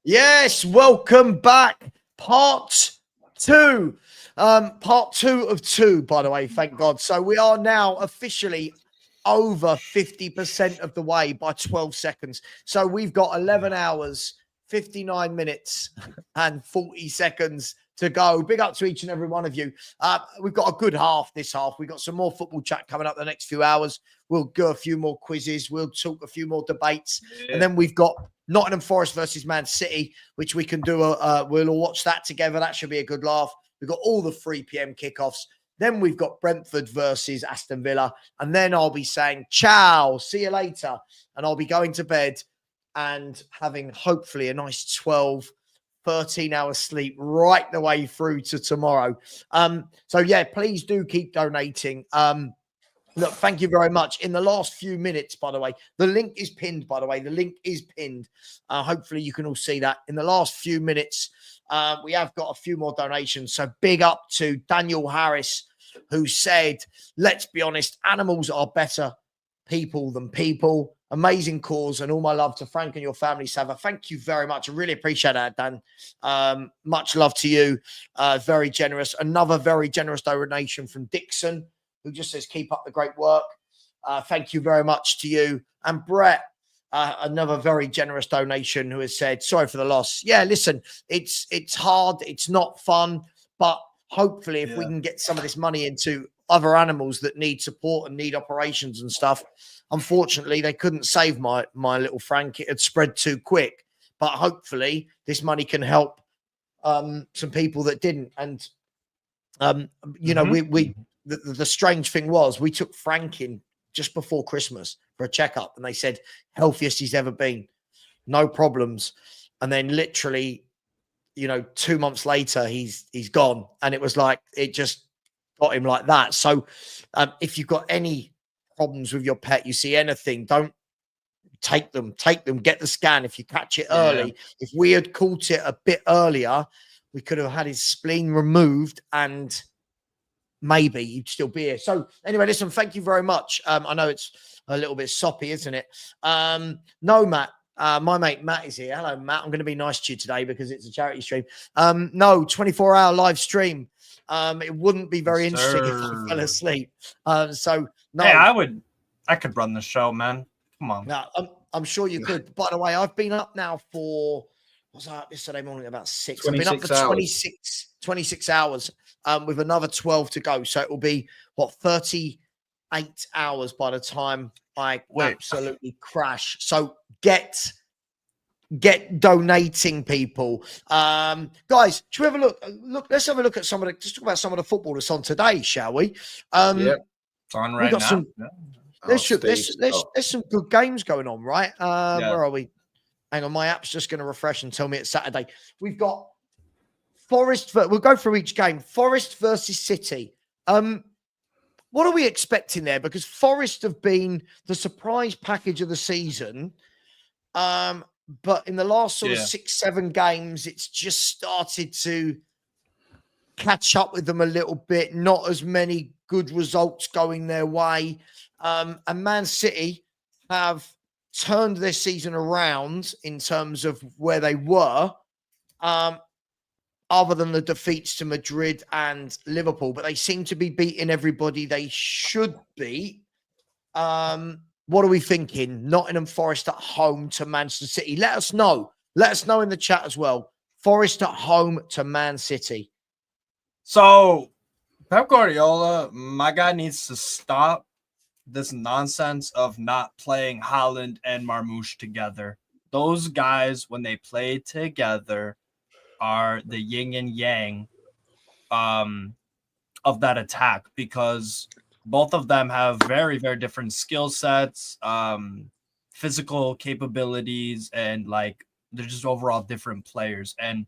Yes, welcome back. Part two. Part two of two, by the way, thank God. So we are now officially over 50% of the way by 12 seconds. So we've got 11 hours, 59 minutes, and 40 seconds to go. Big up to each and every one of you. We've got a good half this half. We've got some more football chat coming up the next few hours. We'll go a few more quizzes. We'll talk a few more debates. And then we've got Nottingham Forest versus Man City, which we can do. We'll all watch that together. That should be a good laugh. We've got all the 3 p.m. kickoffs. Then we've got Brentford versus Aston Villa. And then I'll be saying, ciao, see you later. And I'll be going to bed and having hopefully a nice 12, 13 hours sleep right the way through to tomorrow. So yeah, please do keep donating. Look, thank you very much. In the last few minutes, by the way, the link is pinned, by the way. The link is pinned. Hopefully you can all see that. In the last few minutes, we have got a few more donations. So big up to Daniel Harris, who said, let's be honest, animals are better people than people. Amazing cause, and all my love to Frank and your family, Sava. Thank you very much. I really appreciate that, Dan. Much love to you. Very generous. Another very generous donation from Dixon, who just says, keep up the great work. Thank you very much to you. And Brett, another very generous donation, who has said, sorry for the loss. Yeah, listen, it's hard. It's not fun. But hopefully if we can get some of this money into other animals that need support and need operations and stuff. Unfortunately, they couldn't save my little Frank. It had spread too quick. But hopefully this money can help some people that didn't. And, you know, the strange thing was we took Frank in just before Christmas for a checkup, and they said healthiest he's ever been, no problems. And then literally, you know, 2 months later, he's gone. And it was like, it just got him like that. So if you've got any problems with your pet, you see anything, don't take them, get the scan. If you catch it early, if we had caught it a bit earlier, we could have had his spleen removed and maybe you'd still be here. So anyway, listen, thank you very much. I know it's a little bit soppy, isn't it? No, Matt, my mate Matt is here. Hello, Matt. I'm going to be nice to you today because it's a charity stream. No, 24-hour live stream. It wouldn't be very interesting if I fell asleep. So no, hey, I could run the show, man. Come on. No, I'm sure you could. By the way, I've been up now for, was I up yesterday morning about 6? I've been up for 26 hours with another 12 to go. So it will be, what, 38 hours by the time I absolutely crash. So get donating, people. Guys, should we have a look? Let's have a look at just talk about some of the football that's on today, shall we? It's on right now. There's some good games going on, right? Where are we? Hang on, my app's just going to refresh and tell me it's Saturday. We've got Forest. We'll go through each game. Forest versus City. What are we expecting there? Because Forest have been the surprise package of the season. But in the last sort of 6-7 games, it's just started to catch up with them a little bit. Not as many good results going their way. And Man City have turned their season around in terms of where they were, other than the defeats to Madrid and Liverpool. But they seem to be beating everybody they should beat. What are we thinking? Nottingham Forest at home to Manchester City. Let us know. Let us know in the chat as well. Forest at home to Man City. So, Pep Guardiola, my guy, needs to stop this nonsense of not playing Haaland and Marmoush together. Those guys, when they play together, are the yin and yang of that attack, because both of them have very, very different skill sets, physical capabilities, and like they're just overall different players. And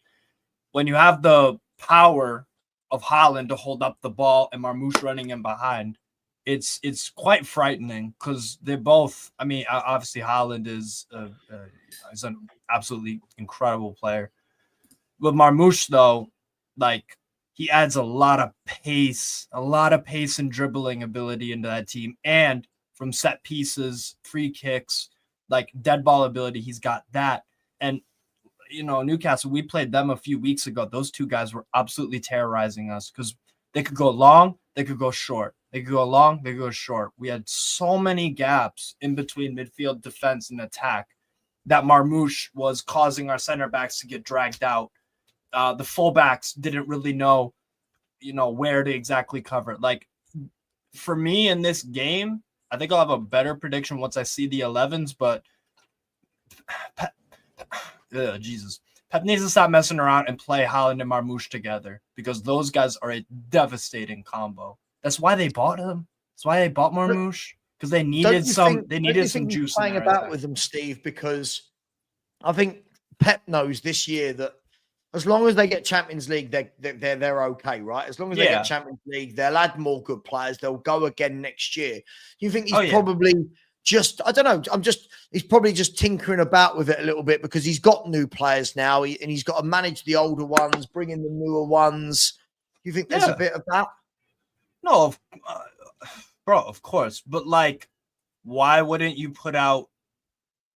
when you have the power of Haaland to hold up the ball and Marmoush running in behind, it's quite frightening, because they're both, I mean, obviously Haaland is an absolutely incredible player. With Marmoush, though, like, he adds a lot of pace and dribbling ability into that team. And from set pieces, free kicks, like dead ball ability, he's got that. And Newcastle, we played them a few weeks ago. Those two guys were absolutely terrorizing us because they could go long, they could go short. They could go long, they could go short. We had so many gaps in between midfield, defense, and attack that Marmoush was causing our center backs to get dragged out. The fullbacks didn't really know, where to exactly cover. Like, for me in this game, I think I'll have a better prediction once I see the 11s, but Jesus. Pep needs to stop messing around and play Haaland and Marmoush together because those guys are a devastating combo. That's why they bought him. That's why they bought Marmoush, because they needed some juice playing in there, about with them, Steve, because I think Pep knows this year that as long as they get Champions League, they're okay, right? As long as they get Champions League, they'll add more good players. They'll go again next year. You think he's probably just, I don't know, he's probably just tinkering about with it a little bit because he's got new players now and he's got to manage the older ones, bring in the newer ones. You think there's a bit of that? No, bro, of course. But like, why wouldn't you put out,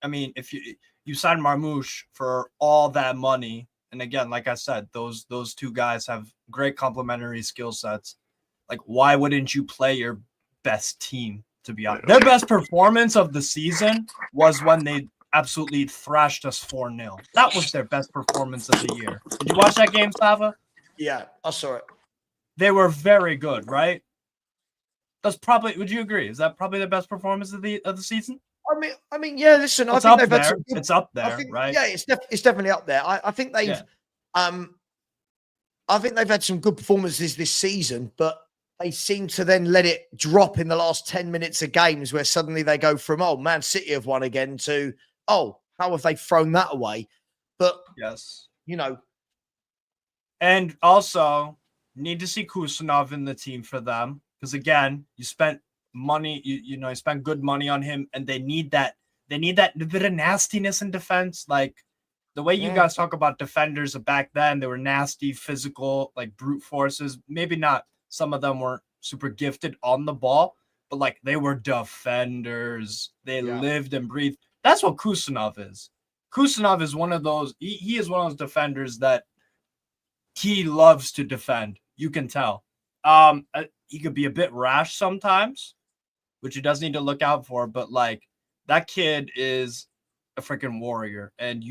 I mean, if you sign Marmoush for all that money, and again, like I said, those two guys have great complementary skill sets. Like, why wouldn't you play your best team, to be honest? Their best performance of the season was when they absolutely thrashed us 4-0. That was their best performance of the year. Did you watch that game, Sava? Yeah, I saw it. They were very good, right? That's probably, would you agree? Is that probably the best performance of the season? I mean, yeah. Listen, it's I think they've had there. some good, it's up there, right? Yeah, it's definitely up there. I think they've, I think they've had some good performances this season, but they seem to then let it drop in the last 10 minutes of games where suddenly they go from, oh, Man City have won again to, oh, how have they thrown that away? But yes, and also need to see Kusanov in the team for them because again, you spent money, you spent good money on him, and they need that bit of nastiness in defense. Like the way you guys talk about defenders back then, they were nasty, physical, like brute forces. Maybe not, some of them weren't super gifted on the ball, but like they were defenders. They lived and breathed. That's what Kusanov is. Kusanov is one of those, he is one of those defenders that he loves to defend. You can tell. He could be a bit rash sometimes, which he does need to look out for, but like that kid is a freaking warrior, and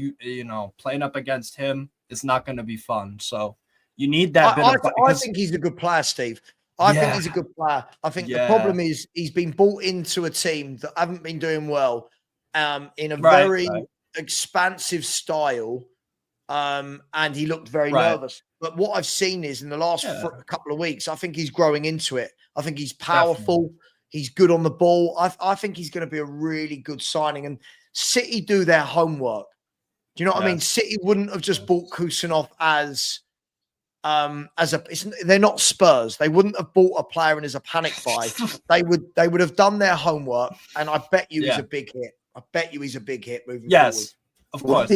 playing up against him is not going to be fun. So you need that I think he's a good player, Steve. I think he's a good player. I think the problem is he's been brought into a team that haven't been doing well in a very expansive style, and he looked very nervous. But what I've seen is in the last couple of weeks, I think he's growing into it. I think he's powerful. Definitely. He's good on the ball. I think he's going to be a really good signing. And City do their homework. Do you know what I mean? City wouldn't have just bought Kusanov they're not Spurs. They wouldn't have bought a player and as a panic buy. they would have done their homework, and I bet you he's a big hit. I bet you he's a big hit moving forward. Of course.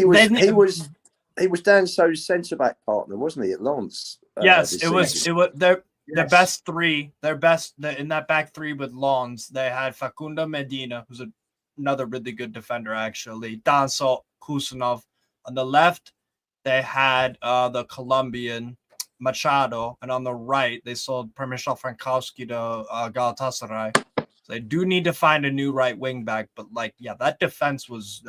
He was Dan So's centre back partner, wasn't he, at Lens? Yes, it was their best three. In that back three with Lens, they had Facundo Medina, who's another really good defender, actually. Danso, Kusanov. On the left, they had the Colombian Machado, and on the right, they sold Przemysław Frankowski to Galatasaray. So they do need to find a new right wing back, but that defense was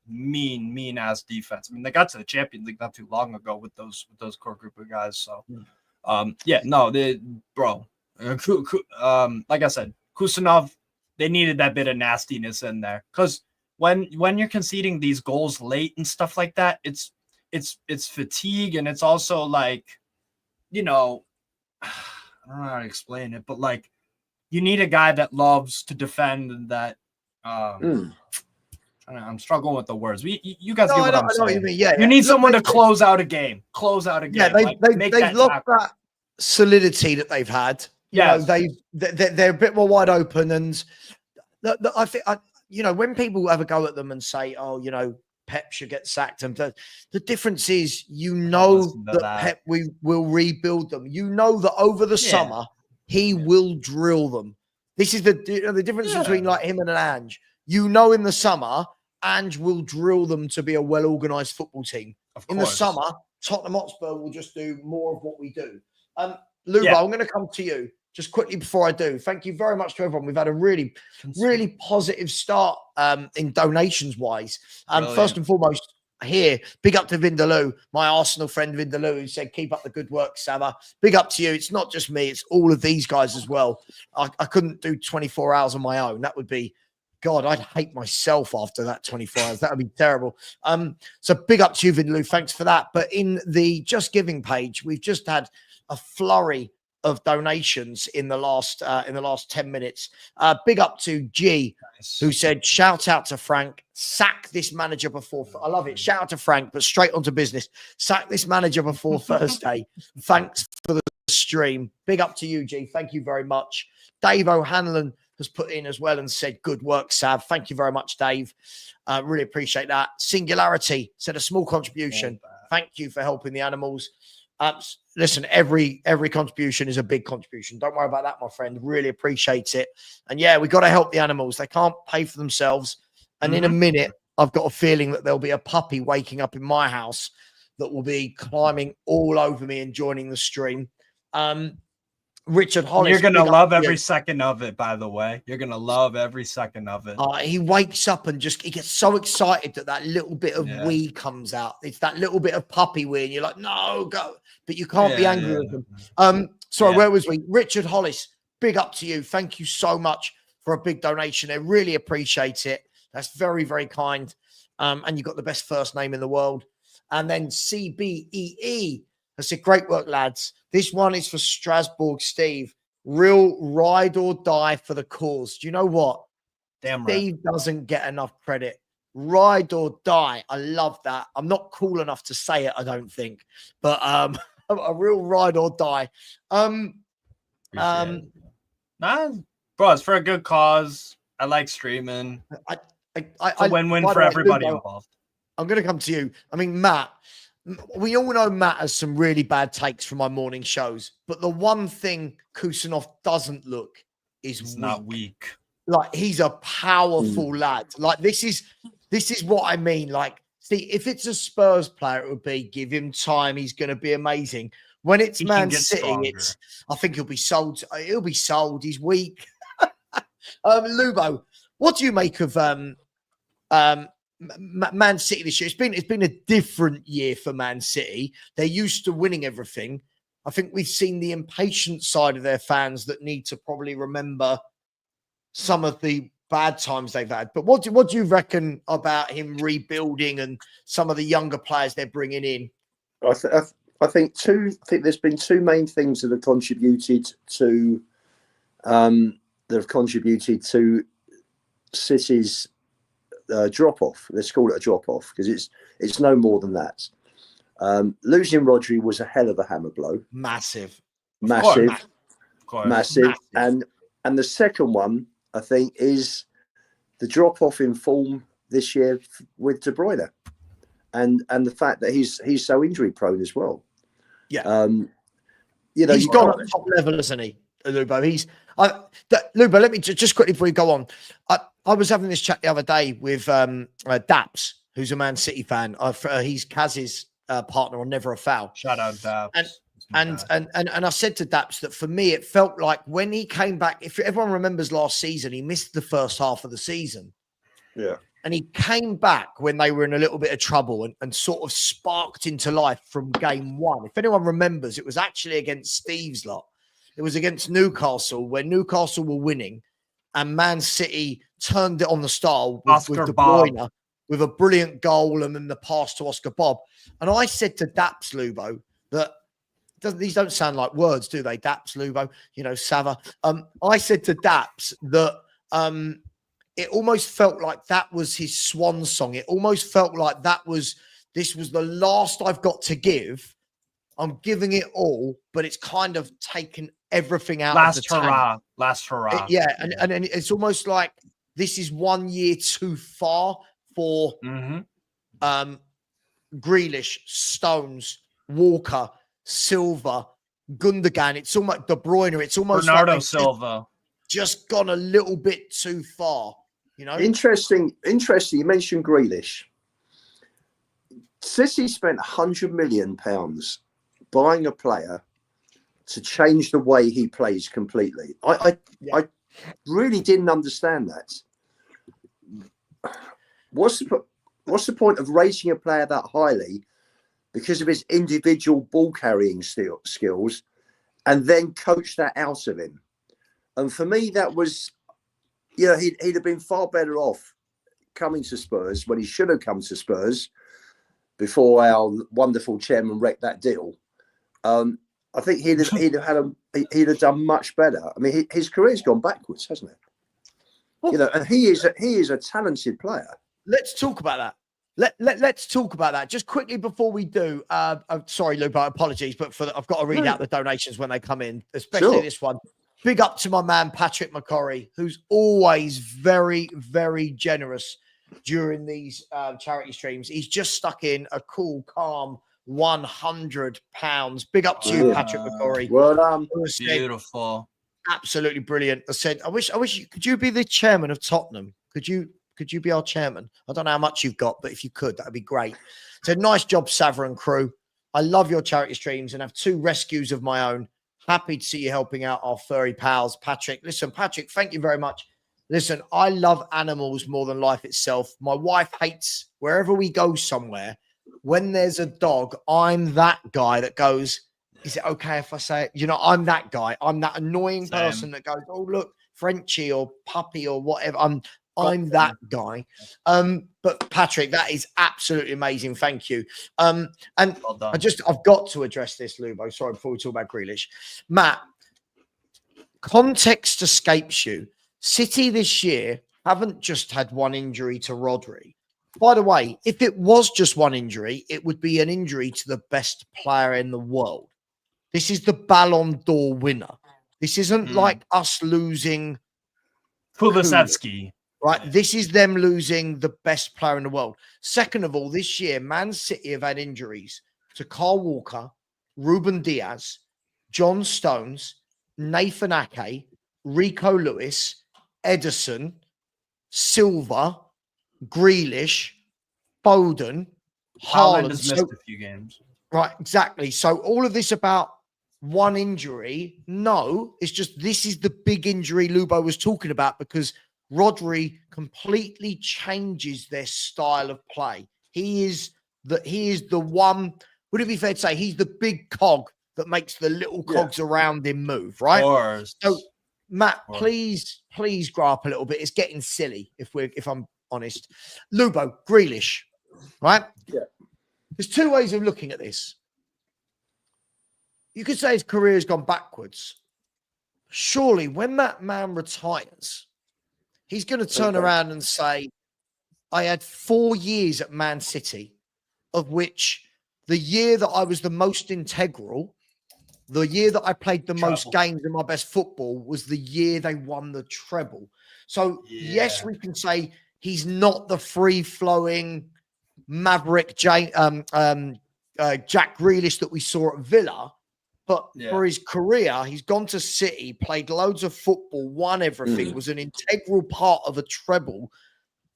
mean ass defense. I mean, they got to the Champions League not too long ago with those core group of guys. So, like I said, Kusanov, they needed that bit of nastiness in there because when you're conceding these goals late and stuff like that, it's fatigue, and it's also like, I don't know how to explain it, but like you need a guy that loves to defend and that I'm struggling with the words. You guys get what I'm saying. What you mean. You need someone to close out a game. Yeah, they've lost that solidity that they've had. They're a bit more wide open, and I think when people have a go at them and say, "Oh, Pep should get sacked," and the difference is, that Pep will rebuild them. That over the summer he will drill them. This is the difference between like him and an Ange. In the summer, and will drill them to be a well-organised football team. In the course. summer, Tottenham Hotspur will just do more of what we do. Luba, I'm going to come to you just quickly before I do. Thank you very much to everyone. We've had a really, really positive start in donations-wise. First and foremost, here, big up to Vindaloo, my Arsenal friend Vindaloo, who said, keep up the good work, Sava. Big up to you. It's not just me, it's all of these guys as well. I couldn't do 24 hours on my own. That would be, God, I'd hate myself after that 24 hours. That would be terrible. So big up to you, Vindaloo. Thanks for that. But in the Just Giving page, we've just had a flurry of donations in the last 10 minutes. Big up to G, who said, shout out to Frank, sack this manager before. I love it. Shout out to Frank, but straight onto business. Sack this manager before Thursday. Thanks for the stream. Big up to you, G. Thank you very much. Dave O'Hanlon has put in as well and said, good work, Sav. Thank you very much, Dave. Really appreciate that. Singularity said a small contribution. Thank you for helping the animals. Listen, every contribution is a big contribution. Don't worry about that, my friend. Really appreciate it. And yeah, we got to help the animals. They can't pay for themselves. And in a minute, I've got a feeling that there'll be a puppy waking up in my house that will be climbing all over me and joining the stream. Richard Hollis. You're going to love every second of it, by the way. You're going to love every second of it. He wakes up and he gets so excited that little bit of wee comes out. It's that little bit of puppy wee, and you're like, no, go. But you can't be angry with them. Sorry, where was we? Richard Hollis, big up to you. Thank you so much for a big donation. I really appreciate it. That's very, very kind. And you've got the best first name in the world. And then CBEE. I said, great work, lads. This one is for Strasbourg Steve. Real ride or die for the cause. Do you know what? Damn right. Steve doesn't get enough credit. Ride or die. I love that. I'm not cool enough to say it, I don't think. But a real ride or die. Nah, bro, it's for a good cause. I like streaming. It's a win-win for everybody involved. I'm going to come to you. I mean, Matt, we all know Matt has some really bad takes from my morning shows, but the one thing Kusanov doesn't look is he's not weak. Like, he's a powerful lad. Like, this is what I mean. Like, see, if it's a Spurs player, it would be give him time. He's going to be amazing. When it's Man City, I think he'll be sold. He'll be sold. He's weak. Lubo, what do you make of Man City this year? It's been a different year for Man City. They're used to winning everything. I think we've seen the impatient side of their fans that need to probably remember some of the bad times they've had. But what do you reckon about him rebuilding and some of the younger players they're bringing in? I think there's been two main things that have contributed to City's drop off. Let's call it a drop off, because it's no more than that. Losing Rodri was a hell of a hammer blow. Massive. And the second one, I think, is the drop off in form this year with De Bruyne, and the fact that he's so injury prone as well. Yeah. He's gone at the top level, isn't he, Lubo? Lubo, let me just quickly before you go on. I was having this chat the other day with Daps, who's a Man City fan. He's Kaz's partner on Never a Foul. Shout out Daps. And I said to Daps that for me, it felt like when he came back, if everyone remembers last season, he missed the first half of the season. Yeah. And he came back when they were in a little bit of trouble and sort of sparked into life from game one. If anyone remembers, it was actually against Steve's lot. It was against Newcastle, where Newcastle were winning and Man City turned it on the style with De Bruyne, with a brilliant goal and then the pass to Oscar Bob. And I said to Daps, Lubo, that these don't sound like words, do they? Daps, Lubo, Sava. I said to Daps that it almost felt like that was his swan song. It almost felt like this was the last I've got to give. I'm giving it all, but it's kind of taken everything out of the tank. Last hurrah. And it's almost like this is 1 year too far for Grealish, Stones, Walker, Silva, Gundogan. It's almost De Bruyne. It's almost Bernardo like Silva. Just gone a little bit too far. You know, interesting. You mentioned Grealish. City spent £100 million buying a player to change the way he plays completely. I really didn't understand that. What's the point of rating a player that highly because of his individual ball carrying skills, and then coach that out of him? And for me, that was, he'd have been far better off coming to Spurs when he should have come to Spurs before our wonderful chairman wrecked that deal. I think he'd have done much better. I mean, his career's gone backwards, hasn't it? Well, And he is a talented player. Let's talk about that. Let's talk about that just quickly before we do. Sorry, Luke, apologies, but I've got to read out the donations when they come in, especially this one. Big up to my man Patrick McCorry, who's always very, very generous during these charity streams. He's just stuck in a cool, calm £100. Big up to you, Patrick McCorry. Well done. Beautiful. Absolutely brilliant. I said, I wish could you be the chairman of Tottenham? Could you be our chairman? I don't know how much you've got, but if you could, that'd be great. So nice job, Savra and crew. I love your charity streams and have 2 rescues of my own. Happy to see you helping out our furry pals. Patrick, listen, Patrick, thank you very much. Listen, I love animals more than life itself. My wife hates wherever we go somewhere. When there's a dog, I'm that guy that goes, is it okay if I say it? You know, I'm that guy. I'm that annoying person that goes, oh, look, Frenchie or puppy or whatever. I'm that guy. But Patrick, that is absolutely amazing. Thank you. And Well done. I've got to address this, Lubo. Sorry, before we talk about Grealish. Matt, context escapes you. City this year haven't just had one injury to Rodri. By the way, if it was just one injury, it would be an injury to the best player in the world. This is the Ballon d'Or winner. This isn't like us losing Kulusevski. Right, this is them losing the best player in the world. Second of all, this year, Man City have had injuries to Kyle Walker, Ruben Diaz, John Stones, Nathan Ake, Rico Lewis, Edison, Silva, Grealish, Foden, Haaland Haaland. has missed a few games. Right, exactly. So all of this about one injury, no, it's just this is the big injury Lubo was talking about because Rodri completely changes their style of play. He is the one, would it be fair to say he's the big cog that makes the little cogs around him move, right? Of course. So Matt, please grow up a little bit. It's getting silly if I'm honest. Lubo, Grealish, right? Yeah. There's 2 ways of looking at this. You could say his career has gone backwards. Surely when that man retires, he's going to turn around and say, I had 4 years at Man City, of which the year that I was the most integral, the year that I played the most games in my best football was the year they won the treble. So, yes, we can say he's not the free-flowing maverick Jack Grealish that we saw at Villa, but for his career, he's gone to City, played loads of football, won everything, was an integral part of a treble.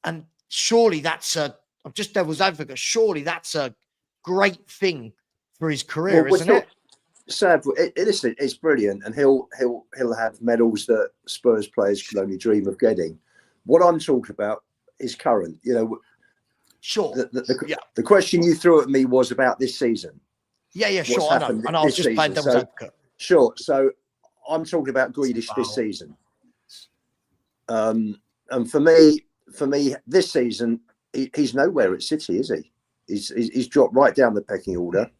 And surely I'm just devil's advocate, surely that's a great thing for his career, isn't it? Sad. Listen, it's brilliant, and he'll have medals that Spurs players could only dream of getting. What I'm talking about is current. You know, sure. The question you threw at me was about this season. Yeah, sure. I know. And I was just playing devil's advocate. Sure. So I'm talking about Grealish this season. And for me, this season, he's nowhere at City, is he? He's dropped right down the pecking order.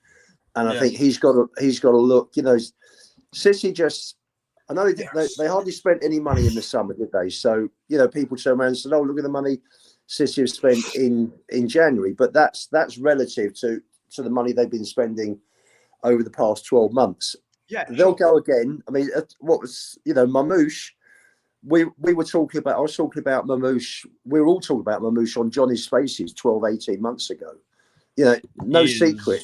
And I think he's got to look, you know, City just, I know they hardly spent any money in the summer, did they? So, you know, people turn around and say, oh, look at the money City have spent in January. But that's relative to the money they've been spending over the past 12 months. Yeah. They'll go again. I mean, what was, you know, Mamouche, I was talking about Mamouche. We were all talking about Mamouche on Johnny's Spaces 12, 18 months ago. You know, no secret.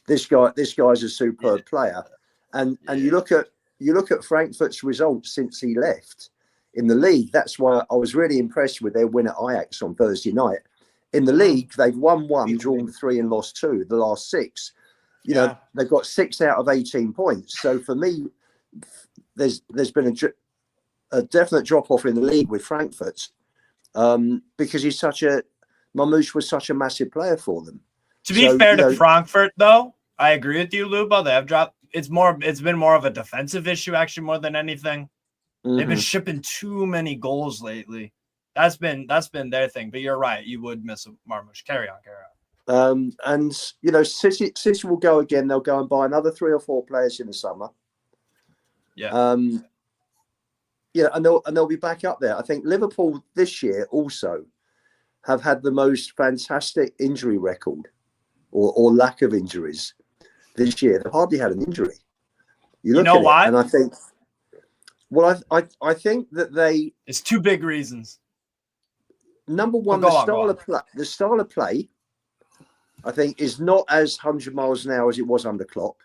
This guy's a superb player, and you look at Frankfurt's results since he left. in the league. That's why I was really impressed with their win at Ajax on Thursday night. In the league, they've won 1, drawn 3, and lost 2. The last 6, you know, they've got 6 out of 18 points. So for me, there's been a definite drop off in the league with Frankfurt because Mamouche was such a massive player for them. To be fair to Frankfurt, though, I agree with you, Lubo. They have dropped. It's been more of a defensive issue, actually, more than anything. They've been shipping too many goals lately. That's been their thing. But you're right. You would miss a Marmouche. Carry on. And you know, City will go again. They'll go and buy another 3 or 4 players in the summer. Yeah. Yeah, and they'll be back up there. I think Liverpool this year also have had the most fantastic injury record, or lack of injuries this year. They've hardly had an injury. You know why? And I think, well, I think that it's 2 big reasons. Number one, the style of play, I think, is not as 100 miles an hour as it was under Klopp.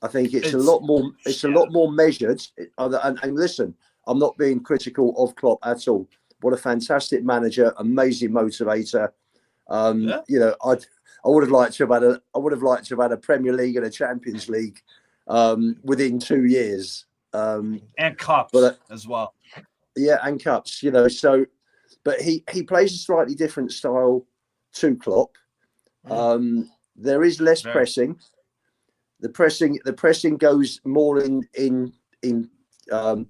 I think it's a lot more. It's a lot more measured. And listen, I'm not being critical of Klopp at all. What a fantastic manager, amazing motivator. You know, I would have liked to have had a Premier League and a Champions League within 2 years. And cups as well. Yeah, and cups. You know, so but he plays a slightly different style to Klopp. There is less pressing. The pressing goes more in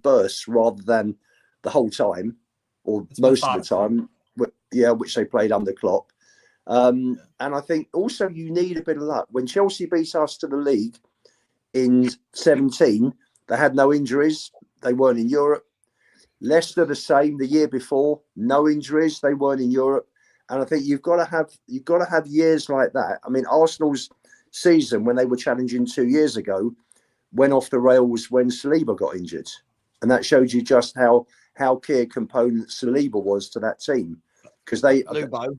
bursts rather than the whole time, or most of the time. Yeah, which they played under Klopp. And I think also you need a bit of luck. When Chelsea beat us to the league in 17, they had no injuries. They weren't in Europe. Leicester the same the year before, no injuries. They weren't in Europe. And I think you've got to have years like that. I mean, Arsenal's season when they were challenging 2 years ago went off the rails when Saliba got injured, and that showed you just how key a component Saliba was to that team. Because Lubo,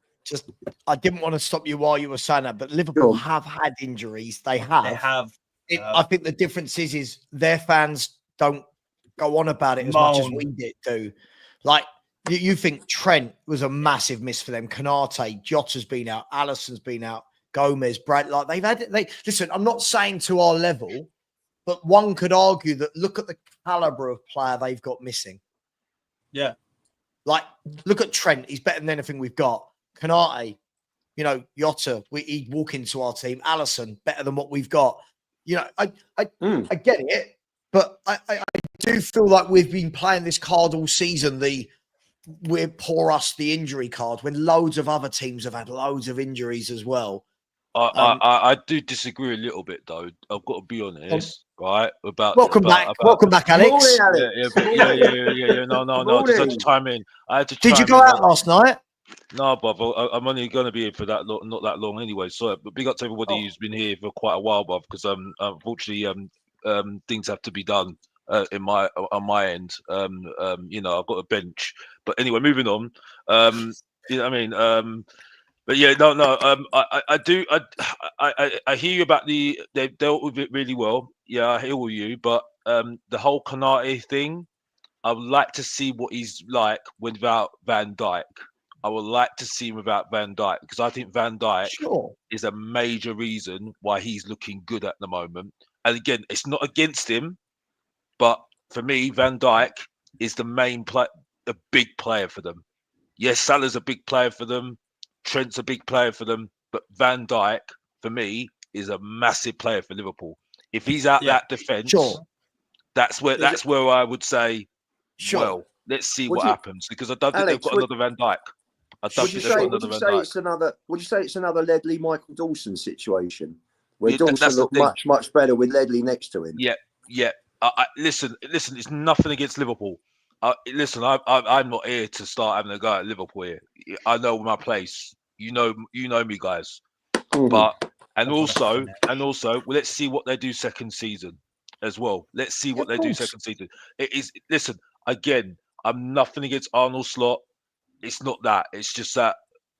I didn't want to stop you while you were saying that, but Liverpool have had injuries. They have. I think the difference is their fans don't go on about it as much as we do. Like, you think Trent was a massive miss for them. Konate, Jota's been out, Alisson's been out, Gomez, Brad. Like listen, I'm not saying to our level, but one could argue that look at the caliber of player they've got missing. Yeah. Like, look at Trent. He's better than anything we've got. Konate, you know, Jota, he'd walk into our team. Alisson, better than what we've got. You know, I get it, but I do feel like we've been playing this card all season, we're pour us the injury card, when loads of other teams have had loads of injuries as well. I do disagree a little bit, though. I've got to be honest, right? Welcome back, Alex. Morning, Alex. Yeah. No. Just had to chime in. Did you go out last night? No, brother. I'm only going to be here for that long, not that long anyway. So, but big up to everybody who's been here for quite a while, bruv. Because unfortunately, things have to be done on my end. You know, I've got a bench. But anyway, moving on. You know what I mean? But yeah, no. I hear you about they dealt with it really well. Yeah, I hear all you. But the whole Konate thing, I would like to see what he's like without Van Dijk. I would like to see him without Van Dijk, because I think Van Dijk is a major reason why he's looking good at the moment. And again, it's not against him, but for me, Van Dijk is the main a big player for them. Yes, Salah's a big player for them. Trent's a big player for them, but Van Dijk, for me, is a massive player for Liverpool. If he's out that defence, that's where I would say, well, let's see what happens, because I don't think they've got another Van Dijk. Would you say it's another Ledley, Michael Dawson situation, where Dawson looked much better with Ledley next to him? Yeah. Listen, it's nothing against Liverpool. Listen, I'm not here to start having a go at Liverpool here. I know my place. You know me, guys. But and also, well, let's see what they do second season as well. Let's see what they do second season. It is. Listen, again, I'm nothing against Arnold Slot. It's not that. It's just that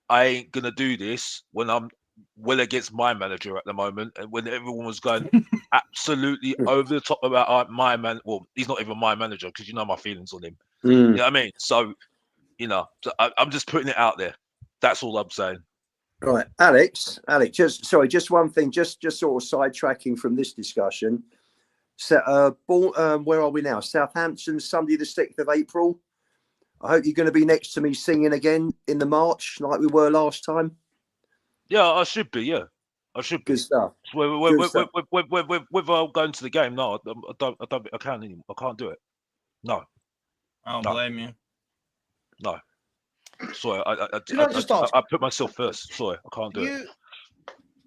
I ain't gonna do this when I'm well against my manager at the moment, and when everyone was going absolutely over the top about my man. Well, he's not even my manager, because you know my feelings on him. You know what I mean? So, so I'm just putting it out there. That's all I'm saying. Right, Alex, just one thing, just sort of sidetracking from this discussion. So, where are we now? Southampton, Sunday the 6th of April. I hope you're going to be next to me singing again in the march like we were last time. Yeah, I should be. Yeah, I should be. Good stuff. We're going to the game. No, I don't. I can't anymore. I can't do it. No. I don't blame you. No. Sorry, I put myself first. Sorry, I can't do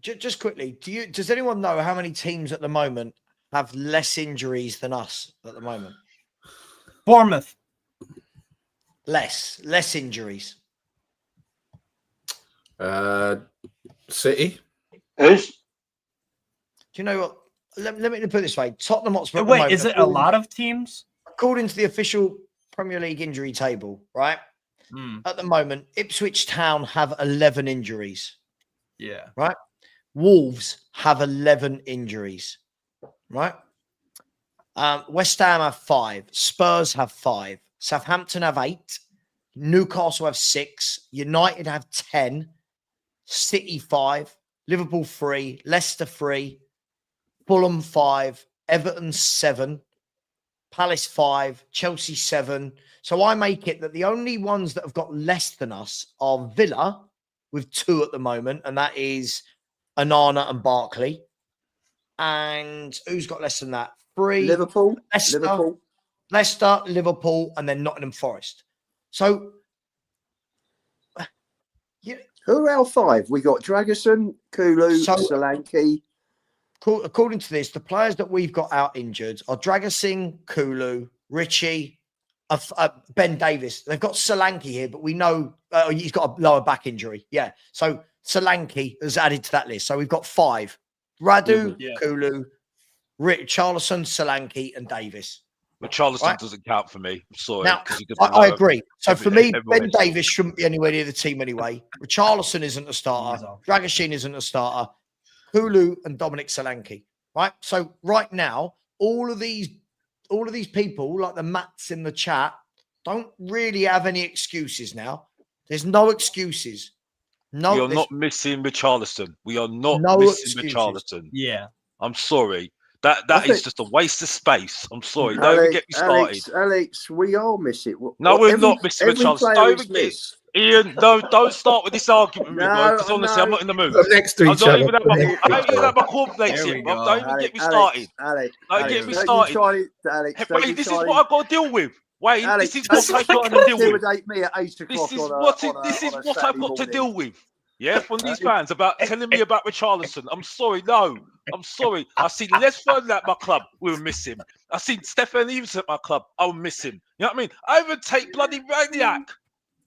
it. Just quickly, does anyone know how many teams at the moment have less injuries than us at the moment? Bournemouth. Less injuries. City. Who's? Do you know what? Let me put it this way: Tottenham Hotspur. Wait, is it a lot of teams? According to the official Premier League injury table, right? At the moment, Ipswich Town have 11 injuries. Yeah. Right. Wolves have 11 injuries. Right. West Ham have 5. Spurs have 5. Southampton have 8. Newcastle have 6. United have 10. City 5. Liverpool 3. Leicester 3. Fulham 5. Everton 7. Palace 5. Chelsea 7. So I make it that the only ones that have got less than us are Villa with 2 at the moment, and that is Onana and Barkley. And who's got less than that? 3. Liverpool. Leicester, Liverpool, and then Nottingham Forest. So, who are our 5? We got Dragerson, Kulu, Solanke. According to this, the players that we've got out injured are Dragerson, Kulu, Richie, Ben Davis. They've got Solanke here, but we know he's got a lower back injury. Yeah. So Solanke is added to that list. So we've got 5. Radu, Kulu, Richarlison, Solanke, and Davis. But Charleston doesn't count for me. I'm sorry. Now, I agree. So for me, Ben Davis shouldn't be anywhere near the team anyway. Richarlison isn't a starter. Dragashin isn't a starter. Kulu and Dominic Solanke. Right. So right now, all of these people, like the Mats in the chat, don't really have any excuses now. There's no excuses. No, we are not missing Richarlison. We are not missing Richarlison. Yeah. I'm sorry. That is just a waste of space. I'm sorry. Don't even get me started. Alex, we are missing. No, we're not missing Richarlison. Don't even get Ian, don't start with this argument with me, bro. Because honestly, I'm not in the mood. Next to each other. I don't even have my cornflakes in, bro. Don't even get me started. Don't get me started. Wait, this is what I've got to deal with. Wait, this is what I've got to deal with. This is what I've got to deal with. Yeah, from these fans about telling me about Richarlison. I'm sorry, no. I'm sorry. I see Les Ferdinand at my club. We will miss him. I seen Stefan Evans at my club. I will miss him. You know what I mean? I would take bloody Raniac.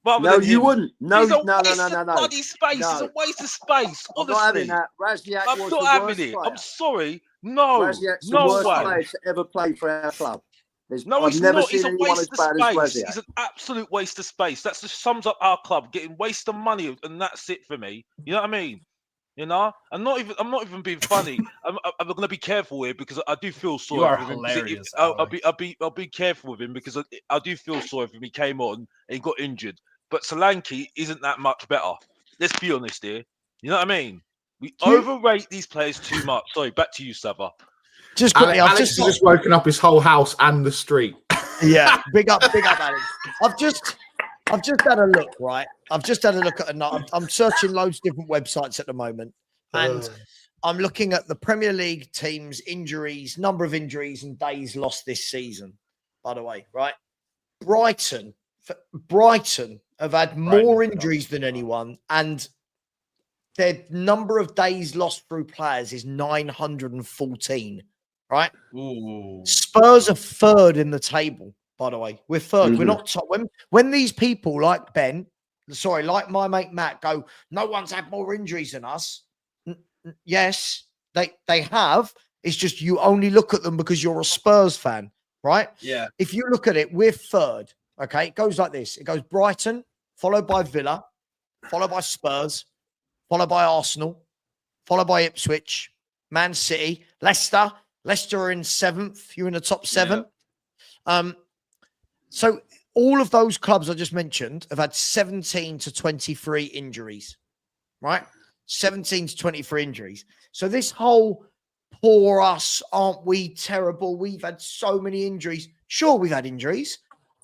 No, you wouldn't. No. Bloody space. It's a waste of space. Honestly, I'm not having it. I'm sorry. No, Razziak's the worst player to ever play for our club. No, he's not. He's a waste of space. He's an absolute waste of space. That just sums up our club getting waste of money, and that's it for me. You know what I mean? You know, I'm not even being funny. I'm going to be careful here because I do feel sorry for him. Hilarious. I'll be careful with him because I do feel sorry for him. He came on and he got injured. But Solanke isn't that much better. Let's be honest here. You know what I mean? We overrate these players too much. Sorry, back to you, Sava. Just quickly, Alex has just woken up his whole house and the street. Yeah, big up, Alex. I've just had a look, right? I've just had a look at I'm searching loads of different websites at the moment, and I'm looking at the Premier League teams' injuries, number of injuries, and days lost this season. By the way, right? Brighton have had more injuries than anyone, and their number of days lost through players is 914. Right? Ooh. Spurs are 3rd in the table, by the way. We're 3rd. We're not top. When these people like like my mate Matt go, no one's had more injuries than us. Yes, they have. It's just you only look at them because you're a Spurs fan, right? Yeah. If you look at it, we're 3rd. Okay. It goes like this. It goes Brighton, followed by Villa, followed by Spurs, followed by Arsenal, followed by Ipswich, Man City, Leicester. Leicester are in 7th. You're in the top 7. Yeah. So all of those clubs I just mentioned have had 17 to 23 injuries, right? 17 to 23 injuries. So this whole poor us, aren't we terrible? We've had so many injuries. Sure, we've had injuries.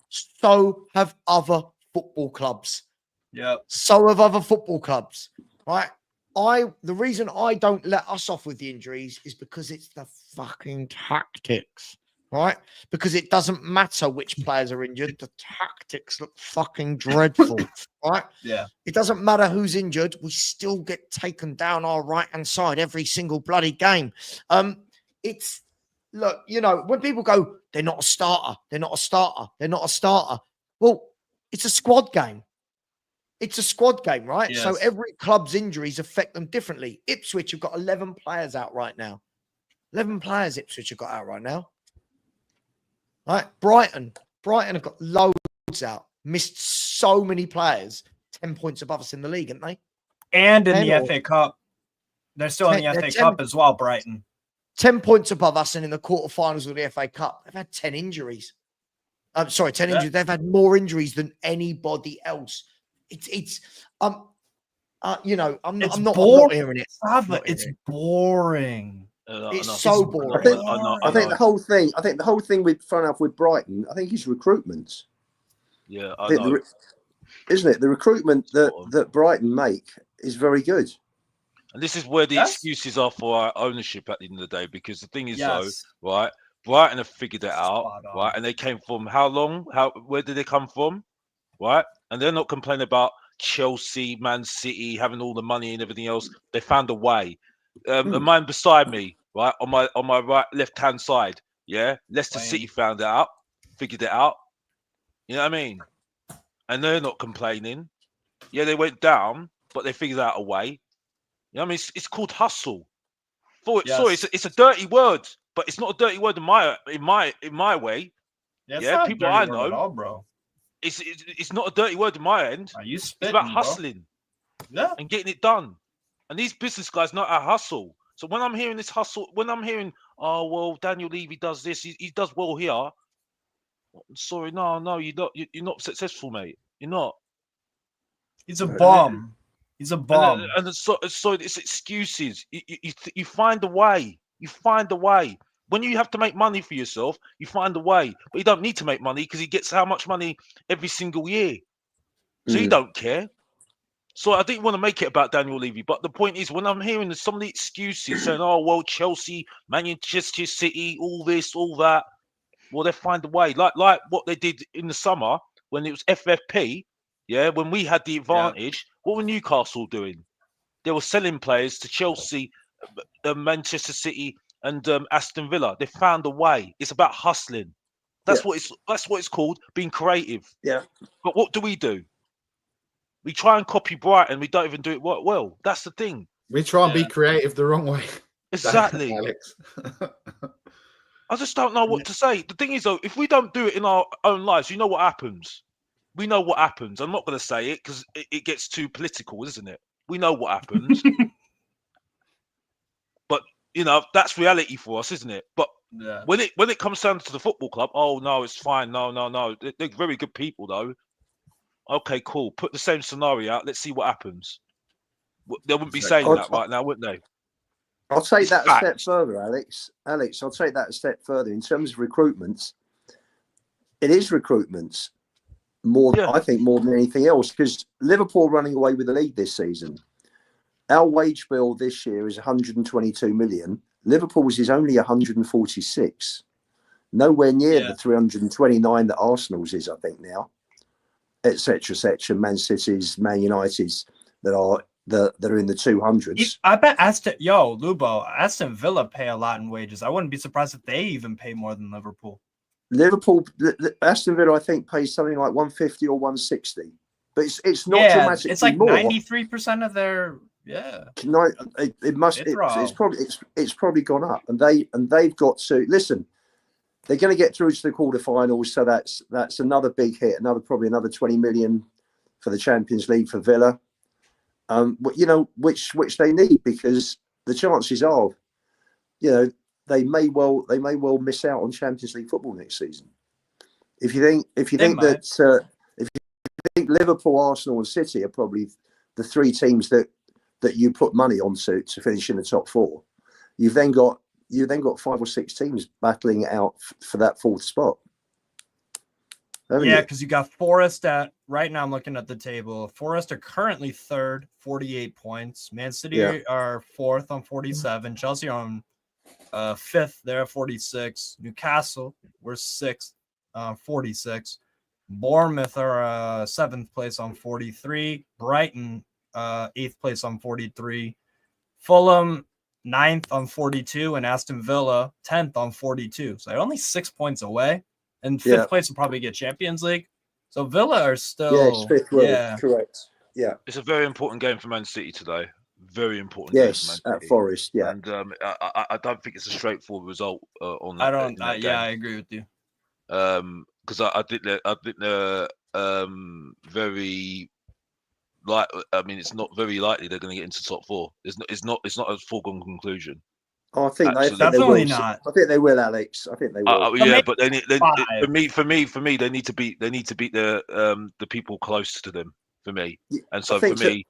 So have other football clubs. Yeah. So have other football clubs, right? The reason I don't let us off with the injuries is because it's the fucking tactics, right? Because it doesn't matter which players are injured. The tactics look fucking dreadful, right? Yeah. It doesn't matter who's injured. We still get taken down our right-hand side every single bloody game. It's, look, you know, when people go, they're not a starter, they're not a starter, they're not a starter. Well, it's a squad game. It's a squad game, right? Yes. So every club's injuries affect them differently. Ipswich have got 11 players out right now. 11 players Ipswich have got out right now. Right? Brighton have got loads out. Missed so many players. 10 points above us in the league, haven't they? And in 10 the or- FA Cup. They're still in the They're FA 10 Cup as well, Brighton. 10 points above us and in the quarterfinals of the FA Cup. They've had 10 injuries. I'm sorry, 10 injuries. They've had more injuries than anybody else. It's you know, I'm not hearing it. It's boring. It's so boring. I think the whole thing with front off with Brighton, I think is recruitment. Yeah, I know. Isn't it? The recruitment that Brighton make is very good. And this is where the excuses are for our ownership at the end of the day, because the thing is, though, right? Brighton have figured it out, right? And they came from how long? Where did they come from, right? And they're not complaining about Chelsea, Man City having all the money and everything else. They found a way. A man beside me, right, on my right left-hand side, yeah, Leicester City found it out, figured it out. You know what I mean? And they're not complaining. Yeah, they went down, but they figured out a way. You know what I mean? It's called hustle. Sorry, it's a dirty word, but it's not a dirty word in my way. Yeah, people I know, at all, bro. It's not a dirty word in my end. It's about hustling, and getting it done. And these business guys know how to hustle. So when I'm hearing this hustle, when I'm hearing, oh well, Daniel Levy does this, he does well here. Sorry, no, you're not successful, mate. You're not. He's a bum. He's a bum. And so it's excuses. You find a way. You find a way. When you have to make money for yourself, you find a way. But you don't need to make money because he gets how much money every single year. So you don't care. So I didn't want to make it about Daniel Levy. But the point is, when I'm hearing some of the excuses saying, oh, well, Chelsea, Manchester City, all this, all that, well, they find a way. Like what they did in the summer when it was FFP, when we had the advantage, what were Newcastle doing? They were selling players to Chelsea, Manchester City, and Aston Villa. They found a way. It's about hustling. That's what it's called, being creative. Yeah. But what do? We try and copy Brighton. We don't even do it well. That's the thing. We try and be creative the wrong way. Exactly. Alex. I just don't know what to say. The thing is, though, if we don't do it in our own lives, you know what happens. We know what happens. I'm not going to say it because it gets too political, isn't it? We know what happens. But, you know, that's reality for us, isn't it? But when it comes down to the football club, oh, no, it's fine. No. They're very good people, though. Okay, cool. Put the same scenario out. Let's see what happens. They wouldn't be saying that right now, wouldn't they? I'll take that a step further, Alex. I'll take that a step further. In terms of recruitments, it is recruitments more. I think more than anything else, because Liverpool running away with the league this season. Our wage bill this year is 122 million. Liverpool's is only 146. Nowhere near the 329 that Arsenal's is, I think now, etc. Man City's, Man United's that are in the 200s. I bet Aston Villa pay a lot in wages. I wouldn't be surprised if they even pay more than Liverpool. Aston Villa, I think, pays something like 150 or 160, but it's not dramatically it's like more. 93% of their No, it must. It's probably gone up, and they've got to listen. They're going to get through to the quarterfinals, so that's another big hit. Probably another 20 million for the Champions League for Villa. You know, which they need, because the chances are, you know, they may well miss out on Champions League football next season If you think that if you think Liverpool, Arsenal, and City are probably the three teams that you put money on to finish in the top four, you've then got 5 or 6 teams battling it out for that fourth spot. Yeah, because you got Forest at right now. I'm looking at the table. Forest are currently third, 48 points. Man City are fourth on 47. Chelsea are on fifth. They're at 46. Newcastle, we're sixth, 46. Bournemouth are seventh place on 43. Brighton, eighth place on 43. Fulham, 9th on 42, and Aston Villa 10th on 42. So they're only 6 points away. And fifth place will probably get Champions League. So Villa are still it's fifth. Correct. Yeah, it's a very important game for Man City today. Very important. Yes, game for Man City. at Forest. Yeah, and I don't think it's a straightforward result on that. I agree with you. Because I think they're very like. I mean, it's not very likely they're going to get into top 4. It's not a foregone conclusion. I think definitely not. I think they will, Alex. I think they will. But they need for me they need to beat the people close to them for me. And so for me,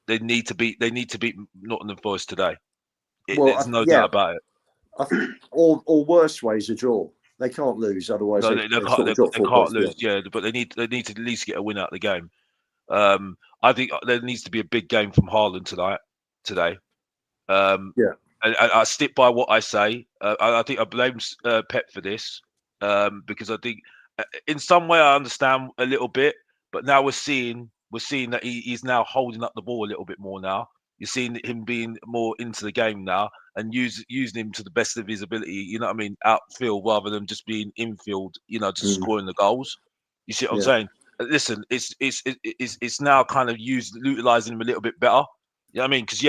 they need to beat Nottingham Forest today. There's no doubt about it. I think or worst ways a draw. They can't lose, otherwise they can't lose. Yeah, but they need to at least get a win out of the game. I think there needs to be a big game from Haaland today. And I stick by what I say. I think I blame Pep for this because I think in some way I understand a little bit, but now we're seeing that he's now holding up the ball a little bit more now. You're seeing him being more into the game now and using him to the best of his ability. You know what I mean? Outfield rather than just being infield. Just scoring the goals. You see what I'm saying? Listen, it's now kind of utilizing him a little bit better. You know what I mean? Because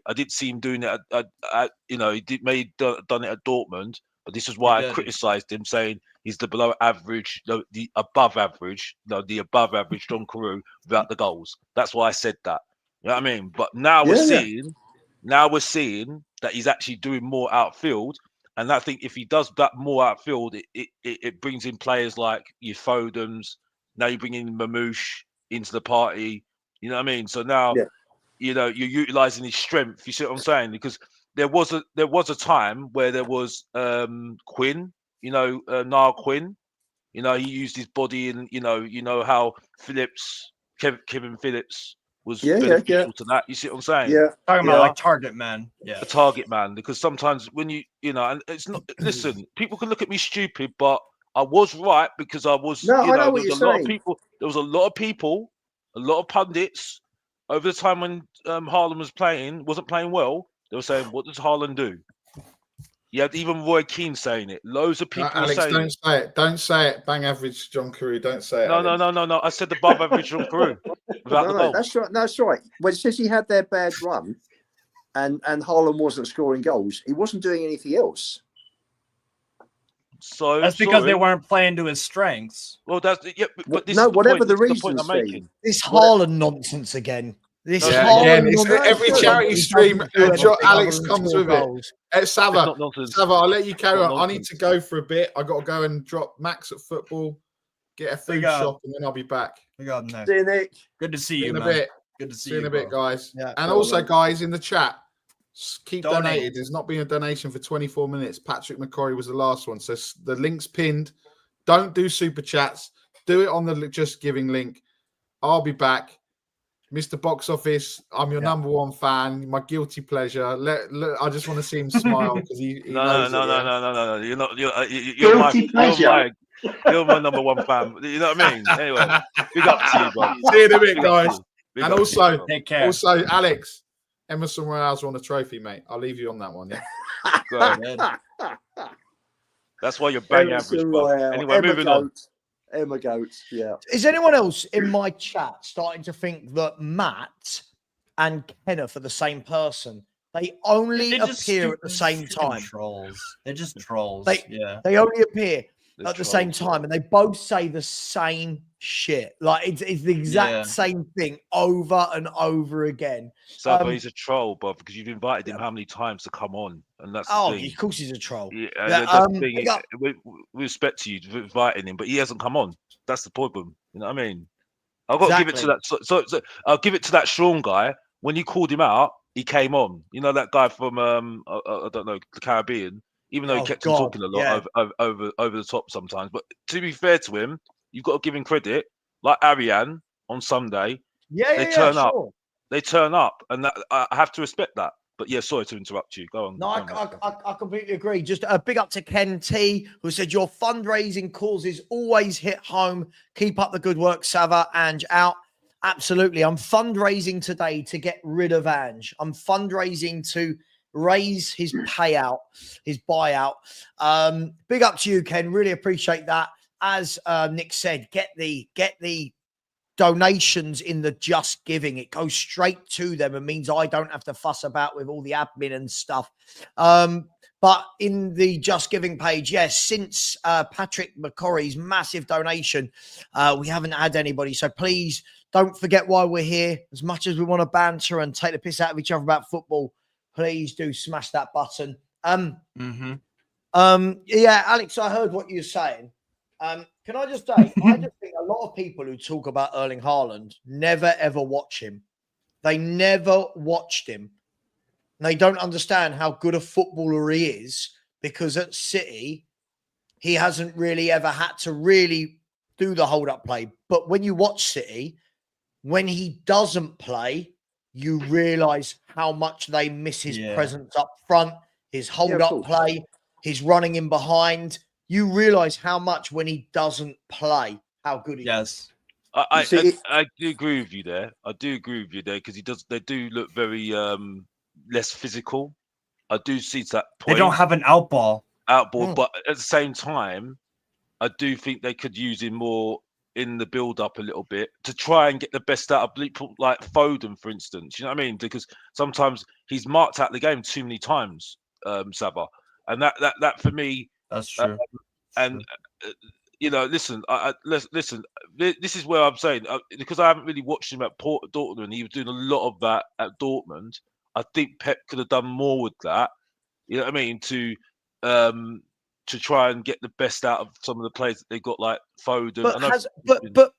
I did see him doing it. He done it at Dortmund, but this is why I criticised him, saying he's the below average, the above average John Carew without the goals. That's why I said that. You know what I mean? But now we're seeing that he's actually doing more outfield, and I think if he does that more outfield, it brings in players like your Fodens. Now you bring in Mamouche into the party. You know what I mean? So now. Yeah. You're utilizing his strength. You see what I'm saying? Because there was a time where there was Quinn, Niall Quinn. He used his body, and how Kevin Phillips was beneficial to that. You see what I'm saying? Yeah, talking about like target man. Yeah, a target man. Because sometimes when and it's not. Listen, people can look at me stupid, but I was right because I was. No, I know there what you're was a lot saying. of people. There was a lot of people, a lot of pundits. Over the time when Haaland wasn't playing well, they were saying, "What does Haaland do?" You had even Roy Keane saying it. Loads of people Alex, saying don't say it. Don't say it. Bang average John Carew. Don't say it. No. I said above average John Carew without the goal. That's right. That's right. When City had their bad run, and Haaland wasn't scoring goals, he wasn't doing anything else. So that's because they weren't playing to his strengths. Well, but this whatever is the point reason I'm making. This Haaland nonsense again. Every charity stream, Alex comes with it. Sava, I'll let you carry on. I need to go for a bit. I got to go and drop Max at football, get a food shop, and then I'll be back. We got Nick. See you, Nick. Good to see you, in a man. bit. Good to see you you in a bit, guys. Yeah, and also, guys, in the chat, keep Donate. donating. There's not been a donation for 24 minutes. Patrick McCorry was the last one. So the link's pinned. Don't do super chats. Do it on the Just Giving link. I'll be back. Mr. Box Office, I'm your number one fan. My guilty pleasure. I just want to see him smile because he knows No. You're my number one fan. You know what I mean? Anyway, big up to you, bro. See you in a bit, guys. And also, take care. Also, Alex, Emerson Royale's won a trophy, mate. I'll leave you on that one. Yeah. Go ahead. That's why you're bang average, bro. Anyway, moving on. Emma Goats, yeah. Is anyone else in my chat starting to think that Matt and Kenneth are the same person? They only appear at the same time. Trolls. They're just trolls. They only appear. at the same time, and they both say the same shit. Like it's the exact same thing over and over again. Sabo, he's a troll, but because you've invited him how many times to come on, and that's the thing. Of course he's a troll. Yeah, that's the thing. We respect you for inviting him, but he hasn't come on. That's the problem. You know what I mean? I've got to give it to that. So I'll give it to that Sean guy. When you called him out, he came on. You know that guy from I don't know, the Caribbean. Even though he kept on talking a lot over the top sometimes, but to be fair to him, you've got to give him credit. Like Ariane on Sunday, they turn up. They turn up, and that, I have to respect that. But yeah, sorry to interrupt you. Go on. No, I completely agree. Just a big up to Ken T, who said your fundraising causes always hit home. Keep up the good work, Sava. Ange out. Absolutely. I'm fundraising today to get rid of Ange. I'm fundraising to raise his payout, his buyout. Big up to you, Ken. Really appreciate that. As Nick said, get the donations in the Just Giving. It goes straight to them and means I don't have to fuss about with all the admin and stuff. But in the Just Giving page, yes, since Patrick McCorry's massive donation, we haven't had anybody. So please don't forget why we're here. As much as we want to banter and take the piss out of each other about football, please do smash that button. Yeah, Alex, I heard what you're saying. Can I just say, I just think a lot of people who talk about Erling Haaland never, ever watch him. They never watched him. They don't understand how good a footballer he is because at City, he hasn't really ever had to really do the hold-up play. But when you watch City, when he doesn't play, you realise how much they miss his presence up front, his hold-up play, his running in behind. You realise how much when he doesn't play, how good he is. I do agree with you there. I do agree with you there because they do look very less physical. I do see that point. They don't have an outball. But at the same time, I do think they could use him more in the build-up a little bit to try and get the best out of people like Foden, for instance. You know what I mean? Because sometimes he's marked out the game too many times, Saba, and that for me. That's true. You know, listen. Listen. This is where I'm saying because I haven't really watched him at Dortmund. He was doing a lot of that at Dortmund. I think Pep could have done more with that. You know what I mean? To try and get the best out of some of the players that they got, like Foden. But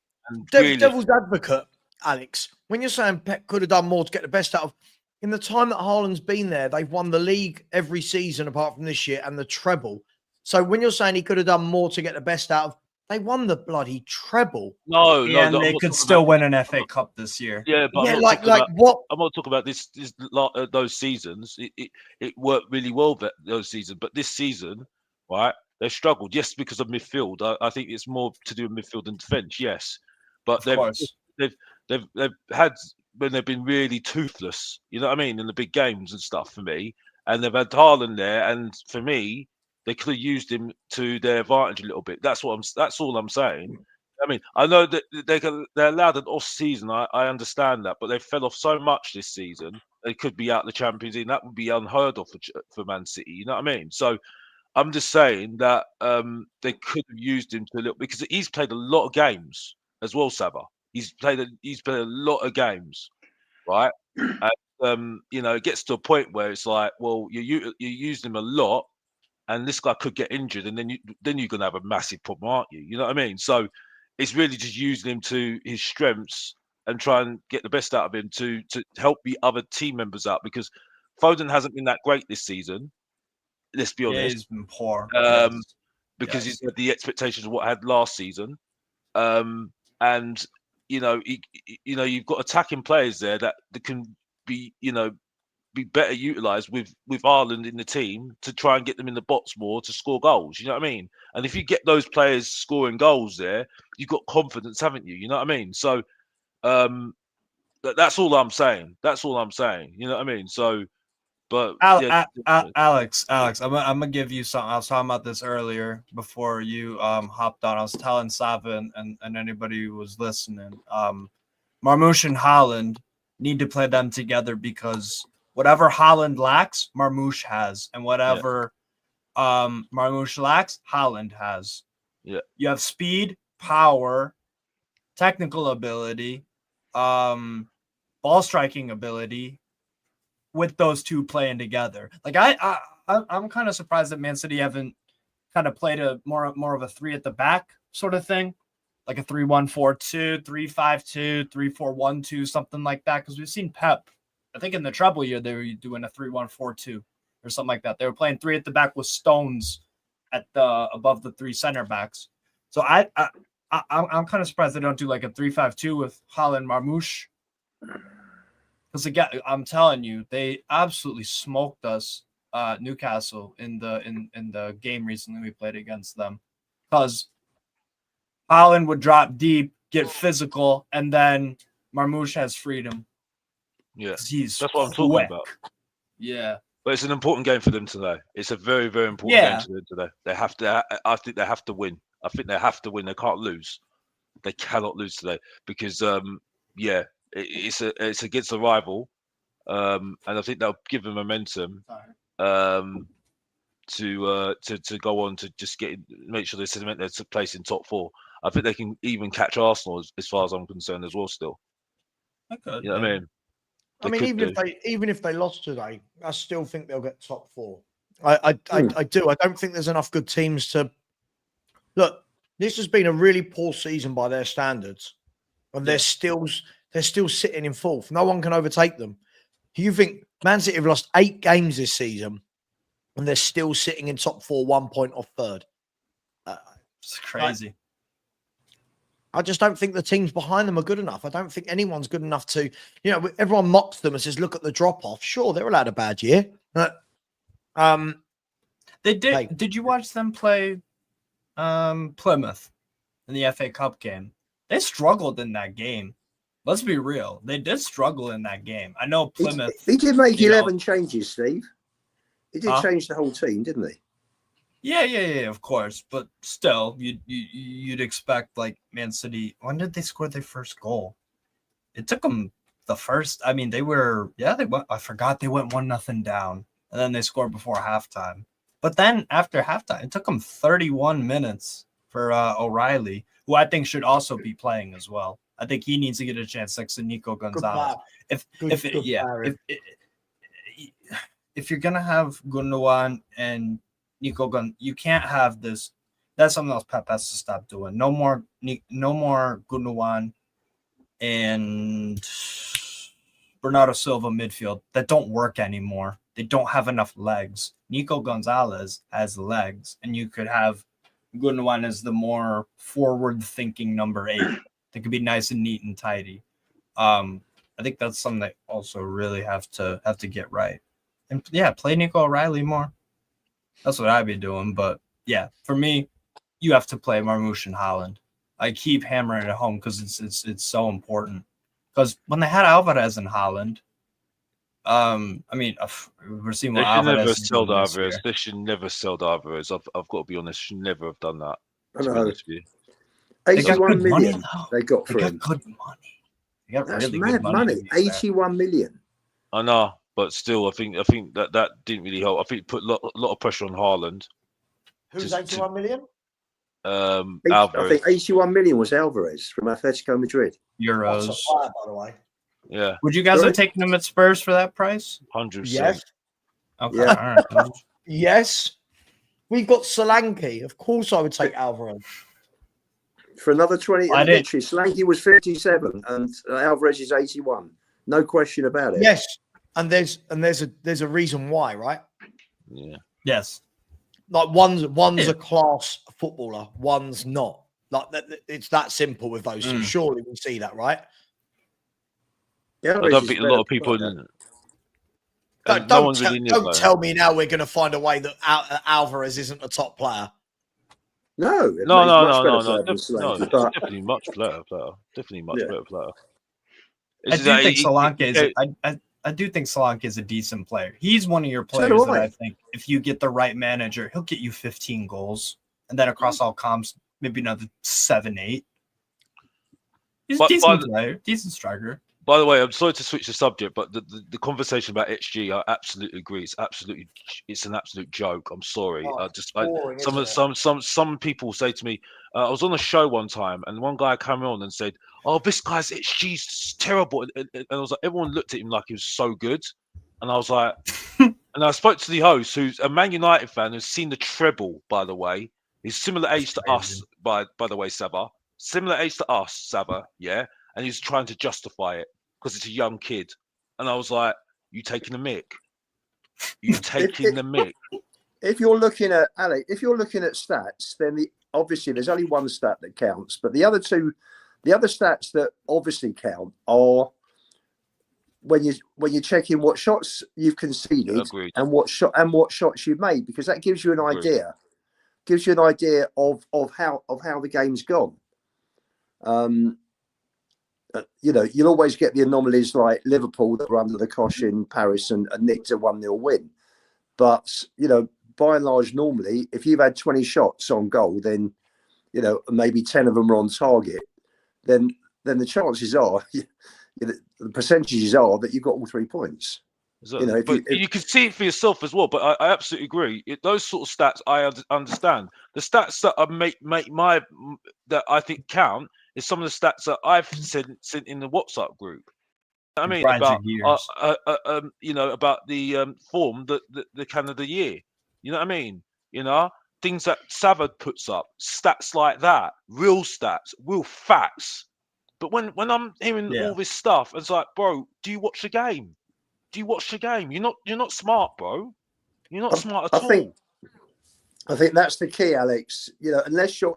devil's advocate, Alex, when you're saying Pep could have done more to get the best out of. In the time that Haaland's been there, they've won the league every season apart from this year and the treble. So when you're saying he could have done more to get the best out of, they won the bloody treble. And they could still win an FA Cup this year. Yeah, but I'm not talking about this those seasons. It worked really well those seasons, but this season, right, they struggled. Yes, because of midfield. I think it's more to do with midfield and defence. Yes, but they've had when they've been really toothless. You know what I mean, in the big games and stuff for me, and they've had Haaland there, and for me. They could have used him to their advantage a little bit. That's all I'm saying. I mean, I know that they're allowed an off season. I understand that, but they fell off so much this season. They could be out the Champions League. That would be unheard of for Man City. You know what I mean? So I'm just saying that they could have used him to a little because he's played a lot of games as well. Saba, he's played a lot of games, right? And you know, it gets to a point where it's like, well, you used him a lot. And this guy could get injured, and then you're gonna have a massive problem, aren't you? You know what I mean? So it's really just using him to his strengths and try and get the best out of him to help the other team members out because Foden hasn't been that great this season. Let's be honest. He's been poor. Because he's had the expectations of what I had last season. And you know, you've got attacking players there that can be, be better utilised with Ireland in the team to try and get them in the box more to score goals. You know what I mean? And if you get those players scoring goals there, you've got confidence, haven't you? You know what I mean? So that's all I'm saying. That's all I'm saying. You know what I mean? So, but Alex, I'm gonna give you something. I was talking about this earlier before you hopped on. I was telling Sava and anybody who was listening, Marmoush and Haaland need to play them together because whatever Haaland lacks, Marmoush has, and whatever Marmoush lacks, Haaland has. Yeah. You have speed, power, technical ability, ball striking ability. With those two playing together, like I'm kind of surprised that Man City haven't kind of played a more of a 3 at the back sort of thing, like a 3-1-4-2, 3-5-2, 3-4-1-2, something like that. Because we've seen Pep, I think in the treble year they were doing a 3-1-4-2 or something like that. They were playing 3 at the back with Stones at the above the 3 center backs. So I'm kind of surprised they don't do like a 3-5-2 with Haaland, Marmoush. Because again, I'm telling you, they absolutely smoked us, Newcastle, in the game recently we played against them. Because Haaland would drop deep, get physical, and then Marmoush has freedom. Yeah, He's that's what I'm talking about. Yeah, but it's an important game for them today. It's a very, very important game for them today. They have to. I think they have to win. I think they have to win. They can't lose. They cannot lose today because it's against a rival, and I think that'll give them momentum to go on to just make sure they cement their place in top 4. I think they can even catch Arsenal as far as I'm concerned as well. Still, okay. You know what I mean? I mean, even if they lost today, I still think they'll get top 4. I do. I don't think there's enough good teams to look. This has been a really poor season by their standards, and they're still sitting in 4th. No one can overtake them. You think Man City have lost 8 games this season, and they're still sitting in top 4, 1 point off 3rd. It's crazy. I just don't think the teams behind them are good enough. I don't think anyone's good enough to, everyone mocks them and says, look at the drop off. Sure, they're allowed a bad year. They did. Hey, did you watch them play Plymouth in the FA Cup game? They struggled in that game. Let's be real. They did struggle in that game. I know Plymouth. He did make 11 changes, Steve. He did change the whole team, didn't he? Yeah, of course. But still, you'd expect like Man City. When did they score their first goal? It took them the first. I mean, they went. I forgot they went 1-0 down, and then they scored before halftime. But then after halftime, it took them 31 minutes for O'Reilly, who I think should also be playing as well. I think he needs to get a chance next to Nico Gonzalez. If you're gonna have Gundogan and Nico Gun, you can't have this. That's something else Pep has to stop doing. No more Gundogan and Bernardo Silva midfield that don't work anymore. They don't have enough legs. Nico Gonzalez has legs, and you could have Gundogan as the more forward-thinking number 8. That could be nice and neat and tidy. I think that's something they also really have to get right. And play Nico O'Reilly more. That's what I'd be doing. But yeah, for me, you have to play Marmoush and Haaland. I keep hammering it home because it's so important. Because when they had Alvarez and Haaland, we're seeing what Alvarez is doing this year. They should never sell Alvarez. I've got to be honest, should never have done that. I know. 81 million they got for him. Good money. They got That's really mad good money. 81 million. I know, but still, I think that didn't really help. I think it put a lot of pressure on Haaland. Who's 81 million? I think 81 million was Alvarez from Atletico Madrid. Euros. That's a fire, by the way. Yeah. Would you guys have taken him at Spurs for that price? 100%. Yes. Okay. Yeah. All right. Yes. We've got Solanke. Of course, I would take Alvarez. For another 20, I did. Solanke was 57 and Alvarez is 81. No question about it. Yes, and there's a reason why, right? Yeah. Yes. Like one's a class footballer, one's not. Like it's that simple with those two. Surely we see that, right? Yeah, I don't think a lot of people. Don't tell me now we're going to find a way that Alvarez isn't a top player. No. Definitely much better player. Definitely much better player. I do think Solanke is a decent player. He's one of your players that I think if you get the right manager, he'll get you 15 goals. And then across all comps, maybe another 7-8. He's a decent player, decent striker. By the way, I'm sorry to switch the subject, but the conversation about XG, I absolutely agree. It's an absolute joke. I'm sorry. Oh, boring, isn't it? Some people say to me, I was on a show one time, and one guy came on and said, "Oh, this guy's XG's terrible," and I was like, everyone looked at him like he was so good, and I was like, and I spoke to the host, who's a Man United fan, who's seen the treble, by the way. He's similar age to us, by the way, Saba. Similar age to us, Saba, yeah, and he's trying to justify it because it's a young kid. And I was like, you taking the mick? You taking the mick? If you're looking at Alex, if you're looking at stats, then obviously there's only one stat that counts, but the other stats that obviously count are when you're checking what shots you've conceded and what shots you've made, because that gives you an idea. Gives you an idea of how the game's gone. You'll always get the anomalies like Liverpool that were under the cosh in Paris and nicked a 1-0 win. But, by and large, normally, if you've had 20 shots on goal, then, maybe 10 of them are on target, then the chances are, the percentages are that you've got all 3 points. So, you can see it for yourself as well. But I absolutely agree. Those sort of stats I understand. The stats that that I think count is some of the stats that I've sent in the WhatsApp group. I mean about about the form the Canada year. You know what I mean? Things that Savard puts up, stats like that, real stats, real facts. But when I'm hearing all this stuff, it's like, bro, do you watch the game? Do you watch the game? You're not smart, bro. You're not smart at all. I think that's the key, Alex. Unless you're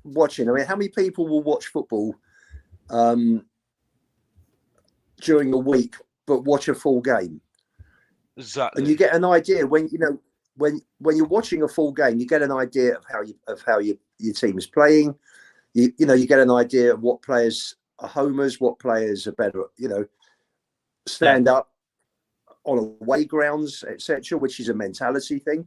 watching. I mean, how many people will watch football during a week, but watch a full game? Exactly. And you get an idea when you're watching a full game, you get an idea of how your team is playing. You get an idea of what players are homers, what players are better. Stand up on away grounds, etc., which is a mentality thing.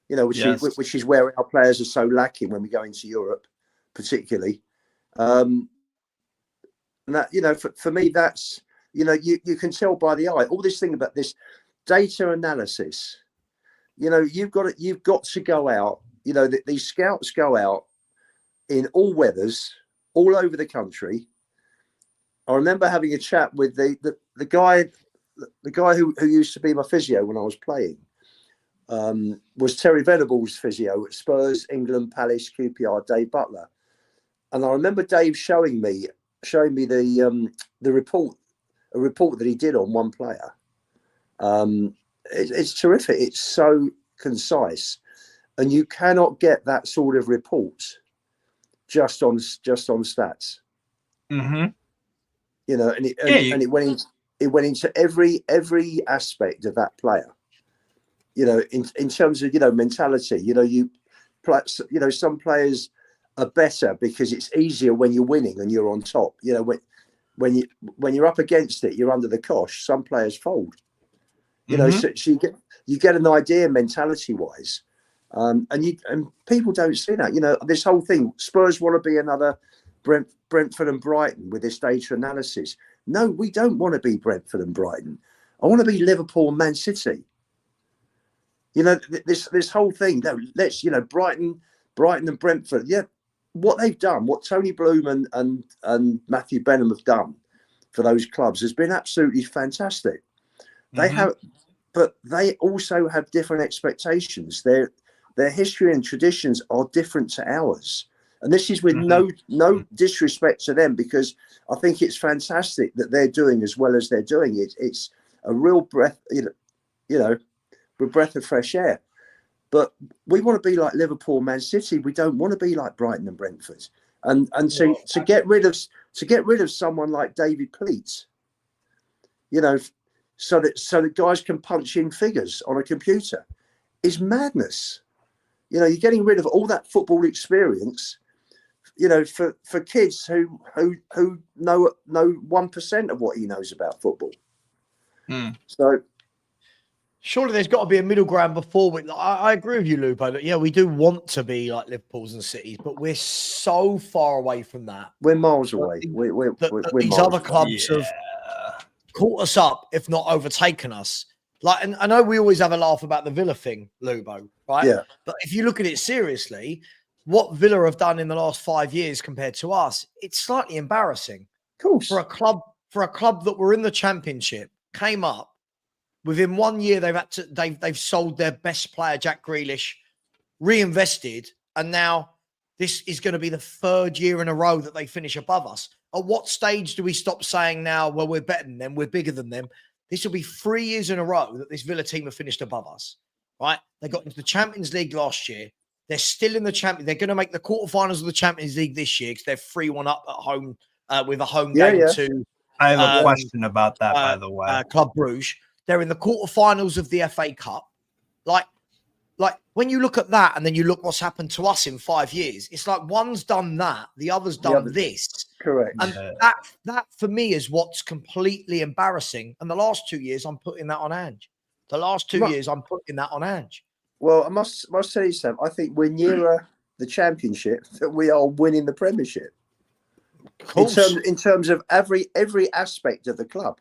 Which is where our players are so lacking when we go into Europe, particularly. And that for me, that's you can tell by the eye. All this thing about this data analysis. You've got to go out. These scouts go out in all weathers, all over the country. I remember having a chat with the guy who used to be my physio when I was playing. Was Terry Venables' physio at Spurs, England, Palace, QPR, Dave Butler. And I remember Dave showing me the report, a report that he did on one player. It's terrific. It's so concise, and you cannot get that sort of report just on stats. Mm-hmm. And it went into every aspect of that player. In terms of mentality. Some players are better because it's easier when you're winning and you're on top. When you're up against it, you're under the cosh. Some players fold. So you get an idea mentality wise, and people don't see that. This whole thing. Spurs want to be another Brentford and Brighton with this data analysis. No, we don't want to be Brentford and Brighton. I want to be Liverpool and Man City. This whole thing. No, let's Brighton and Brentford. Yeah, what they've done, what Tony Bloom and Matthew Benham have done for those clubs has been absolutely fantastic. They have, but they also have different expectations. Their history and traditions are different to ours. And this is with no disrespect to them, because I think it's fantastic that they're doing as well as they're doing. It's a real breath, a breath of fresh air. But we want to be like Liverpool, Man City. We don't want to be like Brighton and Brentford. And to get rid of someone like David Pleat, so that guys can punch in figures on a computer, is madness. You're getting rid of all that football experience. For kids who know 1% of what he knows about football. So Surely there's got to be a middle ground before we. I agree with you, Lupo. That, yeah, we do want to be like Liverpool's and Cities, but we're so far away from that. We're miles away. We're These miles other away. clubs have caught us up, if not overtaken us. Like, and I know we always have a laugh about the Villa thing, Lubo, right? Yeah. But if you look at it seriously, what Villa have done in the last 5 years compared to us, it's slightly embarrassing. Of course. For a club that were in the Championship, came up. Within 1 year, they've sold their best player, Jack Grealish, reinvested, and now this is going to be the 3rd year in a row that they finish above us. At what stage do we stop saying now, well, we're better than them, we're bigger than them? This will be 3 years in a row that this Villa team have finished above us, right? They got into the Champions League last year. They're still in the Champions. They're going to make the quarterfinals of the Champions League this year because they're 3-1 up at home with a home game to. I have a question about that, by the way. Club Brugge. They're in the quarterfinals of the FA Cup. Like when you look at that and then you look what's happened to us in 5 years, it's like one's done that, the other's done this. Correct. And that for me is what's completely embarrassing. And the last 2 years, I'm putting that on Ange. The last 2 years, I'm putting that on Ange. Well, I must tell you, Sam, I think we're nearer the Championship than we are winning the Premiership. In terms of every aspect of the club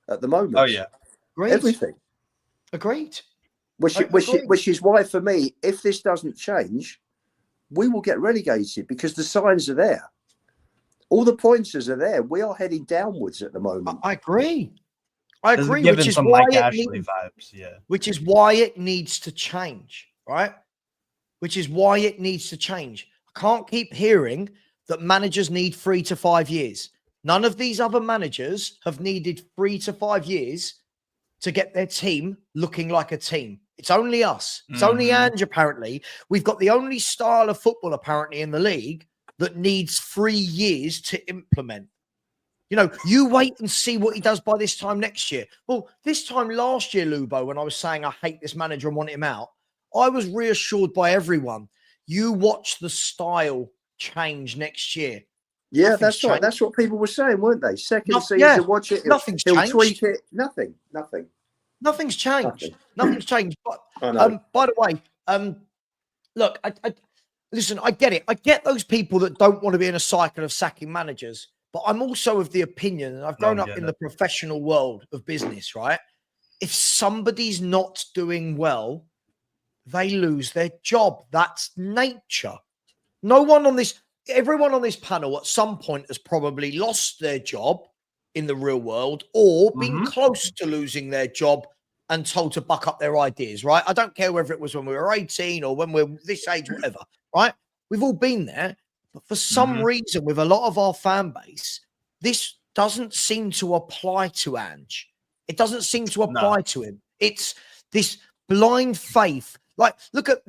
at the moment. Oh, yeah. Agreed. Everything. Agreed. Which is why, for me, if this doesn't change, we will get relegated because the signs are there. All the pointers are there. We are heading downwards at the moment. I agree. Which is some why Mike Ashley vibes, Which is why it needs to change, right? Which is why it needs to change. I can't keep hearing that managers need 3 to 5 years. None of these other managers have needed 3 to 5 years to get their team looking like a team. It's only us. It's only Ange, apparently. We've got the only style of football, apparently, in the league that needs 3 years to implement. You know, you wait and see what he does by this time next year. Well, this time last year, Lubo, when I was saying I hate this manager and want him out, I was reassured by everyone. You watch the style change next year. Yeah, Nothing's that's right. changed. That's what people were saying, weren't they? Second season, watch it. Nothing's he'll changed. tweak it. Nothing. Nothing's changed. Nothing's changed. But I know. by the way, look, listen, I get it. I get those people that don't want to be in a cycle of sacking managers. But I'm also of the opinion, and I've grown up in the professional world of business, right? If somebody's not doing well, they lose their job. That's nature. Everyone on this panel at some point has probably lost their job in the real world or been close to losing their job and told to buck up their ideas, right? I don't care whether it was when we were 18 or when we're this age, whatever, right? We've all been there. But for some reason, with a lot of our fan base, this doesn't seem to apply to Ange. It doesn't seem to apply to him. It's this blind faith. Like, look at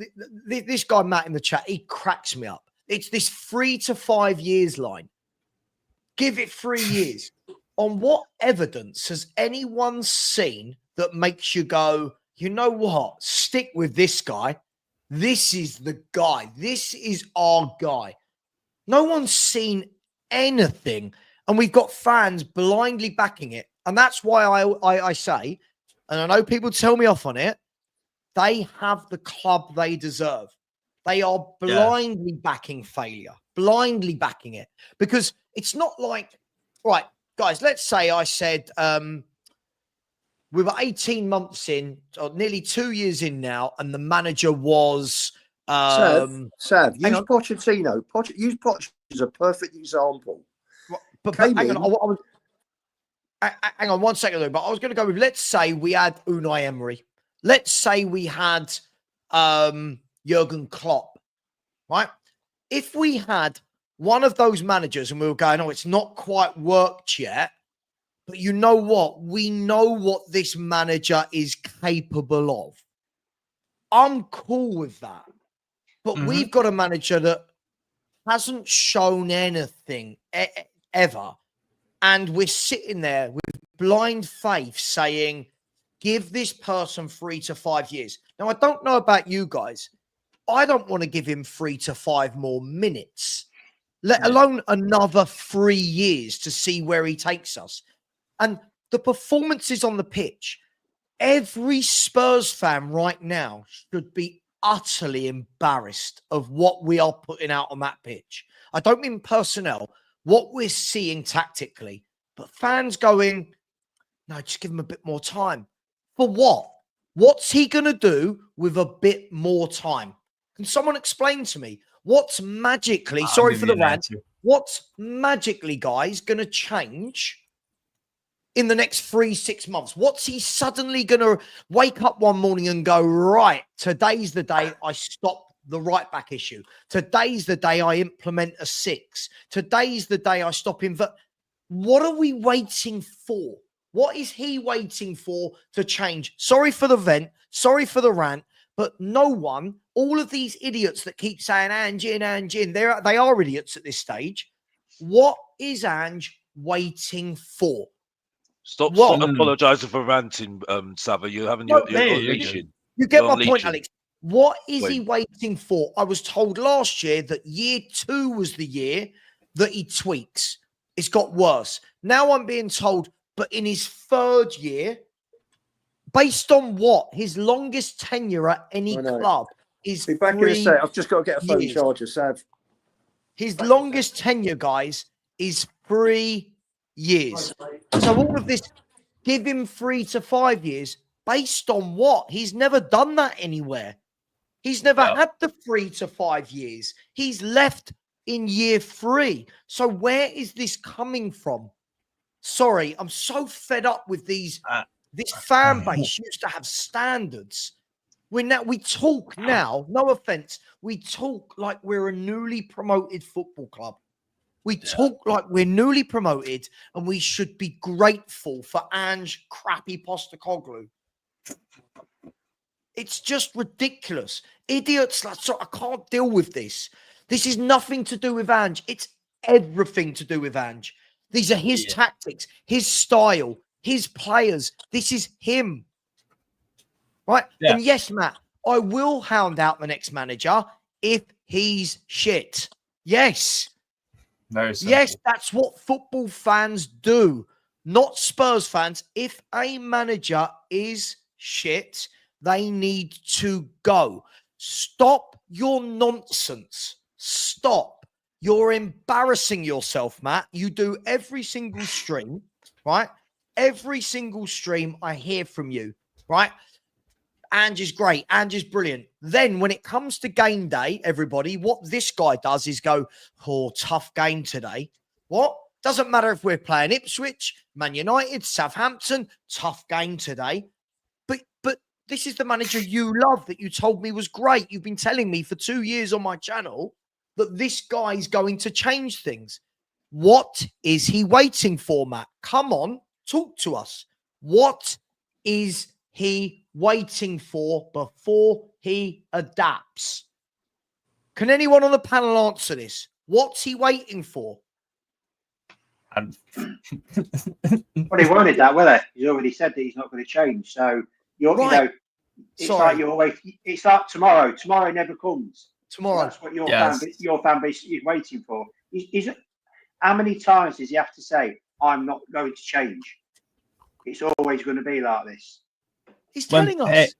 this guy, Matt, in the chat. He cracks me up. It's this 3 to 5 years line. Give it 3 years. On what evidence has anyone seen that makes you go, you know what? Stick with this guy. This is the guy. This is our guy. No one's seen anything. And we've got fans blindly backing it. And that's why I say, and I know people tell me off on it, they have the club they deserve. They are blindly backing failure, blindly backing it. Because it's not like, right, guys, let's say I said we were 18 months in, or nearly 2 years in now, and the manager was... Sav, use Pochettino. Use Poch as a perfect example. But hang on, hang on 1 second, though. But I was going to go with, let's say we had Unai Emery. Let's say we had Jurgen Klopp, right? If we had one of those managers and we were going, oh, it's not quite worked yet, but you know what? We know what this manager is capable of. I'm cool with that. But we've got a manager that hasn't shown anything ever. And we're sitting there with blind faith saying, give this person 3 to 5 years. Now, I don't know about you guys. I don't want to give him 3 to 5 more minutes, let alone another 3 years to see where he takes us. And the performances on the pitch, Every Spurs fan right now should be utterly embarrassed of what we are putting out on that pitch. I don't mean personnel, what we're seeing tactically, but fans going, no, just give him a bit more time. For what? What's he going to do with a bit more time? Can someone explain to me what's magically, sorry for the rant, what's magically, guys, going to change in the next 3-6 months? What's he suddenly going to wake up one morning and go, right, today's the day I stop the right back issue. Today's the day I implement a 6. Today's the day I stop him. What are we waiting for? What is he waiting for to change? Sorry for the vent. Sorry for the rant. But no one, all of these idiots that keep saying Ange in, they are idiots at this stage. What is Ange waiting for? Stop apologising for ranting, Sava. You're having your unleashing. You get my point, Alex. What is he waiting for? I was told last year that year 2 was the year that he tweaks. It's got worse. Now I'm being told, but in his 3rd year, based on what? His longest tenure at any club is be back 3 in a sec. I've just got to get a phone years. charger, Sav. His longest tenure, guys, is 3 years. So all of this, give him 3 to 5 years. Based on what? He's never done that anywhere. He's never had the 3 to 5 years. He's left in year 3. So where is this coming from? Sorry, I'm so fed up with these. This fan base used to have standards. We talk now, no offense, we talk like we're a newly promoted football club. We talk like we're newly promoted and we should be grateful for Ange crappy Postecoglou. It's just ridiculous. Idiots, I can't deal with this. This is nothing to do with Ange. It's everything to do with Ange. These are his tactics, his style, his players. This is him. Right? Yeah. And yes, Matt, I will hound out the next manager if he's shit. Yes. Very simple. Yes, that's what football fans do, not Spurs fans. If a manager is shit, they need to go. Stop your nonsense. Stop. You're embarrassing yourself, Matt. You do every single stream, right? Every single stream I hear from you, right? Ange is great. Ange is brilliant. Then when it comes to game day, everybody, what this guy does is go, oh, tough game today. What? Doesn't matter if we're playing Ipswich, Man United, Southampton, tough game today. But this is the manager you love that you told me was great. You've been telling me for 2 years on my channel that this guy is going to change things. What is he waiting for, Matt? Come on, talk to us. What is he waiting for before he adapts? Can anyone on the panel answer this? What's he waiting for? Well, he won't adapt, will he? He's already said that he's not going to change. So you know, it's like you're always. It's like tomorrow. Tomorrow never comes. Tomorrow. That's what your fan base is waiting for. How many times does he have to say, "I'm not going to change"? It's always going to be like this. He's telling us.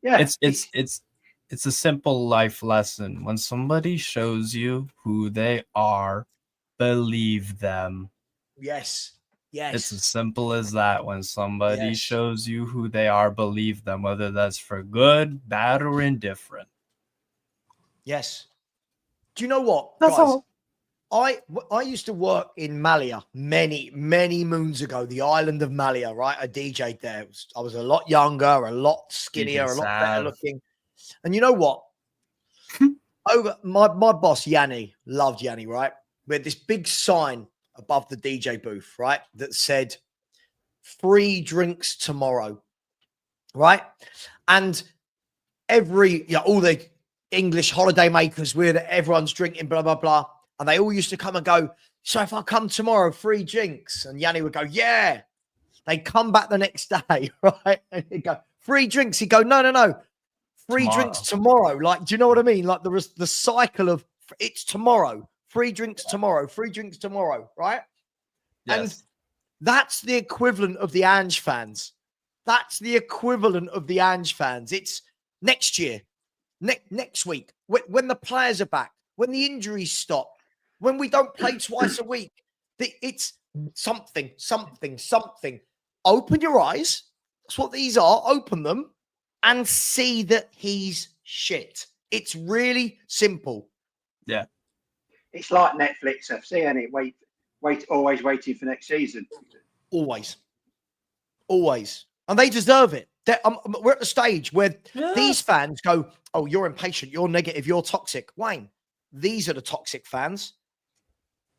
It's a simple life lesson. When somebody shows you who they are, believe them. Yes. It's as simple as that. When somebody shows you who they are, believe them, whether that's for good, bad, or indifferent. Yes. Do you know what, That's guys? all. I used to work in Malia many, many moons ago, the island of Malia, right? I DJ'd there. I was a lot younger, a lot skinnier, a lot better looking. And you know what? Over my boss, Yanni, loved Yanni, right? We had this big sign above the DJ booth, right? That said, free drinks tomorrow, right? And all the English holiday makers, everyone's drinking, blah, blah, blah. And they all used to come and go, so if I come tomorrow, free drinks. And Yanni would go, yeah. They'd come back the next day, right? And he'd go, free drinks. He'd go, no. Free drinks tomorrow. Like, do you know what I mean? Like the cycle of it's tomorrow. Free drinks tomorrow. Free drinks tomorrow, right? Yes. And that's the equivalent of the Ange fans. That's the equivalent of the Ange fans. It's next year, next week, when the players are back, when the injuries stop, when we don't play twice a week. It's something. Open your eyes. That's what these are. Open them and see that he's shit. It's really simple. Yeah. It's like Netflix FC, and it always waiting for next season. Always. And they deserve it. We're at the stage where these fans go, oh, you're impatient, you're negative, you're toxic. Wayne, these are the toxic fans.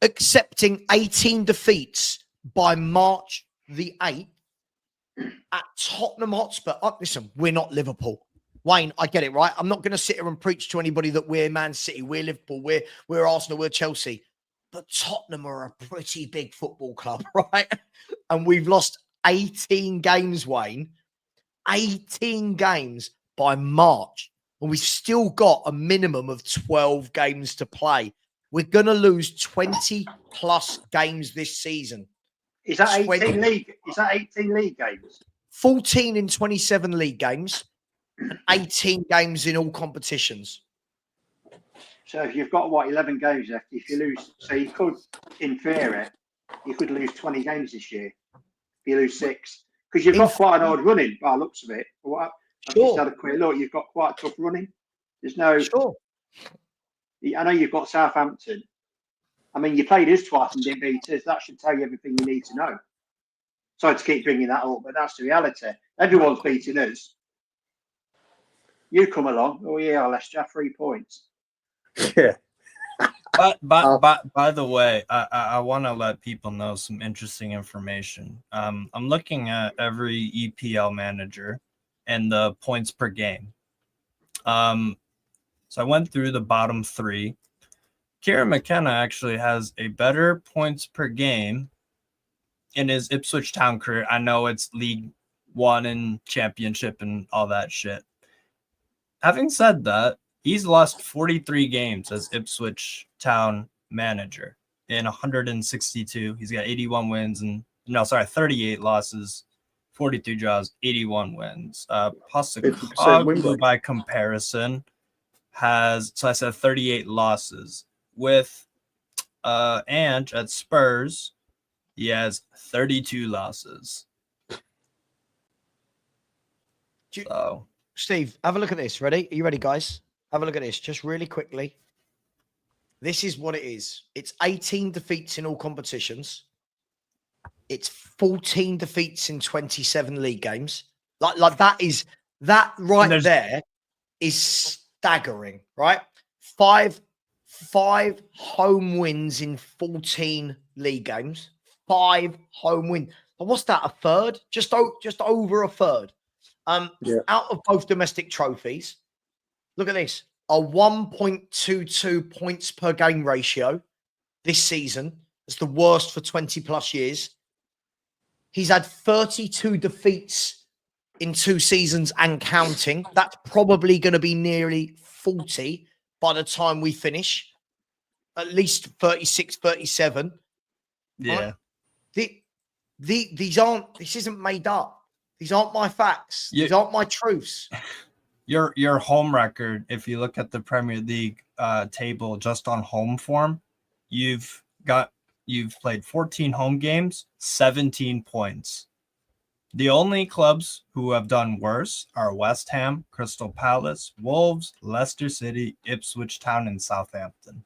Accepting 18 defeats by March the 8th at Tottenham Hotspur. Oh, listen, we're not Liverpool. Wayne, I get it, right? I'm not going to sit here and preach to anybody that we're Man City, we're Liverpool, we're Arsenal, we're Chelsea. But Tottenham are a pretty big football club, right? And we've lost 18 games, Wayne. 18 games by March. And we've still got a minimum of 12 games to play. We're going to lose 20 plus games this season. Is that 18 league? Is that 18 league games? 14 in 27 league games and 18 games in all competitions. So if you've got 11 games left, if you lose, so you could, in theory, you could lose 20 games this year. If you lose 6, because you've got quite an odd running by the looks of it. I've just had a quick look. You've got quite tough running. There's no. Sure. I know you've got Southampton. I mean, you played us twice and didn't beat us. That should tell you everything you need to know. Sorry to keep bringing that up, but that's the reality. Everyone's beating us. You come along. Oh yeah, let's have 3 points. Yeah. But by the way, I want to let people know some interesting information. I'm looking at every EPL manager and the points per game. So I went through the bottom 3. Kieran McKenna actually has a better points per game in his Ipswich Town career. I know it's League One and Championship and all that shit. Having said that, he's lost 43 games as Ipswich Town manager in 162. He's got 81 wins and 38 losses, 43 draws, 81 wins. Postecoglou, by comparison, has, so I said 38 losses. With Ange at Spurs, he has 32 losses. So, Steve, have a look at this. Ready? Are you ready, guys? Have a look at this just really quickly. This is what it is. It's 18 defeats in all competitions. It's 14 defeats in 27 league games. Like that right there is staggering, right? Five home wins in 14 league games. 5 home wins. But what's that? A third? Just over a third. Out of both domestic trophies. Look at this. A 1.22 points per game ratio this season. It's the worst for 20 plus years. He's had 32 defeats in 2 seasons and counting. That's probably going to be nearly 40 by the time we finish. At least 36, 37. yeah. Right? This isn't made up. These aren't my facts. These aren't my truths. Your home record, if you look at the Premier League table just on home form, you've played 14 home games, 17 points. The only clubs who have done worse are West Ham, Crystal Palace, Wolves, Leicester City, Ipswich Town, and Southampton.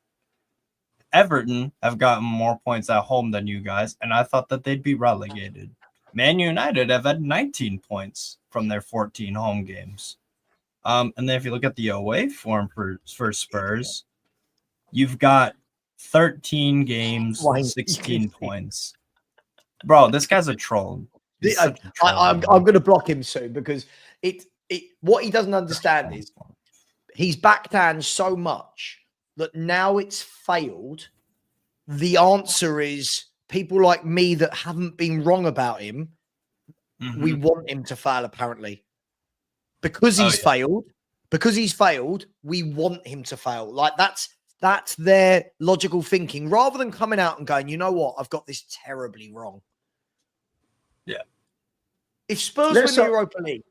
Everton have gotten more points at home than you guys, and I thought that they'd be relegated. Man United have had 19 points from their 14 home games. And then if you look at the away form for Spurs, you've got 13 games, 16 points. Bro, this guy's a troll. I'm going to block him soon because what he doesn't understand is he's backed Ange so much that now it's failed. The answer is people like me that haven't been wrong about him. Mm-hmm. We want him to fail, apparently. Because he's failed, we want him to fail. Like that's their logical thinking, rather than coming out and going, you know what, I've got this terribly wrong. Yeah. If Spurs win the Europa League,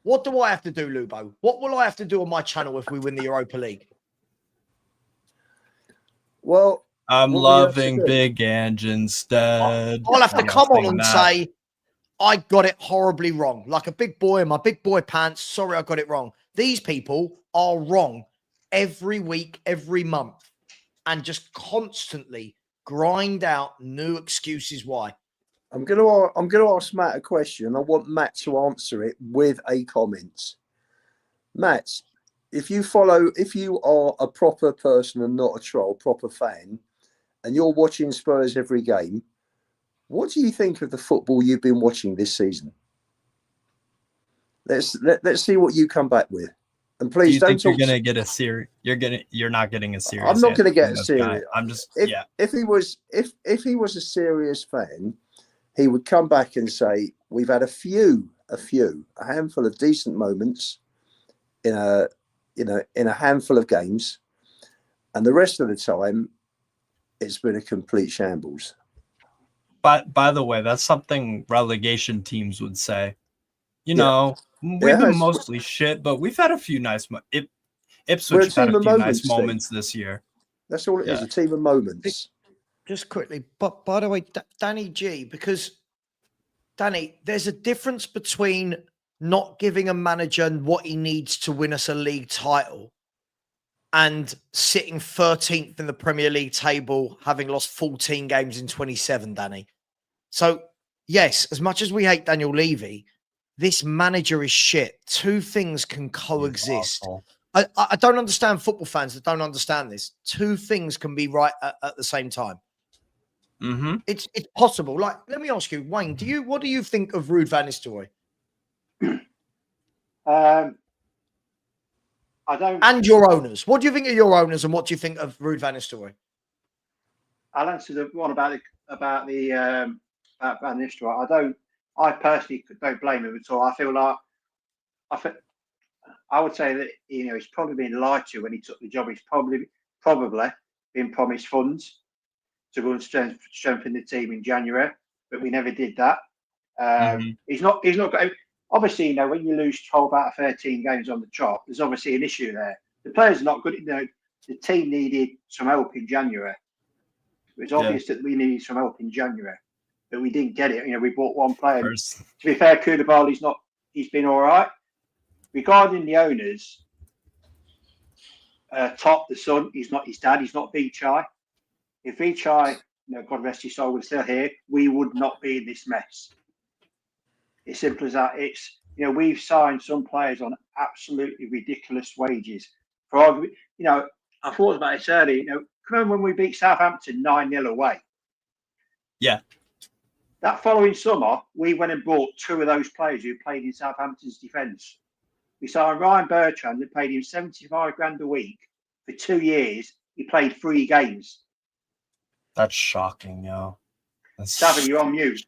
what do I have to do, Lubo? What will I have to do on my channel if we win the Europa League? Well, I'm loving Big Ange instead. I'll have to come on and say, I got it horribly wrong. Like a big boy in my big boy pants. Sorry, I got it wrong. These people are wrong every week, every month, and just constantly grind out new excuses why. I'm gonna ask Matt a question. I want Matt to answer it with a comment. Matt, if you are a proper person and not a troll, proper fan, and you're watching Spurs every game, what do you think of the football you've been watching this season? Let's see what you come back with. And please do you think you're gonna get a serious? You're not getting a serious. I'm not gonna get a serious. I'm just If he was a serious fan, he would come back and say, we've had a handful of decent moments in a handful of games, and the rest of the time it's been a complete shambles. But by the way, that's something relegation teams would say. You know, we've been mostly shit, but we've had a few nice Ipswich had a few nice moments this year. That's all it is, a team of moments. Just quickly, but by the way, Danny G, because Danny, there's a difference between not giving a manager what he needs to win us a league title and sitting 13th in the Premier League table, having lost 14 games in 27, Danny. So, yes, as much as we hate Daniel Levy, this manager is shit. Two things can coexist. I don't understand football fans that don't understand this. Two things can be right at the same time. Mm-hmm. It's possible. Like, let me ask you, Wayne, what do you think of Ruud van Nistelrooy? I don't. And your owners. What do you think of your owners, and what do you think of Ruud van Nistelrooy? I'll answer the one about Van Nistelrooy. I personally don't blame him at all. I feel like I would say that he's probably been lied to when he took the job. He's probably been promised funds to go and strengthen the team in January, but we never did that. He's not got. Obviously, when you lose 12 out of 13 games on the trot, there's obviously an issue there. The players are not good. The team needed some help in January. It was obvious that we needed some help in January, but we didn't get it. We bought one player. To be fair, Koulibaly's he's been all right. Regarding the owners, Top, the son, he's not his dad. He's not Vichai. If Vichai, God rest his soul, was still here, we would not be in this mess. It's simple as that. It's we've signed some players on absolutely ridiculous wages. For argument, I thought about this earlier. Remember when we beat Southampton 9-0 away? Yeah. That following summer, we went and bought two of those players who played in Southampton's defence. We signed Ryan Bertrand and paid him 75 grand a week for 2 years. He played 3 games. That's shocking, yo. Savvy, you're on mute.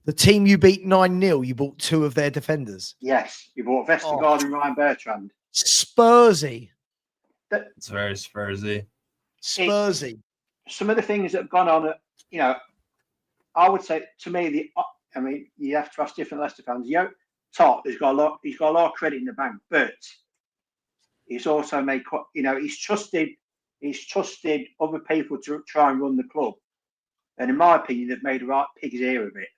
The team you beat 9-0, you bought 2 of their defenders. Yes, you bought Vestergaard and Ryan Bertrand. Spursy. It's very Spursy. Spursy. Some of the things that have gone on, I would say to me, you have to ask different Leicester fans. Todd has got a lot. He's got a lot of credit in the bank, but he's also made. He's trusted other people to try and run the club, and in my opinion, they've made a right pig's ear of it.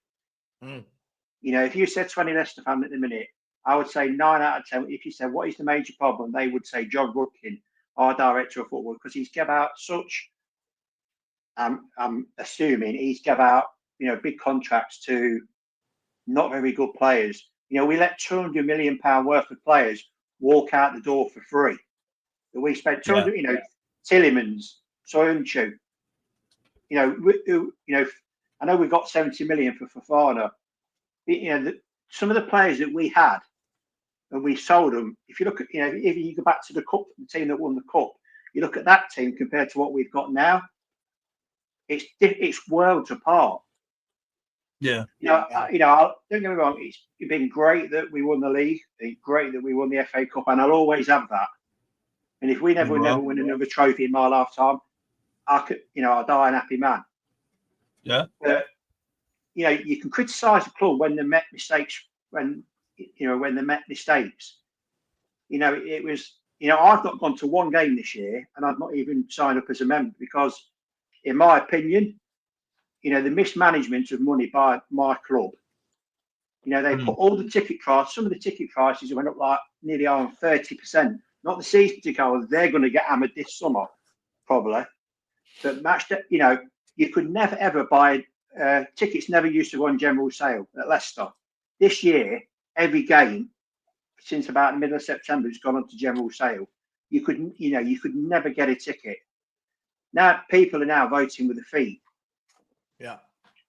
If you said to any Leicester fan at the minute, I would say 9 out of 10. If you said what is the major problem, they would say John Rudkin, our director of football, because he's given out such. I'm assuming he's given out big contracts to not very good players. We let £200 million worth of players walk out the door for free. We spent 200. Tillemans, Soyuncu. I know we got 70 million for Fofana. Some of the players that we had, and we sold them. If you look at, if you go back to the cup, the team that won the cup, you look at that team compared to what we've got now. It's worlds apart. Yeah. Don't get me wrong. It's been great that we won the league. It's great that we won the FA Cup, and I'll always have that. And if we never win another trophy in my lifetime, I'll die an happy man. Yeah. But you know, you can criticise the club when they met mistakes, when they met mistakes. You know, it was, you know, I've not gone to one game this year, and I've not even signed up as a member because, in my opinion, you know, the mismanagement of money by my club. You know, they put all the ticket prices. Some of the ticket prices went up like nearly on 30%. Not the season ticket holders; they're going to get hammered this summer, probably. But you know, you could never ever buy tickets. Never used to go on general sale at Leicester. This year, every game since about the middle of September has gone on to general sale. You could never get a ticket. Now people are now voting with their feet. Yeah.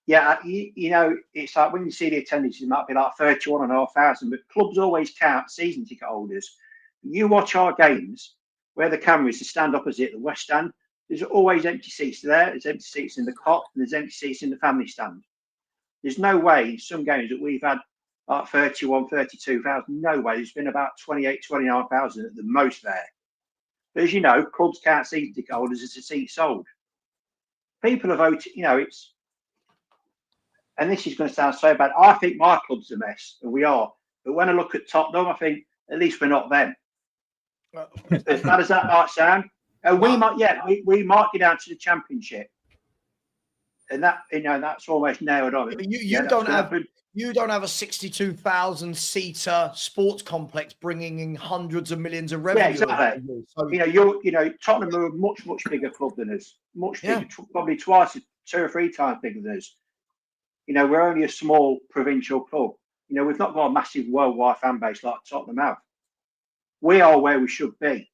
Yeah, you know, it's like when you see the attendance, it might be like 31,500, but clubs always count season ticket holders. You watch our games where the cameras stand opposite the West Stand, there's always empty seats there. There's empty seats in the cot, and there's empty seats in the family stand. There's no way in some games that we've had like 31, 32,000. No way. There's been about 28, 29,000 at the most there. But as you know, clubs count season ticket holders as a seat sold. People are voting, you know, and this is going to sound so bad. I think my club's a mess, and we are. But when I look at Tottenham, I think at least we're not them. As bad as that might sound, we might get down to the Championship, and that, you know, that's almost nailed on. You don't have a 62,000 seater sports complex bringing in hundreds of millions of revenue. Yeah, exactly. So, you know, Tottenham are a much bigger club than us, much bigger, probably twice, 2 or 3 times bigger than us. You know, we're only a small provincial club. You know, we've not got a massive worldwide fan base like Tottenham have. We are where we should be.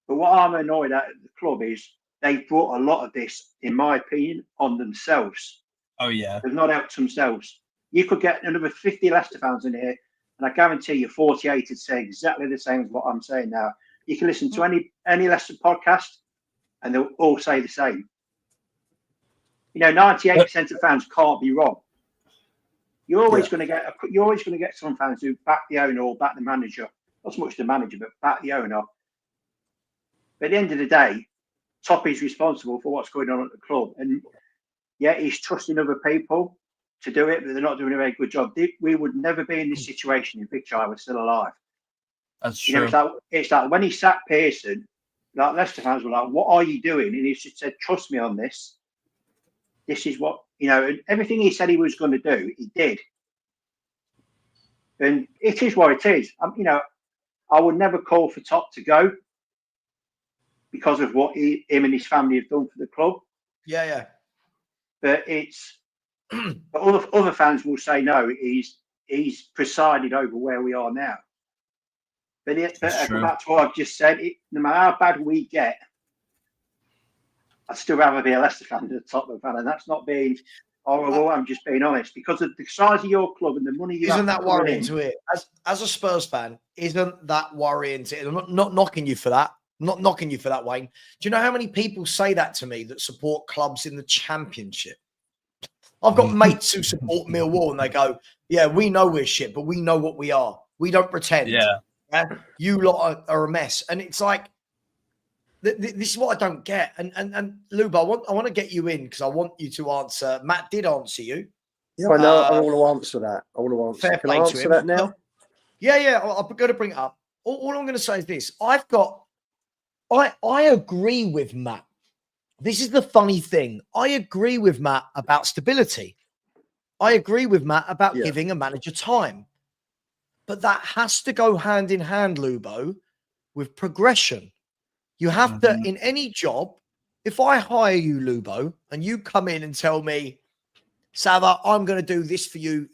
But what I'm annoyed at the club is they've brought a lot of this, in my opinion, on themselves. Oh, yeah. They've not helped themselves. You could get another 50 Leicester fans in here, and I guarantee you 48 would say exactly the same as what I'm saying now. You can listen to any Leicester podcast, and they'll all say the same. You know, 98% of fans can't be wrong. You're always going to get some fans who back the owner or back the manager. Not so much the manager, but back the owner. But at the end of the day, Toppy's responsible for what's going on at the club, and yeah, he's trusting other people to do it, but they're not doing a very good job. We would never be in this situation if Big Chai was still alive. That's true. You know, it's like when he sacked Pearson, like Leicester fans were like, "What are you doing?" And he just said, "Trust me on this. This is what, you know," and everything he said he was going to do, he did. And it is what it is. You know, I would never call for Top to go because of what him and his family have done for the club. Yeah. But but other fans will say no. He's presided over where we are now. But back to what I've just said. No matter how bad we get, I'd still rather be a Leicester fan than a Tottenham fan, and that's not being horrible. I'm just being honest, because of the size of your club and the money you isn't that worrying to it as a Spurs fan? Isn't that worrying to it? I'm not knocking you for that. I'm not knocking you for that, Wayne. Do you know how many people say that to me that support clubs in the Championship? I've got mates who support Millwall, and they go, "Yeah, we know we're shit, but we know what we are. We don't pretend. Yeah? You lot are a mess." And it's like, this is what I don't get. And Luba, I want to get you in because I want you to answer. Matt did answer you. Yeah, I know. I want to answer that. I want to answer. Fair play Can I to answer him. that now? Yeah. I'm going to bring it up. All I'm going to say is this. I agree with Matt. This is the funny thing. I agree with Matt about stability. I agree with Matt about giving a manager time. But that has to go hand in hand, Lubo, with progression. You have to, in any job, if I hire you, Lubo, and you come in and tell me, Sava, I'm going to do this for you.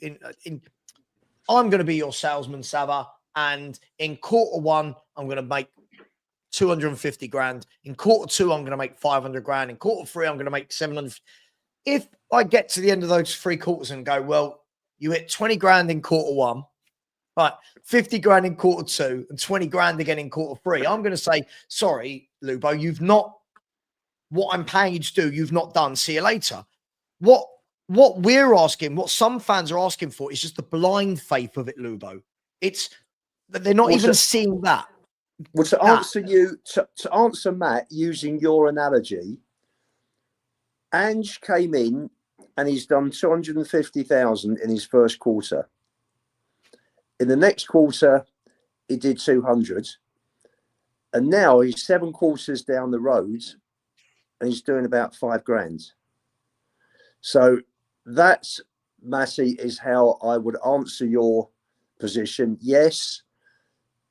I'm going to be your salesman, Sava, and in quarter 1, I'm going to make 250 grand. In quarter 2, I'm going to make 500 grand. In quarter 3, I'm going to make 700. If I get to the end of those 3 quarters and go, well, you hit 20 grand in quarter 1, right, 50 grand in quarter 2, and 20 grand again in quarter 3, I'm going to say, sorry, Lubo, you've not, what I'm paying you to do, you've not done. See you later. What we're asking, what some fans are asking for is just the blind faith of it, Lubo. It's that they're not even seeing that. Well, to answer you, to answer Matt, using your analogy, Ange came in and he's done 250,000 in his first quarter. In the next quarter, he did 200. And now he's 7 quarters down the road and he's doing about 5 grand. So that's, Matty, is how I would answer your position. Yes,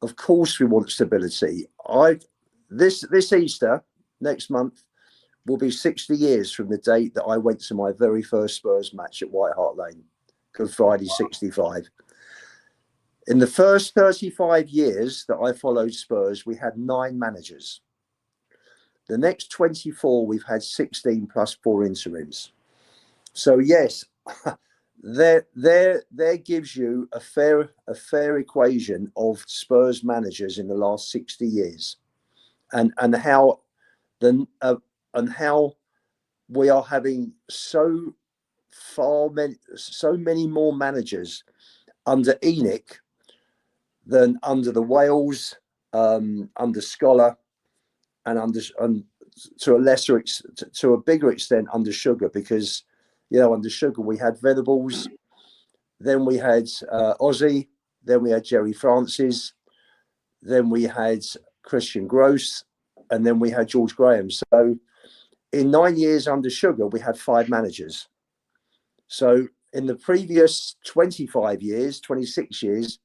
of course we want stability. This Easter, next month, will be 60 years from the date that I went to my very first Spurs match at White Hart Lane, Good Friday 65. In the first 35 years that I followed Spurs, we had 9 managers. The next 24, we've had 16 plus 4 interims. So yes, there gives you a fair equation of Spurs managers in the last 60 years, and how we are having so many more managers under ENIC than under the Wales, under Scholar, and to a bigger extent under Sugar, because under Sugar we had Venables, then we had Ozzy, then we had Jerry Francis, then we had Christian Gross, and then we had George Graham. So in 9 years under Sugar, we had 5 managers. So in the previous 25 years, 26 years,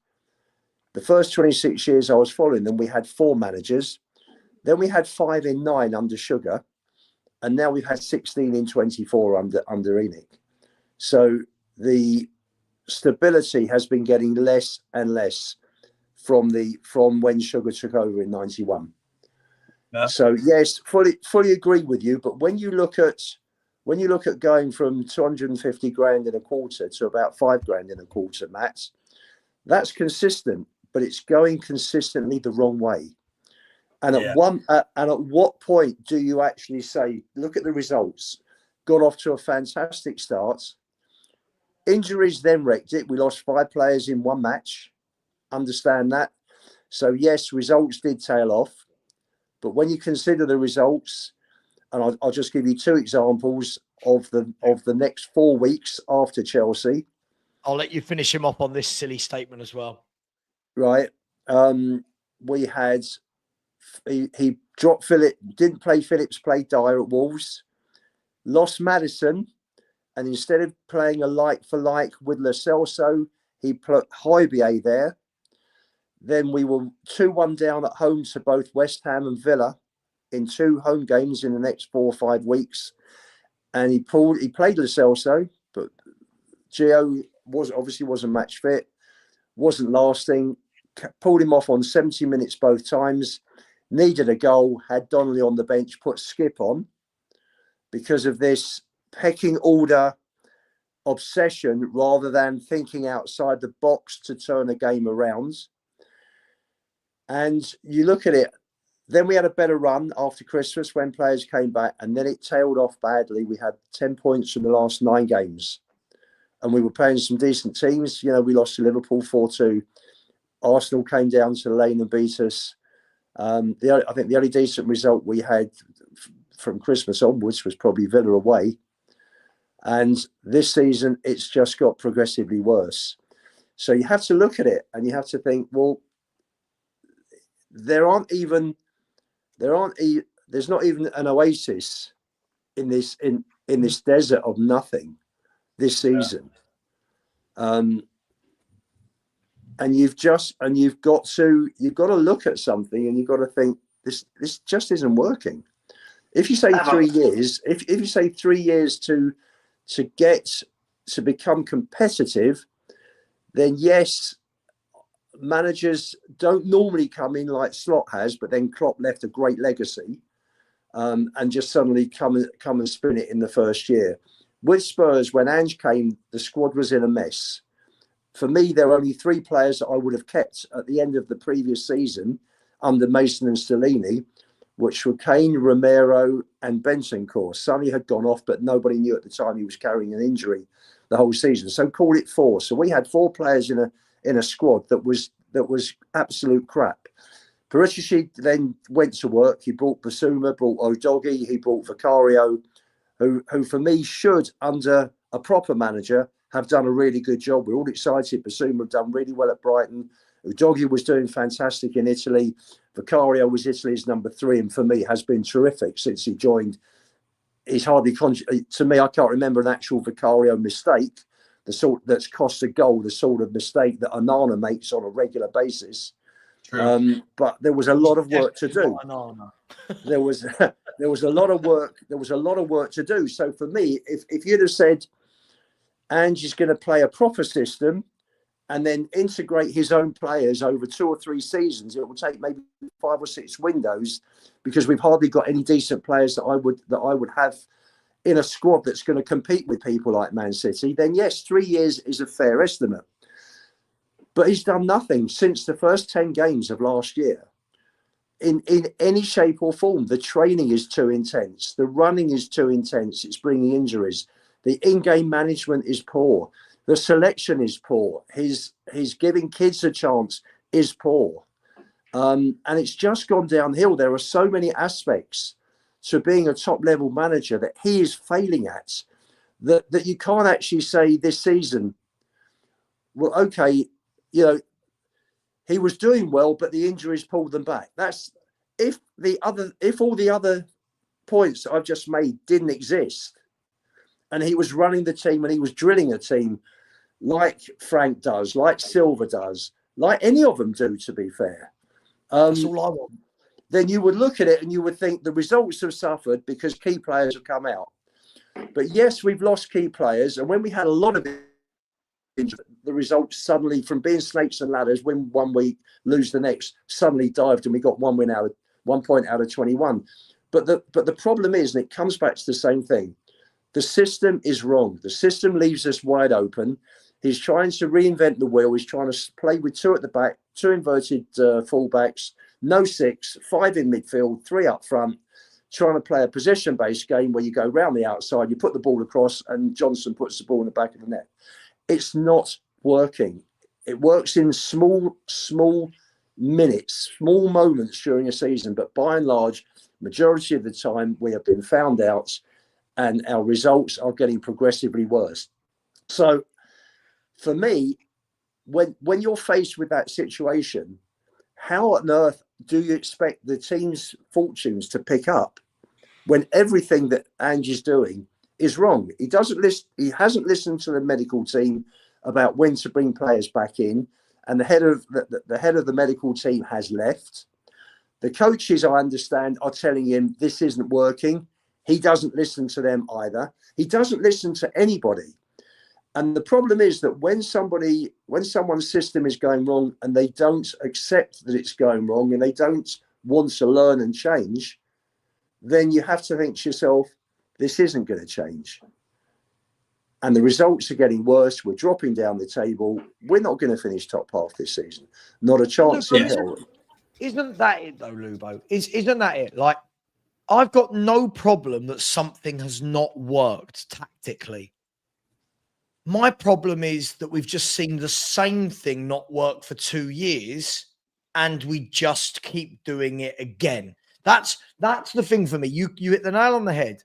the first 26 years I was following them, we had 4 managers. Then we had 5 in 9 under Sugar. And now we've had 16 in 24 under ENIC. So the stability has been getting less and less from when Sugar took over in 91. Yeah. So yes, fully agree with you. But when you look at going from 250 grand in a quarter to about 5 grand in a quarter, Matt, that's consistent, but it's going consistently the wrong way. And at what point do you actually say, look at the results, got off to a fantastic start, injuries then wrecked it, we lost 5 players in 1 match, understand that. So yes, results did tail off, but when you consider the results, and I'll just give you 2 examples of the next 4 weeks after Chelsea. I'll let you finish him up on this silly statement as well. Right. We had... He dropped Phillips, didn't play Phillips, played Dyer at Wolves, lost Maddison, and instead of playing a like for like with Lo Celso, he put Højbjerg there. Then we were 2-1 down at home to both West Ham and Villa in 2 home games in the next 4 or 5 weeks. And he played Lo Celso, but Gio wasn't match fit, wasn't lasting, pulled him off on 70 minutes both times. Needed a goal, had Donnelly on the bench, put Skip on because of this pecking order obsession rather than thinking outside the box to turn a game around. And you look at it, then we had a better run after Christmas when players came back, and then it tailed off badly. We had 10 points from the last 9 games, and we were playing some decent teams. We lost to Liverpool 4-2. Arsenal came down to the lane and beat us. I think the only decent result we had from Christmas onwards was probably Villa away. And this season, it's just got progressively worse. So you have to look at it and you have to think, well, there's not even an oasis in this desert of nothing this season. And you've got to look at something and you've got to think this just isn't working. If you say 3 years, if you say 3 years to become competitive, then yes, managers don't normally come in like Slot has, but then Klopp left a great legacy, and just suddenly come and spin it in the first year. With Spurs, when Ange came, the squad was in a mess. For me, there are only 3 players that I would have kept at the end of the previous season under Mason and Stellini, which were Kane, Romero and Bentancur. Sonny had gone off, but nobody knew at the time he was carrying an injury the whole season. So call it 4. So we had 4 players in a squad that was absolute crap. Paratici then went to work. He brought Basuma, brought O'Doggy, he brought Vicario, who for me should, under a proper manager, have done a really good job. We're all excited. Basuma have done really well at Brighton. Udogie was doing fantastic in Italy. Vicario was Italy's number 3, and for me has been terrific since he joined. He's hardly to me. I can't remember an actual Vicario mistake, the sort that's cost a goal, the sort of mistake that Onana makes on a regular basis. But there was a lot of work to do. There was a lot of work. There was a lot of work to do. So for me, if you'd have said Ange's going to play a proper system and then integrate his own players over 2 or 3 seasons, it will take maybe 5 or 6 windows, because we've hardly got any decent players that I would have in a squad that's going to compete with people like Man City. Then yes, 3 years is a fair estimate. But he's done nothing since the first 10 games of last year in any shape or form. The training is too intense. The running is too intense. It's bringing injuries. The in-game management is poor. The selection is poor. His giving kids a chance is poor. And it's just gone downhill. There are so many aspects to being a top-level manager that he is failing at, that you can't actually say this season, well, okay, you know, he was doing well, but the injuries pulled them back. That's if all the other points I've just made didn't exist, and he was running the team and he was drilling a team like Frank does, like Silva does, like any of them do, to be fair. That's all I want. Then you would look at it and you would think the results have suffered because key players have come out. But yes, we've lost key players, and when we had a lot of injuries, the results suddenly, from being snakes and ladders, win one week, lose the next, suddenly dived, and we got 1 point out of 21. But the problem is, and it comes back to the same thing, the system is wrong. The system leaves us wide open. He's trying to reinvent the wheel. He's trying to play with 2 at the back, 2 inverted fullbacks, no 6, 5 in midfield, 3 up front, trying to play a possession-based game where you go round the outside, you put the ball across, and Johnson puts the ball in the back of the net. It's not working. It works in small minutes, small moments during a season, but by and large, majority of the time, we have been found out, and our results are getting progressively worse. So for me, when you're faced with that situation, how on earth do you expect the team's fortunes to pick up when everything that Ange's doing is wrong? He hasn't listened to the medical team about when to bring players back in, and the head of the medical team has left. The coaches, I understand, are telling him this isn't working. He doesn't listen to them either. He doesn't listen to anybody. And the problem is that when someone's system is going wrong and they don't accept that it's going wrong and they don't want to learn and change, then you have to think to yourself, this isn't going to change. And the results are getting worse. We're dropping down the table. We're not going to finish top half this season. Not a chance in hell. Isn't that it though, Lubo? Isn't that it? Like, I've got no problem that something has not worked tactically. My problem is that we've just seen the same thing not work for 2 years, and we just keep doing it again. That's the thing for me. You hit the nail on the head.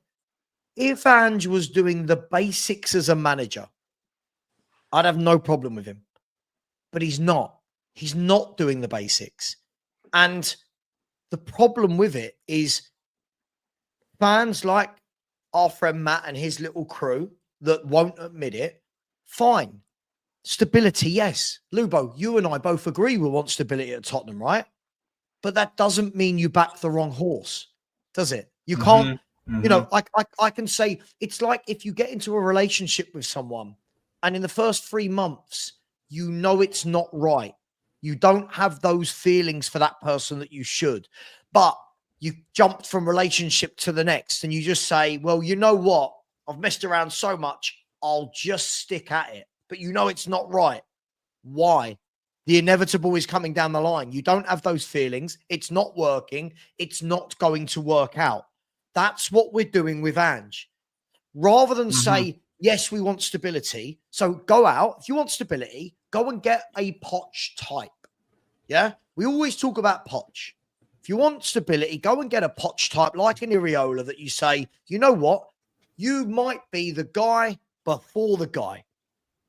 If Ange was doing the basics as a manager, I'd have no problem with him. But he's not. He's not doing the basics. And the problem with it is fans like our friend Matt and his little crew that won't admit it, fine. Stability, yes. Lubo, you and I both agree we want stability at Tottenham, right? But that doesn't mean you back the wrong horse, does it? You can't, you know, I can say it's like if you get into a relationship with someone and in the first 3 months, you know it's not right. You don't have those feelings for that person that you should. But you jumped from relationship to the next and you just say, well, you know what? I've messed around so much. I'll just stick at it. But you know it's not right. Why? The inevitable is coming down the line. You don't have those feelings. It's not working. It's not going to work out. That's what we're doing with Ange. Rather than say, yes, we want stability. So go out. If you want stability, go and get a Poch type. Yeah? We always talk about Poch. If you want stability, go and get a Poch type like an Iriola that you say, you know what? You might be the guy before the guy.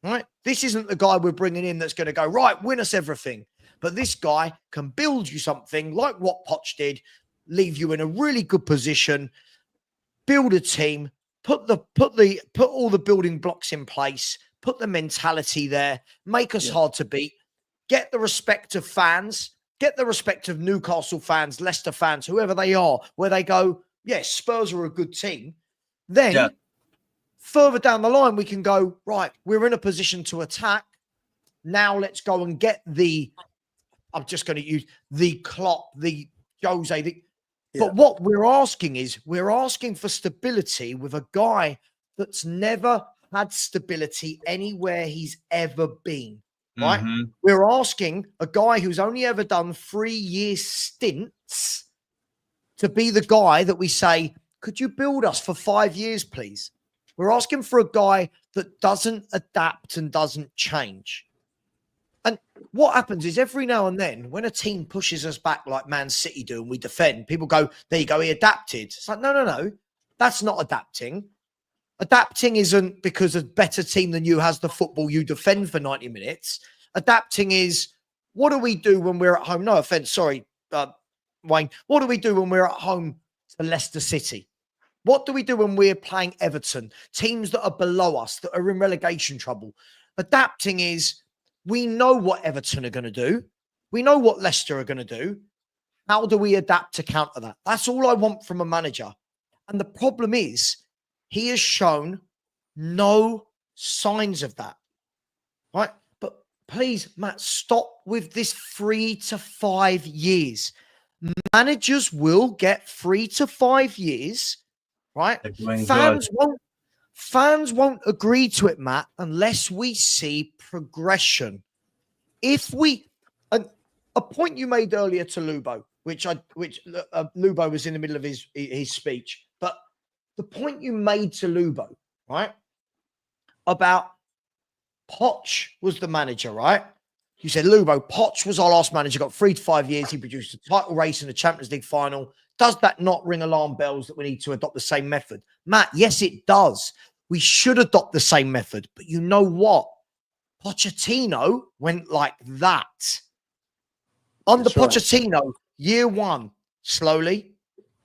Right? This isn't the guy we're bringing in that's going to go, right, win us everything. But this guy can build you something like what Poch did, leave you in a really good position, build a team, put all the building blocks in place, put the mentality there, make us hard to beat, get the respect of fans, get the respect of Newcastle fans, Leicester fans, whoever they are, where they go, yes, Spurs are a good team. Then further down the line, we can go, right, we're in a position to attack. Now let's go and get I'm just going to use the Klopp, the Jose. But what we're asking is, we're asking for stability with a guy that's never had stability anywhere he's ever been, right? Mm-hmm. We're asking a guy who's only ever done 3-year stints to be the guy that we say, could you build us for 5 years, please? We're asking for a guy that doesn't adapt and doesn't change. And what happens is every now and then when a team pushes us back like Man City do and we defend, people go, there you go, he adapted. It's like, no. That's not adapting. Adapting isn't because a better team than you has the football, you defend for 90 minutes. Adapting is, what do we do when we're at home? No offense, sorry, Wayne. What do we do when we're at home to Leicester City? What do we do when we're playing Everton? Teams that are below us, that are in relegation trouble. Adapting is, we know what Everton are going to do. We know what Leicester are going to do. How do we adapt to counter that? That's all I want from a manager. And the problem is, he has shown no signs of that. Right? But please, Matt, stop with this 3 to 5 years. Managers will get 3 to 5 years, right? Fans won't agree to it, Matt, unless we see progression. If we, a point you made earlier to Lubo, which Lubo was in the middle of his speech, but the point you made to Lubo, right, about Poch was the manager, right? You said, Lubo, Poch was our last manager, got 3 to 5 years. He produced a title race in the Champions League final. Does that not ring alarm bells that we need to adopt the same method? Matt, yes, it does. We should adopt the same method. But you know what? Pochettino went like that. Under Pochettino, year 1, slowly.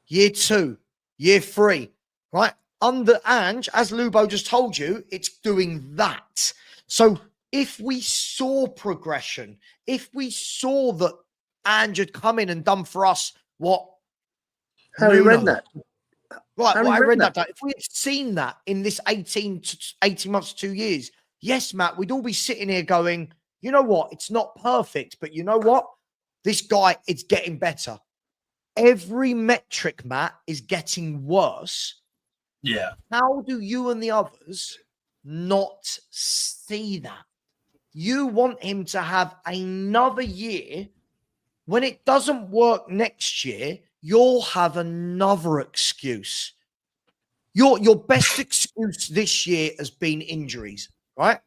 Year 2, year 3, right? Under Ange, as Lubo just told you, it's doing that. So if we saw progression, if we saw that Ange had come in and done for us what Harry Redknapp. Right, well, I read that. If we had seen that in this 18 months, 2 years, yes, Matt, we'd all be sitting here going, you know what? It's not perfect, but you know what? This guy, it's getting better. Every metric, Matt, is getting worse. Yeah. How do you and the others not see that? You want him to have another year. When it doesn't work next year, you'll have another excuse. Your best excuse this year has been injuries, right?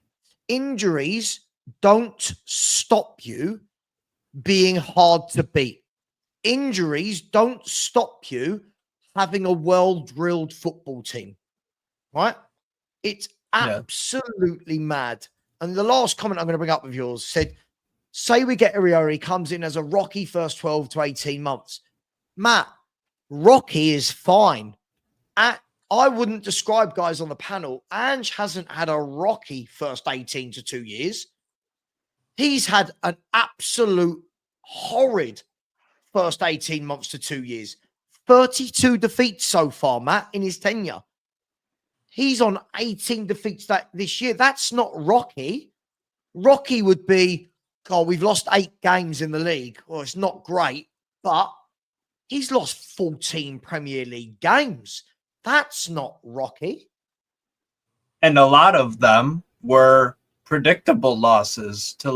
Injuries don't stop you being hard to beat. Injuries don't stop you having a well-drilled football team, right? It's absolutely mad. And the last comment I'm going to bring up of yours said, say we get Iriori, he comes in as a rocky first 12 to 18 months. Matt, rocky is fine. I wouldn't describe guys on the panel. Ange hasn't had a rocky first 18 to 2 years. He's had an absolute horrid first 18 months to 2 years. 32 defeats so far, Matt, in his tenure. He's on 18 defeats this year. That's not rocky. Rocky would be, oh, we've lost 8 games in the league. Well, it's not great, but he's lost 14 Premier League games. That's not rocky. And a lot of them were predictable losses to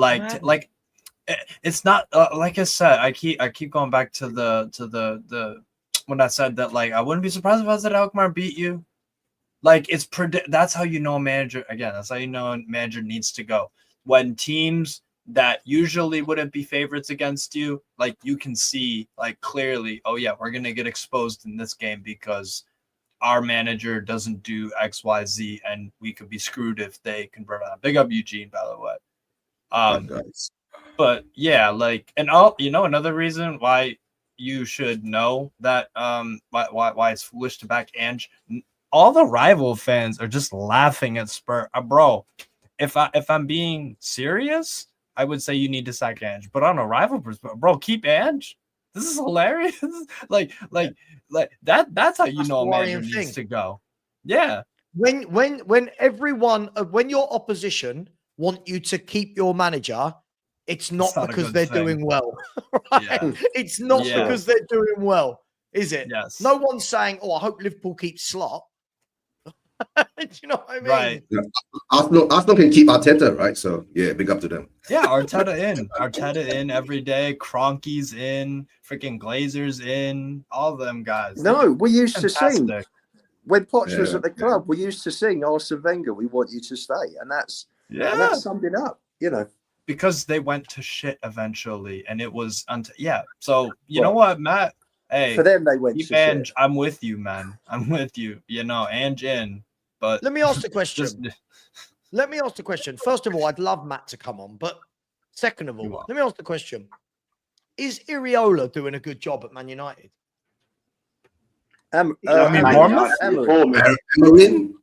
it's not like I said, I keep going back to the when I said that, like, I wouldn't be surprised if I said Alkmaar beat you. Like, that's how you know a manager, again, that's how you know a manager needs to go. When teams that usually wouldn't be favorites against you, like, you can see, like, clearly, oh yeah, we're gonna get exposed in this game because our manager doesn't do X, Y, Z, and we could be screwed if they convert that. Big up Eugene, by the way. But yeah, like, and another reason why you should know that why it's foolish to back Ange. All the rival fans are just laughing at Spurs, bro. If I'm being serious, I would say you need to sack Ange. But on a rival perspective, bro, keep Ange. This is hilarious. like that. That's how you know a manager needs to go. Yeah. When everyone, when your opposition want you to keep your manager, it's not because they're doing well. Right? Yeah. It's not because they're doing well, is it? Yes. No one's saying, "Oh, I hope Liverpool keeps Slot." Do you know what I mean? Right. Yeah. Arsenal can keep Arteta, right? So yeah, big up to them. Yeah, Arteta in every day. Kroenke's in. Freaking Glazer's in. All of them guys. No, we used to sing Fantastic. when Poch was at the club. We used to sing Arsene Wenger, "We want you to stay," and that's summed it up. You know, because they went to shit eventually, and it was So you know what, Matt? Hey, for them they went to Ange, shit. I'm with you, man. I'm with you. You know, Ange in. But let me ask the question. Let me ask the question. First of all, I'd love Matt to come on, but second of all, let me ask the question: is Iraola doing a good job at Man United? Bournemouth? Amorim? Do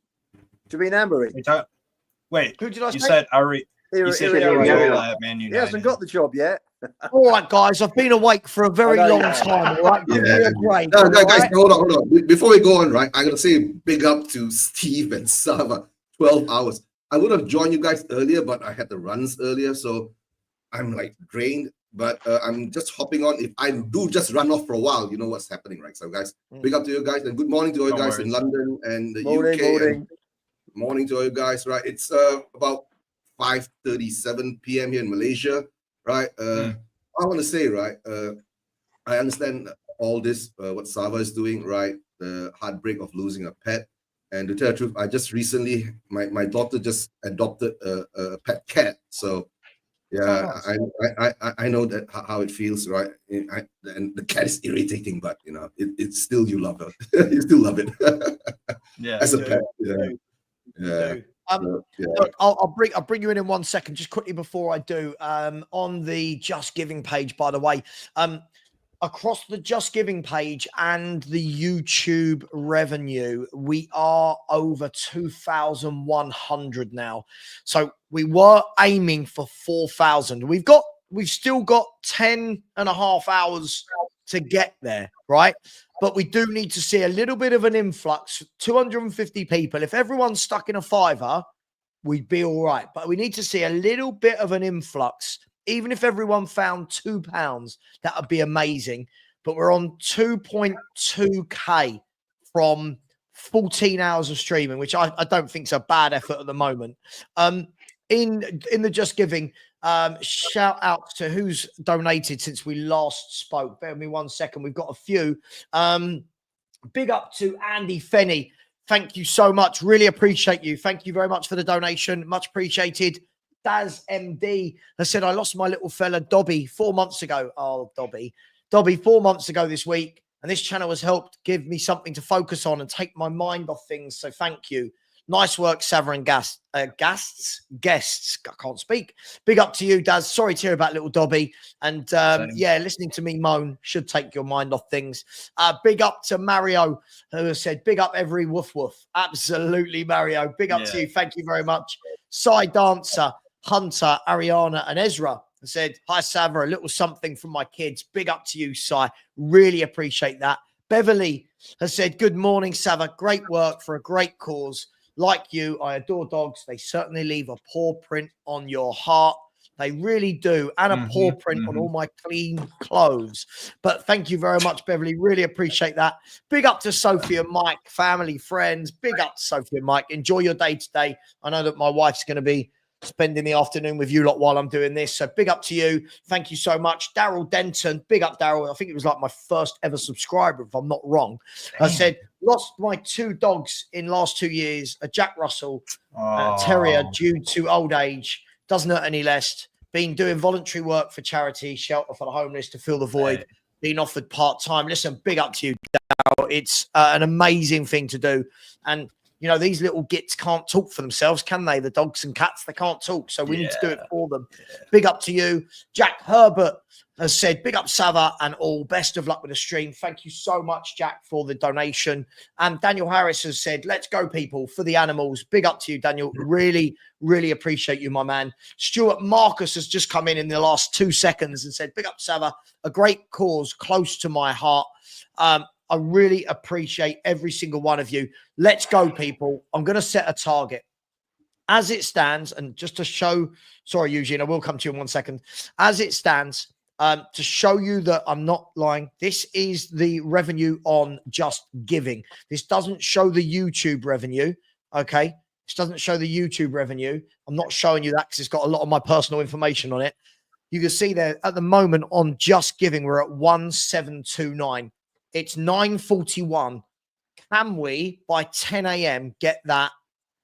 you mean Amorim? Wait, who did I say? You said Iraola at Man United. He hasn't got the job yet. All right, guys, I've been awake for a very long time. All right, give me a break. No, guys, hold on. Before we go on, right, I gotta say big up to Steve and Sava. 12 hours. I would have joined you guys earlier, but I had the runs earlier, so I'm like drained. But I'm just hopping on. If I do just run off for a while, you know what's happening, right? So, guys, big up to you guys, and good morning to all you guys in London and the UK. Morning to all you guys, right? It's about 5:37 p.m. here in Malaysia. Right. I want to say, right, I understand all this, what Sava is doing, right? The heartbreak of losing a pet. And to tell the truth, I just recently, my daughter just adopted a pet cat. So, yeah, I know that how it feels, right? And the cat is irritating, but, you know, it's still, you love it. You still love it. Yeah. As a pet. Yeah. Look, I'll bring you in 1 second, just quickly before I do. On the Just Giving page, by the way, across the Just Giving page and the YouTube revenue, we are over 2,100 now. So we were aiming for 4,000. We've still got 10 and a half hours to get there, right? But we do need to see a little bit of an influx. 250 people. If everyone's stuck in a fiver, we'd be all right. But we need to see a little bit of an influx. Even if everyone found £2, that would be amazing. But we're on 2.2K from 14 hours of streaming, which I don't think is a bad effort at the moment. In the Just Giving, shout out to who's donated since we last spoke. Bear with me 1 second. We've got a few. Big up to Andy Fenney. Thank you so much. Really appreciate you. Thank you very much for the donation. Much appreciated. Daz MD has said, I lost my little fella Dobby 4 months ago. Oh, Dobby 4 months ago this week. And this channel has helped give me something to focus on and take my mind off things. So thank you. Nice work, Savern guests. I can't speak. Big up to you, Daz. Sorry to hear about little Dobby. And yeah, listening to me moan should take your mind off things. Big up to Mario, who has said, big up every woof woof. Absolutely, Mario. Big up to you. Thank you very much. Sai Dancer, Hunter, Ariana, and Ezra said, hi, Sava, a little something from my kids. Big up to you, Sai. Really appreciate that. Beverly has said, good morning, Sava. Great work for a great cause. Like you, I adore dogs. They certainly leave a paw print on your heart. They really do. And a paw print on all my clean clothes. But thank you very much, Beverly. Really appreciate that. Big up to Sophie and Mike, family, friends. Big up to Sophie and Mike. Enjoy your day today. I know that my wife's going to be spending the afternoon with you lot while I'm doing this. So big up to you. Thank you so much. Daryl Denton. Big up, Daryl. I think it was like my first ever subscriber, if I'm not wrong. I said, lost my 2 dogs in last 2 years, a Jack Russell Terrier due to old age. Doesn't hurt any less. Been doing voluntary work for charity, shelter for the homeless to fill the void. Being offered part-time. Listen, big up to you, Daryl. well. It's an amazing thing to do. And, you know, these little gits can't talk for themselves, can they? The dogs and cats, they can't talk. So we need to do it for them. Big up to you. Jack Herbert has said, big up Sava and all. Best of luck with the stream. Thank you so much, Jack, for the donation. And Daniel Harris has said, let's go, people, for the animals. Big up to you, Daniel. Really, really appreciate you, my man. Stuart Marcus has just come in the last 2 seconds and said, big up Sava, a great cause close to my heart. I really appreciate every single one of you. Let's go, people. I'm going to set a target. As it stands, and just to show, sorry, Eugene, I will come to you in 1 second. As it stands, to show you that I'm not lying, this is the revenue on Just Giving. This doesn't show the YouTube revenue, okay? This doesn't show the YouTube revenue. I'm not showing you that because it's got a lot of my personal information on it. You can see there at the moment on Just Giving, we're at 1729. It's 9:41. Can we, by 10 a.m., get that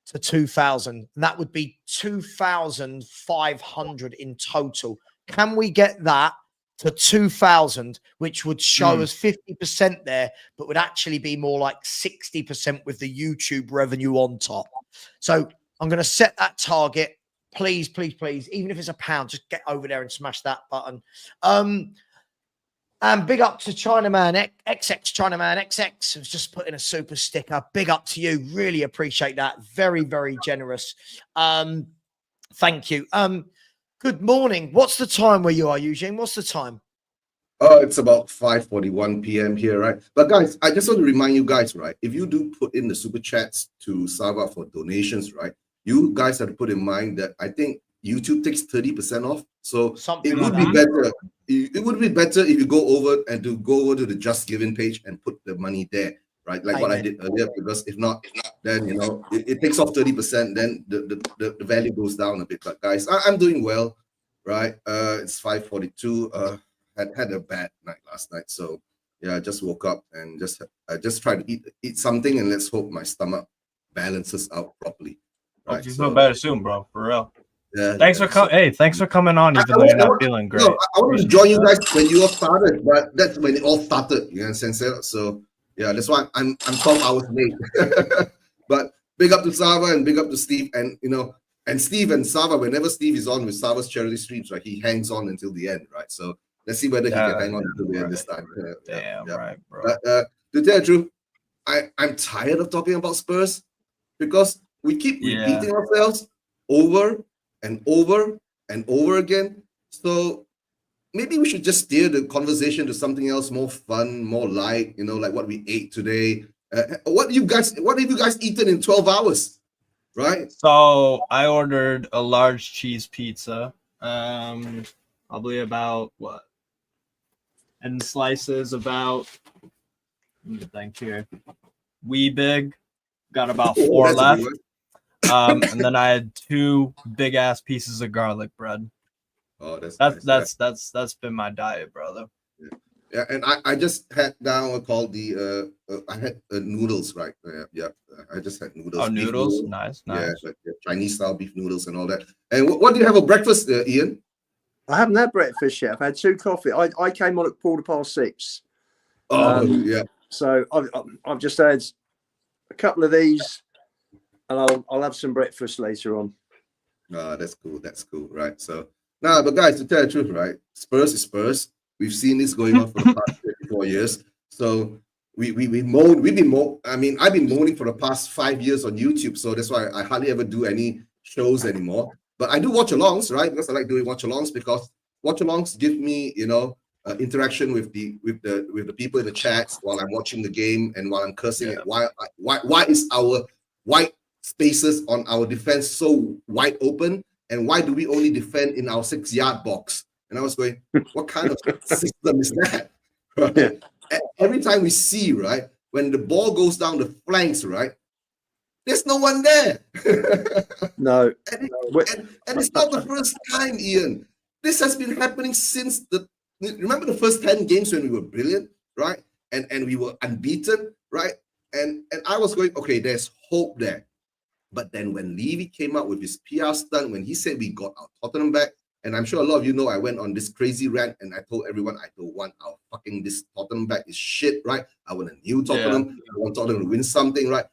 to 2,000? That would be 2,500 in total. Can we get that to 2,000, which would show us 50% there, but would actually be more like 60% with the YouTube revenue on top? So I'm going to set that target. Please, please, please, even if it's £1, just get over there and smash that button. And big up to Chinaman XX, Chinaman XX, who's just put in a super sticker. Big up to you. Really appreciate that. Very, very generous. Thank you. Good morning. What's the time where you are, Eugene? What's the time? It's about 5:41 p.m. here, right? But guys, I just want to remind you guys, right? If you do put in the super chats to Sava for donations, right? You guys have to put in mind that I think YouTube takes 30% off. So it would be better. It would be better if you go over to the Just Giving page and put the money there, right? Like what I did earlier, because if not, then you know it takes off 30%, then the value goes down a bit. But guys, I'm doing well, right? It's 5:42. Had a bad night last night, so yeah, I just woke up and just try to eat something, and let's hope my stomach balances out properly. Right? Hope you feel better soon, bro. For real. Yeah, thanks for coming. Hey, thanks for coming on, even though you're not feeling great. No, I wanted to join you guys when you all started, but that's when it all started. You understand? So yeah, that's why I'm 12 hours late. But big up to Sava and big up to Steve, and you know, and Steve and Sava. Whenever Steve is on with Sava's charity streams, right, he hangs on until the end, right? So let's see whether he can hang on until the end this time. Right, bro. But to tell the truth, I'm tired of talking about Spurs because we keep repeating ourselves over and over and over again. So maybe we should just steer the conversation to something else more fun, more light, you know, like what we ate today. What have you guys eaten in 12 hours? Right? So I ordered a large cheese pizza. Probably about what? And slices about, let me think here. Wee big. Got about 4 left. And then I had 2 big ass pieces of garlic bread. Oh, that's been my diet, brother. Yeah, and I just had now called the I had noodles, right? Yeah, I just had noodles. Oh, noodles, nice. Yeah, like Chinese style beef noodles and all that. And what do you have for breakfast, Ian? I haven't had breakfast yet. I've had 2 coffee. I came on at 6:15. Oh, yeah. So I've just had a couple of these, and I'll have some breakfast later on. That's cool. That's cool, right? So but guys, to tell the truth, right? Spurs is Spurs. We've seen this going on for the past 34 years. So we've been moaning. I mean, I've been moaning for the past 5 years on YouTube. So that's why I hardly ever do any shows anymore. But I do watch-alongs, right? Because I like doing watch-alongs, because watch-alongs give me, you know, interaction with the people in the chats while I'm watching the game and while I'm cursing it. Why is our white spaces on our defense so wide open, and why do we only defend in our 6-yard box? And I was going, what kind of system is that? Right? Every time we see, right, when the ball goes down the flanks, right, there's no one there. No. And it's not the first time, Ian. This has been happening since remember the first 10 games when we were brilliant, right? And we were unbeaten, right? And I was going, okay, there's hope there. But then when Levy came out with his PR stunt, when he said we got our Tottenham back, And I'm sure a lot of you know I went on this crazy rant and I told everyone I don't want our fucking this Tottenham back is shit, right? I want a new Tottenham. I want Tottenham to win something, right?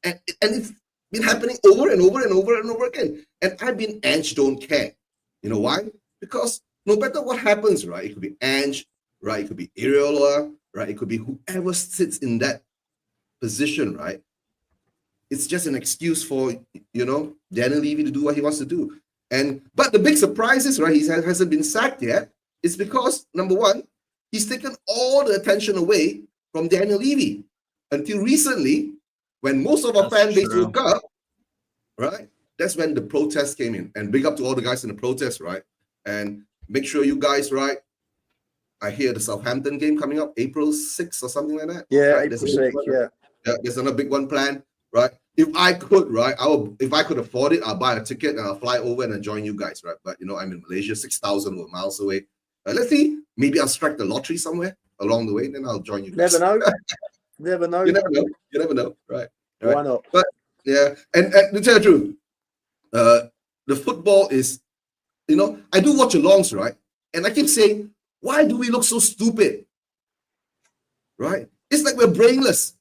And it's been happening over and over and over and over again. And I've been Ange don't care. You know why? Because no matter what happens, right? It could be Ange, right? It could be Iriola, right? It could be whoever sits in that position, right? It's just an excuse for, you know, Daniel Levy to do what he wants to do. But the big surprise is, right, he hasn't been sacked yet. It's because, number one, he's taken all the attention away from Daniel Levy. Until recently, when most of our fan base woke up, right, that's when the protests came in. And big up to all the guys in the protest, right? And make sure you guys, right, I hear the Southampton game coming up, April 6th or something like that. Yeah, right? April 6th, yeah. There's another big one planned, right? If I could, right, if I could afford it, I'll buy a ticket and I'll fly over and I'll join you guys, right? But, you know, I'm in Malaysia, 6,000 miles away. Let's see, maybe I'll strike the lottery somewhere along the way, then I'll join you guys. Never know. Never know. You never know. You never know, right? Why not? But, yeah, and to tell the truth, the football is, you know, I do watch alongs, right? And I keep saying, why do we look so stupid? Right? It's like we're brainless,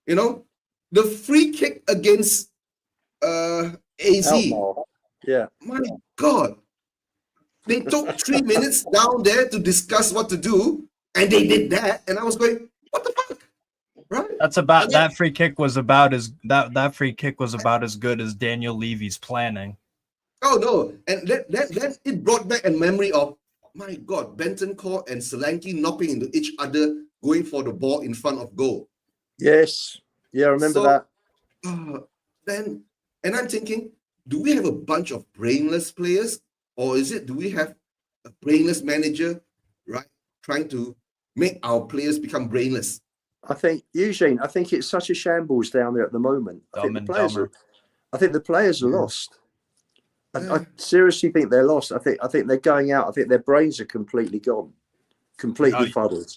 you know? The free kick against AZ. Yeah. My God. They took 3 minutes down there to discuss what to do, and they did that. And I was going, what the fuck? Right? That free kick was about as that free kick was about as good as Daniel Levy's planning. Oh no. And that it brought back a memory of, my God, Bentancur and Solanke knocking into each other, going for the ball in front of goal. Yes. Yeah, I remember that. And I'm thinking, do we have a bunch of brainless players, or do we have a brainless manager, right, trying to make our players become brainless? I think, Eugene, I think it's such a shambles down there at the moment. I think the players are lost. I seriously think they're lost. I think they're going out. I think their brains are completely gone, completely fuddled.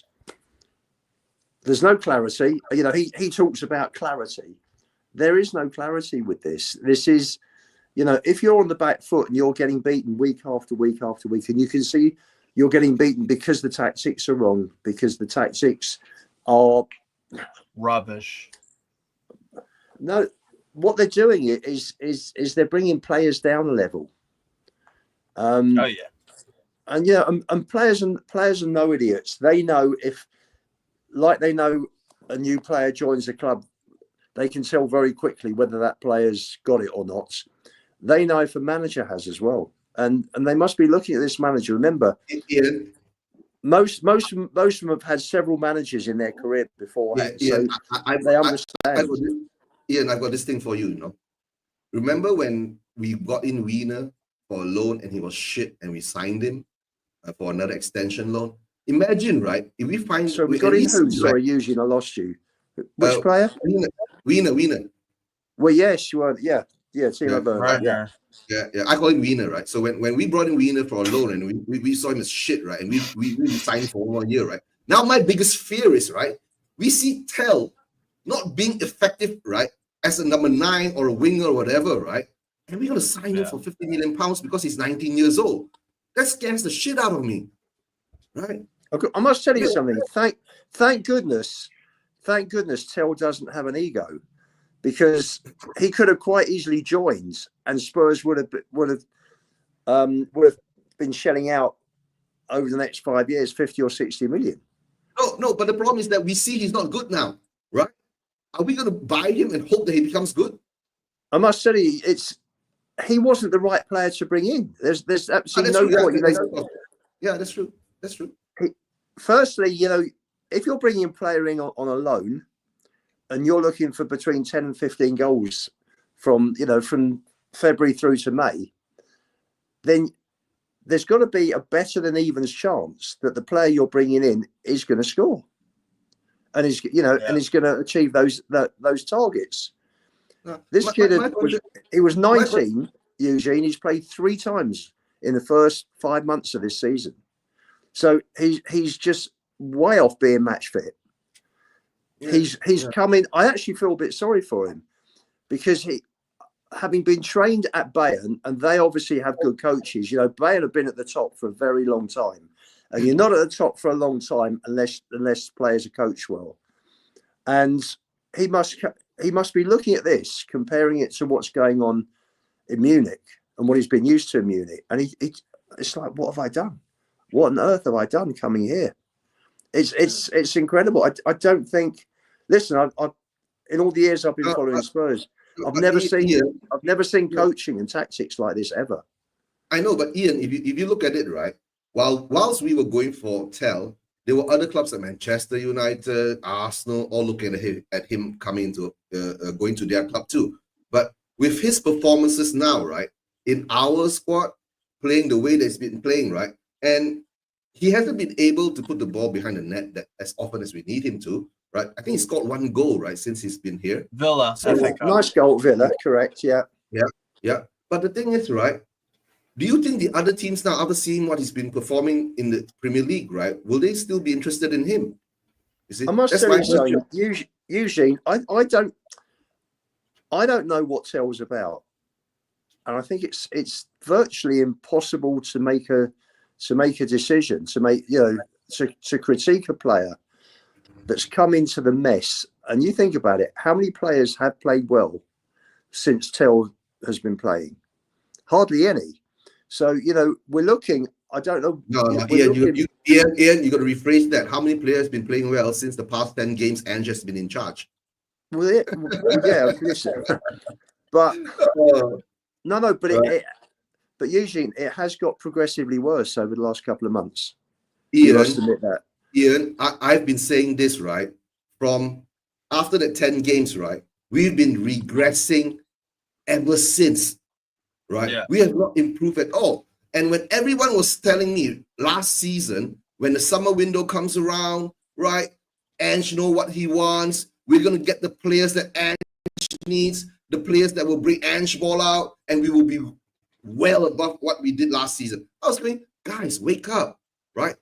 There's no clarity. You know, he talks about clarity. There is no clarity with this. This is, you know, if you're on the back foot and you're getting beaten week after week after week, and you can see you're getting beaten because the tactics are wrong, because the tactics are rubbish. No, what they're doing is they're bringing players down a level. And yeah, and players are no idiots. They know they know a new player joins the club, they can tell very quickly whether that player's got it or not. They know if a manager has as well, and they must be looking at this manager. Remember, most of them have had several managers in their career beforehand, so they understand. Ian, I've got this thing for you. You know, remember when we got in Wiener for a loan and he was shit, and we signed him for another extension loan? Imagine, right? If we find we got in who? Sorry, Eugene, I lost you. Which player? Wiener. Well, yes, you are. Yeah, Timo Werner. Yeah. I call him Wiener, right? So when we brought in Wiener for a loan and we saw him as shit, right? And we signed for 1 year, right? Now my biggest fear is, right, we see Tell not being effective, right, as a number 9 or a winger or whatever, right? And we're gonna sign him for £50 million because he's 19 years old. That scares the shit out of me, right? I must tell you something. Thank goodness Tell doesn't have an ego, because he could have quite easily joined, and Spurs would have been shelling out over the next 5 years 50 or 60 million. No, but the problem is that we see he's not good now, right? Are we going to buy him and hope that he becomes good? I must tell you, he wasn't the right player to bring in. There's absolutely no point. Yeah, that's true. That's true. Firstly, you know, if you're bringing a player in on a loan, and you're looking for between 10 and 15 goals from February through to May, then there's got to be a better than evens chance that the player you're bringing in is going to score, and is going to achieve those targets. This kid was 19, Eugene. He's played 3 times in the first 5 months of this season, so he's just way off being match fit. He's come in. I actually feel a bit sorry for him, because having been trained at Bayern, and they obviously have good coaches. You know, Bayern have been at the top for a very long time, and you're not at the top for a long time unless players are coached well. And he must be looking at this, comparing it to what's going on in Munich and what he's been used to in Munich, and it's like, what have I done? What on earth have I done coming here? It's incredible. I don't think. Listen, I in all the years I've been following Spurs, I've never seen coaching and tactics like this ever. I know, but Ian, if you look at it, right, whilst we were going for Tell, there were other clubs like Manchester United, Arsenal, all looking at him coming into going to their club too. But with his performances now, right, in our squad, playing the way that he's been playing, right, and he hasn't been able to put the ball behind the net that as often as we need him to, right? I think he scored 1 goal, right, since he's been here. Villa. So, nice goal, Villa, correct, yeah. Yeah. But the thing is, right, do you think the other teams now, after seeing what he's been performing in the Premier League, right, will they still be interested in him? I must tell you something, Eugene, I don't know what Tell's about. And I think it's virtually impossible to make a decision, to critique a player that's come into the mess. And you think about it, how many players have played well since Tell has been playing? Hardly any. So, we're looking, I don't know. No, Ian, you got to rephrase that. How many players have been playing well since the past 10 games Ange has been in charge? Well, yeah, listen. But no, but Eugene, it has got progressively worse over the last couple of months. Ian, you must admit that. Ian, I've been saying this, right? From after the 10 games, right? We've been regressing ever since, right? Yeah. We have not improved at all. And when everyone was telling me last season, when the summer window comes around, right? Ange know what he wants. We're going to get the players that Ange needs, the players that will bring Ange ball out, and we will be well above what we did last season. I was going, guys, wake up, right?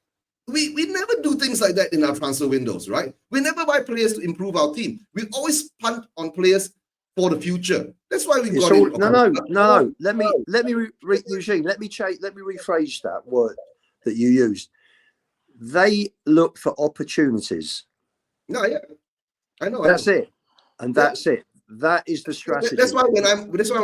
We never do things like that in our transfer windows, right? We never buy players to improve our team. We always punt on players for the future. That's why we got in. No. Let me Eugene, let me rephrase that word that you used. They look for opportunities. No, yeah, I know. That's it, and that's it. That is the strategy. That's why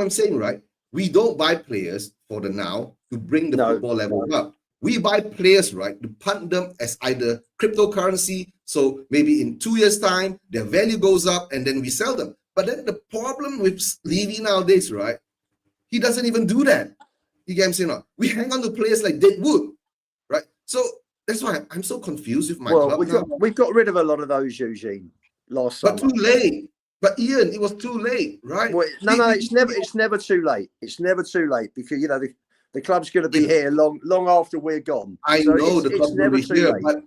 I'm saying, right? We don't buy players for the now to bring the football level up. We buy players, right, to punt them as either cryptocurrency. So maybe in 2 years' time, their value goes up and then we sell them. But then the problem with Levy nowadays, right, he doesn't even do that. You get what I'm saying? We hang on to players like Deadwood, right? So that's why I'm so confused with my club. We've got rid of a lot of those, Eugene, last summer. But too late. But Ian, it was too late, right? Well, it's never too late. It's never too late because the club's going to be here long after we're gone. I know the club will be here, but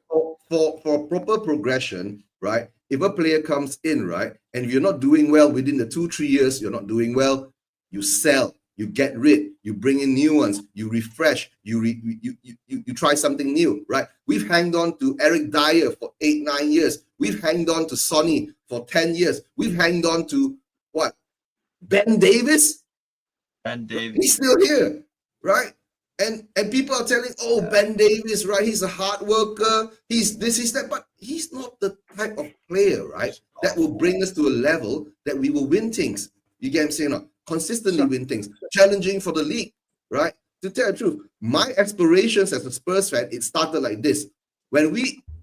for proper progression, right? If a player comes in, right, and if you're not doing well within the 2-3 years, you're not doing well, you sell, you get rid, you bring in new ones, you refresh, you try something new, right? We've hanged on to Eric Dyer for 8-9 years. We've hanged on to Sonny for 10 years. We've hanged on to what? Ben Davis? Ben Davis. He's still here, right? And people are telling, Ben Davis, right? He's a hard worker. He's this, he's that, but he's not the type of player, right? That will bring us to a level that we will win things. You get what I'm saying? No? Consistently win things, challenging for the league, right? To tell the truth, my aspirations as a Spurs fan, it started like this. When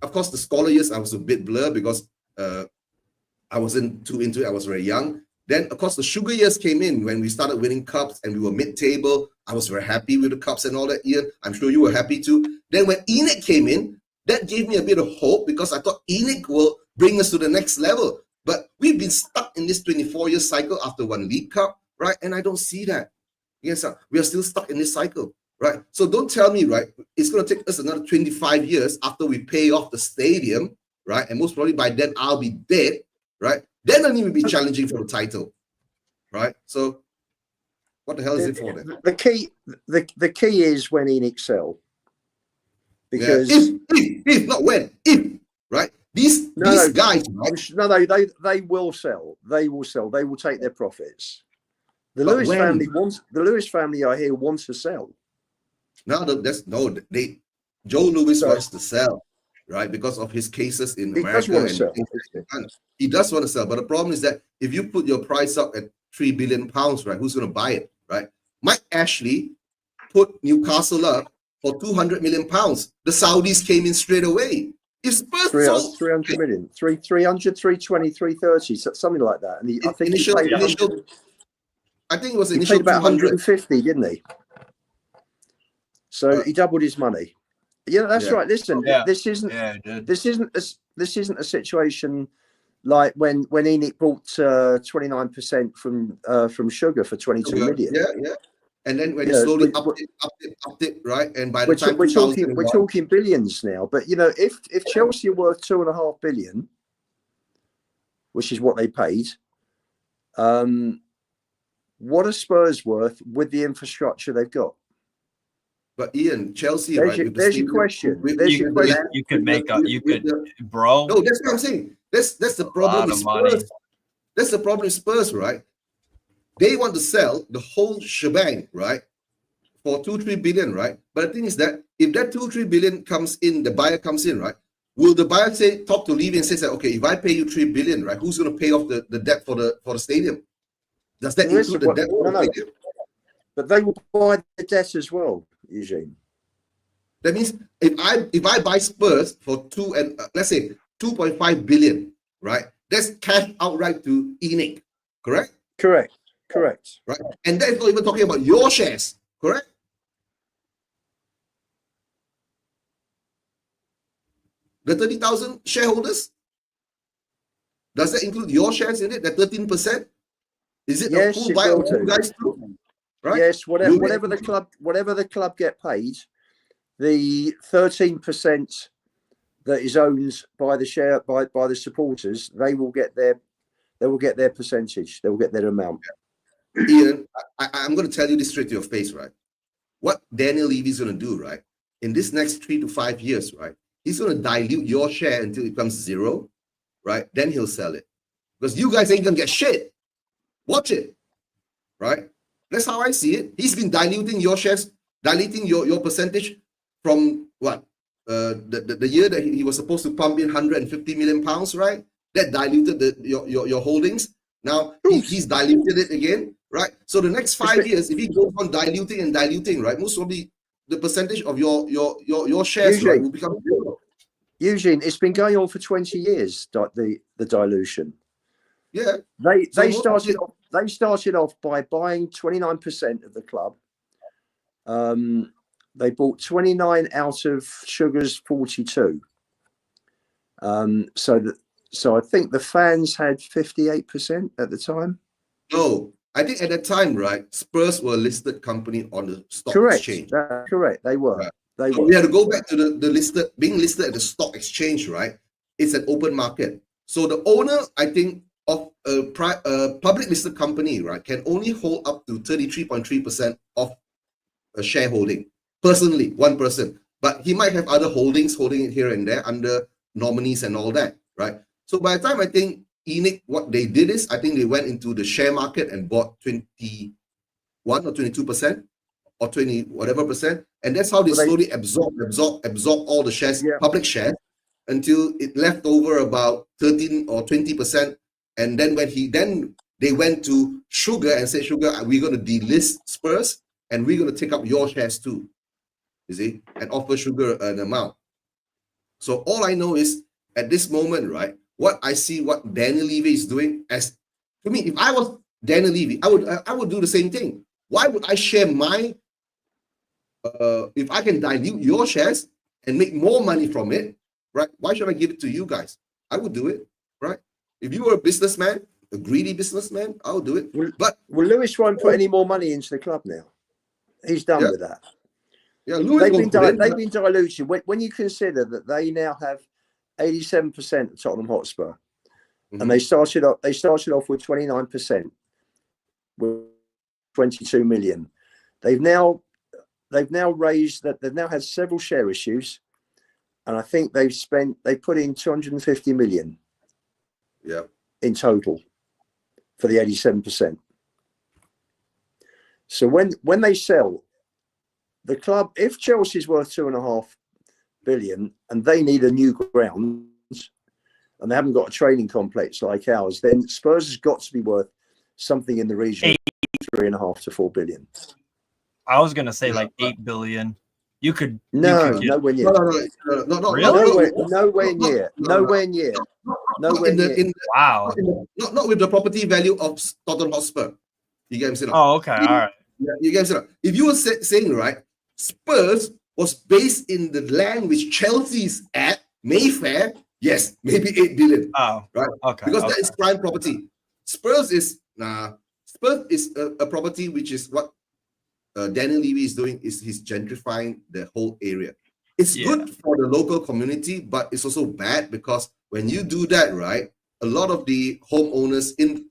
of course, the scholar years, I was a bit blurred because I wasn't too into it. I was very young. Then, of course, the sugar years came in when we started winning cups and we were mid-table. I was very happy with the cups and all that, Ian. I'm sure you were happy too. Then when ENIC came in, that gave me a bit of hope because I thought ENIC will bring us to the next level. But we've been stuck in this 24-year cycle after one League Cup, right? And I don't see that. Yes, sir. We are still stuck in this cycle, right? So don't tell me, right, it's going to take us another 25 years after we pay off the stadium, right? And most probably by then I'll be dead, right? Then I need to be challenging for the title, right? So what the hell is it for then? The key is when ENIC sell. Because if not when, if, right? These guys, right? No, they will sell. They will sell. They will take their profits. The Lewis family wants. The Lewis family, I hear, wants to sell. No, Joe Lewis wants to sell, right? Because of his cases in America. He does want to sell. But the problem is that if you put your price up at £3 billion, right, who's going to buy it, right? Mike Ashley put Newcastle up for £200 million. The Saudis came in straight away. If Spurs sold 300 million, 300, 320, 330, something like that. And I think it was initial about 150, didn't he? So he doubled his money. Yeah, that's right. Listen, this isn't a situation like when ENIC bought 29% from Sugar for 22 million. Yeah. And then when you slowly upped it, right? And by the time we're talking billions now. But if Chelsea are worth £2.5 billion, which is what they paid, what are Spurs worth with the infrastructure they've got? But Ian, Chelsea, there's your question. You could make up. Bro. No, that's what I'm saying. That's the problem with Spurs. That's the problem with Spurs, right? They want to sell the whole shebang, right, for 2-3 billion, right? But the thing is that if that 2-3 billion comes in, the buyer comes in, right? Will the buyer talk to Levy and say that, okay, if I pay you 3 billion, right, who's going to pay off the debt for the stadium? Does that include the debt for the stadium? But they will buy the debt as well, Eugene. That means if I buy Spurs for let's say 2.5 billion, right? That's cash outright to ENIC, correct? Correct. Right, and that's not even talking about your shares, correct? The 30,000 shareholders. Does that include your shares in it? That 13%? Is it the full buy of you guys too? Right? Yes, whatever the club get paid, the 13% that is owned by the supporters, they will get their percentage. They will get their amount. Ian, I'm going to tell you this straight to your face, right? What Daniel Levy is going to do, right? In this next 3 to 5 years, right? He's going to dilute your share until it becomes zero, right? Then he'll sell it. Because you guys ain't going to get shit. Watch it, right? That's how I see it. He's been diluting your shares, diluting your percentage from what? The year that he was supposed to pump in 150 million pounds, right? That diluted your holdings. Now he's diluted it again, right? So the next 5 years, if he goes on diluting, right, most probably the percentage of your shares, right, will become zero. Eugene, it's been going on for 20 years. The dilution. Yeah, they started off by buying 29% of the club. They bought 29 out of Sugar's 42. So I think the fans had 58% at the time. No, I think at that time, right, Spurs were a listed company on the stock exchange. Correct, they were. Right. We had to go back to the being listed at the stock exchange, right? It's an open market. So the owner, I think, of a public listed company, right, can only hold up to 33.3% of a shareholding. Personally, one person. But he might have other holdings holding it here and there under nominees and all that, right? So by the time I think ENIC, what they did is, I think they went into the share market and bought 21 or 22% or 20 whatever percent, and that's how they slowly absorb all the shares, public shares, until it left over about 13 or 20%. And then they went to Sugar and said, Sugar, we're going to delist Spurs and we're going to take up your shares too, you see, and offer Sugar an amount. So all I know is at this moment, right, what I see what Daniel Levy is doing, as to me, if I was Daniel Levy, I would do the same thing. Why would I share my if I can dilute your shares and make more money from it, right? Why should I give it to you guys? I would do it, right? If you were a businessman, a greedy businessman, I would do it. But Lewis won't put any more money into the club now. He's done with that. Yeah, they've been diluted. When you consider that they now have 87% of Tottenham Hotspur, and they started off with 29%, with 22 million. They've now raised that. They've now had several share issues, and I think they put in 250 million. Yeah. In total for the 87%. So when they sell the club, if Chelsea's worth 2.5 billion and they need a new ground and they haven't got a training complex like ours, then Spurs has got to be worth something in the region of 3.5 to 4 billion. I was gonna say like 8 billion. You could nowhere near. No, Really? Nowhere near. Wow. Not with the property value of Tottenham Hotspur. You get me? Oh, okay, all right. You get me? If you were saying right, Spurs was based in the land which Chelsea's at, Mayfair. Yes, maybe 8 billion. Oh, right. Okay. Because that is prime property. Spurs is a property which is what Daniel Levy is doing, is he's gentrifying the whole area. It's good for the local community, but it's also bad because when you do that, right, a lot of the homeowners in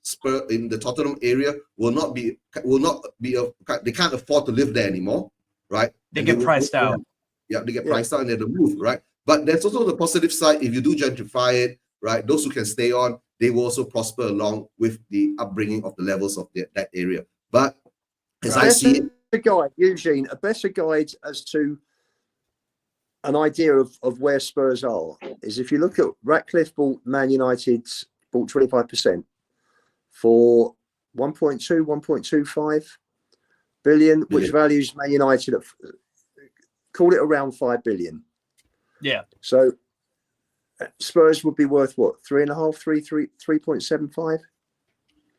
the Tottenham area they can't afford to live there anymore, right? They get priced out. Yeah, they get priced out and they have to move, right? But there's also the positive side. If you do gentrify it, right, those who can stay on, they will also prosper along with the upbringing of the levels of that area. But as I see it, Eugene, a better guide as to an idea of where Spurs are is if you look at Ratcliffe bought Man United, bought 25% for 1.25 billion, which values Man United at, call it around 5 billion. Yeah. So Spurs would be worth what, 3.75?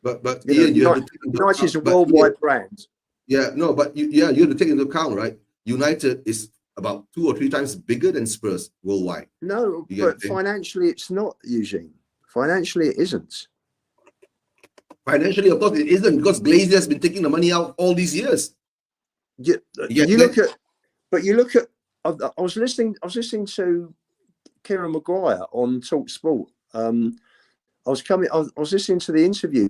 But United's a worldwide brand. Yeah, no, but you have to take into account, right? United is about 2 or 3 times bigger than Spurs worldwide. No, but financially it's not, Eugene. Financially it isn't. Financially, of course, it isn't, because Glazer has been taking the money out all these years. You look at. I was listening to Kieran Maguire on Talk Sport. I was listening to the interview.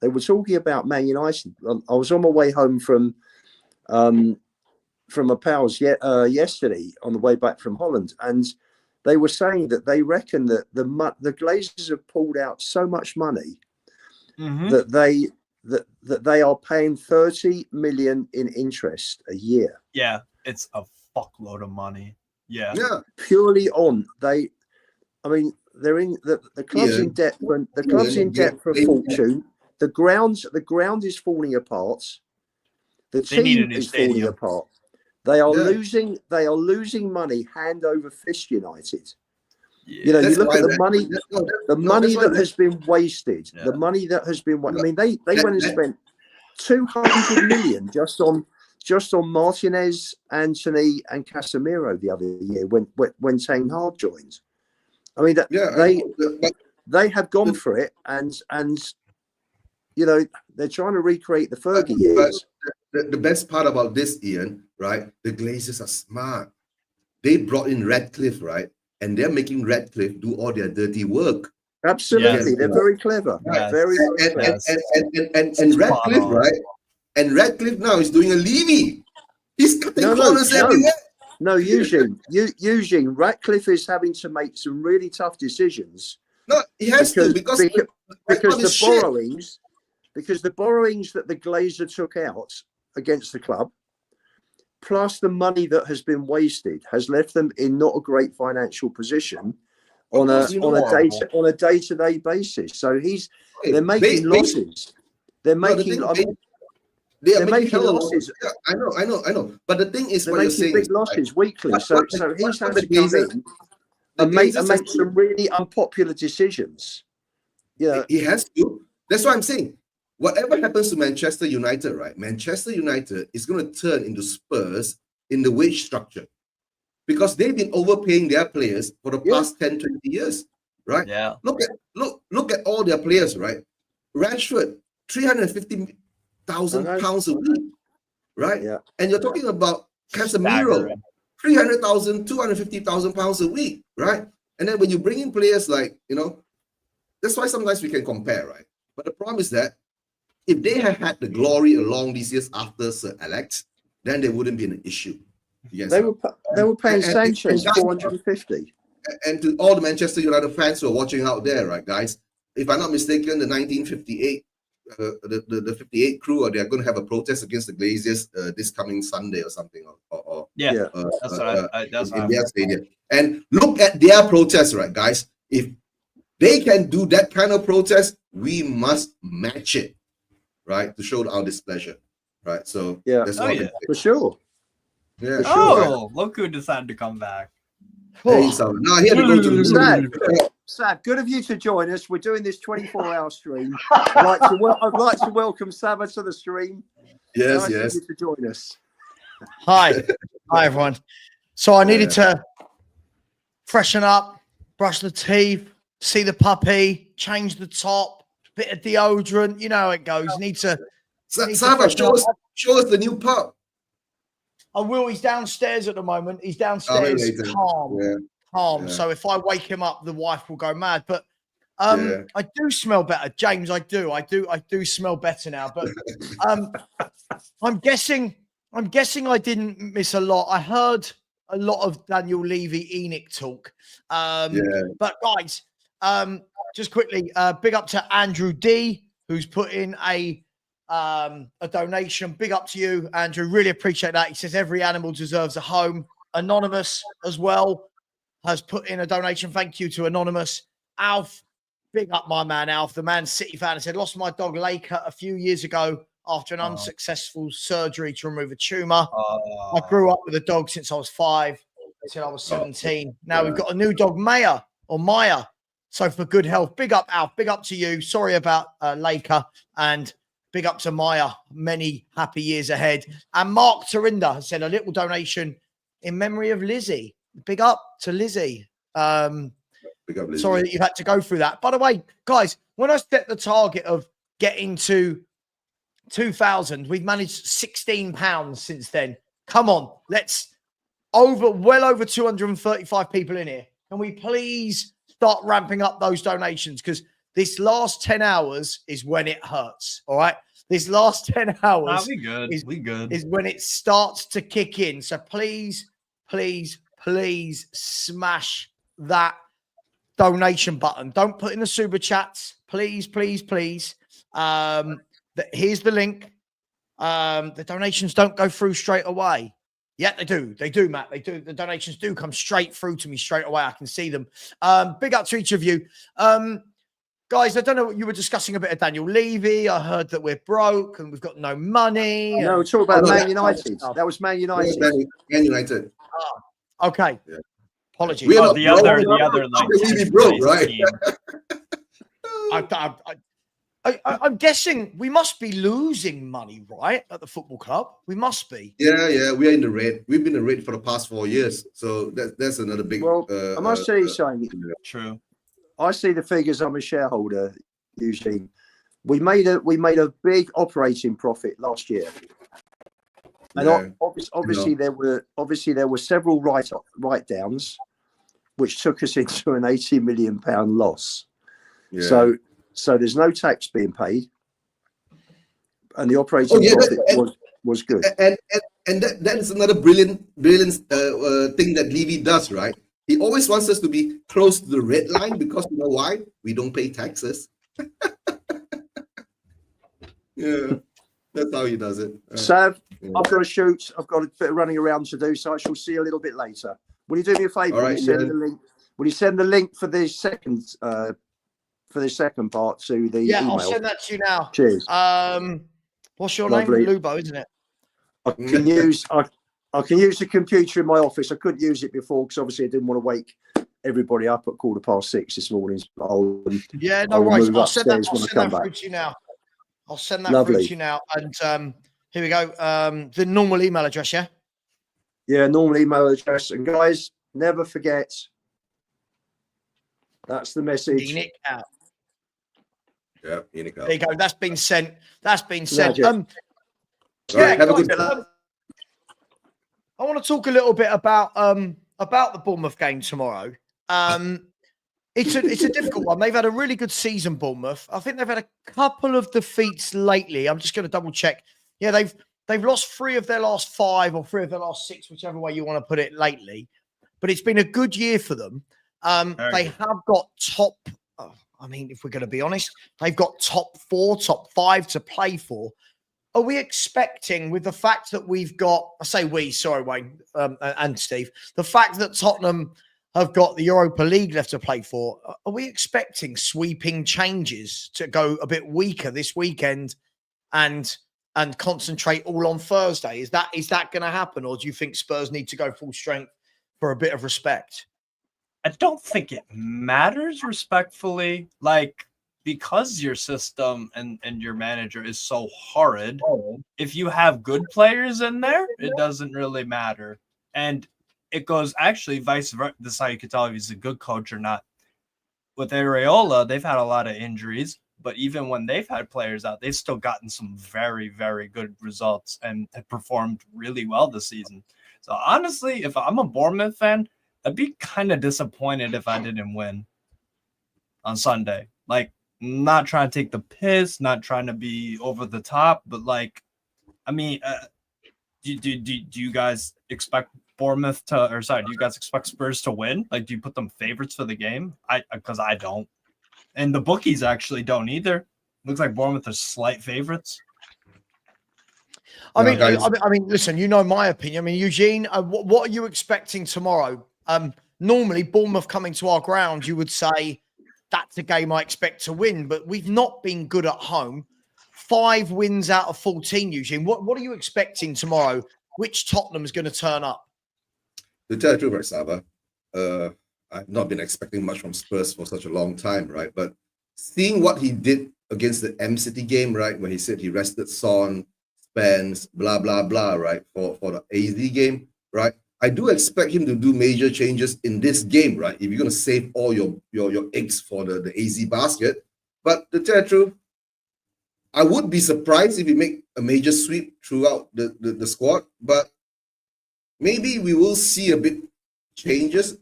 They were talking about Man United. I was on my way home from my pals yesterday on the way back from Holland, and they were saying that they reckon that the Glazers have pulled out so much money that they are paying 30 million in interest a year. Yeah, it's a fuckload of money. Yeah. Purely on they're in the club's in debt. The club's in debt for a fortune. The ground is falling apart. The team is falling apart. They are losing money hand over fist. United. Yeah. You know, you look at the money. The money that has been wasted. Yeah. The money that has been. I mean, they went and spent 200 million just on Martinez, Anthony, and Casemiro the other year when Ten Hag joined. I mean, they have gone for it, and you know, they're trying to recreate the Fergie years. The best part about this, Ian, right? The Glazers are smart. They brought in Ratcliffe, right? And they're making Ratcliffe do all their dirty work. Absolutely. Yes. They're very clever. Yes. Very clever. And Ratcliffe, right? And Ratcliffe now is doing a Levy. He's cutting corners everywhere. No, Eugene, Ratcliffe is having to make some really tough decisions. No, he has because the borrowings that the Glazer took out against the club, plus the money that has been wasted, has left them in not a great financial position on a day-to-day basis. So they're making losses. They're making losses. I know. But the thing is, they're making big losses weekly. So he's had to come in and make some really unpopular decisions. Yeah, he has to. That's what I'm saying. Whatever happens to Manchester United, right? Manchester United is going to turn into Spurs in the wage structure because they've been overpaying their players for the past 10, 20 years, right? Yeah. Look at all their players, right? Rashford, 350,000 pounds a week, right? Yeah. And you're talking about Casemiro, 300,000, 250,000 pounds a week, right? And then when you bring in players like, you know, that's why sometimes we can compare, right? But the problem is that if they had had the glory along these years after Sir Alex, then there wouldn't be an issue. They were paying Sanchez 450. And to all the Manchester United fans who are watching out there, right, guys? If I'm not mistaken, the 1958 the 58 crew, or they're going to have a protest against the Glaziers this coming Sunday or something, That's what in their stadium. And look at their protest, right, guys? If they can do that kind of protest, we must match it, right, to show our displeasure, right? So that's all for sure. Yeah. For sure. Look who decided to come back. Hey, so now he had to go to Sav, good of you to join us. We're doing this 24-hour stream. I'd like to welcome Sava to the stream. Yes, nice of you to join us. Hi everyone. So I needed to freshen up, brush the teeth, see the puppy, change the top, bit of deodorant. You know how it goes. Need to. Sava, show us the new pup. I will. He's downstairs at the moment. He's downstairs, calm. Yeah. So if I wake him up, the wife will go mad. But I do smell better, James. I do smell better now. But I'm guessing I didn't miss a lot. I heard a lot of Daniel Levy talk. But guys, just quickly, big up to Andrew D, who's put in a donation. Big up to you, Andrew. Really appreciate that. He says every animal deserves a home. Anonymous as well has put in a donation. Thank you to Anonymous. Alf, big up my man Alf, the Man City fan. Said lost my dog Laker a few years ago after an unsuccessful surgery to remove a tumor. I grew up with a dog since I was 5 until I was 17. Now we've got a new dog, Maya. So for good health, big up Alf, big up to you. Sorry about Laker, and big up to Maya. Many happy years ahead. And Mark Tarinda has said a little donation in memory of Lizzie. Big up to Lizzie. Big up, Lizzie. Sorry that you've had to go through that. By the way, guys, when I set the target of getting to 2,000, we've managed £16 since then. Come on, let's well over 235 people in here. Can we please start ramping up those donations? Because this last 10 hours is when it hurts. All right. This last 10 hours is when it starts to kick in. So please smash that donation button. Don't put in the super chats. Please. Here's the link. The donations don't go through straight away. Yeah, they do. They do, Matt. They do. The donations do come straight through to me straight away. I can see them. Big up to each of you. Guys, I don't know what you were discussing a bit of Daniel Levy. I heard that we're broke and we've got no money. No, we're talking about Man United. That was Man United. Man United. Okay. Yeah. Apologies. We are the other like Levy broke, right? I'm guessing we must be losing money, right, at the football club? We must be. Yeah, we are in the red. We've been in the red for the past 4 years, so that's another big. Well, I must tell you something. True. I see the figures. I'm a shareholder. Usually, we made a big operating profit last year, and obviously there were several write downs, which took us into an £80 million loss. Yeah. So there's no tax being paid, and the operating profit was good. And that is another brilliant thing that Levy does, right? He always wants us to be close to the red line because you know why? We don't pay taxes. Yeah, that's how he does it. Sav, I've got to shoot. I've got a bit of running around to do, so I shall see you a little bit later. Will you do me a favour? Right, Will you send the link for the second part to the email? I'll send that to you now. Cheers. What's your name? Lubo, isn't it? I can use the computer in my office. I couldn't use it before because obviously I didn't want to wake everybody up at 6:15 this morning. No worries. I'll send that through to you now. I'll send that through to you now. And here we go. The normal email address, yeah? Yeah, normal email address. And guys, never forget. That's the message. Unique out. Yeah, unique out. There you go. That's been sent. Right, have a good day. I want to talk a little bit about the Bournemouth game tomorrow. It's a difficult one. They've had a really good season, Bournemouth. I think they've had a couple of defeats lately. I'm just going to double check. Yeah, they've lost 3 of their last 5 or 3 of their last 6, whichever way you want to put it, lately. But it's been a good year for them. They have got top. I mean, if we're going to be honest, they've got top 4, top 5 to play for. Are we expecting, with the fact that we've got, I say we, sorry, Wayne and Steve, the fact that Tottenham have got the Europa League left to play for, are we expecting sweeping changes to go a bit weaker this weekend and concentrate all on Thursday? Is that going to happen, or do you think Spurs need to go full strength for a bit of respect? I don't think it matters, respectfully. Like, because your system and your manager is so horrid, if you have good players in there, it doesn't really matter. And it goes actually vice versa. This is how you can tell if he's a good coach or not. With Areola, they've had a lot of injuries, but even when they've had players out, they've still gotten some very, very good results and have performed really well this season. So honestly, if I'm a Bournemouth fan, I'd be kind of disappointed if I didn't win on Sunday. Like, not trying to take the piss, not trying to be over the top, but like, I mean, do you guys expect Bournemouth to, or sorry, do you guys expect Spurs to win? Like, do you put them favorites for the game? Because I don't, and the bookies actually don't either. Looks like Bournemouth are slight favorites. I mean, listen, you know my opinion. I mean, Eugene, what are you expecting tomorrow? Normally, Bournemouth coming to our ground, you would say that's a game I expect to win, but we've not been good at home. 5 wins out of 14, Eugene. What are you expecting tomorrow? Which Tottenham is going to turn up? To tell the truth, right, Sava, I've not been expecting much from Spurs for such a long time, right? But seeing what he did against the M-City game, right, where he said he rested Son, Spence, blah, blah, blah, right, for the AZ game, right? I do expect him to do major changes in this game, right? If you're going to save all your eggs for the AZ basket. But to tell the truth, I would be surprised if he make a major sweep throughout the squad, but maybe we will see a bit changes.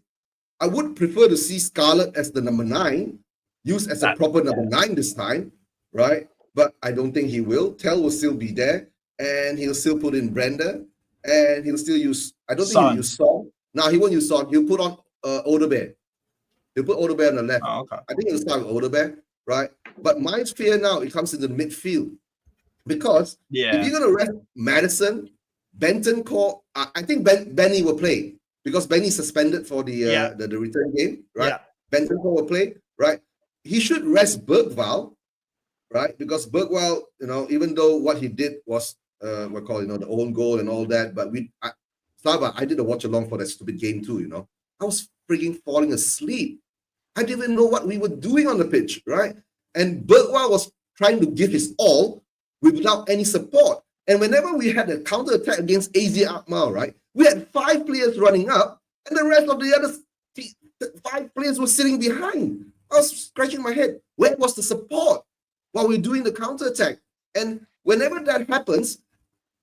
I would prefer to see Scarlett as the number 9, used as a proper number 9 this time, right? But I don't think he will. Tell will still be there, and he'll still put in Brenda, and he'll still use, I don't think he'll use Son. No, he won't use Son. He'll put on Odebear. He'll put Odebear on the left. Oh, okay. I think he'll start with Odebear, right? But my fear now, it comes into midfield. Because if you're going to rest Madison, Benton Core, I think Benny will play because Benny's suspended for the return game, right? Yeah. Benton Core will play, right? He should rest Bergwall, right? Because Bergwall, even though what he did was the own goal and all that, but I did a watch along for that stupid game too, I was freaking falling asleep. I didn't even know what we were doing on the pitch, right? And Bergwall was trying to give his all without any support. And whenever we had a counter attack against AZ Alkmaar, right, we had 5 players running up, and the rest of the other 5 players were sitting behind. I was scratching my head. Where was the support while we're doing the counter attack? And whenever that happens,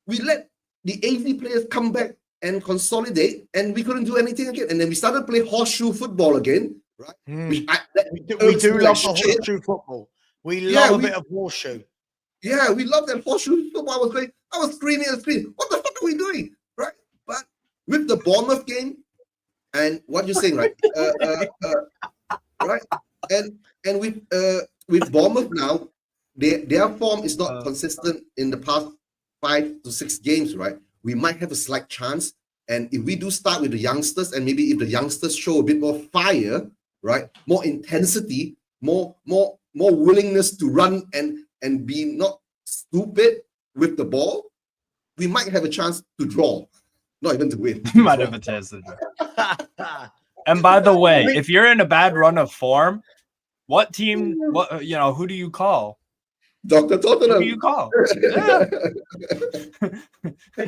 we let the AZ players come back and consolidate, and we couldn't do anything again. And then we started playing horseshoe football again, right? We do love the horseshoe football. We love a bit of horseshoe. Yeah, we love that horseshoe football. I was screaming and screaming. What the fuck are we doing, right? But with the Bournemouth game and what you're saying, right? Right, and with Bournemouth now, their form is not consistent in the past 5 to 6 games, right? We might have a slight chance, and if we do start with the youngsters, and maybe if the youngsters show a bit more fire, right, more intensity, more willingness to run and be not stupid with the ball, we might have a chance to draw, not even to win. You might have a chance to draw. And by the way, if you're in a bad run of form, what team? Who do you call? Dr. Tottenham. Who do you call?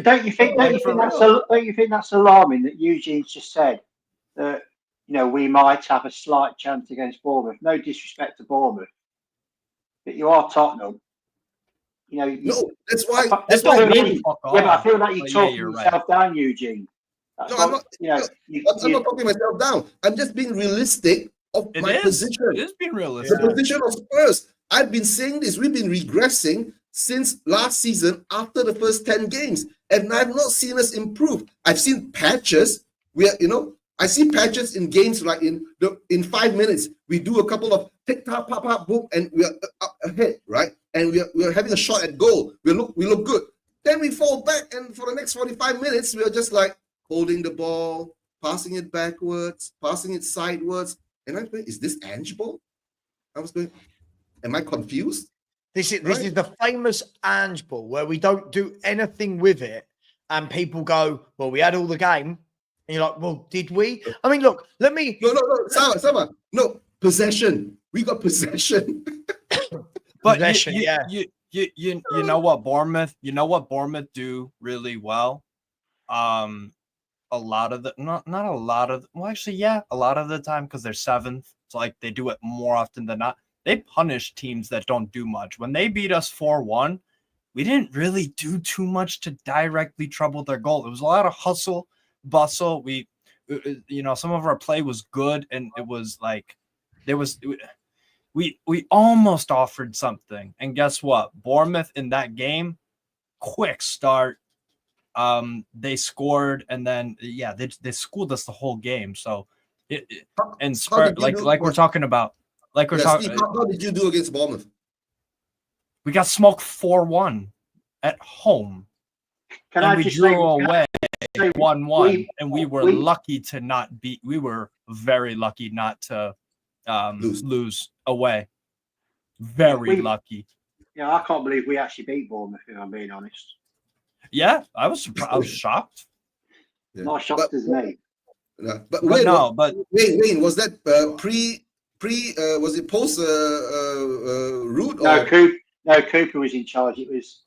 Don't you think that's alarming that Eugene's just said that we might have a slight chance against Bournemouth? No disrespect to Bournemouth, but you are Tottenham. No, that's why. I feel like you're talking yourself down, Eugene. I'm not talking myself down. I'm just being realistic of my position. It is being realistic. The position of Spurs. I've been saying this. We've been regressing since last season after the first 10 games, and I've not seen us improve. I've seen patches where I see patches in games like in 5 minutes We do a couple of tick tock, pop, pop, boom, and we are up ahead, right? And we're having a shot at goal. We look good. Then we fall back, and for the next 45 minutes, we are just like holding the ball, passing it backwards, passing it sideways. And I'm going, is this Ange ball? I was going, am I confused? This is the famous Ange ball where we don't do anything with it, and people go, "Well, we had all the game," and you're like, "Well, did we?" I mean, look, let me. No, Sama. No, possession. We got possession. But Possession, you know what Bournemouth do really well. A lot of the not a lot of well, actually, yeah, a lot of the time, because they're seventh. It's like they do it more often than not. They punish teams that don't do much. When they beat us 4-1, we didn't really do too much to directly trouble their goal. It was a lot of hustle, bustle. We, some of our play was good, and it was like we almost offered something. And guess what? Bournemouth in that game, quick start. They scored, and then they schooled us the whole game. So and Spurs, like we're talking about. Like we're talking. Steve, how did you do against Bournemouth? We got smoked 4-1 at home. We drew away 1-1, and we were lucky to not beat. We were very lucky not to lose away. Very lucky. Yeah, I can't believe we actually beat Bournemouth, if I'm being honest. Yeah, I was surprised. I was shocked. Yeah. Not shocked as me. But Wayne, was that was it post route? No, Cooper was in charge. It was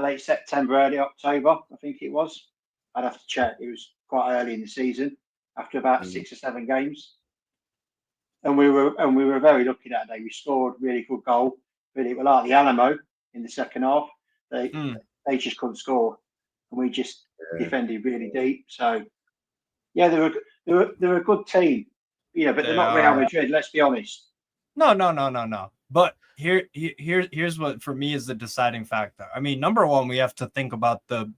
late September, early October, I think it was. I'd have to check. It was quite early in the season, after about 6 or 7 games. And we were very lucky that day. We scored a really good goal, but it was like the Alamo in the second half. They just couldn't score, and we just defended really deep. So yeah, they're a good team. Yeah, but they're not Real Madrid. Let's be honest. No. But here's what for me is the deciding factor. I mean, number one, we have to think about the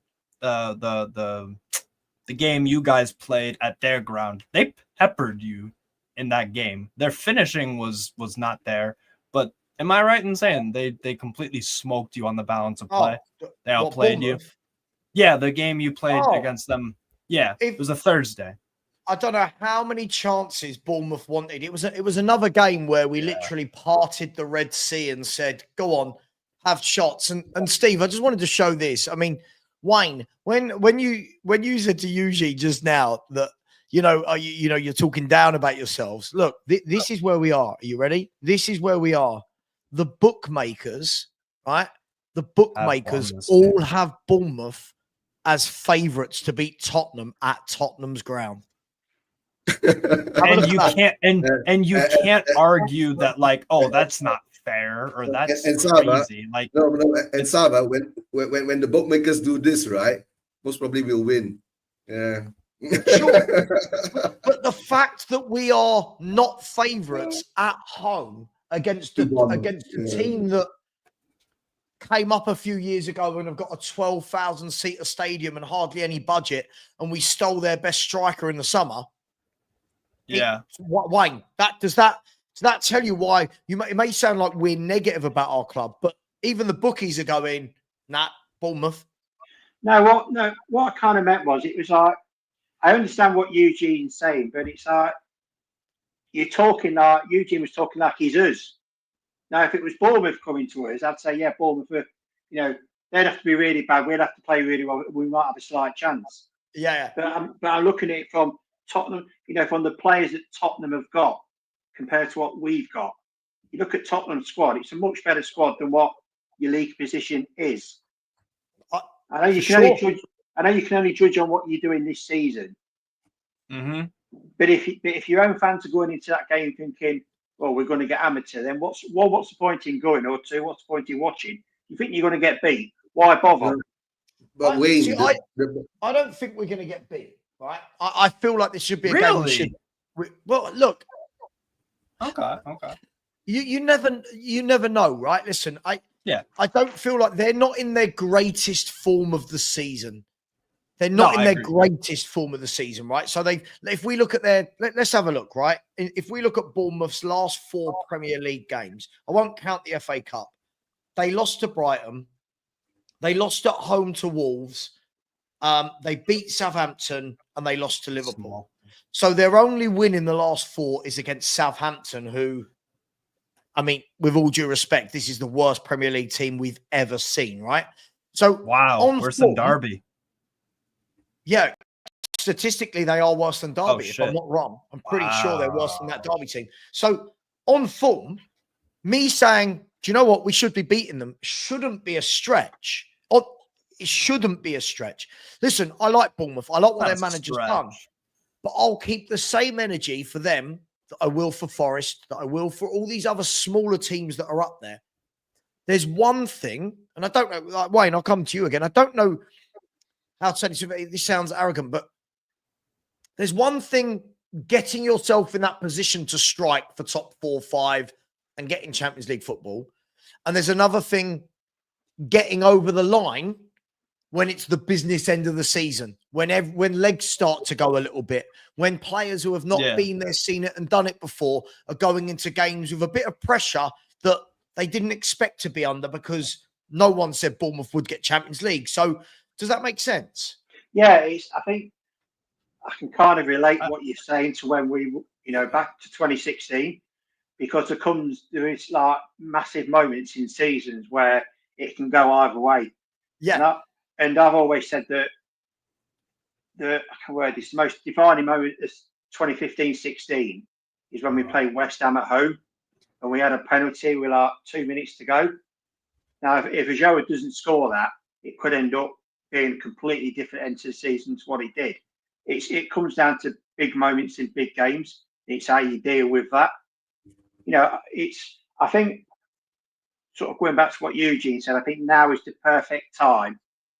game you guys played at their ground. They peppered you in that game. Their finishing was not there. But am I right in saying they completely smoked you on the balance of play? They outplayed you. Yeah, the game you played against them. Yeah, it was a Thursday. I don't know how many chances Bournemouth wanted. It was another game where we literally parted the Red Sea and said, "Go on, have shots." And Steve, I just wanted to show this. I mean, Wayne, when you said to Eugene just now that you're talking down about yourselves. Look, this is where we are. Are you ready? This is where we are. The bookmakers, right? The bookmakers all have Bournemouth as favourites to beat Tottenham at Tottenham's ground. And you can't argue that, like, oh, that's not fair, or that's crazy. Like, no, and Sava, when the bookmakers do this, right, most probably we'll win. Yeah. Sure. But the fact that we are not favourites at home against a team that came up a few years ago and have got a 12,000-seater stadium and hardly any budget, and we stole their best striker in the summer. Yeah. Wayne, does that tell you why it may sound like we're negative about our club, but even the bookies are going, nah, Bournemouth. No, what I kind of meant was, it was like, I understand what Eugene's saying, but it's like you're talking like Eugene was talking like he's us. Now, if it was Bournemouth coming to us, I'd say, yeah, Bournemouth, they'd have to be really bad. We'd have to play really well. We might have a slight chance. Yeah. But I'm looking at it from Tottenham, from the players that Tottenham have got compared to what we've got. You look at Tottenham's squad; it's a much better squad than what your league position is. I know you can only judge on what you're doing this season. Mm-hmm. But if your own fans are going into that game thinking, well, we're going to get amateur, then what's the point in going? Or two, what's the point in watching? You think you're going to get beat? Why bother? But Wayne, I don't think we're going to get beat. Right? I feel like this should be a game. Well, look. Okay. You never know, right? Listen, I don't feel like they're not in their greatest form of the season. They're not No, in I their agree. greatest form of the season, right? So if we look at let's have a look, right? If we look at Bournemouth's last 4 Premier League games, I won't count the FA Cup. They lost to Brighton. They lost at home to Wolves. They beat Southampton and they lost to Liverpool. So their only win in the last 4 is against Southampton, who, I mean, with all due respect, this is the worst Premier League team we've ever seen, right? So Wow, worse than Derby. Yeah, statistically, they are worse than Derby, if I'm shit. not wrong. I'm pretty sure they're worse than that Derby team. So on form, me saying, do you know what? We should be beating them shouldn't be a stretch. Or it shouldn't be a stretch. Listen, I like Bournemouth. I like what their manager's done. But I'll keep the same energy for them that I will for Forest, that I will for all these other smaller teams that are up there. There's one thing, and I don't know, like, Wayne, I'll come to you again. I don't know how to say this. This sounds arrogant, but there's one thing, getting yourself in that position to strike for top 4, 5 and getting Champions League football. And there's another thing, getting over the line when it's the business end of the season, when legs start to go a little bit, when players who have not been there, seen it and done it before are going into games with a bit of pressure that they didn't expect to be under because no one said Bournemouth would get Champions League. So does that make sense? Yeah, I think I can kind of relate what you're saying to when we, back to 2016, because there is like massive moments in seasons where it can go either way. Yeah. And I've always said that the most defining moment is 2015-16 is when we played West Ham at home and we had a penalty with like 2 minutes to go. Now, if Ajoa doesn't score that, it could end up being a completely different end to the season to what it did. It comes down to big moments in big games. It's how you deal with that. I think, sort of going back to what Eugene said, I think now is the perfect time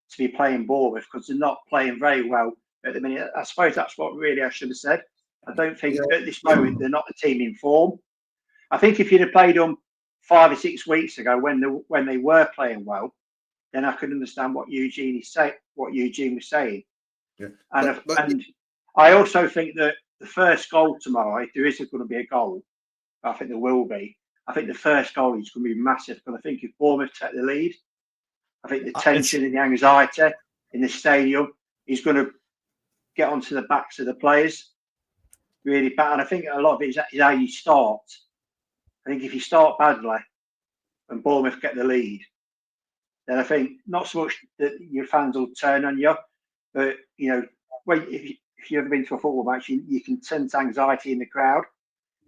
to be playing Bournemouth because they're not playing very well at the minute. I suppose that's what really I should have said. I don't think at this moment they're not the team in form. I think if you'd have played them 5 or 6 weeks ago when they were playing well, then I could understand what Eugene was saying. Yeah. And I also think that the first goal tomorrow, if there is going to be a goal, I think there will be. I think the first goal is going to be massive because I think if Bournemouth take the lead, I think the tension and the anxiety in the stadium is going to get onto the backs of the players really bad. And I think a lot of it is how you start. I think if you start badly and Bournemouth get the lead, then I think not so much that your fans will turn on you, but if you've ever been to a football match, you can sense anxiety in the crowd,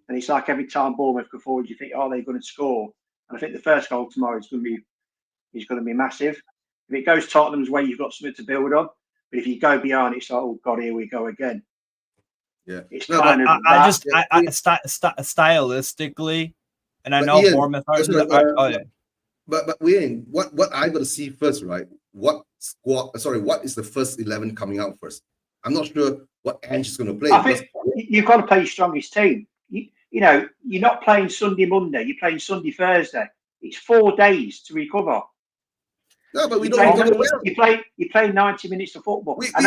and it's like every time Bournemouth go forward, you think, "Oh, they're going to score." And I think the first goal tomorrow is going to be massive. If it goes Tottenham's way, you've got something to build on. But if you go beyond, it's like, "Oh God, here we go again." Yeah, it's stylistically, and I know Ian, Bournemouth are. But Wayne, what I got to see first, right? What is the first 11 coming out first? I'm not sure what Ange is going to play. I think you've got to play your strongest team. You're not playing Sunday, Monday. You're playing Sunday, Thursday. It's 4 days to recover. No, but we you play 90 minutes of football. We had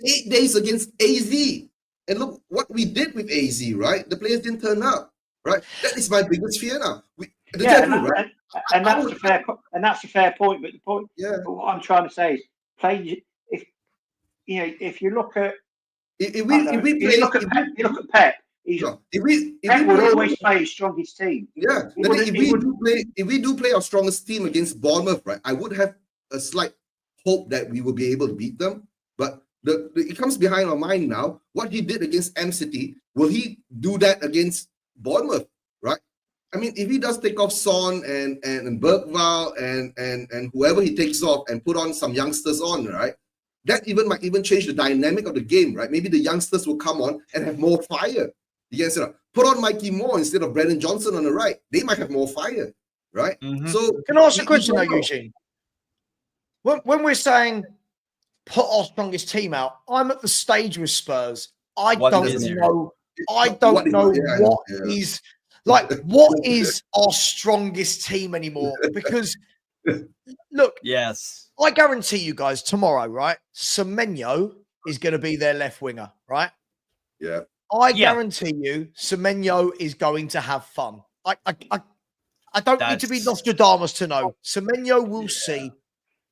8 days against AZ, and look what we did with AZ. Right, the players didn't turn up. Right, that is my biggest fear now. That's a fair point. But the point, but what I'm trying to say is, play. If you look at Pep, Pep would always play his strongest team. Yeah, if we do play our strongest team against Bournemouth, right, I would have a slight hope that we will be able to beat them. But it comes behind our mind now. What he did against M City, will he do that against Bournemouth? Right? I mean, if he does take off Son and Bergvall and whoever he takes off and put on some youngsters on, right? That might even change the dynamic of the game, right? Maybe the youngsters will come on and have more fire. Put on Mikey Moore instead of Brennan Johnson on the right. They might have more fire, right? Mm-hmm. So can I ask a question though, Eugene? When we're saying put our strongest team out, I'm at the stage with Spurs. I don't know what is our strongest team anymore, because Look, Yes. I guarantee you guys tomorrow, right? Semenyo is going to be their left winger, right? Yeah. I guarantee you Semenyo is going to have fun. I don't need to be Nostradamus to know. Semenyo will see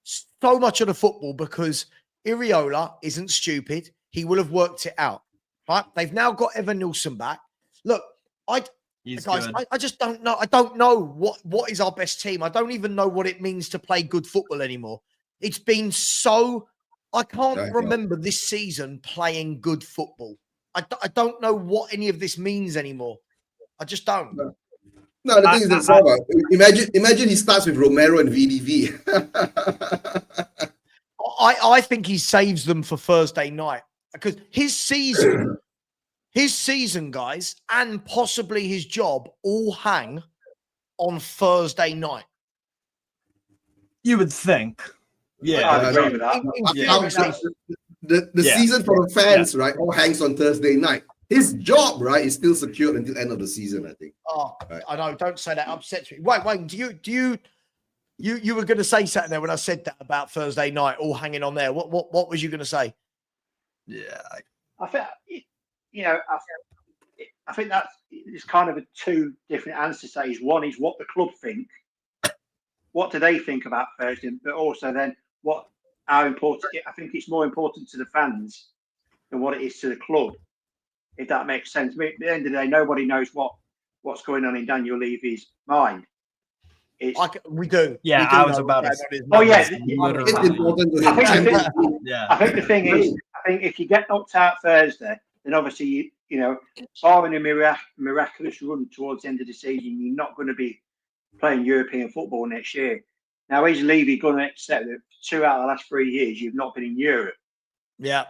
so much of the football because Iriola isn't stupid. He will have worked it out, right? They've now got Evan Nilsson back. Look, I just don't know. I don't know what is our best team. I don't even know what it means to play good football anymore. It's been so... I can't remember this season playing good football. I don't know what any of this means anymore. I just don't. No, the thing is that imagine he starts with Romero and VDV. I think he saves them for Thursday night because his season, guys, and possibly his job all hang on Thursday night. You would think. Yeah. I agree with that. The season for the fans, right, all hangs on Thursday night. His job, right, is still secured until end of the season, I think. Oh, right. I know. Don't say that. Upsets me. Wait. You were going to say something there when I said that about Thursday night, all hanging on there. What was you going to say? Yeah, I think I think that's it's kind of a two different answers to say. One is what the club think. What do they think about Thursday? But also then how important? I think it's more important to the fans than what it is to the club. If that makes sense. I mean, at the end of the day, nobody knows what's going on in Daniel Levy's mind. We do. Yeah, we do I was about to. Oh yeah, It's important to I think the thing is, I think if you get knocked out Thursday, then obviously barring a miraculous run towards the end of the season, you're not going to be playing European football next year. Now, is Levy going to accept that 2 out of the last 3 years you've not been in Europe? Yeah.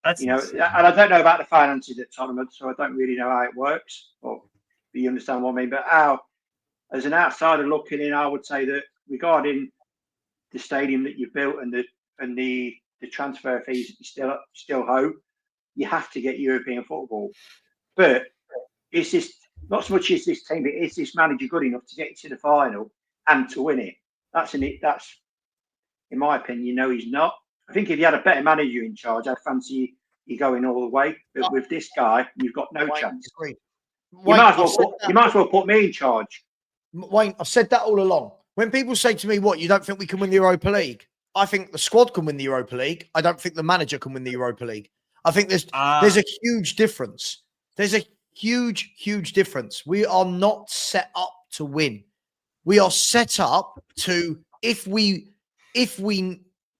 And I don't know about the finances at Tottenham, so I don't really know how it works. But you understand what I mean. But as an outsider looking in, I would say that regarding the stadium that you've built and the transfer fees that you still owe, you have to get European football. But it's just not so much as this team, but is this manager good enough to get you to the final and to win it? That's in my opinion, he's not. I think if you had a better manager in charge, I'd fancy you going all the way. But with this guy, you've got no chance. You might as well put me in charge. Wayne, I've said that all along. When people say to me, "What, you don't think we can win the Europa League?" I think the squad can win the Europa League. I don't think the manager can win the Europa League. I think there's a huge difference. There's a huge difference. We are not set up to win. We are set up to if we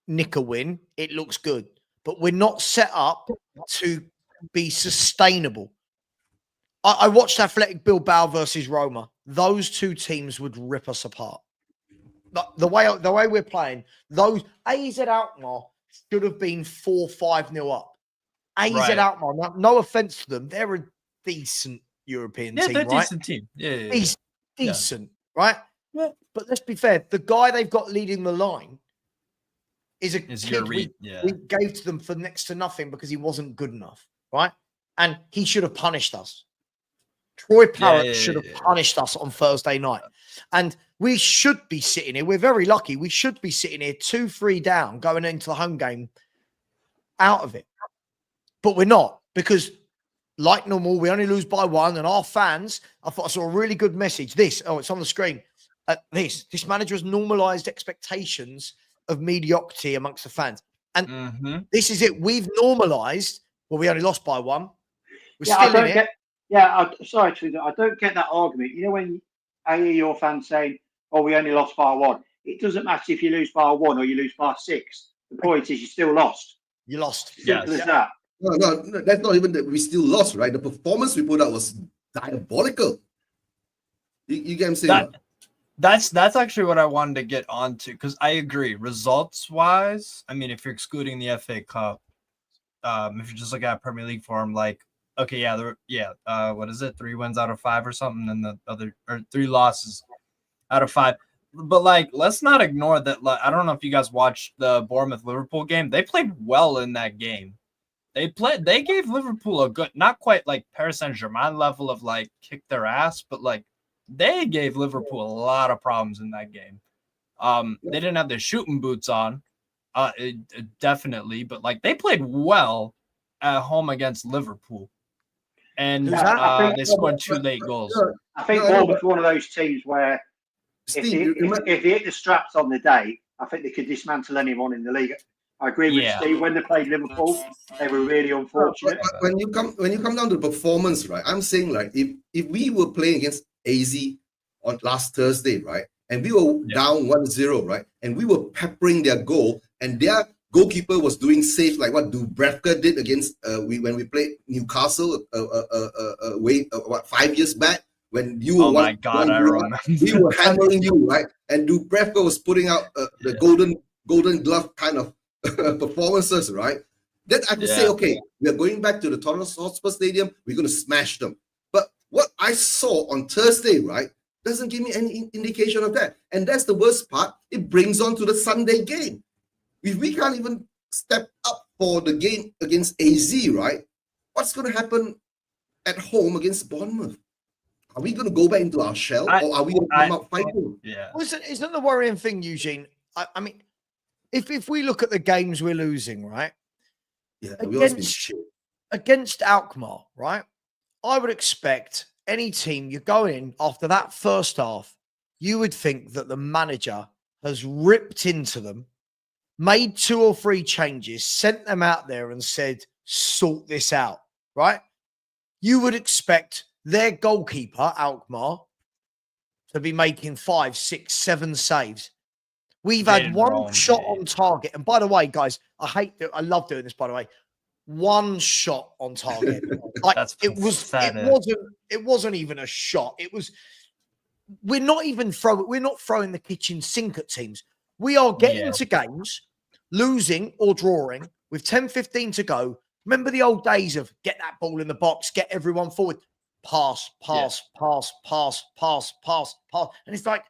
nick a win, it looks good, but we're not set up to be sustainable. I watched Athletic Bilbao versus Roma. Those two teams would rip us apart. The way we're playing, those AZ Alkmaar should have been 4-5-0 up. AZ Alkmaar, no offense to them, they're a decent European team, they're right? Decent team. Yeah. Decent, right? Yeah. But let's be fair, the guy they've got leading the line is a kid we gave to them for next to nothing because he wasn't good enough, right? And he should have punished us. Troy Parrott should have punished us on Thursday night. And we should be sitting here. We're very lucky. We should be sitting here 2-3 down going into the home game out of it. But we're not because, like normal, we only lose by 1. And our fans, I thought I saw a really good message. It's on the screen. This manager has normalized expectations of mediocrity amongst the fans. And this is it. We've normalized. Well, we only lost by 1. We're still in it. Sorry, I don't get that argument. You know, when I hear your fans saying, "Oh, we only lost by 1," it doesn't matter if you lose by 1 or you lose by 6. The point is, you still lost. You lost. Simple as that. No, that's not even that we still lost, right? The performance we put out was diabolical. You get what I'm saying? That's actually what I wanted to get onto because I agree. Results wise, I mean, if you're excluding the FA Cup, if you're just looking at Premier League form, like. Okay, what is it? 3 wins out of 5 or something, and the other 3 losses out of 5. But like, let's not ignore that. Like, I don't know if you guys watched the Bournemouth Liverpool game. They played well in that game. They gave Liverpool a good, not quite like Paris Saint-Germain level of like kick their ass, but like they gave Liverpool a lot of problems in that game. They didn't have their shooting boots on, definitely, but like they played well at home against Liverpool, and they scored 2 late goals. I think Bournemouth one of those teams where Steve, if they hit the straps on the day, I think they could dismantle anyone in the league. I agree with Steve. When they played Liverpool, they were really unfortunate. But when you come down to performance, right? I'm saying like if we were playing against AZ on last Thursday, right, and we were down 1-0, right, and we were peppering their goal, and their goalkeeper was doing saves like what Dubravka did against when we played Newcastle 5 years back. When you were oh my God, I remember. We were hammering you, right? And Dubravka was putting out the golden glove kind of performances, right? Then I could say, okay, we are going back to the Tottenham Hotspur Stadium. We're going to smash them. But what I saw on Thursday, right, doesn't give me any indication of that. And that's the worst part. It brings on to the Sunday game. If we can't even step up for the game against AZ, right? What's going to happen at home against Bournemouth? Are we going to go back into our shell, or are we going to come out fighting? Yeah. Well, isn't the worrying thing, Eugene? I mean, if we look at the games we're losing, right? Yeah, against Alkmaar, right? I would expect any team you're going in after that first half, you would think that the manager has ripped into them, made 2 or 3 changes, sent them out there and said, sort this out, right? You would expect their goalkeeper, Alkmaar, to be making 5, 6, 7 saves. We've had one shot on target. And by the way, guys, I love doing this, by the way. One shot on target. Like it wasn't even a shot. We're not throwing the kitchen sink at teams. We are getting into games, losing or drawing with 10, 15 to go. Remember the old days of get that ball in the box, get everyone forward. Pass. And it's like,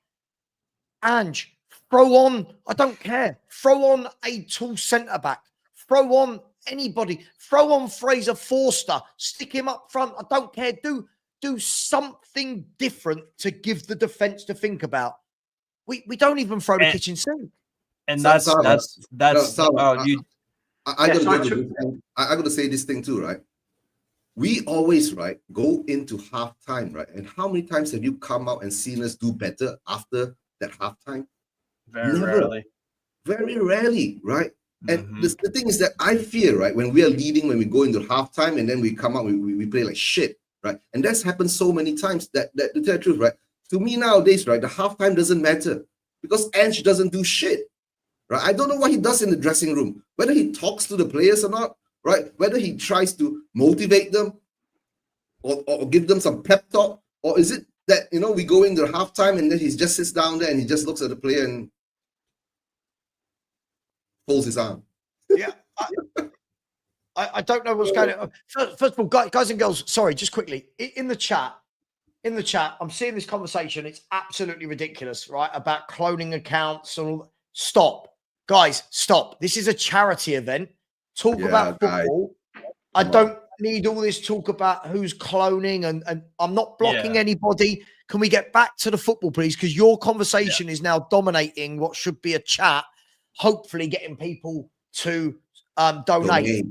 Ange, throw on, I don't care. Throw on a tall centre-back. Throw on anybody. Throw on Fraser Forster. Stick him up front. I don't care. Do something different to give the defence to think about. We don't even throw the kitchen sink. And I got to say this thing too, right? We always, right, go into halftime, right? And how many times have you come out and seen us do better after that halftime? Very rarely, right? And the thing is that I fear, right, when we are leading, when we go into halftime and then we come out, we play like shit, right? And that's happened so many times that to tell the truth, right? To me nowadays, right, the halftime doesn't matter because Ange doesn't do shit, right? I don't know what he does in the dressing room, whether he talks to the players or not, right? Whether he tries to motivate them or give them some pep talk, or is it that, we go into halftime and then he just sits down there and he just looks at the player and folds his arm. Yeah. I don't know what's going on. First of all, guys and girls, sorry, just quickly, in the chat, I'm seeing this conversation. It's absolutely ridiculous, right? About cloning accounts and all. Stop. Guys, stop. This is a charity event. Talk about football. I don't need all this talk about who's cloning and I'm not blocking anybody. Can we get back to the football, please? Because your conversation is now dominating what should be a chat, hopefully getting people to donate.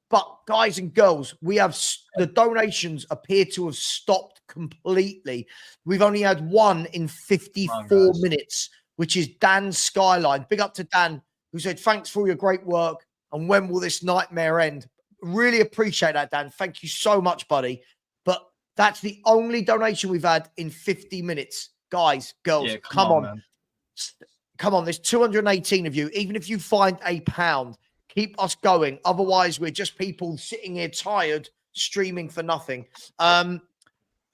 But guys and girls, we have the donations appear to have stopped completely. We've only had one in 54 minutes, which is Dan Skyline. Big up to Dan, who said, thanks for all your great work. And when will this nightmare end? Really appreciate that, Dan. Thank you so much, buddy. But that's the only donation we've had in 50 minutes. Guys, girls, come on. Man. Come on, there's 218 of you. Even if you find £1, keep us going. Otherwise, we're just people sitting here tired, streaming for nothing.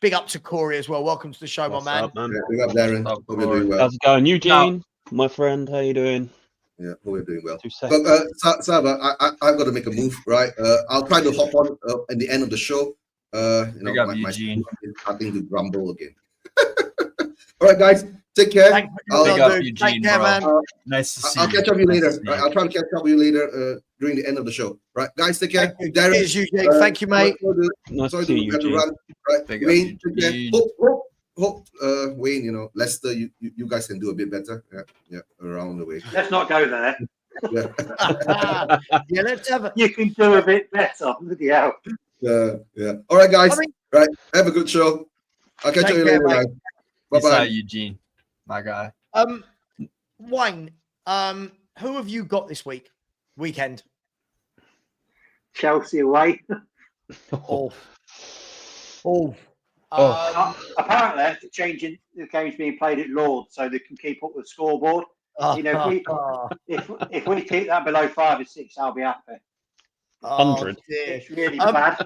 Big up to Corey as well. Welcome to the show, my man. Big up, Darren. Hope you're doing well. How's it going? Eugene, my friend, how you doing? Yeah, hope we're doing well. But Saba, I've got to make a move, right? I'll try to hop on at the end of the show. My is starting to grumble again. All right, guys, take care. Take care, man. Nice to see you. I'll catch up with you later. Right? I'll try to catch up with you later during the end of the show. Right, guys, take care. Darren, thank you, mate. Nice to see you, Eugene. Right, Wayne, take care. Hope, Wayne. Wayne, you know, Leicester, you guys can do a bit better. Yeah, around the way. Let's not go there. Yeah, yeah, let's have a. You can do a bit better. Bloody hell. yeah. All right, guys. Right, have a good show. I'll catch you later, guys. Peace Bye-bye. out, Eugene, my guy. Wayne, who have you got this weekend? Chelsea away. Apparently, they're changing the game's being played at Lords so they can keep up with the scoreboard. You know, if we keep that below 5 or 6, I'll be happy. 100. It's really bad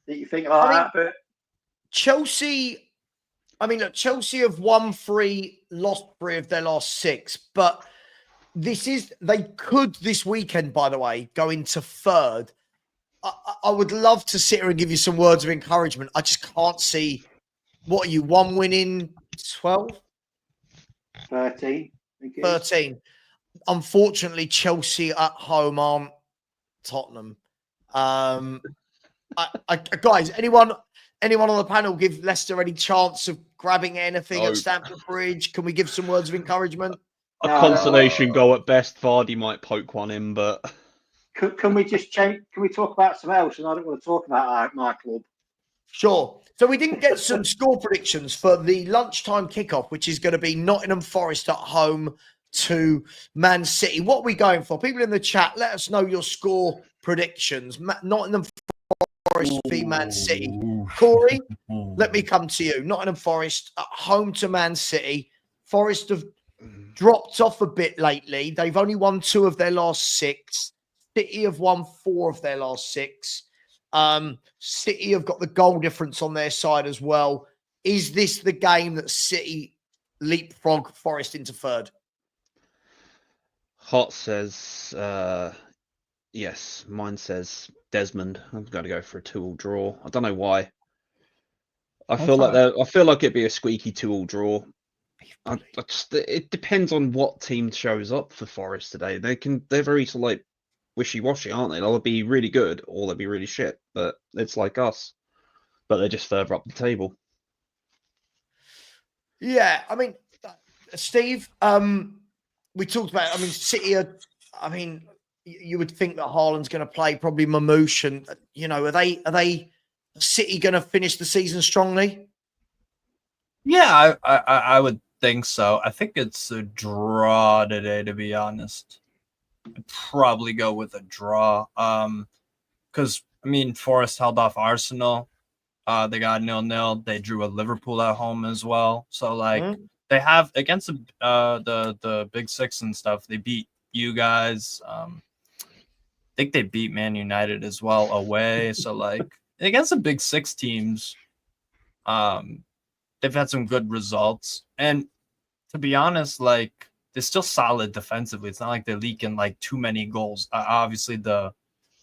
that you think like that, but Chelsea. I mean, look, Chelsea have won 3, lost 3 of their last 6, but they could this weekend, by the way, go into 3rd. I would love to sit here and give you some words of encouragement. I just can't see. What are you, 1 win in 12? 13. 13. Unfortunately, Chelsea at home aren't Tottenham. Guys, anyone on the panel give Leicester any chance of grabbing anything at Stamford Bridge? Can we give some words of encouragement? A consolation goal at best. Vardy might poke one in, but can we just change? Can we talk about something else? And I don't want to talk about my club. Sure. So we didn't get some score predictions for the lunchtime kickoff, which is going to be Nottingham Forest at home to Man City. What are we going for? People in the chat, let us know your score predictions. Nottingham Forest v Man City. Corey, let me come to you. Nottingham Forest at home to Man City. Forest have dropped off a bit lately. They've only won 2 of their last 6. City have won 4 of their last 6. City have got the goal difference on their side as well. Is this the game that City leapfrog Forest into 3rd? Hot says yes. Mine says Desmond. I'm going to go for a 2-2 draw. I don't know why. I feel like it'd be a squeaky 2-2 draw. It depends on what team shows up for Forest today. They're very like wishy-washy, aren't they? They'll be really good or they'll be really shit. But it's like us. But they're just further up the table. Yeah, I mean, Steve, we talked about, City are, you would think that Haaland's going to play probably Mamouche and, are they City going to finish the season strongly? Yeah, I would think so. I think it's a draw today, to be honest. I'd probably go with a draw. Because, Forest held off Arsenal. They got 0-0. They drew a Liverpool at home as well. So, they have, against the Big Six and stuff, they beat you guys. I think they beat Man United as well away. So, against the Big Six teams, they've had some good results. And to be honest, they're still solid defensively. It's not like they're leaking too many goals. Obviously,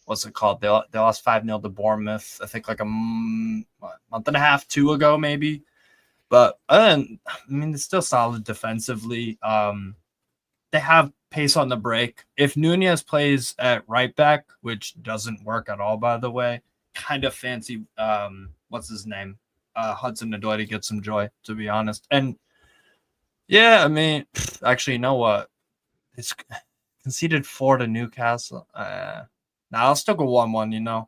what's it called? They lost 5-0 to Bournemouth, I think a month and a half, 2 ago, maybe. But they're still solid defensively. They have pace on the break. If Nunez plays at right back, which doesn't work at all, by the way, kind of fancy what's his name? Hudson-Odoi to get some joy, to be honest. And yeah, actually, you know what? It's conceded 4 to Newcastle. I'll still go 1-1,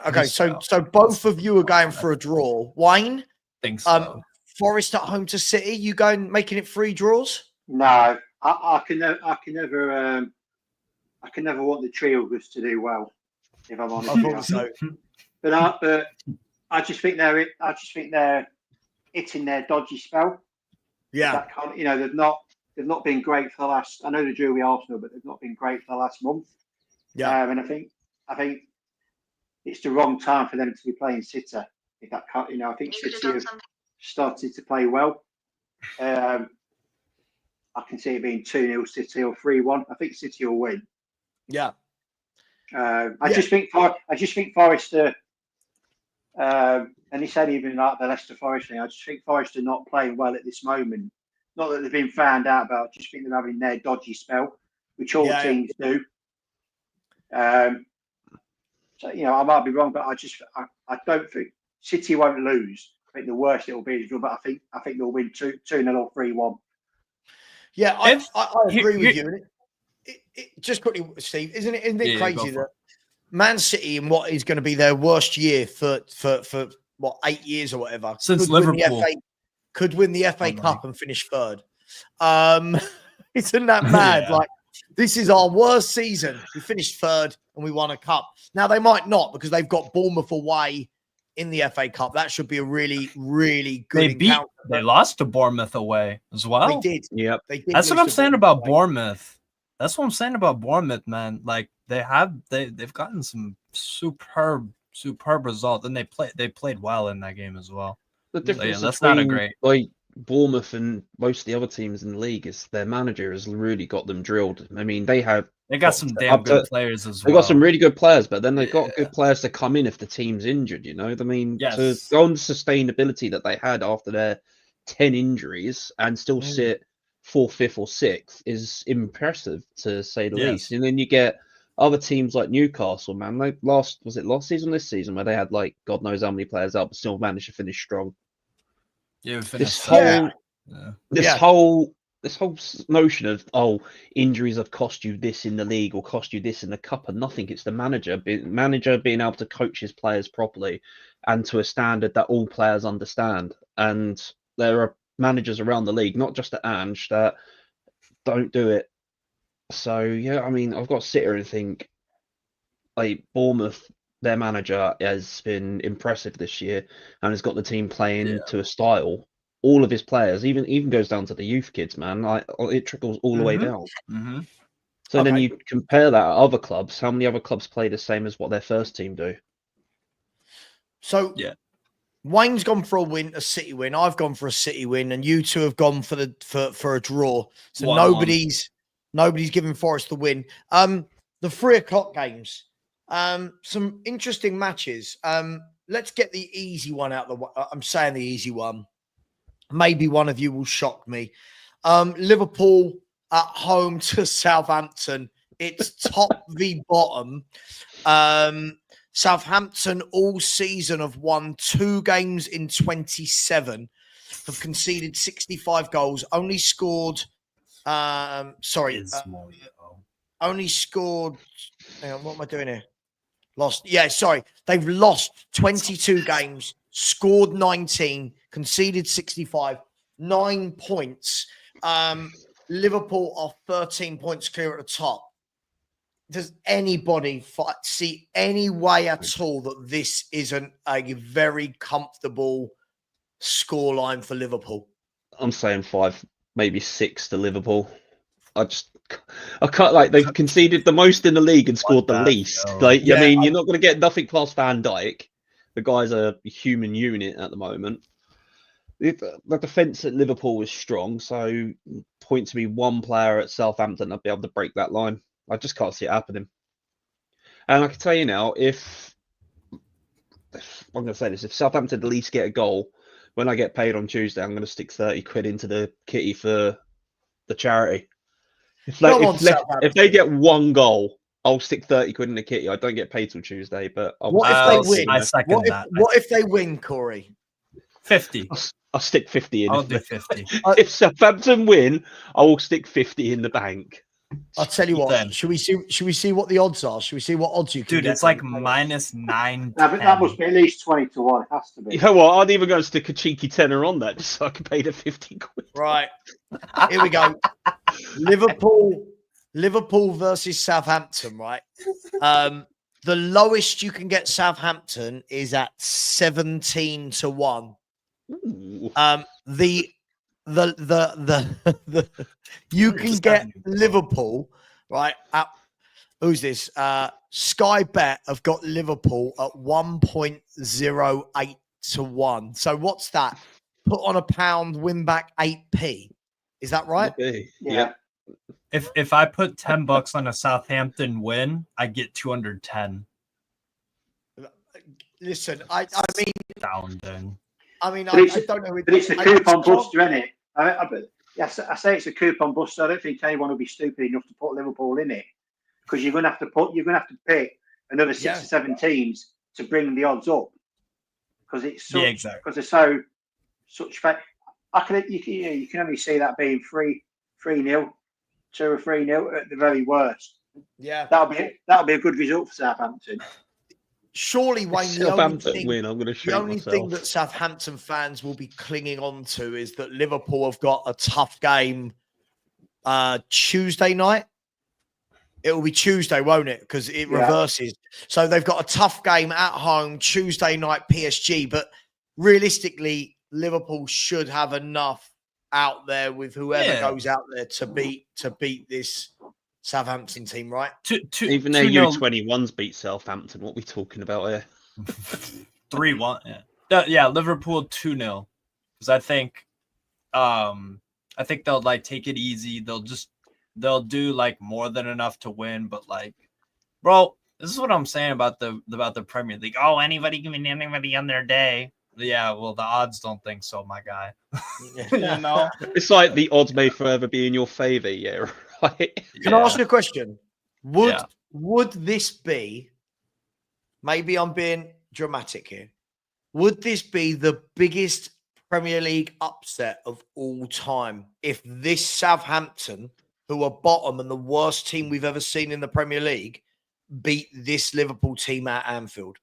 Okay, so both of you are going for a draw. Wayne? Think so. Forest at home to City, you going making it 3 draws? No, I can never want the Triogers to do well, if I'm honest. I thought so. But I just think they're hitting their dodgy spell. Yeah. They've not been great for the last. I know they drew with Arsenal, but they've not been great for the last month. Yeah. And I think it's the wrong time for them to be playing City. If that can't, I think City have started to play well. I can see it being 2-0 City or 3-1. I think City will win. Yeah. I just think Forest are, and it's only even like the Leicester Forest thing. I just think Forest are not playing well at this moment. Not that they've been found out about. I just think they're having their dodgy spell, which all teams do. So I might be wrong, but I don't think City won't lose. think the worst it will be is draw, but I think they'll win 2-0 or 3-1. Yeah, I agree with you. Just quickly, Steve, isn't it crazy that Man City in what is going to be their worst year for what 8 years or whatever since Liverpool could win the FA Cup and finish third? Isn't that mad? Yeah. Like, this is our worst season. We finished third and we won a cup. Now they might not because they've got Bournemouth away in the FA Cup. That should be a really, really good encounter. They lost to Bournemouth away as well. They did. Yep. They did. That's what I'm saying about Bournemouth. That's what I'm saying about Bournemouth, man. Like they've gotten some superb results, and they played well in that game as well. The difference that's not a great. Like Bournemouth and most of the other teams in the league is their manager has really got them drilled. I mean, they got some damn good players as well. They got some really good players, but then they've got good players to come in if the team's injured. You know, I mean, to go on the sustainability that they had after their 10 injuries and still sit 4th, 5th, or 6th is impressive to say the least. And then you get other teams like Newcastle, man. Like last season, this season, where they had like God knows how many players out, but still managed to finish strong. Yeah, this whole notion of injuries have cost you this in the league or cost you this in the cup, and nothing. It's the manager being able to coach his players properly and to a standard that all players understand. And there are managers around the league, not just at Ange, that don't do it. So yeah, I mean, I've got to sit here and think, like, Bournemouth, their manager has been impressive this year and has got the team playing to a style. All of his players, even goes down to the youth kids, man. Like, it trickles all the way down. So then you compare that at other clubs. How many other clubs play the same as what their first team do? So Wayne's gone for a City win. I've gone for a City win, and you two have gone for a draw. So nobody's giving Forest the win. The 3 o'clock games. Some interesting matches. Let's get the easy one out the way. I'm saying the easy one. Maybe one of you will shock me. Liverpool at home to Southampton. It's top v bottom. Southampton all season have won 2 games in 27, have conceded 65 goals, only scored only scored. Hang on, what am I doing here? Lost. Yeah, sorry. They've lost 22 games, scored 19, conceded 65, 9 points. Liverpool are 13 points clear at the top. Does anybody see any way at all that this isn't a very comfortable scoreline for Liverpool? I'm saying 5, maybe 6 to Liverpool. I can't, like, they've conceded the most in the league and scored the least. Like, I mean, you're not going to get nothing past Van Dijk. The guy's a human unit at the moment. The defence at Liverpool was strong, so point to me one player at Southampton, I'd be able to break that line. I just can't see it happening. And I can tell you now, if I'm going to say this, if Southampton at least get a goal, when I get paid on Tuesday, I'm going to stick 30 quid into the kitty for the charity. If they get 1 goal, I'll stick 30 quid in the kitty. I don't get paid till Tuesday, but what if they win? I second that. What if they win, Corey? 50. I'll stick 50 in. I'll do 50. If Southampton win, I will stick 50 in the bank. I'll tell you what. Then. Should we see what the odds are? Should we see what odds you can get? Dude, it's like -9. That must be at least 20 to 1. It has to be. You know what? I'd even go and stick a cheeky tenner on that just so I can pay the 50 quid. Right. Here we go. Liverpool versus Southampton, right? The lowest you can get Southampton is at 17 to 1. Ooh. You can get Liverpool, right? Who's this? Sky Bet have got Liverpool at 1.08 to 1. So what's that? Put on £1, win back 8p. Is that right? Okay. Yeah. If I put $10 on a Southampton win, I get 210. Listen, I mean, Astounding. I don't know. But it's a coupon buster, isn't it? I say it's a coupon buster. I don't think anyone will be stupid enough to put Liverpool in it because you're going to have to pick another 6 or 7 teams to bring the odds up. because it's Yeah, such, exactly. because they're such. You can only see that being 3-0, 2 or 3-0 at the very worst. Yeah, that'll be a good result for Southampton. Surely, Wayne, Southampton win. I'm going to shoot the only thing myself. that Southampton fans will be clinging on to is that Liverpool have got a tough game Tuesday night. It will be Tuesday, won't it? Because it reverses. So they've got a tough game at home Tuesday night, PSG. But realistically, Liverpool should have enough out there with whoever goes out there to beat this Southampton team, right? Even their U21s beat Southampton. What are we talking about here? 3-1. Yeah, Liverpool 2-0. Because I think they'll like take it easy. They'll do like more than enough to win. But like, bro, this is what I'm saying about the Premier League. Oh, anybody can win anybody on their day. Yeah, well, the odds don't think so, my guy. You know, it's like the odds may forever be in your favor. Yeah, right. Can I ask you a question? Would this be? Maybe I'm being dramatic here. Would this be the biggest Premier League upset of all time if this Southampton, who are bottom and the worst team we've ever seen in the Premier League, beat this Liverpool team at Anfield?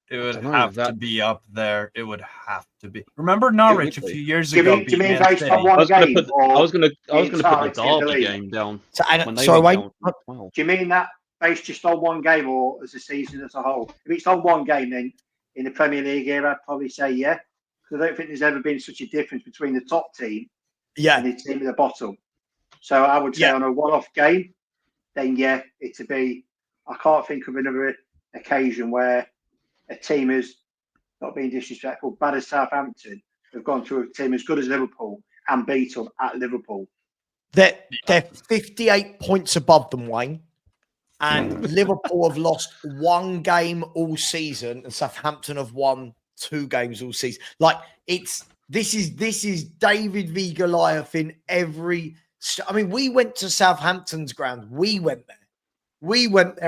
It would have to be up there. It would have to be. Remember Norwich a few years ago? Do you mean based on one game? I was going to put the Derby game down. Sorry, Wayne. Do you mean that based just on one game or as a season as a whole? If it's on one game, then in the Premier League era, I'd probably say yeah. Because I don't think there's ever been such a difference between the top team and the team at the bottom. So I would say on a one-off game, then it'd be. I can't think of another occasion where a team is, not being disrespectful, bad as Southampton, have gone to a team as good as Liverpool and beat them at Liverpool. They're 58 points above them, Wayne. And Liverpool have lost one game all season, and Southampton have won 2 games all season. Like this is David v Goliath in every. I mean, we went to Southampton's ground. We went there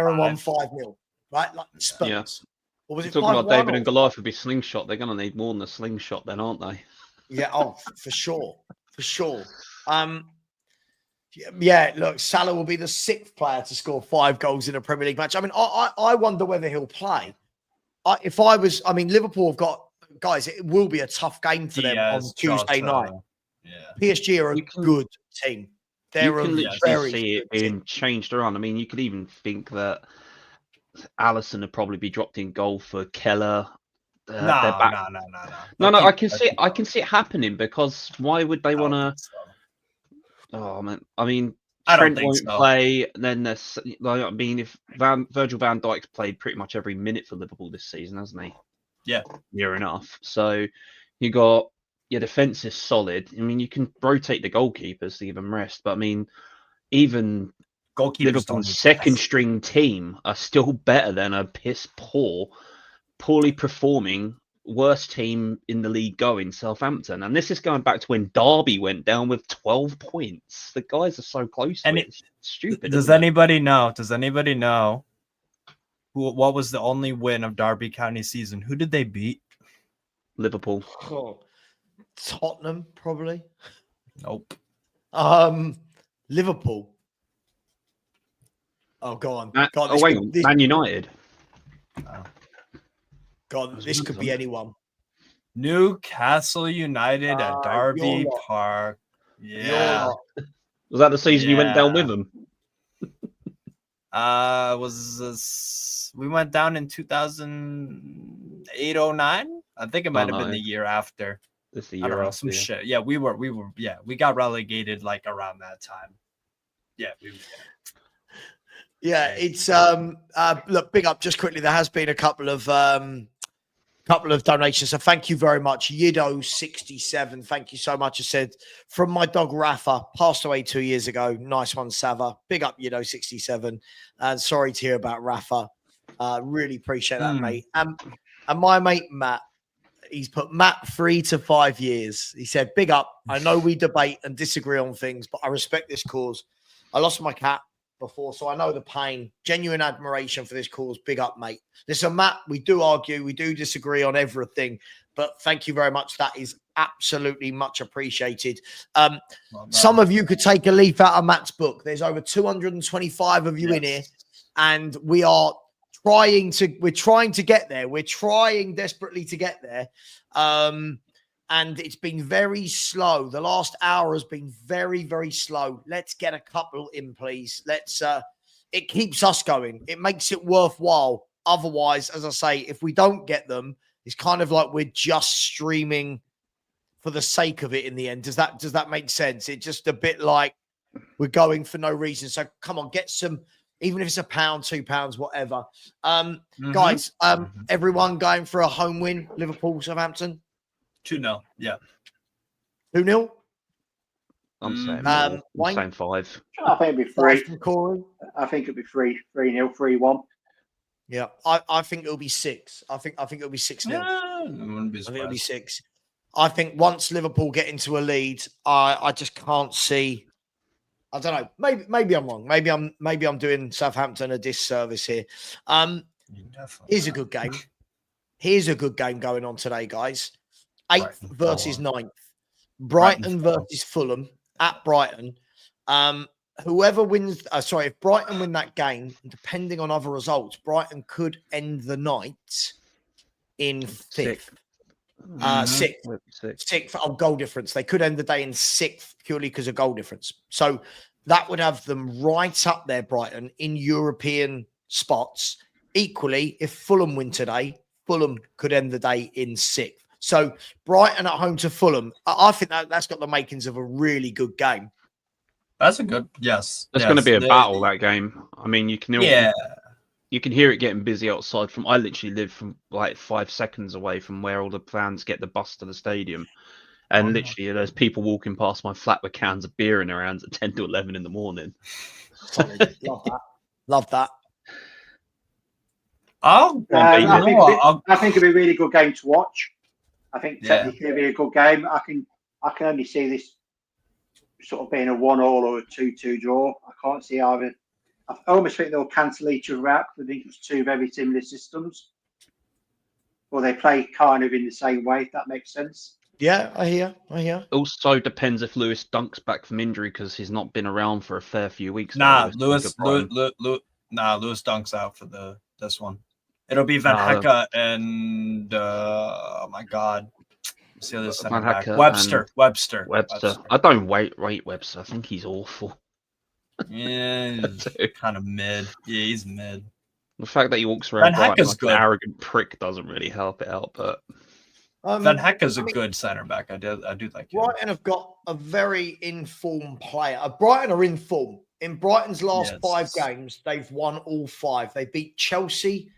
and won 5-0, right? Like Spurs. Yeah. Or was it talking about David and Goliath would be slingshot? They're going to need more than a slingshot, then, aren't they? Yeah. Oh, for sure. Yeah, look, Salah will be the 6th player to score 5 goals in a Premier League match. I mean, I wonder whether he'll play. Liverpool have got, guys, it will be a tough game for them on Tuesday night. Yeah. PSG are a good team. You can literally see it being changed around. I mean, you could even think that Alisson would probably be dropped in goal for Keller. No. I can see it happening because why would they want to? Oh man, I mean, Trent won't play. Then there's, like, I mean, if Virgil van Dijk's played pretty much every minute for Liverpool this season, hasn't he? Yeah, near enough. So you got your defense is solid. I mean, you can rotate the goalkeepers to give them rest, but I mean, even Liverpool's second string team are still better than a piss poorly performing worst team in the league going, Southampton. And this is going back to when Derby went down with 12 points. The guys are so close. And it's stupid. Does anybody know what was the only win of Derby County season? Who did they beat? Liverpool. Tottenham, probably. Nope. Liverpool. Oh, go on. Man United. God, this could be anyone. Newcastle United at Derby Park. Yeah. Was that the season you went down with them? We went down in 2008-09? I think it might have been the year after. This the year after. Some shit. Yeah, we got relegated like around that time. Yeah, we were there. Yeah, it's look, big up just quickly. There has been a couple of donations. So thank you very much. Yido67. Thank you so much. I said from my dog Rafa, passed away 2 years ago. Nice one, Sava. Big up Yido67. And sorry to hear about Rafa. Really appreciate that, mate. And my mate Matt, he's put Matt 3 to 5 years. He said, big up. I know we debate and disagree on things, but I respect this cause. I lost my cat before, so I know the pain. Genuine admiration for this cause. Big up, mate. Listen, Matt, we do argue, we do disagree on everything, but thank you very much. That is absolutely much appreciated. Some of you could take a leaf out of Matt's book. There's over 225 of you in here, and we're trying to get there. We're trying desperately to get there. And it's been very slow. The last hour has been very, very slow. Let's get a couple in, please. It keeps us going. It makes it worthwhile. Otherwise, as I say, if we don't get them, it's kind of like we're just streaming for the sake of it in the end. Does that make sense? It's just a bit like we're going for no reason. So come on, get some, even if it's £1, £2, whatever. Guys, everyone going for a home win, Liverpool, Southampton? 2-0. Yeah. 2-0? I'm saying, Wayne? saying 5. I think it'll be 3. From Corey? I think it'll be 3-0, 3-1. Yeah, I think it'll be 6. I think it'll be 6-0. Yeah, I wouldn't be I think surprised. it'll be 6. I think once Liverpool get into a lead, I just can't see. I don't know. Maybe I'm wrong. Maybe I'm doing Southampton a disservice here. Here's a good game. Here's a good game going on today, guys. 8th versus 9th. Brighton versus Fulham at Brighton. Whoever wins, if Brighton win that game, depending on other results, Brighton could end the night in 5th. 6th. Goal difference. They could end the day in 6th purely because of goal difference. So that would have them right up there, Brighton, in European spots. Equally, if Fulham win today, Fulham could end the day in 6th. So Brighton at home to Fulham, I think that's got the makings of a really good game. That's a good, yes. It's going to be a battle, that game. I mean, you can hear it getting busy outside. I literally live from like 5 seconds away from where all the fans get the bus to the stadium. And literally there's people walking past my flat with cans of beer in their hands at 10 to 11 in the morning. Solid. Love that. Love that. I think it'll be a really good game to watch. I think technically it'll be a good game. I can only see this sort of being a 1-1 or a 2-2 draw. I can't see either. I almost think they'll cancel each other out because I think it's 2 very similar systems. Or they play kind of in the same way, if that makes sense. Yeah, I hear. Also depends if Lewis Dunk's back from injury because he's not been around for a fair few weeks. Lewis Dunk's out for this one. It'll be Van Hecke and oh my God, what's the other center back? Webster. I don't rate Webster. I think he's awful. Yeah, kind of mid. Yeah, he's mid. The fact that he walks around like an arrogant prick doesn't really help it out. But Van Hecke's a good center back. I do like him. Brighton have got a very informed player. Brighton are in form. In Brighton's last 5 games, they've won all 5. They beat Chelsea,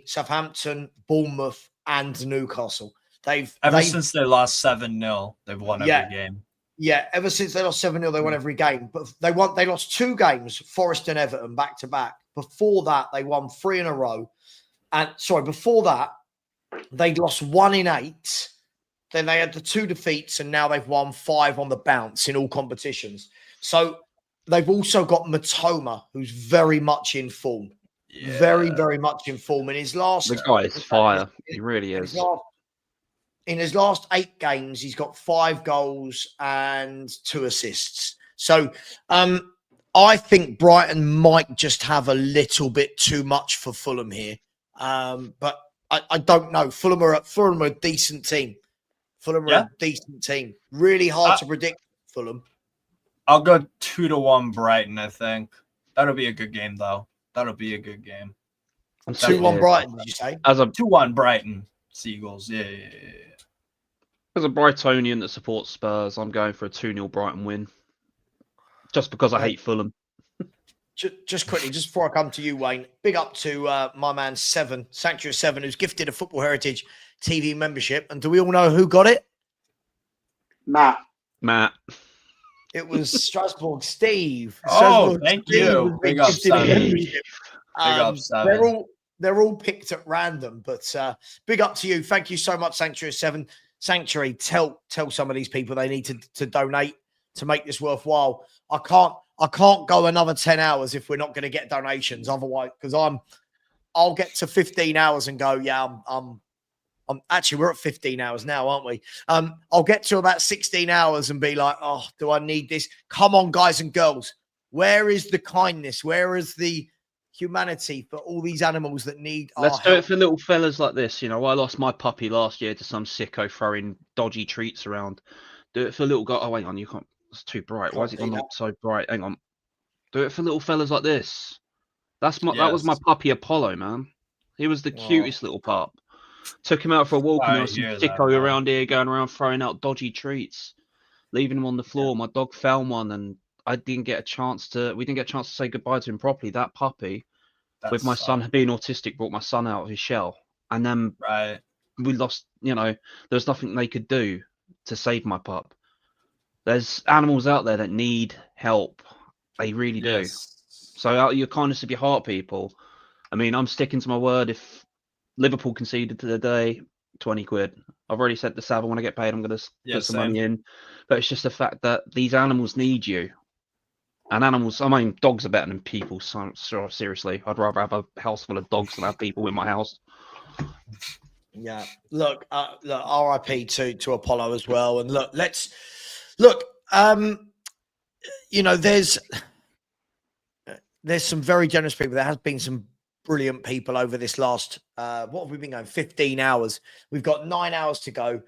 Southampton, Bournemouth, and Newcastle. Since they lost 7-0, they've won every game. Yeah, ever since they lost 7-0, they won every game. But they lost 2 games, Forest and Everton, back to back. Before that, they won 3 in a row. And before that, they'd lost 1 in 8. Then they had the 2 defeats, and now they've won 5 on the bounce in all competitions. So they've also got Matoma, who's very much in form. Yeah. Very, very much in form. In his last... The guy is fire. He really is. In his last 8 games, he's got 5 goals and 2 assists. So I think Brighton might just have a little bit too much for Fulham here. But I don't know. Fulham are a decent team. Really hard to predict Fulham. I'll go 2-1 Brighton, I think. That'll be a good game, though. That'll be a good game. 2-1 Brighton, did you say? 2-1 Brighton Seagulls. Yeah. As a Brightonian that supports Spurs, I'm going for a 2-0 Brighton win. Just because I hate Fulham. Just quickly, just before I come to you, Wayne, big up to my man Sanctuary 7, who's gifted a Football Heritage TV membership. And do we all know who got it? Matt. It was Strasbourg Steve. Thank you. Big up, Steve. They're all picked at random, but big up to you. Thank you so much, Sanctuary 7. Sanctuary, tell some of these people they need to donate to make this worthwhile. I I can't go another 10 hours if we're not going to get donations. Otherwise, because I'll get to 15 hours and go, yeah, I'm actually, we're at 15 hours now, aren't we? I'll get to about 16 hours and be like, oh, do I need this? Come on, guys and girls. Where is the kindness? Where is the humanity for all these animals that need Let's our do help? it for little fellas like this. You know, I lost my puppy last year to some sicko throwing dodgy treats around. Do it for little guy. Oh, hang on, you can't. It's too bright. Why is it not so bright? Hang on. Do it for little fellas like this. That was my puppy Apollo, man. He was the cutest little pup. Took him out for a walk, and there was some sicko around here going around throwing out dodgy treats, leaving him on the floor. My dog found one, and we didn't get a chance to say goodbye to him properly. That puppy, with my son being autistic, brought my son out of his shell, and then we lost. You know, there's nothing they could do to save my pup. There's animals out there that need help. They really do. So out of your kindness of your heart, people. I mean, I'm sticking to my word. If Liverpool conceded today, 20 quid. I've already said to Sav, when I get paid, I'm going to put some money in. But it's just the fact that these animals need you. And animals, I mean, dogs are better than people. So seriously, I'd rather have a house full of dogs than have people in my house. Yeah. Look, RIP to Apollo as well. And look, you know, there's some very generous people. There has been some brilliant people over this last, what have we been going? 15 hours. We've got 9 hours to go.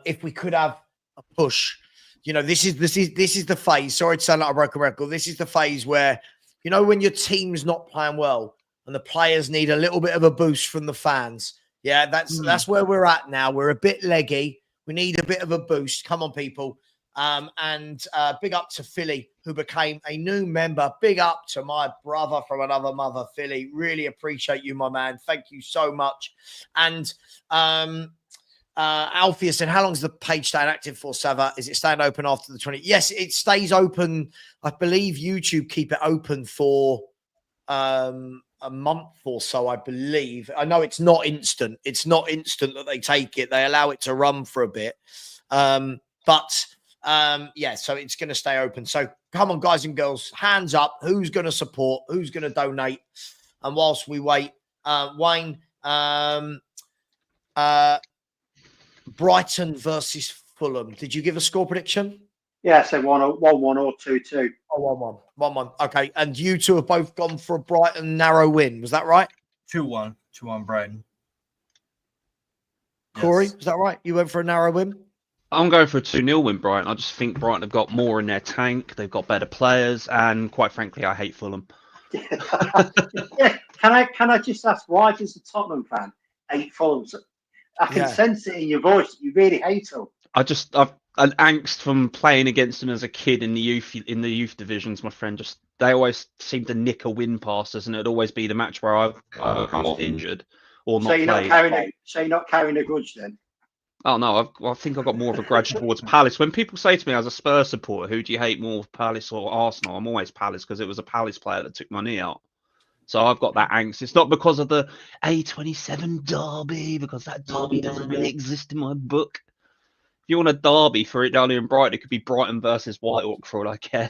If we could have a push, you know, this is the phase. Sorry to sound like a broken record. This is the phase where, you know, when your team's not playing well and the players need a little bit of a boost from the fans. Yeah, that's where we're at now. We're a bit leggy. We need a bit of a boost. Come on, people. And big up to Philly, who became a new member. Big up to my brother from another mother, Philly. Really appreciate you, my man. Thank you so much. And Alfia said, how long is the page staying active for, Sava? Is it staying open after the 20? Yes, it stays open. I believe YouTube keep it open for a month or so, I believe. I know it's not instant. It's not instant that they take it. They allow it to run for a bit. Yeah, so it's going to stay open. So come on, guys and girls, hands up. Who's going to support? Who's going to donate? And whilst we wait, Wayne, Brighton versus Fulham. Did you give a score prediction? Yeah, so 1-1 or 2-2. Oh, 1-1. Okay, and you two have both gone for a Brighton narrow win. Was that right? 2-1 Brighton. Corey, was that right? You went for a narrow win? I'm going for a 2-0 win, Brighton. I just think Brighton have got more in their tank. They've got better players, and quite frankly, I hate Fulham. Yeah, can I just ask, why does the Tottenham fan hate Fulham? I can sense it in your voice. You really hate them. I've an angst from playing against them as a kid in the youth divisions. My friend, they always seem to nick a win past us, and it'd always be the match where I got injured or not. So you're not carrying a grudge then? Oh no, I think I've got more of a grudge towards Palace. When people say to me as a Spurs supporter, who do you hate more, Palace or Arsenal? I'm always Palace, because it was a Palace player that took my knee out. So I've got that angst. It's not because of the A27 derby, because that derby doesn't really exist in my book. If you want a derby for it down here in Brighton, it could be Brighton versus Whitehawk for all I care.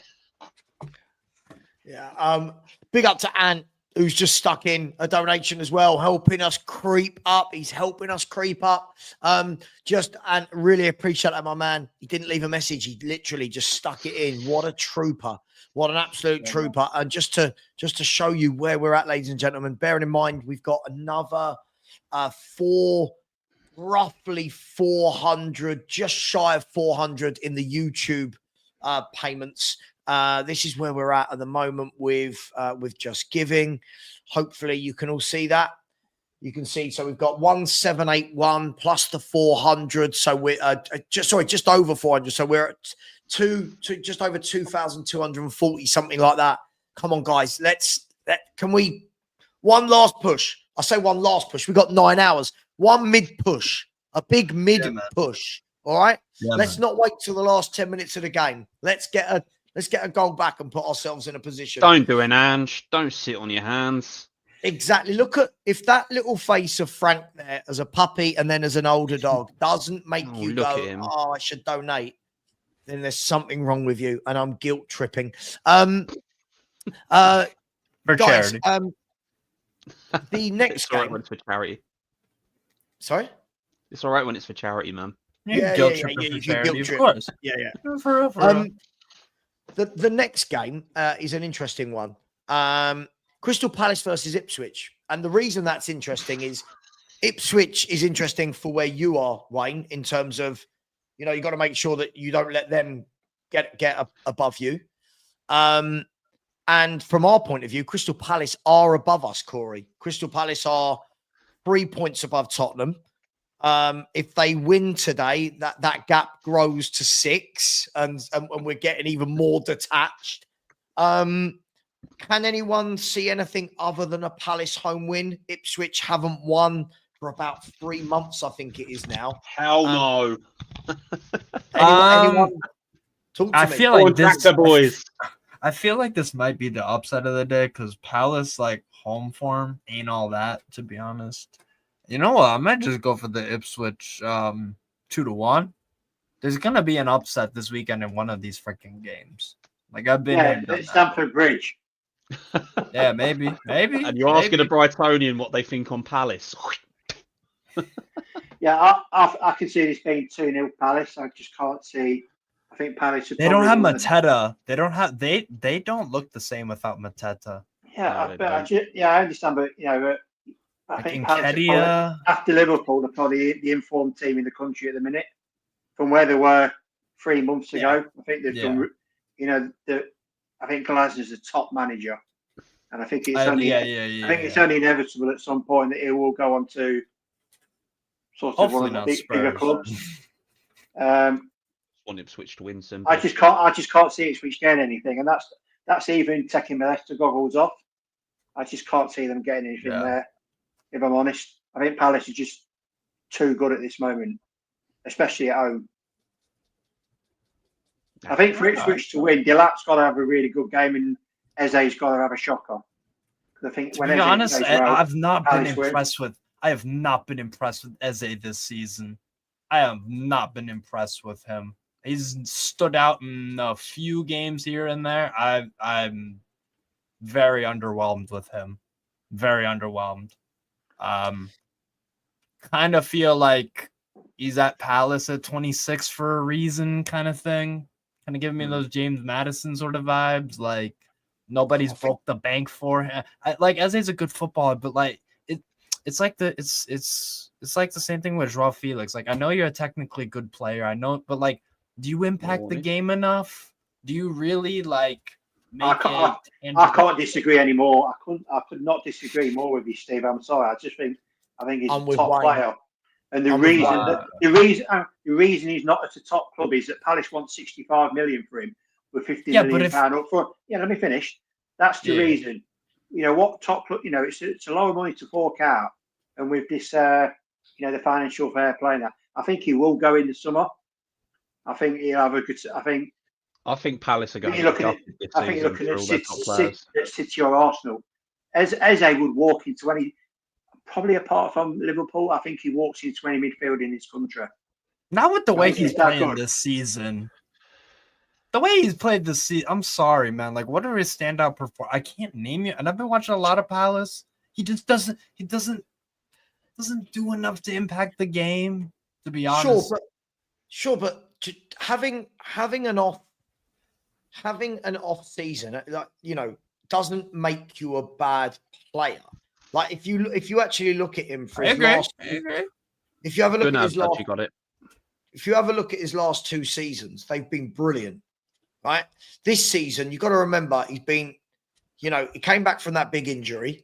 Yeah. Big up to Ant, who's just stuck in a donation as well, helping us creep up. He's helping us creep up. And really appreciate that, my man. He didn't leave a message. He literally just stuck it in. What a trooper. What an absolute trooper. And just to show you where we're at, ladies and gentlemen, bearing in mind, we've got another roughly 400, just shy of 400 in the YouTube payments. This is where we're at the moment with Just Giving. Hopefully you can all see that. You can see, so we've got 1781 plus the 400. So we're just over 400. So we're at just over 2,240, something like that. Come on, guys. One last push. I say one last push. We've got 9 hours. One mid push, a big mid push. All right. Yeah, let's not wait till the last 10 minutes of the game. Let's get a goal back and put ourselves in a position. Don't do an Ange. Don't sit on your hands. Exactly. Look at, if that little face of Frank there as a puppy and then as an older dog doesn't make you go, oh, I should donate. then there's something wrong with you, and I'm guilt tripping. For Guys, charity. the next It's all right game. when it's for charity. Sorry? It's all right when it's for charity, man. Yeah, Guilt yeah, tripping yeah, for you charity, guilt of trip. course. Yeah, yeah. For real, for real. The next game is an interesting one. Crystal Palace versus Ipswich. And the reason that's interesting is Ipswich is interesting for where you are, Wayne, in terms of, you know, you got to make sure that you don't let them get above you. And from our point of view, Crystal Palace are above us, Corey. Crystal Palace are 3 points above Tottenham. If they win today, that gap grows to 6, and we're getting even more detached. Can anyone see anything other than a Palace home win? Ipswich haven't won for about 3 months, I think it is now. Hell no. Anyone talk to I me. feel like this, Tractor boys. I feel like this might be the upset of the day because Palace, like, home form ain't all that, to be honest. You know what? I might just go for the Ipswich 2-1. There's gonna be an upset this weekend in one of these freaking games. Like, I've been there, done it's that. Stamford Bridge. Yeah, maybe. And you're asking a Brightonian what they think on Palace. Yeah, I can see this being 2-0 Palace. I just can't see. I think Palace. They don't have Mateta. They don't have. They don't look the same without Mateta. Yeah, No, I understand, but you know, I Like think Palace are Nketiah. probably, after Liverpool, they're probably the informed team in the country at the minute, from where they were 3 months ago. I think they've done. You know, I think Glasner's a top manager, and I think it's only. I think it's only inevitable at some point that he will go on to sort of Hopefully one of the not bigger Spurs. clubs. Want Ipswich to win simple. I just can't see Ipswich getting anything, and that's even taking my Leicester goggles off. I just can't see them getting anything there. If I'm honest, I think Palace is just too good at this moment, especially at home. I think for Ipswich to win, Delap's got to have a really good game, and Eze's got to have a shocker. I think To when be Eze honest, plays well, I've not been Palace win. impressed with. I have not been impressed with Eze this season. I have not been impressed with him. He's stood out in a few games here and there. I'm very underwhelmed with him. Very underwhelmed. Kind of feel like he's at Palace at 26 for a reason, kind of thing. Kind of giving me those James Madison sort of vibes. Like nobody's broke the bank for him. Like Eze's a good footballer, but like it's like it's like the same thing with Joao Felix. Like I know you're a technically good player, I know, but like, do you impact the game enough? Do you really like? I can't disagree anymore. I could not disagree more with you, Steve. I'm sorry. I think he's a top player. And the reason he's not at a top club is that Palace wants 65 million for him with 50 million pound up front. Yeah, let me finish. That's the reason. You know what top club? You know it's a lot of money to fork out, and with this, the financial fair play now, I think he will go in the summer. I think he'll have a good. I think Palace are going to I think you're looking at City or Arsenal. Eze would walk into any, probably apart from Liverpool, I think he walks into any midfield in this country. Not with the way he's playing this season. The way he's played this season, I'm sorry, man. Like, what are his standout performances? I can't name you. And I've been watching a lot of Palace. He just doesn't do enough to impact the game, to be honest. Sure, but having an off season, doesn't make you a bad player. Like if you actually look at him for his last, if you have a look at his last, if you have a look at his last 2 seasons, they've been brilliant, right? This season, you've got to remember he's been, he came back from that big injury,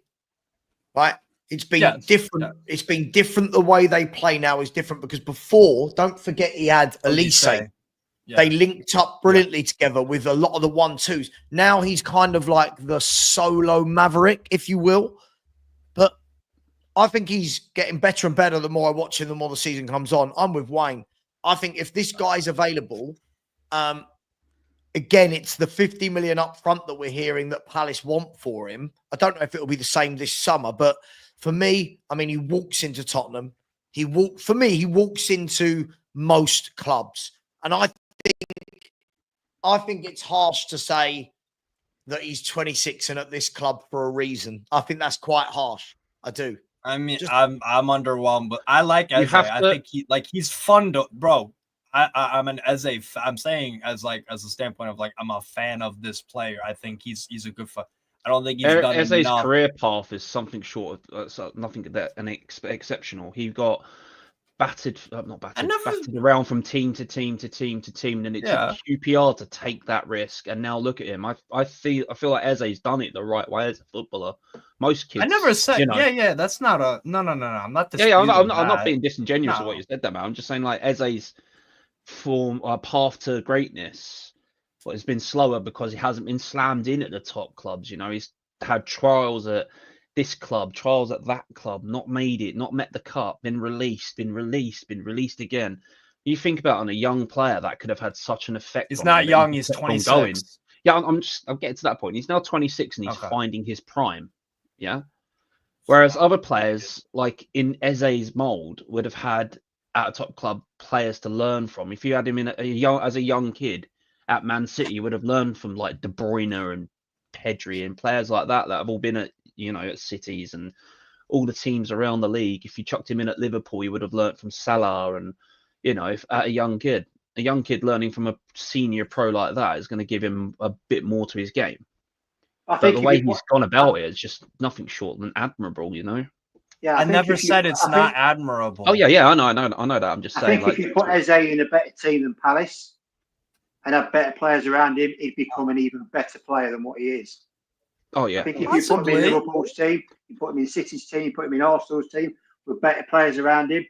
right? It's been different. Yeah. It's been different. The way they play now is different because before, don't forget, he had Elise. Yeah. They linked up brilliantly together with a lot of the 1-2s. Now he's kind of like the solo maverick, if you will. But I think he's getting better and better the more I watch him, the more the season comes on. I'm with Wayne. I think if this guy's available, again, it's the 50 million up front that we're hearing that Palace want for him. I don't know if it'll be the same this summer, but for me, I mean, he walks into Tottenham. He walks into most clubs. And I think I think it's harsh to say that he's 26 and at this club for a reason. I think that's quite harsh. I do. I mean, I'm underwhelmed, but I like Eze. I think he's fun to, bro. I'm an Eze. I'm saying as a standpoint of like I'm a fan of this player. I think he's a good fun. I don't think he's done Eze's enough. career path is something short of nothing that exceptional. He got battered around from team to team to team to team, and it took QPR to take that risk. And now look at him. I feel like Eze's done it the right way as a footballer. Most kids. I never said. That's not a no. I'm not. I'm not being disingenuous with what you said there, man. I'm just saying like Eze's path to greatness, but it's been slower because he hasn't been slammed in at the top clubs. He's had trials at this club, trials at that club, not made it, not met the cup, been released again. You think about on a young player that could have had such an effect. He's not young. He's 26. Yeah, I'm getting to that point. He's now 26 and he's finding his prime. Yeah. Whereas other players, like in Eze's mold, would have had at a top club players to learn from. If you had him in as a young kid at Man City, you would have learned from like De Bruyne and Pedri and players like that have all been at at cities and all the teams around the league. If you chucked him in at Liverpool, you would have learned from Salah and if at a young kid learning from a senior pro like that is going to give him a bit more to his game. But the way he's gone about it is just nothing short than admirable, Yeah, I never said it's not admirable. Oh yeah, I know that. I'm just saying. I think if you put Eze in a better team than Palace and have better players around him, he'd become an even better player than what he is. Oh yeah. I think if you put him in Liverpool's team, you put him in City's team, you put him in Arsenal's team with better players around him.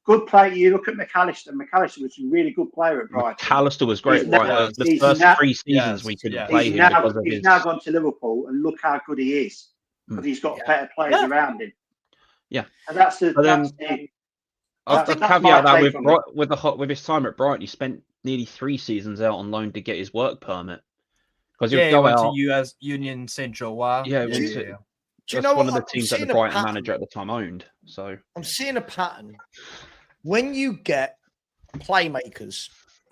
Good player. You look at McAllister. McAllister was a really good player at Brighton. McAllister was great. The first 3 seasons we couldn't play him because of his. He's now gone to Liverpool, and look how good he is because he's got better players around him. Yeah, and that's the. I'll caveat that with his time at Brighton, he spent nearly 3 seasons out on loan to get his work permit because he went to US Union Saint Joa. That's one of the teams that the Brighton manager at the time owned. So I'm seeing a pattern. When you get playmakers,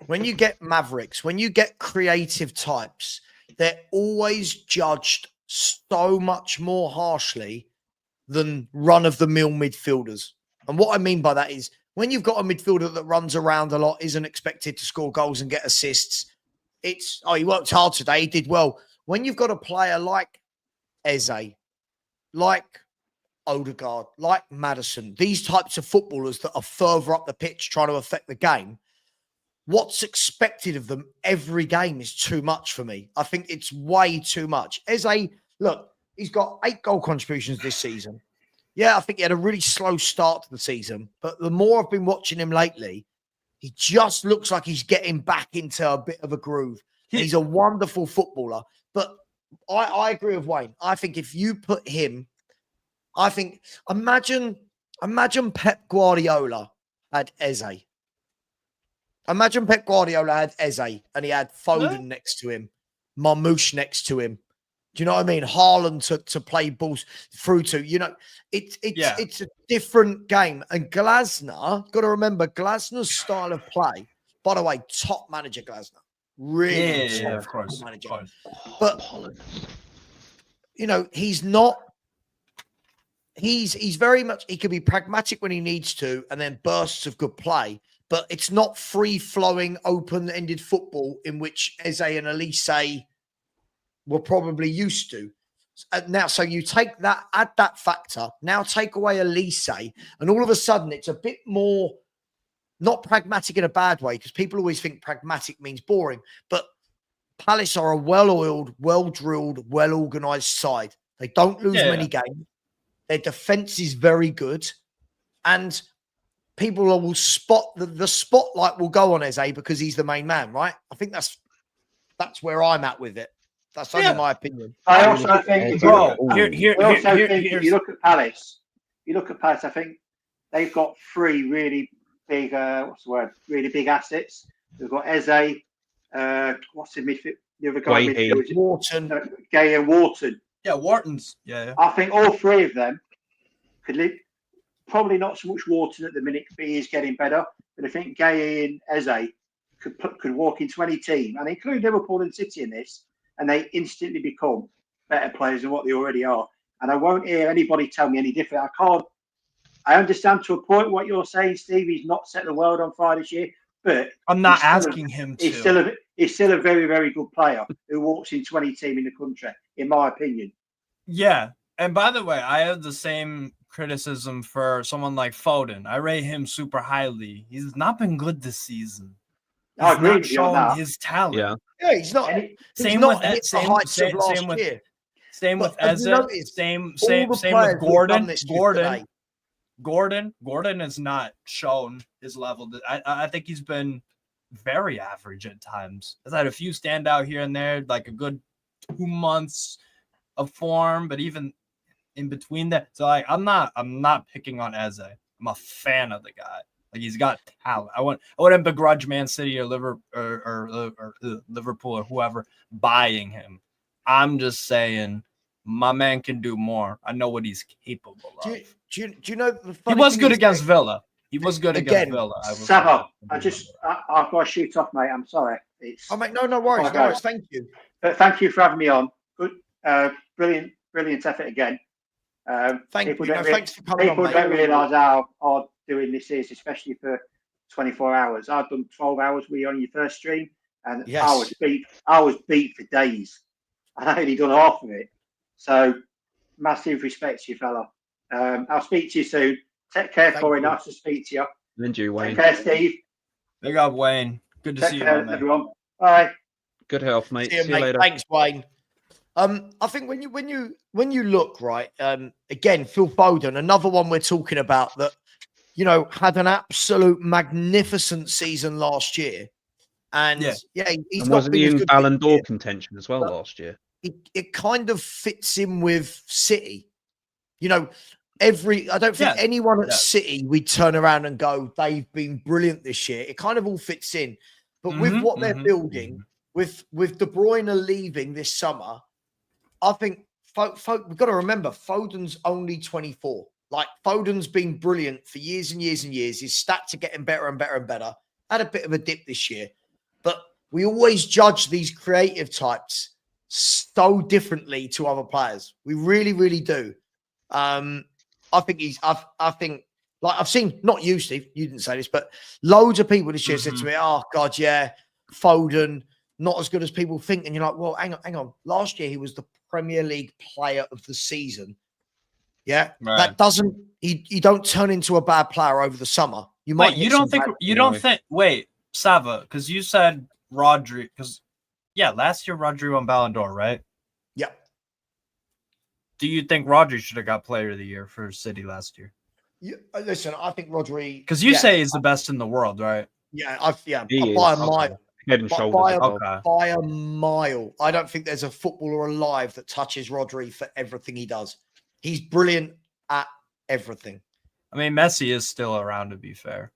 when you get mavericks, when you get creative types, they're always judged so much more harshly than run-of-the-mill midfielders. And what I mean by that is when you've got a midfielder that runs around a lot, isn't expected to score goals and get assists, he worked hard today, he did well. When you've got a player like Eze, like Odegaard, like Maddison, these types of footballers that are further up the pitch trying to affect the game, what's expected of them every game is too much for me. I think it's way too much. Eze, look, he's got 8 goal contributions this season. Yeah, I think he had a really slow start to the season, but the more I've been watching him lately, he just looks like he's getting back into a bit of a groove. He's a wonderful footballer, but I agree with Wayne. I think if you put him, imagine Pep Guardiola had Eze. Imagine Pep Guardiola had Eze and he had Foden next to him, Marmoush next to him. Do you know what I mean? Haaland to play balls through to. It's a different game. And Glasner, got to remember, Glasner's style of play, by the way, top manager Glasner. Really top of course. Manager. But, he's not. He's very much, he can be pragmatic when he needs to and then bursts of good play. But it's not free-flowing, open-ended football in which Eze and Elise were probably used to. Now, so you take that, add that factor, now take away Elise, and all of a sudden it's a bit more, not pragmatic in a bad way, because people always think pragmatic means boring, but Palace are a well-oiled, well-drilled, well-organised side. They don't lose many games. Their defence is very good, and people will spot, the spotlight will go on Eze because he's the main man, right? I think that's where I'm at with it. That's only my opinion. I also think if you look at Palace, I think they've got 3 really big, really big assets. They've got Eze, what's the midfield? The other guy, Wharton. Gay and Wharton. Yeah, Wharton's. Yeah. I think all 3 of them could live. Probably not so much Wharton at the minute, but he is getting better. But I think Gay and Eze could walk into any team, and include Liverpool and City in this, and they instantly become better players than what they already are. And I won't hear anybody tell me any different. I understand to a point what you're saying, Steve. He's not set the world on fire this year, but I'm not asking him to. He's still a very, very good player who walks into any team in the country, in my opinion. Yeah. And by the way, I have the same criticism for someone like Foden. I rate him super highly. He's not been good this season. He's I agree not with you on shown that. his talent. Yeah, he's not. Same not with hit the heights of last year. Same with But have you Eze. noticed Same all the with players who've Gordon. done this today? Gordon has not shown his level. I think he's been very average at times. He's had a few standout here and there, like a good 2 months of form, but even in between that, so like I'm not picking on Eze. I'm a fan of the guy. Like he's got talent. I wouldn't begrudge Man City or Liverpool or whoever buying him. I'm just saying my man can do more. I know what he's capable of. Do you know the he was good against Villa. He was good against Villa. Savo, I've got to shoot off, mate. I'm sorry. Mate, no worries. No worries. Thank you. But thank you for having me on. Good, brilliant effort again. Thank you. Thanks for coming on, mate. People don't realise how hard doing this is, especially for 24 hours. I've done 12 hours with you on your first stream, and yes. I was beat for days. I only done half of it. So massive respect to you, fella. I'll speak to you soon. Take care, Corey. Nice to speak to you. And you, Wayne. Take care, Steve. Big up, Wayne. Good to see you, everyone. Bye. Good health, mate. See you later. Thanks, Wayne. I think when you look right, again, Phil Foden, another one we're talking about that, had an absolute magnificent season last year, and he's wasn't he in Ballon d'Or contention as well last year? It kind of fits in with City, I don't think anyone at City we'd turn around and go, they've been brilliant this year. It kind of all fits in, but with what they're building, with De Bruyne leaving this summer, I think we've got to remember Foden's only 24. Like Foden's been brilliant for years and years and years. His stats are getting better and better and better. Had a bit of a dip this year, but we always judge these creative types so differently to other players. We really, really do. I think like I've seen, not you, Steve, you didn't say this, but loads of people this year said to me, oh God, yeah, Foden, not as good as people think. And you're like, well, hang on. Last year, he was the Premier League player of the season. Yeah. Right. That doesn't, you don't turn into a bad player over the summer. You might. Wait, Sava, because you said Rodri, because last year Rodri won Ballon d'Or, right? Yeah. Do you think Rodri should have got Player of the Year for City last year? Listen, I think Rodri, because you say he's the best in the world, right? Yeah, by a mile. Head and shoulders. By a mile. I don't think there's a footballer alive that touches Rodri for everything he does. He's brilliant at everything. I mean, Messi is still around, to be fair.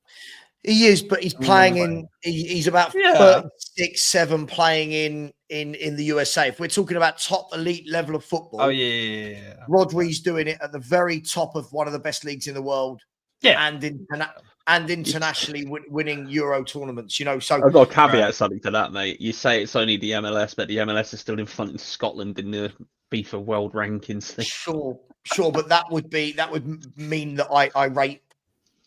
He is, but he's playing he's about 36, 7 playing in the USA. If we're talking about top elite level of football. Oh, yeah. Rodri's doing it at the very top of one of the best leagues in the world. Yeah. And internationally winning Euro tournaments, So I've got to caveat something to that, mate. You say it's only the MLS, but the MLS is still in front of Scotland in the FIFA world rankings thing. Sure, but that would mean that I rate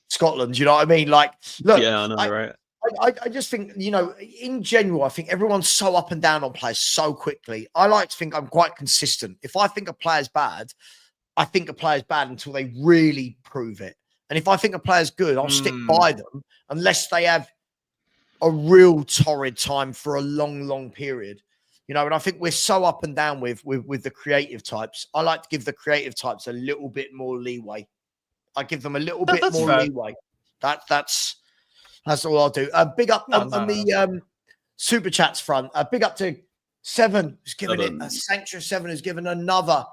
Scotland. You know what I mean? Like, look, yeah, I know, right? I just think, in general, I think everyone's so up and down on players so quickly. I like to think I'm quite consistent. If I think a player's bad, I think a player's bad until they really prove it. And if I think a player's good, I'll stick by them unless they have a real torrid time for a long, long period. And I think we're so up and down with the creative types. I like to give the creative types a little bit more leeway. I give them a little bit more leeway. That's all I'll do. Big up on the super chats front. Big up to Seven, who's given it a Sanctuary 7 has given another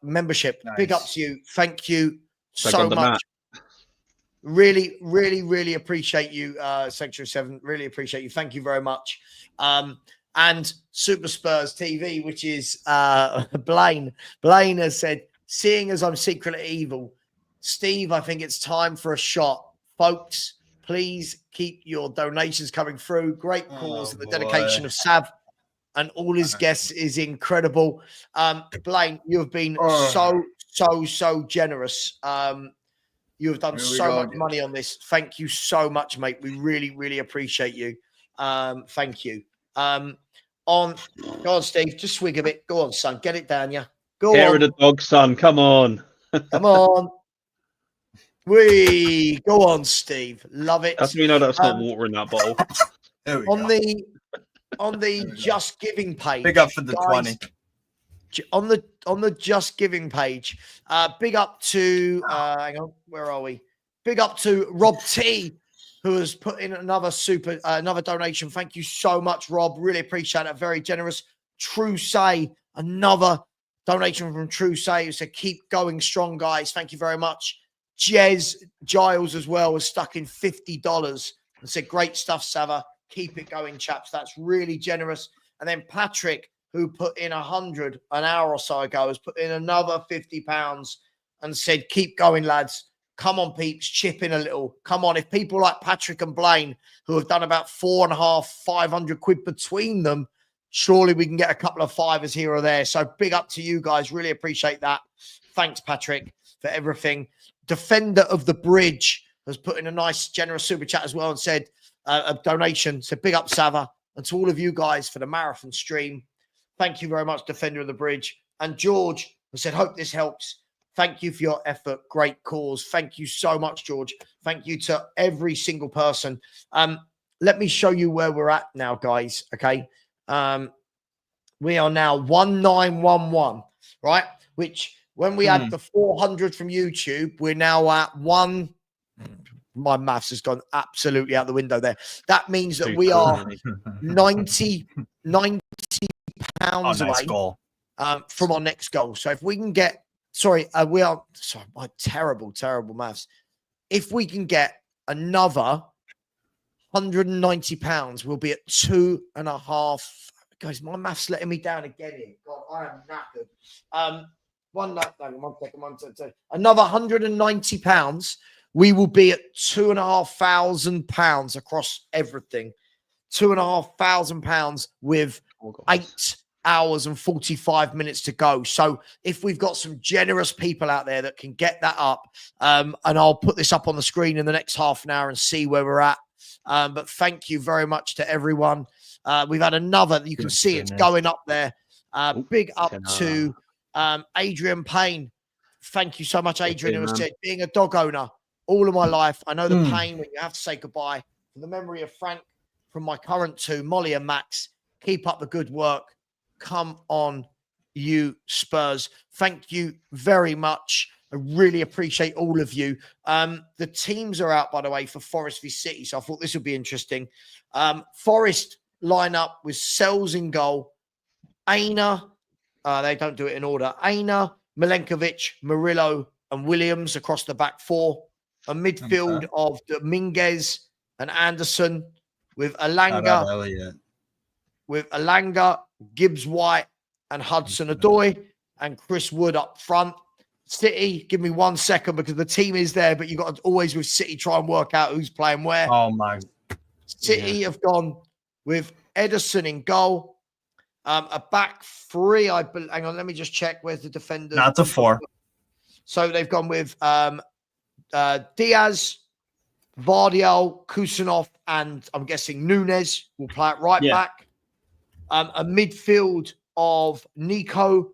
membership. Nice. Big up to you. Thank you so much. Really, really, really appreciate you, Sanctuary 7. Really appreciate you. Thank you very much. And Super Spurs TV, which is Blaine. Blaine has said, seeing as I'm secretly evil, Steve, I think it's time for a shot. Folks, Please keep your donations coming through. Great cause. The dedication of Sav and all his guests is incredible. Blaine, you have been so generous. You have done so much money on this. Thank you so much, mate. We really appreciate you. Thank you. Go on, Steve. Just swig a bit. Go on, son. Get it down, yeah. Go Hair on. of the dog, son. Come on. Come on. Go on, Steve. Love it. That's me know that's not water in that bottle. On the Just Giving page. Big up for the guys, 20. On the Just Giving page. Big up to hang on, where are we? Big up to Rob T, who has put in another donation. Thank you so much, Rob. Really appreciate it. Very generous. True Say, another donation from True Say, who said, keep going strong, guys. Thank you very much. Jez Giles as well was stuck in $50 and said, great stuff, Sava. Keep it going, chaps. That's really generous. And then Patrick, who put in 100 an hour or so ago, has put in another £50 and said, keep going, lads. Come on, peeps, chip in a little. Come on. If people like Patrick and Blaine, who have done about 500 quid between them, surely we can get a couple of fivers here or there. So big up to you guys. Really appreciate that. Thanks, Patrick, for everything. Defender of the Bridge has put in a nice, generous super chat as well and said a donation. So big up, Sava. And to all of you guys for the marathon stream. Thank you very much, Defender of the Bridge. And George has said, hope this helps. Thank you for your effort. Great cause. Thank you so much, George. Thank you to every single person. Let me show you where we're at now, guys. Okay. We are now 1911, right? Which when we had the 400 from YouTube, we're now at one. My maths has gone absolutely out the window there. That means that we are 90 pounds away from our next goal. So if we can get, my terrible maths. If we can get another £190, we'll be at 2.5. Guys, my maths letting me down again here. God, I am knackered. One second. Another £190. We will be at £2,500 across everything. £2,500 with 8 hours and 45 minutes to go. So if we've got some generous people out there that can get that up, and I'll put this up on the screen in the next half an hour and see where we're at. But thank you very much to everyone. We've had another, you can see it's going up there. Big up to Adrian Payne. Thank you so much, Adrian, who has said, being a dog owner all of my life, I know the pain when you have to say goodbye. For the memory of Frank, from my current two, Molly and Max, keep up the good work. Come on, you Spurs. Thank you very much. I really appreciate all of you. The teams are out, by the way, for Forest v City, so I thought this would be interesting. Forest line up with Sells in goal. Aina, they don't do it in order. Aina, Milenkovic, Murillo, and Williams across the back four. A midfield of Dominguez and Anderson with Alanga, Gibbs White, and Hudson-Odoi, and Chris Wood up front. City, give me 1 second because the team is there, but you've got to always with City try and work out who's playing where. Oh my! City have gone with Ederson in goal. A back three. Hang on, let me just check. Where's the defender? Not a 4. So they've gone with Diaz, Vardiel, Kusanov, and I'm guessing Nunes will play at right back. A midfield of Nico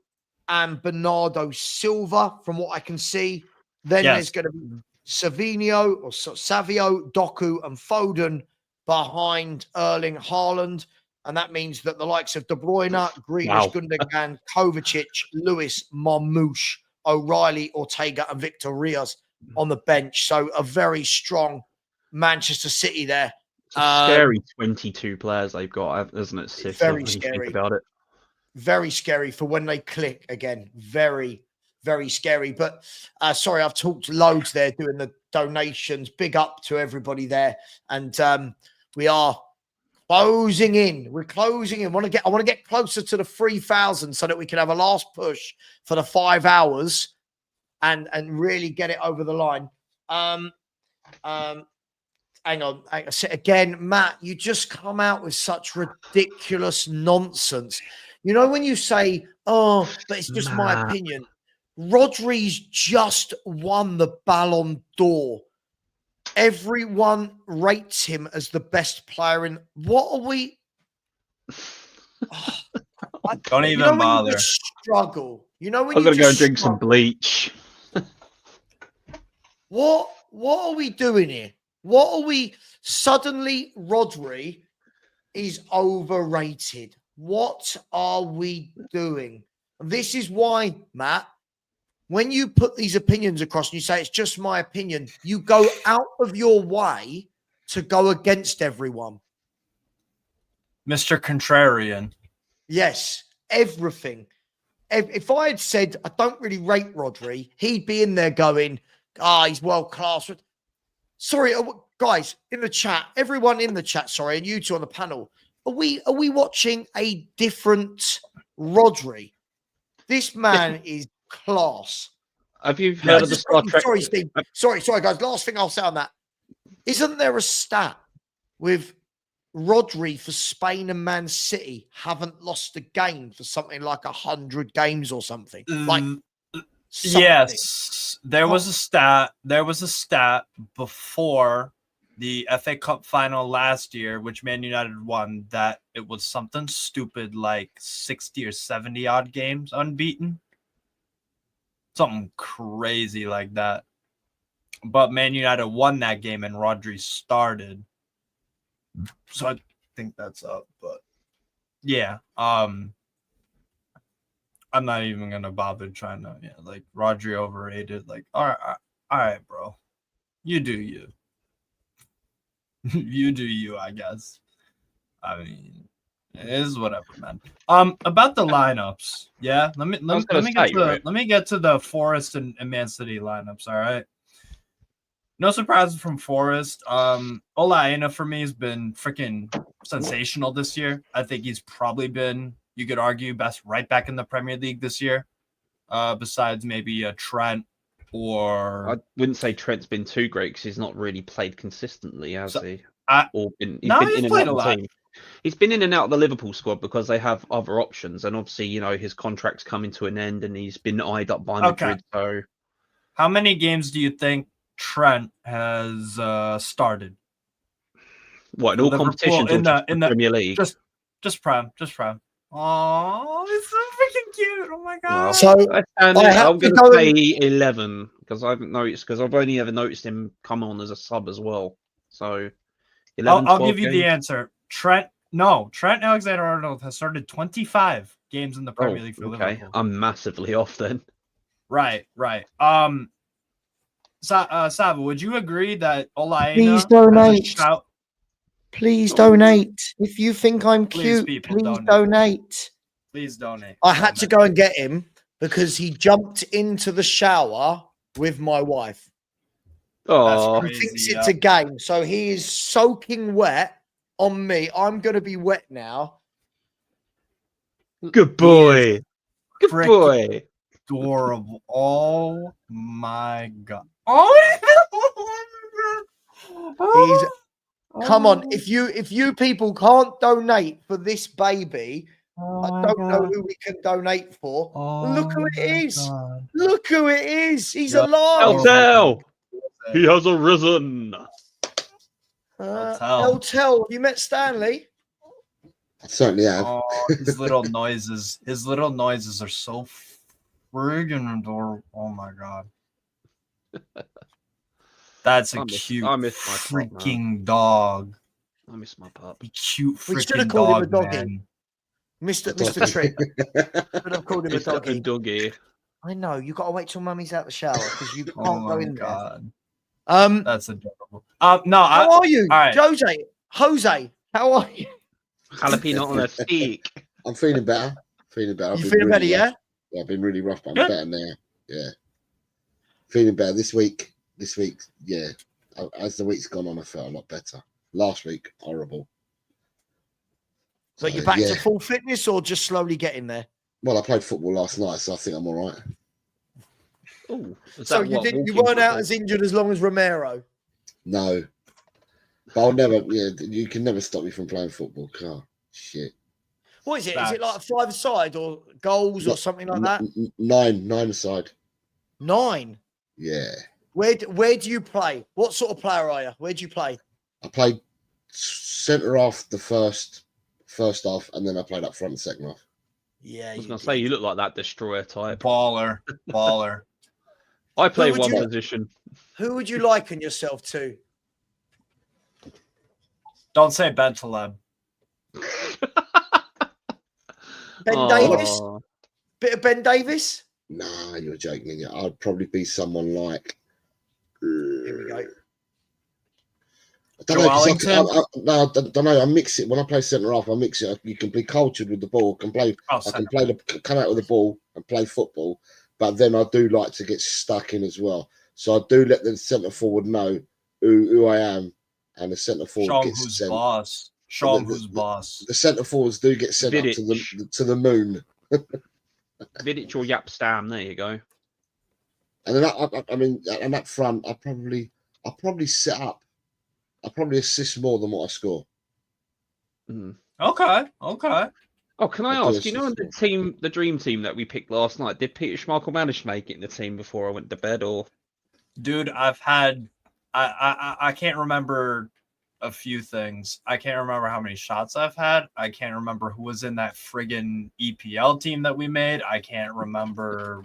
and Bernardo Silva, from what I can see. Then there's going to be Savio, Doku, and Foden behind Erling Haaland. And that means that the likes of De Bruyne, Grealish, Gundogan, Kovacic, Lewis, Marmoush, O'Reilly, Ortega, and Victor Rios on the bench. So a very strong Manchester City there. It's a scary 22 players they've got, isn't it? City, very scary. Think about it. Very scary for when they click again. Very, very scary. But sorry, I've talked loads there doing the donations. Big up to everybody there. And we are closing in. We're closing in. I want to get closer to the 3,000 so that we can have a last push for the 5 hours and really get it over the line. hang on. Again, Matt, you just come out with such ridiculous nonsense. You know, when you say, oh, but it's just my opinion. Rodri's just won the Ballon d'Or. Everyone rates him as the best player in. What are we? Don't even bother. You struggle. You know when I'm gonna go and drink some bleach. What are we doing here? What are we suddenly? Rodri is overrated. What are we doing? This is why, Matt, when you put these opinions across and you say it's just my opinion, you go out of your way to go against everyone. Mr. Contrarian. Yes, everything. If I had said I don't really rate Rodri, he'd be in there going, he's world class. Sorry, guys, in the chat, everyone in the chat, sorry, and you two on the panel, are we watching a different Rodri? This man is class. Have you heard of the Star Trek? Sorry, Steve. Sorry, guys. Last thing I'll say on that. Isn't there a stat with Rodri for Spain and Man City haven't lost a game for something like 100 games or something? Like something. Yes, there was a stat. There was a stat before the FA Cup final last year, which Man United won, that it was something stupid like 60 or 70 odd games unbeaten. Something crazy like that. But Man United won that game and Rodri started. So I think that's up. But yeah, I'm not even gonna bother trying to like Rodri overrated. Like, all right, bro. You do you. You do you, I guess. I mean, it is whatever, man. About the lineups, yeah. Let me get to the Forest and Man City lineups. All right. No surprises from Forest. Ola Aina for me has been freaking sensational this year. I think he's probably been, you could argue, best right back in the Premier League this year. Besides maybe a Trent or I wouldn't say Trent's been too great because he's not really played consistently, has he? He's played a lot. He's been in and out of the Liverpool squad because they have other options, and obviously, his contract's coming to an end, and he's been eyed up by Madrid. So, how many games do you think Trent has started? What, in all competitions in the Premier League? Just Prem. Oh, it's so freaking cute! Oh my god! So I'm going to say 11 because I haven't noticed, because I've only ever noticed him come on as a sub as well. So 11. I'll give you the answer. Trent Alexander-Arnold has started 25 games in the Premier League for Liverpool. I'm massively off then. Right. Sava, would you agree that Ola Aina Please donate. Please donate. If you think I'm cute, please donate. Please donate. I had to go and get him because he jumped into the shower with my wife. Oh, he thinks it's a game. So he is soaking wet on me. I'm going to be wet now. Good boy. Good boy. Adorable. Oh my god. Come on. If you people can't donate for this baby, I don't know who we can donate for. Look who it is. God. Look who it is. He's alive. Tell. He has arisen. Have you met Stanley? I certainly have. His little noises. His little noises are so friggin' adorable. Oh my god. That's a cute freaking dog. I miss my pup. Cute freaking dog. We should have called him a doggy. Mr. Trick. Should have called him a doggy. I know. You got to wait till mummy's out the shower because you can't go in there. That's adorable. No, how are you, all right. Jose? How are you? Jalapeno on a stick. I'm feeling better. You feeling better, yeah? Yeah, I've been really rough, but I'm better now. Yeah, feeling better this week. Yeah. As the week's gone on, I felt a lot better. Last week, horrible. So you're back to full fitness, or just slowly getting there? Well, I played football last night, so I think I'm all right. So you weren't out as injured as long as Romero? No. But I'll never. Yeah, you can never stop me from playing football. Car shit. What is it? Is it like a 5-a-side or goals or something like that? 9 side. 9. Yeah. Where do you play? What sort of player are you? Where do you play? I played centre half the first half, and then I played up front the second half. Yeah, I was going to say, you look like that destroyer type. Baller. I play would one you- position. Who would you liken yourself to? Don't say Bentaleb. Ben Davis? Oh, Bit of Ben Davis? Nah, you're joking. I'd probably be someone like. Here we go. I don't know. I don't know. I mix it when I play centre half. I mix it. You can be cultured with the ball. I can come out with the ball and play football. But then I do like to get stuck in as well. So I do let the centre forward know who I am, and the centre forward Show him gets who's sent. boss. Show him who's boss. The centre forwards do get sent up to the moon. Vidic or Yap Stam, there you go. And then I mean, and up front, I'll probably set up. I'll probably assist more than what I score. Okay. Oh, can I ask? You know, assist the dream team that we picked last night. Did Peter Schmeichel manage to make it in the team before I went to bed, or? Dude, I've had. I can't remember a few things. I can't remember how many shots I've had. I can't remember who was in that friggin' EPL team that we made. I can't remember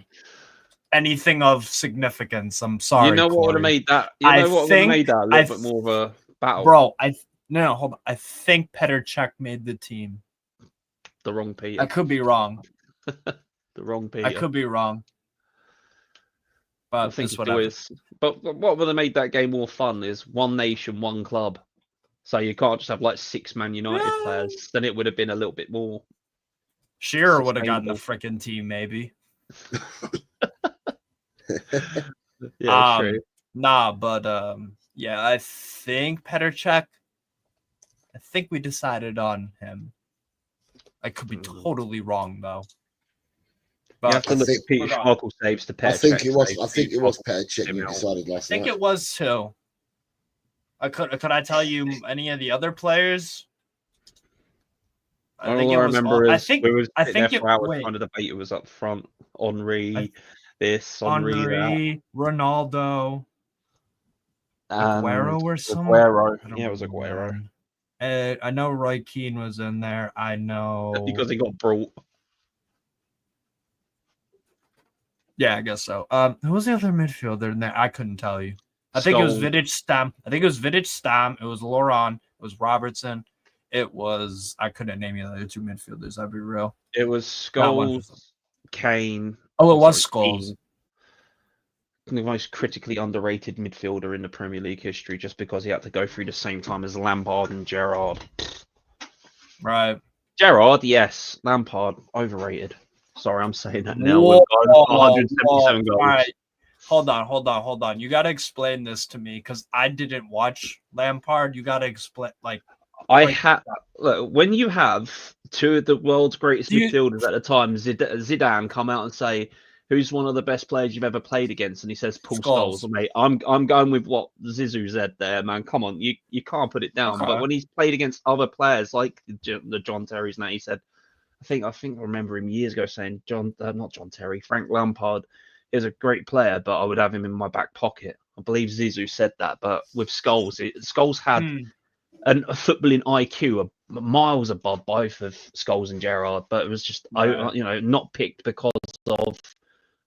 anything of significance. I'm sorry. You know what would have made that? You know what would have made that a little bit more of a battle, bro. No, hold on. I think Petr Cech made the team. The wrong Peter. I could be wrong. The wrong Peter. I could be wrong. But I think it's it whatever. is. But what would have made that game more fun is one nation, one club. So you can't just have like 6 Man United players. Then it would have been a little bit more. Shearer would have gotten the freaking team, maybe. Yeah, true. Nah, but yeah, I think Petr Cech. I think we decided on him. I could be totally wrong though. But You have to look at Peter Schmeichel saves to Petr Cech. I think it was Petr Cech you decided last night. I think it was too. Could I tell you any of the other players? I remember I think we was I think there for hours trying to debate who was up front. Henri, Henri, Ronaldo, Aguero or something. Yeah, it was Aguero. I know Roy Keane was in there. I know because he got brought. Yeah, I guess so. Who was the other midfielder in there? I couldn't tell you. I think it was Vidic Stam. It was Laurent. It was Robertson. It was. I couldn't name you the other 2 midfielders. I'd be real. It was Scholes, Kane. Oh, it was Scholes. The most critically underrated midfielder in the Premier League history, just because he had to go through the same time as Lampard and Gerrard. Right. Gerrard, yes. Lampard, overrated. Sorry, I'm saying that now. Whoa, 177 goals. All right. Hold on. You got to explain this to me because I didn't watch Lampard. You got to explain, look, when you have 2 of the world's greatest midfielders at the time, Zidane come out and say, "Who's one of the best players you've ever played against?" and he says, "Paul Scholes." Mate, I'm going with what Zizou said there, man. Come on, you can't put it down. Okay. But when he's played against other players like the John Terrys, now he said, I think I remember him years ago saying, not John Terry, Frank Lampard is a great player, but I would have him in my back pocket. I believe Zizou said that, but with Scholes, Scholes had a footballing IQ miles above both of Scholes and Gerrard, but it was just not picked because of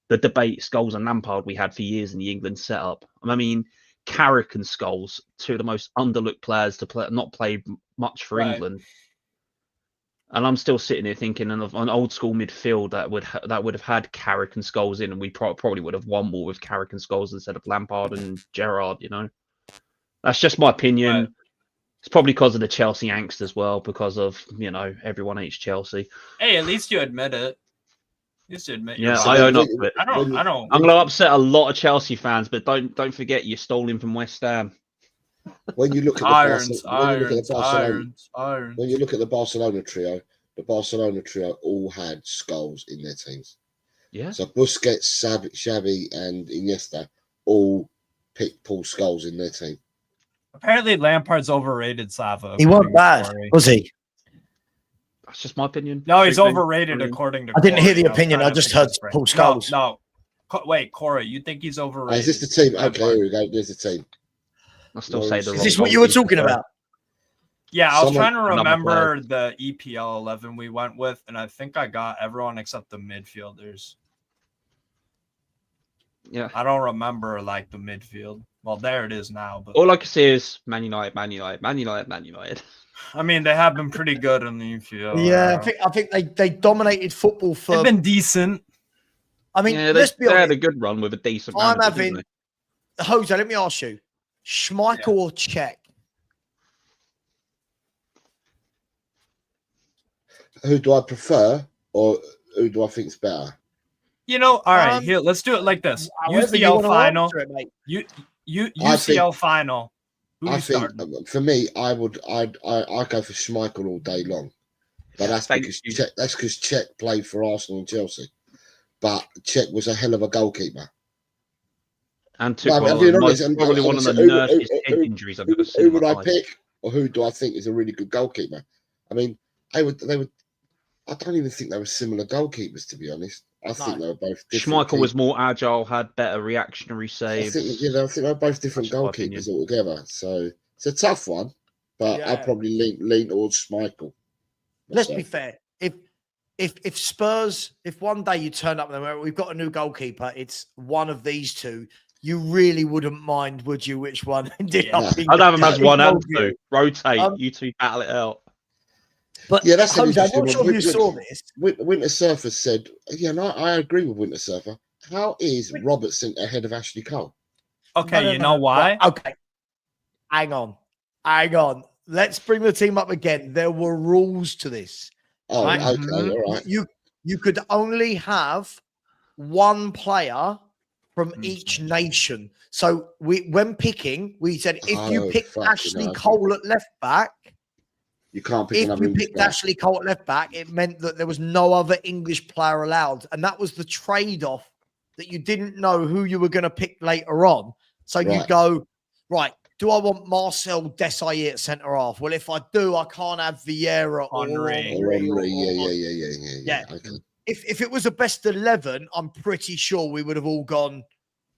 the debate Scholes and Lampard we had for years in the England setup. I mean, Carrick and Scholes, 2 of the most underlooked players to not play much for England. And I'm still sitting here thinking of an old school midfield that would have had Carrick and Scholes in, and we probably would have won more with Carrick and Scholes instead of Lampard and Gerrard. You know, that's just my opinion. Right. It's probably because of the Chelsea angst as well, because of everyone hates Chelsea. Hey, at least you admit it. Yeah, I own up to it. I don't. I'm going to upset a lot of Chelsea fans, but don't forget you stole him from West Ham. When you look at when you look at the Barcelona trio all had Scholes in their teams. Yeah. So Busquets, Xavi, and Iniesta all picked Paul Scholes in their team. Apparently, Lampard's overrated, Sava. He wasn't bad, was he? That's just my opinion. No, he's overrated according to. I didn't hear Corey. the opinion. I just heard Paul Scholes. No. Wait, Corey, you think he's overrated? Is this the team? Okay, here we go. There's the team. I still say the. Is this what you were talking about? Yeah, I was trying to remember the EPL 11 we went with, and I think I got everyone except the midfielders. Yeah, I don't remember like the midfield. Well, there it is now. But all I can see is Man United, Man United, Man United, Man United. I mean, they have been pretty good in the EPL. Yeah, I think they dominated football for. They've been decent. I mean, yeah, let's be honest. They honest. had a good run with a decent. I'm having Jose. Let me ask you, Schmeichel or Czech? Who do I prefer, or who do I think's better? You know, all right. Here, let's do it like this: UCL final. UCL final. I think for me, I'd go for Schmeichel all day long, but that's because Czech played for Arsenal and Chelsea, but Czech was a hell of a goalkeeper. And probably one of the nerdiest head injuries I've ever seen. Who would I pick, or who do I think is a really good goalkeeper? I mean, they would. I don't even think they were similar goalkeepers, to be honest. I think they were both different. Schmeichel was more agile, had better reactionary saves. I think they were both different goalkeepers altogether. So it's a tough one, but I'll probably lean towards Schmeichel. Let's be fair. If Spurs, if one day you turn up and we've got a new goalkeeper, it's one of these two. You really wouldn't mind, would you? Which one ended up? I'd have them as one and two. Rotate. You two battle it out. But yeah, that's I'm not sure if you saw this. Winter Surfer said, "Yeah, and I agree with Winter Surfer. How is Robertson ahead of Ashley Cole?" Okay, you know why? Okay, hang on. Let's bring the team up again. There were rules to this. Oh, right? Okay, all right. You could only have one player from each nation. So when picking, we said if you pick Ashley Cole at left back. You can't pick if you picked Ashley Cole at left back, it meant that there was no other English player allowed. And that was the trade-off, that you didn't know who you were going to pick later on. So you go, right, do I want Marcel Desailly at centre-half? Well, if I do, I can't have Vieira or Rodri. Yeah. Okay. If it was a best 11, I'm pretty sure we would have all gone.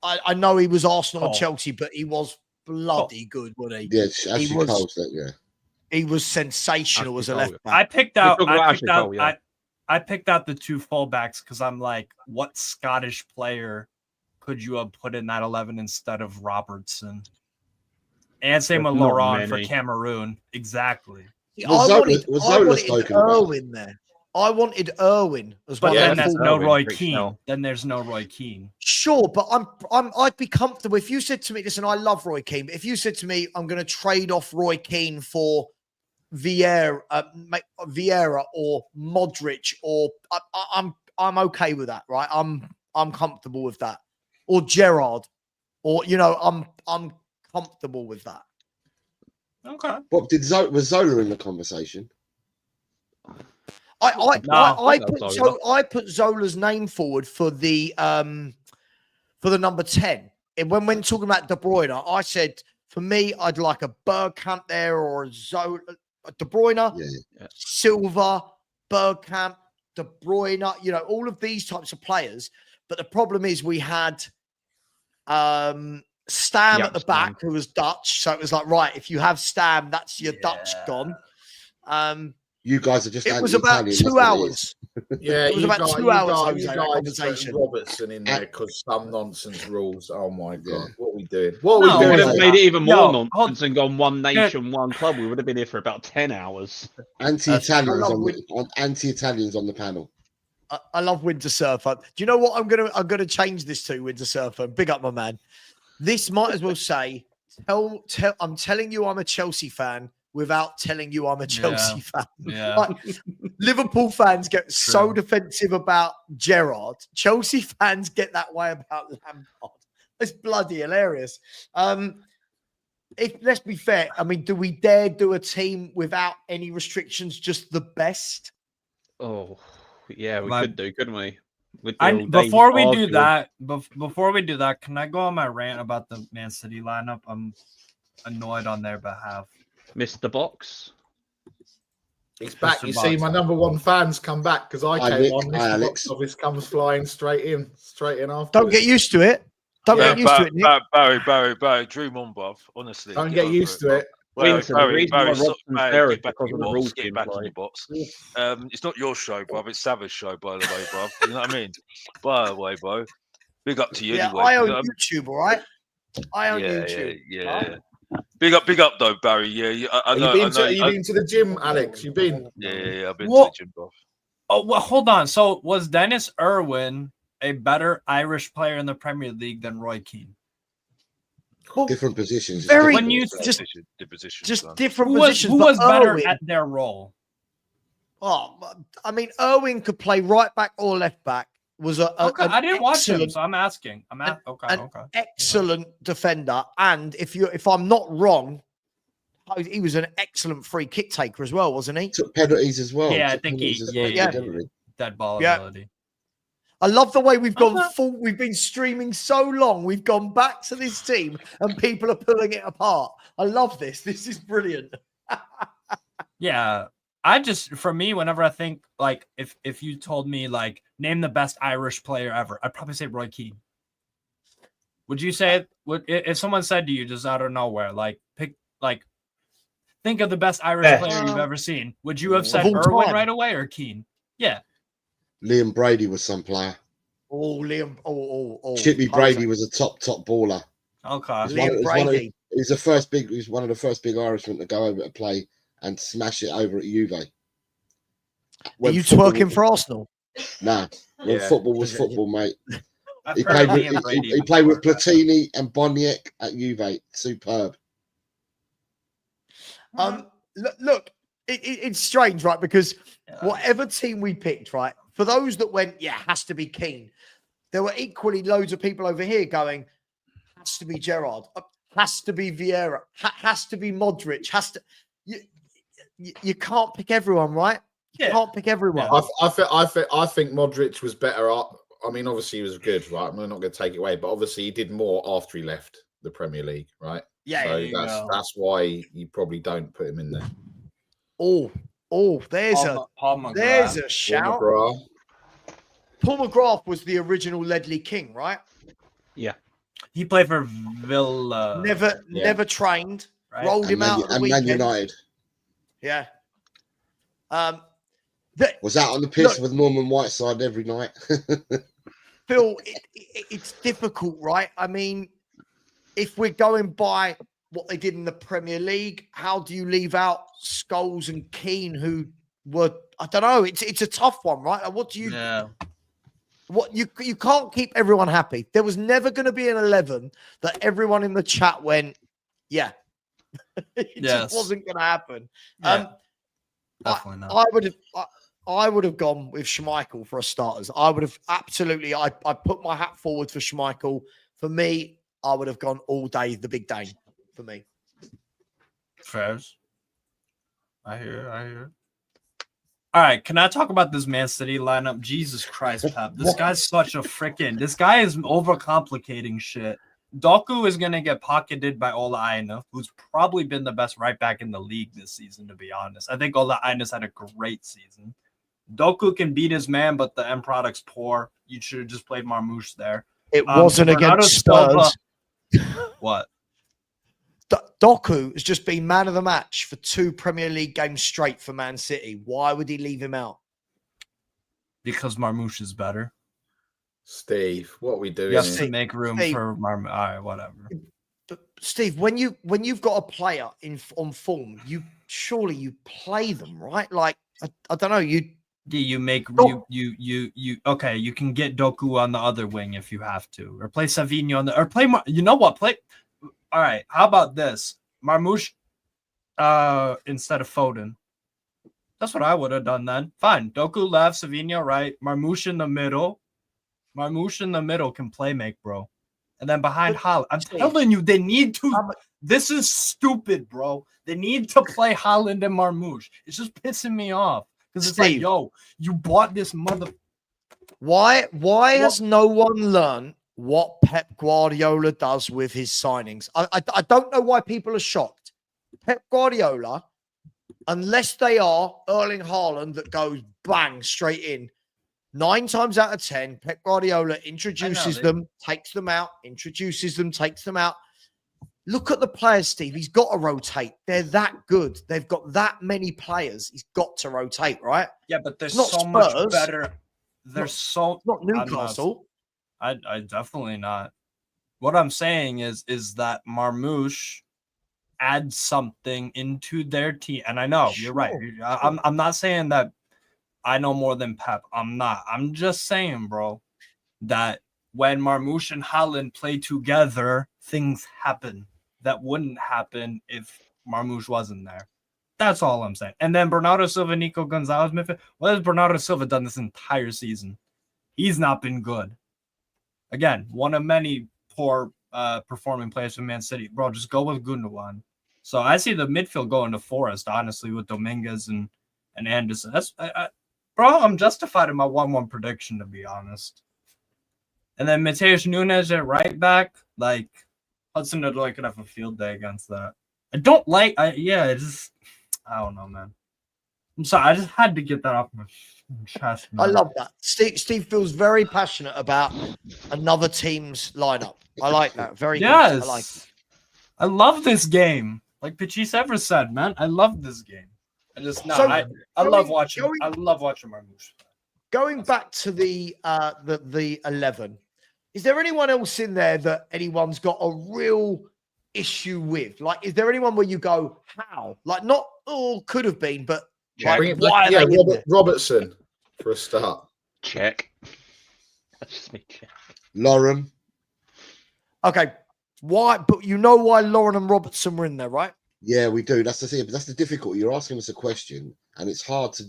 I know he was Arsenal and Chelsea, but he was bloody good, wasn't he? Yeah, Ashley Cole's that, yeah. He was sensational as a left back. I picked out the two fullbacks because I'm like, what Scottish player could you have put in that 11 instead of Robertson? And same with Laurent for Cameroon. Exactly. I wanted Irwin there. I wanted Irwin as well. But then there's no Roy Keane. Then there's no Roy Keane. Sure, but I'd be comfortable if you said to me, listen, I love Roy Keane, but if you said to me, I'm going to trade off Roy Keane for Vieira or Modric, or I'm okay with that, right? I'm comfortable with that, or Gerrard, or I'm comfortable with that. Okay. What was Zola in the conversation? I put Zola's name forward for the number 10. And when talking about De Bruyne, I said for me I'd like a Bergkamp there or a Zola. De Bruyne, Silva, Bergkamp, De Bruyne, all of these types of players. But the problem is we had Stam at the back, who was Dutch. So it was like, right, if you have Stam, that's your Dutch gone. You guys are just. It was about 2 hours. Yeah, it was about 2 hours. You guys Robertson in there because some nonsense rules. Oh my god, what are we doing? What are we doing? Would have made it even more nonsense and gone one nation, one club. We would have been here for about 10 hours. Anti-Italians on the panel. I love Winter Surfer. Do you know what I'm gonna change this to, Winter Surfer? Big up my man. This might as well say, I'm telling you I'm a Chelsea fan without telling you I'm a Chelsea fan. Yeah. Like, Liverpool fans get so defensive about Gerrard. Chelsea fans get that way about Lampard. It's bloody hilarious. Let's be fair. I mean, do we dare do a team without any restrictions, just the best? Oh, yeah, we could do, couldn't we? Before we do that, can I go on my rant about the Man City lineup? annoyed on their behalf. Mr. Box. He's back. Mr. You see, my #1 fans come back because I came Nick. on. Hi, Mr. Alex. Box office comes flying straight in after. Don't get used to it. Don't get used to it, Nick. Barry, dream on, bruv. Honestly, Don't get used to it. Vincent, the reason why Robson's there is get back because in of the your rules box. Get being back in played. your box. It's not your show, bruv. It's Savage show, by the way, bruv. You know what I mean? By the way, bro. Big up to you anyway. I you own know YouTube, all right? I own YouTube. Yeah. Big up though, Barry. Yeah, I know. You've been to the gym, Alex? You've been? Yeah. I've been What? to the gym, bruv. Oh, well, hold on. So was Dennis Irwin a better Irish player in the Premier League than Roy Keane? Different positions. Very- When you just son. different Who was, positions. who but was better Irwin- at their role? Oh, I mean, Irwin could play right back or left back. Was Okay, I didn't watch him, excellent- so I'm asking. Okay. excellent defender, and if I'm not wrong, he was an excellent free kick taker as well, wasn't he? Took penalties as well. Yeah, I Took think penalties he- as yeah. well, didn't he? Dead ball Yeah. ability. I love the way we've gone Okay. full. We've been streaming so long. We've gone back to this team, and people are pulling it apart. I love this. This is brilliant. Yeah. For me, whenever I think like if you told me like name the best Irish player ever, I'd probably say Roy Keane. Would you say it? If someone said to you just out of nowhere, like think of the best Irish player you've ever seen, would you have said all Irwin time. right away or Keane? Yeah. Liam Brady was some player. Oh, Liam. Oh. Chippy Jose. Brady was a top baller. Okay. Liam Brady. He was one of the first big Irishmen to go over to play and smash it over at Juve. Are you twerking for Arsenal? Nah, when Yeah. football was football, mate. I've He heard played, of with, Liam Brady he played with before. Platini and Boniek at Juve. Superb. Look, it's strange, right? Because Yeah. whatever team we picked, right, for those that went, has to be Keane. There were equally loads of people over here going, has to be Gerrard, has to be Vieira, has to be Modric, has to. You can't pick everyone, right? You can't pick everyone. I think Modric was better. I mean, obviously he was good, right? I'm not going to take it away, but obviously he did more after he left the Premier League, right? Yeah, So that's why you probably don't put him in there. Oh, there's Paul McGrath. there's a shout. McGrath. Paul McGrath was the original Ledley King, right? Yeah. He played for Villa. Never trained. Right? Rolled him out at the And weekend. Man United. Yeah. Was out on the piss with Norman Whiteside every night. Phil, it's difficult, right? I mean, if we're going by what they did in the Premier League, how do you leave out Scholes and Keane, who were, I don't know, it's a tough one, right? Like, what do you, what you can't keep everyone happy. There was never going to be an 11 that everyone in the chat went, yeah. It just wasn't going to happen. Yeah. Definitely not. I would have gone with Schmeichel for a starters. I would have absolutely. I put my hat forward for Schmeichel. For me, I would have gone all day the Big Dane. For me, Fairs. I hear. All right, can I talk about this Man City lineup? Jesus Christ, Pep. This guy's such a freaking. This guy is overcomplicating shit. Doku is going to get pocketed by Ola Aina, who's probably been the best right back in the league this season, to be honest. I think Ola Aina's had a great season. Doku can beat his man, but the end product's poor. You should have just played Marmouche there. it wasn't Bernardo against Spurs. Silva- What? Doku has just been man of the match for 2 Premier League games straight for Man City. Why would he leave him out? Because Marmouche is better. Steve, what are we doing? You have here? to make room Steve. for Marmouche. All right, whatever. But Steve, when you've got a player on form, you play them, right? Like I don't know, you make you okay. You can get Doku on the other wing if you have to, or play Savinho on the, or play. You know what? Play. All right. How about this? Marmouche, instead of Foden. That's what I would have done then. Fine. Doku left, Savinho right, Marmouche in the middle. Marmouche in the middle can play make, bro. And then behind Haaland, I'm telling you, they need to. This is stupid, bro. They need to play Haaland and Marmouche. It's just pissing me off because it's like, yo, you bought this mother. Why has no one learned? what Pep Guardiola does with his signings. I don't know why people are shocked. Pep Guardiola, unless they are Erling Haaland that goes bang straight in, 9 times out of 10, Pep Guardiola introduces them, takes them out, introduces them, takes them out. Look at the players, Steve. He's got to rotate. They're that good. They've got that many players. He's got to rotate, right? Yeah, but there's Not so Spurs. much better. There's not Newcastle. I definitely not. What I'm saying is that Marmoush adds something into their team. And I know you're right. I'm not saying that I know more than Pep. I'm not. I'm just saying, bro, that when Marmoush and Haaland play together, things happen that wouldn't happen if Marmoush wasn't there. That's all I'm saying. And then Bernardo Silva, Nico Gonzalez, midfield. What has Bernardo Silva done this entire season? He's not been good. Again, one of many poor performing players from Man City. Bro, just go with Gundogan. So I see the midfield going to Forest, honestly, with Dominguez and Anderson. Bro, I'm justified in my 1-1 prediction, to be honest. And then Mateus Nunes at right back, like Hudson-Odoi could have a field day against that. I don't know, man. I'm sorry, I just had to get that off my chest, man. I love that. Steve feels very passionate about another team's lineup. I like that. Very good. I like it. I love this game. Like Pichis ever said, man, I love this game. I love watching Marmoush. Going back to the 11, is there anyone else in there that anyone's got a real issue with? Like, is there anyone where you go, how? Like, not all could have been, but like, why? Yeah, Robertson for a start. Check. That's just me. Check. Lauren. Okay, why? But you know why Lauren and Robertson were in there, right? Yeah, we do. That's the thing. But that's the difficulty. You're asking us a question, and it's hard to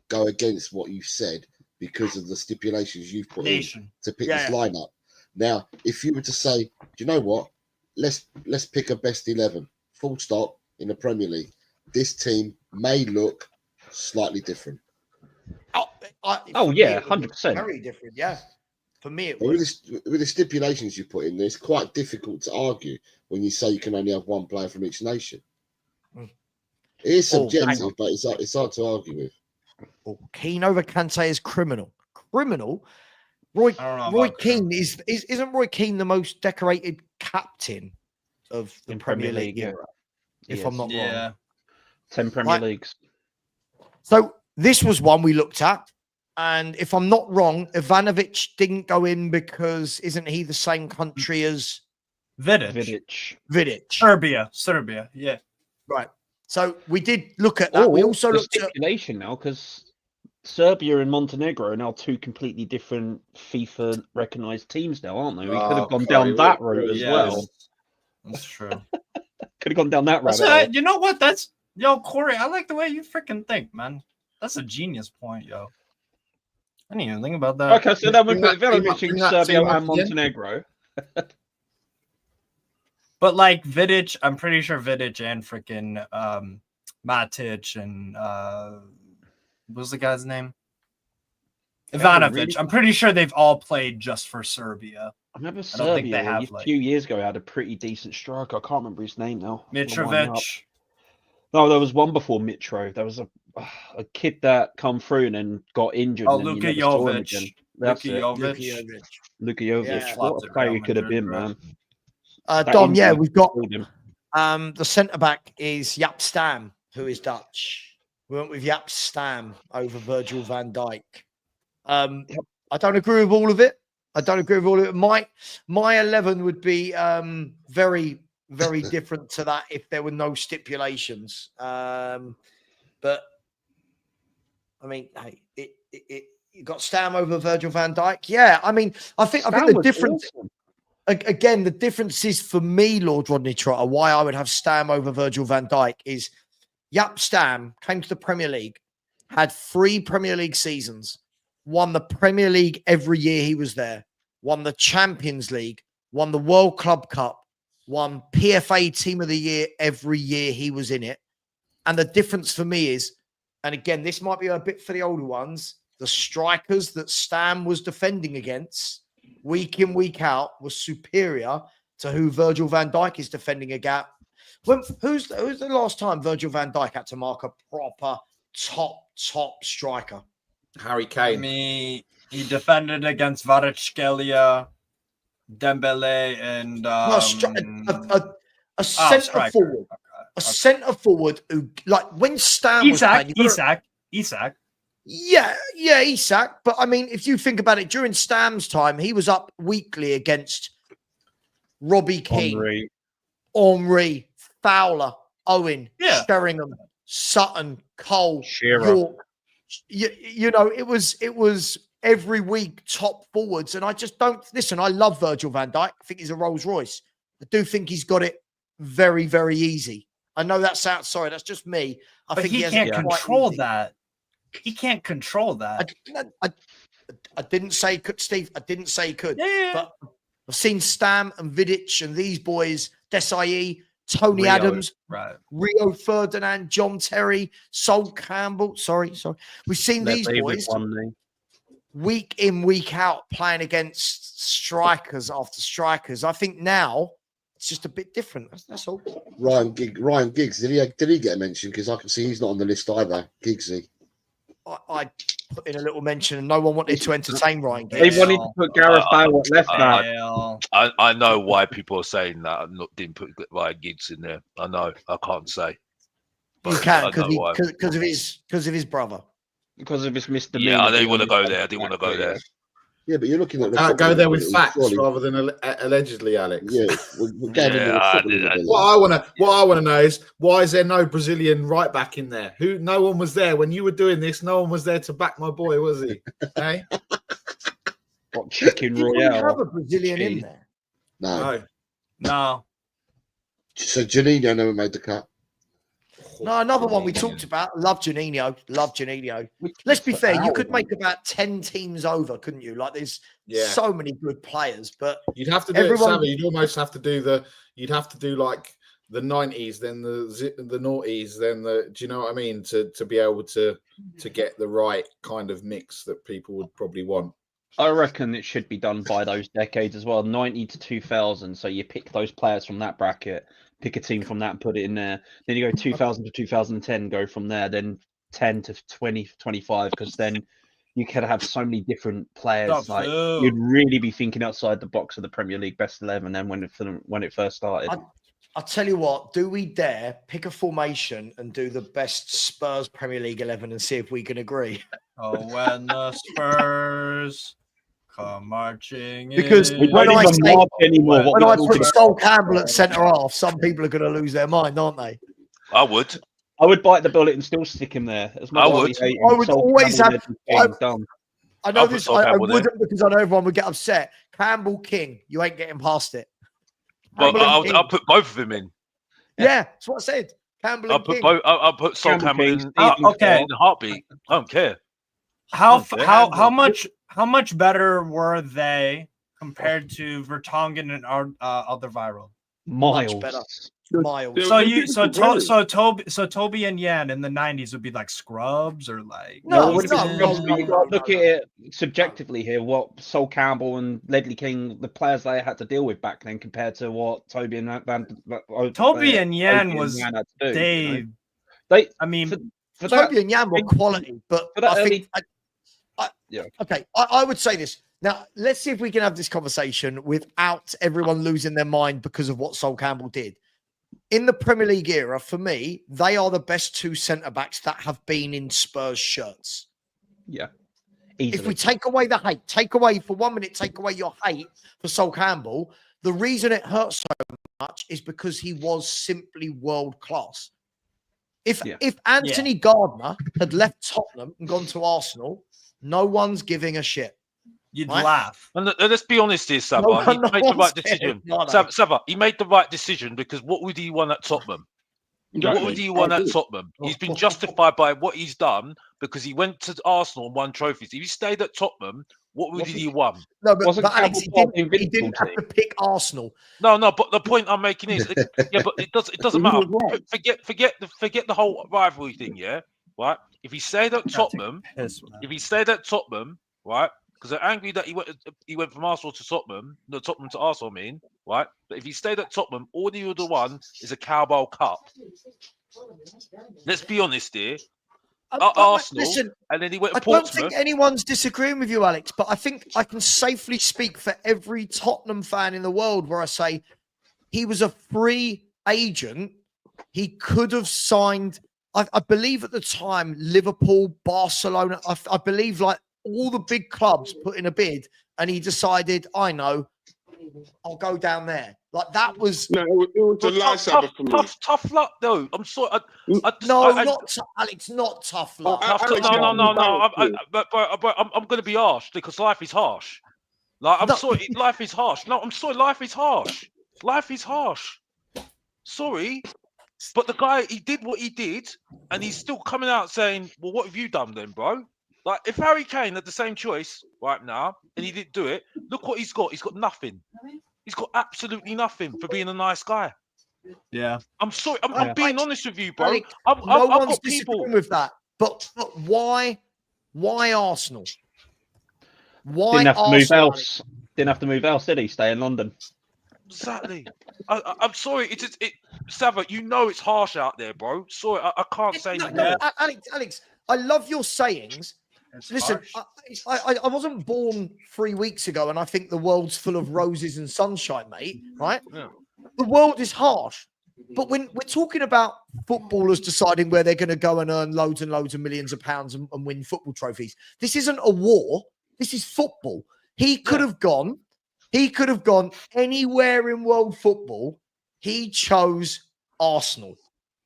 go against what you've said because of the stipulations you've put in to pick this lineup. Now, if you were to say, do you know what? Let's pick a best 11, full stop, in the Premier League. This team may look slightly different. Oh yeah, 100%. Very different, yeah. For me, it was. With the stipulations you put in, it's quite difficult to argue when you say you can only have one player from each nation. It is subjective, but it's hard to argue with. Keane over Kante is criminal. Criminal. Roy Keane isn't Roy Keane the most decorated captain of the Premier League era? If I'm not wrong. 10 Premier Leagues. So this was one we looked at. And if I'm not wrong, Ivanovic didn't go in because isn't he the same country as Vidic. Serbia, yeah. Right. So we did look at that. We also looked at stipulation now because Serbia and Montenegro are now 2 completely different FIFA recognized teams now, aren't they? We could have gone down that route as well. That's true. Could have gone down that route. You know what? Corey, I like the way you freaking think, man. That's a genius point, yo. I didn't even think about that. Okay, so then we put Ivanovic in Serbia and Montenegro. But like Vidic, I'm pretty sure Vidic and freaking Matic and what was the guy's name? Ivanovic. I'm pretty sure they've all played just for Serbia. I remember Serbia a few years ago had a pretty decent striker. I can't remember his name now. Mitrovic. No, there was one before Mitro. There was a kid that come through and then got injured. Oh, Luka Jovic. Luka Jovic. What a player he could have been, man. Dom, we've got the centre-back is Jaap Stam, who is Dutch. We went with Jaap Stam over Virgil van Dijk. I don't agree with all of it. My 11 would be very, very different to that if there were no stipulations. But I mean, hey, you got Stam over Virgil van Dijk. Yeah, I mean, I think the difference. Awesome. Again, the difference is for me, Lord Rodney Trotter, why I would have Stam over Virgil van Dijk is Jaap Stam came to the Premier League, had 3 Premier League seasons, won the Premier League every year he was there, won the Champions League, won the World Club Cup, won PFA Team of the Year every year he was in it. And the difference for me is, and again, this might be a bit for the older ones, the strikers that Stam was defending against week in, week out was superior to who Virgil van Dijk is defending a gap. Who's the last time Virgil van Dijk had to mark a proper top striker? Harry Kane. He defended against Kvaratskhelia, Dembele, and a centre forward. A centre forward who, like, when Stam was playing, Isak. Yeah, Isak. But I mean, if you think about it, during Stam's time, he was up weekly against Robbie King, Henry, Fowler, Owen, Sheringham, Sutton, Cole, York. You know, it was every week top forwards. And I just don't listen. I love Virgil van Dijk. I think he's a Rolls Royce. I do think he's got it very, very easy. I know that sounds sorry. That's just me. But he can't control that. He can't control that. I didn't say he could, Steve. I didn't say he could. Yeah. But I've seen Stam and Vidic and these boys, Desai, Tony Adams, Rio Ferdinand, John Terry, Sol Campbell. Sorry. We've seen these boys week in, week out playing against strikers after strikers. I think now it's just a bit different. That's all. Ryan Giggs, did he get a mention? Because I can see he's not on the list either. Giggsy. I put in a little mention and no one wanted to entertain Ryan Giggs. They wanted to put Gareth Bale at left back. I know why people are saying that. Didn't put Ryan Giggs in there. I know. I can't say. You can because of his brother. Because of his Mr. Yeah, I didn't want to go there. I didn't want to go there. Yeah, but you're looking at go there with facts rather than allegedly, Alex. Yeah, what I want to know is why is there no Brazilian right back in there? No one was there when you were doing this. No one was there to back my boy, was he? Hey, what chicken royale? Did you have a Brazilian in there? No. So Janino never made the cut. No, another one we talked about. Love Janino. Let's be fair. You could make about 10 teams over, couldn't you? Like, there's so many good players, but you'd have to do it, Savvy. You'd almost have to do you'd have to do like the 90s, then the noughties, then do you know what I mean? To be able to get the right kind of mix that people would probably want. I reckon it should be done by those decades as well, 90 to 2000. So you pick those players from that bracket, pick a team from that and put it in there. Then you go 2000 to 2010, go from there, then 10 to 20, 25, because then you could have so many different players. Like, you'd really be thinking outside the box of the Premier League best 11 then when it first started. I'll tell you what, do we dare pick a formation and do the best Spurs Premier League 11 and see if we can agree? Oh, when the Spurs come marching because in. when I put Sol Campbell at centre half, some people are going to lose their mind, aren't they? I would. I would bite the bullet and still stick him there. I would always have. I know this. I wouldn't because I know everyone would get upset. Campbell King, you ain't getting past it. Well, I'll put both of them in. Yeah, that's what I said. Campbell and King. I'll put Sol Campbell in. In a heartbeat. I don't care. How much better were they compared to Vertonghen and Alderweireld? Miles. Much better. Miles. So Toby and Yan in the 90s would be like scrubs or like no. Look at it subjectively here. What Sol Campbell and Ledley King, the players they had to deal with back then, compared to what Toby and Yan was. Had to do, they. I mean, for Toby and Yan were quality, but I think. Okay, I would say this. Now, let's see if we can have this conversation without everyone losing their mind because of what Sol Campbell did. In the Premier League era, for me, they are the best two centre-backs that have been in Spurs shirts. Yeah. Easily. If we take away the hate, take away your hate for Sol Campbell, the reason it hurts so much is because he was simply world-class. If Anthony Gardner had left Tottenham and gone to Arsenal, no one's giving a shit. You'd laugh. And let's be honest here, Saba. He made the right decision. Saba, he made the right decision because what would he want at Tottenham? What would he want at Tottenham? He's been justified by what he's done because he went to Arsenal and won trophies. If he stayed at Tottenham, what would he won? No, but Alex, he didn't have to pick Arsenal. No, but the point I'm making is, but it doesn't matter. Forget the whole rivalry thing, yeah, right? If he stayed at Tottenham, right, because they're angry that he went from Arsenal to Tottenham, no, Tottenham to Arsenal, I mean, right? But if he stayed at Tottenham, all he would have won is a Carabao Cup. Let's be honest here. Arsenal, listen, and then he went to I don't Portsmouth. think anyone's disagreeing with you, Alex, but I think I can safely speak for every Tottenham fan in the world where I say he was a free agent. He could have signed, I believe at the time, Liverpool, Barcelona, I believe like all the big clubs put in a bid, and he decided, I know, I'll go down there. Like that was no, it was a lifesaver for me. Tough luck, though. I'm sorry. Alex, not tough luck. No. But I'm going to be harsh because life is harsh. Like I'm sorry, life is harsh. No, I'm sorry, life is harsh. Life is harsh. Sorry, but the guy, he did what he did, and he's still coming out saying, "Well, what have you done then, bro?" Like if Harry Kane had the same choice right now and he didn't do it, look what he's got. He's got nothing. He's got absolutely nothing for being a nice guy. Yeah. I'm sorry. I'm being honest with you, bro. Alex, no one's disagreeing with that. But why Arsenal? Why didn't have to move Arsenal? else? Didn't have to move else, did he? Stay in London. Exactly. I'm sorry. Sava, you know it's harsh out there, bro. Sorry, I can't say no, Alex, I love your sayings. Listen, I wasn't born 3 weeks ago, and I think the world's full of roses and sunshine, mate. Right? Yeah. The world is harsh, but when we're talking about footballers deciding where they're going to go and earn loads and loads of millions of pounds and win football trophies, this isn't a war. This is football. He could have gone. He could have gone anywhere in world football. He chose Arsenal,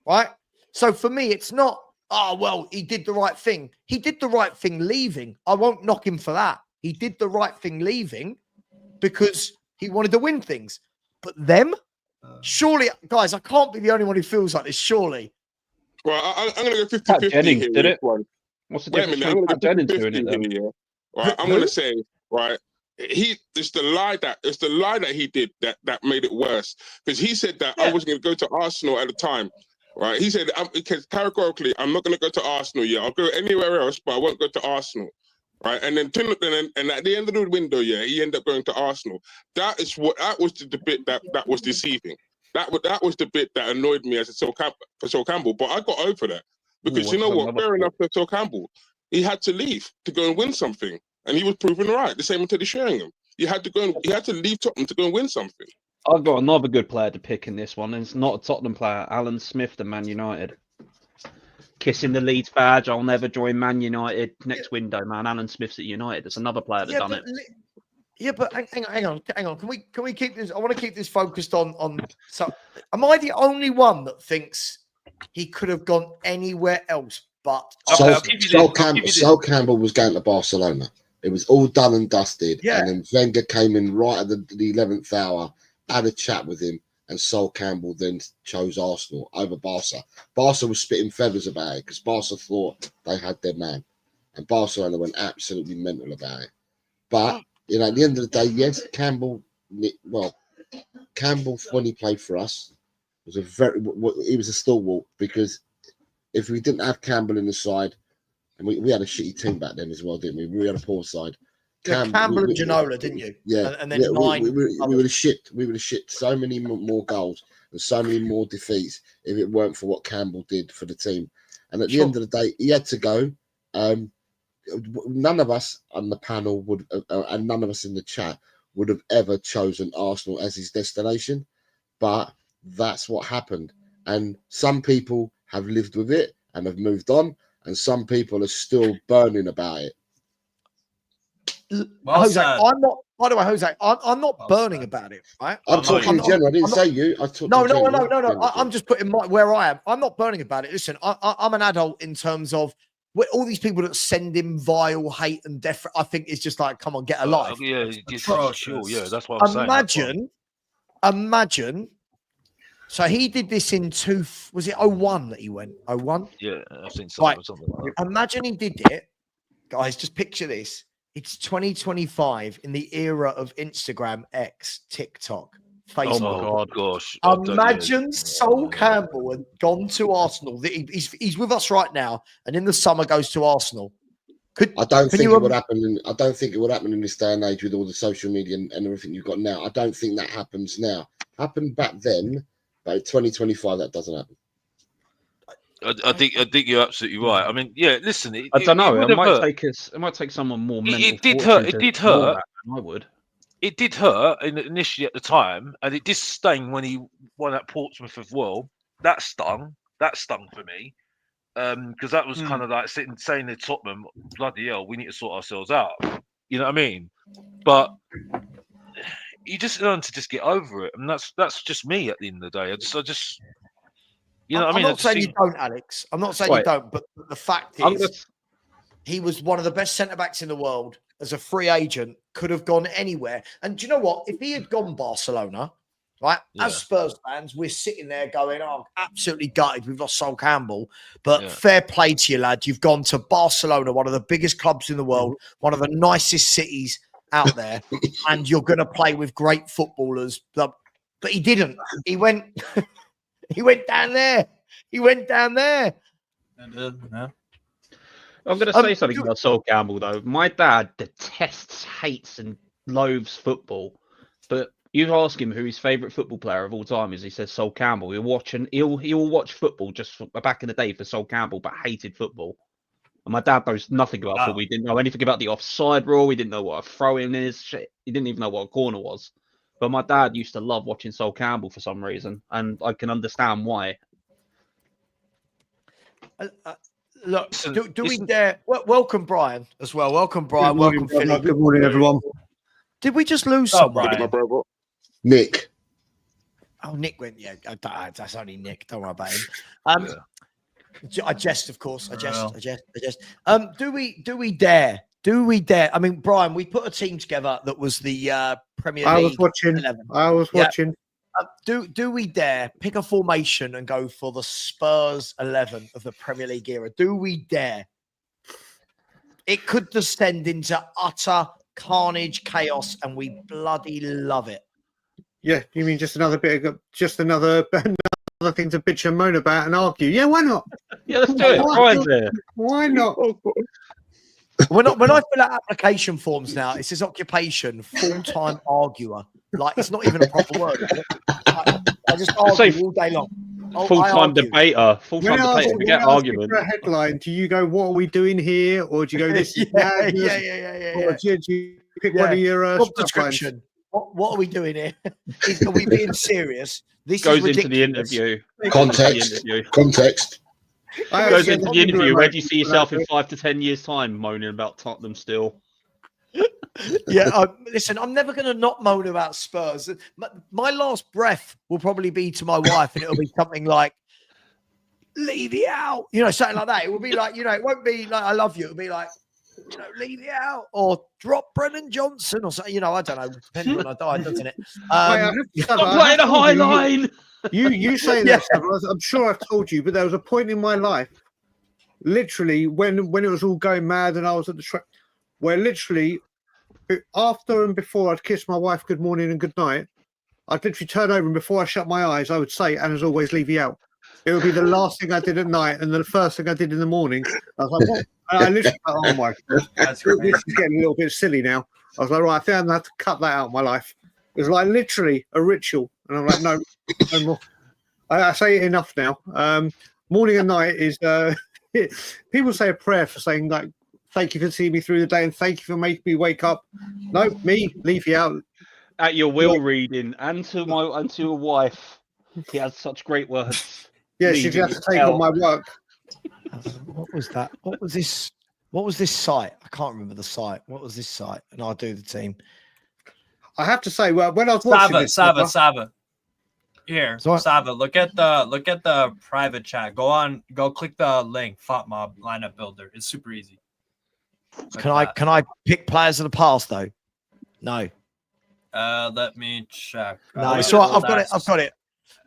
right? So for me, it's not, well, he did the right thing. He did the right thing leaving. I won't knock him for that. He did the right thing leaving because he wanted to win things. But them, surely, guys, I can't be the only one who feels like this, surely. Well, I'm going to go 50-50 Jennings here. did it. One. What's the Wait a difference minute, I'm between going to Jennings go doing it 50-50 then? here. Right, I'm going to say, right, it's the lie that he did that made it worse, because he said that I was going to go to Arsenal at the time, right? He said because categorically I'm not going to go to Arsenal. Yeah, I'll go anywhere else, but I won't go to Arsenal, right? And then and at the end of the window, he ended up going to Arsenal. That was the bit that was deceiving. That was the bit that annoyed me as a Sol Campbell. But I got over that because you know what? Fair enough for Sol Campbell. He had to leave to go and win something. And he was proven right. The same with Teddy Sheringham. He had to leave Tottenham to go and win something. I've got another good player to pick in this one, and it's not a Tottenham player. Alan Smith to Man United. Kissing the Leeds badge. I'll never join Man United. Next window, man. Alan Smith's at United. There's another player that's done it. But hang on. Can we keep this? I want to keep this focused on. So, am I the only one that thinks he could have gone anywhere else but Sol Campbell was going to Barcelona. It was all done and dusted. Yeah. And then Wenger came in right at the 11th hour, had a chat with him, and Sol Campbell then chose Arsenal over Barca. Barca was spitting feathers about it because Barca thought they had their man. And Barcelona went absolutely mental about it. But, you know, at the end of the day, yes, Campbell, when he played for us, he was a stalwart, because if we didn't have Campbell in the side, and we had a shitty team back then as well, didn't we? We had a poor side. Campbell and Ginola, didn't you? Yeah. And then nine. We would have shipped so many more goals and so many more defeats if it weren't for what Campbell did for the team. And at the end of the day, he had to go. None of us on the panel would, and none of us in the chat would have ever chosen Arsenal as his destination. But that's what happened. And some people have lived with it and have moved on. And some people are still burning about it. Well, Jose, I'm not. By the way, Jose, I'm not burning about it. Right? I'm talking in general. I didn't say you. I talked. No. I'm just putting where I am. I'm not burning about it. Listen, I'm an adult in terms of all these people that send him vile hate and death. I think it's just like, come on, get a life. Yeah, sure. Yeah, that's what I'm saying. Imagine. So he did this in was it 01 that he went? 01? Yeah, I've seen something like that. Imagine he did it. Guys, just picture this. It's 2025 in the era of Instagram, X, TikTok, Facebook. Oh my gosh. Imagine Sol Campbell had gone to Arsenal. He's with us right now, and in the summer goes to Arsenal. I don't think it would happen. I don't think it would happen in this day and age with all the social media and everything you've got now. I don't think that happens now. Happened back then, but in 2025 that doesn't happen. I think you're absolutely right. I mean, yeah. Listen, I don't know. It might take someone more mental. It did hurt. It did hurt. I would. It did hurt initially at the time, and it did sting when he won at Portsmouth as well. That stung. That stung for me, because that was kind of like saying to Tottenham, "Bloody hell, we need to sort ourselves out." You know what I mean? But you just learn to just get over it, and that's just me at the end of the day. I just. You know what I mean? I'm not saying you don't, Alex. I'm not saying you don't, but the fact is, he was one of the best centre-backs in the world as a free agent, could have gone anywhere. And do you know what? If he had gone Barcelona, right, as Spurs fans, we're sitting there going, oh, absolutely gutted, we've lost Sol Campbell. But fair play to you, lad. You've gone to Barcelona, one of the biggest clubs in the world, one of the nicest cities out there, and you're going to play with great footballers. But he didn't. He went... He went down there. He went down there. I'm going to say something about Sol Campbell, though. My dad detests, hates, and loathes football. But you ask him who his favourite football player of all time is, he says Sol Campbell. He'll watch football just back in the day for Sol Campbell, but hated football. And my dad knows nothing about football. He didn't know anything about the offside rule. He didn't know what a throw-in is. Shit. He didn't even know what a corner was. But my dad used to love watching Sol Campbell for some reason, and I can understand why. Look, do we dare? Welcome, Brian, as well. Welcome, Brian. Welcome, Philly. Good morning, everyone. Did we just lose someone? Nick. Oh, Nick went. Yeah, that's only Nick. Don't worry about him. I jest, of course. I jest. Do we dare? Do we dare? I mean, Brian, we put a team together that was the Premier League. I was watching. 11. I was watching. Do we dare pick a formation and go for the Spurs 11 of the Premier League era? Do we dare? It could descend into utter carnage, chaos, and we bloody love it. Yeah, you mean just another thing to bitch and moan about and argue? Yeah, why not? Yeah, let's do it. Brian's there. Why not? When I fill out application forms now, it says occupation, full-time arguer. Like, it's not even a proper word. I just argue all day long. Full-time debater. Full-time debater. Forget argument. For a headline, do you go, what are we doing here? Or do you go, this is yeah. Or do you pick one of your description? What are we doing here? Are we being serious? This goes into the interview. Context. Goes into the interview. Where do you see yourself in 5 to 10 years' time, moaning about Tottenham still? Yeah, listen, I'm never going to not moan about Spurs. My last breath will probably be to my wife, and it'll be something like, leave it out. You know, something like that. It will be like, it won't be like, I love you. It'll be like, leave it out, or drop Brennan Johnson, or something. I don't know. Depending when I die, doesn't it? Stop playing a high line. You say that, I'm sure I've told you, but there was a point in my life, literally, when it was all going mad and I was at the track, where literally, after and before I'd kiss my wife good morning and good night, I'd literally turn over, and before I shut my eyes, I would say, and as always, leave you out. It would be the last thing I did at night and the first thing I did in the morning. I was like, what? I literally, oh my God, this is getting a little bit silly now. I was like, right, I think I'm going to have to cut that out of my life. It was like literally a ritual. And I'm like, no more. I say it enough now. Morning and night is, people say a prayer for saying, like, thank you for seeing me through the day and thank you for making me wake up. No, me, leave you out. At your will reading and to your wife, he has such great words. Yeah, she has to take on my work. What was that? What was this? What was this site? I can't remember the site. What was this site? And I'll do the team. I have to say, well, when I was watching Saba. Here, Saba, look at the private chat. Go click the link, FOTMob lineup builder. It's super easy. Can I pick players of the past though? No. Let me check. No, it's all right. I've got it.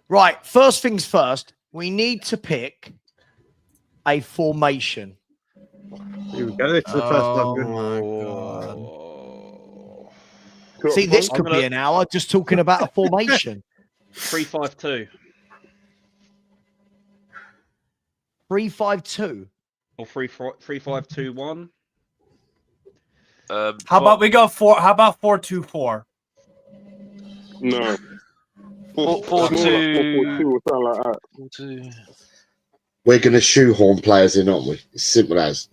Right. First things first, we need to pick a formation. Here we go. It's the first one. See, this could be an hour just talking about a formation. 3-5-2. 3-5-2. Or 3-5-2-1. How about we go 4? How about 4-2-4? No. 4-4-2 or something like that. 4-2. We're going to shoehorn players in, aren't we? It's simple as.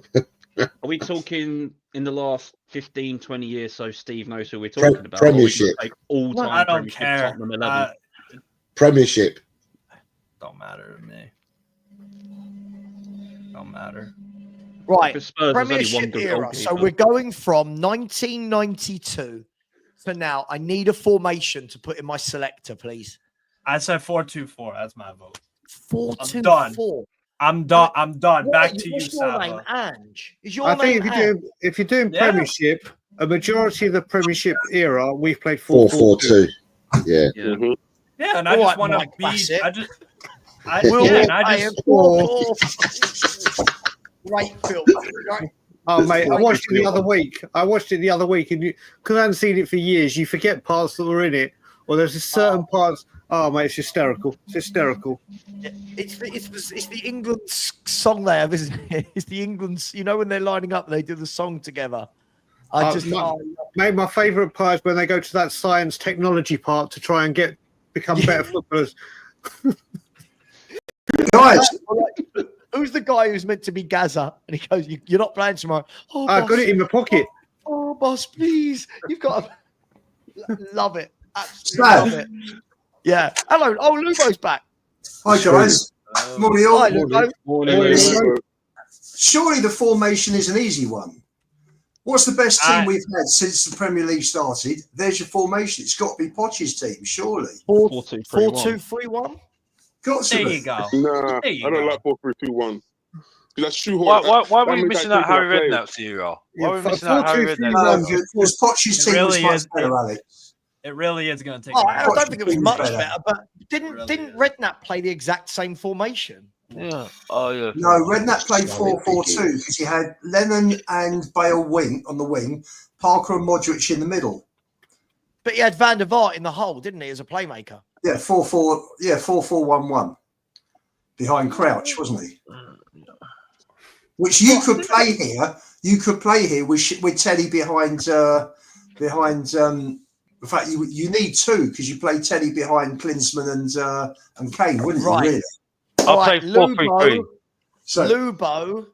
Are we talking in the last 15, 20 years so Steve knows who we're talking about? Premiership. All-time I don't Premiership care. Tottenham 11. Premiership. Don't matter to me. Don't matter. Right, Spurs, there's only one Premiership good era. goalkeeper. So we're going from 1992 to now. I need a formation to put in my selector, please. I said 4-2-4. That's my vote. 4-2-4. I'm done. I'm done. Back to you, What's your name, Saba. Ange? Is your I name think Ange? if you're doing Yeah. Premiership, a majority of the Premiership era, we've played 4-4-2. 4-4-2. Yeah. Mm-hmm. Yeah, and I All just right, want to Mike be. Bassett. I just. 4-4. Great film. Right. Oh mate, I watched it the other week. And because I hadn't seen it for years, you forget parts that were in it, or there's a certain parts. Oh mate, it's hysterical. It's hysterical. It's the England song they have, isn't it? It's the England. You know when they're lining up, they do the song together. Mate, my favourite part is when they go to that science technology part to try and become better footballers. Guys, who's the guy who's meant to be Gaza? And he goes, "You're not playing tomorrow." Oh, I've got it in my pocket. Oh, boss, please, you've got to love it. Absolutely love it. Yeah. Hello. Oh, Lubo's back. Hi guys. Morning all. Hi, Lubo. Morning. Surely the formation is an easy one. What's the best team we've had since the Premier League started? There's your formation. It's got to be Poch's team, surely. 4-2-3-1. Got to There be. you go. Nah, There I you don't go. like 4-3-2-1. That's shoehorn. Why That are we means missing I out take Harry my players. Redknapp's era? Yeah, Why are we missing out Harry 4-2-3-1. Redknapp's Because Poch's team was much better, Alex. It really is going to take. I don't think it was much better. better, but didn't Redknapp play the exact same formation? Yeah. Oh yeah. No, Redknapp played 4-4-2 because he had Lennon and Bale on the wing, Parker and Modric in the middle. But he had Van der Vaart in the hole, didn't he, as a playmaker? Yeah, 4-4-1-1 behind Crouch, wasn't he? Which you could play here. You could play here with Teddy behind. In fact, you need two because you play Teddy behind Klinsmann and Kane, wouldn't you? Really? I'll play 4-3-3. So Lubo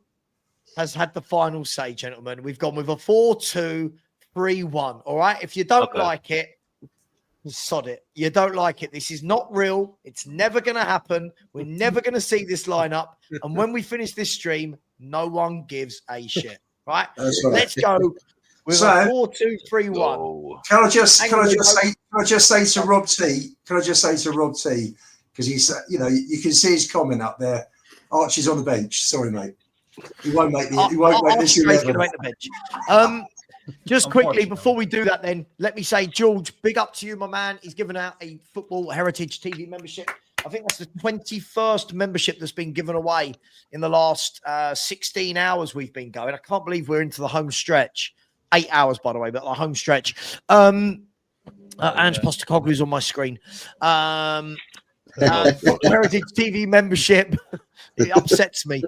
has had the final say, gentlemen. We've gone with a 4-2-3-1. All right. If you don't like it, sod it. You don't like it. This is not real. It's never going to happen. We're never going to see this lineup. And when we finish this stream, no one gives a shit. Right? That's right. Let's go with a 4-2-3-1. Can I just say to Rob T? Because he's, you can see his comment up there. Archie's on the bench. Sorry, mate. He won't make the. He won't make this. Archie's going to make the bench. Just quickly before we do that, then let me say, George, big up to you, my man. He's given out a Football Heritage TV membership. I think that's the 21st membership that's been given away in the last 16 hours we've been going. I can't believe we're into the home stretch. 8 hours, by the way, but the home stretch. Ange Postecoglou's on my screen. Football Heritage TV membership. It upsets me.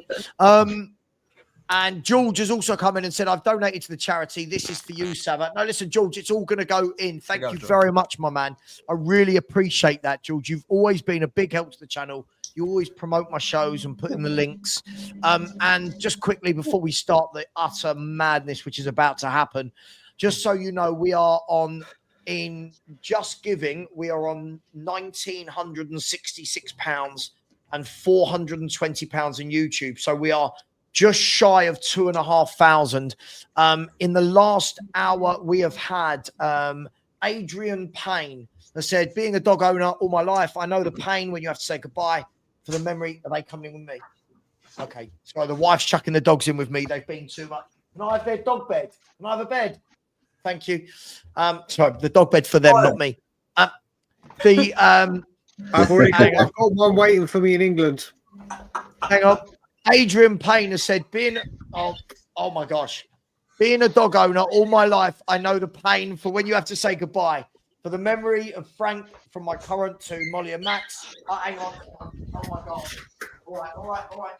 And George has also come in and said, I've donated to the charity. This is for you, Sava. No, listen, George, it's all going to go in. Thank you very much, my man. I really appreciate that, George. You've always been a big help to the channel. You always promote my shows and put in the links. And just quickly, before we start the utter madness which is about to happen, just so you know, we are on, in Just Giving, we are on £1,966 and £420 in YouTube. So we are just shy of 2,500. In the last hour, we have had Adrian Payne that said, being a dog owner all my life, I know the pain when you have to say goodbye. For the memory, are they coming with me? Okay. So the wife's chucking the dogs in with me. They've been too much. Can I have their dog bed? Can I have a bed? Thank you. Sorry, the dog bed for them, not me. I've already got one waiting for me in England. Hang on. Adrian Payne has said, oh my gosh, being a dog owner all my life, I know the pain for when you have to say goodbye. For the memory of Frank, from my current to Molly and Max. Hang on. Oh my God. All right.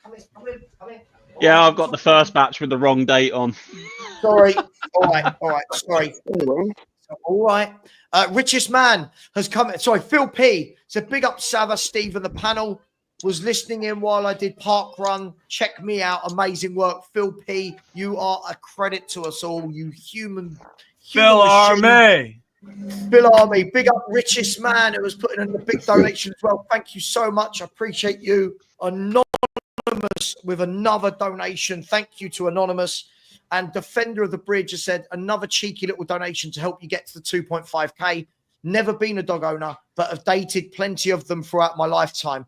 Come in. Yeah, I've got the first match with the wrong date on. Sorry. All right. Sorry. All right. Richest man has come. Sorry, Phil P. said, big up Sava, Steve, and the panel. Was listening in while I did park run. Check me out. Amazing work. Phil P. You are a credit to us all. You human Phil Army. Phil Army. Big up richest man who was putting in a big donation as well. Thank you so much. I appreciate you. Anonymous with another donation. Thank you to Anonymous. And Defender of the Bridge has said another cheeky little donation to help you get to the 2.5K. Never been a dog owner, but have dated plenty of them throughout my lifetime.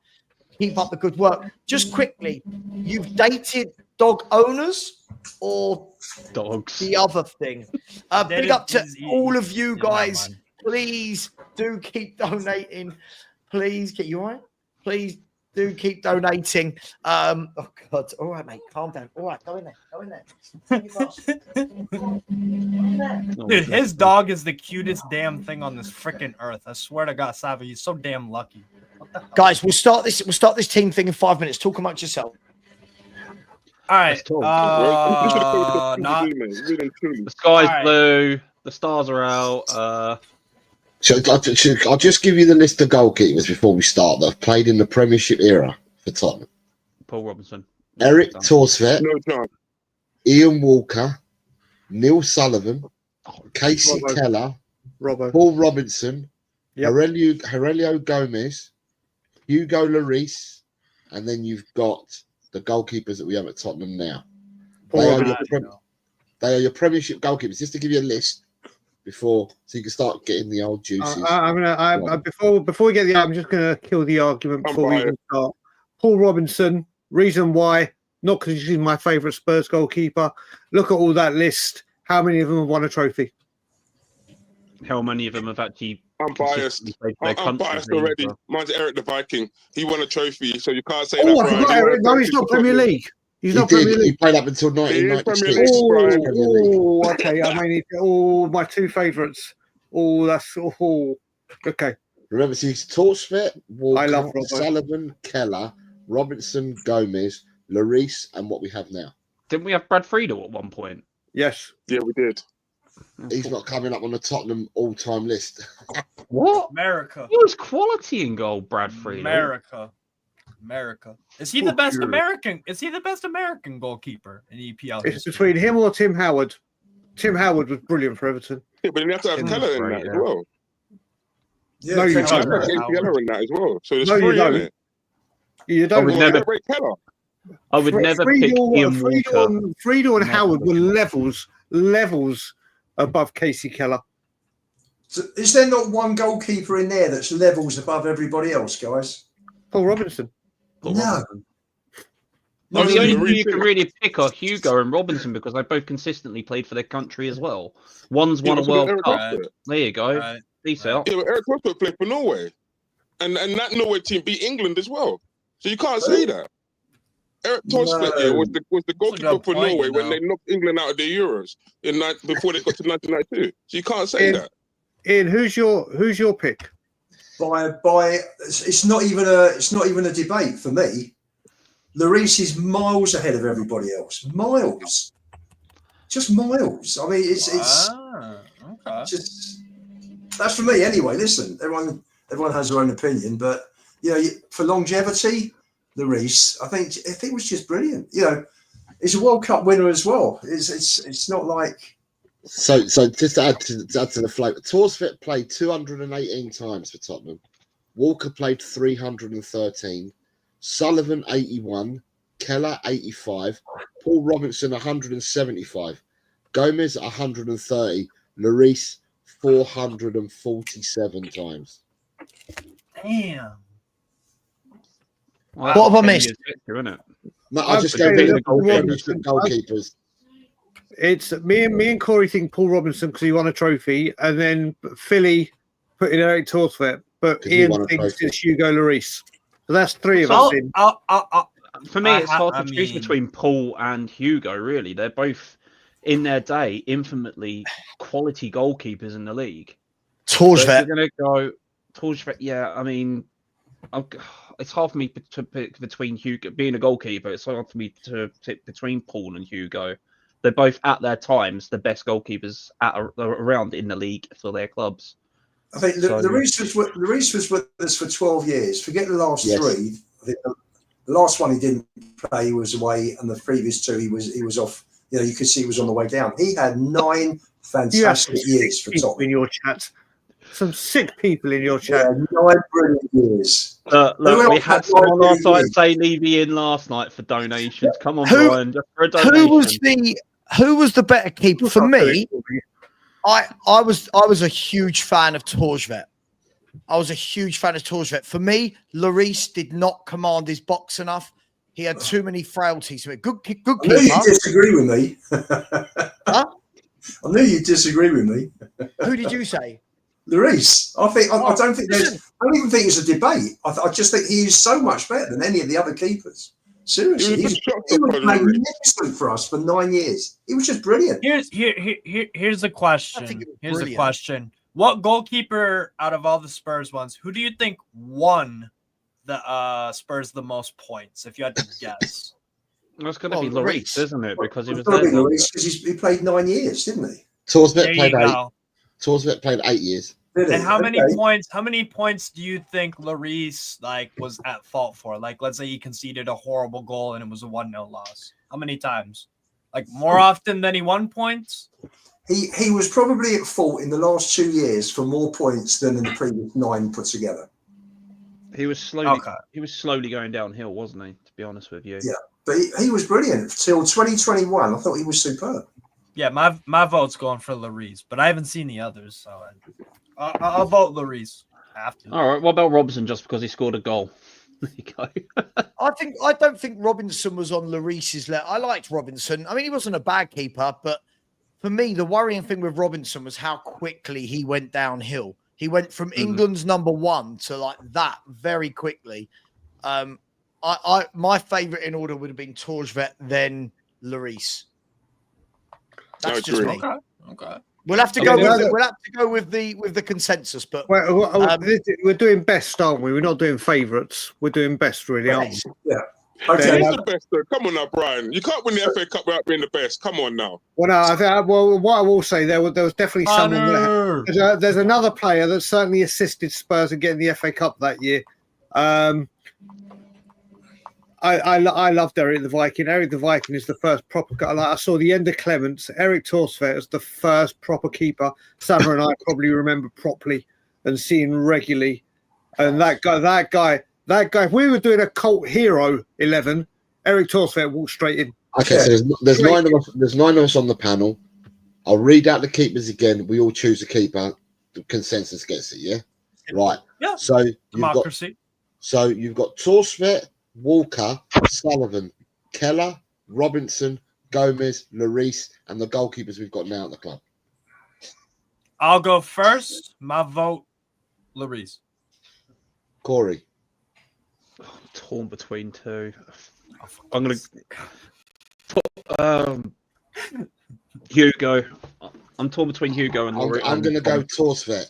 Keep up the good work. Just quickly, you've dated dog owners or dogs? The other thing. Big up to all of you guys. Please do keep donating. Please, get you all right? Please do keep donating. Oh God! All right, mate, calm down. All right, go in there. Go in there. Dude, his dog is the cutest damn thing on this freaking earth. I swear to God, Sava, you're so damn lucky. Guys, we'll start this team thing in 5 minutes. Talk amongst yourself. All right. The sky's blue. The stars are out. So I'll just give you the list of goalkeepers before we start that have played in the Premiership era for Tottenham. Paul Robinson. Eric Torsvet. Ian Walker. Neil Sullivan. Casey Keller. Paul Robinson. Aurelio Gomez. Hugo Lloris. And then you've got the goalkeepers that we have at Tottenham now. They are your Premiership goalkeepers. Just to give you a list. Before, so you can start getting the old juices. Before we get the, I'm just gonna kill the argument before we even start. Paul Robinson, reason why? Not because he's my favourite Spurs goalkeeper. Look at all that list. How many of them have won a trophy? How many of them have actually? I'm biased. I'm biased already. Mine's Eric the Viking. He won a trophy, so you can't say that. I got Eric. No, he's not Premier League. He's not Premier League. He played up until 1996. Oh, okay. I mean, my two favourites. Oh, that's okay. Remember, he's Torsvet, Walker, Sullivan, Keller, Robinson, Gomez, Lloris, and what we have now. Didn't we have Brad Friedel at one point? Yes. Yeah, we did. He's not coming up on the Tottenham all-time list. What? America. He was quality in goal, Brad Friedel. America. Is he the best American? Is he the best American goalkeeper in EPL? It's between him or Tim Howard. Tim Howard was brilliant for Everton. Yeah, but you have to have Keller in that as well. Yeah, no, you don't. Keller in that as well. So there's no, three, you don't. It? You don't. I would never pick Ian Walker. Friedel and Howard were levels above Casey Keller. So is there not one goalkeeper in there that's levels above everybody else, guys? Paul Robinson. No. The only two you can really pick are Hugo and Robinson because they both consistently played for their country as well. One's won a World Cup. There you go. Peace out. Yeah, but Eric Torsvet played for Norway. And that Norway team beat England as well. So you can't say that. Eric Torsvet was the goalkeeper for Norway when they knocked England out of the Euros before they got to 1992. So you can't say that. Ian, who's your pick? By it's not even a debate for me. Lloris is miles ahead of everybody else. Miles. Just miles. I mean, it's just that's for me anyway. Listen, everyone has their own opinion, but for longevity, Lloris, I think it was just brilliant. He's a World Cup winner as well. It's not like so just to add to the flow. Torsvet played 218 times for Tottenham. Walker played 313. Sullivan 81, Keller 85, Paul Robinson 175, Gomez 130, Lloris 447 times. Damn. What have I missed? I just go with the goalkeepers. It's me and Corey think Paul Robinson because he won a trophy, and then Philly put in Eric Torsvet, but Ian thinks it's Hugo Lloris. So that's three of us in. For me, it's hard to choose between Paul and Hugo, really. They're both, in their day, infinitely quality goalkeepers in the league. Torsvet. You're going to go Torsvet, yeah, I mean... it's hard for me to pick between Hugo being a goalkeeper. It's hard for me to pick between Paul and Hugo. They're both at their times the best goalkeepers around in the league for their clubs. I think Lloris was with us for 12 years. Forget the last three. I think the last one he didn't play, he was away, and the previous two he was off. You know, you could see he was on the way down. He had 9 fantastic years for Tottenham. In your chat, some sick people in your chat. Yeah, 9 brilliant years. Look, we had someone last night say Levy in last night for donations. Come on, Brian, just for a donation. Who was the better keeper for me? I was a huge fan of Torjvet. For me, Lloris did not command his box enough. He had too many frailties. Good keeper. I knew you disagree with me. Huh? I knew you disagree with me. Who did you say? Lloris. I don't even think it's a debate. I just think he is so much better than any of the other keepers. Seriously, he was magnificent for us for 9 years. He was just brilliant. Here's a question. Here's a question. What goalkeeper out of all the Spurs ones, who do you think won the Spurs the most points, if you had to guess? Well, it's going to be Lloris, isn't it? Because he was there. Lloris, because he played 9 years, didn't he? Torsvet played 8. Torsvet played 8 years. And how many points? How many points do you think Lloris was at fault for? Like, let's say he conceded a horrible goal and it was a 1-0 loss. How many times? Like more often than he won points? He was probably at fault in the last 2 years for more points than in the previous 9 put together. He was slowly going downhill, wasn't he? To be honest with you. Yeah, but he was brilliant till 2021. I thought he was superb. Yeah, my vote's going for Lloris, but I haven't seen the others, so I'll vote Lloris. Have to. All right. What about Robson? Just because he scored a goal? There you go. I don't think Robinson was on Lloris's level. I liked Robinson. I mean, he wasn't a bad keeper, but for me, the worrying thing with Robinson was how quickly he went downhill. He went from England's number 1 to that very quickly. My favourite in order would have been Torjvet, then Lloris. That's just me. Okay. We'll have to go with the consensus, but we're doing best, aren't we? We're not doing favourites. We're doing best, really, aren't we? Yeah. Okay. Who's the best, though? Come on now, Brian. You can't win the FA Cup without being the best. Come on now. Well, no. What I will say, there was definitely someone. There's another player that certainly assisted Spurs in getting the FA Cup that year. I loved Eric the Viking. Eric the Viking is the first proper. I saw the end of Clements. Eric Torsvet was the first proper keeper. Sava and I probably remember properly and seeing regularly. And that guy. If we were doing a cult hero 11, Eric Torsvet walked straight in. Okay, so there's 9 of us. There's 9 of us on the panel. I'll read out the keepers again. We all choose a keeper. The consensus gets it. Yeah. Right. Yeah. So democracy. You've got Torsvet, Walker, Sullivan, Keller, Robinson, Gomez, Lloris, and the goalkeepers we've got now at the club. I'll go first. My vote, Lloris. Corey. I'm torn between 2. I'm going to Hugo. I'm torn between Hugo and Lloris. I'm going to go Torsvet.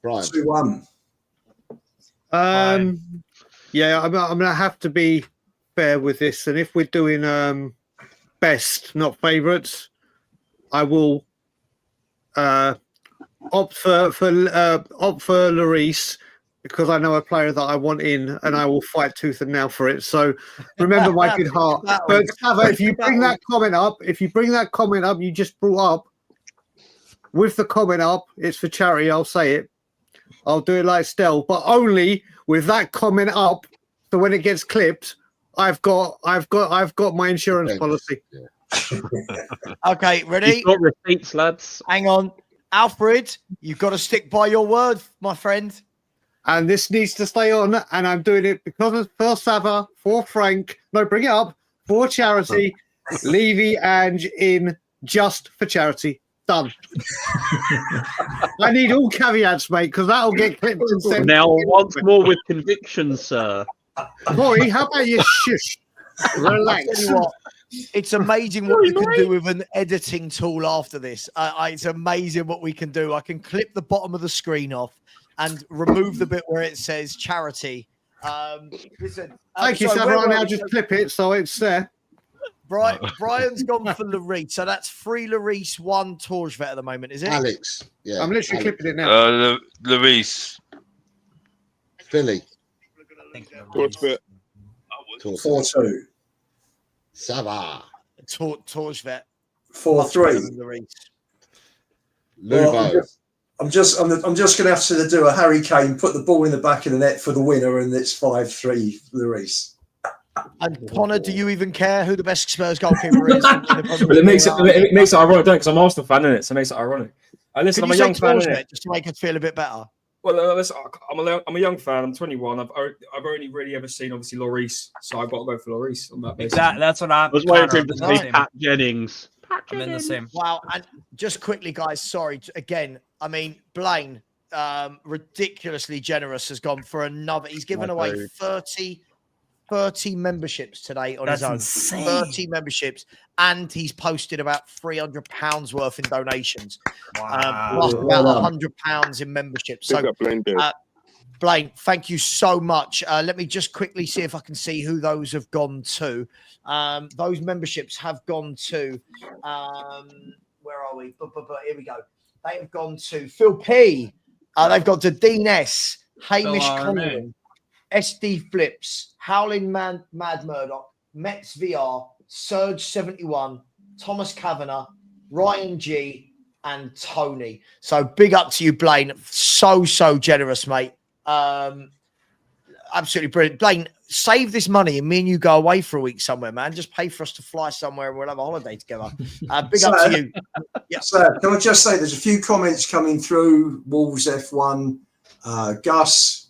Brian. 2-1. Yeah, I'm going to have to be fair with this. And if we're doing best, not favourites, I will opt for Lloris because I know a player that I want in, and I will fight tooth and nail for it. So remember my good heart. But Sava, if you bring that comment up, you just brought up with the comment up, it's for charity. I'll say it. I'll do it like Stell, but only with that comment up. So when it gets clipped, I've got my insurance policy. Okay, ready? You've got receipts, lads. Hang on, Alfred. You've got to stick by your word, my friend. And this needs to stay on. And I'm doing it because of for Sava, for Frank. No, bring it up for charity. Levy and in just for charity. Done. I need all caveats, mate, because that'll get clipped and sent. Now, once more with conviction, sir. Corey, how about you shush? Relax. Tell you what, it's amazing what you can do with an editing tool after this. It's amazing what we can do. I can clip the bottom of the screen off and remove the bit where it says charity Listen, thank you, Savile. I'll now just clip it so it's there. Brian's gone for Lloris, so that's 3 Lloris, 1 Torjvet at the moment, is it? Alex, yeah. I'm literally clipping it now. Lloris. Philly. 4-2. Sava. Torjvet. 4-3. Lubo. I'm just going to have to do a Harry Kane, put the ball in the back of the net for the winner, and it's 5-3 Lloris. And Connor, do you even care who the best Spurs goalkeeper is? Well, it makes it ironic, because I'm Arsenal fan, innit? So it makes it ironic. Listen, I'm a young fan, innit? Just to make us feel a bit better. Well, listen, I'm a young fan. I'm 21. I've only really ever seen, obviously, Lloris, so I've got to go for Lloris on that basis. That's what I was waiting for him to say. Pat Jennings. I'm in the same. Wow, and just quickly, guys, sorry again. I mean, Blaine, ridiculously generous, has gone for another. He's given away 30 memberships today on his own. Insane. 30 memberships, and he's posted about £300 worth in donations. Plus about £100 in memberships. So, Blaine, thank you so much. Let me just quickly see if I can see who those have gone to. Those memberships have gone to. Where are we? Here we go. They have gone to Phil P. They've gone to Dean S. Hamish Conlon. SD Flips, Howling Mad Murdoch, Mets VR, Surge 71, Thomas Kavanagh, Ryan G, and Tony. So big up to you, Blaine. So generous, mate. Absolutely brilliant. Blaine, save this money and me and you go away for a week somewhere, man. Just pay for us to fly somewhere and we'll have a holiday together. Big up to you. Yeah. So can I just say there's a few comments coming through. Wolves F1, Gus,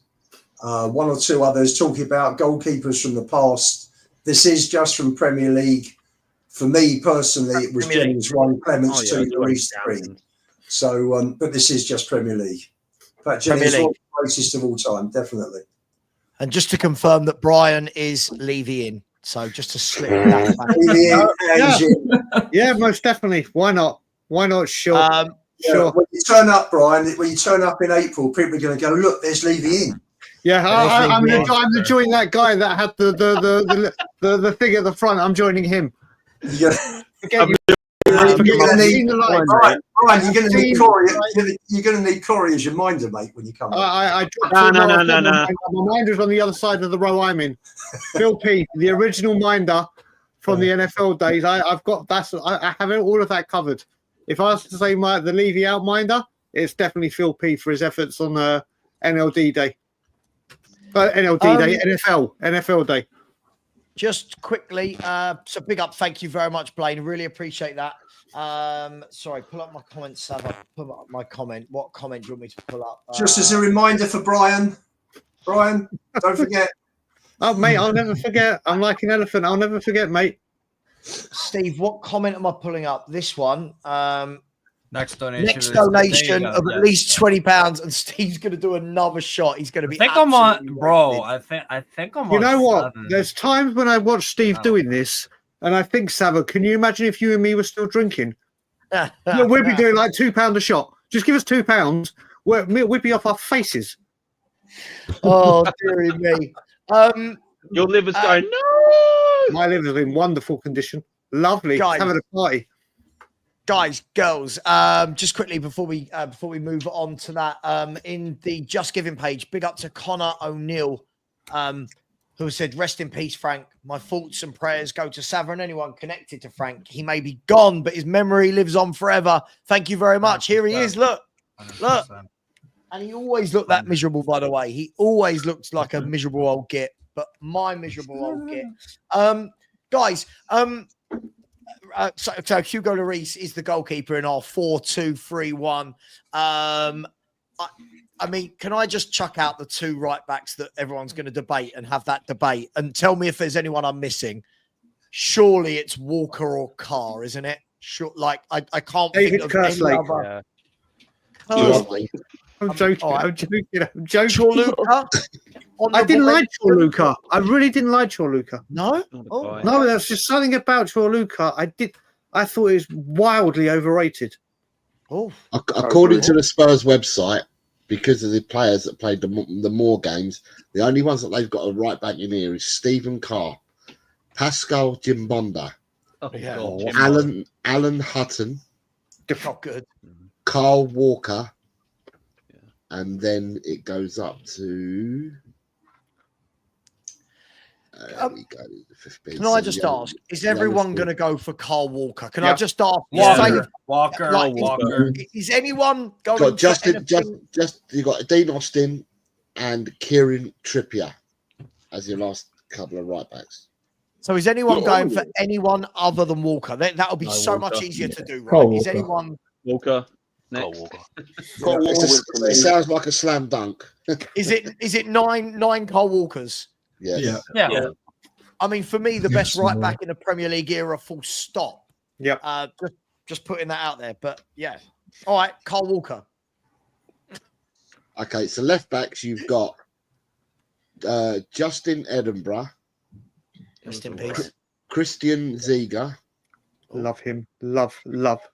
1 or 2 others talking about goalkeepers from the past. This is just from Premier League. For me personally, it was Jennings 1, Clements 2, Lloris 3. So, but this is just Premier League. But Jennings 1, greatest of all time, definitely. And just to confirm that Brian is Levy in. So just to slip that. Yeah, most definitely. Why not? Why not? Sure. Sure. When you turn up, Brian, when you turn up in April, people are going to go, look, there's Levy in. Yeah, I'm joining that guy that had the thing at the front. I'm joining him. You're going to need Corey. You're going to need Corey as your minder, mate, when you come. No. My minder's on the other side of the row I'm in. Phil P, the original minder from the NFL days. I have all of that covered. If I was to say the Levy out minder, it's definitely Phil P for his efforts on NLD day. NLD day, NFL day. Just quickly, so big up. Thank you very much, Blaine. Really appreciate that. Sorry, pull up my comment, Sava. Pull up my comment. What comment do you want me to pull up? Just as a reminder for Brian. Brian, don't forget. Oh, mate, I'll never forget. I'm like an elephant. I'll never forget, mate. Steve, what comment am I pulling up? This one. Next donation of at least £20, and Steve's going to do another shot. He's going to be. I think I'm on, bro. I think I'm on. You know what? There's times when I watch Steve doing this, and I think, Sava, can you imagine if you and me were still drinking? We'd be doing like £2 a shot. Just give us £2. We'd be off our faces. Oh, dearie me. Your liver's going no. My liver's in wonderful condition. Lovely. Guys, having a party. Guys, girls, just quickly before we move on to that, in the Just Giving page, big up to Connor O'Neill, who said, "Rest in peace, Frank. My thoughts and prayers go to Sava and anyone connected to Frank. He may be gone, but his memory lives on forever. Thank you very much." Here he is. Look. And he always looked that miserable, by the way. He always looked like a miserable old git, but my miserable old git. Guys, so Hugo Lloris is the goalkeeper in our 4-2-3-1. I mean, can I just chuck out the 2 right backs that everyone's going to debate and have that debate and tell me if there's anyone I'm missing? Surely it's Walker or Carr, isn't it? Sure, like I can't David think of any other. I'm joking. Right. I'm joking. Chorluka? I didn't like Chorluka. I really didn't like Chorluka. No? No, there's just something about Chorluka. I thought it was wildly overrated. Oh, According to the Spurs website, because of the players that played the more games. The only ones that they've got a right back in here is Stephen Carr, Pascal Jimbonda, Alan Hutton, not good, Carl Walker, and then it goes up to. We go to 15. Can I just ask, is everyone going to go for Carl Walker? Can I Yep. just ask? Walker. Is anyone going Got to just you got Dean Austin and Kieran Trippier as your last couple of right backs. So is anyone going for anyone other than Walker? That would be so much easier to do, right? Is anyone Walker? Next. It sounds like a slam dunk. Is it nine Carl Walkers? Yeah. I mean, for me, the best right back in the Premier League era, full stop. Yeah. Just putting that out there. But yeah. All right, Carl Walker. Okay, so left backs, you've got Justin Edinburgh. Rest in peace. Christian Ziege. Love him. Love.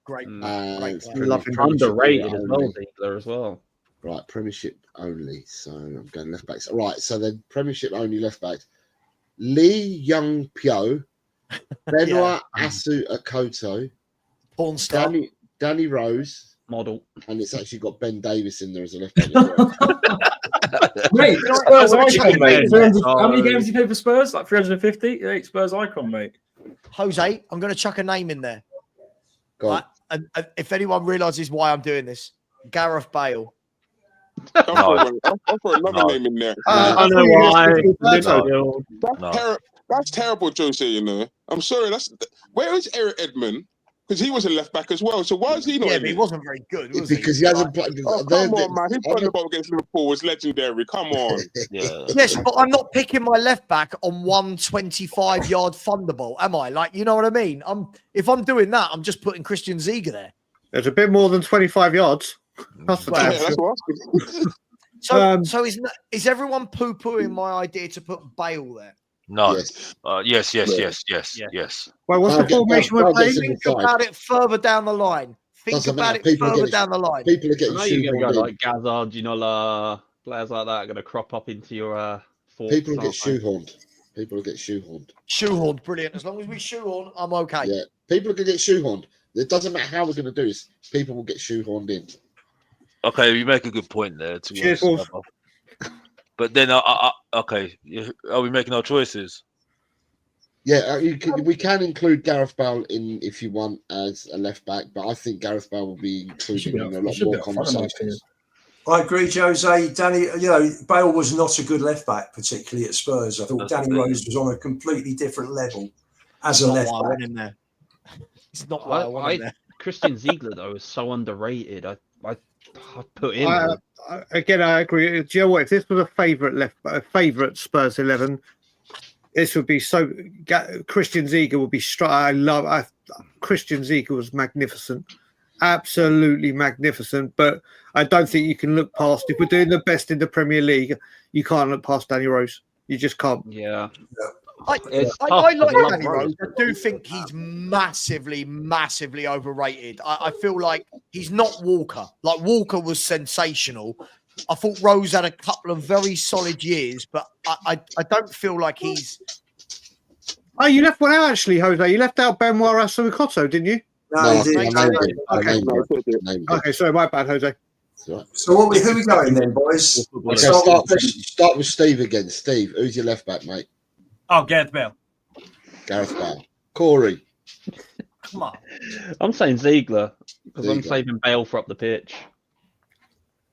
Great. Love him. Underrated as well, Ziegler as well. Right, Premiership only. So I'm going left backs. Right, so then Premiership only left backs. Lee Young Pyo, Benoit Asu Akoto, porn star, Danny Rose, model, and it's actually got Ben Davis in there as a left back. As well. Mate, Spurs icon, mate. How many games did you play for Spurs? Like 350? Yeah, Spurs icon, mate. Jose, I'm going to chuck a name in there. Right? And if anyone realizes why I'm doing this, Gareth Bale. I'll put another name in there. I know why. That's terrible, Jose. You know, I'm sorry. Where is Eric Edmond? Because he was a left back as well. So why is he not? Yeah, but he wasn't very good. Was because he hasn't played. Oh, come on, man! His volleyball against Liverpool was legendary. Come on. Yes, but I'm not picking my left back on 125-yard thunderbolt, am I? Like, you know what I mean? If I'm doing that, I'm just putting Christian Ziege there. There's a bit more than 25 yards. That's the So is everyone poo-pooing my idea to put Bale there? No. Yes. Yes. Well, what's the formation we're playing? Think about it further down the line. Think about it further down the line. People are getting you're going to go like Gazard, Ginola, players like that are going to crop up into your forks. People will get shoehorned. Shoehorned, brilliant. As long as we shoehorn, I'm okay. Yeah, people are going to get shoehorned. It doesn't matter how we're going to do this. People will get shoehorned in. Okay, you make a good point there. Cheers, but then, okay, are we making our choices? Yeah, we can include Gareth Bale in if you want as a left back, but I think Gareth Bale will be included in a lot more conversations. I agree, Jose. Danny, Bale was not a good left back, particularly at Spurs. I thought Danny Rose was on a completely different level as a left back. In there. It's not why I want in there. Christian Ziegler though is so underrated. I put him. Again, I agree. Do you know what? If this was a favourite Spurs 11, this would be so. Christian Ziege would be Christian Ziege was magnificent, absolutely magnificent. But I don't think you can look past. If we're doing the best in the Premier League, you can't look past Danny Rose. You just can't. Yeah. I like Danny Rose. I do think he's massively overrated. I feel like he's not Walker. Like, Walker was sensational. I thought Rose had a couple of very solid years, but I don't feel like he's... Oh, you left one out, actually, Jose. You left out Benoit Asu-Akoto, didn't you? No, he didn't. Okay, sorry, my bad, Jose. So who are we going then, boys? Okay, start with Steve again. Steve, who's your left back, mate? Oh, Gareth Bale. Gareth Bale. Corey. Come on. I'm saying Ziegler because I'm saving Bale for up the pitch.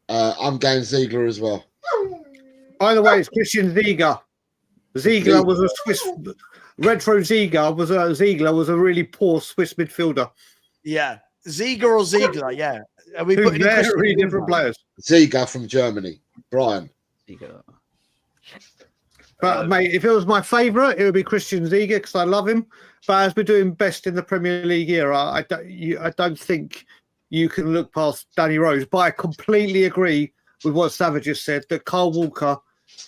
I'm going Ziegler as well. By the way, it's Christian Ziege. Ziegler was a Swiss. Retro Ziegler was a really poor Swiss midfielder. Yeah, Ziege or Ziegler. Yeah, are we putting very different players? Ziege from Germany. Brian. Ziegler. But mate, if it was my favourite, it would be Christian Ziege because I love him. But as we're doing best in the Premier League era, I don't think you can look past Danny Rose. But I completely agree with what Savage just said, that Carl Walker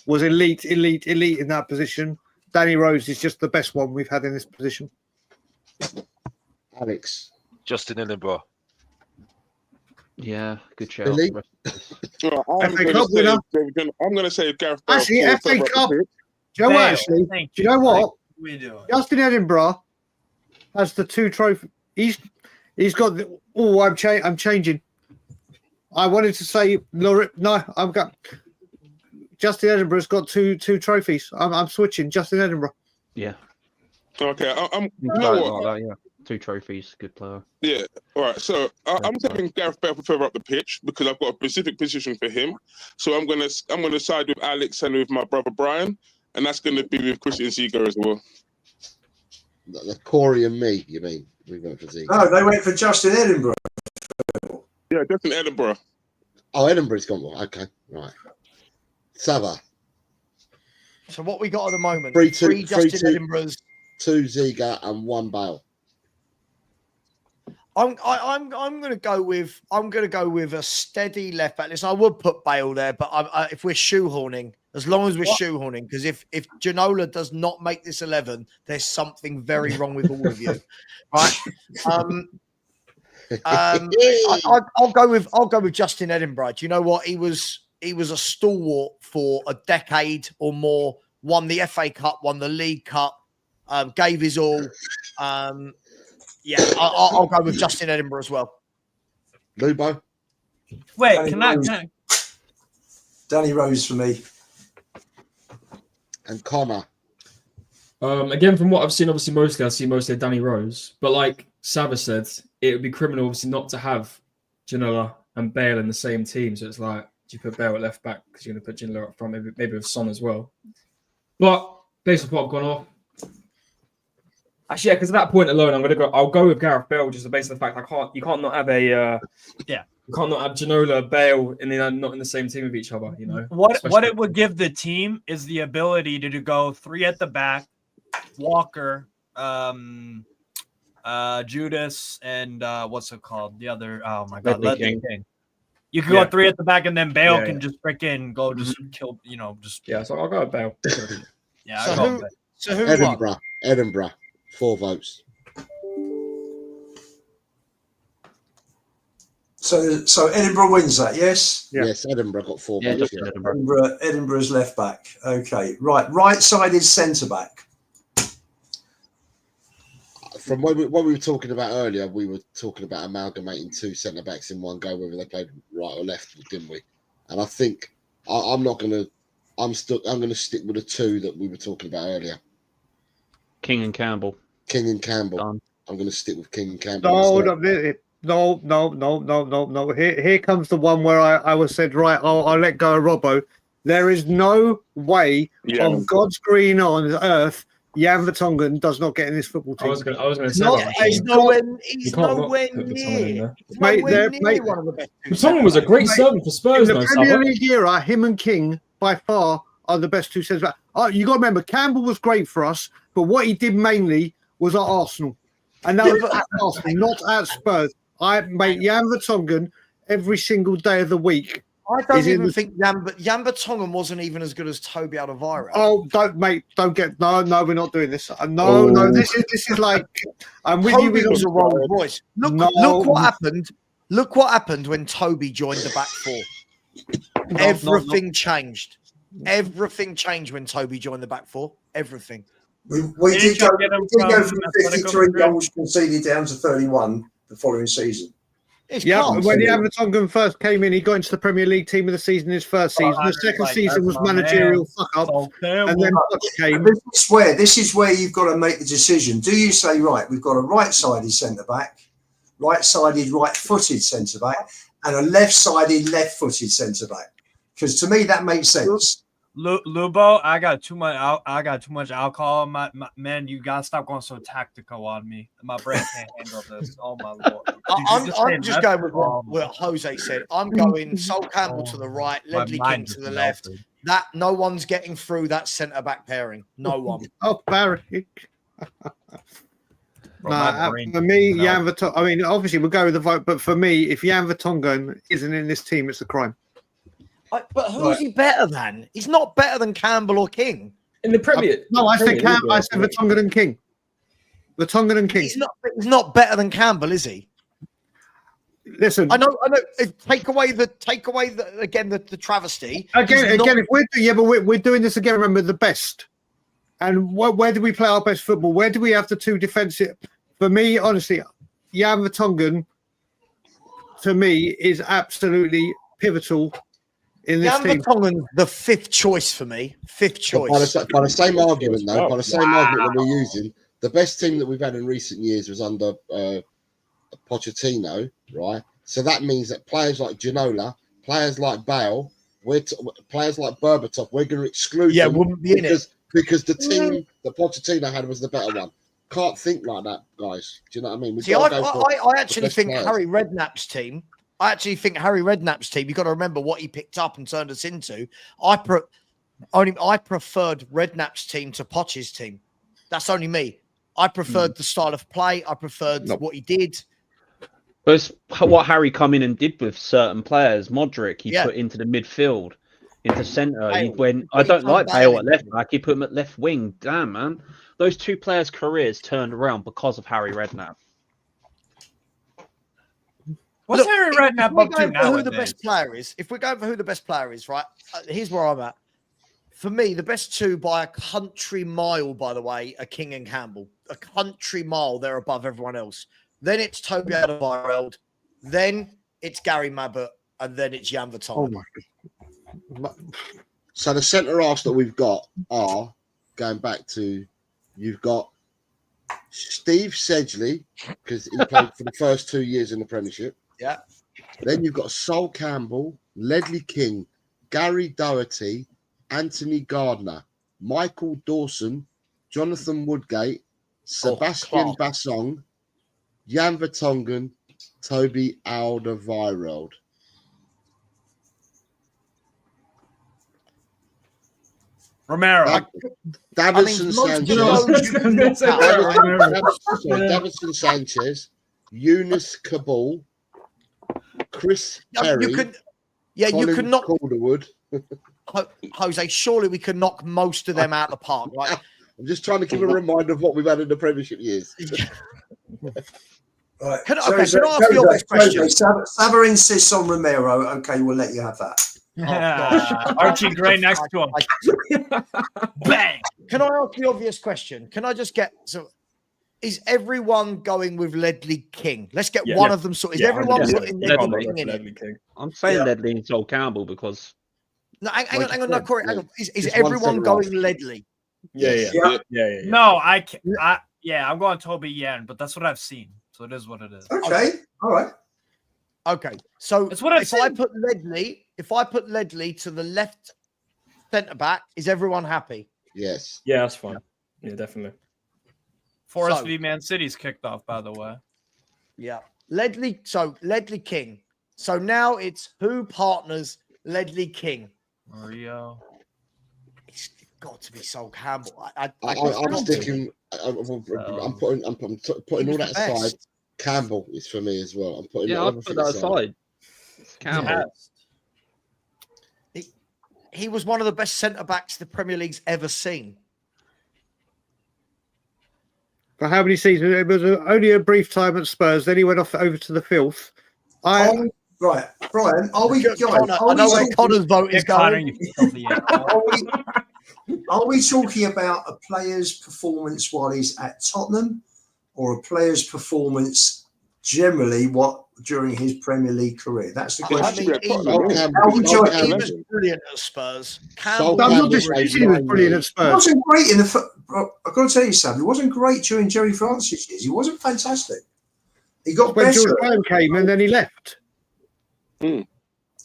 was elite in that position. Danny Rose is just the best one we've had in this position. Alex. Justin Edinburgh. Yeah, good shout. Really? I'm going to say Gareth Bale. Actually, FA Cup. Do you know what? Actually, do you know what? Justin Edinburgh has the 2 trophies. He's got. I'm changing. I wanted to say no. I've got Justin Edinburgh's got two trophies. I'm switching. Justin Edinburgh. Yeah. Okay. You know what? Yeah. 2 trophies. Good player. Yeah. All right. So I'm taking Gareth Bale further up the pitch because I've got a specific position for him. So I'm gonna side with Alex and with my brother Brian, and that's gonna be with Christian Ziege as well. The Corey and me, you mean? We went for Ziege. No, they went for Justin Edinburgh. Yeah, Justin Edinburgh. Oh, Edinburgh's gone. Okay, right. Sava. So what we got at the moment? 3 Justin Edinburgh's, 2 Ziege, and 1 Bale. I'm gonna go with a steady left back. Listen, I would put Bale there, but if we're shoehorning, as long as we're shoehorning, because if Ginola does not make this 11, there's something very wrong with all of you, right? I'll go with Justin Edinburgh. Do you know what? He was a stalwart for a decade or more. Won the FA Cup, won the League Cup, gave his all. Yeah, I'll go with Justin Edinburgh as well. Lubo? Wait, can I? Danny Rose for me. And Connor. Again, from what I've seen, obviously I see mostly Danny Rose. But like Sava said, it would be criminal, obviously, not to have Ginola and Bale in the same team. So it's like, do you put Bale at left back because you're going to put Ginola up front, maybe with Son as well. But based on what I've gone off, actually, yeah, because at that point alone, I'll go with Gareth Bale just based on the fact you can't not have Ginola, Bale, and not in the same team with each other. You know what it would give the team is the ability to go 3 at the back, Walker, Judas, and what's it called? The other, oh my God, Ledley King. You can go 3 at the back, and then Bale can just freaking go kill. So I'll go with Bale. Yeah. So who Edinburgh. won? Edinburgh. 4 votes. So Edinburgh wins that, yes? Yeah. Yes, Edinburgh got 4 votes. Yeah. Edinburgh's left back. Okay, right-sided centre back. From what we were talking about earlier, we were talking about amalgamating 2 centre backs in one go, whether they played right or left, didn't we? And I think I'm going to stick with the 2 that we were talking about earlier. King and Campbell. I'm going to stick with King and Campbell. No. Here comes the one where I was said, right, I'll let go of Robbo. There is no way on God's green on earth Jan Vertonghen does not get in this football team. I was going to say he's nowhere near. Mate, One of the best. Vertonghen was a great servant for Spurs. In the Premier League era, him and King by far are the best 2 centre backs. You got to remember, Campbell was great for us, but what he did mainly was at Arsenal, and that was at Arsenal, not at Spurs. Mate, Jan Vertonghen every single day of the week. I don't even think Jan Vertonghen wasn't even as good as Toby Alderweireld. Oh, don't get no. We're not doing this. No. This is like I'm with Toby you. Was a Rolls Royce. Look what happened. Look what happened when Toby joined the back 4. Everything changed. Everything changed when Toby joined the back 4. Everything. We did go from 53 goals conceded down to 31 the following season. When Jan Vertonghen first came in, he got into the Premier League team of the season, his first season. The second season was managerial fuck-up, and then came. This is where you've got to make the decision. Do you say, right, we've got a right-sided centre-back, right-sided right-footed centre-back, and a left-sided left-footed centre-back? Because to me, that makes sense. Lubo, I got too much alcohol. Man, you gotta stop going so tactical on me. My brain can't handle this. Oh my Lord! I'm just going with what Jose said. I'm going Sol Campbell to the right, Ledley King to the left. That no one's getting through that centre back pairing. No one. Oh, Barry. For me, Jan Vertonghen. I mean, obviously we'll go with the vote, but for me, if Jan Vertonghen isn't in this team, it's a crime. But who's he better than? He's not better than Campbell or King. In the Premier. No, I said Vertonghen and King. Vertonghen and King. He's not better than Campbell, is he? Listen, I know. Take away the the travesty. Again, if we're doing this again. Remember the best, and where do we play our best football? Where do we have the two defensive? For me, honestly, Jan Vertonghen, to me, is absolutely pivotal in this team. Jan Vertonghen's the fifth choice for me. Fifth choice. By the same argument, though, by the same argument that we're using, the best team that we've had in recent years was under Pochettino, right? So that means that players like Ginola, players like Bale, players like Berbatov, we're going to exclude them wouldn't be in it. Because the team that Pochettino had was the better one. Can't think like that, guys. Do you know what I mean? I actually think Harry Redknapp's team. You've got to remember what he picked up and turned us into. I preferred Redknapp's team to Poch's team. That's only me. I preferred the style of play. I preferred what he did. But it's what Harry come in and did with certain players. Modric, he put into the midfield, into centre. He went. I don't like Bale at left back. He put him at left wing. Damn, man, those two players' careers turned around because of Harry Redknapp. What's Harry Redknapp up to now? Who the best player is? If we're going for who the best player is, right? Here's where I'm at. For me, the best two by a country mile, by the way, are King and Campbell. A country mile, they're above everyone else. Then it's Toby Alderweireld. Then it's Gary Mabbott. And then it's Jan Vertonghen. So the centre halves that we've got are, going back to, you've got Steve Sedgley, because he played for the first 2 years in the Premiership. Yeah. Then you've got Sol Campbell, Ledley King, Gary Doherty, Anthony Gardner, Michael Dawson, Jonathan Woodgate, Sebastian Bassong, Jan Vertonghen, Toby Alderweireld. Romero. Davinson Sanchez, Eunice Cabal, Chris Perry. You could knock Calderwood. Jose, surely we can knock most of them out of the park, right? I'm just trying to give a reminder of what we've had in the Premiership years. Right. Can I ask you a question? Saver insists on Romero. Okay, we'll let you have that. Oh, gosh. Archie Gray next to him. Bang! Can I ask the obvious question? Can I just get is everyone going with Ledley King? Let's get one of them. So is everyone putting Ledley King in it? I'm saying Ledley and Sol Campbell because. No, hang on, no, Corey, hang on. Is everyone going Ledley? Yeah. No, I can't. I'm going Toby Yan, but that's what I've seen. So it is what it is. Okay. All right. Okay. So it's what if I put Ledley to the left centre back, is everyone happy? Yes. Yeah, that's fine. Yeah, definitely. Forest v Man City's kicked off, by the way. Yeah. Ledley King. So now it's who partners Ledley King? Mario. It's got to be Sol Campbell. I'm sticking. I'm putting all that aside. Campbell is for me as well. I'm putting I'll put that aside. Campbell. He was one of the best centre backs the Premier League's ever seen. For how many seasons? It was only a brief time at Spurs. Then he went off over to the filth. Right, Brian, are we going? I know where Connor's vote is going. Are we talking about a player's performance while he's at Tottenham, or a player's performance generally during his Premier League career? That's the question. He was brilliant at Spurs. I'm not disputing he was brilliant at Spurs. He wasn't great I've got to tell you, Sam, he wasn't great during Jerry Francis' years. He wasn't fantastic. He got when better. George Graham came and then he left. It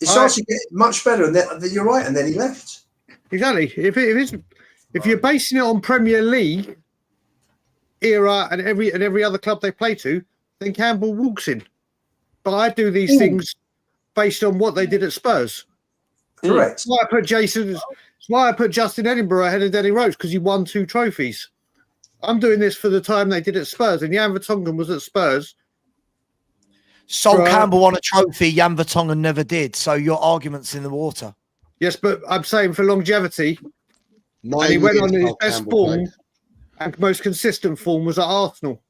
started to get much better, and then you're right, and then he left. Exactly. If you're basing it on Premier League era and every other club they play to, then Campbell walks in. But I do these things based on what they did at Spurs. Correct. That's why I put Justin Edinburgh ahead of Danny Rose, because he won 2 trophies. I'm doing this for the time they did at Spurs, and Jan Vertonghen was at Spurs. Sol Campbell won a trophy, Jan Vertonghen never did. So your argument's in the water. Yes, but I'm saying for longevity, and he went on his best form and most consistent form was at Arsenal.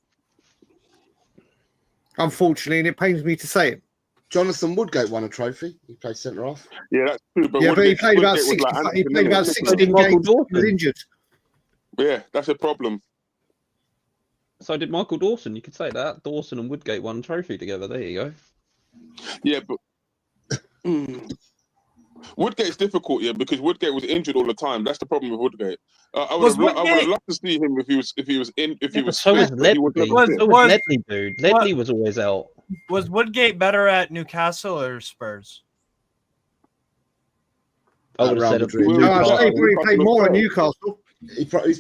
Unfortunately, and it pains me to say it. Jonathan Woodgate won a trophy. He played centre half. Yeah, that's true. But Yeah, but he played about Woodgate was 60. like He played about 16 Michael games. He was Dawson. injured. Yeah, that's a problem. So did Michael Dawson. You could say that. Dawson and Woodgate won a trophy together. There you go. Yeah, but Woodgate's difficult, yeah, because Woodgate was injured all the time. That's the problem with Woodgate. I would have loved to see him if he was So was fit, but he was Ledley. never fit. So was Ledley, dude. Ledley was always out. Was Woodgate better at Newcastle or Spurs? I would have said he played more at Newcastle. He's probably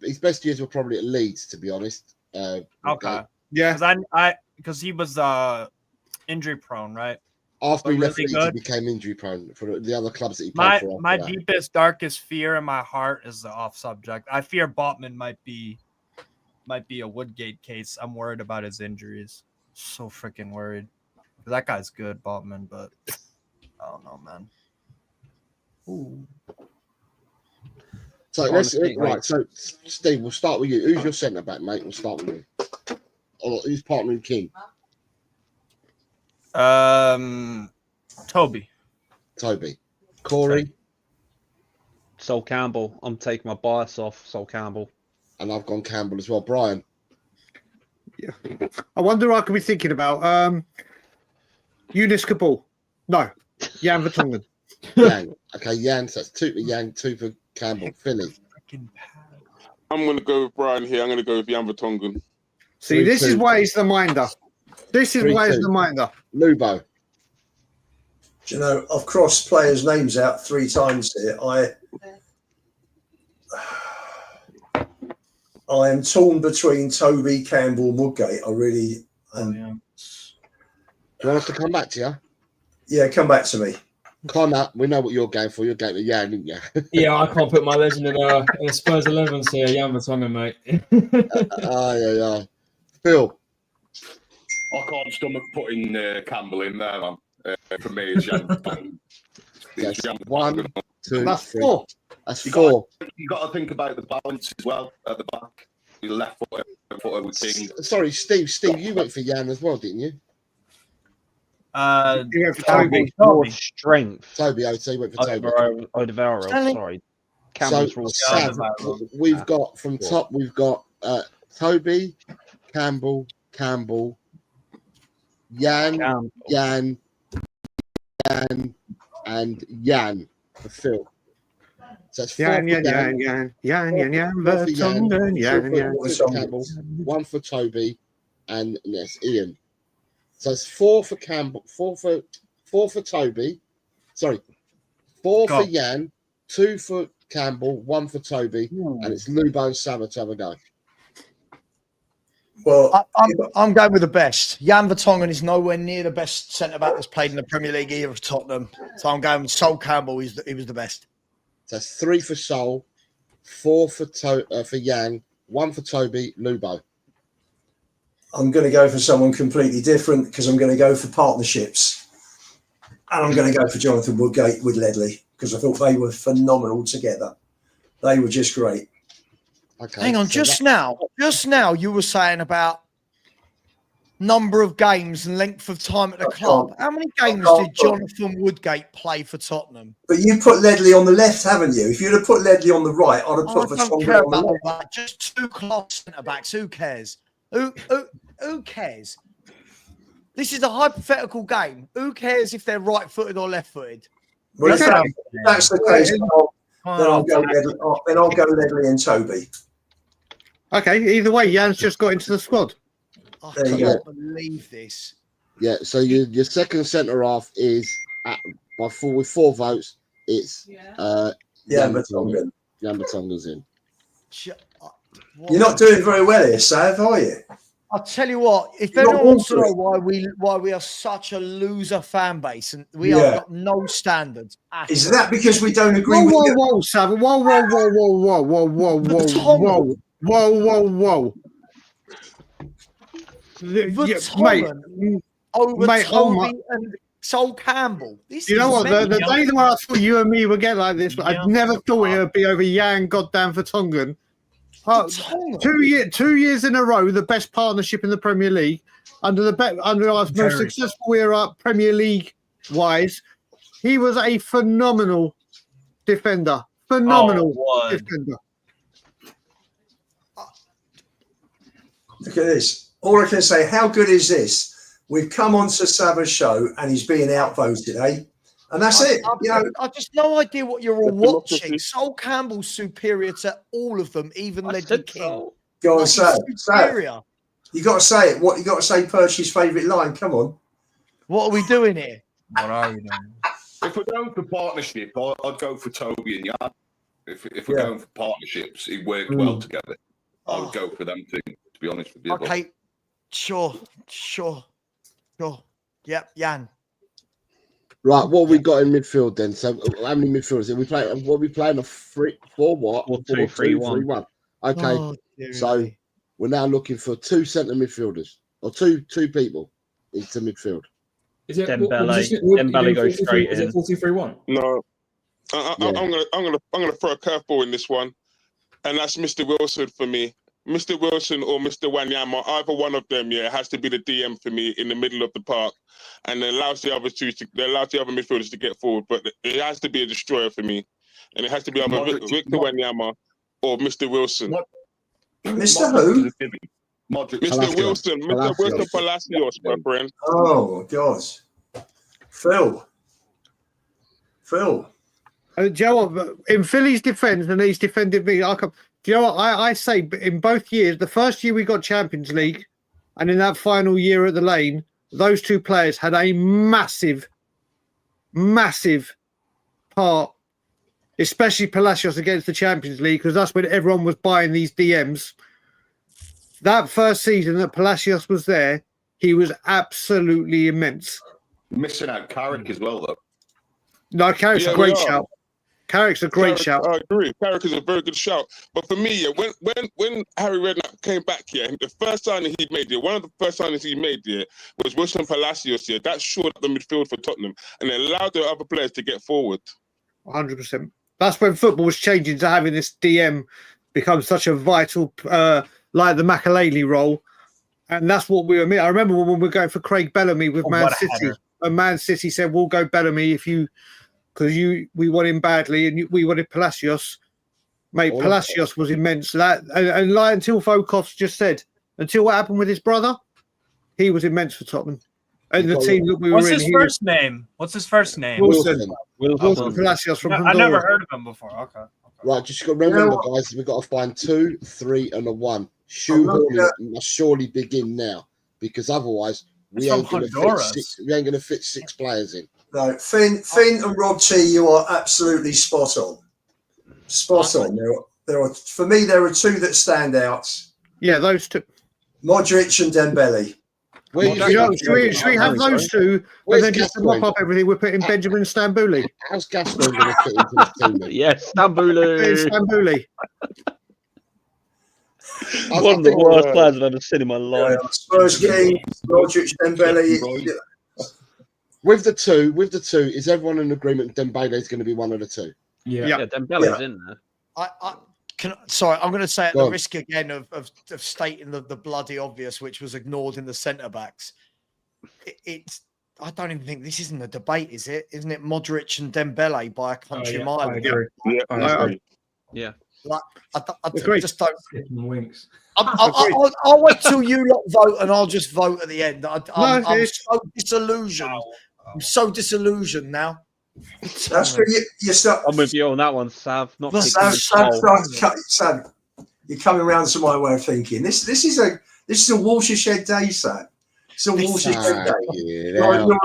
his best years were probably at Leeds, to be honest. Okay. Yeah. Because he was injury prone, right? After he left really Leeds, he good. became injury prone for the other clubs that he played for. My deepest, darkest fear in my heart is the off subject. I fear Botman might be a Woodgate case. I'm worried about his injuries. So freaking worried. That guy's good, Botman, but I don't know, man. Ooh. So right. So Steve, we'll start with you. Who's your centre back, mate? We'll start with you. Or who's partnering King? Toby. Corey. Sol Campbell. I'm taking my bias off Sol Campbell. And I've gone Campbell as well. Brian. Yeah. I wonder what I could be thinking about. Eunice Kabul. No. Jan Vertonghen. Yang. Okay, Yang. So that's 2 for Yang, 2 for Campbell. Philly. I'm going to go with Brian here. I'm going to go with Jan Vertonghen. See, this is why he's the minder. This is why he's the minder. Lubo. Do you know, I've crossed players' names out 3 times here. I am torn between Toby, Campbell, and Woodgate. I really am. Do you want us to come back to you? Yeah, come back to me. Connor, we know what you're going for. You're going to Yang, didn't you? Yeah, I can't put my legend in a Spurs 11s here. Jan Vertonghen, mate. Yeah. Phil. I can't stomach putting Campbell in there, man. For me, it's Jan Vertonghen. Yes, 1, 2, That's 3. 4. That's 4. You got to think about the balance as well at the back. Your left footer with King. Sorry, Steve. Steve, you went for Jan as well, didn't you? You went for Toby. Toby. More strength. Toby, so you went for Toby. Odevaro, sorry. So, Sam, we've got from top, we've got Toby, Campbell, Jan, and Jan for Phil. So that's 4 for Campbell, 1 for Toby, and yes, Ian. So it's 4 for Campbell, 4 for Toby. Sorry, 4 for Jan, 2 for Campbell, 1 for Toby, and it's Lubo and Sava to have a go. Well, I'm going with the best. Jan Vertonghen is nowhere near the best centre back that's played in the Premier League either for Tottenham. So I'm going with Sol Campbell. He was the best. So that's 3 for Sol, 4 for Jan, 1 for Toby, Lubo. I'm going to go for someone completely different because I'm going to go for partnerships. And I'm going to go for Jonathan Woodgate with Ledley because I thought they were phenomenal together. They were just great. Okay. Hang on, so just now you were saying about number of games and length of time at the club. How many games did Jonathan Woodgate play for Tottenham? But you put Ledley on the left, haven't you? If you'd have put Ledley on the right, I'd have put Vertonghen on the left. Just 2 class centre backs. Who cares? Who cares? This is a hypothetical game. Who cares if they're right-footed or left-footed? Well, if that's the case, then I'll go Ledley and Toby. Okay, either way, Jan's just got into the squad. I can't believe this. Yeah, so your second centre half is with 4 votes. It's Jan Vertonghen. Jan Vertonghen's in. You're not doing very well here, Sav, are you? I'll tell you what, if anyone wants to know why we are such a loser fan base and we have got no standards. Is that because we don't agree with you? Whoa, Sav. Whoa. Mate, over Toby and Sol Campbell. You know what? The day that I thought you and me would get like this, but I never thought it would be over Jan goddamn Vertonghen. 2 years in a row, the best partnership in the Premier League under our most successful era, Premier League wise. He was a phenomenal defender. Phenomenal defender. Look at this. All I can say, how good is this? We've come on to Sava's show and he's being outvoted, eh? And that's it. I've just no idea what you're all watching. Sol Campbell's superior to all of them, even Ledley King. Go on, Sav. You got to say it. What you got to say? Percy's favourite line. Come on. What are we doing here? What are we doing? If we're going for partnership, I'd go for Toby and Jan. If we're going for partnerships, it worked well together. I would go for them too, to be honest with you. Okay, sure. Yep, Jan. Right, what have we got in midfield then? So, how many midfielders? What are we playing? A 4-3-1. Okay, so we're now looking for 2 centre midfielders or two people into midfield. Is it Dembele goes straight in. Is it 4-2-3-1? No, I'm gonna throw a curveball in this one, and that's Mr. Wilson for me. Mr. Wilson or Mr. Wanyama, either one of them, has to be the DM for me in the middle of the park, and it allows the other midfielders to get forward. But it has to be a destroyer for me, and it has to be either Victor Wanyama or Mr. Wilson. Mr. Who? Mr. Wilson. Mr. Wilson Palacios, my friend. Oh gosh, Phil. Joe, in Philly's defence, and he's defended me. Do you know what I say? In both years, the first year we got Champions League, and in that final year at the Lane, those two players had a massive part, especially Palacios against the Champions League, because that's when everyone was buying these DMs. That first season that Palacios was there, he was absolutely immense. Missing out Carrick as well, though. No, Carrick's a great shout. Carrick's a great shout. I agree. Carrick is a very good shout. But for me, when Harry Redknapp came back here, the first signing he made here, one of the first signings he made here was Wilson Palacios here. That shored up the midfield for Tottenham and it allowed the other players to get forward. 100%. That's when football was changing to having this DM become such a vital, like the Makelele role. And that's what we were. I remember when we were going for Craig Bellamy with Man City. And Man City said, we'll go Bellamy because we want him badly, and we wanted Palacios. Mate, Palacios was immense. And like until Vokovs just said, until what happened with his brother, he was immense for Tottenham. And the team that we were in. What's his first name? What's his first name? Wilson Palacios from Honduras. I never heard of him before. Okay. Right, just got to remember, guys, we've got to find 2, 3, and a 1. Shoehorning must surely begin now, because otherwise we ain't going to fit 6 players in. No, Finn and Rob T, you are absolutely spot on. Spot on. There are for me, there are 2 that stand out. Yeah, those 2. Modric and Dembele. Should we have those 2, and then just to mop up everything, we're putting Benjamin Stambouli. How's Gaston going to fit into this team? Yes, Stambouli. Stambouli. One of the worst players I've ever seen in my life. Spurs game, Modric, Dembele. With the two, is everyone in agreement Dembele is going to be one of the 2? Yeah, Dembele's in there. I'm going to say at the risk again of stating the bloody obvious, which was ignored in the centre backs. I don't even think this isn't a debate, is it? Isn't it Modric and Dembele by a country mile? I agree. Yeah. I just don't. I'll wait till you lot vote, and I'll just vote at the end. I'm so disillusioned. I'm so disillusioned now. That's where you start. I'm with you on that one, Sav. Sav, you're coming around to my way of thinking. This is a watershed day, Sav. It's a watershed day.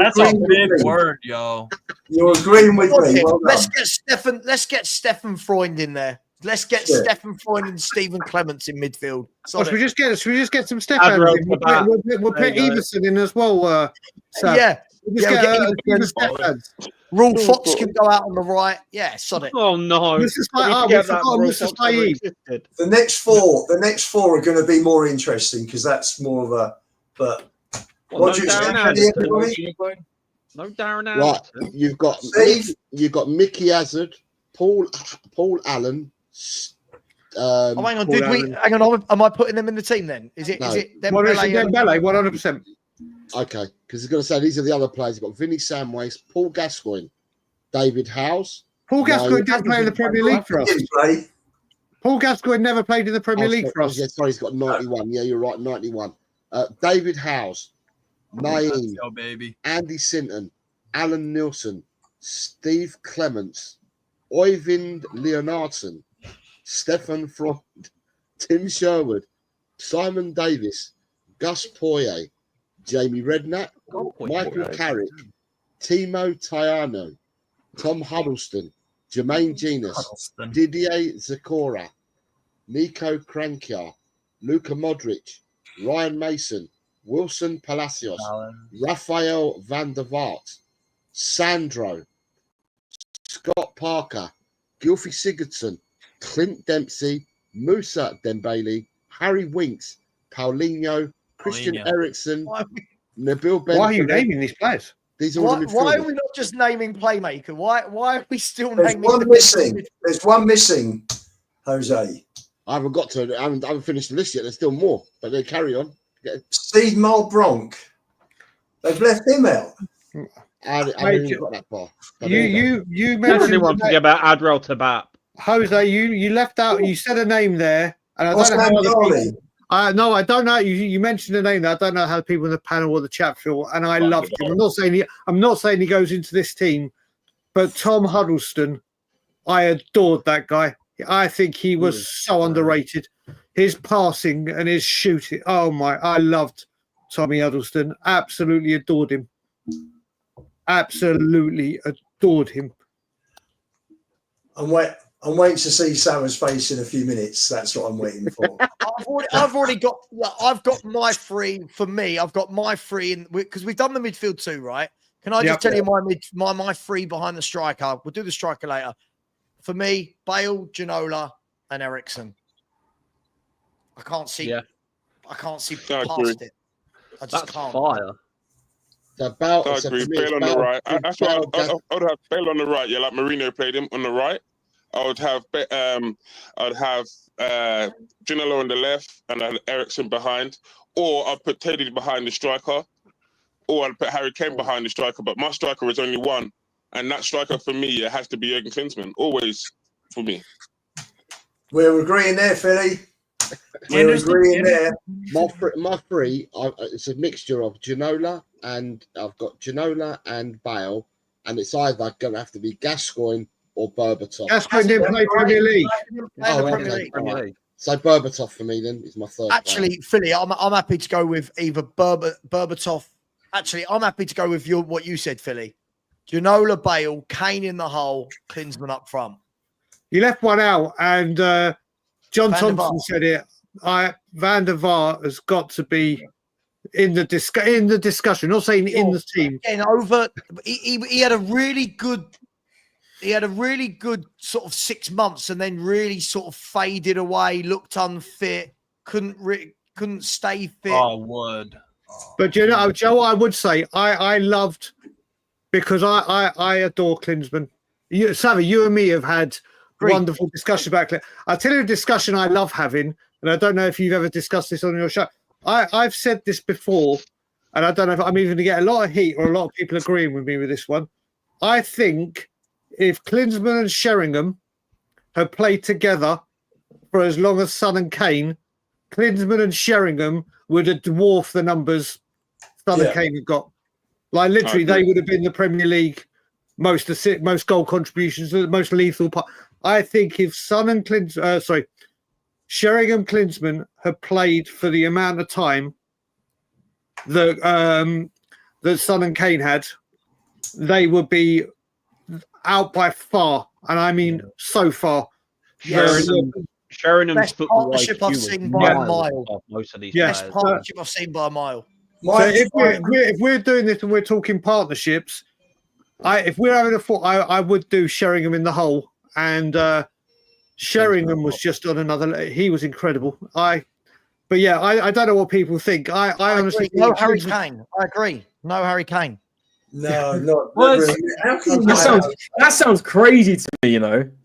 That's a big word, yo. You're agreeing with me. Well, let's get Stefan Freund in there. Let's get Stefan Freund and Stephen Clements in midfield. Should we just get some Stefan in? We'll put Everson in as well. Sav. Rule Fox can go out on the right. Yeah, sod it. Oh no! The next four are going to be more interesting because that's more of a. But no Darren. Right, you've got Mickey Hazard, Paul Allen, Oh, hang on. Did we? Hang on. Am I putting them in the team then? Is it? No. Is it Dembele? 100%. Okay, because he's going to say these are the other players. You've got Vinny Samways, Paul Gascoigne, David Howes. Paul Gascoigne didn't play in the Premier League for us. Paul Gascoigne never played in the Premier League for us. Yeah, sorry, he's got 91. Yeah, you're right, 91. David Howes, Naeem, baby. Andy Sinton, Alan Nilsson, Steve Clements, Oyvind Leonardson, Stefan Freud, Tim Sherwood, Simon Davis, Gus Poyet, Jamie Redknapp, Michael Carrick, Timo Tayano, Tom Huddleston, Jermaine Genus, Didier Zakora, Nico Krankiar, Luka Modric, Ryan Mason, Wilson Palacios, Rafael van der Vaart, Sandro, Scott Parker, Gylfi Sigurdsson, Clint Dempsey, Musa Dembele, Harry Winks, Paulinho, Christian Eriksen, Nabil Ben. Why are you naming these players? These are why are we not just naming playmaker? Why are we still There's naming? one missing. There's one missing, Jose. I haven't got to. I haven't finished the list yet. There's still more, but they carry on. Steve Mulbronk. They've left him out. I haven't even got that far. You Everyone mentioned wants to get about Adrel Tabat. Jose. You left out. You said a name there, and I don't know how other people. No, I don't know. You mentioned a name there. I don't know how the people in the panel or the chat feel, and I loved him. I'm not saying he goes into this team, but Tom Huddleston, I adored that guy. I think he was so underrated. His passing and his shooting. Oh my! I loved Tommy Huddleston. Absolutely adored him. Absolutely adored him. I'm waiting to see Sam's face in a few minutes. That's what I'm waiting for. I've already got. I've got my three for me. I've got my three in because we've done the midfield too, right? Can I just tell you my three behind the striker? We'll do the striker later. For me, Bale, Ginola, and Eriksen. I can't see. I can't see past it. I just can't. Fire. I agree. Bale on the right. That's why I would have Bale on the right. Yeah, like Mourinho played him on the right. I would have Ginola on the left and then Eriksen behind, or I'd put Teddy behind the striker, or I'd put Harry Kane behind the striker. But my striker is only one, and that striker for me it has to be Jurgen Klinsmann, always for me. We're agreeing there, Philly. We're agreeing there. My three, it's a mixture of Ginola and I've got Ginola and Bale, and it's either going to have to be Gascoigne or Berbatov. Gascoigne didn't play Premier League. Premier League. So Berbatov for me then is my third. Actually, Philly, I'm happy to go with either Berbatov. Actually, I'm happy to go with what you said, Philly. Ginola, Bale, Kane in the hole, Klinsmann up front. You left one out, and John Thompson said it. Van der Vaart has got to be in the discussion. Not saying in the team. He had a really good. He had a really good sort of 6 months, and then really sort of faded away. Looked unfit. Couldn't stay fit. Oh, would. But Joe, I would say I loved because I adore Klinsmann. Savvy, you and me have had wonderful discussion about Klinsmann. I'll tell you a discussion I love having, and I don't know if you've ever discussed this on your show. I've said this before, and I don't know if I'm even going to get a lot of heat or a lot of people agreeing with me with this one. I think if Klinsmann and Sheringham had played together for as long as Son and Kane, Klinsmann and Sheringham would have dwarfed the numbers Son and Kane had got. Like literally, they would have been the Premier League most goal contributions, the most lethal part. I think if Sheringham Klinsmann had played for the amount of time that Son and Kane had, they would be out by far, and I mean so far. Sheringham's football partnership I've seen by a mile. Most of these best partnership I've seen by a mile. So if we're doing this and we're talking partnerships, if we're having I would do Sheringham in the hole, and Sheringham was just on another. He was incredible. I don't know what people think. I honestly agree. No Harry Kane. I agree. No Harry Kane. No, not Well, really. How can you that sounds crazy to me,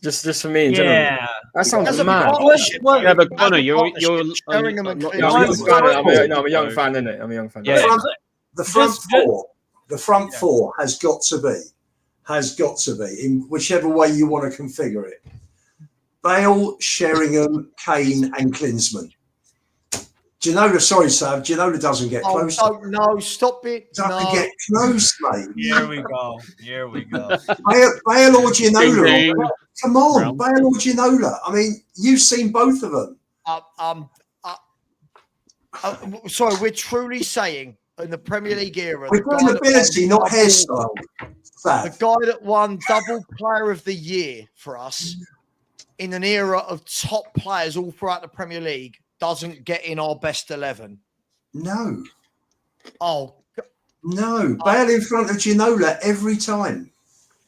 just for me in general. That sounds a mad. partnership, Yeah, but as Connor, a you're partnership, Sheringham and I'm Klinsmann. a young fan, innit? I'm a young fan. Yeah. The front four has got to be in whichever way you want to configure it. Bale, Sheringham, Kane, and Klinsmann. Ginola, sorry, Sav, Ginola doesn't get close. No, stop it. Doesn't get close, mate. Here we go. Bale or Ginola. Ding, ding. Come on, Round. Bale or Ginola. I mean, you've seen both of them. Sorry, we're truly saying in the Premier League era, We're talking ability, not hairstyle. The guy that won double player of the year for us in an era of top players all throughout the Premier League doesn't get in our best 11. No. Oh. No. Bale in front of Ginola every time.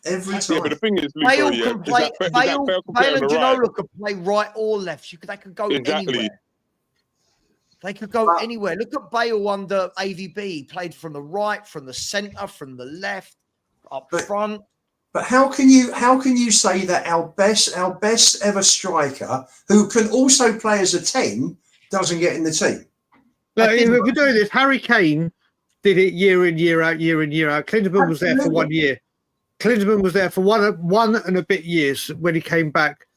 Every time. Yeah, but the thing is, Bale Luca, can play. Bale and Ginola could play right or left. They could go anywhere. They could go anywhere. Look at Bale under AVB. He played from the right, from the centre, from the left, up front. But how can you say that our best ever striker, who can also play as a 10, doesn't get in the team? Look, if we're doing this, Harry Kane did it year in, year out, year in, year out. Klinsmann was there for 1 year. Klinsmann was there for one and a bit years when he came back.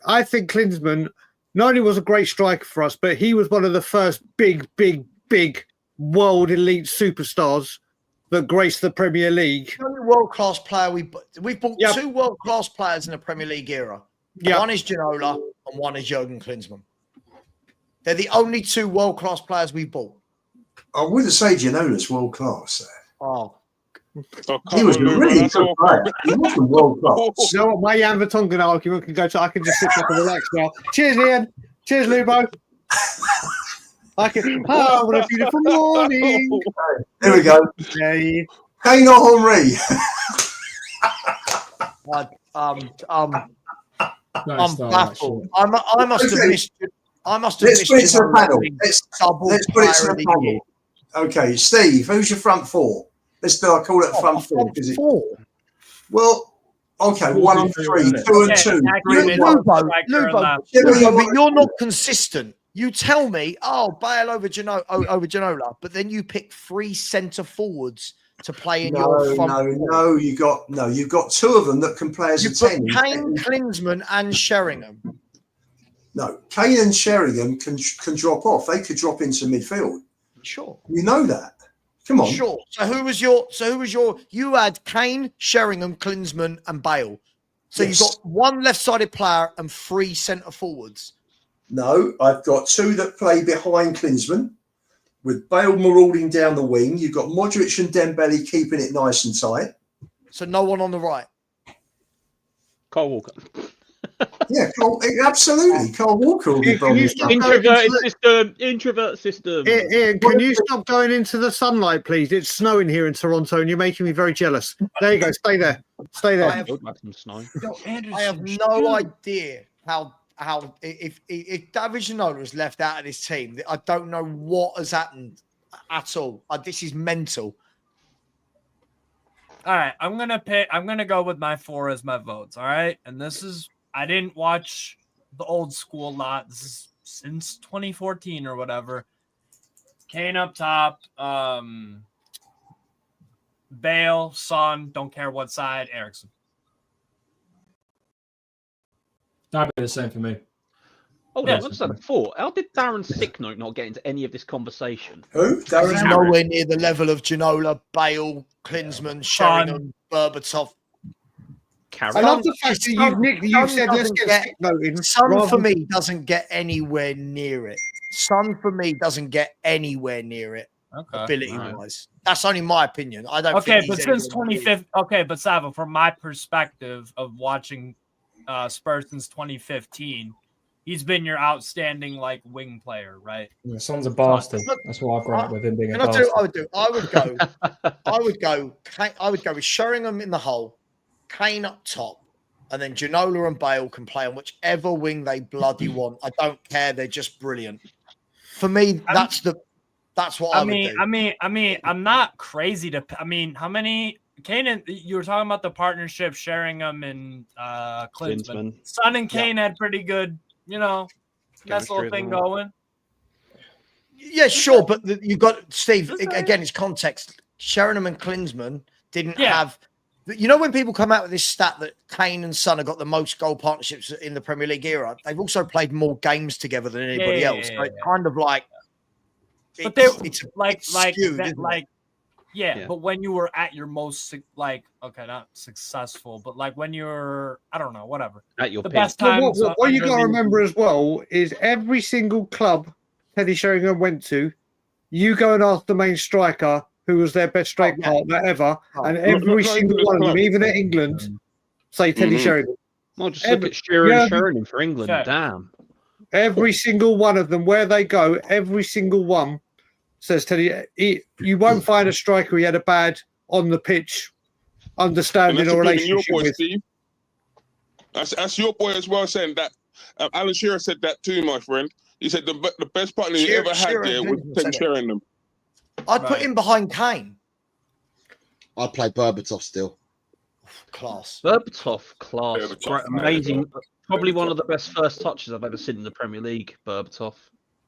I think Klinsmann not only was a great striker for us, but he was one of the first big world elite superstars that graced the Premier League. The only world-class player we've bought two world-class players in the Premier League era. One is Ginola and one is Jurgen Klinsmann. They're the only two world-class players we've bought. I wouldn't say Ginola's world-class. Oh. He was a really good player. He wasn't world-class. You know what? My Jan Vertonghen argument can go to. I can just sit back and relax now. Cheers, Ian. Cheers, Lubo. What a beautiful morning. There we go. Hey. Kane or Henry? I'm baffled. I must have missed. Let's put it to the panel. Let's put it to the panel. Okay, Steve, who's your front four? I call it front four. Well, okay, 1 and 3, 2 and 2, 3 and 1. Lubo, but you're not consistent. You tell me, Bale over Ginola, but then you pick 3 centre forwards to play in your front. You've got 2 of them that can play as a 10. Kane, Klinsmann, and Sheringham. No, Kane and Sheringham can drop off. They could drop into midfield. Sure, you know that. Come on. Sure. So who was your? You had Kane, Sheringham, Klinsmann, and Bale. So you've got 1 left-sided player and 3 centre forwards. No, I've got 2 that play behind Klinsmann, with Bale marauding down the wing. You've got Modric and Dembele keeping it nice and tight. So no one on the right. Kyle Walker. Yeah, absolutely. Kyle Walker will be introvert system. Ian, can you stop going into the sunlight, please? It's snowing here in Toronto, and you're making me very jealous. There you go. Stay there. Stay there. I have no idea how if David Ginola was left out of this team, I don't know what has happened at all. This is mental. All right, I'm gonna go with my 4 as my votes. All right, and this is. I didn't watch the old school lot. This is since 2014 or whatever. Kane up top. Bale, Son, don't care what side. Eriksen. That'd be the same for me. Hold on, what's that? 4. How did Darren's sick note not get into any of this conversation? Who? Darren's nowhere near the level of Ginola, Bale, Klinsmann, Sheringham, Berbatov. I love the fact that you said let's get sick note in. Son for me doesn't get anywhere near it. Son for me doesn't get anywhere near it. Okay. Ability-wise. That's only my opinion. I don't Okay, think but since 2015, but Sava, from my perspective of watching Spurs since 2015, he's been your outstanding wing player, right? Yeah, Son's a bastard. That's what I've got with him being a bastard. bastard. I would do? I would go with Sheringham in the hole, Kane up top, and then Ginola and Bale can play on whichever wing they bloody want. I don't care. They're just brilliant. For me, that's what I would do. I mean, I'm not crazy to. I mean, how many Kane and you were talking about the partnership, Sheringham and Klinsmann. Klinsmann. Son and Kane had pretty good, nice little thing going. Yeah, sure, but you got Steve again. It's context. Sheringham and Klinsmann didn't have. When people come out with this stat that Kane and Son have got the most goal partnerships in the Premier League era, they've also played more games together than anybody else. So it's kind of like, but it's but when you were at your most not successful, but when you're I don't know, whatever. At your the peak. best time. What you got to remember as well is every single club Teddy Sheringham went to, you go and ask the main striker who was their best strike partner ever, and every single one of them, even at England, say Teddy Sheringham. Well, just look at Sheringham for England. Okay. Damn. Every single one of them, where they go, every single one says Teddy. You won't find a striker who had a bad on the pitch understanding or relationship your boy, with. Steve. That's your boy as well, saying that. Alan Shearer said that too, my friend. He said the best partner he ever had there was Teddy Sheringham. I'd put him behind Kane. I'd play Berbatov still. Class. Berbatov, class. Amazing. Probably one of the best first touches I've ever seen in the Premier League, Berbatov.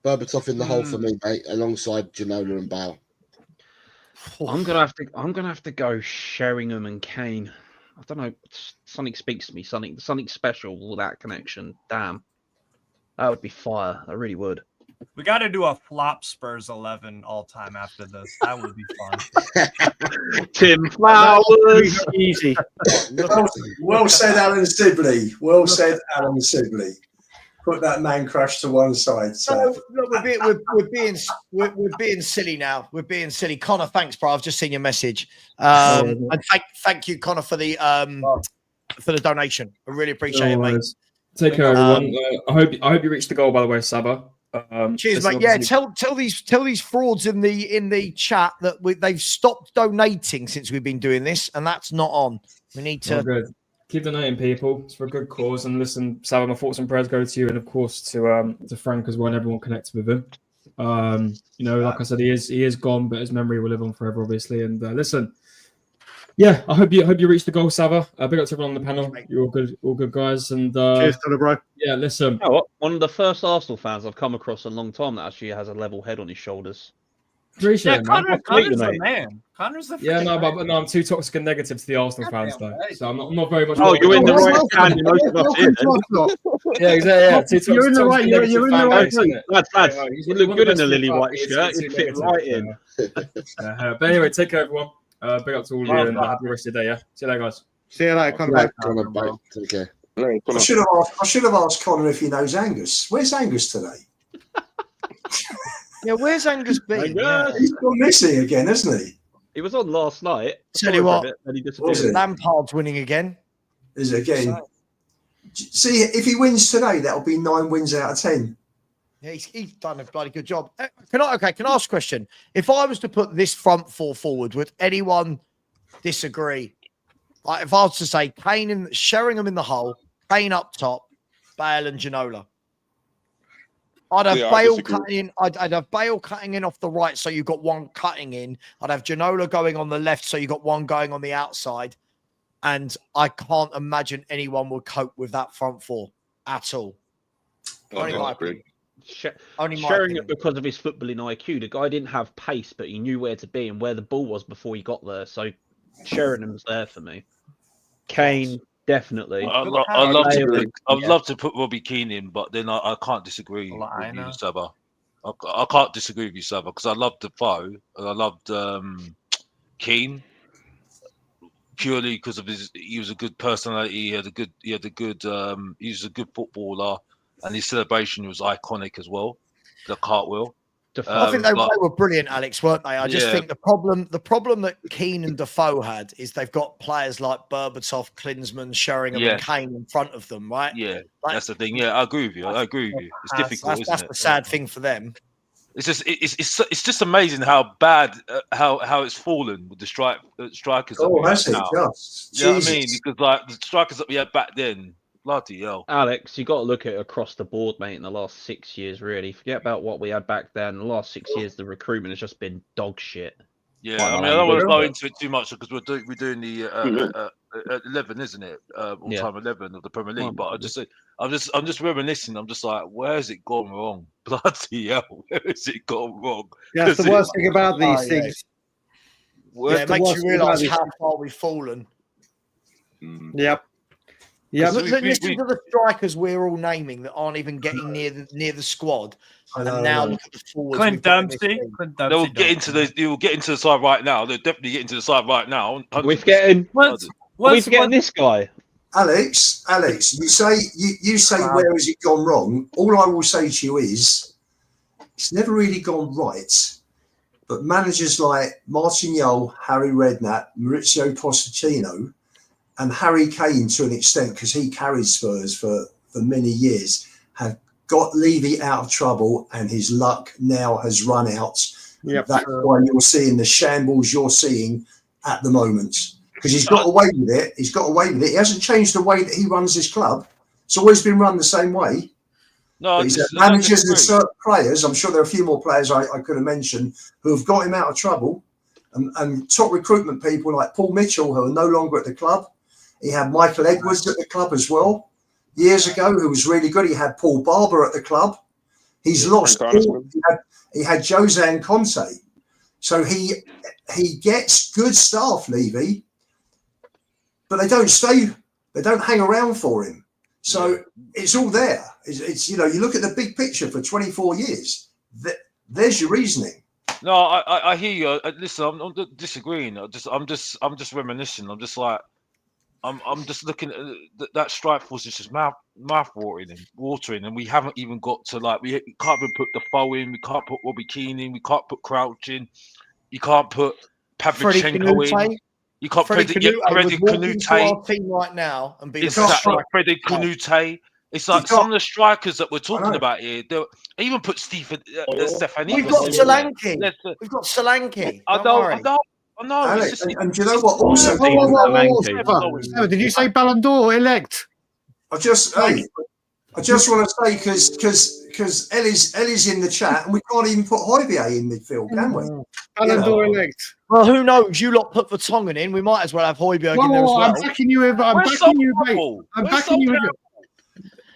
Berbatov in the hole for me, mate, alongside Ginola and Bale. I'm gonna have to go Sheringham and Kane. I don't know. Something speaks to me. Something special with that connection. Damn. That would be fire. I really would. We got to do a flop Spurs 11 all time after this. That would be fun. Tim Flowers. Easy. Well said, Alan Sibley. Well said, Alan Sibley. Put that man crush to one side. So look, we're being silly now. We're being silly. Connor, thanks, bro. I've just seen your message. And thank you, Connor, for the donation. I really appreciate it, mate. Take care, everyone. I hope you reached the goal. By the way, Saba. Cheers, mate. Yeah, tell these frauds in the chat that they've stopped donating since we've been doing this, and that's not on. We need to keep donating, people. It's for a good cause. And listen, Saba, my thoughts and prayers go to you, and of course to Frank as well, and everyone connected with him. Like I said, he is gone, but his memory will live on forever, obviously. And listen. Yeah, I hope you reached the goal, Sava. Big up to everyone on the panel. You're all good guys. And cheers, bro. Yeah, listen. You know what? One of the first Arsenal fans I've come across in a long time that actually has a level head on his shoulders. Appreciate it, man. Connor's the man. Connor's the but I'm too toxic and negative to the Arsenal fans, though. So I'm not very much. Oh, you're in the right fan. Most of us here. Yeah, exactly. You're in the right. You're in the right. Lads, you look good in the lily white shirt. You fit right in. But anyway, take care, everyone. Big up to all of you, and have the rest of your day. Yeah, see you later, guys. See you later. Come back. Take care. I should have asked Connor if he knows Angus. Where's Angus today? Yeah, where's Angus been? Yeah. He's gone missing again, hasn't he? He was on last night. Tell you what, he Lampard's winning again. Is it again? See, if he wins today, that'll be 9 wins out of 10. Yeah, he's done a bloody good job. Can I ask a question? If I was to put this front four forward, would anyone disagree? Like if I was to say Kane and Sheringham in the hole, Kane up top, Bale and Ginola. I'd have Bale cutting in. I'd have Bale cutting in off the right, so you've got one cutting in. I'd have Ginola going on the left, so you've got one going on the outside. And I can't imagine anyone would cope with that front four at all. Only my opinion. Sheringham because of his footballing IQ. The guy didn't have pace, but he knew where to be and where the ball was before he got there. So Sheringham's there for me. Kane, definitely. I'd love to put Robbie Keane in, but then I can't disagree with you, Saba. I can't disagree with you, Saba, because I loved Defoe and I loved Keane purely because of he was a good personality. He was a good footballer. And his celebration was iconic as well. The cartwheel. I think they were brilliant, Alex, weren't they? I just think the problem that Keane and Defoe had is they've got players like Berbatov, Klinsmann, Sheringham, and Kane in front of them, right? Yeah, that's the thing. Yeah, I agree with you. It's difficult. That's the sad thing for them. It's just amazing how bad how it's fallen with the strikers. Oh, has it? Just, you know what I mean? Because like the strikers that we had back then. Bloody hell. Alex, you got to look at it across the board, mate, in the last 6 years, really. Forget about what we had back then. In the last 6 years, the recruitment has just been dog shit. Yeah, I mean, I don't want to go into it too much because we're doing the 11, isn't it? All time 11 of the Premier League. But I'm just reminiscing. I'm just like, where has it gone wrong? Bloody hell, where has it gone wrong? Yeah, that's the worst thing about these things. Yeah, it makes you realise how far we've fallen. Yep. Yeah, listen to the strikers we're all naming that aren't even getting near the squad. And now look at the forwards. Clint Dempsey. They'll get into the side right now. They'll definitely get into the side right now. We're getting this guy. Alex, you say where has it gone wrong? All I will say to you is it's never really gone right. But managers like Martin Jol, Harry Redknapp, Maurizio Pochettino, and Harry Kane to an extent, because he carried Spurs for many years, have got Levy out of trouble, and his luck now has run out. Yep. That's why you're seeing the shambles you're seeing at the moment. Because he's got away with it. He's got away with it. He hasn't changed the way that he runs his club. It's always been run the same way. No, he's managers and certain players. I'm sure there are a few more players I could have mentioned who have got him out of trouble. And top recruitment people like Paul Mitchell, who are no longer at the club. He had Michael Edwards at the club as well years ago, who was really good. He had Paul Barber at the club. He's lost. He had Jose Conte. So he gets good staff, Levy, but they don't stay. They don't hang around for him. So it's all there. It's you look at the big picture for 24 years. There's your reasoning. No, I hear you. Listen, I'm not disagreeing. I'm just reminiscing. I'm just like, I'm just looking at that strike force is just mouth watering, and we haven't even got to we can't even put Defoe in. We can't put Robbie Keane in. We can't put Crouch in. You can't put Pavlyuchenko in. You can't put Freddie Canute our team right now and be Freddie Canute. It's like some of the strikers that we're talking about here. I even put Stefan. We've got Solanke. We've got Solanke. I know. Alex, and do you know what? Also, did you say Ballon d'Or elect? I just want to say because Ellie's in the chat, and we can't even put Højbjerg in midfield, can we? Ballon d'Or elect. Well, who knows? You lot put Vertonghen in. We might as well have Højbjerg in there as well. I'm backing you, mate. I'm backing you,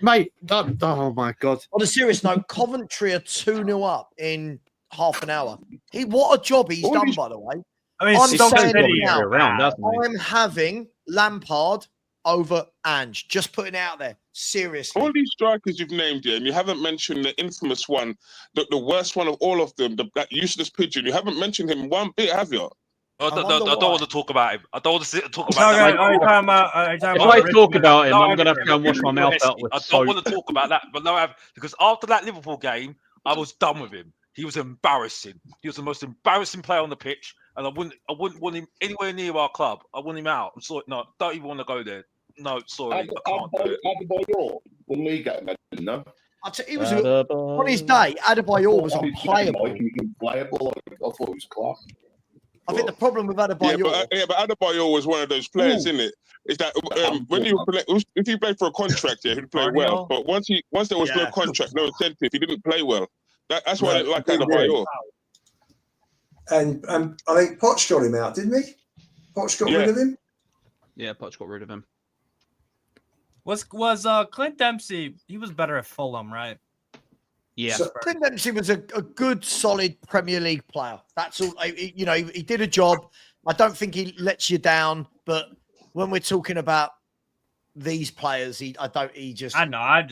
mate. Oh my God! On a serious note, Coventry are 2-0 up in half an hour. What a job he's done, by the way. I mean, I'm saying now, around, I'm having Lampard over Ange. Just putting it out there. Seriously. All these strikers you've named here, and you haven't mentioned the infamous one, the worst one of all of them, that useless pigeon. You haven't mentioned him one bit, have you? I don't want to talk about him. I don't want to talk about that. If I talk about him, I'm going to have to go and wash my mouth out with soap. I don't want to talk about that, but because after that Liverpool game, I was done with him. He was embarrassing. He was the most embarrassing player on the pitch, and I wouldn't want him anywhere near our club. I want him out. I'm sorry, no, don't even want to go there. No, sorry, I can't do it. Adebayor, wouldn't he get him? No. He was on his day. Adebayor was unplayable. Unplayable. I thought it was class. I think the problem with Adebayor, but Adebayor was one of those players, isn't it? Is that when you play, if he played for a contract, he'd play well. But once there was no contract, no incentive, he didn't play well. That's why I didn't like Adebayor. And I think Poch got him out, didn't he? Poch got rid of him. Yeah, Poch got rid of him. Was Clint Dempsey? He was better at Fulham, right? Yeah, so Clint Dempsey was a good, solid Premier League player. That's all. He did a job. I don't think he lets you down. But when we're talking about these players, I know.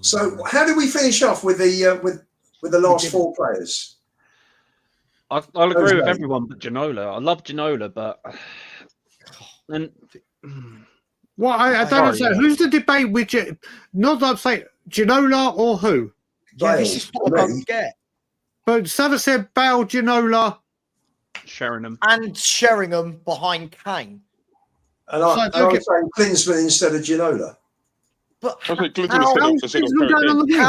So how do we finish off with the last four players? I'll agree with everyone but Ginola. I love Ginola, but then. Well, I don't understand. Who's the debate with not that I'm saying Ginola or who? Yeah, this is what I don't get. But Sava said Bale, Ginola, Sheringham, and Sheringham behind Kane. And I'm saying Klinsmann instead of Ginola. But how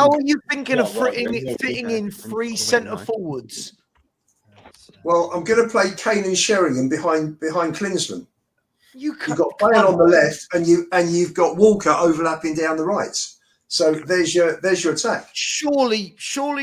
are you thinking of fitting in three centre forwards? Well, I'm going to play Kane and Sheringham behind Klinsmann. You've got Bale on the left, and you've got Walker overlapping down the right. So there's your attack. Surely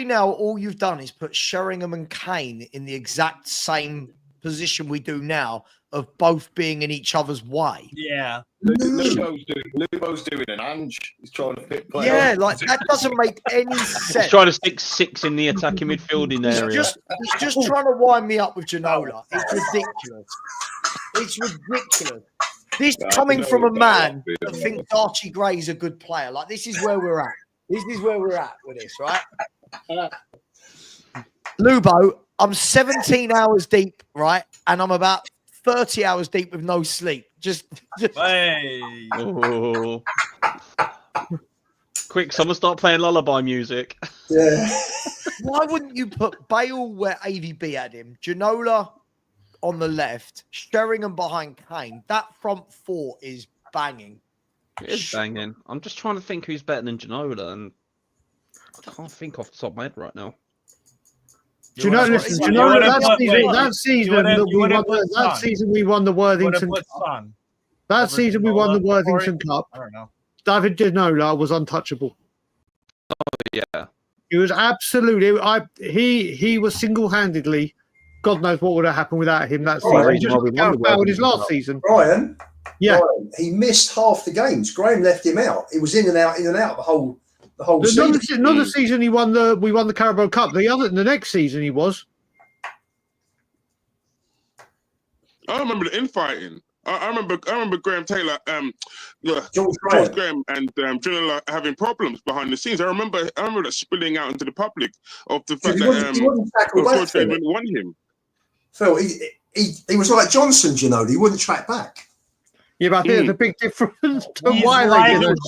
now all you've done is put Sheringham and Kane in the exact same position we do now of both being in each other's way. Yeah. Lubo's doing an Ange. He's trying to fit play. Yeah, like that doesn't make any sense. He's trying to stick 6 in the attacking midfielding area. He's just trying to wind me up with Ginola. It's ridiculous. It's ridiculous. This coming from a man that thinks Archie Gray's a good player. Like, this is where we're at. This is where we're at with this, right? Lubo, I'm 17 hours deep, right? And I'm about 30 hours deep with no sleep. Just... Hey. Oh. Quick, someone start playing lullaby music. Yeah. Why wouldn't you put Bale where AVB had him, Ginola on the left, Sheringham behind Kane? That front four is banging. It is banging. I'm just trying to think who's better than Ginola, and I can't think off the top of my head right now. Do you know? Listen, do you know that season we won the Worthington Cup. That season we won the Worthington Cup. I don't know. David Ginola was untouchable. Oh yeah, he was absolutely. He was single-handedly. God knows what would have happened without him that season. He just failed his last season. Brian, yeah, Brian, he missed half the games. Graham left him out. He was in and out the whole season. Not the season we won the Carabao Cup. The next season he was. I remember the infighting. I remember Graham Taylor, George Graham and Ginola having problems behind the scenes. I remember that spilling out into the public of the fact that George Graham didn't want him. Phil, he was like Johnson, He wouldn't track back. Yeah, but I think there's a big difference to why they did it.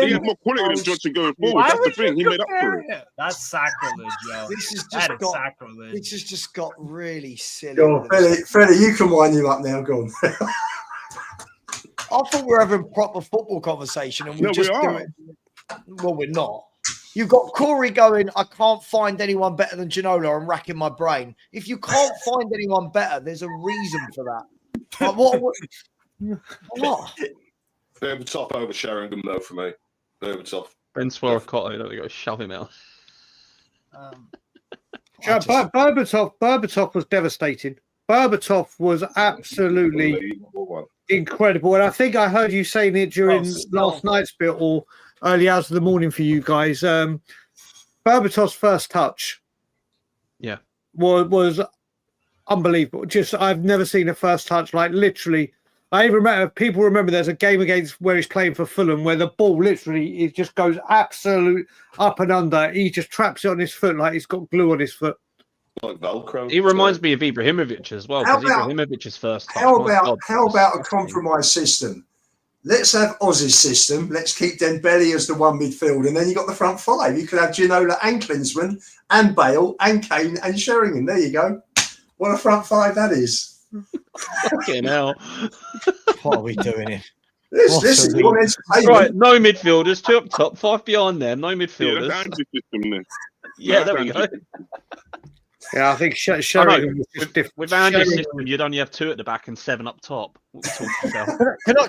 He had more quality than Johnson going forward. That's the thing. He made up for it. That's sacrilege, yo. Sacrilege. This has just got really silly. Go on, Freddie, you can wind him up now. Go on. I thought we were having a proper football conversation, and we do it. Well, we're not. You've got Corey going, I can't find anyone better than Ginola. I'm racking my brain. If you can't find anyone better, there's a reason for that. Like, what? Berbatov over Sheringham, though, for me. Berbatov. Ben Swarakotto, there we go, shove him out. Berbatov was devastating. Berbatov was absolutely incredible. And I think I heard you saying it during last night's bit or early hours of the morning for you guys. Berbatov's first touch was unbelievable. I've never seen a first touch like literally. I remember people remember there's a game against where he's playing for Fulham where the ball literally it just goes absolute up and under. He just traps it on his foot like he's got glue on his foot. Like Velcro. He reminds me of Ibrahimovic as well. Because Ibrahimovic's first touch. How about a compromise system? Let's have Oz's system. Let's keep Dembele as the one midfield, and then you got the front five. You could have Ginola and Klinsmann and Bale and Kane and Sheringham. There you go. What a front five that is. Fucking hell. What are we doing here? Right, no midfielders, 2 up top, 5 behind there, no midfielders. Yeah, there we go. Yeah, I think Sheringham was just different. With Andy's system, you'd only have 2 at the back and 7 up top.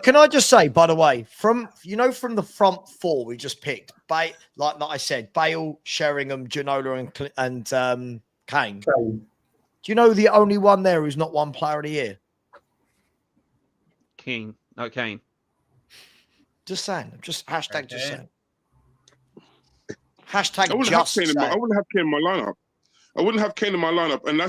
Can I just say, by the way, from the front four we just picked, like I said, Bale, Sheringham, Ginola, and Kane. Do you know the only one there who's not won Player of the Year? Kane. Just saying. Just hashtag just saying. Hashtag I wouldn't just have saying. I wouldn't have Kane in my lineup. I wouldn't have Kane in my lineup, and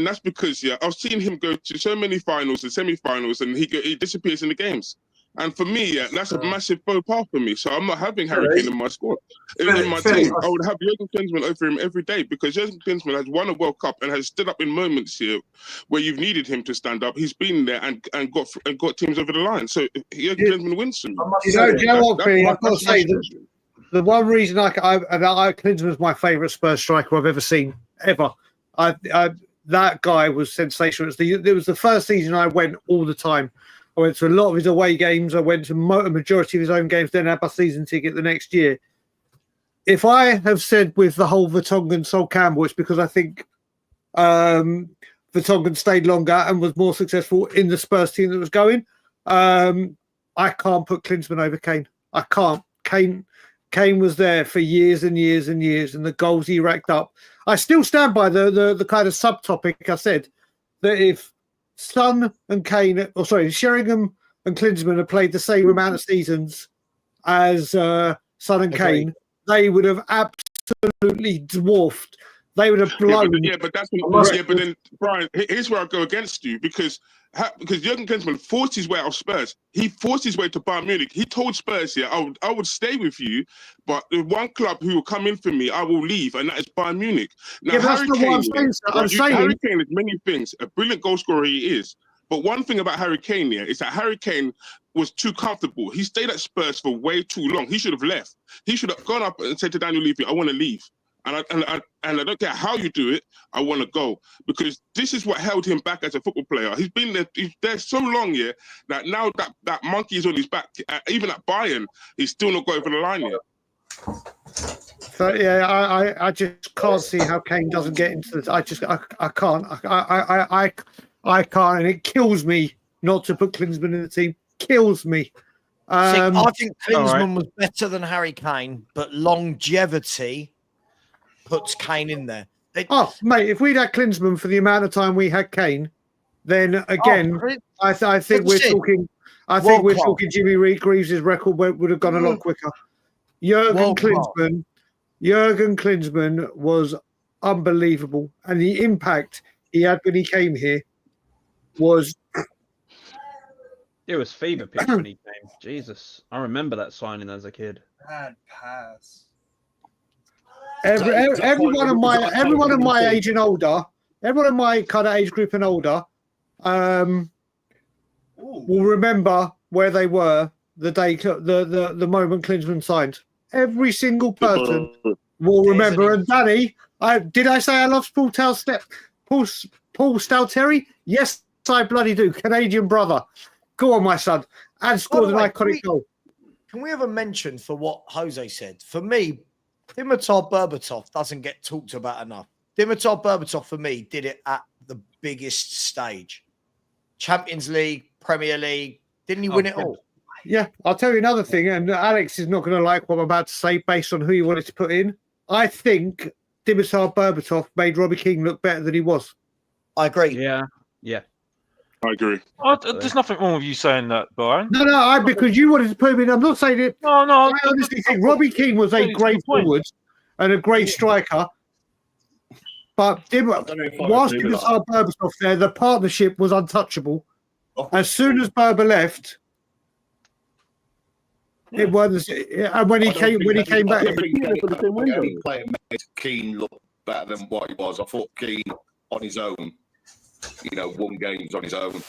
that's because I've seen him go to so many finals and semi-finals, and he disappears in the games. And for me, that's a massive faux pas for me. So I'm not having Harry Kane in my squad. In my team, I would have Jurgen Klinsmann over him every day because Jurgen Klinsmann has won a World Cup and has stood up in moments here where you've needed him to stand up. He's been there and got teams over the line. So Jurgen Klinsmann wins them. You know what, Billy? I've got to say the one reason Klinsmann's my favourite Spurs striker I've ever seen, ever. That guy was sensational. It was the first season I went all the time. I went to a lot of his away games. I went to a majority of his own games. Then had my season ticket the next year. If I have said with the whole Vertonghen Sol Campbell, it's because I think Vertonghen stayed longer and was more successful in the Spurs team that was going. I can't put Klinsmann over Kane. I can't. Kane was there for years and years and years, and the goals he racked up. I still stand by the kind of subtopic I said. that if Son and Kane, or sorry, Sheringham and Klinsmann had played the same amount of seasons as Son and Kane, they would have absolutely dwarfed. They would have blown. But then Brian, here's where I go against you because Jurgen Klinsmann forced his way out of Spurs. He forced his way to Bayern Munich. He told Spurs, I would stay with you, but the one club who will come in for me, I will leave, and that is Bayern Munich. Now, Harry Kane, Harry Kane is many things. A brilliant goal scorer he is. But one thing about Harry Kane is that Harry Kane was too comfortable. He stayed at Spurs for way too long. He should have left. He should have gone up and said to Daniel Levy, I want to leave. And I don't care how you do it, I want to go. Because this is what held him back as a football player. He's been there so long, that now that monkey is on his back. Even at Bayern, he's still not got over the line yet. So I just can't see how Kane doesn't get into this. I can't. I can't, and it kills me not to put Klinsmann in the team. Kills me. I think Klinsmann was better than Harry Kane, but longevity puts Kane in there. Mate, if we'd had Klinsmann for the amount of time we had Kane, then again, I think we're talking. I think we're talking Jimmy Greaves' record would have gone a lot quicker. Jurgen Klinsmann was unbelievable, and the impact he had when he came here was. It was fever pitch when he came. Jesus, I remember that signing as a kid. Bad pass. Everyone of my age and older, everyone of my kind of age group and older, will remember where they were the day the moment Klinsmann signed. Every single person will remember. And Danny, did I say I love Paul Stalteri? Yes, I bloody do. Canadian brother. Go on, my son, and scored an iconic goal. Can we have a mention for what Jose said? For me, Dimitar Berbatov doesn't get talked about enough. Dimitar Berbatov, for me, did it at the biggest stage. Champions League, Premier League. Didn't he win it all? Yeah, I'll tell you another thing, and Alex is not going to like what I'm about to say based on who he wanted to put in. I think Dimitar Berbatov made Robbie Keane look better than he was. I agree. Yeah. I agree. There's nothing wrong with you saying that, Brian. No, because you wanted to put him in. I'm not saying it. No. I honestly think Robbie Keane was a great forward and a great striker. But whilst Dimitar Berbatov there, the partnership was untouchable. As soon as Berber left, it was. And when he came back, Any player made Keane look better than what he was. I thought Keane on his own. Won games on his own.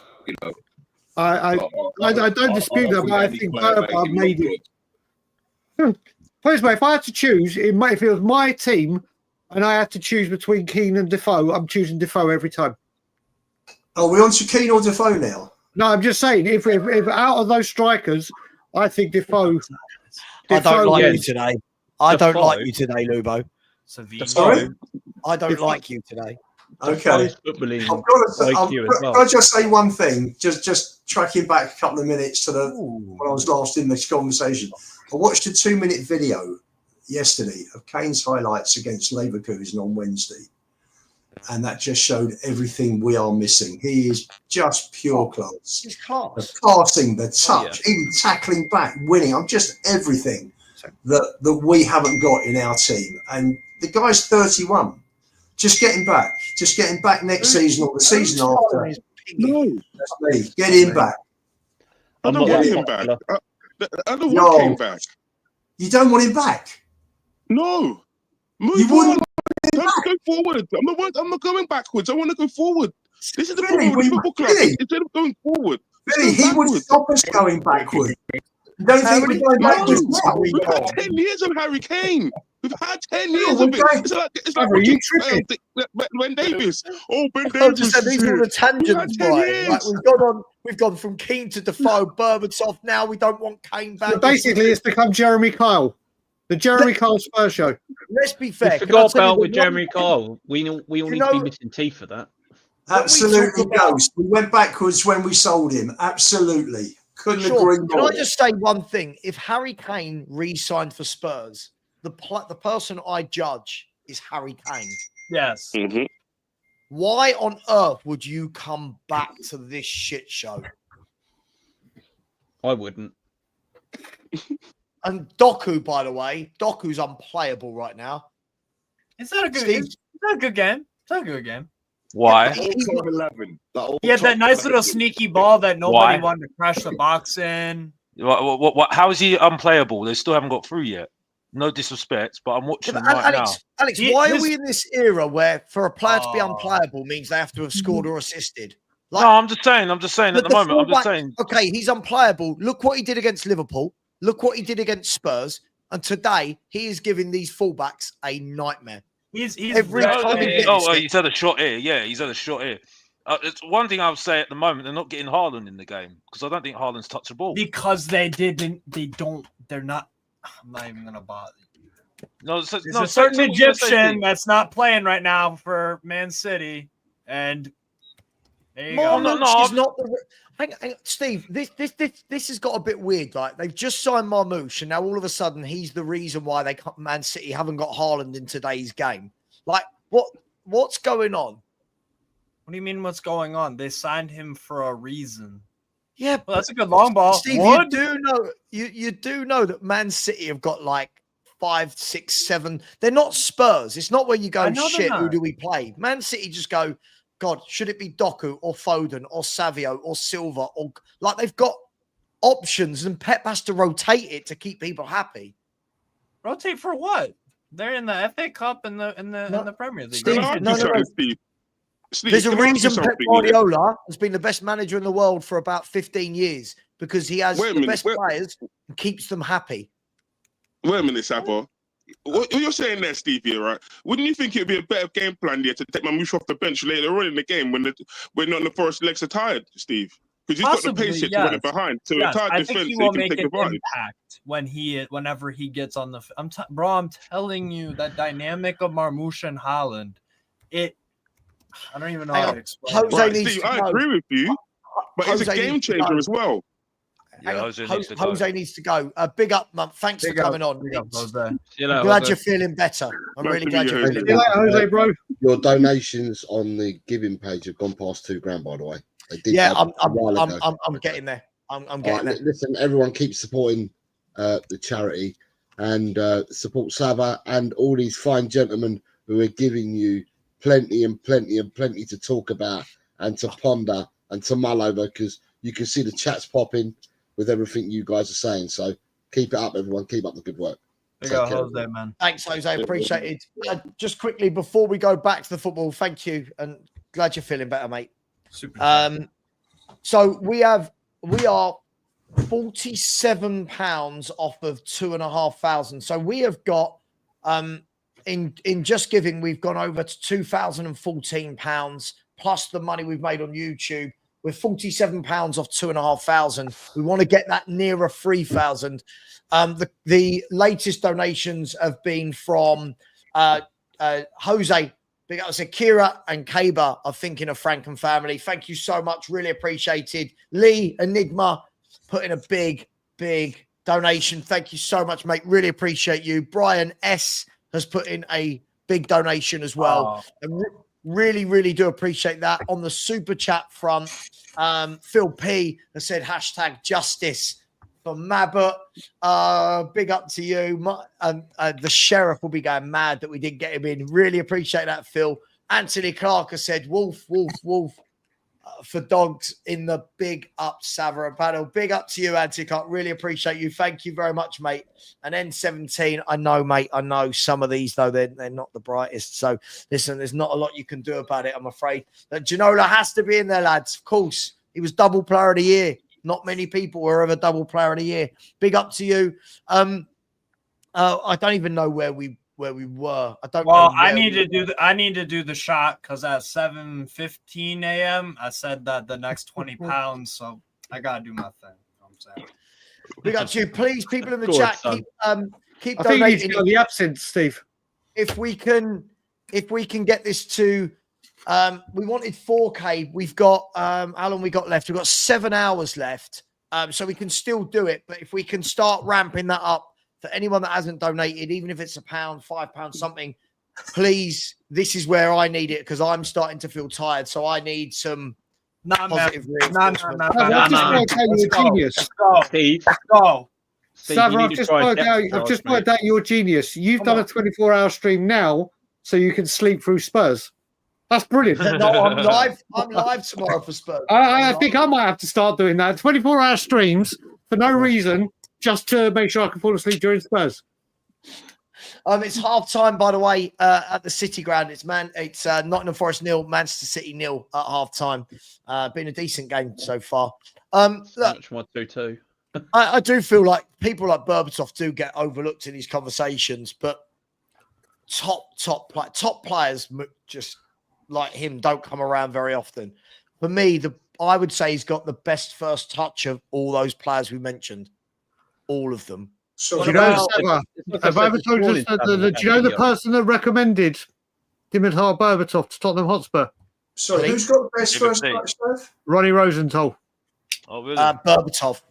I don't dispute that, but I think Berber made it. Please, mate, if I had to choose, if it was my team and I had to choose between Keane and Defoe, I'm choosing Defoe every time. Are we on to Keane or Defoe now? No, I'm just saying, if out of those strikers, I think Defoe. I don't like you today. I don't like you today, Lubo. Sorry? I don't like you today. Okay. I'll just say one thing, just tracking back a couple of minutes to when I was last in this conversation. I watched a 2-minute video yesterday of Kane's highlights against Leverkusen on Wednesday, and that just showed everything we are missing. He is just pure class. He's class. The passing, the touch, even tackling back, winning. I'm just everything that we haven't got in our team. And the guy's 31. Just getting back next season or the season after. No, that's me. Get him back. I don't want him back. I don't want him back. You don't want him back? No. Move on. Go forward. I'm not going backwards. I want to go forward. This is the problem with the football club. Instead of going forward. Really, he would stop us going backward. You don't think we're going backwards now? We've had 10 years of Harry Kane. We've had 10 years of it. It's like Ben Davis. Oh, Ben Davis. These are the tangents, right? Like we've gone from Keane to Defoe, Berbatov. Now we don't want Kane back. So basically, it's become Jeremy Kyle. The Jeremy Kyle Spurs show. Let's be fair. We forgot about with Jeremy Kyle. We all need to be missing teeth for that. Absolutely, Ghost. We went backwards when we sold him. Absolutely. Couldn't agree more. Can I just say one thing? If Harry Kane re-signed for Spurs, the person I judge is Harry Kane. Yes. Mm-hmm. Why on earth would you come back to this shit show? I wouldn't. And Doku, by the way, Doku's unplayable right now. Is that a good? Is that a good game? Is that a good game? Why? All top 11. He had that nice little sneaky ball that nobody wanted to crash the box in. How is he unplayable? They still haven't got through yet. No disrespect, but I'm watching him right now. Alex, why are we in this era where for a player to be unplayable means they have to have scored or assisted? Like, no, I'm just saying at the moment. I'm just saying. Okay, he's unplayable. Look what he did against Liverpool. Look what he did against Spurs. And today, he is giving these fullbacks a nightmare. He's every time he's had a shot here. Yeah, he's had a shot here. It's one thing I would say at the moment, they're not getting Haaland in the game because I don't think Haaland's touched the ball. Because they're not. I'm not even gonna bother you. There's a certain Egyptian that's not playing right now for Man City, and there you go. Marmoush is not the. Hang on, Steve, this has got a bit weird. Like they've just signed Marmoush, and now all of a sudden he's the reason why Man City haven't got Haaland in today's game. Like what's going on? What do you mean? What's going on? They signed him for a reason. Yeah, well, that's a good long ball. Steve, you do know that Man City have got like 5, 6, 7. They're not Spurs. It's not where you go, shit, who do we play? Man City just go, God, should it be Doku or Foden or Savio or Silva? Or like they've got options and Pep has to rotate it to keep people happy. Rotate for what? They're in the FA Cup and the Premier League. Steve, there's a reason Pep Guardiola has been the best manager in the world for about 15 years because he has the best players and keeps them happy. Wait a minute, Sabo. What you're saying there, Steve, here, right? Wouldn't you think it'd be a better game plan there to take Mamouche off the bench later on in the game when the Forest legs are tired, Steve? Because he's got the pace to run it behind. So the tired defense, he will make an impact whenever he gets on the. I'm telling you that dynamic of Marmoush and Haaland, I don't even know how to explain. Steve, I agree with you, but it's a game changer as well. Yeah, Jose needs to go. Big up, man. Thanks for coming on. I'm glad you're feeling better. I'm really glad you're feeling better. Jose, bro. Your donations on the giving page have gone past £2,000, by the way. They did I'm getting there. I'm getting there. Listen, everyone keep supporting the charity and support Sava and all these fine gentlemen who are giving you plenty to talk about and to ponder and to mull over because you can see the chats popping with everything you guys are saying. So keep it up, everyone. Keep up the good work. Jose, man. Thanks, Jose. Appreciate it. Just quickly before we go back to the football, thank you and glad you're feeling better, mate. Super. So we are £47 off of 2,500. So we have got in Just Giving, we've gone over to £2,014 plus the money we've made on YouTube. We're £47 off 2,500. We want to get that nearer 3,000. The latest donations have been from Jose. Big up, said Kira and Kaba are thinking of Frank and family. Thank you so much. Really appreciated. Lee Enigma put in a big donation. Thank you so much, mate. Really appreciate you. Brian S has put in a big donation as well. And really do appreciate that. On the super chat front, Phil P has said #justice for Mabbott. Big up to you. The sheriff will be going mad that we didn't get him in. Really appreciate that, Phil. Anthony Clark has said wolf for dogs in the big up Savara panel. Big up to you, Anthony Clark. Really appreciate you. Thank you very much, mate. And N17, I know, mate. I know some of these, though, they're not the brightest. So, listen, there's not a lot you can do about it, I'm afraid. But Ginola has to be in there, lads. Of course. He was double player of the year. Not many people were ever double player of the year. Big up to you. I don't even know where we were. I don't know. Well, I need to do the shot because at 7:15 a.m. I said that the next 20 pounds, so I gotta do my thing. You know what I'm saying. Big up to you. Please, people in the chat, keep I donating. think you need to go the absence, Steve. If we can get this to we wanted 4K. We've got how long we got left? We've got 7 hours left. So we can still do it. But if we can start ramping that up for anyone that hasn't donated, even if it's £1, £5, something, please, this is where I need it because I'm starting to feel tired. So I need some positive reinforcement. I've just worked out you're a genius. Let's go. Steve. Let's go. Sav, I've just worked out you're a genius. You've done a 24-hour stream now so you can sleep through Spurs. That's brilliant. No, I'm live. I'm live tomorrow for Spurs. I think I might have to start doing that. 24-hour streams for no reason, just to make sure I can fall asleep during Spurs. It's half time, by the way, at the City Ground. It's Nottingham Forest 0, Manchester City 0 at half time. Been a decent game so far. Look, much more 2-2. I do feel like people like Berbatov do get overlooked in these conversations, but top players just like him don't come around very often. For me, I would say he's got the best first touch of all those players we mentioned, all of them. So do you know, have I ever told you do you know the person that recommended Dimitar Berbatov to Tottenham Hotspur? Sorry, who's got the best first touch, Steph? Ronnie Rosenthal. Oh, really? Berbatov.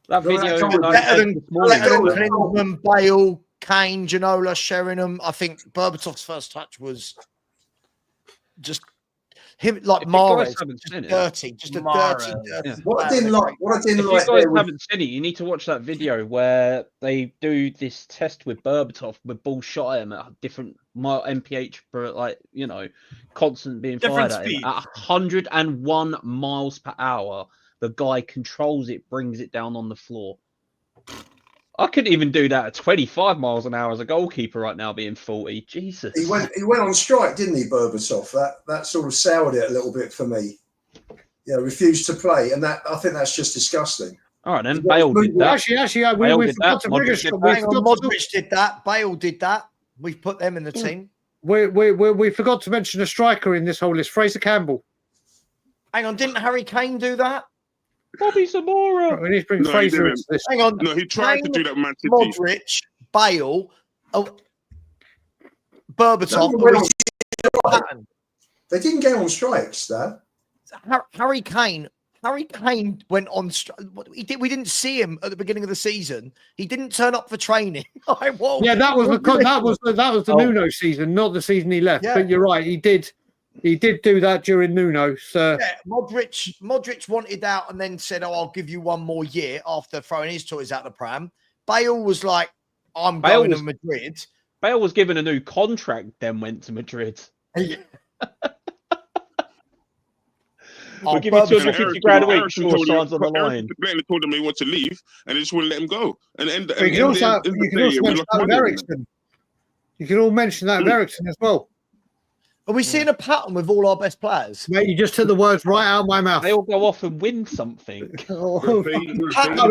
That video better than Klinsmann, Bale, Kane, Ginola, Sheringham. I think Berbatov's first touch was just him, like Mahrez, just a dirty. Yeah. What I didn't like. If you guys haven't seen it, you need to watch that video where they do this test with Berbatov with ball shot at him at different MPH for constant being Different fired speed. at him at 101 miles per hour. The guy controls it, brings it down on the floor. I couldn't even do that at 25 miles an hour as a goalkeeper right now, being 40. Jesus. He went on strike, didn't he, Berbatov? That sort of soured it a little bit for me. Yeah, refused to play, and I think that's just disgusting. All right, then Bale did that. Actually, we forgot to bring Modric did that. Bale did that. We've put them in the team. We forgot to mention a striker in this whole list, Fraser Campbell. Hang on, didn't Harry Kane do that? Bobby Zamora. We need to bring Fraser into this. Hang on. No, he tried to do that, Man City. Modric, Bale, Berbatov. They didn't go on strikes, though. Harry Kane went on. We didn't see him at the beginning of the season. He didn't turn up for training. Yeah, that was the Nuno season, not the season he left. Yeah. But you're right, he did do that during Nuno. So yeah, Modric wanted out and then said, "Oh, I'll give you one more year," after throwing his toys out the pram. Bale was like, "I'm going to Madrid." Bale was given a new contract, then went to Madrid. We'll give you 250 grand a week. Sure, signs on the line. They told him they want to leave, and they just wouldn't let him go. And you can also mention that with Ericsson. You can all mention that with Ericsson as well. Are we seeing a pattern with all our best players? Mate, you just took the words right out of my mouth. They all go off and win something. Even the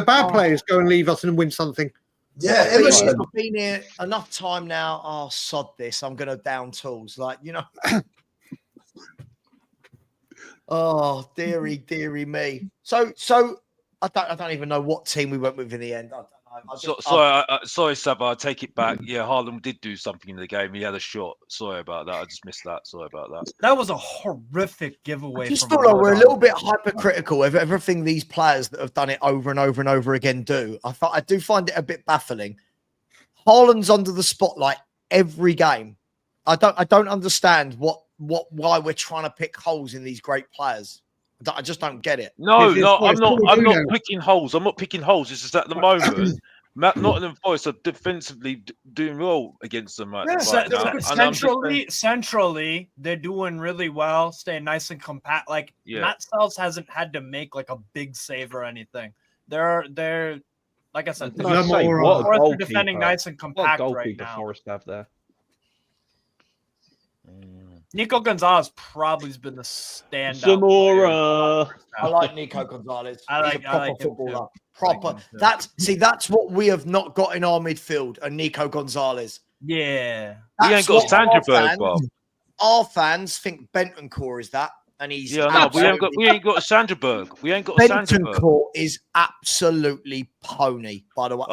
bad players go and leave us and win something. Yeah, I've been here enough time now. Oh, sod this. I'm going to down tools. Oh, dearie me. So I don't even know what team we went with in the end. Sorry, Sab, I take it back. Yeah, Haaland did do something in the game. He had a shot. Sorry about that. I just missed that. Sorry about that. That was a horrific giveaway. I just feel like we're a little bit hypercritical of everything these players that have done it over and over and over again do. I do find it a bit baffling. Haaland's under the spotlight every game. I don't understand why we're trying to pick holes in these great players. I just don't get it. No, I'm not picking holes. I'm not picking holes. It's just at the moment, Nottingham Forest are defensively doing well against them right now. Centrally, they're doing really well, staying nice and compact. Matt Sells hasn't had to make a big save or anything. They're like I said, they're defending nice and compact right now. Forest have there. Nico Gonzalez probably has been the standout. Zamora. I like Nico Gonzalez. I like footballer. Proper. That's what we have not got in our midfield. A Nico Gonzalez. Yeah. We ain't got Sanderberg, Bob. Our fans think Bentancur is that, and he's we ain't got Sanderberg. We ain't got Sanderberg. Bentancur is absolutely pony. By the way,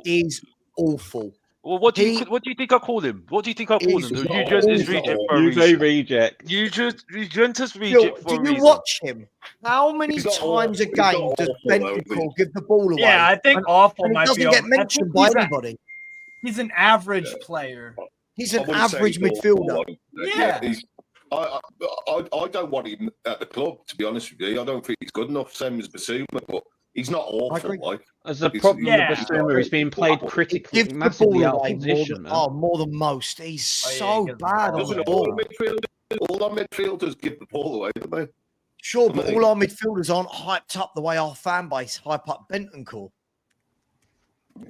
he is awful. Well, what do you think I call him? What do you think I call him? The Juventus reject for a reason. Reject. Juventus reject for a reason. Do you watch him? How many times a game does Bentancur give the ball away? Yeah, I think awful and might he doesn't get mentioned by anybody. He's an average player. He's an I wouldn't say average he's awful, midfielder. like, Yeah. I don't want him at the club, to be honest with you. I don't think he's good enough, same as Basuma, but he's not awful. Like, There's a problem with Basuma. He's being played critically, Give the massively ball out of away position, man. more than most. He's Oh, yeah, so bad on Doesn't the all ball. our midfielders give the ball away, don't they? Sure, but all our midfielders aren't hyped up the way our fan base hype up Bentancur.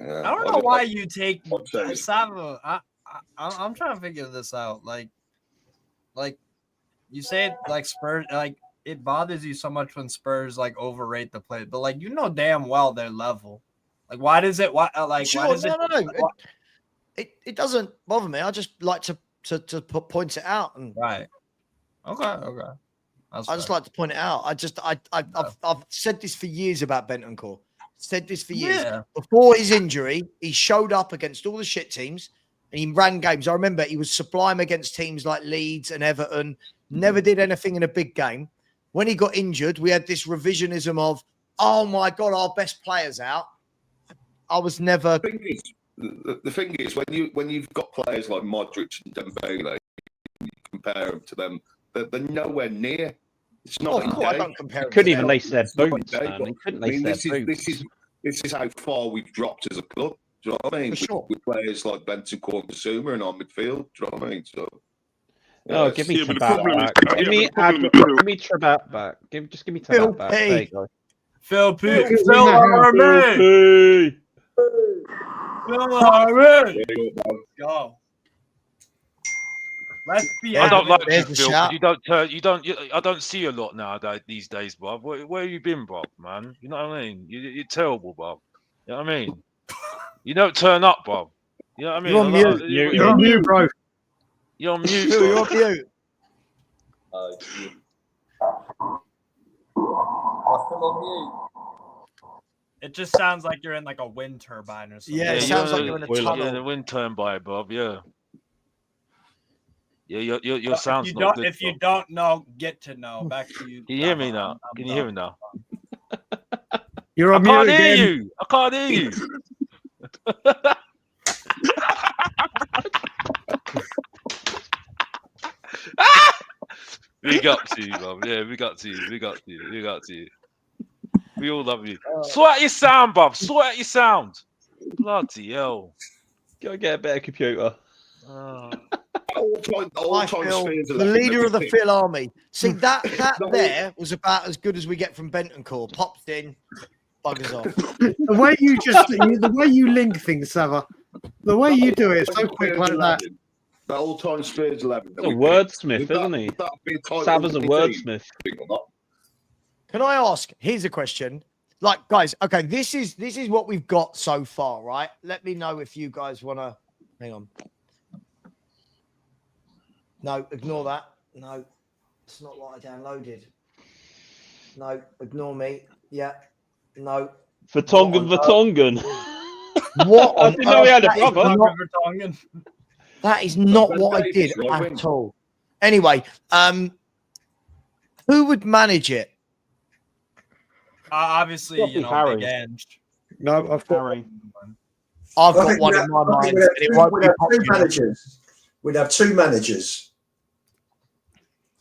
Yeah, I don't know why you take Sava. I'm trying to figure this out. Like you say, like Spurs, like it bothers you so much when Spurs like overrate the play, but like you know damn well their level. Like why does it? Why like Sure, why does no. it? It doesn't bother me. I just like to point it out and Right. Okay. I just like to point it out. I've said this for years about Bentancur. Said this for years. Yeah. Before his injury, he showed up against all the shit teams and he ran games. I remember he was sublime against teams like Leeds and Everton. Never did anything in a big game. When he got injured, we had this revisionism of, oh my God, our best player's out. I was never. The thing is, when you've got players like Modric and Dembele, you compare them to them, they're nowhere near. It's not. Of course, I don't compare. They couldn't even lace their boots, man. They couldn't lace their boots. This is how far we've dropped as a club. Do you know what I mean? With players like Bentancur and Basuma in our midfield. Do you know what I mean? So. Oh, give me Tabat back. Give me Tabat back. Just give me Tabat back. There you go. Phil Harvey. Go. Let's be. I don't like you, There's the Phil. shout. I don't see you a lot nowadays these days, Bob. Where have you been, Bob? Man, you know what I mean. You're terrible, Bob. You know what I mean. You don't turn up, Bob. You know what I mean. You're on mute. You're on mute, bro. You're on mute. Phil, you're on mute. It just sounds like you're in like a wind turbine or something. Yeah, it sounds like you're in a tunnel. Yeah, the wind turbine, Bob. Yeah. Yeah, your sound's If not good. If you don't know, get to know. Back to you. Can you hear me now? Can you hear me now? You're on I can't mute hear again. you. I can't hear you. We got to you, Bob. Yeah, we got to you. We all love you. Sort out your sound, Bob. Sort out your sound. Bloody hell. Go get a better computer. The leader of the Phil army. See, that there was about as good as we get from Bentancur. Pops in, buggers off. The way you link things, Sava. The way you do it, so quick like that. That all-time Spurs 11. He's a wordsmith, isn't he? Sava's a wordsmith. Can I ask? Here's a question. Like, guys, okay, this is what we've got so far, right? Let me know if you guys want to. Hang on. No, ignore that. No, it's not what I downloaded. No, ignore me. Yeah, no. Vertonghen. What? I didn't know he had a brother. That is not what I did at all. Anyway, who would manage it? Obviously, you know, Harry. Big Ange. No, I've got Harry. I've got one in my mind. We'd have two managers.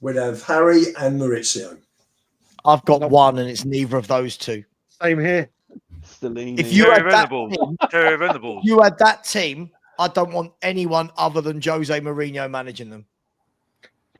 We'd have Harry and Maurizio. I've got one, and it's neither of those two. Same here. If you had that team, I don't want anyone other than Jose Mourinho managing them.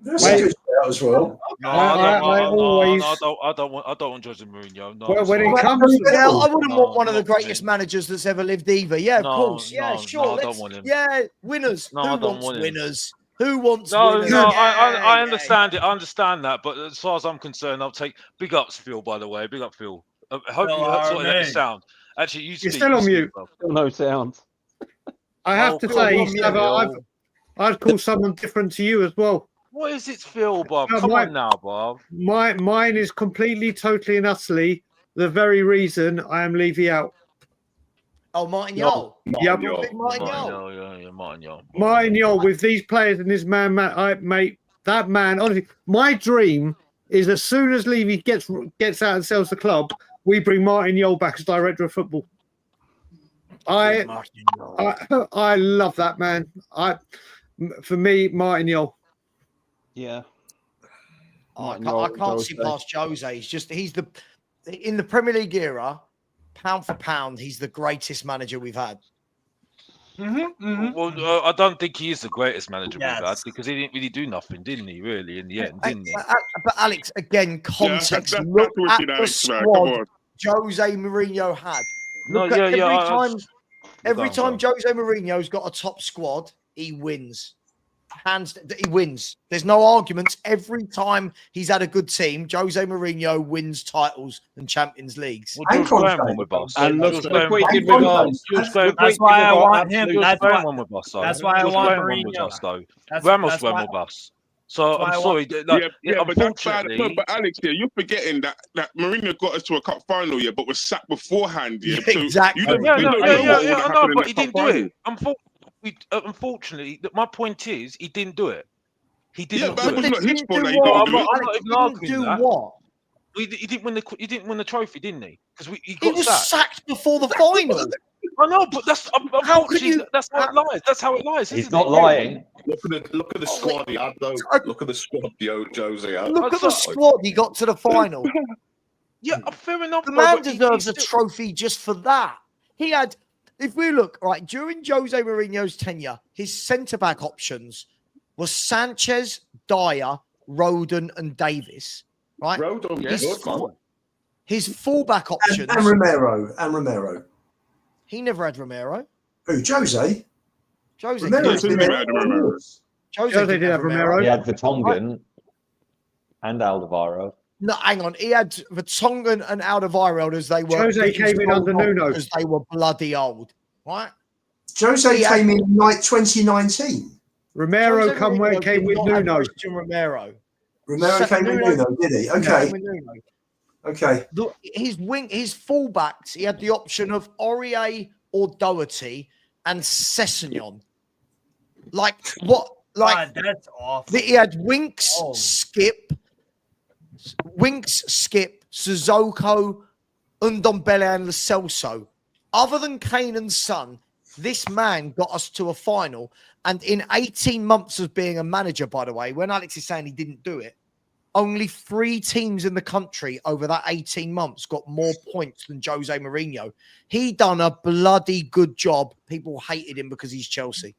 That's a good shout as well. I don't want Jose Mourinho. No, When it comes to I wouldn't want one of the greatest managers that's ever lived either. Yeah, of course. Yeah, sure. I don't want him. Yeah, winners. No, Who I don't wants want him. winners? Who wants No, winners? I understand it. I understand that. But as far as I'm concerned, I'll take big ups, Phil. By the way, big up, Phil. I hope you sorted out your sound. Actually, You're still on mute. Still no sound. I have to say, Sava, I'd call someone different to you as well. What is it, Phil, Bob? No, Come on now, Bob. Mine is completely, totally, and utterly the very reason I am leaving out. Oh, Martin Yole. Yeah, Martin Yole. Martin Yole with these players and this man, mate, that man. Honestly, my dream is as soon as Levy gets out and sells the club, we bring Martin Yole back as director of football. I love that man. For me, Martial. Yeah. I can't see past Jose. He's in the Premier League era, pound for pound, he's the greatest manager we've had. Well, I don't think he is the greatest manager we've had because he didn't really do nothing, didn't he? Really, in the end, didn't he? But Alex, again, context. that's Look at wicked, the Alex, man. squad Jose Mourinho had. Look at every time Jose Mourinho's got a top squad, he wins. He wins. There's no arguments. Every time he's had a good team, Jose Mourinho wins titles and Champions Leagues. Well, George Graham won with us. And look what he did with That's why I want him. That's why I want Mourinho. Ramos won with us. So I'm sorry. But Alex, you're forgetting that Mourinho got us to a cup final, but was sacked beforehand. So exactly. But he didn't do it. Unfortunately, my point is he didn't do it. He didn't. Yeah, but it was not his fault that he didn't do it. What? He didn't win the. He didn't win the trophy, didn't he? Because he was sacked before the final. I know, but that's how could you? That's how it lies. That's how it lies. He's not lying. Look at the squad he had, though. Look at the squad Jose had. Look at the squad he got to the final. Yeah, fair enough. The man deserves a trophy just for that. He had. If we look, right, during Jose Mourinho's tenure, his centre-back options were Sanchez, Dyer, Rodon, and Davis, right? Rodon, yes. His full-back options... And Romero. He never had Romero. Who, Jose? Jose did have Romero. He had Vertonghen and Alderweireld. No, hang on. He had Vertonghen and Alderweireld as they were. Jose came in under Nuno because they were bloody old, right? Jose came in like 2019. Romero came with Nuno. Romero came with Nuno, did he? Okay. Okay. His fullbacks, he had the option of Aurier or Doherty and Sessegnon. Like what? Like that's awful. He had Winks, Skip, Sissoko, Ndombele, and Lo Celso. Other than Kane and Son, this man got us to a final. And in 18 months of being a manager, by the way, when Alex is saying he didn't do it, only 3 teams in the country over that 18 months got more points than Jose Mourinho. He done a bloody good job. People hated him because he's Chelsea.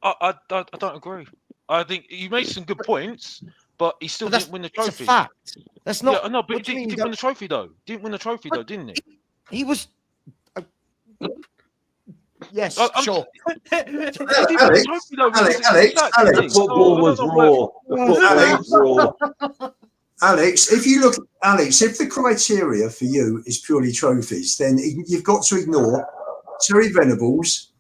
I don't agree. I think you made some good points, but he still didn't win the trophy. It's a fact. That's not. Yeah, no, but he didn't win the trophy though. Didn't win the trophy though, didn't he? He was. Yes, sure. Alex, football was raw. Alex, if you look, if the criteria for you is purely trophies, then you've got to ignore Terry Venables,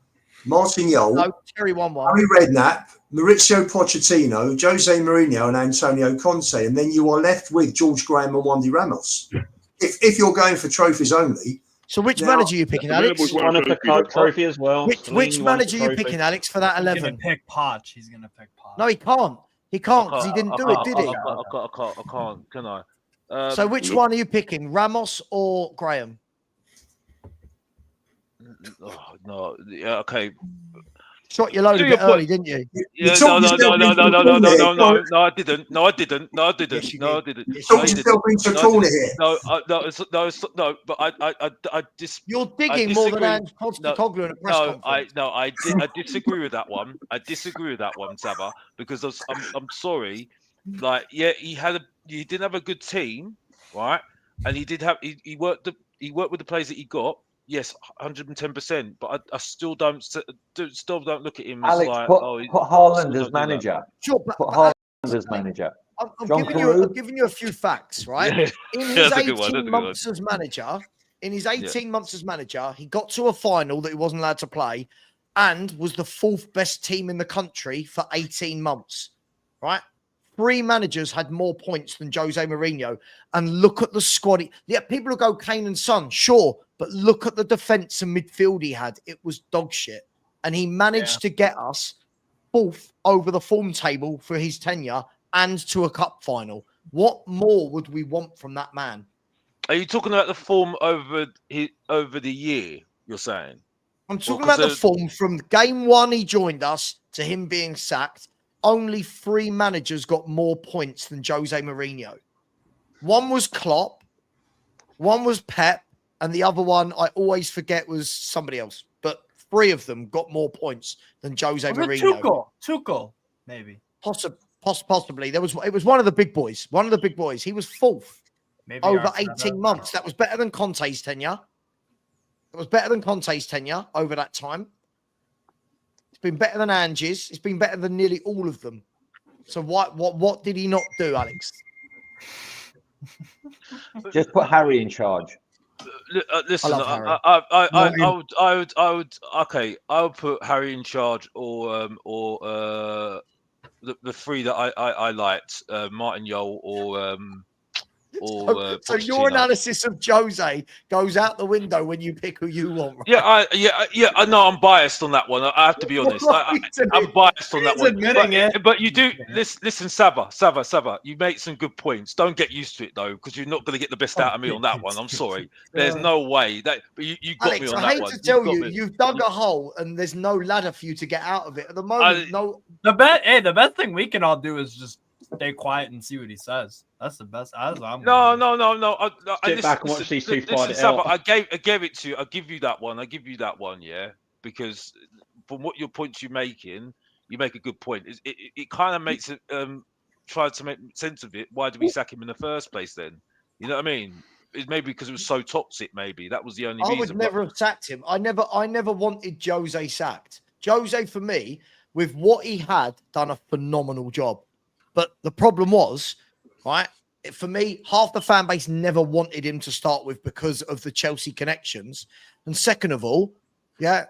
Martin Yole, Terry won one. Harry Redknapp, Maurizio Pochettino, Jose Mourinho, and Antonio Conte, and then you are left with George Graham and Wandy Ramos. If you're going for trophies only. So which manager are you picking, Alex? Won a Coke trophy as well. Which manager are you picking, Alex, for that 11? He's going to pick Poch. He's going to pick Poch. No, he can't. He can't because he didn't do it, did he? I can't. Can I? So which one are you picking, Ramos or Graham? Oh, no. Yeah, okay. Shot your load a bit early, didn't you? Yeah, no, I didn't. No, I didn't. You talked yourself into a corner here. But I You're digging more than Ange Postecoglou in a press conference. I disagree with that one. I disagree with that one, Saba, because I'm sorry. Like, yeah, he didn't have a good team, right? And he worked with the players that he got. Yes, 110%. But I still don't look at him as Alex, like, put Haaland as manager. Sure, put Haaland as manager. I'm giving you a few facts, right? In his 18 months as manager, he got to a final that he wasn't allowed to play, and was the 4th best team in the country for 18 months. Right? 3 managers had more points than Jose Mourinho, and look at the squad. Yeah, people will go Kane and Son, sure. But look at the defence and midfield he had. It was dog shit. And he managed to get us 4th over the form table for his tenure and to a cup final. What more would we want from that man? Are you talking about the form over the year? You're saying? I'm talking about the form from game one he joined us to him being sacked. Only 3 managers got more points than Jose Mourinho. One was Klopp, one was Pep, and the other one I always forget was somebody else. But 3 of them got more points than Jose Mourinho. Tuchel, maybe. Possibly. It was one of the big boys. One of the big boys. He was 4th over 18 months. That was better than Conte's tenure. It was better than Conte's tenure over that time. It's been better than Ange's. It's been better than nearly all of them. So what did he not do, Alex? Just put Harry in charge. Listen, I would put Harry in charge, or the 3 that I liked, Martin Yole or so your analysis of Jose goes out the window when you pick who you want. Right? Yeah. I know I'm biased on that one. I have to be honest. I'm biased on that one. But you do listen, Sava. You make some good points. Don't get used to it though, because you're not going to get the best out of me on that one. I'm sorry. There's no way that. But you got Alex, me on I that hate one. to tell you, you've dug a hole and there's no ladder for you to get out of it at the moment. The best thing we can all do is just stay quiet and see what he says. That's the best. No. Sit back and watch these 2 fight it Saba, out. I gave it to you. I'll give you that one. Yeah, because from what your points you're making, you make a good point. It kind of makes it try to make sense of it. Why did we sack him in the first place then? You know what I mean? It's maybe because it was so toxic. Maybe that was the only reason. I would never have sacked him. I never wanted Jose sacked. Jose, for me, with what he had, done a phenomenal job. But the problem was, right, for me, half the fan base never wanted him to start with because of the Chelsea connections. And second of all, I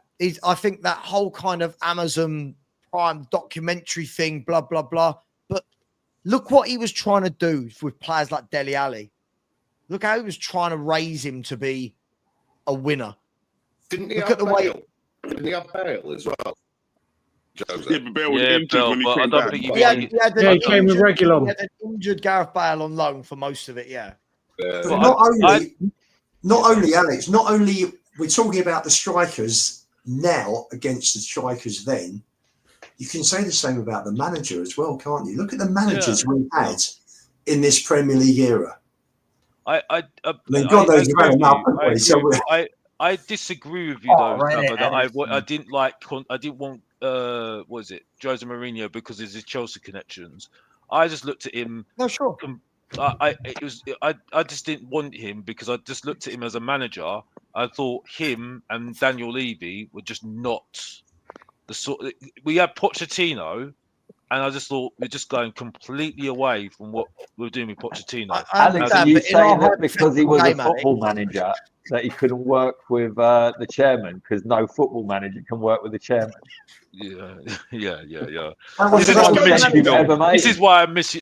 think that whole kind of Amazon Prime documentary thing, blah, blah, blah. But look what he was trying to do with players like Dele Alli. Look how he was trying to raise him to be a winner. Didn't he have Bale as well? Yeah, but Bale was injured when he came back. He came with regular. He had an injured Gareth Bale on loan for most of it, Not only, Alex, we're talking about the strikers now against the strikers then. You can say the same about the manager as well, can't you? Look at the managers we had in this Premier League era. I disagree with you though, Saba, I didn't want was it Jose Mourinho because of his Chelsea connections. I just looked at him. No, sure. I just didn't want him because I just looked at him as a manager. I thought him and Daniel Levy were just not the sort. We had Pochettino, and I just thought we're just going completely away from what we were doing with Pochettino. Alex, are you saying that because he was a football manager that he couldn't work with the chairman because no football manager can work with the chairman? Yeah. This is why I miss you.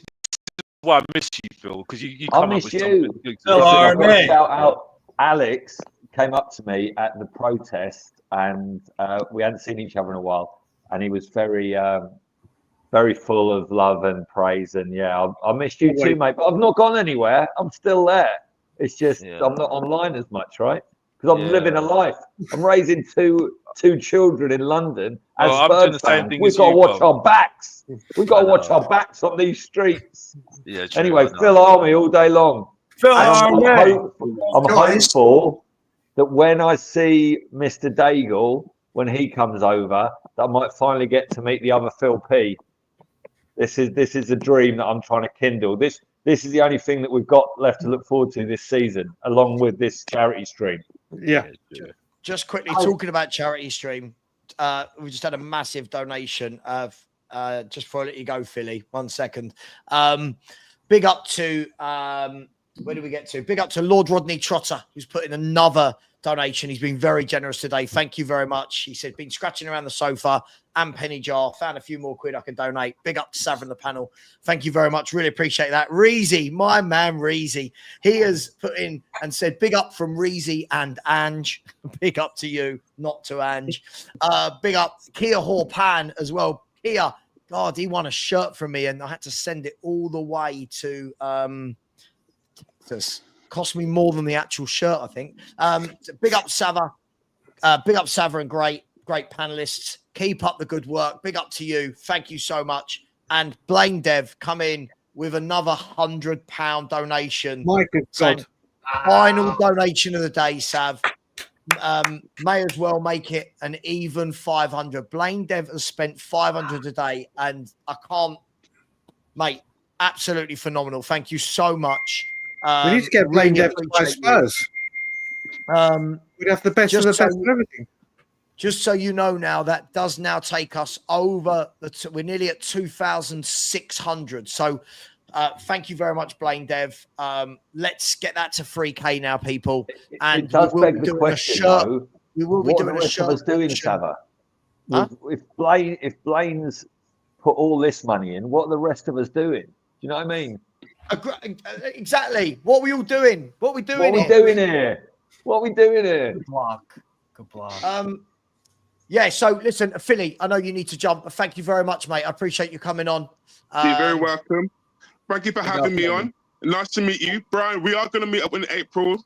Why I miss you, Phil, because you come up with something good. Shout out, Alex came up to me at the protest, and we hadn't seen each other in a while, and he was very full of love and praise. And I missed you too, mate. But I've not gone anywhere. I'm still there. It's just I'm not online as much, right? Because I'm living a life. I'm raising two children in London. As Spurs fans, we've got to watch our backs. We've got to watch our backs on these streets. Yeah. True, anyway, Phil Army all day long. I'm hopeful that when I see Mr. Daigle, when he comes over, that I might finally get to meet the other Phil P. This is a dream that I'm trying to kindle. This is the only thing that we've got left to look forward to this season, along with this charity stream. Yeah. Just quickly talking about charity stream, we just had a massive donation of just before I let you go, Philly. 1 second. Big up to where do we get to? Big up to Lord Rodney Trotter, who's put in another donation. He's been very generous today. Thank you very much. He said, been scratching around the sofa and penny jar. Found a few more quid I can donate. Big up to Sav in the panel. Thank you very much. Really appreciate that. Reezy, my man Reezy. He has put in and said, big up from Reezy and Ange. Big up to you, not to Ange. Big up Kia Horpan as well. Kia, God, he won a shirt from me and I had to send it all the way to Texas. Cost me more than the actual shirt, I think. So big up Sava. Big up Sava and great panelists. Keep up the good work. Big up to you. Thank you so much. And Blaine Dev come in with another £100 donation. My good God. Final donation of the day, Sav. May as well make it an even 500. Blaine Dev has spent 500 a day, and I can't, mate, absolutely phenomenal. Thank you so much. We need to get Blaine Dev to buy Spurs. We'd have the best of the best of everything. Just so you know now, that does now take us over. We're nearly at 2,600. So thank you very much, Blaine Dev. Let's get that to 3K now, people. And it does beg the question, though. We will be what doing the a rest shirt. of us doing, Sava? Huh? If Blaine's put all this money in, what are the rest of us doing? Do you know what I mean? Exactly. What are we all doing? What are we doing here? What are we doing here? Good luck. Yeah, so listen, Philly, I know you need to jump, but thank you very much, mate. I appreciate you coming on. You're very welcome. Thank you for having me on. Nice to meet you. Brian, we are going to meet up in April.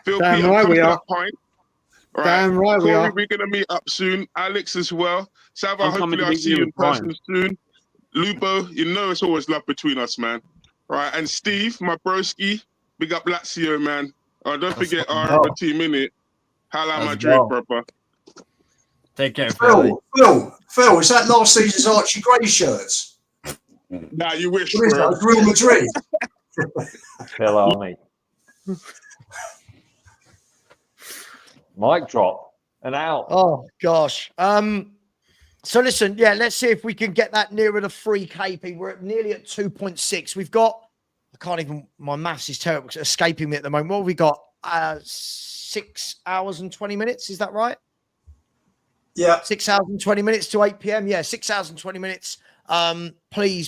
Phil Damn Peter, right come we to are. that point. Right. Damn right Corey, we are. we're going to meet up soon. Alex as well. Sava, I'm coming hopefully to I'll meet see you you in with Brian. person soon. Lubo, you know it's always love between us, man. Right, and Steve, my broski, big up Lazio, man. Don't forget our other team in it. Hala Madrid, brother. Take care, Phil, is that last season's Archie Gray shirts? Nah, you wish, What is bro. that? Real Madrid. Phil Army. Mic drop and out. Oh gosh. So listen, yeah, let's see if we can get that nearer the 3K. We're nearly at 2.6. We've got, I can't even, my maths is terrible. It's escaping me at the moment. What have we got? 6 hours and 20 minutes. Is that right? Yeah. 6 hours and 20 minutes to 8 p.m. Yeah, 6 hours and 20 minutes. Please,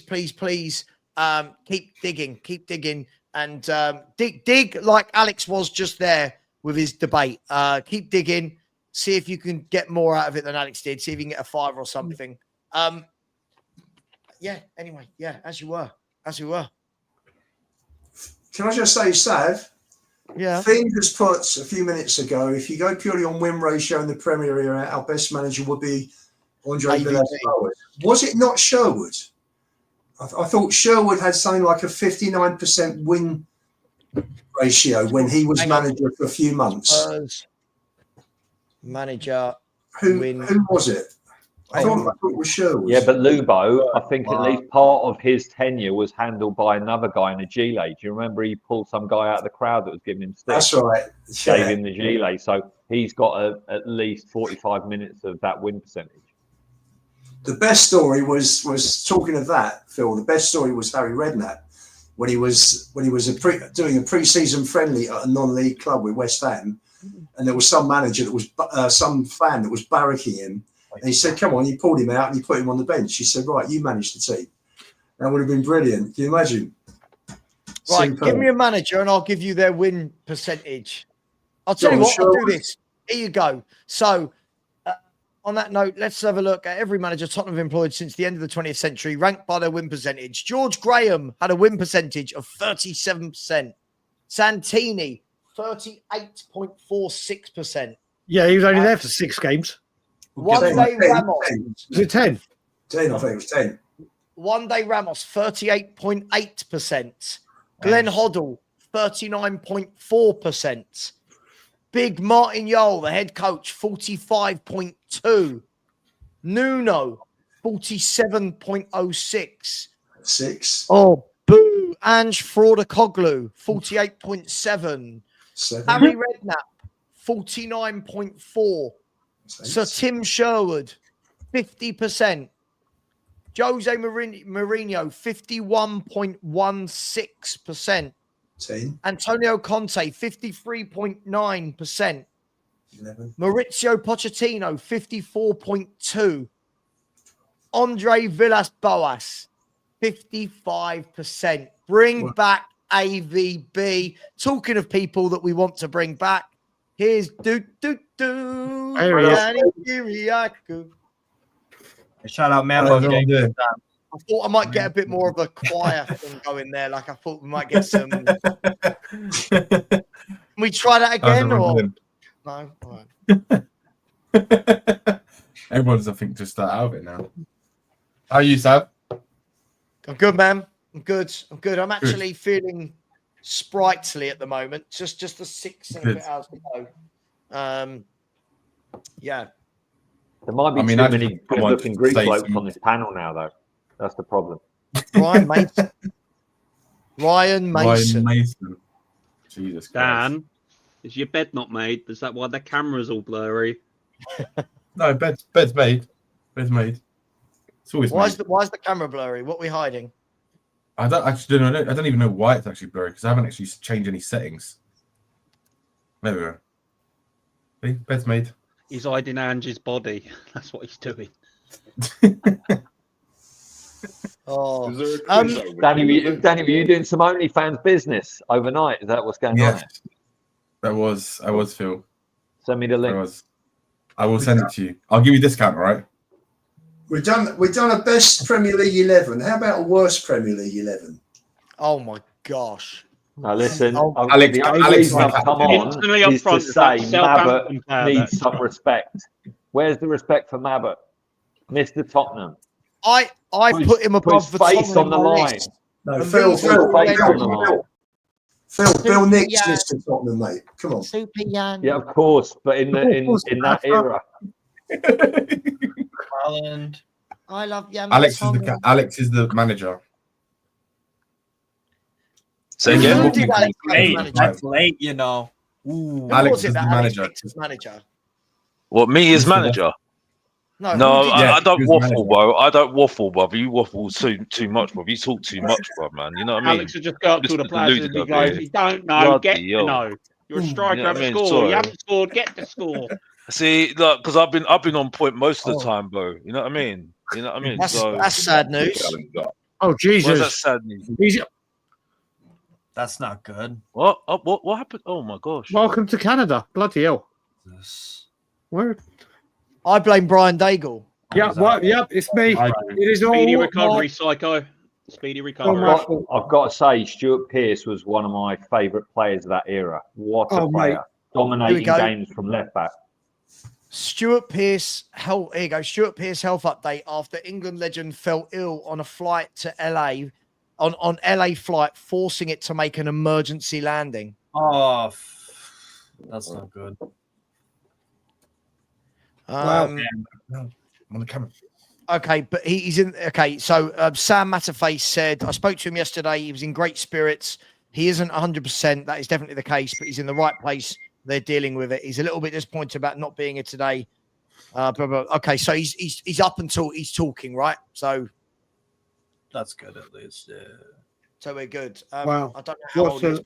keep digging and dig like Alex was just there with his debate. Keep digging. See if you can get more out of it than Alex did. See if you can get a 5 or something. Yeah, anyway, yeah, as we were. Can I just say, Sav? Yeah. Finn has put a few minutes ago, if you go purely on win ratio in the Premier era, our best manager would be Andre Villas-Boas. Was it not Sherwood? I thought Sherwood had something like a 59% win ratio when he was manager for a few months. Manager. Who was it? I thought it was Sherwood. Yeah, but Lubo, I think at least part of his tenure was handled by another guy in a gilet. Do you remember he pulled some guy out of the crowd that was giving him sticks? That's right. Gave him the gilet. So he's got at least 45 minutes of that win percentage. The best story was talking of that, Phil. The best story was Harry Redknapp when he was doing a pre-season friendly at a non-league club with West Ham, and there was some manager that was some fan that was barracking him, and he said, "Come on!" He pulled him out and he put him on the bench. He said, "Right, you manage the team." That would have been brilliant. Can you imagine? Right, Super. give me a manager and I'll give you their win percentage. I'll tell you what, I'll do this. Here you go. So, on that note, let's have a look at every manager Tottenham have employed since the end of the 20th century, ranked by their win percentage. George Graham had a win percentage of 37%. Santini, 38.46%. Yeah, he was only there for 6 games. One day Ramos. Was it 10? 10, I think it was 10. One day Ramos, 38.8%. Glenn Hoddle, 39.4%. Big Martin Yole, the head coach, 45.2. Nuno, 47.06. 6. Oh, boo. Ange Fraudacoglu, 48.7. Harry Redknapp, 49.4. Sir Tim Sherwood, 50%. Jose Mourinho, 51.16%. 10. Antonio Conte, 53.9%. 11. Maurizio Pochettino, 54.2%. Andre Villas-Boas, 55%. Bring back AVB. Talking of people that we want to bring back, here's Danny Kiriakou. Shout out Mambo Gang. I thought I might get a bit more of a choir thing going there. Like I thought we might get some. Can we try that again? Or no? All right. Everyone's, I think, just out of it now. How are you, Sav? I'm good, man. I'm good. I'm actually feeling sprightly at the moment. Just the 6 and a bit hours to go. Yeah. There might be too many good-looking Greek blokes on this panel now, though. That's the problem. Ryan Mason. Ryan Mason. Jesus Christ. Dan, is your bed not made? Is that why the camera's all blurry? No, bed's made. Bed's made. It's always Why made. is the camera blurry? What are we hiding? I don't even know why it's actually blurry because I haven't actually changed any settings. There we go. See? Bed's made. He's hiding Angie's body. That's what he's doing. Oh, Danny, were you doing some OnlyFans business overnight? Is that what's going on? I was Phil. Send me the link. I will send it to you. I'll give you a discount, all right? We've done a best Premier League 11. How about a worst Premier League 11? Oh my gosh! Now listen, Alex, the only reason I've come on is to say Mabbott needs some respect. Where's the respect for Mabbott, Mr. Tottenham? I put him above the face on the line. No, Phil, Bill Nick's Mr. Tottenham, mate. Come on. Super young. Yeah, of course, but in that era. Holland. I love young. Alex is the manager. Say again. That's late, you know. Ooh. Alex is the manager. What, me as manager? No, I don't waffle, manager? bro. I don't waffle, brother. You waffle too much, bro. You talk too much, bro, man. You know what I mean? Alex will just go up to the players and he goes, "You don't know, get to know. You're a striker, You know have what I a mean? score. Sorry. You haven't scored, get the score." See, look, because I've been on point most of the time, bro. You know what I mean? You know what I mean? That's sad news. Oh Jesus! Where's that sad news? That's not good. What? What happened? Oh my gosh! Welcome to Canada. Bloody hell! Where? I blame Brian Daigle. Yeah, it's me. It is all Speedy recovery, Psycho. Speedy recovery. I've got to say, Stuart Pearce was one of my favourite players of that era. What a player! Mate. Dominating games from left back. Stuart Pearce health. Here you go. Stuart Pearce health update after England legend fell ill on a flight to LA, on LA flight, forcing it to make an emergency landing. Oh, that's not good. No, on the camera. Okay, but he's in. Okay, so Sam Matterface said, I spoke to him yesterday. He was in great spirits. He isn't 100%. That is definitely the case, but he's in the right place. They're dealing with it. He's a little bit disappointed about not being here today. Okay, so he's up until he's talking, right? So that's good at least. Yeah. So we're good. Wow. I don't know how old he is.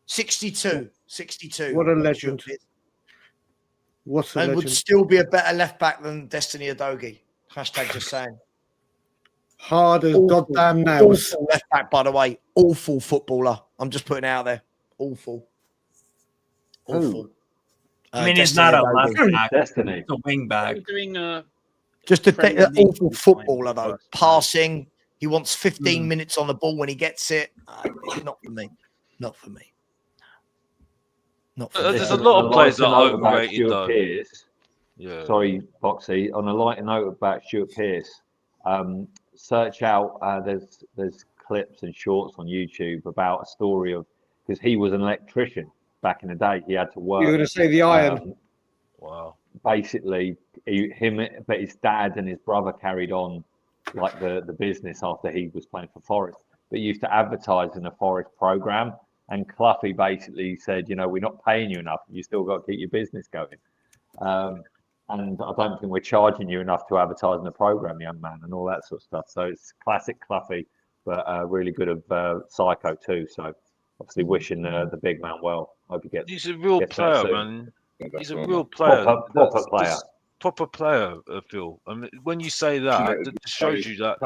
62. 62. What a legend. What a and legend. would still be a better left back than Destiny Udogie. Hashtag just saying. Hard as Awful. goddamn nails. Awful left back, by the way. Awful footballer. I'm just putting it out there. Awful. Awful. I mean, he's not a left back. Destiny. He's a wing back. Just an awful footballer, though. Passing. He wants 15 minutes on the ball when he gets it. Not for me. Not for me. Not for me. There's a lot of players that are overrated, though. Yeah. Sorry, Boxy. On a lighter note about Stuart Pearce, search out. There's clips and shorts on YouTube about a story of, because he was an electrician back in the day. He had to work. You're going to say the iron. Wow. Basically, but his dad and his brother carried on like the business after he was playing for Forest. But he used to advertise in a Forest program, and Cloughie basically said, we're not paying you enough. You still got to keep your business going. And I don't think we're charging you enough to advertise in the program, young man, and all that sort of stuff. So it's classic Cloughie, but really good of Psycho too. So obviously wishing the big man well. Hope he gets. He's a real player, man. He's a real player. Proper player. Proper player, Phil. I mean, when you say that, it shows you that.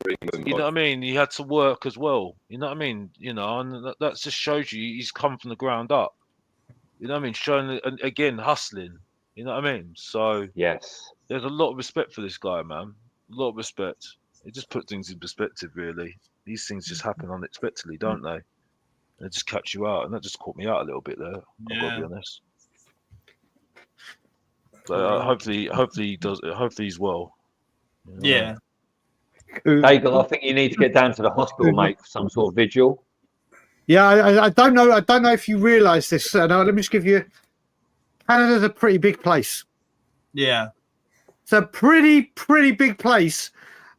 You know what I mean? He had to work as well. You know what I mean? And that just shows you he's come from the ground up. You know what I mean? Showing again hustling. You know what I mean? So yes, there's a lot of respect for this guy, man. A lot of respect. It just puts things in perspective, really. These things just happen unexpectedly, don't they? They just catch you out, and that just caught me out a little bit there. I've got to be honest. So hopefully he does. Hopefully he's well. Yeah. Daigle, I think you need to get down to the hospital, mate, for some sort of vigil. Yeah, I don't know. I don't know if you realise this. Now, let me just give you. Canada's a pretty big place. Yeah. It's a pretty big place.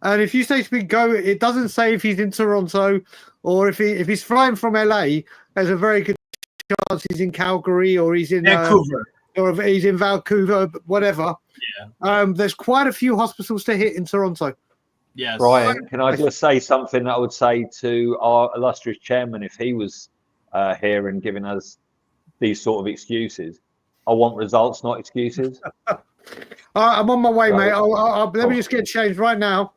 And if you say to me go, it doesn't say if he's in Toronto or if he's flying from LA. There's a very good chance he's in Calgary or he's in Vancouver or he's in Vancouver, whatever. Yeah. There's quite a few hospitals to hit in Toronto. Yes. Brian, can I just say something that I would say to our illustrious chairman if he was here and giving us these sort of excuses? I want results, not excuses. I'm on my way, mate. Let me just get changed right now.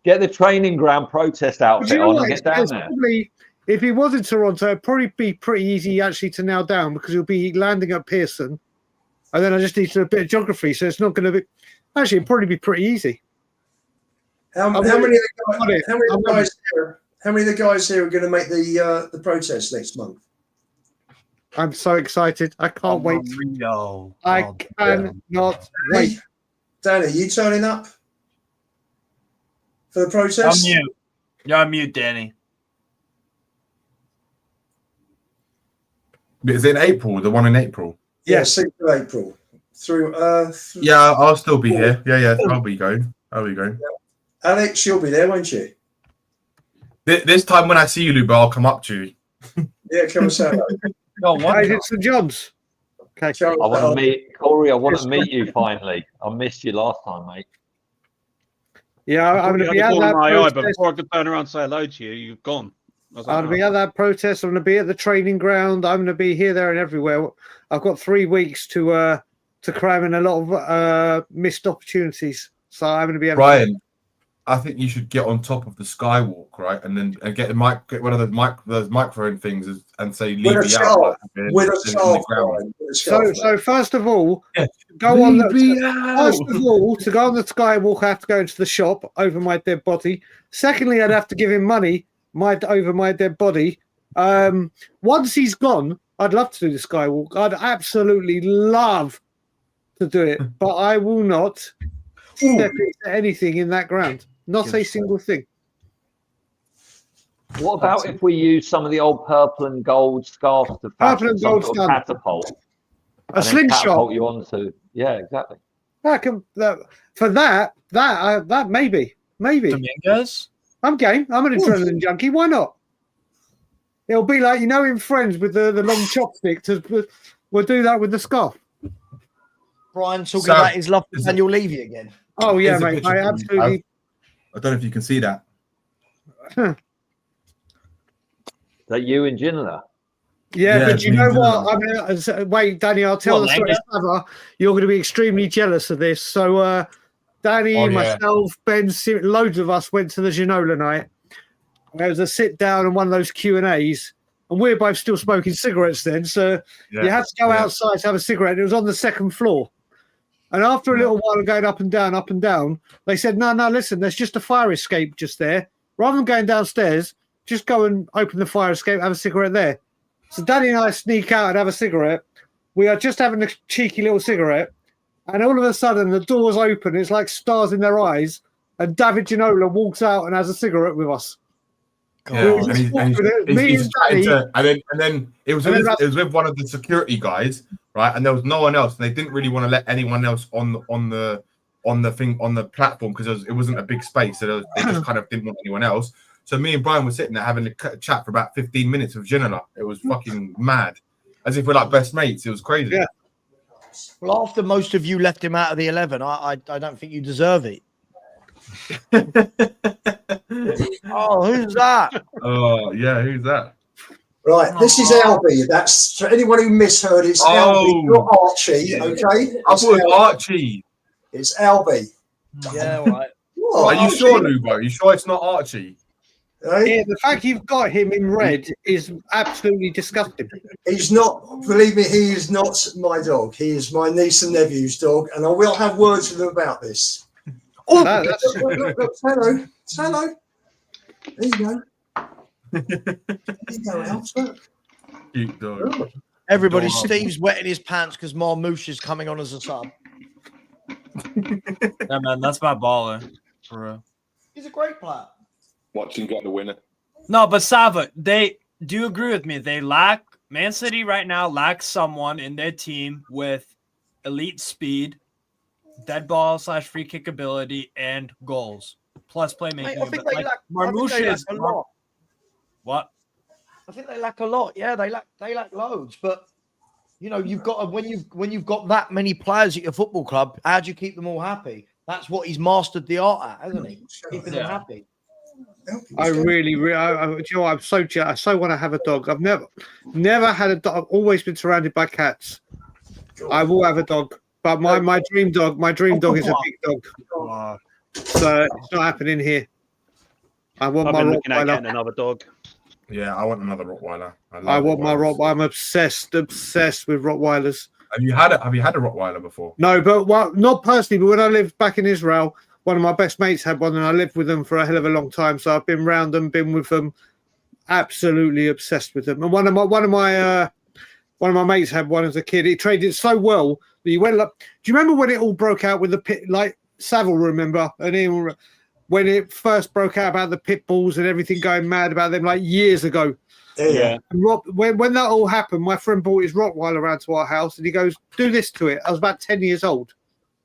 Get the training ground protest outfit on and get down there. Probably, if he was in Toronto, it'd probably be pretty easy actually to nail down because he'll be landing at Pearson. And then I just need to do a bit of geography, so it's not going to be... Actually, it'd probably be pretty easy. How many of the guys here are going to make the protest next month? I'm so excited. I can't wait. I cannot wait. Danny, you turning up for the protest? I'm mute. You're on mute, Danny. Is it in April? The one in April? Yeah, 6th of April. Through yeah, I'll still be here. Yeah, I'll be going. Yeah. Alex, you'll be there, won't you? This time when I see you, Luba, I'll come up to you. Yeah, come and say hello. Hey, it's St. John's. Okay. I want to meet Corey. I want to meet you finally. I missed you last time, mate. Yeah, I'm going to be at that protest. But before I could turn around and say hello to you, you've gone. I'm going to be at that protest. I'm going to be at the training ground. I'm going to be here, there, and everywhere. I've got 3 weeks to cram in a lot of missed opportunities. So I'm going to be able Brian, I think you should get on top of the skywalk, right? And then get one of those microphone things and say leave me out. So first of all, go on first of all, to go on the skywalk, I have to go into the shop over my dead body. Secondly, I'd have to give him money over my dead body. Once he's gone, I'd love to do the skywalk. I'd absolutely love to do it, but I will not step into anything in that ground. Not a single thing. What about if we use some of the old purple and gold scarves to fashion some sort of catapult? A slingshot. Catapult you onto. Yeah, exactly. For that maybe. Dominguez? I'm game. I'm an adrenaline junkie. Why not? It'll be like, in Friends with the long chopstick. We'll do that with the scarf. Brian talking about his love for Daniel Levy again. Oh, yeah, mate. I absolutely... I don't know if you can see that. That you and Ginola? Yeah, but you know what? I mean, wait, Danny, I'll tell the story. You're going to be extremely jealous of this. So, Danny, myself, Ben, loads of us went to the Ginola night. There was a sit down and one of those Q&As, and we were both still smoking cigarettes then. So you had to go outside to have a cigarette. It was on the second floor. And after a little while of going up and down, they said, no, listen, there's just a fire escape just there. Rather than going downstairs, just go and open the fire escape, have a cigarette there. So Danny and I sneak out and have a cigarette. We are just having a cheeky little cigarette. And all of a sudden, the doors open. It's like stars in their eyes. And David Ginola walks out and has a cigarette with us. Yeah. And then it was with one of the security guys, right? And there was no one else. And they didn't really want to let anyone else on the platform because it wasn't a big space. So they just kind of didn't want anyone else. So me and Brian were sitting there having a chat for about 15 minutes with Ginola. It was fucking mad, as if we're like best mates. It was crazy. Yeah. Well, after most of you left him out of the 11, I don't think you deserve it. Oh, who's that? Oh, yeah, who's that? Right, this is Albie. That's for anyone who misheard. It's Albie, not Archie. Okay, I thought it was Archie. It's Albie. Yeah, right. Are you sure, Lubo? Are you sure it's not Archie? Yeah, the fact you've got him in red is absolutely disgusting. He's not, believe me, he is not my dog. He is my niece and nephew's dog, and I will have words with them about this. Oh, look, hello. There you go. There you go, Alf. Cute dog. Everybody, Steve's wetting his pants because Marmouche is coming on as a sub. Yeah, man, that's my baller. For real. He's a great player. Watch him get the winner. No, but Sava, do you agree with me? Man City right now lacks someone in their team with elite speed, dead ball / free kick ability, and goals, plus playmaking. Mate, I think they lack a lot. What? I think they lack a lot. Yeah, they lack loads. But you know, you've got when you've got that many players at your football club, how do you keep them all happy? That's what he's mastered the art at, hasn't he? Keeping them happy. I really, do you know, I'm so jealous. I so want to have a dog. I've never had a dog. I've always been surrounded by cats. I will have a dog, but my dream dog is a big dog. Wow. So it's not happening here. I want I've my been looking at Rottweiler. getting another dog. Yeah, I want another Rottweiler. I want my Rottweiler. I'm obsessed with Rottweilers. Have you had a Rottweiler before? No, but not personally. But when I lived back in Israel, one of my best mates had one, and I lived with them for a hell of a long time. So I've been around them, been with them, absolutely obsessed with them. And one of my mates had one as a kid. He traded so well that he went up. Do you remember when it all broke out with the pit? Like Savile, remember? And when it first broke out about the pit bulls and everything going mad about them, like years ago. Yeah. When that all happened, my friend brought his Rottweiler around to our house, and he goes, "Do this to it." I was about 10 years old.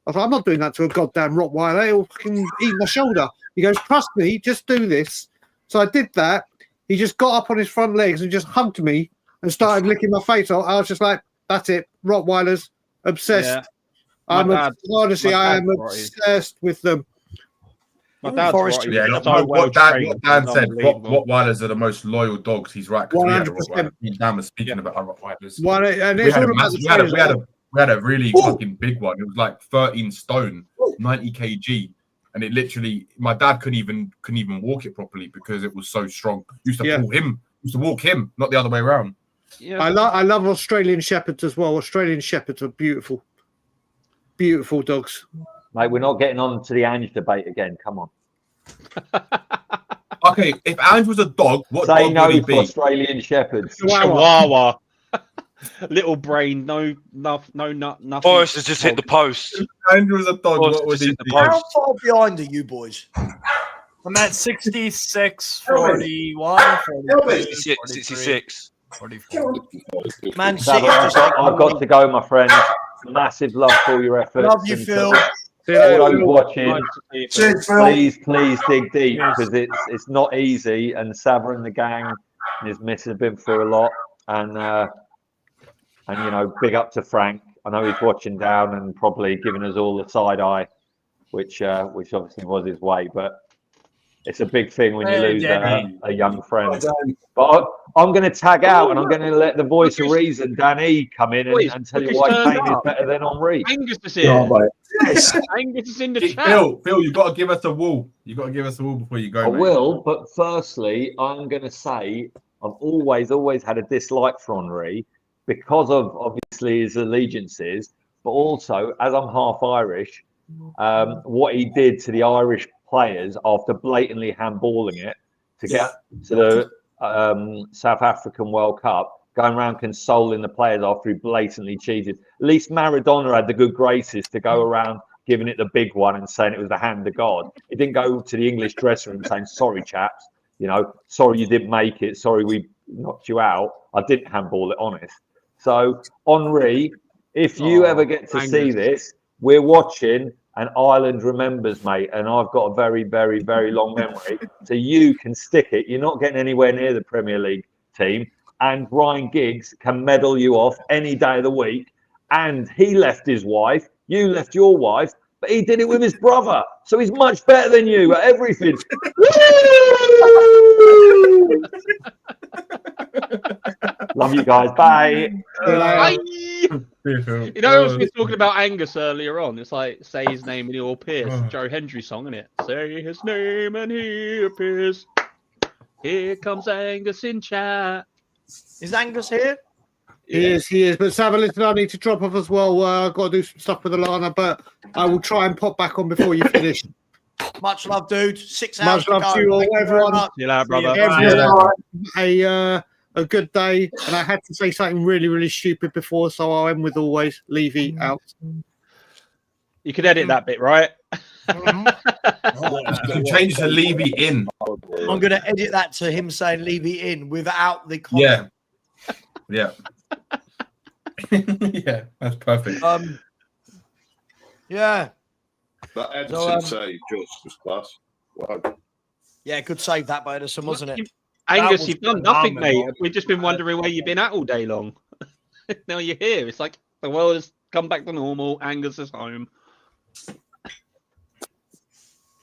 I was like, "I'm not doing that to a goddamn Rottweiler. It'll fucking eat my shoulder." He goes, "Trust me, just do this." So I did that. He just got up on his front legs and just hugged me and started licking my face. I was just like, "That's it, Rottweilers, obsessed." Yeah. I am obsessed with them. My dad's what Dan said, Rottweilers are the most loyal dogs. He's right. Because we had a Rottweiler. Dan was speaking about Rottweilers. We had a really fucking big one. It was like 13 stone, 90 kg. And it literally, my dad couldn't even walk it properly because it was so strong. Used to walk him, not the other way around. Yeah. I love Australian Shepherds as well. Australian Shepherds are beautiful. Beautiful dogs. Mate, we're not getting on to the Ange debate again. Come on. Okay, if Ange was a dog, what Say dog no would he to be? Australian Shepherds. Chihuahua. Little brain, nothing. Forrest has just hit the post. If Ange was a dog, what would he be? How far behind are you boys? I'm at 66, 41, 42, 66. 44. Man City. I've got to go, my friend. Massive love for all your efforts. Love you, Phil. All those watching, Cheers, Phil. please dig deep because it's not easy. And Sava and the gang and his missus have been through a lot. And you know, big up to Frank. I know he's watching down and probably giving us all the side eye, which obviously was his way. But it's a big thing when you lose a young friend. But I'm going to tag out and I'm going to let the voice of reason, Danny, come in and tell you why Kane is better than Henri. Angus is here. Yes. Angus is in the chat. Phil, you've got to give us a wall. You've got to give us a wall before you go. I mate. will, but firstly, I'm going to say I've always had a dislike for Henri because of obviously his allegiances, but also as I'm half Irish, what he did to the Irish players after blatantly handballing it to get to the South African World Cup, going around consoling the players after he blatantly cheated. At least Maradona had the good graces to go around giving it the big one and saying it was the hand of God. He didn't go to the English dressing room saying, "Sorry, chaps, you know, sorry you didn't make it, sorry we knocked you out. I didn't handball it, honest." So, Henri, if you ever get to see this, we're watching and Ireland remembers, mate, and I've got a very, very, very long memory. So you can stick it. You're not getting anywhere near the Premier League team. And Ryan Giggs can medal you off any day of the week. And he left his wife. You left your wife. But he did it with his brother. So he's much better than you at everything. Love you guys. Bye. Bye. You know, we were talking about Angus earlier on. It's like, say his name and he'll appear. It's a Joe Hendry song, isn't it? Say his name and he appears. Here comes Angus in chat. Is Angus here? He is. But Sava, listen, I need to drop off as well. I've got to do some stuff with Alana, but I will try and pop back on before you finish. Much love, dude. 6 hours. Much love to you all, everyone. See you later, brother. Everyone, a good day. And I had to say something really, really stupid before, so I'll end with always. Levy out. You could edit that bit, right? You can change to Levy in. I'm going to edit that to him saying Levy in without the comment. Yeah. Yeah, that's perfect. Yeah. That Edison save just was class. Wow. Yeah, good save that by Edison, wasn't it? Angus, you've done nothing, mate. We've just been wondering where you've been at all day long. Now you're here. It's like the world has come back to normal. Angus is home.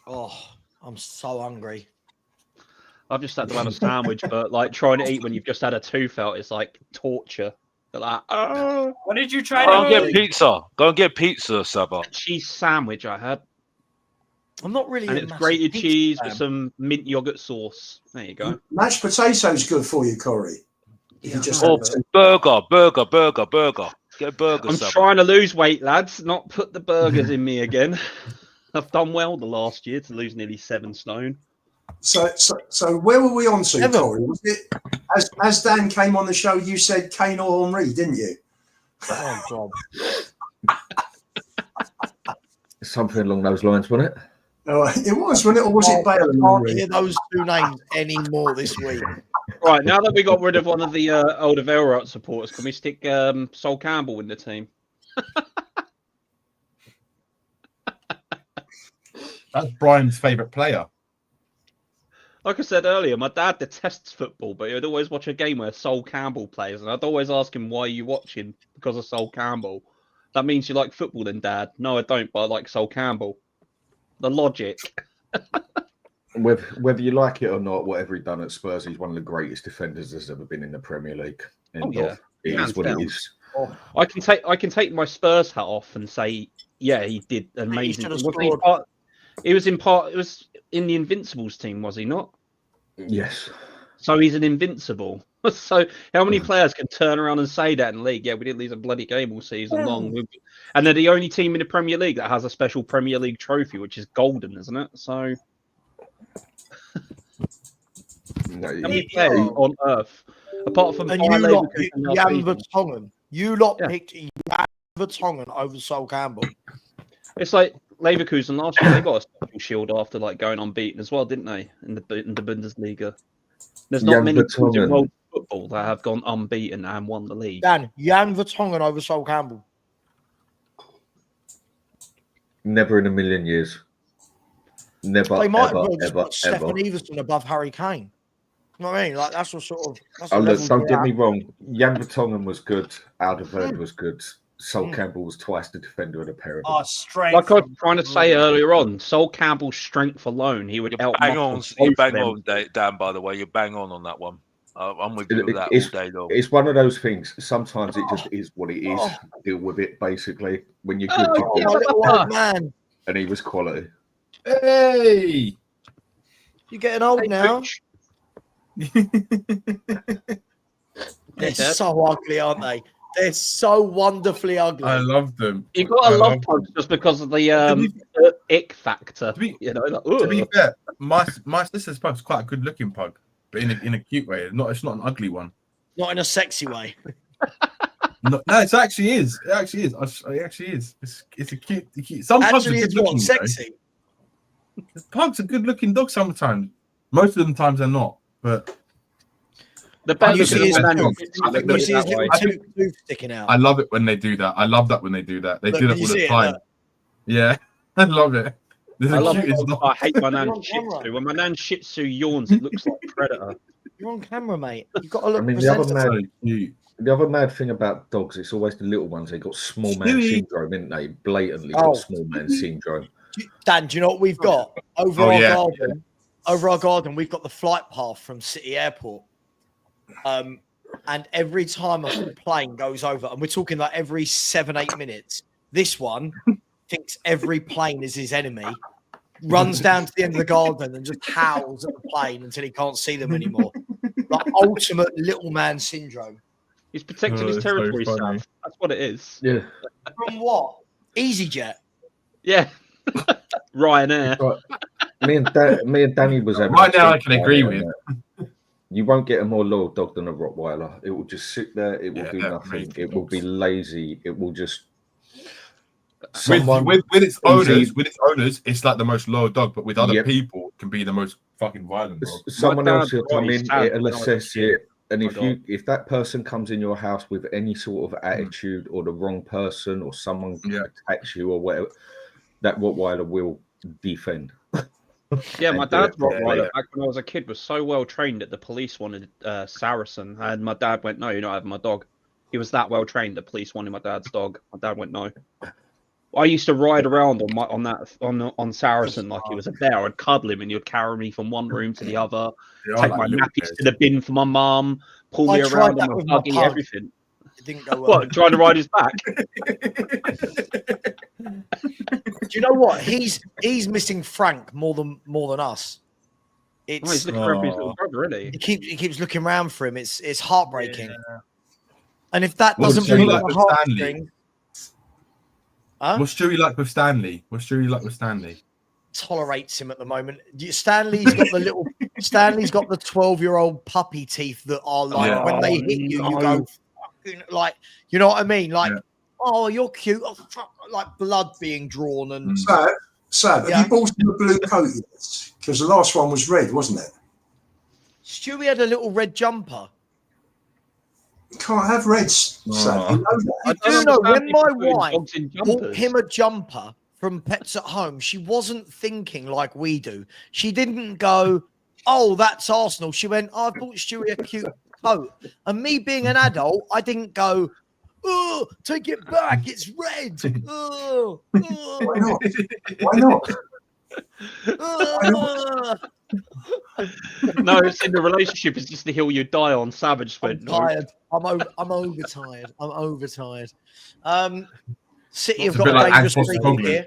Oh, I'm so hungry. I've just had to have a sandwich, but like trying to eat when you've just had a tooth out is like torture. They're like, oh. What did you try Go to and get pizza. Go and get pizza, Saba. Cheese sandwich I had. I'm not really. And it's grated cheese with some mint yogurt sauce. There you go. Mashed potatoes good for you, Corey. You just burger. Get a burger. I'm Saba. trying to lose weight, lads. Not put the burgers in me again. I've done well the last year to lose nearly 7 stone. So where were we on to, Corey? Was it as Dan came on the show? You said Kane or Henry, didn't you? Oh God. Something along those lines, wasn't it? It was, wasn't it? Or was it Bale? I can't hear those two names anymore this week. Right, now that we got rid of one of the older Velrot supporters, can we stick Sol Campbell in the team? That's Brian's favourite player. Like I said earlier, my dad detests football, but he'd always watch a game where Sol Campbell plays, and I'd always ask him, why are you watching? Because of Sol Campbell. That means you like football then, Dad. No, I don't, but I like Sol Campbell. The logic. Whether you like it or not, whatever he's done at Spurs, he's one of the greatest defenders there's ever been in the Premier League. Oh, yeah. It is what it is. I can take my Spurs hat off and say, yeah, he did amazing. It was in the Invincibles team, was he not? Yes. So he's an invincible. So how many players can turn around and say that in the league? Yeah, we didn't lose a bloody game all season long. And they're the only team in the Premier League that has a special Premier League trophy, which is golden, isn't it? So how many players on earth, apart from and you lot picked Jan Vertonghen. You lot picked Jan Vertonghen over Sol Campbell. It's like Leverkusen last year, they got a special shield after like going unbeaten as well, didn't they? In the Bundesliga. There's not many teams in world football that have gone unbeaten and won the league. Dan, Jan Vertonghen over Sol Campbell. Never in a million years. Never, they might ever, have ever, Stefan ever. Everson above Harry Kane. You know what I mean? Like that's what sort of. That's Oh, look, don't get me wrong. Jan Vertonghen was good. Alderweireld was good. Sol Campbell was twice the defender of the pair of them. Strength. Like I was trying to say earlier on, Sol Campbell's strength alone, he would out. Bang on, Dan. By the way, you're bang on that one. I'm with you with that all day long. It's one of those things. Sometimes it just is what it is. Deal with it, basically. When you're good, you're good. Man. And he was quality. Hey, you're getting old now. They're so ugly, aren't they? They're so wonderfully ugly. I love them. You've got to love pugs just because of the ick factor. To be fair, my sister's pug's quite a good-looking pug, but in a cute way. It's not an ugly one. Not in a sexy way. No, it actually is. It actually is. It's a cute. Some pugs are good-looking. Sexy. Pugs are good-looking dogs sometimes. Most of the times they're not, but. The best you see his little tooth sticking out. I love it when they do that. I love that when they do that. They do that all the time. Yeah, I love it. I hate my nan Shih Tzu. When my nan Shih Tzu yawns, it looks like Predator. You're on camera, mate. You've got to look. I mean, the other mad thing about dogs, it's always the little ones. They got small man syndrome, isn't they? Blatantly got small man syndrome. Dan, do you know what we've got over our garden? Over our garden, we've got the flight path from City Airport. And every time a plane goes over, and we're talking like every 7-8 minutes, this one thinks every plane is his enemy, runs down to the end of the garden and just howls at the plane until he can't see them anymore. Like ultimate little man syndrome. He's protecting his territory, so Sam. That's what it is. Yeah. From what? EasyJet. Yeah. Ryanair. Me and Danny was right now. I can agree with. You won't get a more loyal dog than a Rottweiler. It will just sit there. It will do nothing. It will be lazy. It will just. With its owners, it's like the most loyal dog, but with other people, it can be the most fucking violent dog. Someone else will come in, it'll assess it, and if that person comes in your house with any sort of attitude, or the wrong person, or someone attacks you, or whatever, that Rottweiler will defend. Yeah, my dad's Rottweiler back when I was a kid was so well trained that the police wanted Saracen, and my dad went, "No, you're not having my dog." He was that well trained. The police wanted my dad's dog. My dad went, "No." I used to ride around on Saracen like he was a bear. I'd cuddle him, and he'd carry me from one room to the other, take my nappies to the bin for my mum, pull me around on my buggy, everything. It didn't go well. What, trying to ride his back? Do you know what? He's missing Frank more than us. He's looking for his little brother, isn't he? He keeps looking around for him. It's heartbreaking. Yeah. And if that What's doesn't Stewie look like like with a Stanley? heartstring, huh? What's Stewie like with Stanley? Tolerates him at the moment. Stanley's got the 12-year-old puppy teeth that are like when they hit you, you go like, you know what I mean? Like, oh, you're cute. Oh, like blood being drawn and. Have you bought him a blue coat yet? Because the last one was red, wasn't it? Stewie had a little red jumper. You can't have reds. Sam. You know that. I do know when my wife bought him a jumper from Pets at Home, she wasn't thinking like we do. She didn't go, "Oh, that's Arsenal." She went, "I bought Stewie a cute coat." And me being an adult, I didn't go, "Oh, take it back, it's red." Oh, oh. Why not? Why not? No, it's in the relationship. It's just the hill you die on. Savage went, I'm tired. I'm overtired. I'm overtired. City have got a dangerous free kick here.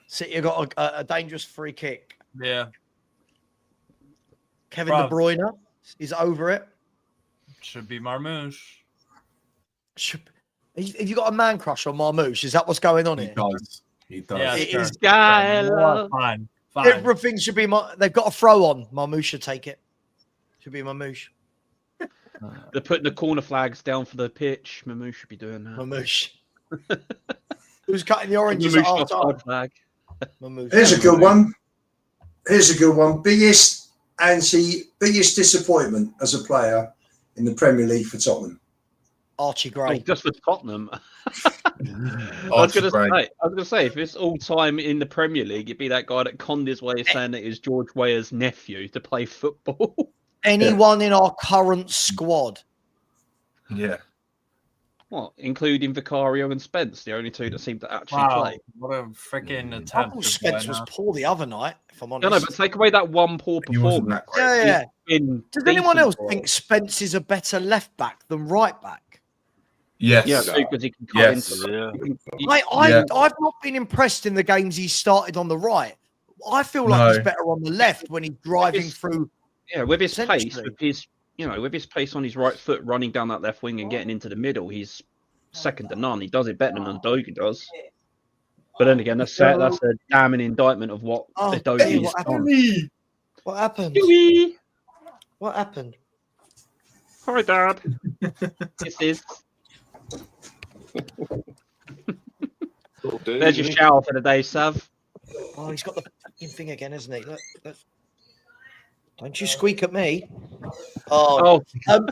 City have got a dangerous free kick. Yeah. Kevin De Bruyne is over it. Should be Marmouche. Have you got a man crush on Marmouche? Is that what's going on here? He does. Yeah, It is fine. Everything should be. They've got a throw on. Marmouche should take it. Should be Marmouche. They're putting the corner flags down for the pitch. Mamouche should be doing that. Mamouche. Who's cutting the oranges at half time? Flag. Here's a good one. Biggest disappointment as a player in the Premier League for Tottenham. Archie Gray. Just for Tottenham. I was going to say, if it's all time in the Premier League, it'd be that guy that conned his way of saying that he's George Weah's nephew to play football. Anyone in our current squad? Yeah. What, including Vicario and Spence, the only two that seem to actually play? What a freaking I attempt! thought Spence was poor the other night, if I'm honest. No, but take away that one poor performance. Yeah. Does anyone else think Spence is a better left back than right back? Yes. Yeah, because he can cut into I've not been impressed in the games he's started on the right. I feel like he's better on the left when he's driving through. Yeah, with his pace, with his pace on his right foot, running down that left wing and getting into the middle, he's second to none. He does it better than Dogi does. But then again, that's a damning indictment of what Dogi has done. What happened? What happened? Hi, Dad. This is. There's your shower for the day, Sav. Oh, he's got the fucking thing again, isn't he? Look. Don't you squeak at me. I don't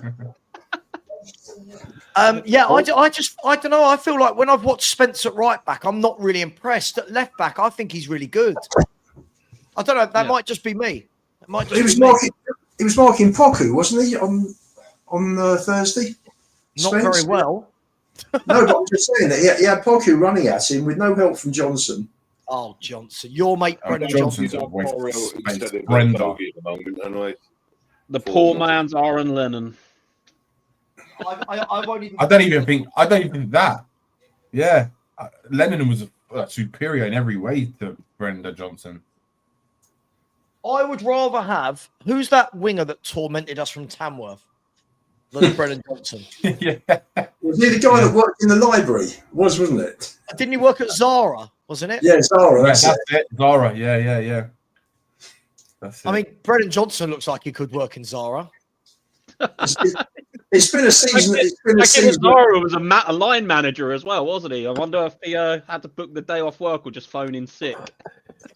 know. I feel like when I've watched Spence at right back, I'm not really impressed. At left back, I think he's really good. I don't know. That might just be me. He was marking Poku, wasn't he, on Thursday? Not very well. No, but I'm just saying that he had Poku running at him with no help from Johnson. Oh, Johnson. Your mate, Brendan Johnson's Johnson. The poor man's Aaron Lennon. I don't even think that. Yeah. Lennon was superior in every way to Brendan Johnson. I would rather have. Who's that winger that tormented us from Tamworth? Than Brendan Johnson. Yeah. Was he the guy that worked in the library? Wasn't it? Didn't he work at Zara? Wasn't it? Yeah, Zara. That's it. Zara. Yeah. That's it. I mean, Brendan Johnson looks like he could work in Zara. It's been a season. It's been a season. Zara was a line manager as well, wasn't he? I wonder if he had to book the day off work or just phone in sick.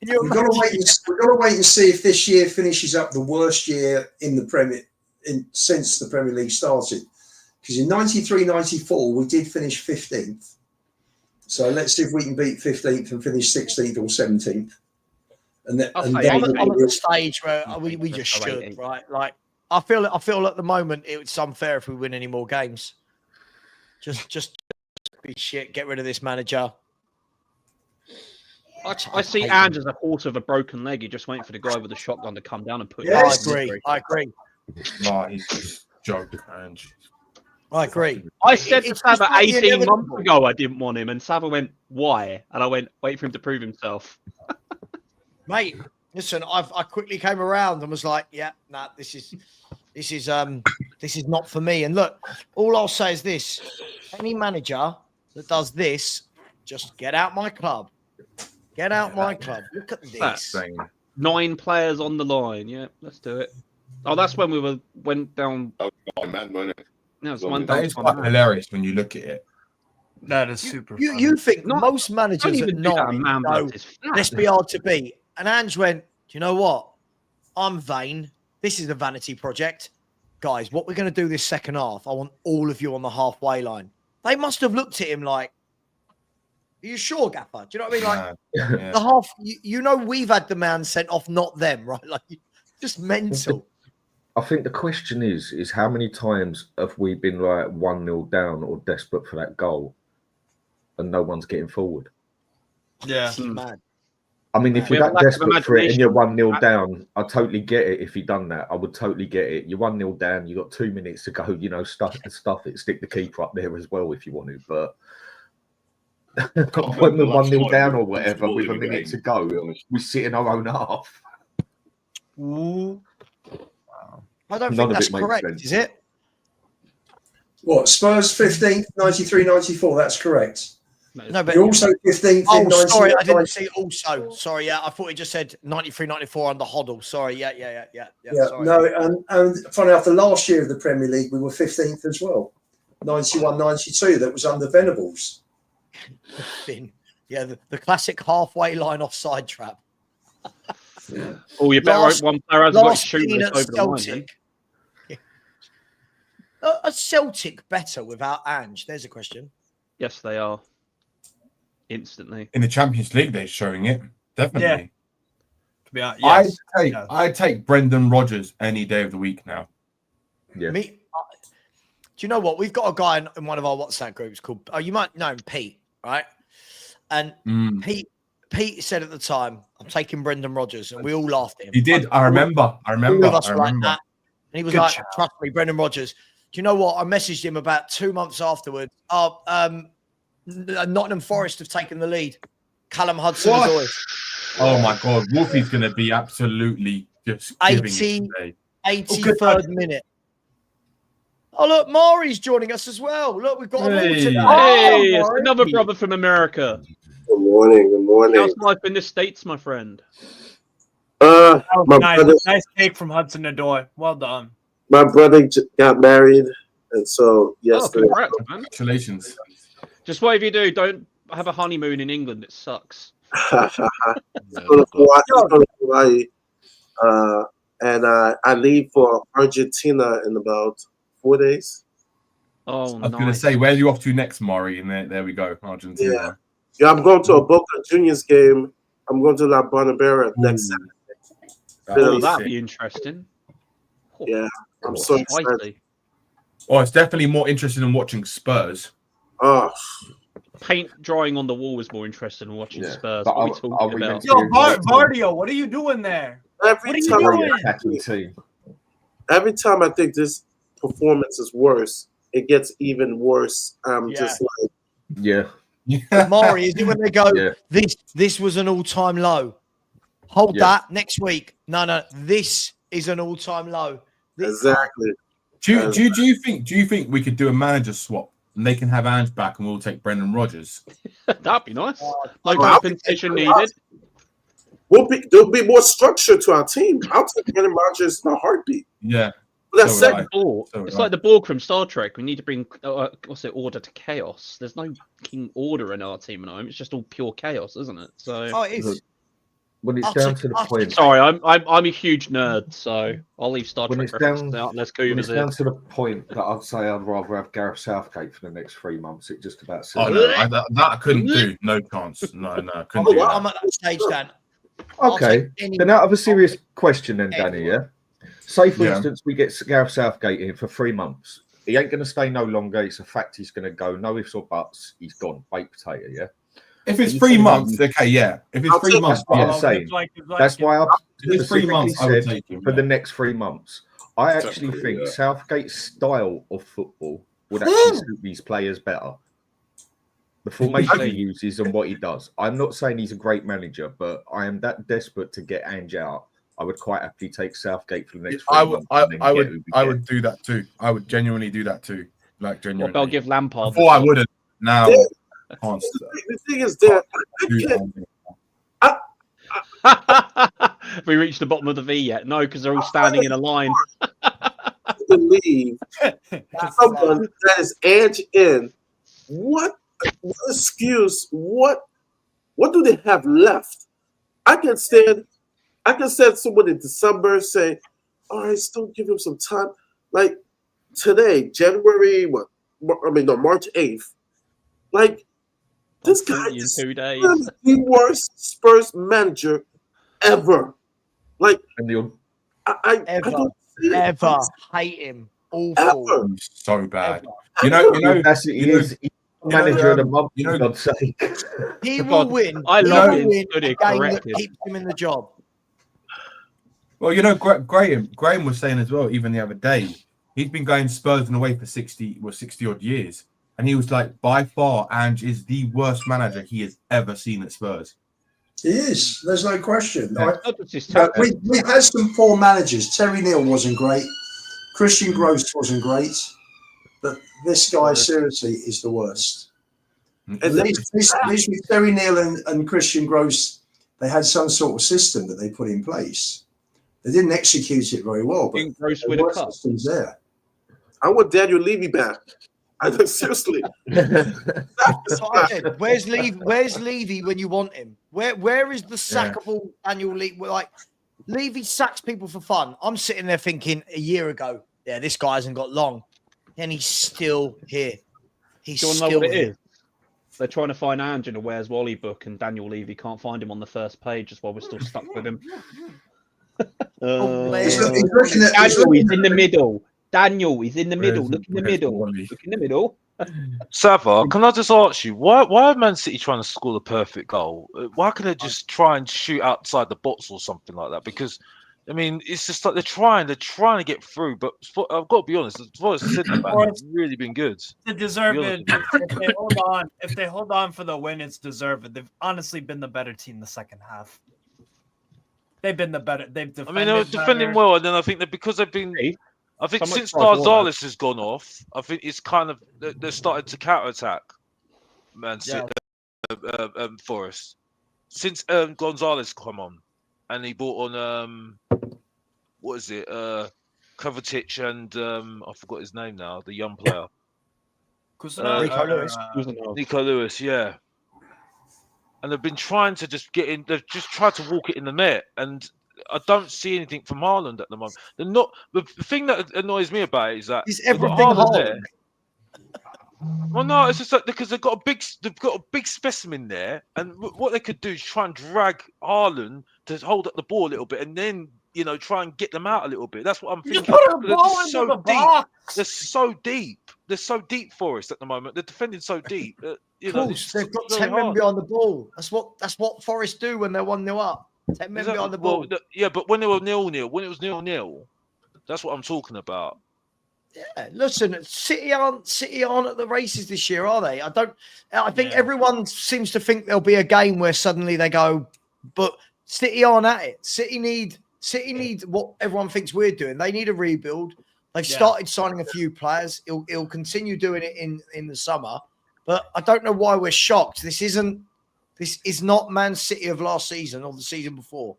We've got to wait and see if this year finishes up the worst year in the Premier since the Premier League started. Because in 93-94 we did finish 15th. So let's see if we can beat 15th and finish 16th or 17th. And then I'm at the stage where we just should, right? Like I feel at the moment it's unfair if we win any more games. Just be shit. Get rid of this manager. I see Ange as a horse with a broken leg. You're just waiting for the guy with the shotgun to come down and put. Yeah, I agree. No, he's just joking, Ange. I agree. I said to Sava 18 months ago I didn't want him, and Sava went, "Why?" And I went, "Wait for him to prove himself." Mate, listen, I quickly came around and was like, "Yeah, nah, this is not for me." And look, all I'll say is this: any manager that does this, just get out my club. Get out my club. Look at this. 9 players on the line. Yeah, let's do it. Oh, that's when we went down. Oh, man, wasn't it? No, it's that is quite hilarious when you look at it. That is super. You think most managers at 9 go, let's be hard to beat. And Ange went, do you know what? I'm vain. This is a vanity project. Guys, what we're going to do this second half, I want all of you on the halfway line. They must have looked at him like, are you sure, Gaffer? Do you know what I mean? Like, the half, you know, we've had the man sent off, not them, right? Like, just mental. I think the question is how many times have we been like 1-0 down or desperate for that goal and no one's getting forward? Yeah. Mad. I mean, if you're that desperate for it and you're 1-0 down, I totally get it. If you'd done that, I would totally get it. You're 1-0 down, you've got 2 minutes to go, you know, stuff it, stick the keeper up there as well if you want to. But when we're 1-0 down or whatever, with a minute to go, we sit in our own half. Ooh. I don't think that's correct, is it? What, Spurs 15th, 93-94, that's correct. No, but you're also 15th in 90. Sorry, I didn't see also. Sorry, yeah, I thought it just said 93-94 on the Hoddle. Sorry, yeah. Sorry. No, and funny enough, the last year of the Premier League, we were 15th as well. 91-92, that was under Venables. Yeah, the classic halfway line offside trap. Oh, you better hope one player hasn't got his shooters over the line. Then. Are Celtic better without Ange? There's a question. Yes, they are. Instantly. In the Champions League, they're showing it. Definitely. Yeah. Yes. I'd take Brendan Rodgers any day of the week now. Yeah. Do you know what? We've got a guy in one of our WhatsApp groups called, you might know him, Pete, right? And Pete said at the time, I'm taking Brendan Rodgers, and we all laughed at him. He did. I remember. All of us were like that. And he was like, trust me, Brendan Rodgers. Do you know what? I messaged him about 2 months afterwards. Nottingham Forest have taken the lead. Callum Hudson-Odoi. Oh my God. Wolfie's going to be absolutely just 83rd minute. Oh, look, Mari's joining us as well. Look, we've got a Hey, it's another brother from America. Good morning. How's life in the States, my friend? Nice cake from Hudson-Odoi. Well done. My brother got married, and so yesterday. Congrats, man. Congratulations. Just whatever you do, don't have a honeymoon in England. It sucks. Go to Hawaii, and I leave for Argentina in about 4 days. Oh, I was going to say, where are you off to next, Maury? And there we go, Argentina. Yeah, I'm going to a Boca Juniors game. I'm going to La Bonabera next Saturday. Oh, that'd be interesting. Yeah, I'm so excited. Oh, it's definitely more interesting than watching Spurs. Oh, paint drying on the wall is more interesting than watching Spurs. But what are we talking about? Yo, Bardio, what are you doing there? Every time I think this performance is worse, it gets even worse. Just like, Maury, is it when they go, this was an all-time low? Hold that next week. No, this is an all-time low. Exactly. Do you think we could do a manager swap and they can have Ange back and we'll take Brendan Rodgers? That'd be nice. No compensation needed. There'll be more structure to our team. I'll take Brendan Rodgers in a heartbeat. Yeah. That's it's like the Borg. It's like the Borg from Star Trek. We need to bring order to chaos. There's no king order in our team at the moment. It's just all pure chaos, isn't it? So it is. When it's down to the point. Sorry, I'm a huge nerd, so I'll leave Star When Trek it's references down, out unless when Coover's it's here. down to the point that I'd say I'd rather have Gareth Southgate for the next 3 months. It just about says Oh no, that I couldn't do. No chance. No, I couldn't do that. I'm at that stage, Dan. Okay. Then out of a serious question then, Danny, yeah? Say, for instance, we get Gareth Southgate in for 3 months. He ain't going to stay no longer. It's a fact he's going to go. No ifs or buts. He's gone. Baked potato, yeah? If it's 3 months, okay, yeah. If it's 3 months, that's what I'm saying. That's why I've if it's 3 months, I would said take him, for the next 3 months. I actually think Southgate's style of football would actually suit these players better. The formation he uses and what he does. I'm not saying he's a great manager, but I am that desperate to get Ange out. I would quite happily take Southgate for the next 3 months. I would do that too. I would genuinely do that too. Like genuinely. What about give Lampard? Before I wouldn't. Now, the thing is that Have we reached the bottom of the V yet? No, because they're all standing in a line. believe someone that is Ange in. What excuse? What do they have left? I can stand someone in December say, all right, still give him some time. Like today, January, March 8th. Like this guy is 2 days. the worst Spurs manager ever. Like I don't ever hate him. Awful. So bad. Ever. That's it. He's manager of the month. For God's sake. He will win. I love him. A game that keeps him in the job. Well, Graham was saying as well, even the other day, he's been going Spurs and away for 60 odd years. And he was like, by far, Ange is the worst manager he has ever seen at Spurs. He is. There's no question. Yeah. We had some poor managers. Terry Neal wasn't great. Christian Gross wasn't great. But this guy, seriously, is the worst. At least with Terry Neal and Christian Gross, they had some sort of system that they put in place. They didn't execute it very well, but there were systems there. I want Daniel Levy back. Seriously. That's what I said. Where's Levy when you want him? Where is the sackable Daniel Levy? Like Levy sacks people for fun. I'm sitting there thinking a year ago, yeah, this guy hasn't got long. And he's still here. He's still here. They're trying to find Ange in a Where's Wally book, and Daniel Levy can't find him on the first page. That's why we're still stuck with him. Daniel, he's in the middle. Daniel, he's in the middle. Look in the middle. Look in the middle. Sava, can I just ask you, why are Man City trying to score the perfect goal? Why can't they just try and shoot outside the box or something like that? Because I mean, it's just like they're trying to get through, but I've got to be honest, Spurs has really been good. They deserve it. If they hold on for the win, it's deserved. They've honestly been the better team the second half. They've been the better. They've defended. I mean, they're defending well, and then I think that because they've been. I think since Gonzalez has gone off, I think it's kind of they're starting to counterattack Man City, Forest. Since Gonzalez come on, and he brought on what is it, Kovacic and I forgot his name now, the young player, Nico Lewis, yeah. And they've been trying to just get in. They've just tried to walk it in the net, and I don't see anything from Haaland at the moment. They're not. The thing that annoys me about it is that is everything Haaland. Well, no, it's just like because they've got a big specimen there, and what they could do is try and drag Haaland to hold up the ball a little bit, and then try and get them out a little bit. That's what I'm thinking. They're so deep. They're so deep for us at the moment. They're defending so deep. Of course, they've got 10 men behind the ball. That's what Forest do when they're 1-0 up. 10 men behind the ball. Yeah, but when they were 0-0, when it was 0-0, that's what I'm talking about. Yeah, listen, City aren't at the races this year, are they? I think everyone seems to think there'll be a game where suddenly they go, but City aren't at it. City need what everyone thinks we're doing. They need a rebuild. They've started signing a few players. He'll continue doing it in the summer. But I don't know why we're shocked. This is not Man City of last season or the season before.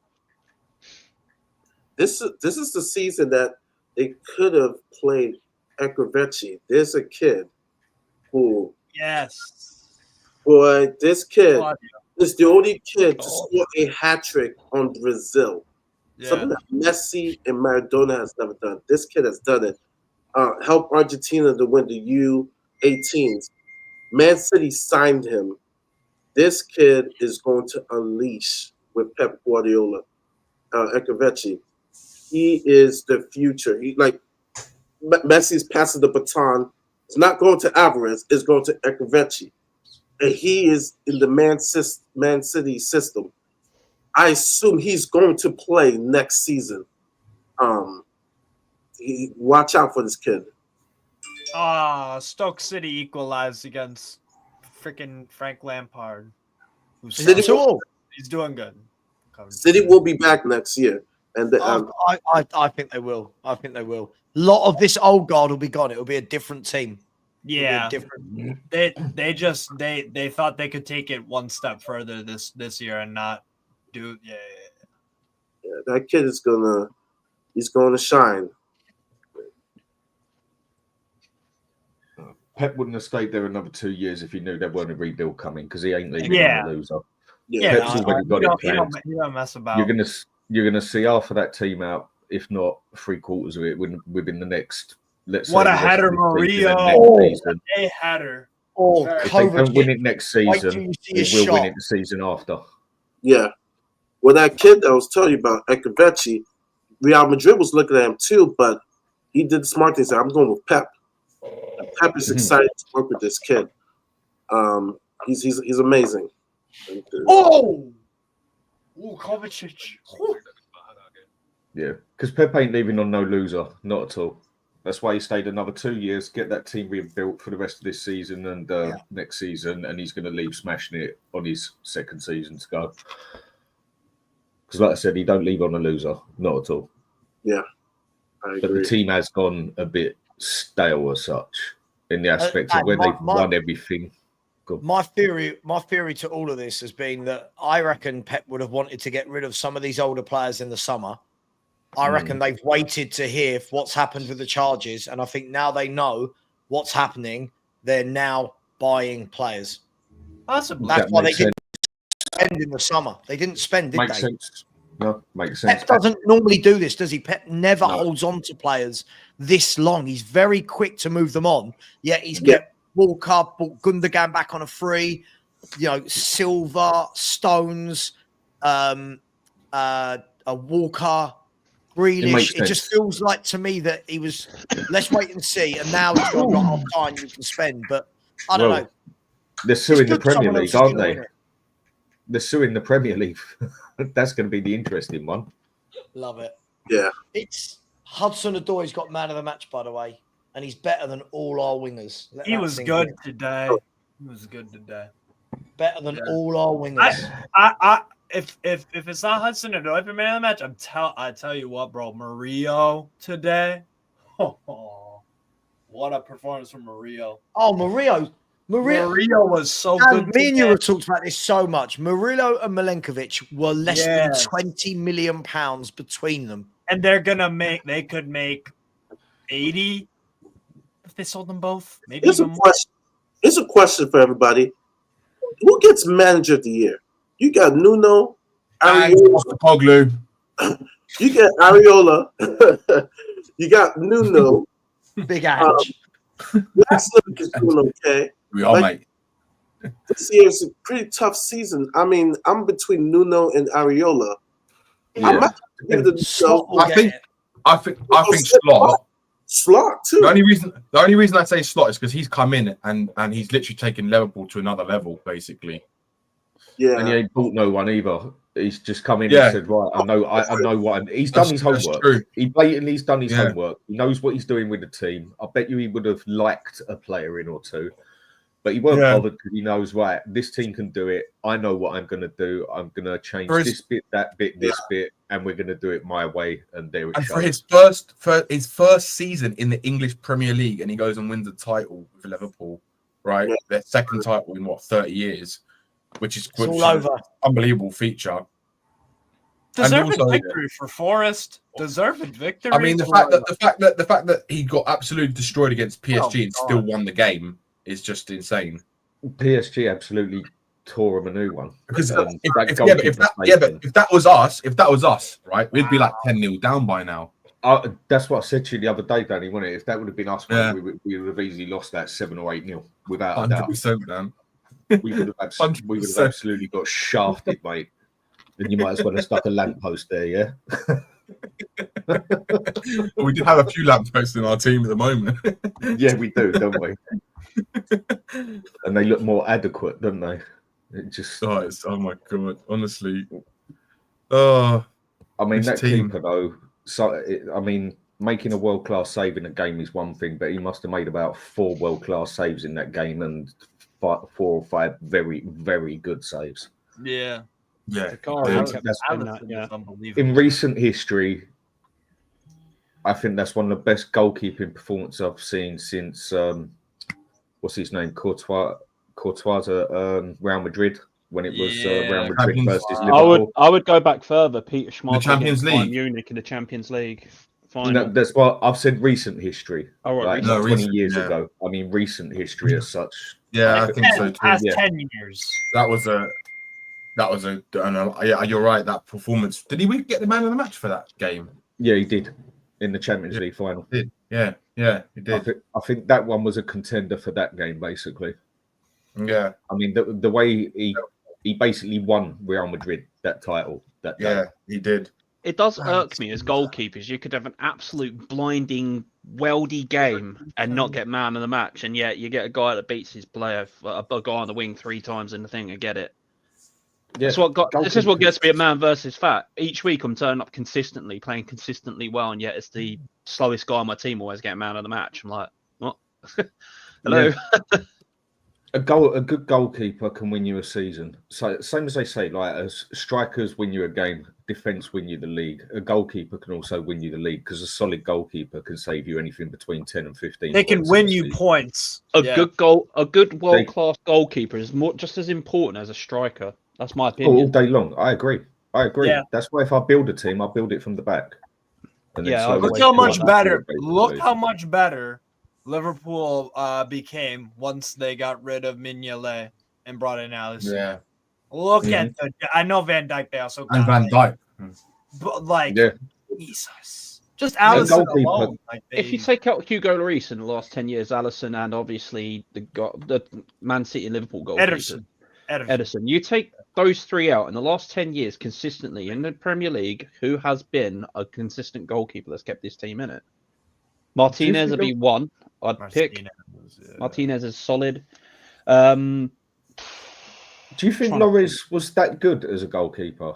This is the season that they could have played Ekrevechi. There's a kid who, boy, this kid is the only kid to score a hat trick on Brazil. Something that Messi and Maradona has never done. This kid has done it. Helped Argentina to win the U18s. Man City signed him. This kid is going to unleash with Pep Guardiola. Ekrevechi. He is the future. He like Messi's passing the baton. It's not going to Alvarez. It's going to Ekrevechi. And he is in the Man City system. I assume he's going to play next season. Watch out for this kid. Stoke City equalized against freaking Frank Lampard. City He's doing good. City will be back next year. And I think they will. I think they will. A lot of this old guard will be gone. It will be a different team. Yeah, they thought they could take it one step further this year and not do. Yeah, that kid is he's gonna shine. Pep wouldn't have stayed there another 2 years if he knew there weren't a rebuild coming, because he ain't leaving Yeah. on a loser. Yeah, Pep's already got it planned. He don't mess about. You're gonna see half of that team out, if not 3/4 of it, within the next. Let's What say a the rest header, of this season Maria! and next season. A header. If they don't win it next Wait till season, you see we his will shot. win it the season after. Yeah. Well, that kid that I was telling you about, Ekrevechi, Real Madrid was looking at him too, but he did the smart thing. Said, "I'm going with Pep." And Pep is excited to work with this kid. He's amazing. Kovacic. Yeah, because Pep ain't leaving on no loser, not at all. That's why he stayed another 2 years, get that team rebuilt for the rest of this season and next season, and he's going to leave smashing it on his second season to go. Because, like I said, he don't leave on a loser, not at all. Yeah, I agree. But the team has gone a bit stale as such in the aspect of when they've won everything. My theory to all of this has been that I reckon Pep would have wanted to get rid of some of these older players in the summer. I reckon they've waited to hear what's happened with the charges, and I think now they know what's happening. They're now buying players. Possibly. That's why they didn't spend in the summer. They didn't spend, did Makes they? sense. No, makes sense. Pep doesn't normally do this, does he? Pep never holds on to players this long. He's very quick to move them on. Yet he's kept Walker, brought Gundogan back on a free. Silva, Stones, Walker, Grealish. It just feels like to me that he was, let's wait and see. And now he's got a lot of time you can spend. But I don't know. They're suing the Premier League, aren't they? They're suing the Premier League. That's going to be the interesting one. Love it. Yeah. It's Hudson-Odoi's got man of the match, by the way. And he's better than all our wingers. He was good today. He was good today. Better than all our wingers. If it's not Hudson-Odoi for man of the match, I tell you what, bro, Murillo today. What a performance from Murillo. Oh, Murillo was so good. Me and you have talked about this so much. Murillo and Milenkovic were less than £20 million between them. And they could make 80 if they sold them both. Maybe Here's a question for everybody. Who gets manager of the year? You got Nuno, Ariola. You get Ariola. You got Nuno. Big Ange. Last look is doing okay. We are, mate. This year's a pretty tough season. I mean, I'm between Nuno and Ariola. Yeah. I might give it to I think Slot. Slot too. The only reason I say Slot is because he's come in and he's literally taken Liverpool to another level, basically. Yeah, and he ain't bought no one either. He's just come in and said, "Right, I know what." He's done his homework. He blatantly's done his homework. He knows what he's doing with the team. I bet you he would have liked a player in or two, but he weren't bothered because he knows, right, this team can do it. I know what I'm going to do. I'm going to change this bit, that bit, this bit, and we're going to do it my way. And there it And shows. for his first season in the English Premier League, and he goes and wins the title with Liverpool, right? Yeah. Their second title in 30 years, which is all over. unbelievable feature. Deserved also- victory for Forest. Deserved victory. I mean, the fact that he got absolutely destroyed against PSG and still God. won the game is just insane. PSG absolutely tore him a new one. Because that if goalkeeper that was us, right, we'd be like 10-0 down by now. That's what I said to you the other day, Danny, wasn't it? If that would have been us, Yeah. mate, we would have easily lost that 7 or 8-0 without a doubt. 100%, man. We would have absolutely got shafted, mate. And you might as well have stuck a lamppost there, yeah? Well, we do have a few lampposts in our team at the moment. Yeah, we do, don't we? And they look more adequate, don't they? It just oh my god, honestly. Oh, I mean, this that team. keeper though. So I mean, making a world-class save in a game is one thing, but he must have made about 4 world-class saves in that game and 4 or 5 very, very good saves. Yeah. Yeah. In recent history, I think that's one of the best goalkeeping performances I've seen since what's his name, Courtois at Real Madrid, when it was Real Madrid versus Liverpool. I would go back further. Peter Schmeichel Champions against Bayern League. Munich in the Champions League final. No, that's what I've said. Recent history, Oh, right, like recent. not 20 years ago. I mean, recent history as such. Yeah, I think so too. Past Yeah. 10 years. That was a. Yeah, you're right. That performance. Did he get the man of the match for that game? Yeah, he did in the Champions League final. Yeah, he did. I think that one was a contender for that game, basically. Yeah, I mean the way he basically won Real Madrid that title. That day. Yeah, he did. It does irk me as goalkeepers. You could have an absolute blinding, weldy game and not get man of the match, and yet you get a guy that beats his player, a guy on the wing 3 times in the thing. I get it. Yeah, this is what gets me at man versus fat. Each week I'm turning up consistently, playing consistently well, and yet it's the slowest guy on my team always getting man of the match. I'm like, what? Hello. Yeah. A good goalkeeper can win you a season. So same as they say, like as strikers win you a game, defense win you the league. A goalkeeper can also win you the league because a solid goalkeeper can save you anything between 10 and 15. They can win you points. A good world-class goalkeeper is just as important as a striker. That's my opinion. All day long. I agree. Yeah. That's why if I build a team, I build it from the back. And then slowly Look how much build up better. to it, Look basically. how much better Liverpool became once they got rid of Mignolet and brought in Alisson. Yeah. Look at I know Van Dijk. They also And got Van Dijk. but like Jesus, just Yeah, Alisson goalkeeper. alone. Like If you take out Hugo Lloris in the last 10 years, Alisson and obviously the Man City and Liverpool goalkeepers, Ederson. You take those 3 out in the last 10 years consistently in the Premier League, who has been a consistent goalkeeper that's kept this team in it? Martinez would be one. I'd pick. Martinez is solid. Do you think Lloris was that good as a goalkeeper?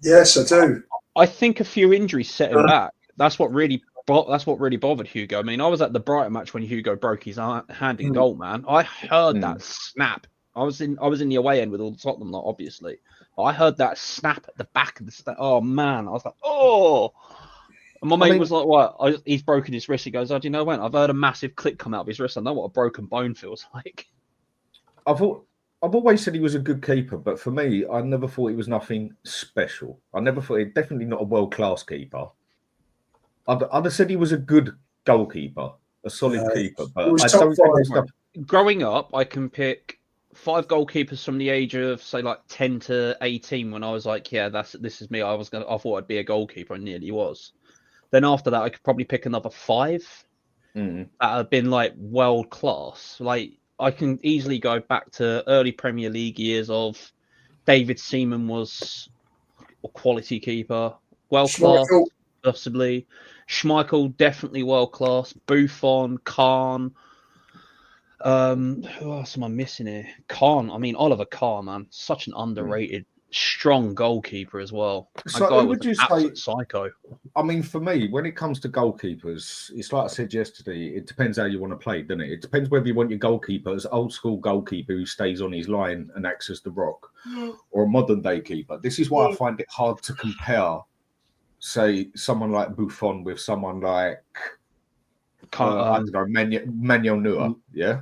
Yes, I do. I think a few injuries set him back. That's what really bothered Hugo. I mean, I was at the Brighton match when Hugo broke his hand in goal, man. I heard that snap. I was in the away end with all the Tottenham lot, obviously. But I heard that snap at the back of the oh man, I was like, oh. And my mate was like, "What? He's broken his wrist." He goes, "Oh, do you know when? I've heard a massive click come out of his wrist. I know what a broken bone feels like." I've always said he was a good keeper, but for me, I never thought he was nothing special. I never thought definitely not a world-class keeper. I'd have said he was a good goalkeeper, a solid keeper, but I don't think there's stuff. Growing up, I can pick 5 goalkeepers from the age of say like 10 to 18 when I was like, yeah, this is me. I thought I'd be a goalkeeper and nearly was. Then after that, I could probably pick another 5 that have been like world class. Like I can easily go back to early Premier League years of David Seaman was a quality keeper, world class, possibly. Schmeichel definitely world class. Buffon, Kahn. Who else am I missing here? Kahn. I mean, Oliver Kahn, man, such an underrated, strong goalkeeper as well. So guy who was would you an say? absolute psycho. I mean, for me, when it comes to goalkeepers, it's like I said yesterday. It depends how you want to play, doesn't it? It depends whether you want your goalkeeper as old school goalkeeper who stays on his line and acts as the rock, or a modern day keeper. This is why I find it hard to compare, say, someone like Buffon with someone like I don't know, Manuel Neuer. Yeah.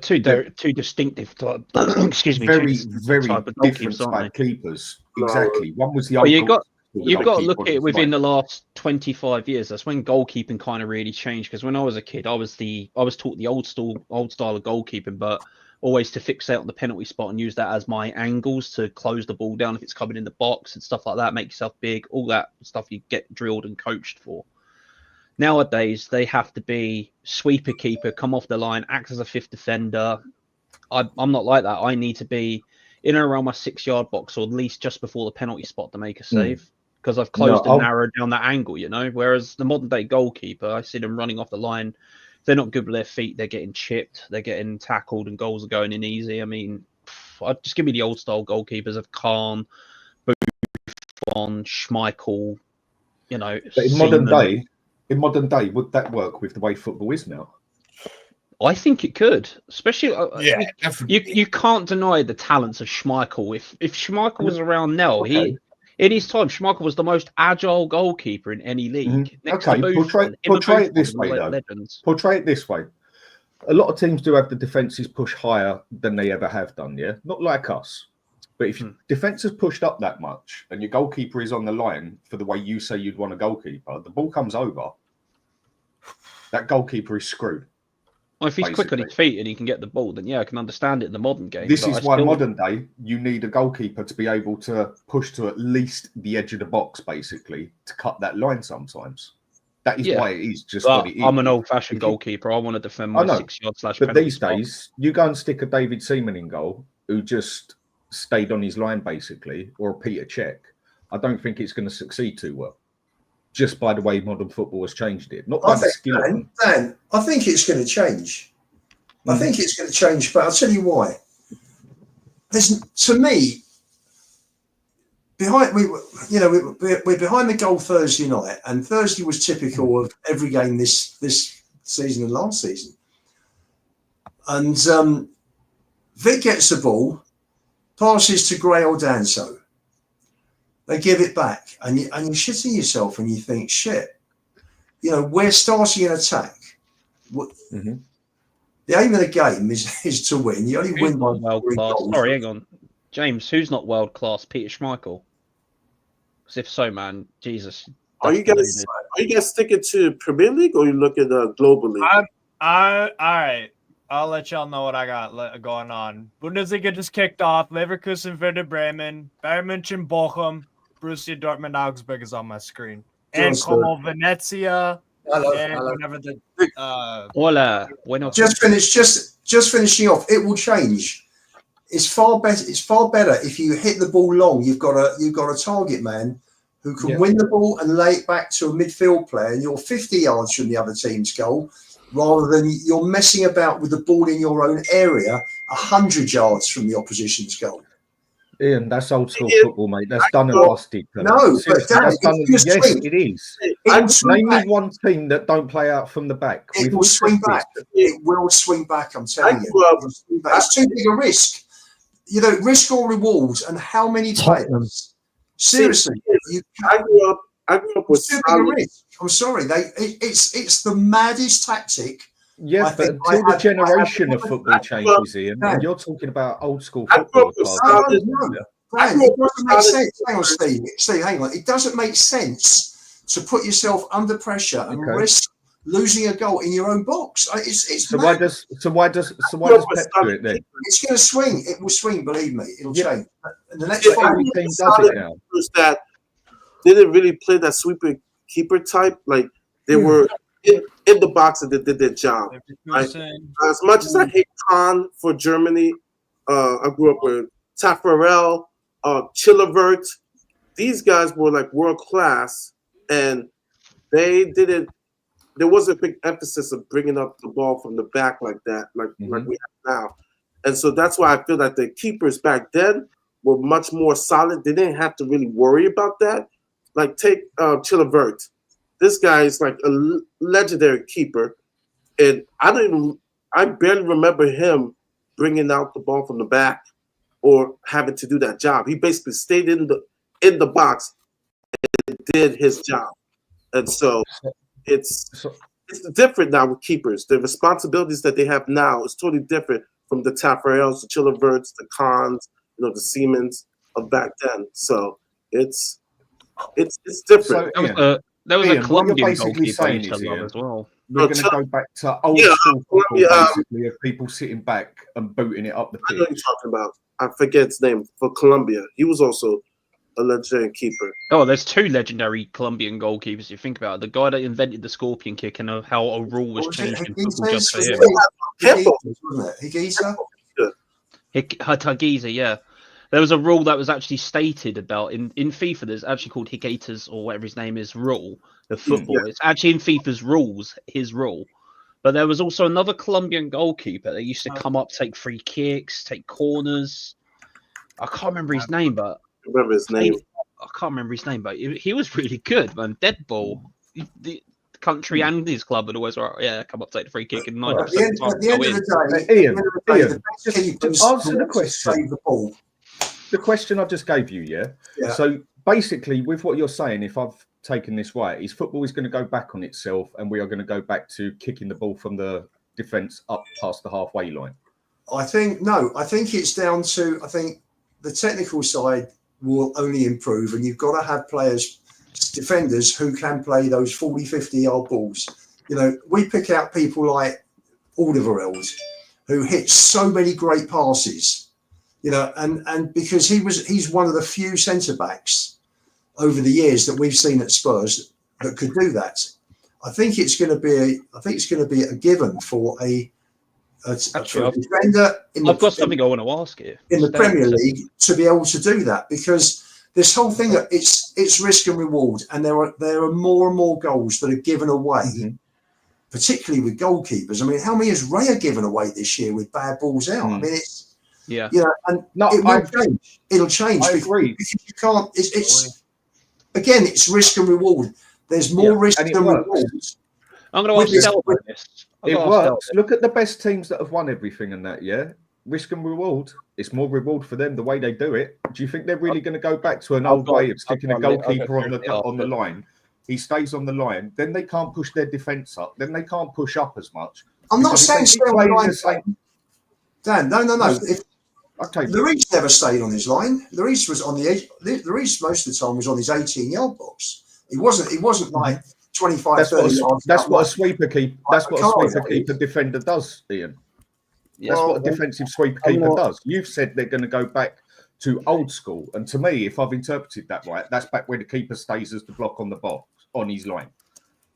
Two distinctive type. Excuse me. Very two very type of different goalkeepers, aren't type they? keepers. Exactly. One was the Well, old. you got you've got to look at it within the last 25 years. That's when goalkeeping kind of really changed. Because when I was a kid, I was taught the old style of goalkeeping, but always to fixate on the penalty spot and use that as my angles to close the ball down if it's coming in the box and stuff like that. Make yourself big, all that stuff you get drilled and coached for. Nowadays, they have to be sweeper keeper, come off the line, act as a fifth defender. I'm not like that. I need to be in and around my 6-yard box, or at least just before the penalty spot to make a save, because I've closed and narrowed down that angle, you know. Whereas the modern day goalkeeper, I see them running off the line. They're not good with their feet. They're getting chipped. They're getting tackled, and goals are going in easy. I mean, I'd just give me the old style goalkeepers of Khan, Buffon, Schmeichel. You know, but in modern day, would that work with the way football is now? I think it could, especially. Definitely. You can't deny the talents of Schmeichel. If Schmeichel was around now, in his time, Schmeichel was the most agile goalkeeper in any league. Portray it this way, though. Legends. Portray it this way. A lot of teams do have the defences push higher than they ever have done, yeah? Not like us. But if your defence has pushed up that much and your goalkeeper is on the line for the way you say you'd want a goalkeeper, the ball comes over, that goalkeeper is screwed. Well, if he's quick on his feet and he can get the ball, then yeah, I can understand it in the modern game. This is why modern day, you need a goalkeeper to be able to push to at least the edge of the box, basically, to cut that line sometimes. That is why it is just what it is. I'm an old-fashioned goalkeeper. I want to defend my 6-yard slash But penalty these spot. days, you go and stick a David Seaman in goal, who just stayed on his line, basically, or a Peter Cech. I don't think it's going to succeed too well. Just by the way modern football has changed it. Not by the skill. Dan, I think it's going to change. I think it's going to change, but I'll tell you why. To me, we're behind the goal Thursday night, and Thursday was typical of every game this season and last season. And Vic gets the ball, passes to Gray or Danso. They give it back, and you're shitting yourself, and you think, shit, we're starting an attack. The aim of the game is to win. You only win by world class. Sorry, hang on. James, who's not world class? Peter Schmeichel. Because if so, man, Jesus. Are you guys sticking to Premier League, or you look at globally? All right. I'll let y'all know what I got going on. Bundesliga just kicked off. Leverkusen, Werder Bremen, Bayern München, Bochum, Borussia Dortmund, Augsburg is on my screen. And Como Venezia. Whenever the Hola. Bueno. Just finishing off. It will change. It's far better. It's far better if you hit the ball long. You've got a target man who can win the ball and lay it back to a midfield player, and you're 50 yards from the other team's goal, rather than you're messing about with the ball in your own area, 100 yards from the opposition's goal. Ian, that's old school football, mate. That's done and busted. No, but Dan, yes, it is. Name me one team that don't play out from the back. It will swing back. It will swing back. I'm telling you, it's too big a risk. Risk or reward, and how many players? Seriously, I grew up with too big a risk. I'm sorry, it's the maddest tactic. Yes, but until the generation of football changes, Ian, and you're talking about old school football. It doesn't make sense. Hang on, Steve, hang on. It doesn't make sense to put yourself under pressure and risk losing a goal in your own box. Why does Pep do it then? It's going to swing. It will swing. Believe me, it'll change. And the next every team does it now. That they didn't really play that sweeper keeper type. Like they were in the box and they did their job. Right? As much as I hate Kahn for Germany, I grew up with Taffarel, Chilivert. These guys were like world class, and they didn't. There wasn't a big emphasis of bringing up the ball from the back like that, like we have now. And so that's why I feel like the keepers back then were much more solid. They didn't have to really worry about that. Like take Chilivert. This guy is like a legendary keeper, and I barely remember him bringing out the ball from the back or having to do that job. He basically stayed in the box and did his job, and so it's different now with keepers. The responsibilities that they have now is totally different from the Taffarels, the Chiliverts, the Kahns, the Siemens of back then. So it's It's different. So, there was Ian, a what Colombian you're basically goalkeeper I saying used to is, love Ian, as well. we're going to go back to old school football, basically, of people sitting back and booting it up the I know pitch. you're talking about. I forget his name for Colombia. He was also a legendary keeper. Oh, there's two legendary Colombian goalkeepers. You think about it. The guy that invented the scorpion kick and how a rule was changed in football just for him. Higuita? Higuita, yeah. There was a rule that was actually stated about in FIFA. There's actually called Higuita's or whatever his name is rule of football. Yeah. It's actually in FIFA's rules, his rule. But there was also another Colombian goalkeeper that used to come up, take free kicks, take corners. I can't remember his name, but remember his name. I can't remember his name, but he was really good, man. Dead ball. The country and his club would always come up, take the free kick, and 90% At the end of the day, Ian, the best keepers answer the to question. save the ball. The question I just gave you, yeah? So basically, with what you're saying, if I've taken this right, is football is going to go back on itself and we are going to go back to kicking the ball from the defence up past the halfway line? I think it's down to, I think the technical side will only improve, and you've got to have players, defenders who can play those 40, 50-yard balls. You know, we pick out people like Alderweireld, who hits so many great passes, you know, and because he's one of the few centre-backs over the years that we've seen at Spurs that could do that. I think it's going to be a given for a defender. I've got something I want to ask you in the Premier League to be able to do that, because this whole thing, it's risk and reward, and there are more and more goals that are given away, particularly with goalkeepers. I mean, how many has Raya given away this year with bad balls out? I mean, it's you know, and it will change. It'll change. I agree. Because you can't. It's again, it's risk and reward. There's more risk than reward. I'm going to ask Del about this. It works. Look at the best teams that have won everything and that, yeah? Risk and reward. It's more reward for them the way they do it. Do you think they're really going to go back to an old way of sticking a goalkeeper on the line? He stays on the line. Then they can't push their defence up. Then they can't push up as much. I'm not saying stay on the line. Dan, no. Okay. Lloris never stayed on his line. Lloris was on the edge. Lloris most of the time was on his 18-yard box. He wasn't like 25, 30 yards. That's what a sweeper keeper. That's what a sweeper keeper defender does, Ian. That's what a defensive sweeper keeper does. You've said they're going to go back to old school, and to me, if I've interpreted that right, that's back where the keeper stays as the block on the box on his line.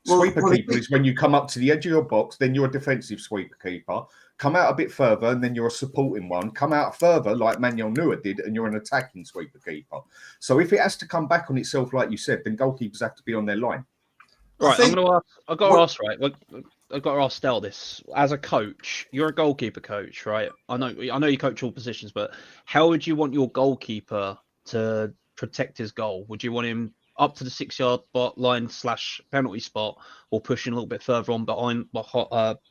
Sweeper keeper is when you come up to the edge of your box, then you're a defensive sweeper keeper. Come out a bit further, and then you're a supporting one. Come out further, like Manuel Neuer did, and you're an attacking sweeper keeper. So if it has to come back on itself, like you said, then goalkeepers have to be on their line. Right, I've got to ask, right? I've got to ask Stel this. As a coach, you're a goalkeeper coach, right? I know you coach all positions, but how would you want your goalkeeper to protect his goal? Would you want him up to the 6-yard line / penalty spot, or pushing a little bit further on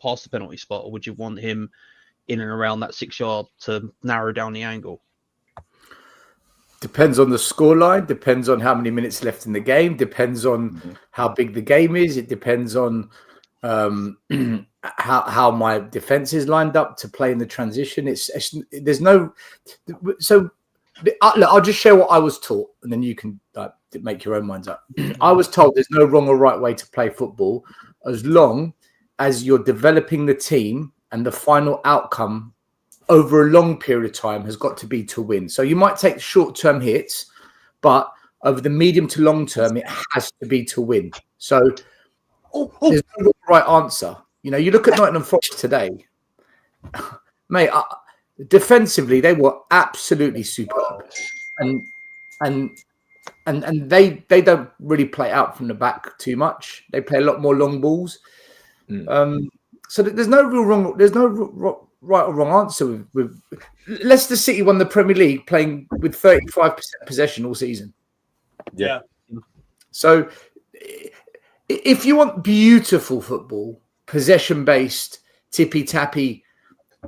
past the penalty spot, or would you want him in and around that 6-yard to narrow down the angle? Depends on the scoreline, depends on how many minutes left in the game, depends on how big the game is. It depends on how my defense is lined up to play in the transition. There's no. So I'll just share what I was taught, and then you can make your own minds up. I was told there's no wrong or right way to play football, as long as you're developing the team and the final outcome over a long period of time has got to be to win. So you might take short-term hits, but over the medium to long term, it has to be to win. So there's no right answer. You know, you look at Nottingham Forest today, mate. Defensively, they were absolutely superb, and they don't really play out from the back too much. They play a lot more long balls. So there's no real wrong. There's no right or wrong answer. With Leicester City won the Premier League playing with 35% possession all season. Yeah. So if you want beautiful football, possession based, tippy tappy,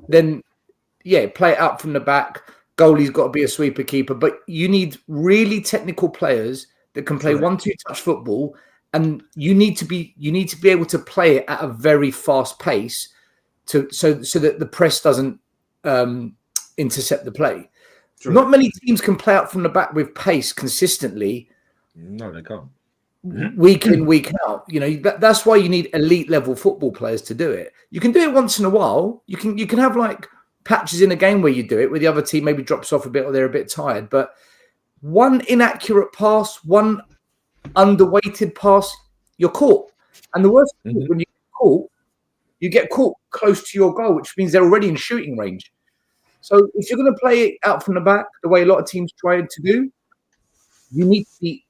then play it up from the back. Goalie's got to be a sweeper keeper, but you need really technical players that can play 1-2 touch football, and you need to be able to play it at a very fast pace so that the press doesn't intercept the play. Not many teams can play out from the back with pace consistently No, they can't. Week in, week out. You know, that's why you need elite level football players to do it. You can do it once in a while. You can have like patches in a game where you do it, where the other team maybe drops off a bit or they're a bit tired. But one inaccurate pass, one underweighted pass, you're caught. And the worst thing is when you get caught close to your goal, which means they're already in shooting range. So if you're going to play it out from the back, the way a lot of teams try to do, you need to be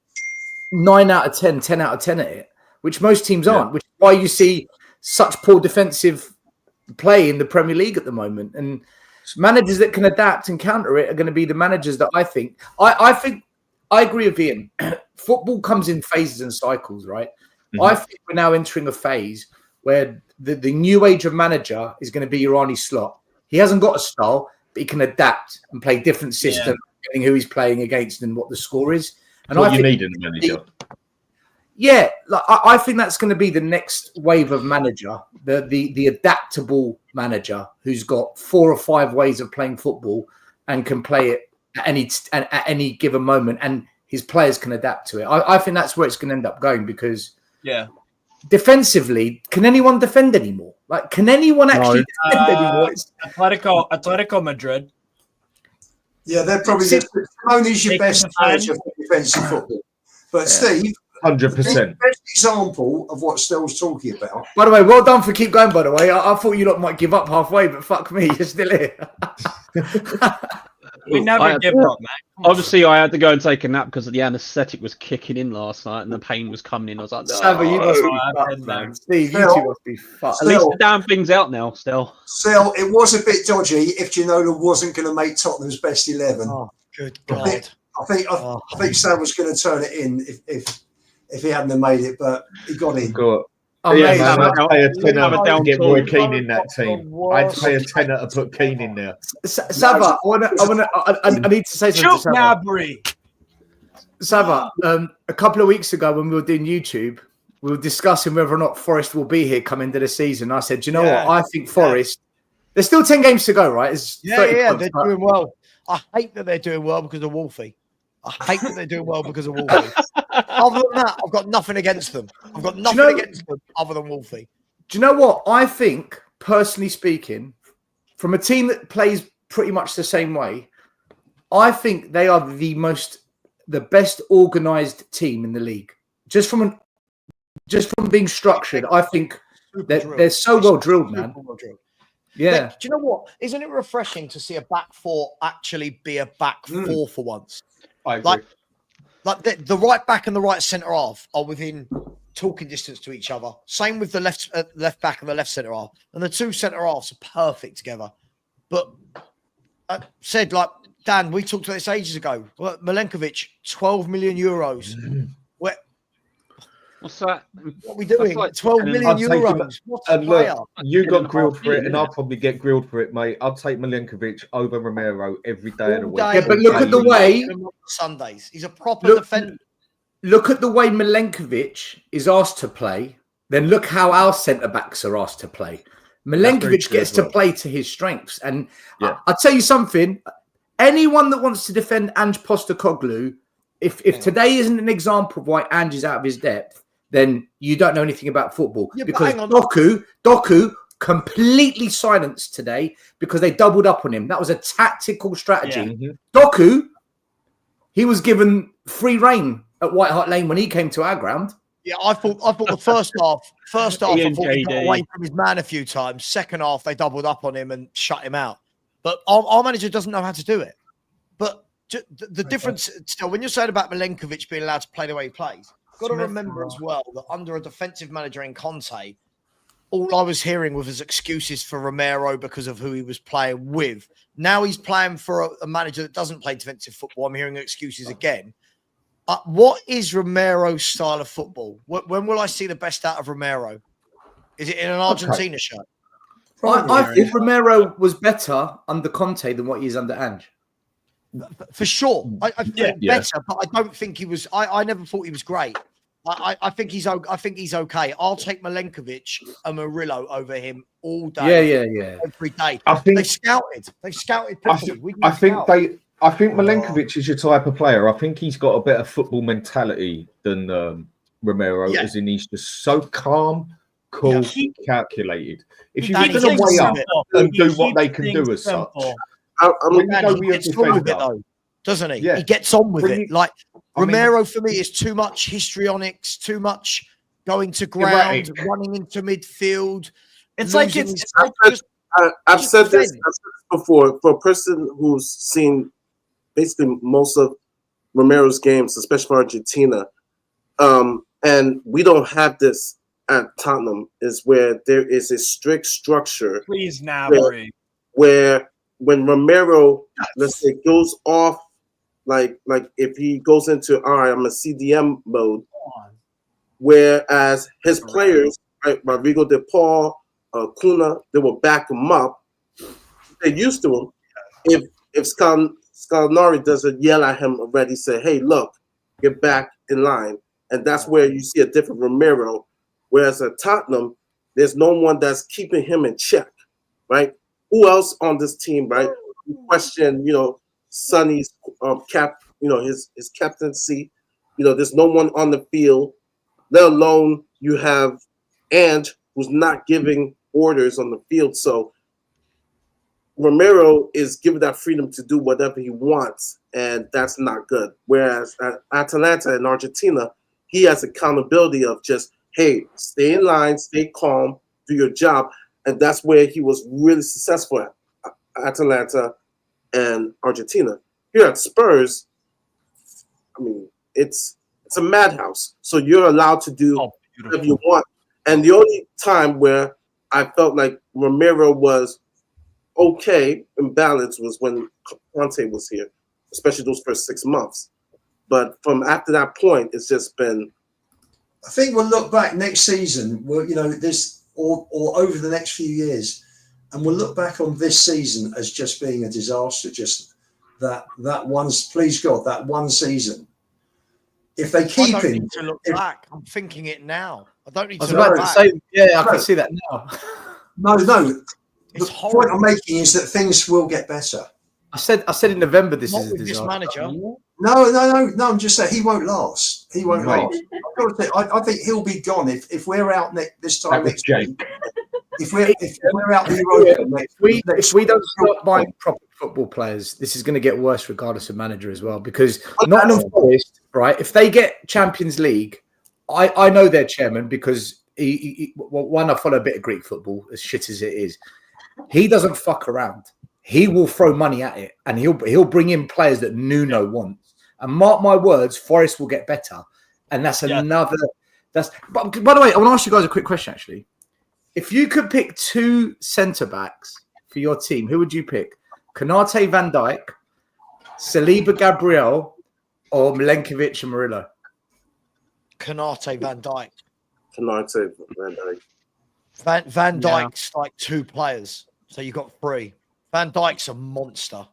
9 out of 10, 10 out of 10 at it, which most teams aren't, which is why you see such poor defensive play in the Premier League at the moment. And managers that can adapt and counter it are going to be the managers that I think. I think I agree with Ian. Football comes in phases and cycles, right? I think we're now entering a phase where the new age of manager is going to be Arne Slot. He hasn't got a style, but he can adapt and play different systems, depending who he's playing against and what the score is. And what I you think need in a manager. I think that's going to be the next wave of manager, the adaptable manager who's got 4 or 5 ways of playing football and can play it at any given moment, and his players can adapt to it. I think that's where it's going to end up going because defensively, can anyone defend anymore? Like, can anyone actually defend anymore? Atletico Madrid. Yeah, they're probably Simone's your best manager for defensive football. But Steve, 100%. Best example of what Stell's talking about. By the way, well done for keep going. By the way, I thought you lot might give up halfway, but fuck me, you're still here. We never give up, man. Obviously, I had to go and take a nap because the anaesthetic was kicking in last night and the pain was coming in. I was like, Sava, you must be fucked, man. Steve, you two must be fucked. At least the damn thing's out now, still. Still, it was a bit dodgy if Ginola wasn't going to make Tottenham's best 11. Oh, good God. I think Sam was going to turn it in if he hadn't have made it, but he got in. Yeah, man, I'd pay a tenner to get Roy Keane in that team. I'd pay a tenner to put Keane in there. Sava, I need to say something to Sava. A couple of weeks ago when we were doing YouTube, we were discussing whether or not Forest will be here come into the season. I said, do you know what? I think Forest, there's still 10 games to go, right? It's they're doing well. I hate that they're doing well because of Wolfie. I hate that they're doing well because of Wolfie. Other than that, I've got nothing against them. I've got nothing against them other than Wolfie. Do you know what? I think, personally speaking, from a team that plays pretty much the same way, I think they are the best organized team in the league. Just from being structured, I think they're so well drilled, man. Yeah. Do you know what? Isn't it refreshing to see a back four actually be a back four for once? I agree. Like the right back and the right centre half are within talking distance to each other. Same with the left back and the left centre half, and the two centre halves are perfect together. But I said, like Dan, we talked about this ages ago. Well, Milenkovic, 12 million euros. What's that? What are we doing? Like 12 million euros. And look, you got grilled for it, and I'll probably get grilled for it, mate. I'll take Milenkovic over Romero every day of the week. Yeah, but look at the way Sundays. He's a proper defender. Look at the way Milenkovic is asked to play. Then look how our centre backs are asked to play. Milenkovic gets to play to his strengths, and I'll tell you something. Anyone that wants to defend Ange Postecoglou, if today isn't an example of why Ange is out of his depth, then you don't know anything about football. Yeah, because Doku completely silenced today because they doubled up on him. That was a tactical strategy. Yeah. Doku, he was given free reign at White Hart Lane when he came to our ground. Yeah, I thought the first half, I thought he got away from his man a few times. Second half, they doubled up on him and shut him out. But our manager doesn't know how to do it. But the difference still, when you're saying about Milenkovic being allowed to play the way he plays, got to remember as well that under a defensive manager in Conte, all I was hearing was excuses for Romero because of who he was playing with. Now he's playing for a manager that doesn't play defensive football. I'm hearing excuses again. What is Romero's style of football? When will I see the best out of Romero? Is it in an Argentina shirt? I think Romero was better under Conte than what he is under Ange. For sure. I think better, but I don't think he was. I never thought he was great. I think he's okay. I'll take Milenkovic and Murillo over him all day. Yeah. Every day. I think They've scouted. They've scouted properly. I think I think Milenkovic is your type of player. I think he's got a better football mentality than Romero, as in he's just so calm, cool, calculated. If you give them a way up and do what they can do as such, he gets on with it though, doesn't he? Yeah. He gets on with it. Like Romero for me is too much histrionics, too much going to ground, running into midfield. It's like I've said this before. For a person who's seen basically most of Romero's games, especially for Argentina, and we don't have this at Tottenham, is where there is a strict structure. Please now, where when Romero, let's say, goes off, like if he goes into I'm a CDM mode, whereas his players, right, Rodrigo De Paul, Kuna, they will back him up. They're used to him. If Scalonari doesn't yell at him already, say, "Hey, look, get back in line," and that's where you see a different Romero. Whereas at Tottenham, there's no one that's keeping him in check, right? Who else on this team, right? You question, Sonny's his captaincy. There's no one on the field, let alone you have Ange, who's not giving orders on the field. So Romero is given that freedom to do whatever he wants, and that's not good. Whereas at Atalanta in Argentina, he has accountability of just, hey, stay in line, stay calm, do your job. And that's where he was really successful at Atalanta and Argentina. Here at Spurs, I mean, it's a madhouse. So you're allowed to do whatever you want. And the only time where I felt like Romero was okay and balanced was when Conte was here, especially those first 6 months. But from after that point, it's just been. I think we'll look back next season, this or over the next few years, and we'll look back on this season as just being a disaster. Just that please God, that one season. If they keep I don't him, need to look back. I'm thinking it now. I don't need I was to about look to back. say, I can see that now. No. It's the horrible. point I'm making is that things will get better. I said in November this Not is a with this disaster. manager. No. I'm just saying he won't last. He won't last. I think he'll be gone if we're out this time next week. If we're out the Europa next week, if we don't start buying proper football players, this is going to get worse regardless of manager as well. Because Nottingham Forest, right? If they get Champions League, I know their chairman because one, I follow a bit of Greek football, as shit as it is. He doesn't fuck around. He will throw money at it, and he'll bring in players that Nuno wants. And mark my words, Forest will get better. And that's another. But by the way, I want to ask you guys a quick question. Actually, if you could pick 2 centre backs for your team, who would you pick? Konate, Van Dijk, Saliba, Gabriel, or Milenkovic and Murillo? Konate, Van Dijk. Konate, Van Dijk. Van Dijk's like 2 players, so you got 3. Van Dijk's a monster.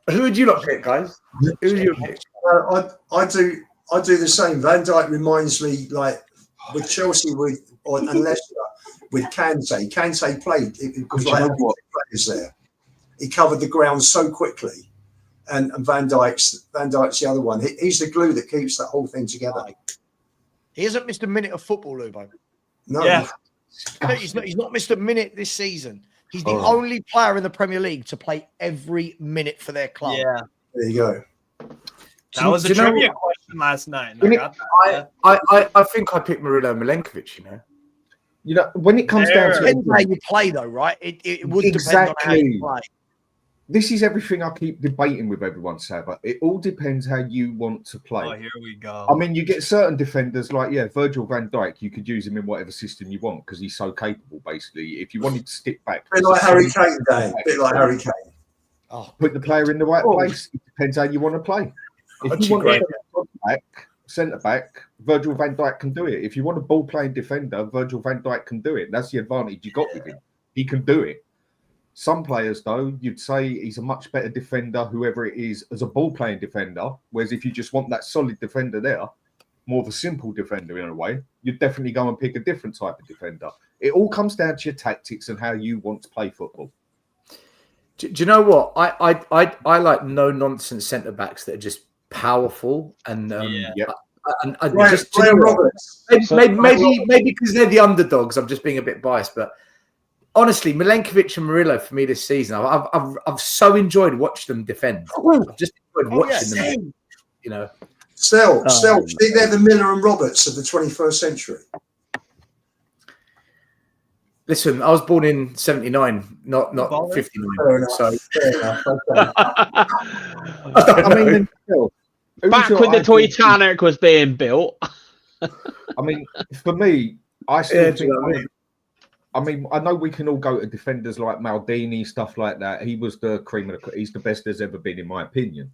Who would you not pick, guys? Who would you pick? I do the same. Van Dijk reminds me, like with Chelsea and Leicester with Kante. Kante played because like players there. He covered the ground so quickly, and Van Dijk's the other one. He's the glue that keeps that whole thing together. He hasn't missed a minute of football, Lubo. No, he's not missed a minute this season. He's the only player in the Premier League to play every minute for their club. Yeah, there you go. That was a trivia question last night. I think I picked Murillo Milenkovic. When it comes down to depends how you play, though, right? It would depend on how you play. This is everything I keep debating with everyone, Saba. It all depends how you want to play. Oh, here we go. I mean, you get certain defenders like, Virgil van Dijk, you could use him in whatever system you want because he's so capable, basically. If you wanted to stick back. A bit like Harry Kane, Dave. A bit like Harry Kane. Put the player in the right place. It depends how you want to play. If you want to centre back, Virgil van Dijk can do it. If you want a ball-playing defender, Virgil van Dijk can do it. That's the advantage you got with him. He can do it. Some players, though, you'd say he's a much better defender, whoever it is, as a ball-playing defender. Whereas if you just want that solid defender there, more of a simple defender in a way, you'd definitely go and pick a different type of defender. It all comes down to your tactics and how you want to play football. Do you know what? I like no nonsense centre backs that are just powerful and Graham Roberts. Maybe because they're the underdogs. I'm just being a bit biased, but honestly, Milenkovic and Murillo for me this season, I've so enjoyed watching them defend. I've just enjoyed watching them. You know, Still, do you think they're the Miller and Roberts of the 21st century? Listen, I was born in '79, not 59. So I mean, back when the Titanic was being built. I mean, for me, I still think. I mean, I know we can all go to defenders like Maldini, stuff like that. He was the cream of the. He's the best there's ever been, in my opinion.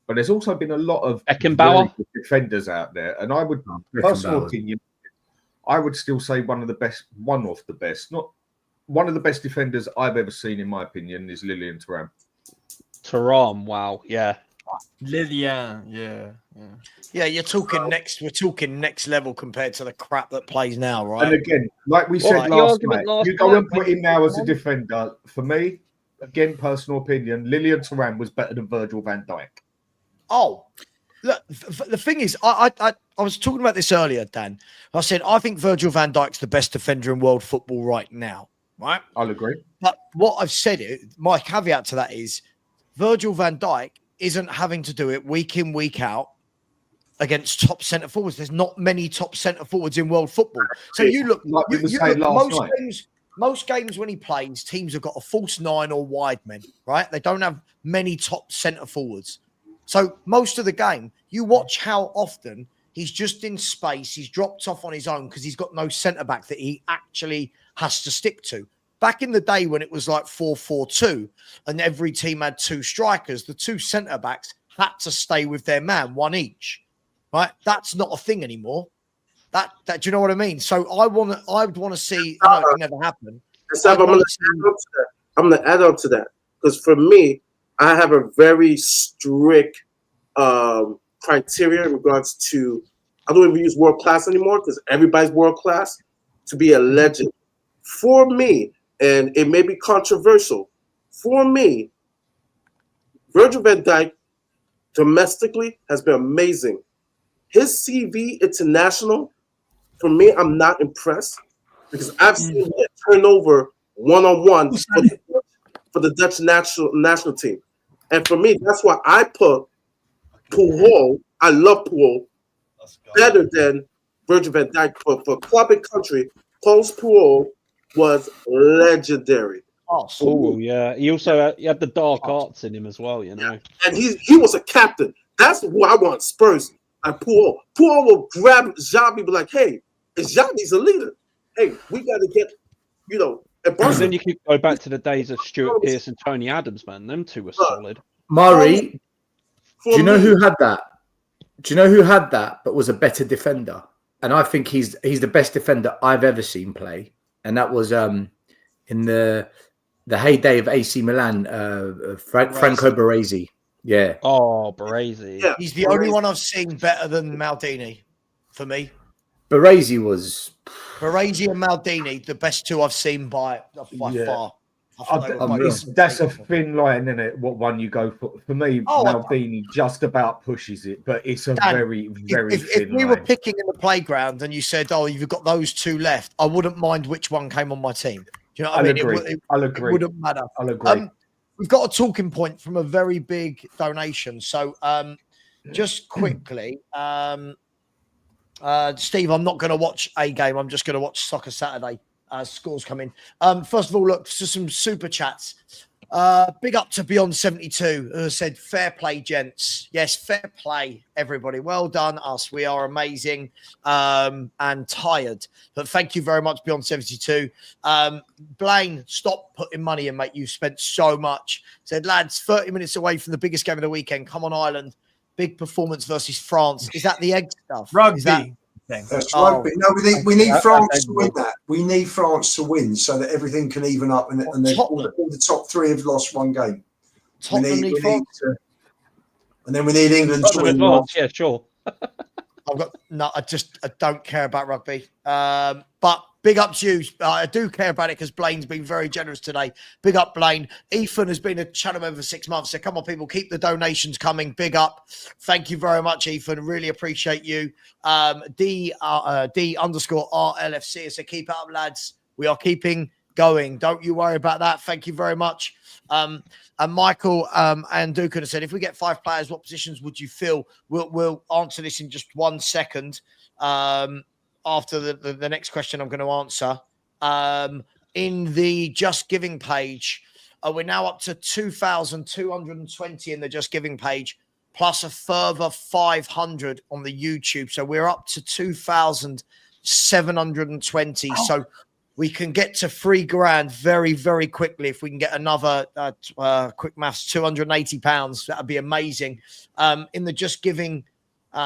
But there's also been a lot of Beckenbauer defenders out there, and I would, personal opinion, I would still say one of the best, not one of the best defenders I've ever seen, in my opinion, is Lilian Thuram. Thuram, wow, yeah. Lilian, yeah. You're talking next. We're talking next level compared to the crap that plays now, right? And again, like we said last night, you go and put him now as a defender. For me, again, personal opinion, Lilian Thuram was better than Virgil van Dijk. Oh, look, the thing is, I was talking about this earlier, Dan. I said, I think Virgil van Dijk's the best defender in world football right now, right? I'll agree. But what I've said, my caveat to that is Virgil van Dijk isn't having to do it week in, week out against top centre forwards. There's not many top centre forwards in world football. So you look, most games when he plays, teams have got a false nine or wide men, right? They don't have many top centre forwards. So most of the game, you watch how often he's just in space. He's dropped off on his own because he's got no centre-back that he actually has to stick to. Back in the day when it was like 4-4-2 and every team had two strikers, the two centre-backs had to stay with their man, one each, right? That's not a thing anymore. That do you know what I mean? So I would want to see, it can never happen. I'm going to add on to that because for me, I have a very strict criteria in regards to, I don't even use world class anymore because everybody's world class, to be a legend. For me, and it may be controversial, for me, Virgil van Dijk domestically has been amazing. His CV international, for me, I'm not impressed because I've seen him turn over one-on-one for the Dutch national team. And for me, that's why I put Puyol. I love Puyol better than Virgil van Dijk for club and country. Post Puyol was legendary. Oh yeah, he also had the dark arts in him as well, you know. And he was a captain. That's who I want. Spurs and Puyol. Puyol will grab Xavi, be like, "Hey, Xavi's a leader. Hey, we got to get, And then you could go back to the days of Stuart Pearce and Tony Adams, man. Them two were solid. Murray, do you know who had that? Do you know who had that but was a better defender? And I think he's the best defender I've ever seen play. And that was in the heyday of AC Milan, Franco Baresi. Yeah. Oh, Baresi. Yeah. He's the only one I've seen better than Maldini for me. Baresi and Maldini, the best two I've seen by far. That's a thin line, isn't it? What one you go for? For me, Maldini just about pushes it, but it's a very, very thin line. If we were picking in the playground and you said, "Oh, you've got those two left," I wouldn't mind which one came on my team. Do you know what I mean? I'll agree. It wouldn't matter. I'll agree. We've got a talking point from a very big donation. So just quickly, Steve, I'm not going to watch a game. I'm just going to watch Soccer Saturday. Scores come in. First of all, look, to some super chats. Big up to Beyond 72, who said, fair play, gents. Yes, fair play, everybody. Well done, us. We are amazing and tired. But thank you very much, Beyond 72. Blaine, stop putting money in, mate. You've spent so much. Said, lads, 30 minutes away from the biggest game of the weekend. Come on, Ireland. Big performance versus France. Is that the egg stuff? Rugby. That's rugby. No, we need France to win that. We need France to win so that everything can even up, and all the top three have lost one game. Tottenham need France. And then we need England to win. Yeah, sure. I don't care about rugby. But big up to you. I do care about it because Blaine's been very generous today. Big up, Blaine. Ethan has been a channel member for 6 months. So come on, people, keep the donations coming. Big up. Thank you very much, Ethan. Really appreciate you. D_RLFC. So keep it up, lads. We are keeping going. Don't you worry about that. Thank you very much. And Michael and Dukan have said, if we get 5 players, what positions would you fill? We'll answer this in just 1 second. After the next question I'm going to answer. In the Just Giving page, we're now up to 2,220 in the Just Giving page, plus a further 500 on the YouTube. So we're up to 2,720. So we can get to $3,000 very, very quickly if we can get another quick maths, £280. That would be amazing. In the Just Giving, we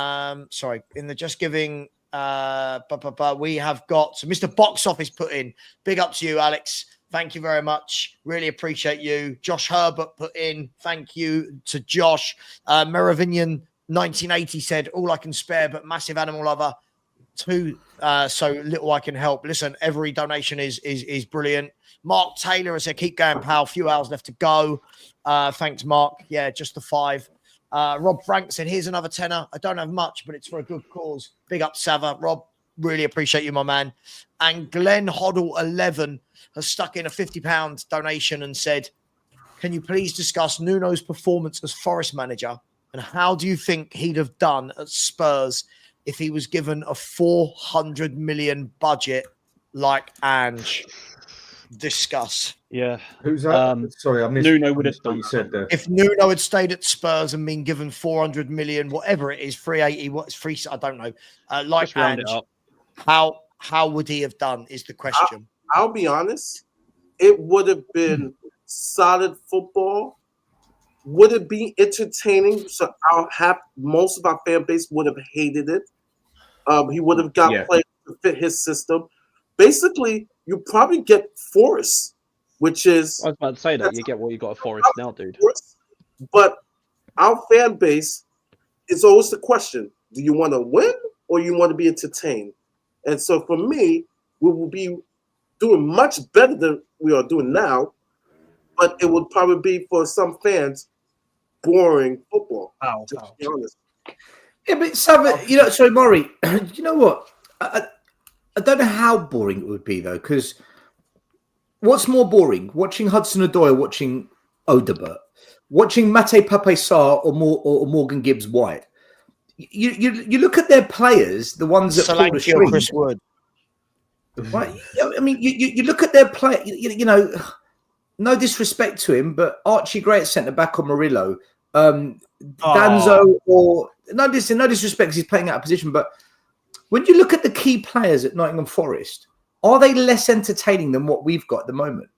have got Mr. Box Office put in. Big up to you, Alex. Thank you very much. Really appreciate you. Josh Herbert put in. Thank you to Josh. Merovingian 1980 said, all I can spare, but massive animal lover. So little I can help. Listen, every donation is brilliant. Mark Taylor has said, keep going, pal. Few hours left to go. Thanks, Mark. Yeah, just the 5. Rob Frank said, here's another tenner. I don't have much, but it's for a good cause. Big up, Sava. Rob, really appreciate you, my man. And Glenn Hoddle 11 has stuck in a £50 donation and said, can you please discuss Nuno's performance as Forest manager and how do you think he'd have done at Spurs if he was given a 400 million budget like Ange? Discuss. Yeah. Who's that? Sorry, I missed. Nuno would have what you said there. If Nuno had stayed at Spurs and been given 400 million, whatever it is, 380, what's free? I don't know. Like Ange, how would he have done? Is the question. I'll be honest. It would have been solid football. Would it be entertaining? So most of our fan base would have hated it. He would have got players to fit his system. Basically, you probably get Forest, which is. I was about to say that you get what you got at Forest now, dude. But our fan base is always the question: do you want to win or you want to be entertained? And so, for me, we will be doing much better than we are doing now. But it would probably be for some fans boring football. To be honest. Yeah, but sorry, Maury. You know what? I don't know how boring it would be though, because what's more boring, watching Hudson-Odoi, watching Odebert, watching Mate Pape Sarr or Morgan Gibbs White? You look at their players, the ones that pull the string. Chris Wood. Right? I mean, you look at their play. You know, no disrespect to him, but Archie Gray at centre back or Murillo, Danzo, or no disrespect, he's playing out of position, but. When you look at the key players at Nottingham Forest, are they less entertaining than what we've got at the moment?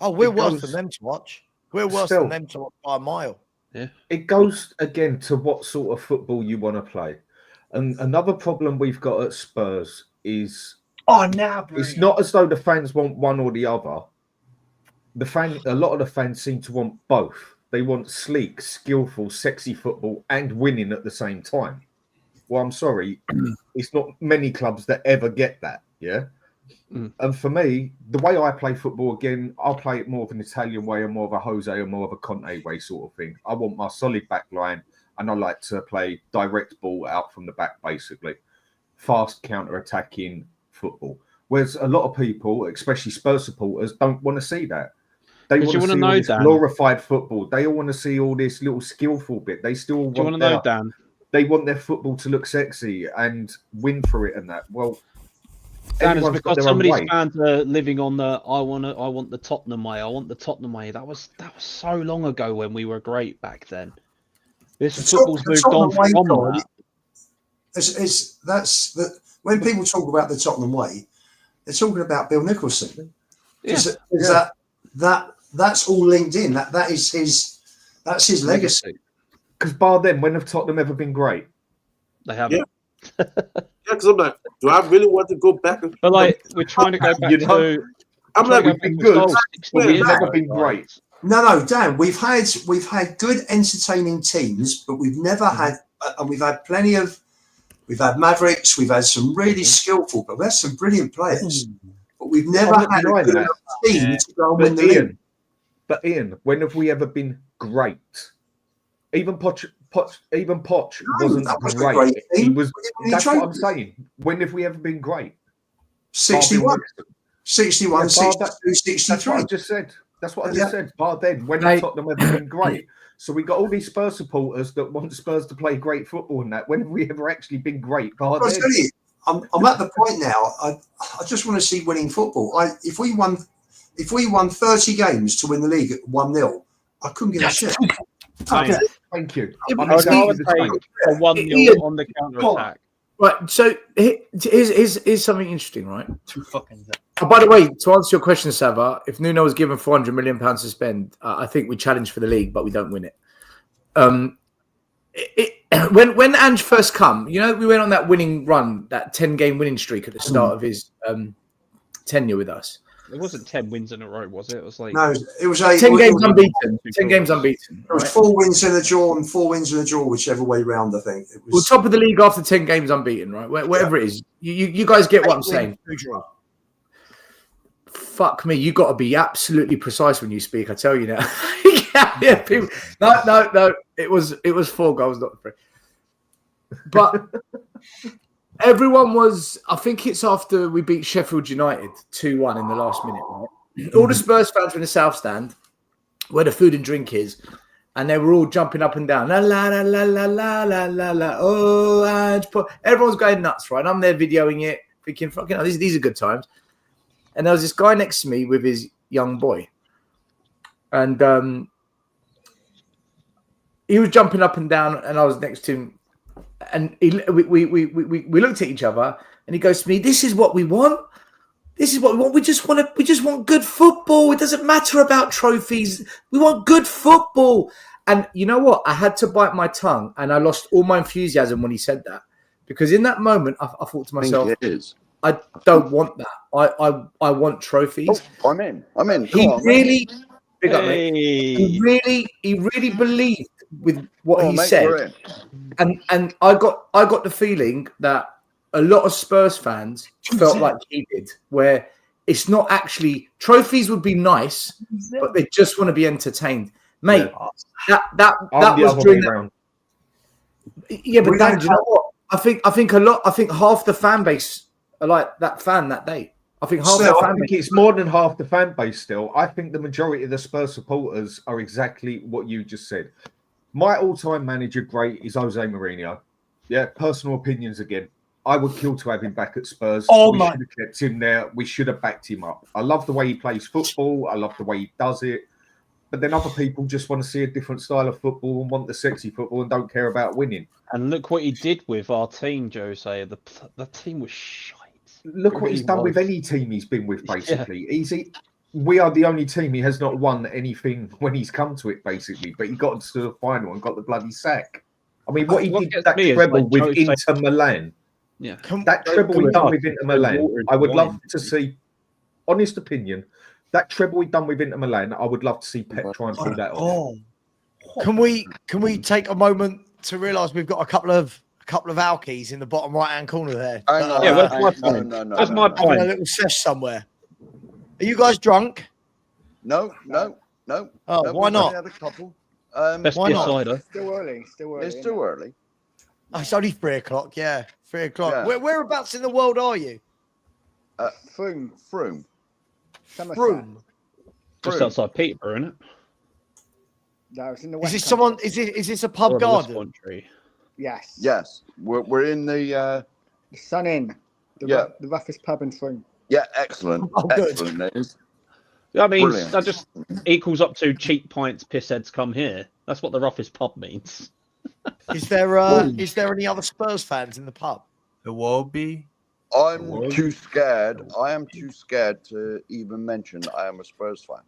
Oh, we're worse than them to watch. We're worse than them to watch by a mile. Yeah. It goes again to what sort of football you want to play. And another problem we've got at Spurs is it's not as though the fans want one or the other. A lot of the fans seem to want both. They want sleek, skillful, sexy football and winning at the same time. Well, I'm sorry, it's not many clubs that ever get that, yeah? And for me, the way I play football, again, I'll play it more of an Italian way and more of a Jose and more of a Conte way sort of thing. I want my solid back line, and I like to play direct ball out from the back, basically. Fast counter-attacking football. Whereas a lot of people, especially Spurs supporters, don't want to see that. They want to see all this glorified football. They all want to see all this little skillful bit. They still want Dan? They want their football to look sexy and win for it and that. Well, Dan, it's because some of these fans are living on the I want the Tottenham way. I want the Tottenham way. That was so long ago when we were great back then. This football's moved on from that. When people talk about the Tottenham way, they're talking about Bill Nicholson. That's all linked in. That's his legacy. Because bar them, when have Tottenham ever been great? They haven't. Yeah, because I'm like, do I really want to go back? But like, we're trying to go back to. I'm like, we've been good, but we've never been great. No, Dan. We've had good, entertaining teams, but we've never had, and we've had plenty of We've had Mavericks. We've had some really skillful, but there's some brilliant players. But we've never had a good enough team to go and win the league. But Ian, when have we ever been great? Even Poch wasn't great. He was. That's what I'm saying. When have we ever been great? 61, 61, Yeah, 62, 63. That's what I just said. That's what I just said. Bar then, when have Tottenham ever been great? So we got all these Spurs supporters that want Spurs to play great football and that. When have we ever actually been great? Bar I then. tell you, I'm at the point now. I just want to see winning football. If we won 30 games to win the league at 1-0, I couldn't give a shit. Thank you. I would say a 1-0 on the counter attack. Right, so here's something interesting, right? Oh, by the way, to answer your question, Sava, if Nuno was given £400 million to spend, I think we challenge for the league, but we don't win it. When Ange first come, we went on that winning run, that 10-game winning streak at the start of his tenure with us. It wasn't 10 wins in a row, was it? It was like No, it was 10 games unbeaten. 10 games unbeaten. It was 4 wins and a draw and 4 wins and a draw, whichever way round. I think it was. Well, top of the league after 10 games unbeaten, right? Whatever it is, you guys get what I'm saying. Fuck me, you got to be absolutely precise when you speak. I tell you now. People, no. It was 4 goals, not 3. But everyone was. I think it's after we beat Sheffield United 2-1 in the last minute. Right? All the Spurs fans were in the South Stand, where the food and drink is, and they were all jumping up and down. La la la la la la la la la. Oh, and everyone's going nuts, right? I'm there videoing it, thinking, "Fucking, hell, these are good times." And there was this guy next to me with his young boy, and he was jumping up and down, and I was next to him, and we looked at each other, and he goes to me, "This is what we want. This is what we want. We just want good football. It doesn't matter about trophies. We want good football." And you know what? I had to bite my tongue, and I lost all my enthusiasm when he said that, because in that moment, I thought to myself, I don't want that. I want trophies. Oh, I'm in. He really believed with what he said, and I got the feeling that a lot of Spurs fans felt like he did, where it's not actually trophies would be nice, but they just want to be entertained, mate. That was during that. Yeah, but Dan, do you know what? I think half the fan base are like that fan that day. I think it's more than half the fan base still. I think the majority of the Spurs supporters are exactly what you just said. My all-time manager great is Jose Mourinho. Yeah, personal opinions again. I would kill to have him back at Spurs. We should have kept him there. We should have backed him up. I love the way he plays football. I love the way he does it. But then other people just want to see a different style of football and want the sexy football and don't care about winning. And look what he did with our team, Jose. The team was shite. Look what he's done with any team he's been with, basically. We are the only team he has not won anything when he's come to it, basically. But he got us to the final and got the bloody sack. I mean, what he did, that treble with Inter Milan. Yeah. That treble he done with Inter Milan, I would love to see, honest opinion, that treble he done with Inter Milan, I would love to see Pep try and pull that off. Can we take a moment to realise we've got a couple of alkies in the bottom right hand corner there? Where's my point? Where's my point? A little sesh somewhere. Are you guys drunk? No. Oh, no, why not? Had a couple. Why not? It's still early. It's too early. Oh, it's only 3 o'clock. Yeah, 3 o'clock. Yeah. Whereabouts in the world are you? Froome. Froome. Just outside Peterborough, isn't it? No, it's in the Is this someone? Is this a pub garden? Yes. We're in the Sun Inn. The roughest pub in Froome. Yeah, excellent. Oh, good. Excellent. That is. I mean, Brilliant. that just equals up to cheap pints, pissheads come here. That's what the roughest pub means. Is there any other Spurs fans in the pub? There will be. I'm too scared. I am too scared to even mention I am a Spurs fan.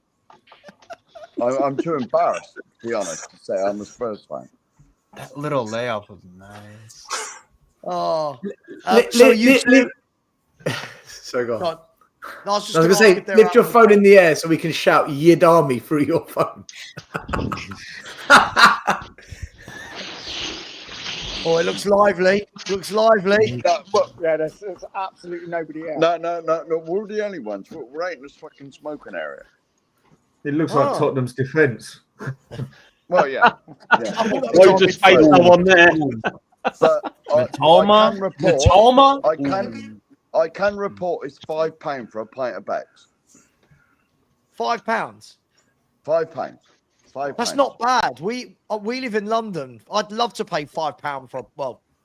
I'm too embarrassed, to be honest, to say I'm a Spurs fan. That little layoff was nice. Oh, so go on. No, I was going to say, lift your phone in the air so we can shout Yid Army through your phone. Oh, it looks lively. Looks lively. Yeah, there's absolutely nobody else. No. We're the only ones. We're out in this fucking smoking area. It looks like Tottenham's defence. Well, yeah. Loads of space on there. But I can report it's £5 for a pint of Becks. £5. £5. £5. That's not bad. We live in London. I'd love to pay £5 for.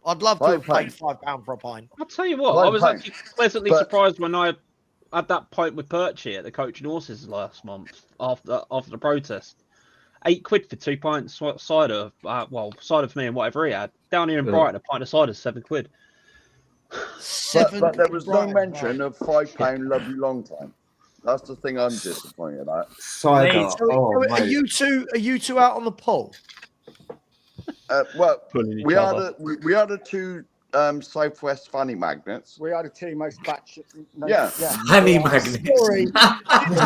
I'd love to have paid £5 for a pint. I'll tell you what, I was actually pleasantly surprised when I had that pint with Perchy at the Coach and Horses last month after the protest. £8 for 2 pints cider. Cider for me and whatever he had. Down here in Brighton, a pint of cider is £7. But there was no mention of £5 lovely long time. That's the thing I'm disappointed at. Cider. Are you two out on the pole? We are the two Southwest fanny magnets. We are the two most batch. Fanny magnets. Sorry. Did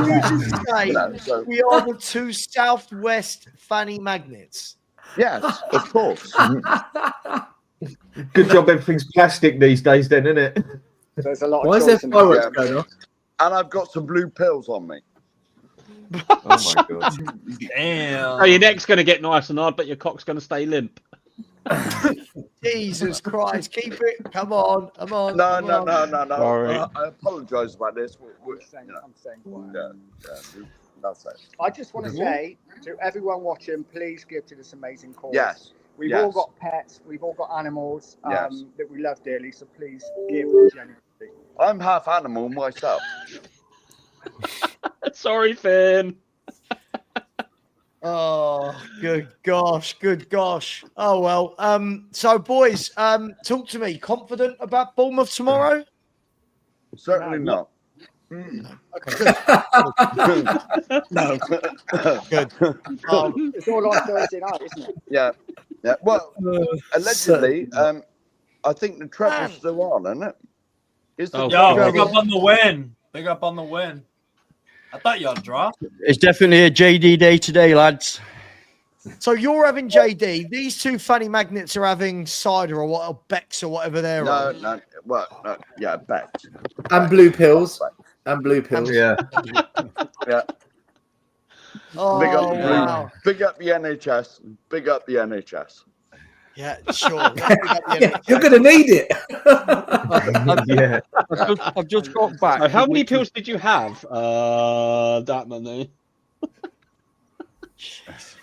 you just say we are the two Southwest fanny magnets? Yes, of course. Good job everything's plastic these days then, isn't it? There's a lot Why is there fireworks going on? And I've got some blue pills on me. Oh my god. Damn. So your neck's going to get nice and hard, but your cock's going to stay limp. Jesus Christ. Keep it. Come on. No. Sorry. I apologise about this. I'm saying quiet. Yeah. That's it. I just want to say to everyone watching, please give to this amazing cause. Yes. We've all got pets. We've all got animals that we love dearly. So please give generously. I'm half animal myself. Sorry, Finn. Oh, good gosh. Oh well. So boys, talk to me. Confident about Bournemouth tomorrow? Certainly not. Okay, good. No. Good. It's all on Thursday night, isn't it? Yeah. Well, allegedly, I think the treble still on, isn't it? Big up on the win. Big up on the win. I thought y'all draw. It's definitely a JD day today, lads. So you're having JD. These two fanny magnets are having cider or what, Becks or whatever they're on. No. Well, yeah, Becks. And blue pills. And blue pills. Yeah. Oh, Big up the NHS. Big up the NHS. Yeah, sure. You're going to need it. Yeah. I've just got back. So how many pills did you have? That many.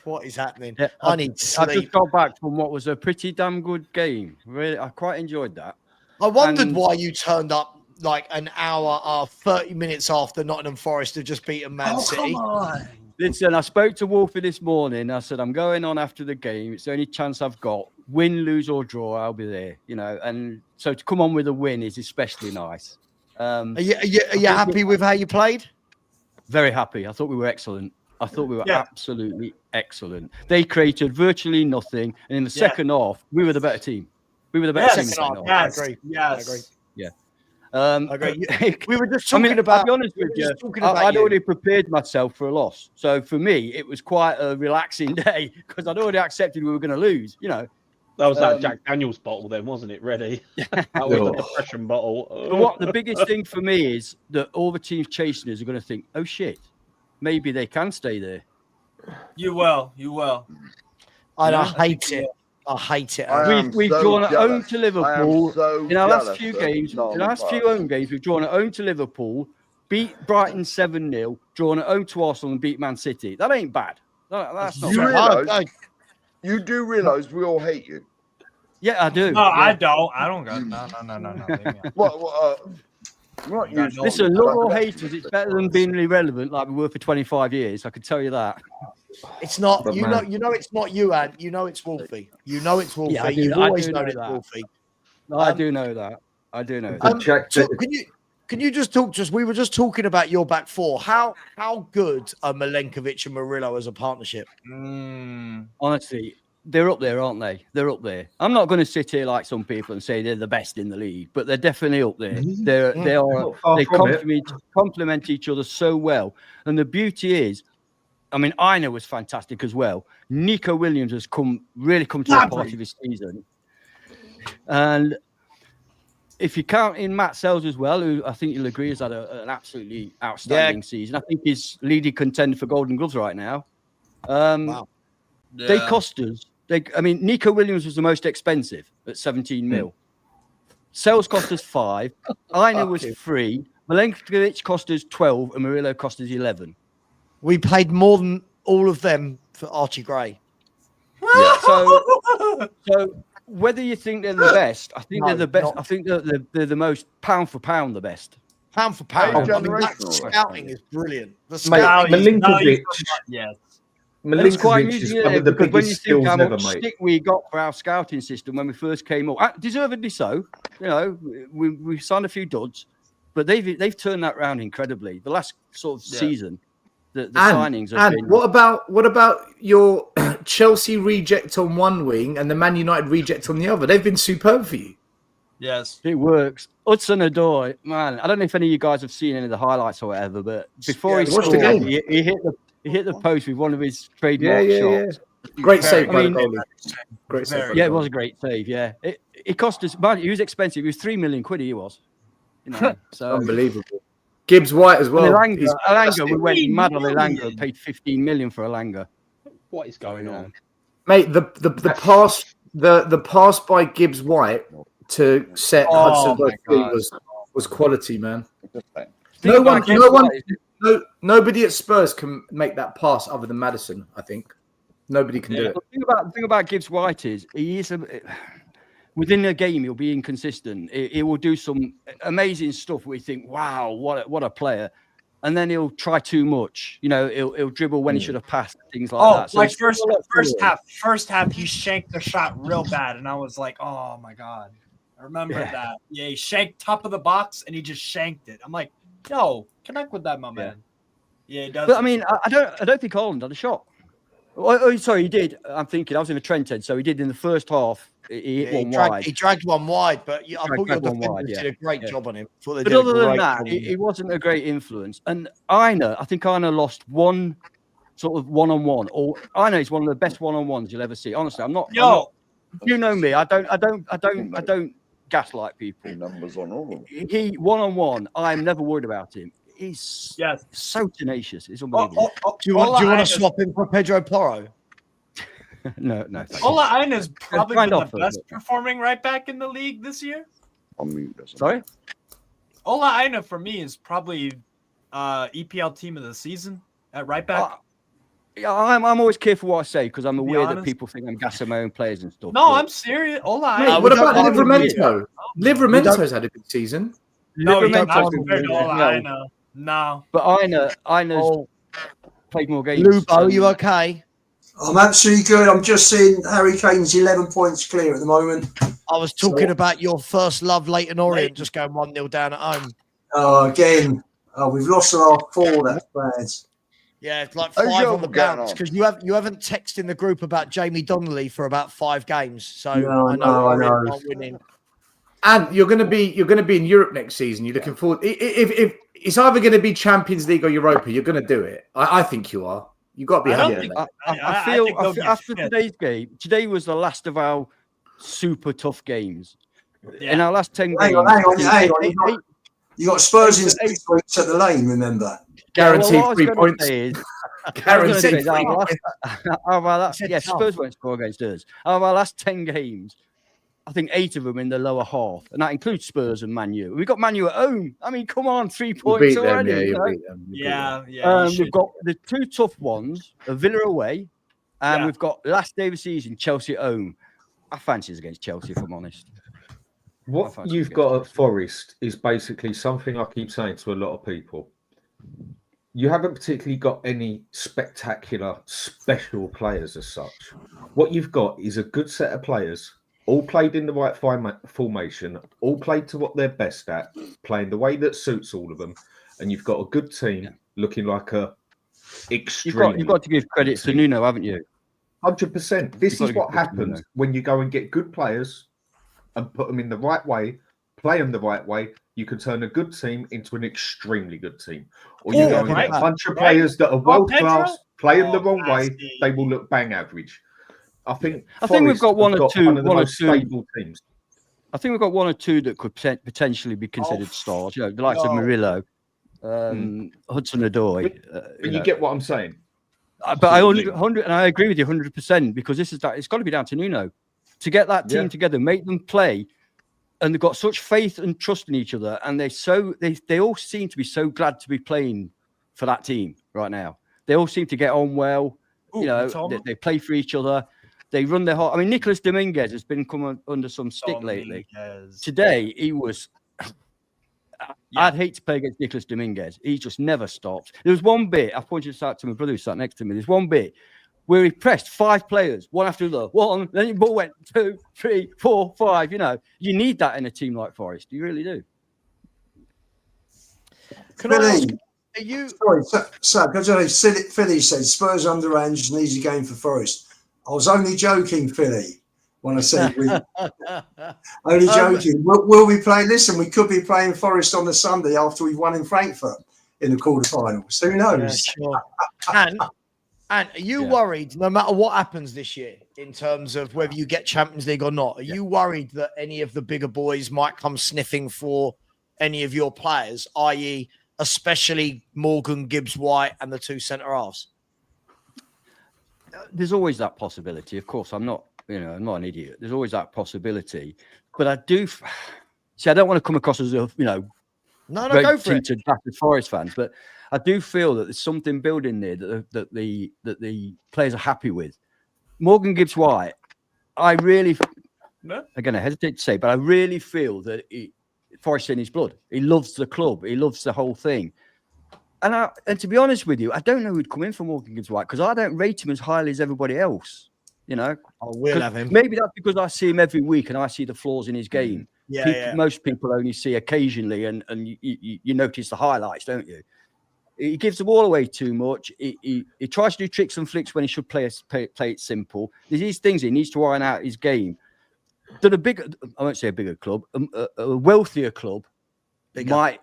What is happening? Yeah, I need sleep. I just got back from what was a pretty damn good game. Really, I quite enjoyed that. I wondered why you turned up like an hour, 30 minutes after Nottingham Forest have just beaten Man City. Come on. Listen, I spoke to Wolfie this morning. I said, I'm going on after the game. It's the only chance I've got. Win, lose or draw, I'll be there. And so to come on with a win is especially nice. Are you happy with how you played? Very happy. I thought we were excellent. I thought we were absolutely excellent. They created virtually nothing. And in the second half, we were the better team. We were the better team. I agree. Yeah. We were just talking about. I'll be honest with you. I'd already prepared myself for a loss. So for me, it was quite a relaxing day because I'd already accepted we were going to lose. That was that Jack Daniels bottle then, wasn't it? Ready? That was the depression bottle. But the biggest thing for me is that all the teams chasing us are going to think, oh shit, maybe they can stay there. You will. And I hate it. I hate it. We've drawn at home to Liverpool in our last few games. In our last few home games, we've drawn at home to Liverpool, beat Brighton 7-0, drawn at home to Arsenal, and beat Man City. That ain't bad. That's not You do realise we all hate you. Yeah, I do. No, I don't. I don't go. No. Listen, love or hate us, it's better than being irrelevant like we were for 25 years. I can tell you that. It's not. You know, it's not you, Ant. You know, it's Wolfie. You know, it's Wolfie. Yeah, You've always known it's Wolfie. No, I do know that. Can you just talk to us? We were just talking about your back four. How good are Milenkovic and Murillo as a partnership? Honestly, they're up there, aren't they? They're up there. I'm not going to sit here like some people and say they're the best in the league, but they're definitely up there. They complement each other so well. And the beauty is, I mean, Aina was fantastic as well. Nico Williams has really come to the party this season. And if you count in Matt Sells as well, who I think you'll agree has had an absolutely outstanding season. I think he's leading contender for Golden Gloves right now. Wow. They cost us. I mean, Nico Williams was the most expensive at 17 mil. Sells cost us 5. Aina was 3. Milenkovic cost us 12, and Murillo cost us 11. We paid more than all of them for Archie Gray. Yeah. So whether you think they're the best, I think they're the best. I think they're the most pound for pound the best. Pound for pound. I mean, that scouting is brilliant. The scouting. Milinkovic. Yes. It's quite amusing, is one of the because when you biggest think skills how ever, much mate. stick we got for our scouting system when we first came up, deservedly so. You know, we signed a few duds, but they've turned that round incredibly. The last sort of season, the signings have been. What about your Chelsea reject on one wing and the Man United reject on the other? They've been superb for you. Yes, it works. Hudson Odoi, man, I don't know if any of you guys have seen any of the highlights or whatever, but before he scored, the game. He hit the post with one of his trademark shots. Great save by the goalie. Great save. Yeah, it was a great save. Yeah, it cost us. Man, he was expensive. He was £3 million. He was. You know, so unbelievable. Gibbs White as well. Elanga, we went mad on Elanga. Paid 15 million for Elanga. What is going on, mate? The pass by Gibbs White to set Hudson free was quality, man. Nobody at Spurs can make that pass other than Maddison. I think nobody can do it. The thing about Gibbs White is he is within a game he'll be inconsistent. He will do some amazing stuff where you think, wow, what a player, and then he'll try too much. You know, he'll dribble when he should have passed, things like that. So like first half, he shanked the shot real bad, and I was like, oh my god, I remember that. Yeah, he shanked top of the box, and he just shanked it. I'm like, yo, connect with that, my man. Yeah, he does. But I mean, I don't think Holland had a shot. Oh, sorry, he did. I'm thinking I was in a trend head, so he did in the first half. He hit one wide. He dragged one wide, but I thought your defenders did a great job on him. But other than that, he wasn't a great influence. And I think Aina lost one sort of one-on-one. Or Aina is one of the best one-on-ones you'll ever see. Honestly, I'm not. You know me. I don't gaslight people. Numbers on all. He one-on-one. I'm never worried about him. He's so tenacious. It's unbelievable. Do you want to swap him for Pedro Porro? No. Ola Aina's probably been the best performing right back in the league this year. Sorry? Ola Aina for me is probably EPL team of the season at right back. I'm always careful what I say because I'm aware that people think I'm gassing my own players and stuff. No, I'm serious. Ola Aina. What about Livramento? Livramento's had a good season. No, he's not compared to Ola Aina. No. But Aina's played more games. Lubo, are you okay? I'm absolutely good. I'm just seeing Harry Kane's 11 points clear at the moment. I was talking about your first love, Leighton Orient, just going 1-0 down at home. Oh, again. Oh, we've lost our 4. That's bad. Yeah, it's like 5 on the bounce because you haven't texted in the group about Jamie Donnelly for about 5 games. So I know. Not winning. And you're going to be in Europe next season. You're looking forward. If it's either going to be Champions League or Europa, you're going to do it. I think you are. You've got to be happy. I feel after today's game, today was the last of our super tough games. Yeah. In our last 10 games. Hang on. You got Spurs in 6 weeks at the Lane, remember? Guaranteed 3 points. Guaranteed 3 points. Spurs won't score against us. Out of our last 10 games, I think 8 of them in the lower half, and that includes Spurs and Man U. We've got Man U at home. I mean, come on, 3 points already. We've got the 2 tough ones, Villa away, and we've got last day of the season, Chelsea at home. I fancy us against Chelsea, if I'm honest. What you've got at Forest is basically something I keep saying to a lot of people. You haven't particularly got any spectacular, special players as such. What you've got is a good set of players, all played in the right formation, all played to what they're best at, playing the way that suits all of them, and you've got a good team looking like a extreme. You've got to give credit to Nuno, haven't you? 100%. This is what happens when you go and get good players and put them in the right way, play them the right way. You can turn a good team into an extremely good team. Or you go and get a bunch of players that are world class, play them the wrong way, they will look bang average. I think we've got one or two stable teams. I think we've got one or two that could potentially be considered stars. You know, the likes of Murillo, Hudson-Odoi. But you get what I'm saying. But I 100, and I agree with you 100% because this is that it's got to be down to Nuno to get that team together, make them play, and they've got such faith and trust in each other, and they all seem to be so glad to be playing for that team right now. They all seem to get on well. Ooh, you know, they play for each other. They run their heart. I mean, Nicolas Dominguez has been coming under some stick lately. Today, he was. I'd hate to play against Nicolas Dominguez. He just never stops. There was one bit, I pointed this out to my brother who sat next to me. There's one bit where he pressed 5 players, one after the other. One, then the ball went 2, 3, 4, 5. You know, you need that in a team like Forest. You really do. Can I ask, are you... Sorry, because Philly said Spurs underage and easy game for Forest. I was only joking, Philly, when I said we only joking. Will we play? Listen, we could be playing Forest on the Sunday after we've won in Frankfurt in the quarterfinals. Who knows? Yeah, sure. And are you worried, no matter what happens this year, in terms of whether you get Champions League or not? Are you worried that any of the bigger boys might come sniffing for any of your players, i.e., especially Morgan, Gibbs-White, and the 2 centre halves? There's always that possibility. Of course, I'm not an idiot. There's always that possibility. But I do see, I don't want to come across as a, no, go for it. Battered Forest fans, but I do feel that there's something building there that the players are happy with. Morgan Gibbs-White, I really, again, I hesitate to say, but I really feel that Forest in his blood. He loves the club. He loves the whole thing. And to be honest with you, I don't know who'd come in for Morgan Gibbs-White because I don't rate him as highly as everybody else. You know, we'll have him. Maybe that's because I see him every week and I see the flaws in his game. Most people only see occasionally, and you notice the highlights, don't you? He gives the ball away too much. He tries to do tricks and flicks when he should play it simple. There's these things he needs to iron out his game. That a bigger, I won't say a bigger club, a wealthier club might.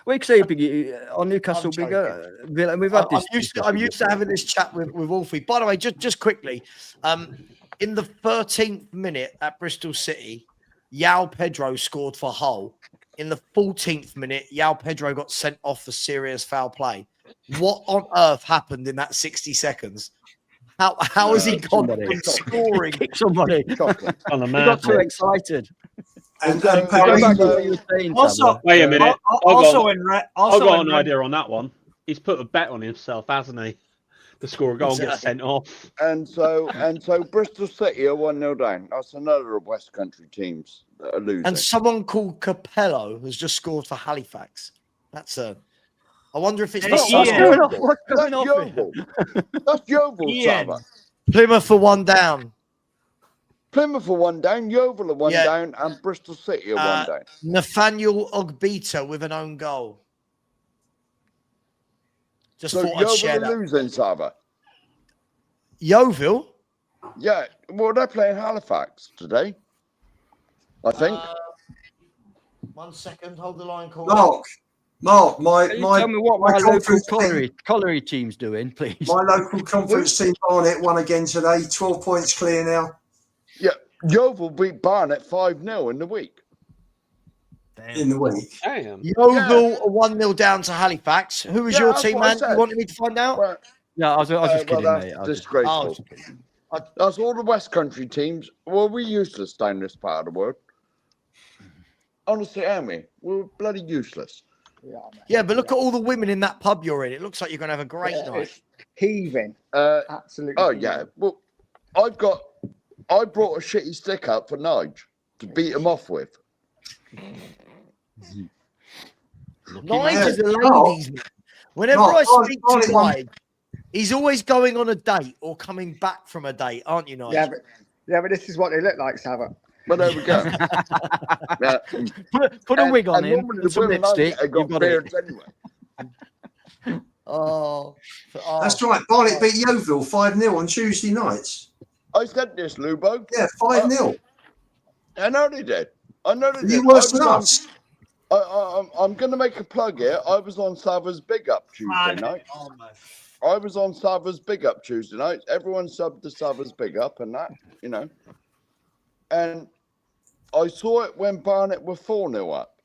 We could say big on Newcastle bigger. We've had this. I'm used to having this chat with Wolfie. By the way, just quickly, in the 13th minute at Bristol City, João Pedro scored for Hull. In the 14th minute, João Pedro got sent off for serious foul play. What on earth happened in that 60 seconds? How has he gone from scoring? Kick somebody. He got too excited. Also, wait a minute. I've got an idea on that one. He's put a bet on himself, hasn't he? To score a goal and get sent off. And so Bristol City are 1-0 down. That's another of West Country teams that are losing. And someone called Capello has just scored for Halifax. That's a. I wonder if it's That's Yeovil. That's Yeovil, Sava. Plymouth for 1 down. Plymouth are 1 down, Yeovil are 1 down, and Bristol City are 1 down. Nathaniel Ogbita with an own goal. Just so thought I'd share Yeovil are losing, Sava. Yeovil? Yeah, well, they're playing Halifax today, I think. 1 second, hold the line, call. Mark, tell me what my local colliery team's doing, please. My local conference team, Barnet, won again today. 12 points clear now. Yeah, Yeovil beat Barnet 5-0 in the week. In the week. Damn. Yeovil are 1-0 down to Halifax. Who was your team, man? You wanted me to find out? Well, I was just kidding, that's mate. Disgraceful. That's all the West Country teams. Well, we're useless down this part of the world. Honestly, aren't we? We're bloody useless. Yeah, but look at all the women in that pub you're in. It looks like you're going to have a great night. Heaving. Absolutely. Oh, yeah. Well, I brought a shitty stick up for Nige to beat him off with. Nige is a ladies' man. Whenever I speak to Nige, he's always going on a date or coming back from a date, aren't you, Nige? Yeah, but this is what they look like, Sava. Well, there we go. Put a wig on him, some lipstick. You've got beards anyway. That's right. Barnet beat Yeovil 5-0 on Tuesday nights. I said this, Lubo. Yeah, 5-0. I know they did. You worse than us. I'm going to make a plug here. I was on Sava's Big Up Tuesday night. I was on Sava's Big Up Tuesday night. Everyone subbed to Sava's Big Up and that, you know. And I saw it when Barnet were 4-0 up.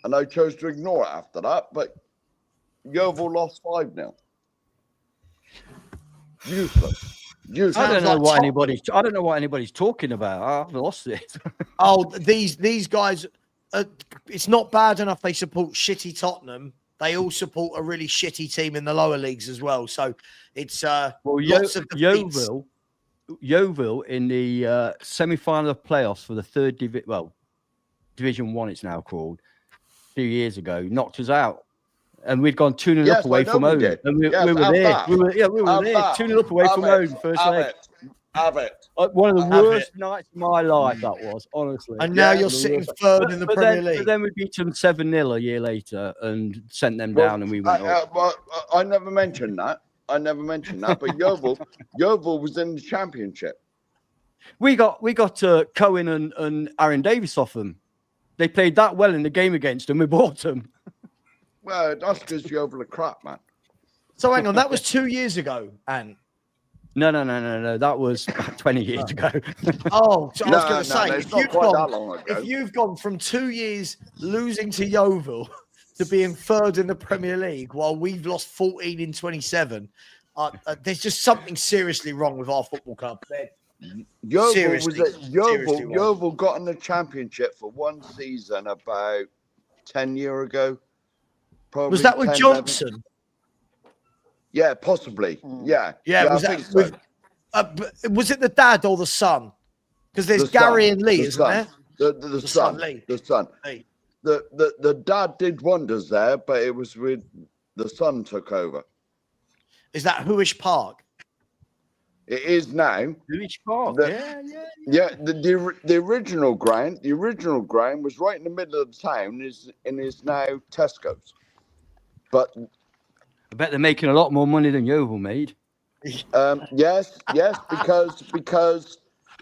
And I chose to ignore it after that, but Yeovil lost 5-0. Useless. I don't know what anybody's talking about. I've lost it. Oh, these guys, it's not bad enough they support shitty Tottenham. They all support a really shitty team in the lower leagues as well. So it's lots of defeats. Yeovil in the semi-final of playoffs for the third Division 1 it's now called, a few years ago, knocked us out. And we'd gone 2-0 up away from home. And we were there. We were there. 2-0 up away from home, first leg. Have it. One of the worst nights of my life, that was, honestly. And now you're sitting third in the Premier League. But then we beat them 7-0 a year later and sent them down, and we went up. I never mentioned that. But Yeovil was in the Championship. We got Cohen and Aaron Davis off them. They played that well in the game against them. We bought them. Well, that's because Yeovil are crap, man. So hang on, that was 2 years ago, Anne. No. That was 20 years ago. Oh, so I was going to say, it's not quite that long ago. If you've gone from 2 years losing to Yeovil to being third in the Premier League while we've lost 14 in 27, there's just something seriously wrong with our football club. Yeovil got in the Championship for one season about 10 years ago. Probably was that with Johnson? Yeah, possibly. Yeah. Was I think so. Was it the dad or the son? Because there's Gary and Lee, isn't there? The son. Lee. The son. Lee. The dad did wonders there, but it was with the son took over. Is that Huish Park? It is now. Huish Park. Yeah. The original ground. The original ground was right in the middle of the town. Is now Tesco's. But I bet they're making a lot more money than Yeovil made. Yes, because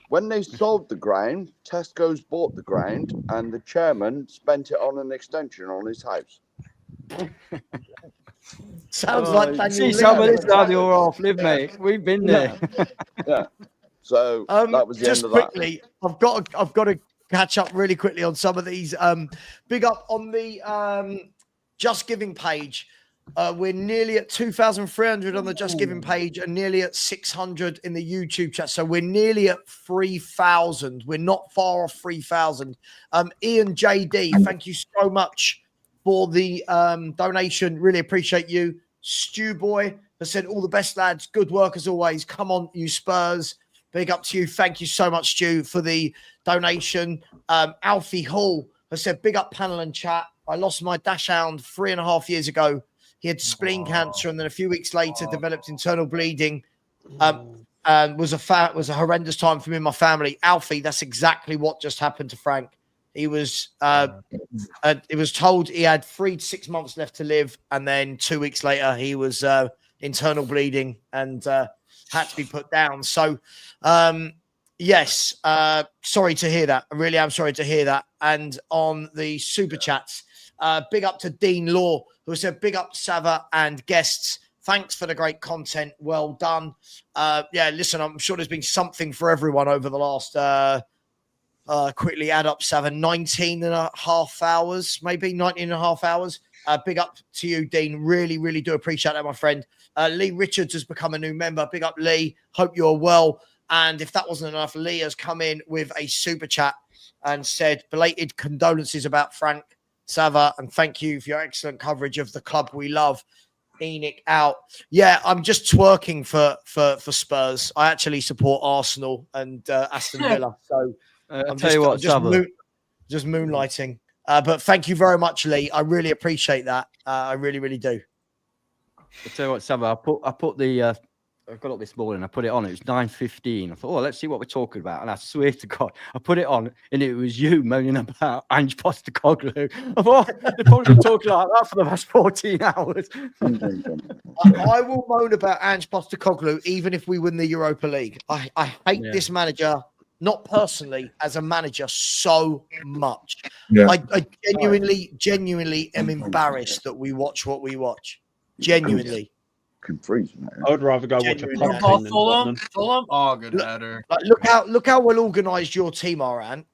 when they sold the ground, Tesco's bought the ground, and the chairman spent it on an extension on his house. Sounds like Daniel. See some of this how they all off live, mate. We've been there. Yeah. So that was the just end of quickly, that. I've got to catch up really quickly on some of these. Big up on the Just Giving page. We're nearly at 2,300 on the Just Giving page and nearly at 600 in the YouTube chat. So we're nearly at 3,000. We're not far off 3,000. Ian JD, thank you so much for the donation. Really appreciate you. Stu Boy has said, all the best, lads. Good work as always. Come on, you Spurs. Big up to you. Thank you so much, Stu, for the donation. Alfie Hall has said, big up panel and chat. I lost my dachshund 3.5 years ago. He had spleen cancer, and then a few weeks later developed internal bleeding. And was a horrendous time for me and my family. Alfie, that's exactly what just happened to Frank. He was it was told he had 3 to 6 months left to live, and then 2 weeks later he was internal bleeding and had to be put down. So yes, sorry to hear that. I really am sorry to hear that. And on the super chats, big up to Dean Law, who said, big up Sava and guests. Thanks for the great content. Well done. Yeah, listen, I'm sure there's been something for everyone over the last, quickly add up, Sava, 19.5 hours, maybe 19.5 hours. Big up to you, Dean. Really, really do appreciate that, my friend. Lee Richards has become a new member. Big up, Lee. Hope you're well. And if that wasn't enough, Lee has come in with a super chat and said, belated condolences about Frank Sava, and thank you for your excellent coverage of the club we love. Enoch out. Yeah, I'm just twerking for Spurs. I actually support Arsenal and Aston Villa. So I'm just moonlighting. But thank you very much, Lee. I really appreciate that. I really, really do. I'll tell you what, Sava, I put the I got up this morning, I put it on, it was 9:15. I thought, oh, let's see what we're talking about. And I swear to God, I put it on and it was you moaning about Ange Postecoglou. I thought, they've probably been talking like that for the last 14 hours. I will moan about Ange Postecoglou even if we win the Europa League. I hate this manager, not personally, as a manager, so much. Yeah. I genuinely am embarrassed that we watch what we watch. Genuinely. freezing. I would rather go watch a pub team than Tottenham. Fulham? Oh, good header. Like, look how well organised your team are, Ant.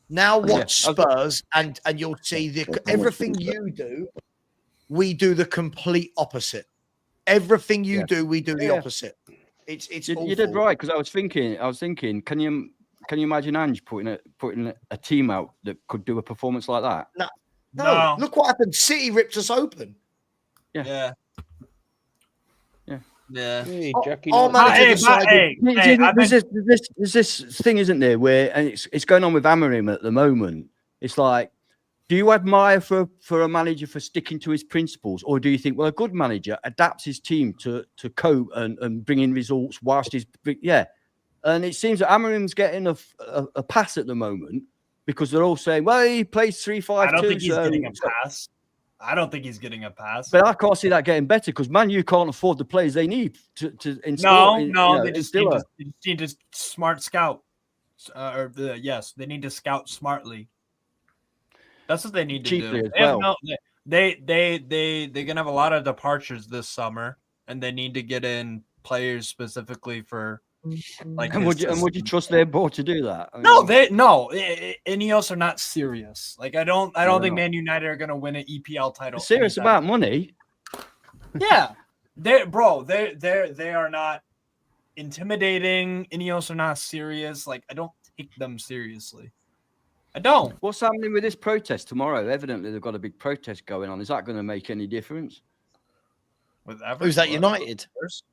Now watch Spurs, and you'll see everything you do. We do the complete opposite. Everything you do, we do the opposite. It's you did right, because I was thinking, can you imagine Ange putting a team out that could do a performance like that? No. Look what happened. City ripped us open. Yeah. There's this thing, isn't there, where, and it's going on with Amorim at the moment. It's like, do you admire for a manager for sticking to his principles, or do you think, well, a good manager adapts his team to cope and bring in results whilst he's And it seems that Amorim's getting a pass at the moment because they're all saying, well, he plays 3-5-2. I don't think he's getting a pass. I don't think he's getting a pass. But I can't see that getting better because Man U can't afford the players they need to install. They just need to smart scout. Yes, they need to scout smartly. That's what they need to Cheaply do. as well. They're gonna have a lot of departures this summer, and they need to get in players specifically for like. And would you trust their board to do that? I mean, Ineos are not serious. Like I don't think Man United are gonna win an EPL title. Serious about money. Yeah, they are not intimidating. Ineos are not serious. Like I don't take them seriously. I don't. What's happening with this protest tomorrow? Evidently, they've got a big protest going on. Is that going to make any difference? Who's that? United?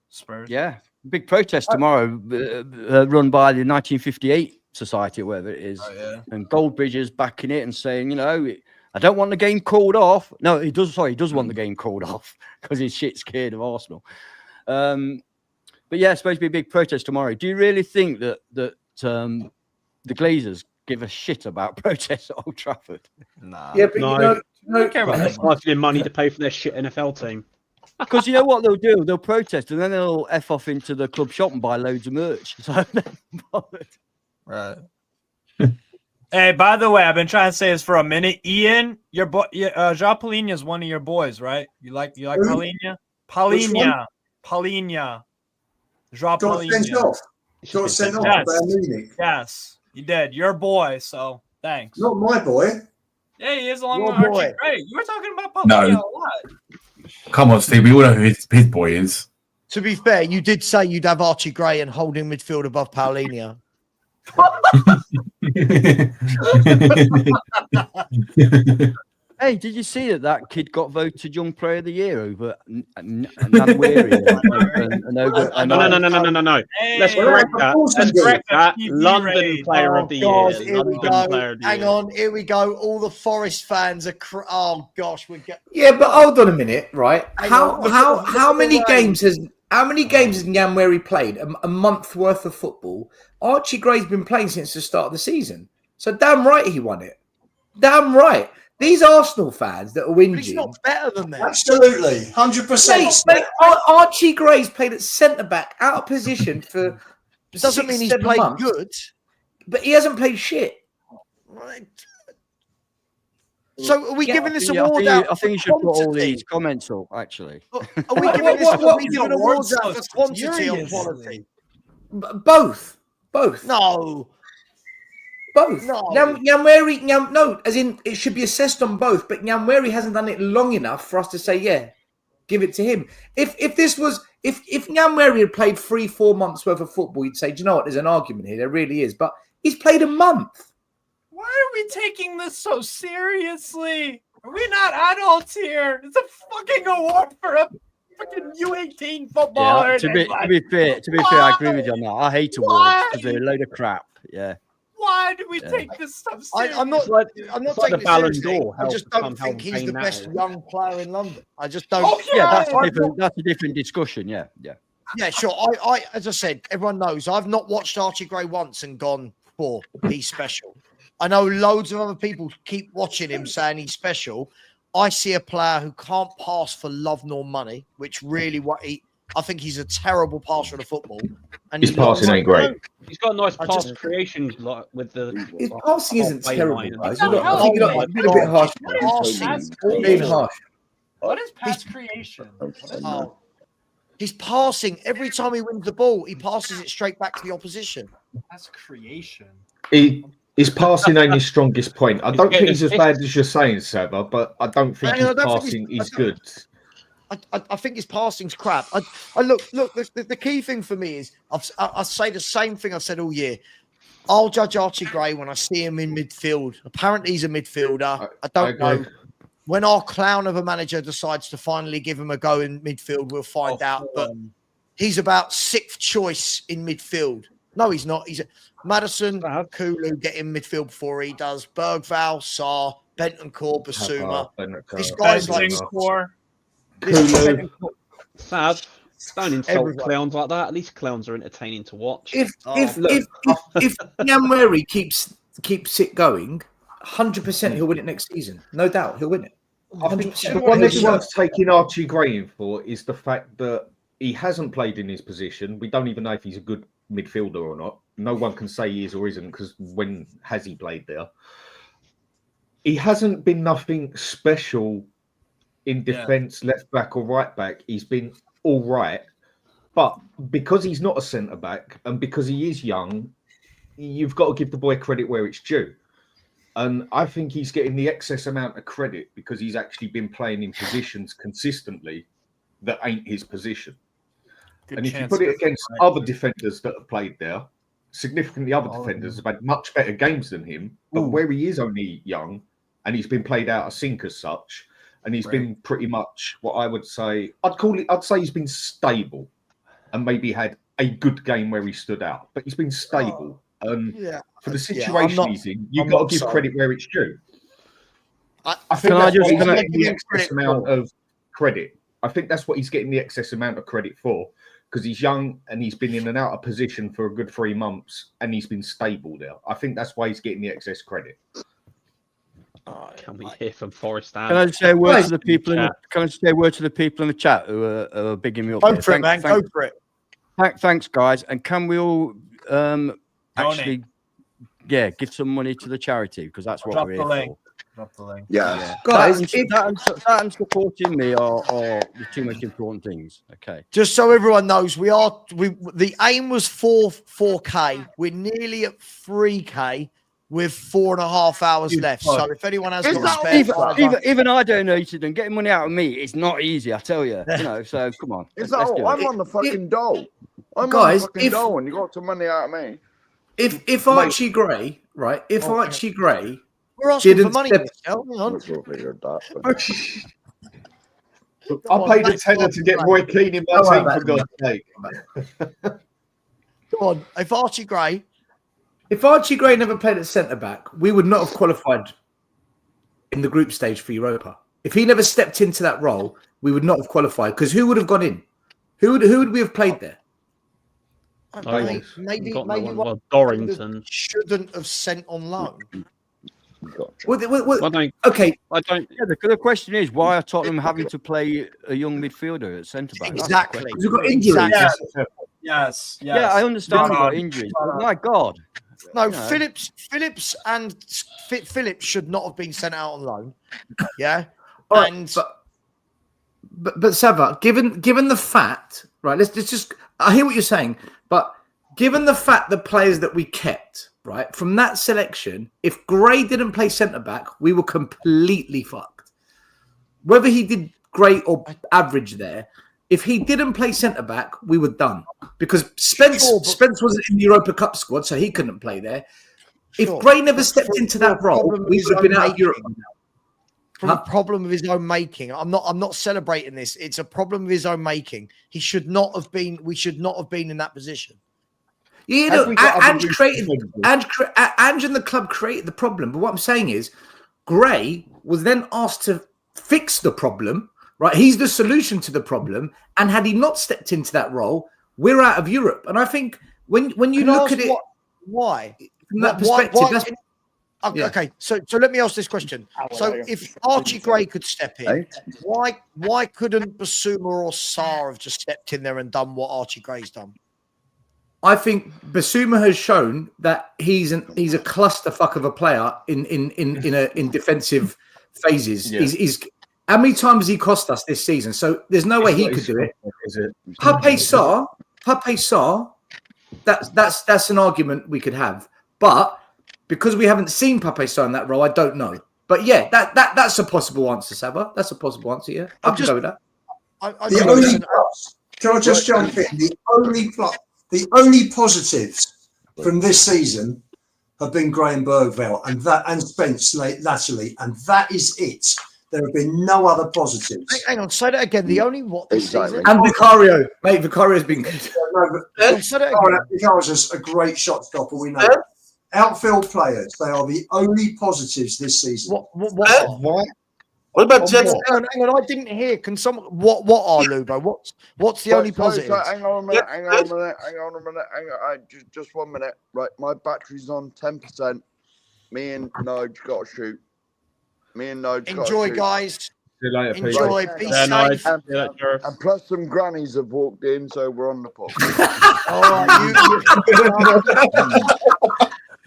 Spurs. Yeah, big protest tomorrow, run by the 1958 Society, or whatever it is. Oh, yeah. And Goldbridge's backing it and saying, I don't want the game called off. No, he does. Sorry, he does want the game called off because he's shit scared of Arsenal. But yeah, it's supposed to be a big protest tomorrow. Do you really think that the Glazers give a shit about protests at Old Trafford? Nah. Yeah, but no, you don't care about them. Money to pay for their shit NFL team. Because you know what they'll do? They'll protest and then they'll F off into the club shop and buy loads of merch. So right. Hey, by the way, I've been trying to say this for a minute. Ian, your boy, João Palhinha is one of your boys, right? You like Palhinha? Palhinha. João Palhinha. Got sent off. Yes, you did. Your boy. So thanks. Not my boy. Yeah, he is along with Your boy. Archie Gray. You were talking about Palhinha a lot. Come on, Steve. We all know who his boy is. To be fair, you did say you'd have Archie Gray and holding midfield above Palhinha. Hey, did you see that kid got voted Young Player of the Year over Nanwiri? No. Let's correct that. London Player of the Year. London Player of the Hang Year. on, here we go. All the Forest fans are. Oh gosh, we get. Yeah, but hold on a minute, right? How many games has Nyanweri played? A month worth of football. Archie Gray's been playing since the start of the season, so damn right he won it. Damn right. These Arsenal fans that are whinging. He's not better than them. Absolutely, 100%. Archie Gray's played at centre back, out of position for. Doesn't mean he's played good, but he hasn't played shit. Right. So are we giving this award out? I think you should put all these comments up. Actually, are we giving this awards out for quantity or quality? Both. No. Both. No. Nyanweri, no, as in it should be assessed on both, but Nyanweri hasn't done it long enough for us to say, yeah, give it to him. If Nyanweri had played 3-4 months worth of football, you'd say, do you know what, there's an argument here, there really is. But he's played a month. Why are we taking this so seriously? Are we not adults here? It's a fucking award for a fucking U18 footballer. Yeah, to be fair, I agree with you on that. I hate awards because they're a load of crap. Yeah. Why do we take this stuff seriously? I'm not taking it seriously. I just don't think he's the best is. young player in London. I just don't. Okay. Yeah, that's a different discussion. Yeah. Yeah, sure. I, as I said, everyone knows I've not watched Archie Gray once and gone, he's special. I know loads of other people keep watching him saying he's special. I see a player who can't pass for love nor money, which really I think he's a terrible passer of the football. And his passing ain't great. He's got a nice pass creation with the. His passing isn't terrible, guys. I think you're a bit harsh. Being harsh. What is pass creation? He's passing every time he wins the ball. He passes it straight back to the opposition. That's creation. His passing ain't his strongest point. I don't think he's as bad as you're saying, Sava, but I don't think his passing is good. I think his passing's crap. I look. The key thing for me is I say the same thing I've said all year. I'll judge Archie Gray when I see him in midfield. Apparently, he's a midfielder. I don't know. When our clown of a manager decides to finally give him a go in midfield, we'll find out. But he's about 6th choice in midfield. No, he's not. He's Madison, Kulu get in midfield before he does. Bergval, Sarr, Bentancur, Basuma. This guy's like Sav, don't insult clowns like that. At least clowns are entertaining to watch. If Yanweri keeps it going, 100% he'll win it next season. No doubt, he'll win it. 100%. The one everyone's taking Archie Gray in for is the fact that he hasn't played in his position. We don't even know if he's a good midfielder or not. No one can say he is or isn't, because when has he played there? He hasn't been nothing special in defence, left back or right back. He's been all right. But because he's not a centre back and because he is young, you've got to give the boy credit where it's due. And I think he's getting the excess amount of credit because he's actually been playing in positions consistently that ain't his position. And if you put it against other defenders that have played there, significantly other defenders have had much better games than him. But where he is only young and he's been played out of sync as such, and he's been pretty much what I would say, I'd say he's been stable and maybe had a good game where he stood out, but he's been stable. And for the situation he's in, you've got to give credit where it's due. I think that's what he's getting the excess amount of credit. I think that's what he's getting the excess amount of credit for, because he's young and he's been in and out of position for a good 3 months and he's been stable there. I think that's why he's getting the excess credit. Can we hear from Forest? Can I say a word to the people? Can I say a word to the people in the chat who are bigging me up? Go for it, man. Go for it. Thanks, guys. And can we all actually, give some money to the charity, because that's what we're here for. Drop the link. Yeah. Guys, that and supporting me are the two most important things. Okay. Just so everyone knows, the aim was 4K. We're nearly at 3K with 4.5 hours left. So if anyone has got a spare, even I donated, and getting money out of me, it's not easy, I tell you. So come on. I'm on the fucking dole. I'm on the fucking dole, and you got some money out of me. If Archie Gray, right? If Archie Gray, we're asking for money. I paid a tenner to get Roy Keane in my team, for God's sake. Go on. If Archie Gray never played at centre back, we would not have qualified in the group stage for Europa. If he never stepped into that role, we would not have qualified, because who would have gone in? Who would we have played there? Maybe Dorrington shouldn't have sent on loan. Okay. I don't. Yeah, the question is, why are Tottenham having to play a young midfielder at centre back? Exactly. We've got injuries. Yes. Yeah, I understand we've got injuries. But my God. No, Phillips and Phillips should not have been sent out on loan. Yeah. But Sava, given the fact, right? Let's just. I hear what you're saying, but given the fact the players that we kept, right, from that selection, if Gray didn't play centre back, we were completely fucked. Whether he did great or average there, if he didn't play centre back, we were done, because Spence wasn't in the Europa Cup squad, so he couldn't play there. If Gray never stepped into that role, we would have been out of Europe. From a problem of his own making. I'm not celebrating this. It's a problem of his own making. He should not have been. We should not have been in that position. You know, Ange and the club created the problem. But what I'm saying is, Gray was then asked to fix the problem. Right, he's the solution to the problem. And had he not stepped into that role, we're out of Europe. And I think when you look at it, why from that perspective, okay, so let me ask this question. So if Archie Gray could step in, why couldn't Basuma or Sarr have just stepped in there and done what Archie Gray's done? I think Basuma has shown that he's a clusterfuck of a player in defensive phases. Yeah. How many times has he cost us this season? So there's no way he could do it. Pape Sarr, that's an argument we could have. But because we haven't seen Pape Sarr in that role, I don't know. But yeah, that's a possible answer, Saba. That's a possible answer, yeah. I can go with that. Can I just jump in? The only positives from this season have been Graham Bergvall and Spence latterly, and that is it. There have been no other positives. Hang on, say that again. The only what this season? And Vicario, mate. Vicario's been good. Vicario's a great shot stopper. We know. Outfield players, they are the only positives this season. What about Jackson? Hang on, I didn't hear. Can someone what are Lubo? What's the only positive? Hang on a minute. Hang on. Just 1 minute. Right, my battery's on 10%. Me and Nige got to shoot. Enjoy, guys. See you later, Enjoy. Pete. Be safe. And plus, some grannies have walked in, so we're on the pub. All right,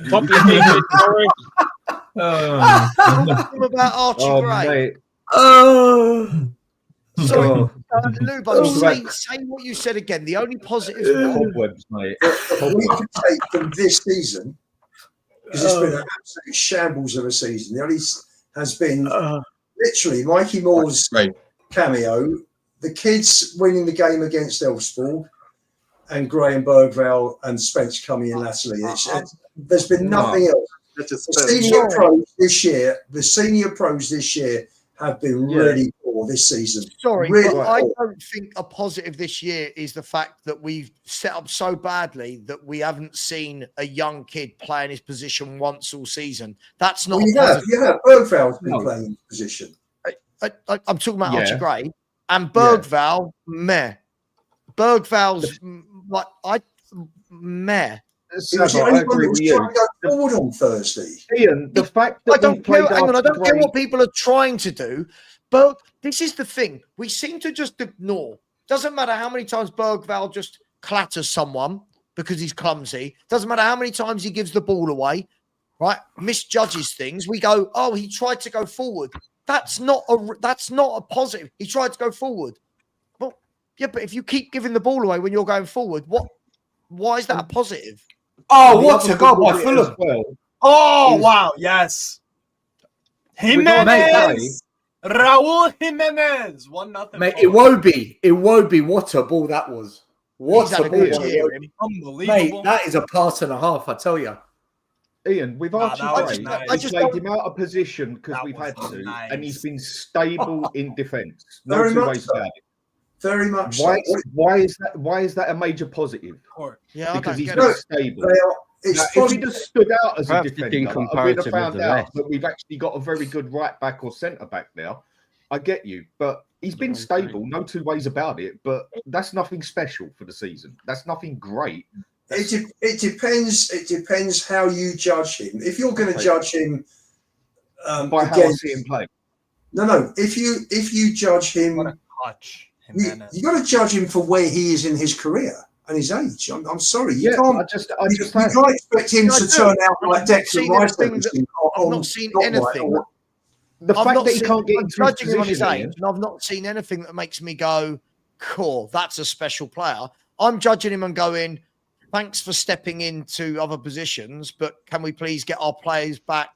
Talking about Archie Gray. Sorry, Lubo, say what you said again. The only positives cobwebs, mate. We could take from this season, because it's been an absolute shambles of a season. The only has been literally Mikey Moore's cameo, the kids winning the game against Elfsborg, and Graham Bergvall and Spence coming in latterly. There's been nothing else. The senior pros this year have been really poor this season. Sorry, really but I don't think a positive this year is the fact that we've set up so badly that we haven't seen a young kid play in his position once all season. That's not. Bergvall's been playing in his position. I'm talking about Archie Gray and Bergvall. Meh. Bergvall's meh. It was the only one that was trying to go forward on Thursday. Ian, the fact that I don't care what people are trying to do, but this is the thing. We seem to just ignore. Doesn't matter how many times Bergvall just clatters someone because he's clumsy. Doesn't matter how many times he gives the ball away, right? Misjudges things. We go, oh, he tried to go forward. That's not a positive. He tried to go forward. Well, yeah, but if you keep giving the ball away when you're going forward, why is that a positive? Oh, what a goal by Fulham. Oh, wow. Yes. Jimenez. Raul Jimenez. 1-0. Mate, Iwobi. What a ball that was. What a ball. Unbelievable. Mate, that is a pass and a half, I tell you. Ian, with Archie Gray, I just played him out of position because we've had to, and he's been stable in defence. No two ways about it. Very much. Why is that a major positive? Yeah, because he's been stable. If he just stood out as a defender, I would have found out that we've actually got a very good right back or centre back now. I get you, but he's been stable. No two ways about it. But that's nothing special for the season. That's nothing great. It depends. It depends how you judge him. If you're going to judge him by how I see him play, no. If you judge him, you got to judge him for where he is in his career and his age. I'm sorry, you can't. You can't expect him to turn out like Declan Rice. I've not seen anything. The fact that he can't get into judging him on his age, and I've not seen anything that makes me go, "Cool, that's a special player." I'm judging him and going, "Thanks for stepping into other positions, but can we please get our players back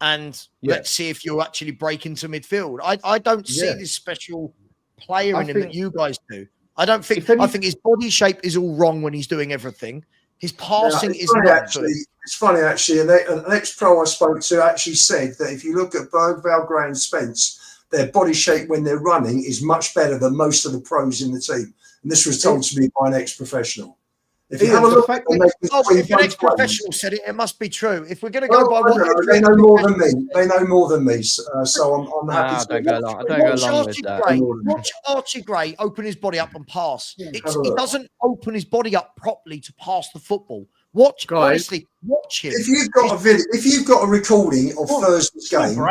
and let's see if you'll actually break into midfield?" I don't see this special player in him that you guys do. I don't think. I think his body shape is all wrong when he's doing everything. His passing is not good. It's funny actually. An ex-pro I spoke to actually said that if you look at Bergvall, Gray, and Spence, their body shape when they're running is much better than most of the pros in the team. And this was told to me by an ex-professional. If you have a look, if an ex-professional said it, it must be true. If we're going to go by what they know more than me, they know more than me. So I'm happy. I don't go along with that. Watch Archie Gray open his body up and pass. He doesn't open his body up properly to pass the football. Watch, honestly, watch him. If you've got a video, if you've got a recording of Thursday's game,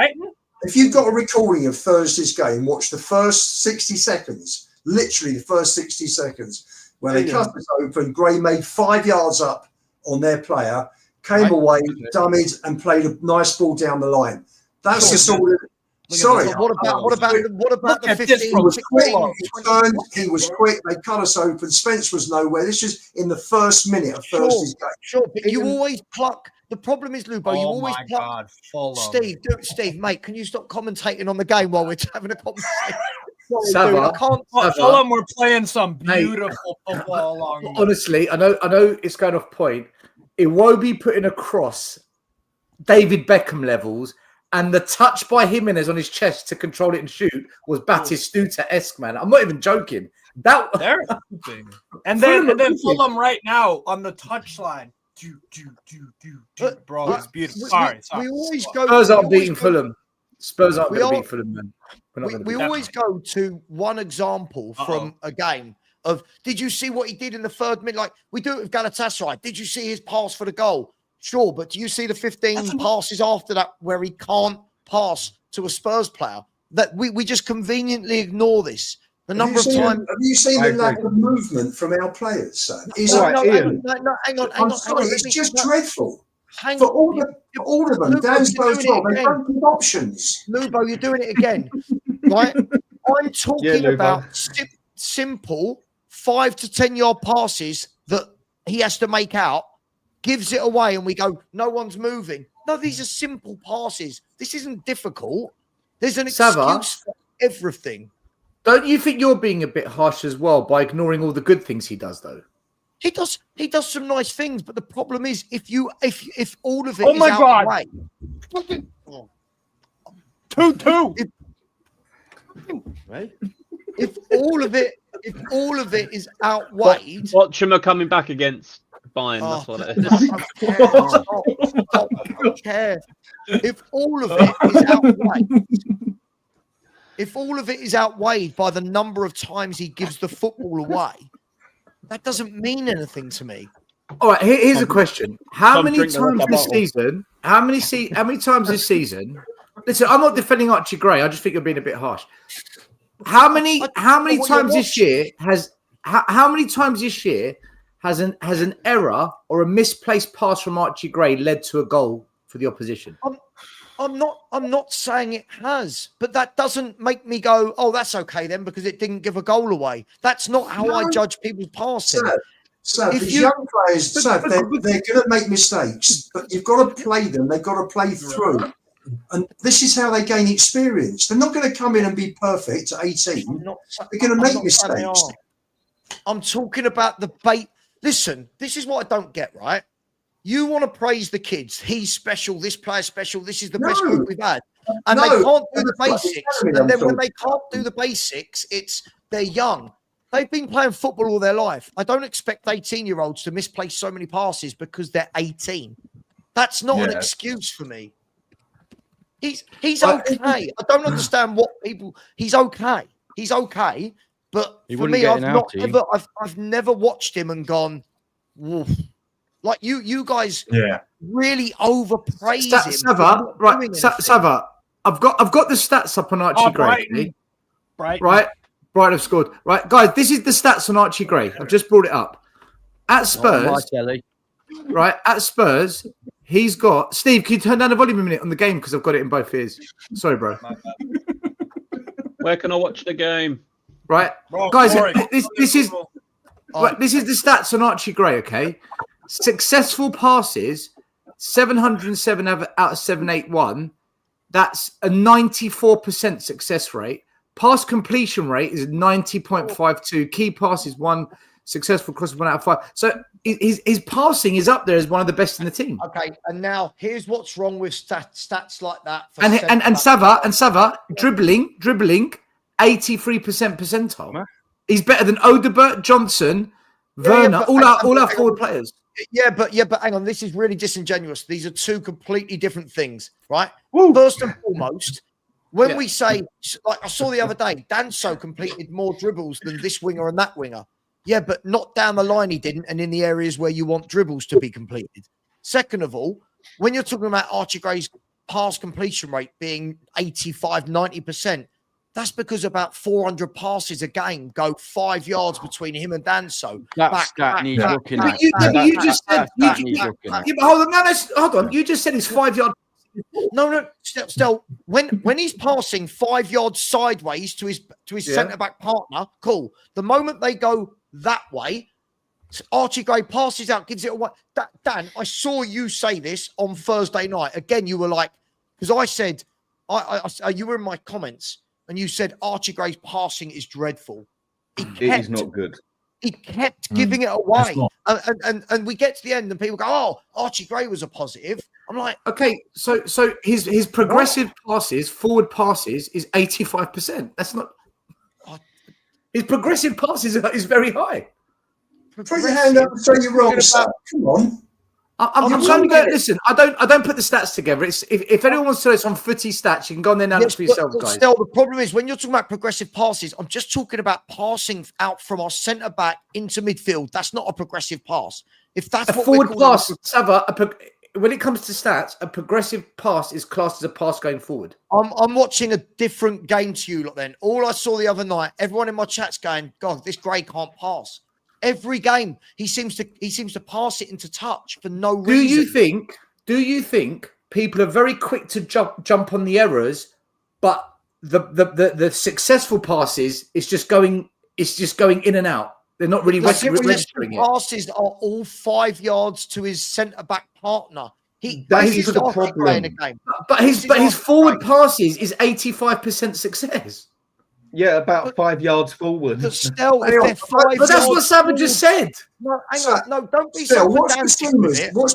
if you've got a recording of Thursday's game, watch the first 60 seconds. Literally the first 60 seconds. When they cut us open, Gray made 5 yards up on their player, came away, dummied, and played a nice ball down the line. That's the Sorry. What about the 15? He was quick. He was quick. They cut us open. Spence was nowhere. This is in the first minute of Thursday's game. Sure, but you always pluck. The problem is, Lubo, you always pluck. Steve, mate, can you stop commentating on the game while we're having a conversation? Sorry, dude, I can't. Fulham were playing some beautiful football along. Honestly, I know it's going off point. Iwobi putting a cross, David Beckham levels, and the touch by Jimenez on his chest to control it and shoot was Batistuta-esque, man. I'm not even joking. And then Fulham right now on the touchline. Bro, it's beautiful. Sorry. We always go. Spurs aren't beating Fulham. Spurs aren't going to beat Fulham, man. We always go to one example from a game of, did you see what he did in the 3rd minute? Like we do it with Galatasaray. Did you see his pass for the goal? Sure, but do you see the 15 passes after that where he can't pass to a Spurs player? That we just conveniently ignore this. The number of times. Have you seen the lack of movement from our players, son? Hang on. I'm sorry, it's just dreadful. For all of them, Dan's both well. They don't give options. Lubo, you're doing it again, right? I'm talking about simple 5 to 10 yard passes that he has to make out, gives it away, and we go, no one's moving. No, these are simple passes. This isn't difficult. There's an excuse for everything. Don't you think you're being a bit harsh as well by ignoring all the good things he does, though? He does some nice things, but the problem is if all of it is outweighed. 2-2. Right? If all of it is outweighed. Watch him coming back against Bayern. That's what it is. I don't care. If all of it is outweighed. If all of it is outweighed by the number of times he gives the football away, that doesn't mean anything to me. All right, here's a question: How many times this season? How many times this season? Listen, I'm not defending Archie Gray. I just think you're being a bit harsh. How many times this year has an error or a misplaced pass from Archie Gray led to a goal for the opposition? I'm not saying it has, but that doesn't make me go, oh, that's okay then, because it didn't give a goal away. That's not how I judge people's passing. So these young players, they're going to make mistakes, but you've got to play them. They've got to play through. And this is how they gain experience. They're not going to come in and be perfect at 18. They're going to make mistakes. I'm talking about the bait. Listen, this is what I don't get, right? You want to praise the kids. He's special. This player's special. This is the best group we've had. And they can't do the basics. And then when they can't do the basics, they're young. They've been playing football all their life. I don't expect 18-year-olds to misplace so many passes because they're 18. That's not an excuse for me. He's okay. I don't understand what people. He's okay. But for me, I've never watched him and gone, woof. Like you guys really overpraise him. Sava, right? Sava, I've got the stats up on Archie Gray. Right? Brighton have scored. Right, guys, this is the stats on Archie Gray. I've just brought it up. At Spurs, at Spurs, he's got... Steve, can you turn down the volume a minute on the game? Because I've got it in both ears. Sorry, bro. Where can I watch the game? Right. Guys, this is the stats on Archie Gray, okay? Successful passes, 707 out of 781. That's a 94% success rate. Pass completion rate is 90.52. Key passes, 1 successful cross, 1 out of 5. So his passing is up there as one of the best in the team. Okay, and now here's what's wrong with stats like that. And Sava, dribbling, 83% percentile. He's better than Odebert, Johnson, Werner, all our forward players. Yeah, but hang on. This is really disingenuous. These are two completely different things, right? First and foremost, when we say, like I saw the other day, Danso completed more dribbles than this winger and that winger. Yeah, but not down the line he didn't, and in the areas where you want dribbles to be completed. Second of all, when you're talking about Archie Gray's pass completion rate being 85, 90%, that's because about 400 passes a game go 5 yards between him and Danso. Needs looking at. You just said... Hold on, you just said it's 5 yards No. Still, when he's passing 5 yards sideways to his centre back partner, cool. The moment they go that way, Archie Gray passes out, gives it away. Dan, I saw you say this on Thursday night. Again, you were like, because I said, you were in my comments, and you said Archie Gray's passing is dreadful. It is not good. He kept giving it away. And we get to the end and people go, oh, Archie Gray was a positive. I'm like, okay, so his progressive passes, forward passes, is 85%. That's not his progressive passes is very high. Throw your hand up and say you're wrong. Come on. I'm trying to go. Listen, I don't put the stats together. It's if anyone wants to know some footy stats, you can go on there now for yourself, guys. Still, the problem is when you're talking about progressive passes, I'm just talking about passing out from our centre back into midfield. That's not a progressive pass. If that's a forward pass, Sava, when it comes to stats, a progressive pass is classed as a pass going forward. I'm watching a different game to you lot. Then all I saw the other night, everyone in my chat's going, God, this Gray can't pass. Every game, he seems to pass it into touch for no reason. Do you think people are very quick to jump on the errors, but the successful passes is just going in and out? They're not really registering it. Passes are all 5 yards to his centre back partner. That is the problem. But his forward passes is 85% success. Yeah, about 5 yards forward. But still, if they're 5 but that's what Sava just said. No, hang on. No, don't be so. so What's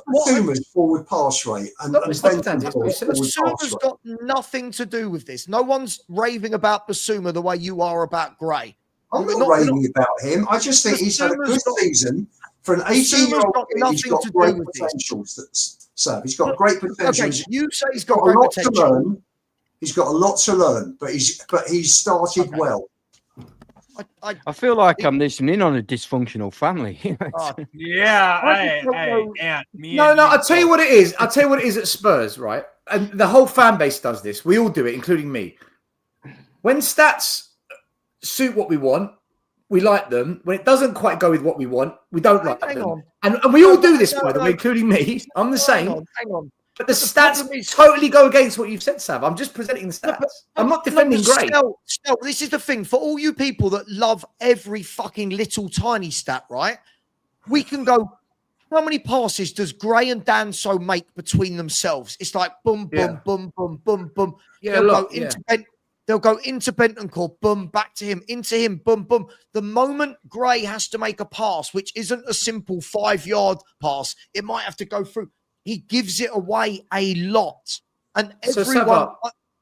Basuma's forward pass rate? Basuma's got nothing to do with this. No one's raving about Basuma the way you are about Gray. I'm not raving about him. I just think he's had a good season for an 18-year-old. He's got great potential. So he's got great potential. Okay, you say he's got great potential. He's got a lot to learn, but he's started well. I feel like I'm listening on a dysfunctional family. I'll tell you what it is. I'll tell you what it is at Spurs, right? And the whole fan base does this. We all do it, including me. When stats suit what we want, we like them. When it doesn't quite go with what we want, we don't like them. And we all do this, by the way, including me. I'm the same. Hang on. But the stats totally go against what you've said, Sav. I'm just presenting the stats. I'm not defending Gray. Still, this is the thing. For all you people that love every fucking little tiny stat, right? We can go, how many passes does Gray and Dan So make between themselves? It's like boom, boom, boom, boom, boom, boom. Yeah, they'll go into Bentancur, boom, back to him, into him, boom, boom. The moment Gray has to make a pass, which isn't a simple 5 yard pass, it might have to go through. He gives it away a lot, and everyone.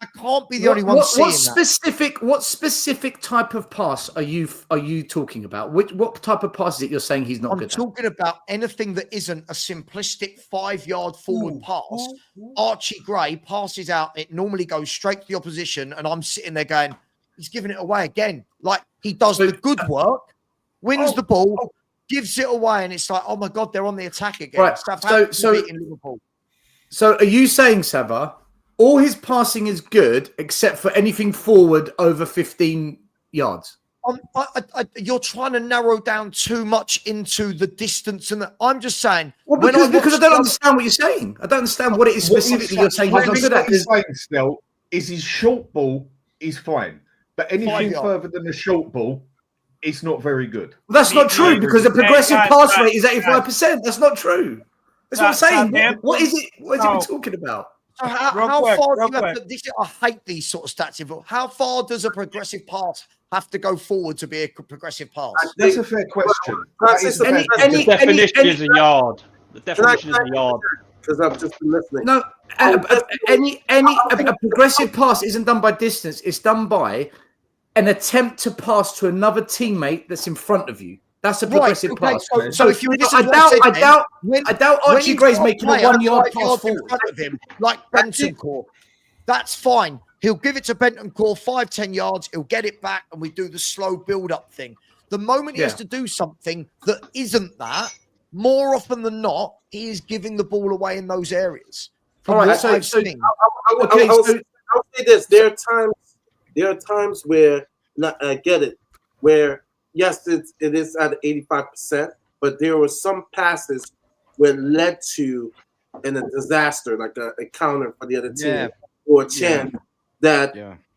I can't be the only one seeing that. What specific type of pass are you talking about? What type of pass is it you're saying he's not good at? I'm talking about anything that isn't a simplistic 5 yard forward pass. Archie Gray passes out; it normally goes straight to the opposition, and I'm sitting there going, "He's giving it away again." Like he does the good work, wins the ball. Gives it away, and it's like, oh my God, they're on the attack again. Right. So beating Liverpool. So are you saying, Sava, all his passing is good except for anything forward over 15 yards? You're trying to narrow down too much into the distance, and I'm just saying. Well, because I don't understand what you're saying. I don't understand what it is specifically you're saying. What he's saying still is his short ball is fine, but anything further than the short ball. It's not very good. Well, that's not true because the progressive pass rate is 85%. That's not true. That's what I'm saying. What is it? What is it we're talking about? So how far do you have to, I hate these sort of stats. How far does a progressive pass have to go forward to be a progressive pass? That's a fair question. The definition is a yard. The definition is a yard. Because I've just been listening. No, a progressive pass isn't done by distance. It's done by an attempt to pass to another teammate that's in front of you. That's a progressive pass. So if you, I doubt Archie Gray's making a 1 yard pass forward in front of him, like Bentancur. That's fine. He'll give it to Bentancur 5-10 yards. He'll get it back, and we do the slow build-up thing. The moment he has to do something that isn't that, more often than not, he is giving the ball away in those areas. All right. So I'll say this: there are times where I get it, where yes, it is at 85%, but there were some passes where it led to in a disaster, like a counter for the other team or a chance, that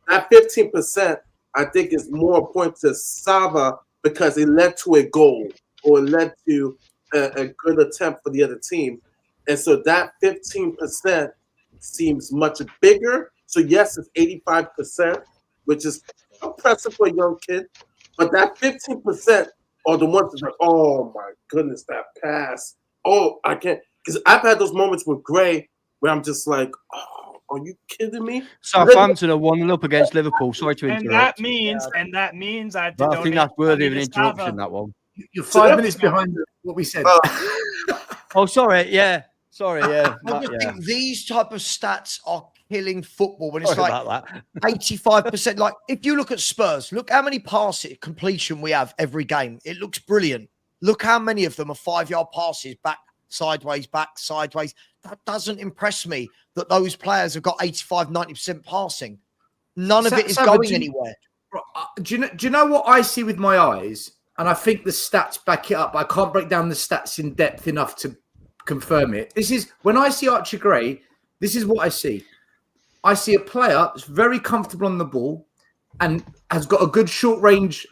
15%, I think, is more important to Sava because it led to a goal or it led to a good attempt for the other team. And so that 15% seems much bigger. So yes, it's 85%, which is impressive for a young kid. But that 15% are the ones that are like, oh my goodness, that pass. Oh, I can't. Because I've had those moments with Gray where I'm just like, oh, are you kidding me? Southampton are 1-0 up against Liverpool. Sorry to interrupt. And that means I have to But I donate think that's worthy of an money to interruption, Sava. that one. You're 5 minutes behind what we said. Oh, sorry. Yeah. Sorry. Yeah. I just think these type of stats are killing football when it's Sorry like about that. 85%. Like if you look at Spurs, look how many passes completion we have every game. It looks brilliant. Look how many of them are 5-yard passes back, sideways. That doesn't impress me that those players have got 85, 90% passing. None of it is going anywhere. Do you know what I see with my eyes? And I think the stats back it up. I can't break down the stats in depth enough to confirm it. This is when I see Archie Gray, this is what I see. I see a player that's very comfortable on the ball and has got a good short range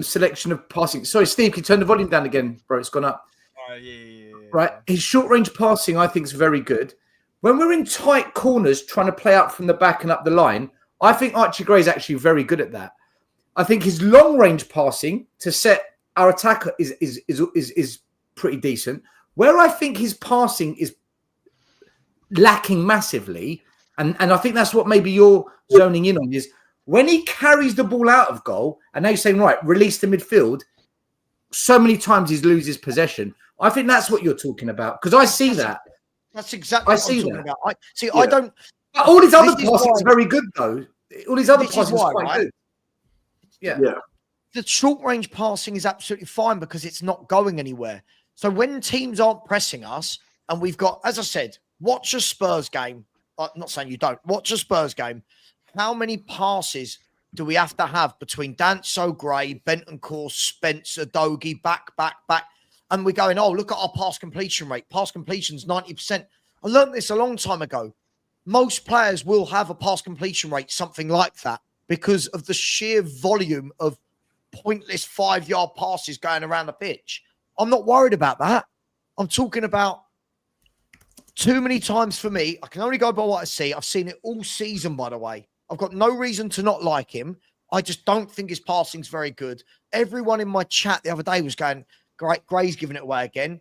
selection of passing. Sorry, Steve, can you turn the volume down again, bro? It's gone up. Right. His short range passing, I think, is very good. When we're in tight corners trying to play out from the back and up the line, I think Archie Gray is actually very good at that. I think his long range passing to set our attack is pretty decent. Where I think his passing is lacking massively, and I think that's what maybe you're zoning in on, is when he carries the ball out of goal and they're saying, right, release the midfield, so many times he loses possession. I think that's what you're talking about, because I see that. That's exactly what I'm talking about. I don't. But all his other passing is very good, though. All his other passing is quite good. Yeah. The short range passing is absolutely fine because it's not going anywhere. So when teams aren't pressing us, and we've got, as I said, watch a Spurs game. I'm not saying you don't. Watch a Spurs game. How many passes do we have to have between Danso, Gray, Bentancur, Spencer, Dogie, back? And we're going, oh, look at our pass completion rate. Pass completion's 90%. I learned this a long time ago. Most players will have a pass completion rate, something like that, because of the sheer volume of pointless 5-yard passes going around the pitch. I'm not worried about that. I'm talking about too many times for me. I can only go by what I see. I've seen it all season, by the way. I've got no reason to not like him. I just don't think his passing's very good. Everyone in my chat the other day was going, Gray's giving it away again.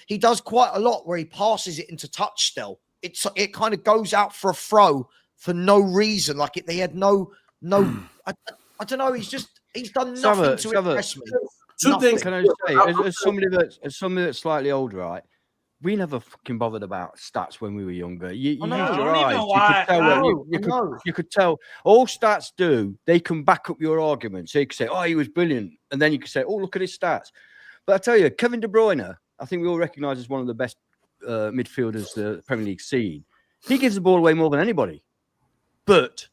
He does quite a lot where he passes it into touch still. It kind of goes out for a throw for no reason. Like they had no. I don't know. He's done nothing to impress me. Two things. Can I say, as somebody that's slightly older, right? We never fucking bothered about stats when we were younger. You used your eyes. You could tell. All stats do, they can back up your argument. So you could say, oh, he was brilliant. And then you could say, oh, look at his stats. But I tell you, Kevin De Bruyne, I think we all recognise as one of the best midfielders the Premier League's seen. He gives the ball away more than anybody. But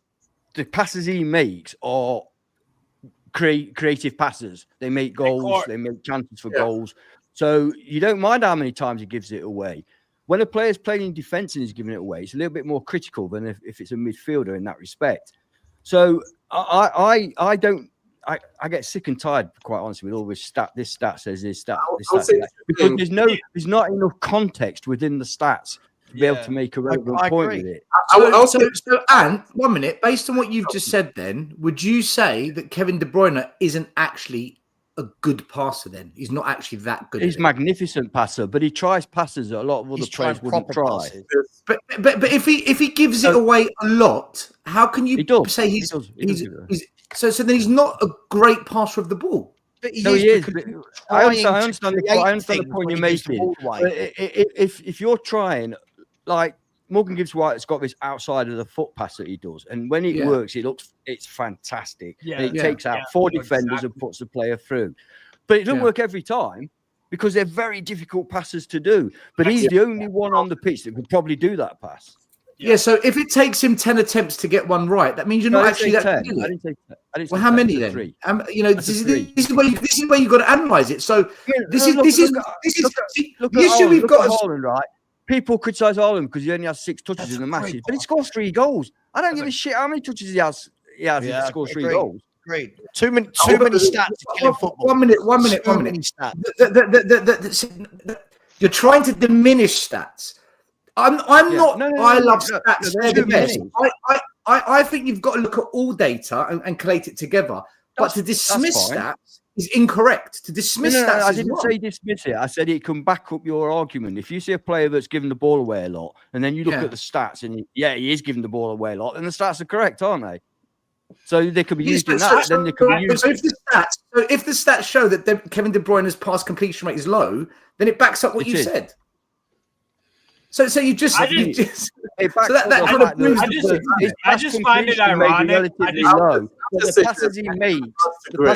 the passes he makes are creative passes. They make goals. They make chances for goals. So you don't mind how many times he gives it away. When a player's playing in defence and he's giving it away, it's a little bit more critical than if it's a midfielder in that respect. So I get sick and tired, quite honestly, with all this stat. This stat says this stat. This stat that. Because there's not enough context within the stats to be able to make a relevant point with it. So, Ant, 1 minute. Based on what you've just said, then would you say that Kevin De Bruyne isn't actually a good passer? Then he's not actually that good. He's a magnificent passer, but he tries passes that a lot of other players wouldn't try. But if he gives it away a lot, how can you say he's so then he's not a great passer of the ball? But he is. I understand the point you're making. If you're trying, like Morgan Gibbs White's got this outside of the foot pass that he does, and when it works, it's fantastic. It takes out 4 defenders and puts the player through. But it doesn't work every time because they're very difficult passes to do. But he's the only one on the pitch that could probably do that pass. Yeah, so if it takes him 10 attempts to get one right, that means you're not actually that good. I didn't say 10. Well, how many then? 3. This is where you got to analyze it. So this is the issue we've got is Haaland, right? People criticise Haaland because he only has 6 touches in the matches, but he scores 3 goals. I don't give a shit how many touches he has. He scores 3 goals. Agreed. Too many stats to kill football. 1 minute. You're trying to diminish stats. I'm not. I love stats. They're the best. I think you've got to look at all data and collate it together. But to dismiss stats is incorrect. To dismiss stats I is didn't wrong. say dismiss it. I said it can back up your argument. If you see a player that's giving the ball away a lot, and then you look at the stats, and he is giving the ball away a lot, then the stats are correct, aren't they? So they could be used in that. Then they could be used. So if the stats show that Kevin De Bruyne's pass completion rate is low, then it backs up what you said. So you just I just find it ironic. The passes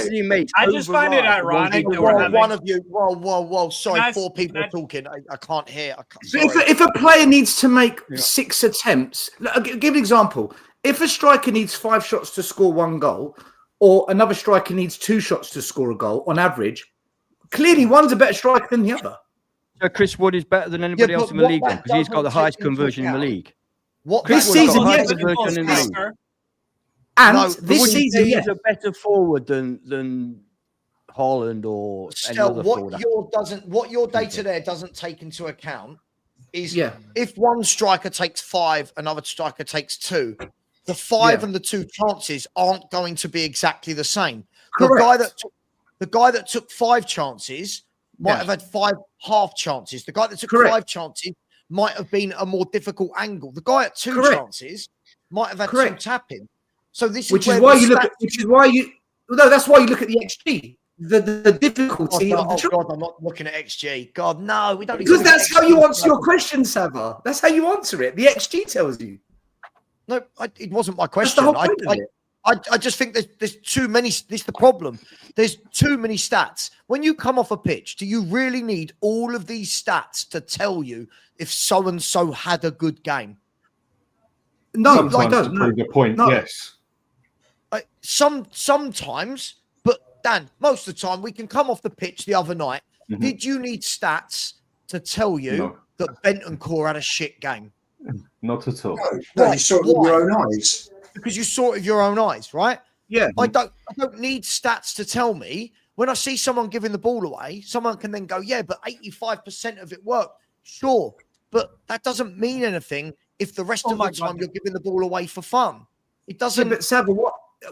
he makes. I just find it ironic that we're having one of you. Whoa! Sorry, 4 people are talking. I can't hear. If a player needs to make 6 attempts, I'll give an example. If a striker needs 5 shots to score 1 goal, or another striker needs 2 shots to score a goal, on average, clearly one's a better striker than the other. So Chris Wood is better than anybody else in the league because he's got the highest conversion in the league. This season, yes, and this season, he's a better forward than Haaland or any other forward. What your data there doesn't take into account is if one striker takes 5, another striker takes 2. The 5 and the 2 chances aren't going to be exactly the same. The guy that took 5 chances might have had 5 half chances. The guy that took 5 chances might have been a more difficult angle. The guy at 2 chances might have had 2 tapping. So this is that's why you look at the XG. The difficulty of the God, I'm not looking at XG. God, no, we don't. Because that's how you answer your question, Sava. That's how you answer it. The XG tells you. No, it wasn't my question. I just think there's too many. This is the problem. There's too many stats. When you come off a pitch, do you really need all of these stats to tell you if so and so had a good game? No, I don't. Pretty good point. No. Yes. Sometimes, but Dan, most of the time we can come off the pitch the other night. Mm-hmm. Did you need stats to tell you that Bentancur had a shit game? Not at all. No, you saw it with your own eyes. Because you saw it with your own eyes, right? Yeah. I don't need stats to tell me. When I see someone giving the ball away, someone can then go, yeah, but 85% of it worked. Sure. But that doesn't mean anything if the rest of the time you're giving the ball away for fun. It doesn't. Yeah, but Sava,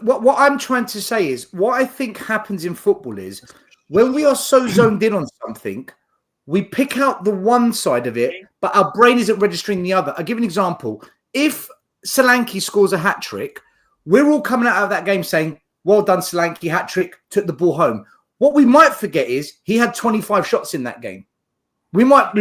what I'm trying to say is what I think happens in football is when we are so zoned in on something, we pick out the one side of it, but our brain isn't registering the other. I'll give an example. If Solanke scores a hat-trick, we're all coming out of that game saying, well done, Solanke, hat-trick, took the ball home. What we might forget is he had 25 shots in that game. We might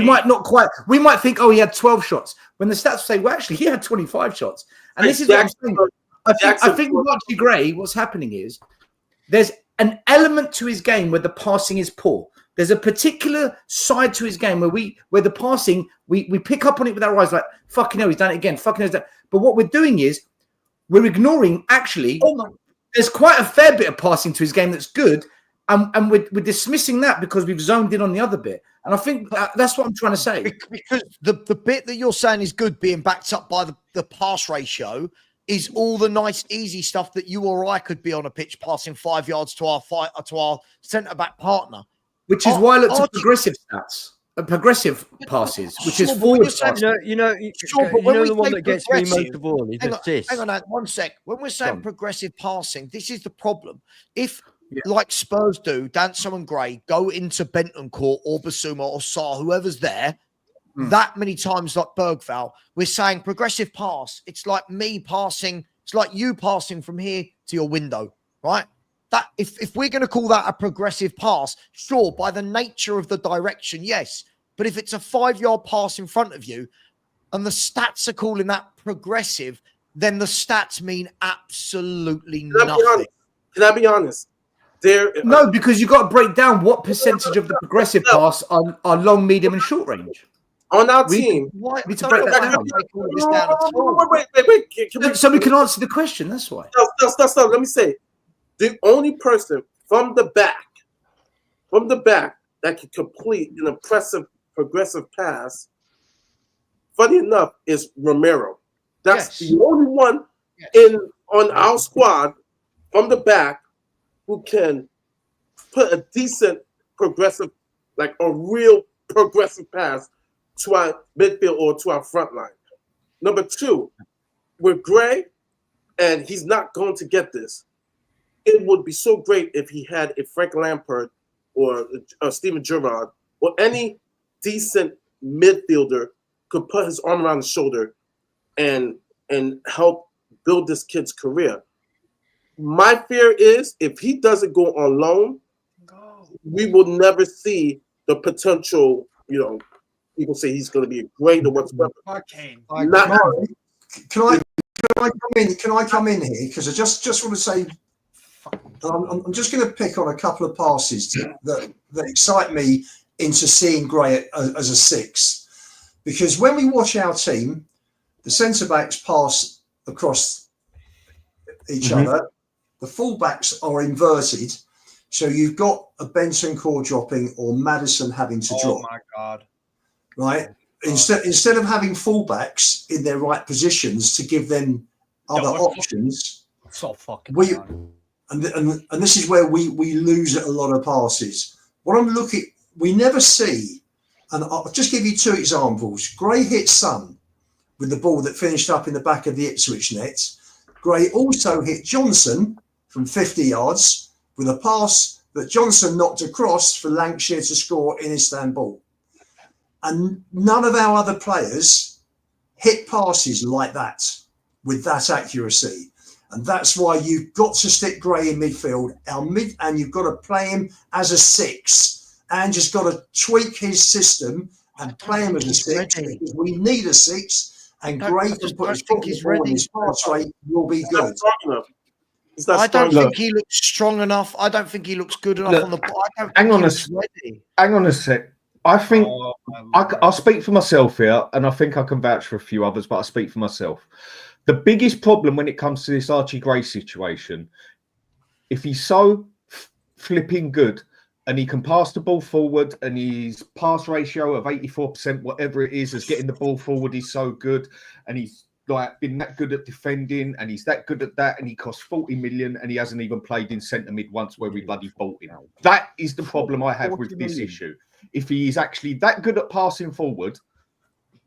think, oh, he had 12 shots. When the stats say, well, actually, he had 25 shots. And this is what I'm saying. I think with Rodri Gray, what's happening is there's an element to his game where the passing is poor. There's a particular side to his game where the passing, we pick up on it with our eyes like, fucking hell, he's done it again. Fucking hell, he's done it. But what we're doing is we're ignoring, actually, there's quite a fair bit of passing to his game that's good. And we're dismissing that because we've zoned in on the other bit. And I think that's what I'm trying to say. Because the bit that you're saying is good being backed up by the pass ratio is all the nice, easy stuff that you or I could be on a pitch passing 5 yards to our centre-back partner. Which is why I looked at progressive stats. Progressive passes, which is forward passes. You know the one that gets me most of all is assists. Hang on, 1 sec. When we're saying progressive passing, this is the problem. If, like Spurs do, Danso and Gray go into Bentancur or Basuma or Sarr, whoever's there, that many times like Bergvall, we're saying progressive pass. It's like me passing. It's like you passing from here to your window, right? That if we're going to call that a progressive pass, sure, by the nature of the direction, yes. But if it's a 5-yard pass in front of you and the stats are calling that progressive, then the stats mean absolutely nothing. Can I be honest? No, because you've got to break down what percentage of the progressive pass are long, medium, and short range. On our team, we need to break that down. So we can answer the question. That's why. Stop. Let me say, the only person from the back that can complete an impressive progressive pass, funny enough, is Romero. That's the only one on our squad from the back who can put a decent progressive, like a real progressive pass to our midfield or to our front line. Number two, with Gray, and he's not going to get this, it would be so great if he had a Frank Lampard or Steven Gerrard or any decent midfielder could put his arm around his shoulder and help build this kid's career. My fear is if he doesn't go on loan, we will never see the potential, people say he's going to be great or whatsoever. Can I come in here? Because I just want to say, I'm just going to pick on a couple of passes that excite me into seeing Gray as a 6. Because when we watch our team, the centre-backs pass across each other. The full-backs are inverted. So you've got a Bentancur dropping or Maddison having to drop. Oh, my God. Right? Instead of having full-backs in their right positions to give them other options, so fucking and this is where we lose a lot of passes. What I'm looking, we never see, and I'll just give you 2 examples. Gray hit Son with the ball that finished up in the back of the Ipswich net. Gray also hit Johnson from 50 yards with a pass that Johnson knocked across for Lancashire to score in Istanbul. And none of our other players hit passes like that with that accuracy. And that's why you've got to stick Gray in midfield, and you've got to play him as a 6. And just got to tweak his system and play him as a 6 because we need a 6. And Gray can put his foot in the ball and his pass rate will be good. I don't think he looks strong enough. I don't think he looks good enough on the ball. Hang on a sec. I think I'll speak for myself here, and I think I can vouch for a few others, but I speak for myself. The biggest problem when it comes to this Archie Gray situation, if he's so flipping good and he can pass the ball forward and his pass ratio of 84%, whatever it is getting the ball forward is so good, and he's been that good at defending and he's that good at that, and he costs 40 million and he hasn't even played in centre mid once where we bloody bought him. That is the problem I have with this issue. If he is actually that good at passing forward,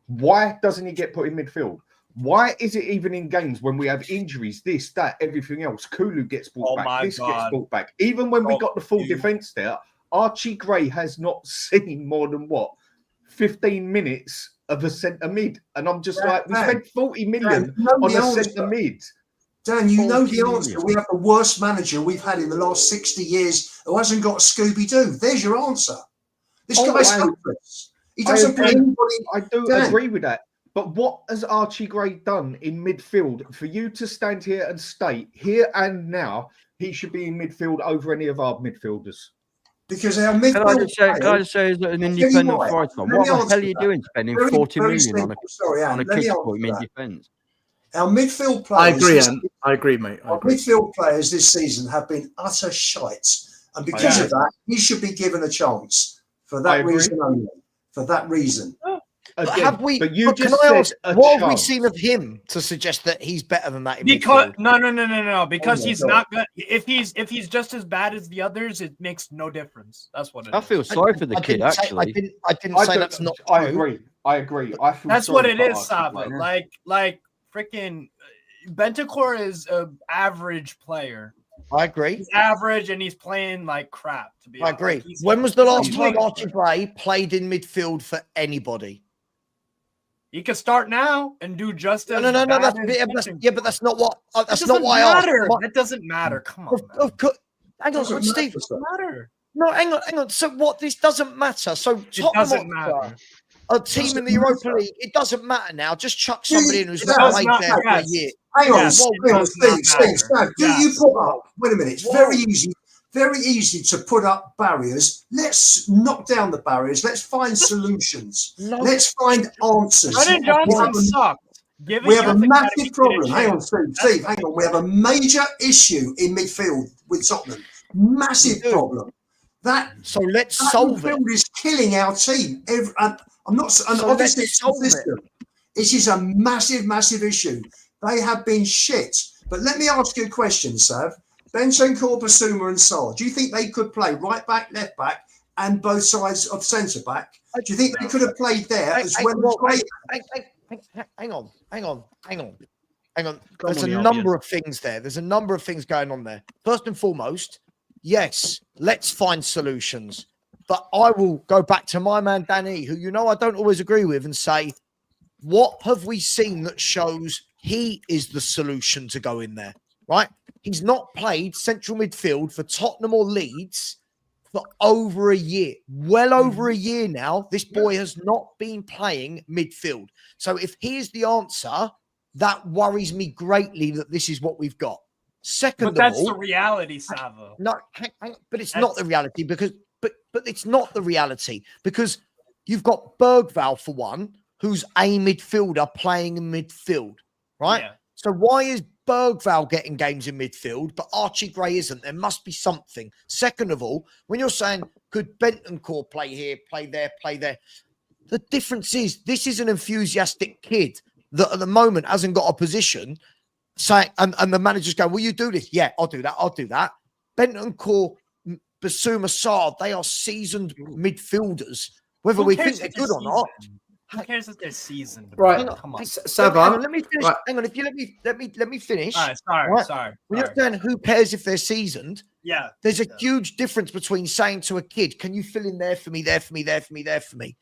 why doesn't he get put in midfield? Why is it even in games when we have injuries, this, that, everything else? Kulu gets brought back, this gets brought back. Even when we got the full defence there, Archie Gray has not seen more than 15 minutes of a centre mid. And I'm just we spent 40 million on a centre mid. Dan, you know the answer. We have the worst manager we've had in the last 60 years who hasn't got a Scooby-Doo. There's your answer. This guy's hopeless. He doesn't put anybody. I do agree with that. But what has Archie Gray done in midfield for you to stand here and state here and now he should be in midfield over any of our midfielders? Because our midfield. Can I just say as an independent fighter, what the hell are you doing spending 40 million on a kid to put him in defence? Our midfield players. I agree, mate. Our midfield players this season have been utter shite. And because of that, he should be given a chance for that reason only. For that reason. Have we? But you just said what have we seen of him to suggest that he's better than that? No. Because he's not good. If he's just as bad as the others, it makes no difference. That's what it is. I feel sorry for the kid. Actually, I didn't say that's not true. I agree. I feel that's what it is, Sava. Like freaking Bentancur is an average player. I agree. He's average and he's playing like crap. To be honest. I agree. When was the last time Archie Gray played in midfield for anybody? He could start now and do just as no. But that's not what. That's not why I asked. It doesn't matter. Come on. Hang on, Steve. It doesn't matter. No, hang on. So what? This doesn't matter. So it doesn't matter. A team in the Europa League. It doesn't matter now. Just chuck somebody in who's not played there for a year. Hang on, Steve. You put up. Wait a minute. It's very easy to put up barriers. Let's knock down the barriers. Let's find solutions. Let's find answers. We have a massive problem. Hang on, Steve. Hang on. We have a major issue in midfield with Tottenham. Massive problem. So let's that solve it. midfield is killing our team. I'm not. And So obviously, let's it's solve it. consistent. It is a massive, massive issue. They have been shit. But let me ask you a question, Sav. Bentancur, Basuma, and Sarr. Do you think they could play right back, left back, and both sides of centre back? Do you think they could have played there as well as Gray? Hang on. There's a number of things there. There's a number of things going on there. First and foremost, yes, let's find solutions. But I will go back to my man Danny, who I don't always agree with, and say, what have we seen that shows he is the solution to go in there? Right? He's not played central midfield for Tottenham or Leeds for over a year. Well over a year now, this boy has not been playing midfield. So if he is the answer, that worries me greatly that this is what we've got. Second But of that's all, the reality, Savo. No, but it's not the reality because it's not the reality because you've got Bergvall for one, who's a midfielder playing in midfield, right? Yeah. So why is Bergvall getting games in midfield, but Archie Gray isn't? There must be something. Second of all, when you're saying, could Bentancur play here, play there, the difference is this is an enthusiastic kid that at the moment hasn't got a position, saying, and the manager's going, will you do this? Yeah, I'll do that. Bentancur, Basuma, Sarr, they are seasoned midfielders, whether we think they're good or not. Who cares if they're seasoned? Right. Come on. Let me finish. Right. Hang on. If you let me finish. All right, sorry. When you're saying who cares if they're seasoned, Yeah. there's a huge difference between saying to a kid, can you fill in there for me, there for me, there for me, there for me?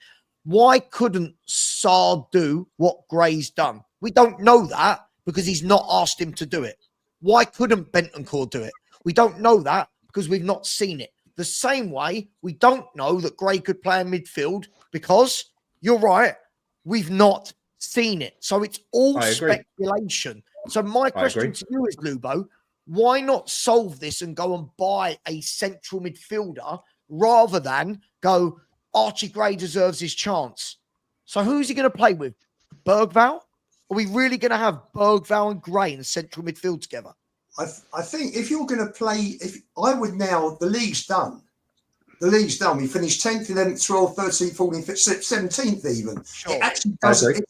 Why couldn't Sarr do what Gray's done? We don't know that because he's not asked him to do it. Why couldn't Bentancur do it? We don't know that because we've not seen it. The same way we don't know that Gray could play in midfield because you're right, we've not seen it. So it's all speculation. So my question to you is, Lubo, why not solve this and go and buy a central midfielder rather than go, Archie Gray deserves his chance? So who's he going to play with? Bergvall? Are we really going to have Bergvall and Gray in central midfield together? I think if you're going to play, the league's done. The league's done. We finished 10th, 11th, 12th, 13th, 14th, 15th, 17th even. Sure. It actually doesn't.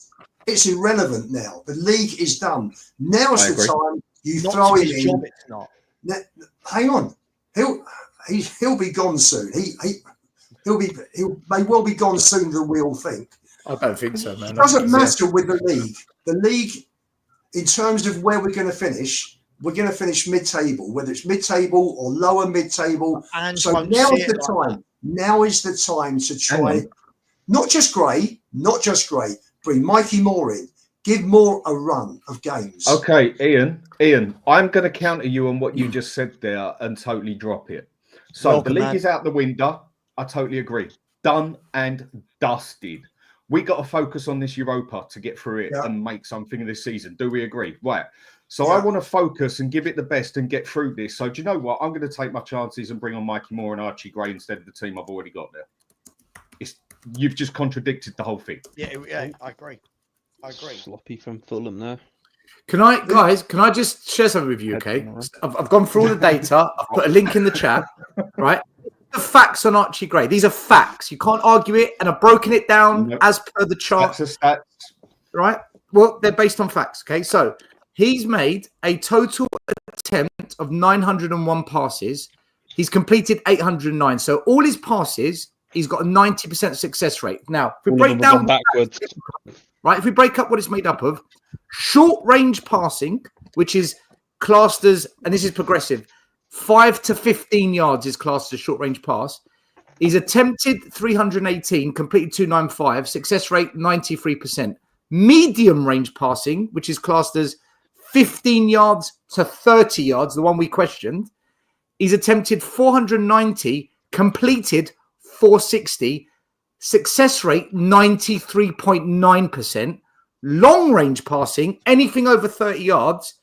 It's irrelevant now. The league is done. Now's the time you throw him in. It's not. Hang on. He'll be gone soon. He may well be gone sooner than we all think. I don't think so, man. It doesn't matter with the league. The league, in terms of where we're going to finish, we're going to finish mid-table, whether it's mid-table or lower mid-table. So now is the time. Now is the time to try, not just Gray, bring Mikey Moore in. Give Moore a run of games. Okay, Ian, I'm going to counter you on what you just said there and totally drop it. So the league is out the window. I totally agree. Done and dusted. We got to focus on this Europa to get through it and make something of this season. Do we agree? Right. So I want to focus and give it the best and get through this. So do you know what? I'm going to take my chances and bring on Mikey Moore and Archie Gray instead of the team I've already got there. You've just contradicted the whole thing. Yeah, I agree. Sloppy from Fulham there. Can I just share something with you? Okay, I've gone through all the data. I've put a link in the chat. Right, the facts on Archie Gray. These are facts. You can't argue it, and I've broken it down as per the chart. Right. Well, they're based on facts. Okay, so he's made a total attempt of 901 passes. He's completed 809. So all his passes, he's got a 90% success rate. Now, if we break down backwards. Right, if we break up what it's made up of, short range passing, which is classed as, and this is progressive, 5 to 15 yards is classed as short range pass. He's attempted 318, completed 295, success rate 93%. Medium range passing, which is classed as 15 yards to 30 yards, the one we questioned, he's attempted 490, completed 460, success rate 93.9%. Long range passing, anything over 30 yards,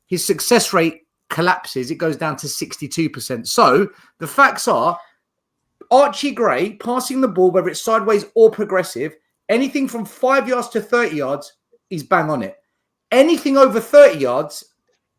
his success rate collapses. It goes down to 62%. So the facts are Archie Gray passing the ball, whether it's sideways or progressive, anything from 5 yards to 30 yards, he's bang on it. Anything over 30 yards,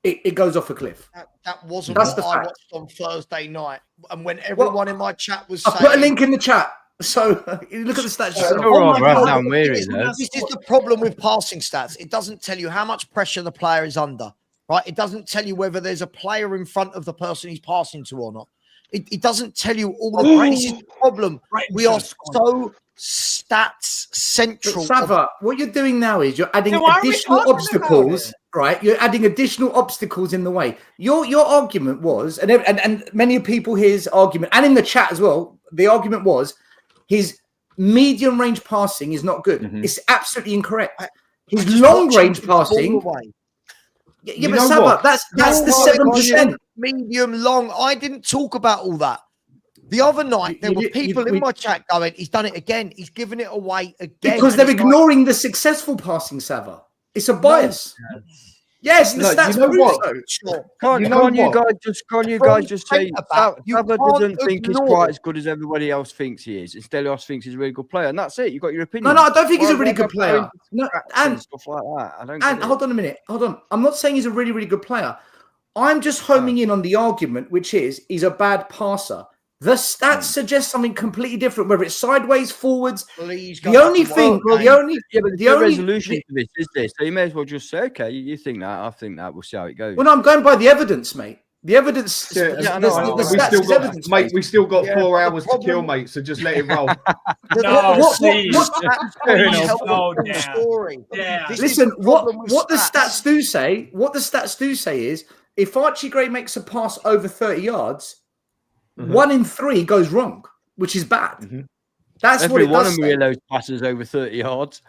it goes off a cliff. That wasn't That's what the I fact. watched on Thursday night. And when everyone in my chat was I saying, put a link in the chat. So you look at the stats. This is the problem with passing stats. It doesn't tell you how much pressure the player is under, right? It doesn't tell you whether there's a player in front of the person he's passing to or not. It doesn't tell you all the this is the problem. We are so stats central. Sava, what you're doing now is you're adding additional obstacles, right? You're adding additional obstacles in the way. Your argument was, and many people here's argument, and in the chat as well, the argument was his medium range passing is not good. It's absolutely incorrect. His long range passing. Yeah, but Sava, that's the 7%. Medium, long. I didn't talk about all that. The other night, there were people in my chat going, he's done it again. He's given it away again. Because they're ignoring the successful passing, Sava. It's a bias. Yes, the stats you know prove what? so. Sure. Can't you guys just say Sava doesn't think he's quite as good as everybody else thinks he is. Stelios thinks he's a really good player, and that's it. You've got your opinion. No, I don't think he's a really good player. No, and stuff like that. I don't. And hold on a minute. Hold on. I'm not saying he's a really, really good player. I'm just homing in on the argument, which is he's a bad passer. The stats suggest something completely different, whether it's sideways, forwards. The only thing, the only resolution to this is this. So you may as well just say, okay, you think that, I think that. We'll see how it goes. Well, no, I'm going by the evidence, mate. The evidence. We still got 4 hours to kill, mate. So just let it roll. Listen, what the stats do say. What the stats do say is, if Archie Gray makes a pass over 30 yards. 1 in 3 goes wrong, which is bad. That's every what it one does of me those passes over 30 yards.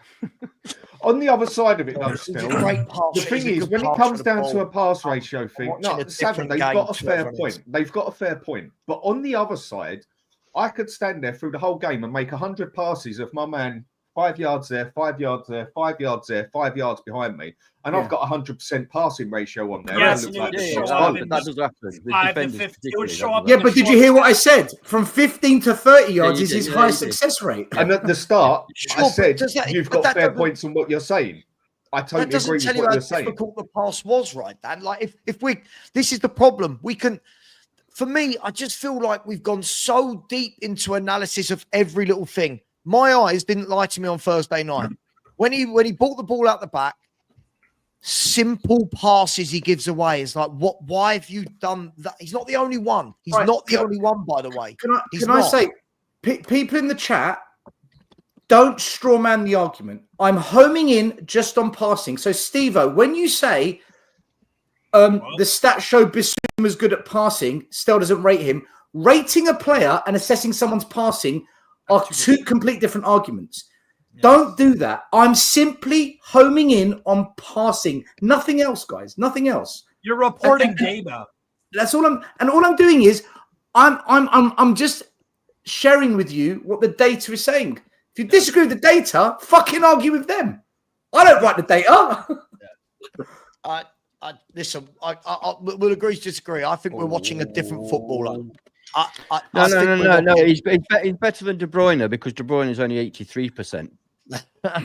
On the other side of it, though, still, the thing is, when it comes down to a pass ratio thing, no, Savin, they've got a fair point. They've got a fair point. But on the other side, I could stand there through the whole game and make 100 passes of my man 5 yards there, 5 yards there, 5 yards there, 5 yards behind me, and I've got 100% passing ratio on there. Yes, that does happen. Yeah, but did you hear what I said? From 15 to 30 yards is his highest success rate. And at the start, I said you've got fair doesn't- points on what you're saying. I That totally doesn't agree tell with you what how you're saying. difficult the pass was, right, Dan? Like, if we, this is the problem. We can, for me, I just feel like we've gone so deep into analysis of every little thing. My eyes didn't lie to me on Thursday night. When he brought the ball out the back, simple passes he gives away. It's like, what? Why have you done that? He's not the only one. He's not the only one, by the way. Can I say, people in the chat, don't strawman the argument. I'm homing in just on passing. So, Steve-O, when you say the stats show Bissouma's good at passing, still doesn't rate him, rating a player and assessing someone's passing are two complete different arguments. Yes. Don't do that. I'm simply homing in on passing. Nothing else, guys. Nothing else. You're reporting data. That's all I'm doing is I'm just sharing with you what the data is saying. If you disagree with the data, fucking argue with them. I don't write the data. Listen, we'll agree to disagree. I think we're watching a different footballer. No. He's better than De Bruyne because De Bruyne is only 83%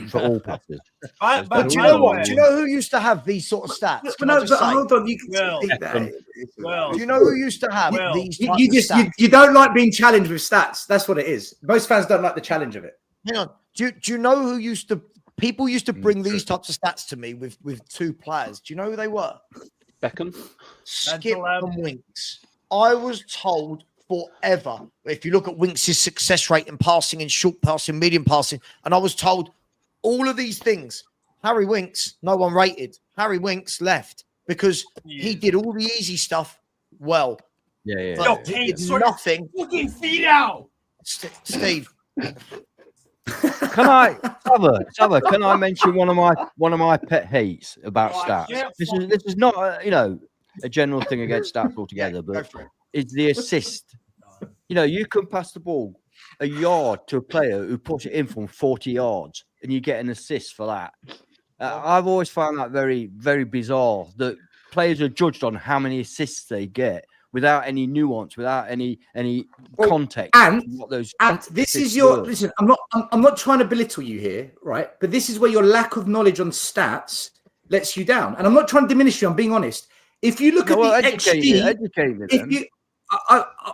for all passes. But do you know what? Do you know who used to have these sort of stats? Hold on. You can do you know who used to have these? You don't like being challenged with stats. That's what it is. Most fans don't like the challenge of it. Hang on. Do you know who used to? People used to bring these types of stats to me with 2 players. Do you know who they were? Beckham, Skip, and Winks. I was told forever, if you look at Winks' success rate in passing, in short passing, medium passing, and I was told all of these things. Harry Winks, no one rated. Harry Winks left because he did all the easy stuff well. Yeah. But he did nothing. Fucking feet out. Steve. Sava, can I mention one of my pet hates about stats? Yeah, this is not a general thing against stats altogether, but it's the assist. You can pass the ball a yard to a player who puts it in from 40 yards, and you get an assist for that. I've always found that very, very bizarre that players are judged on how many assists they get without any nuance, without any context. And this is your words. listen. I'm not trying to belittle you here, right? But this is where your lack of knowledge on stats lets you down. And I'm not trying to diminish you. I'm being honest. If you look at the XG,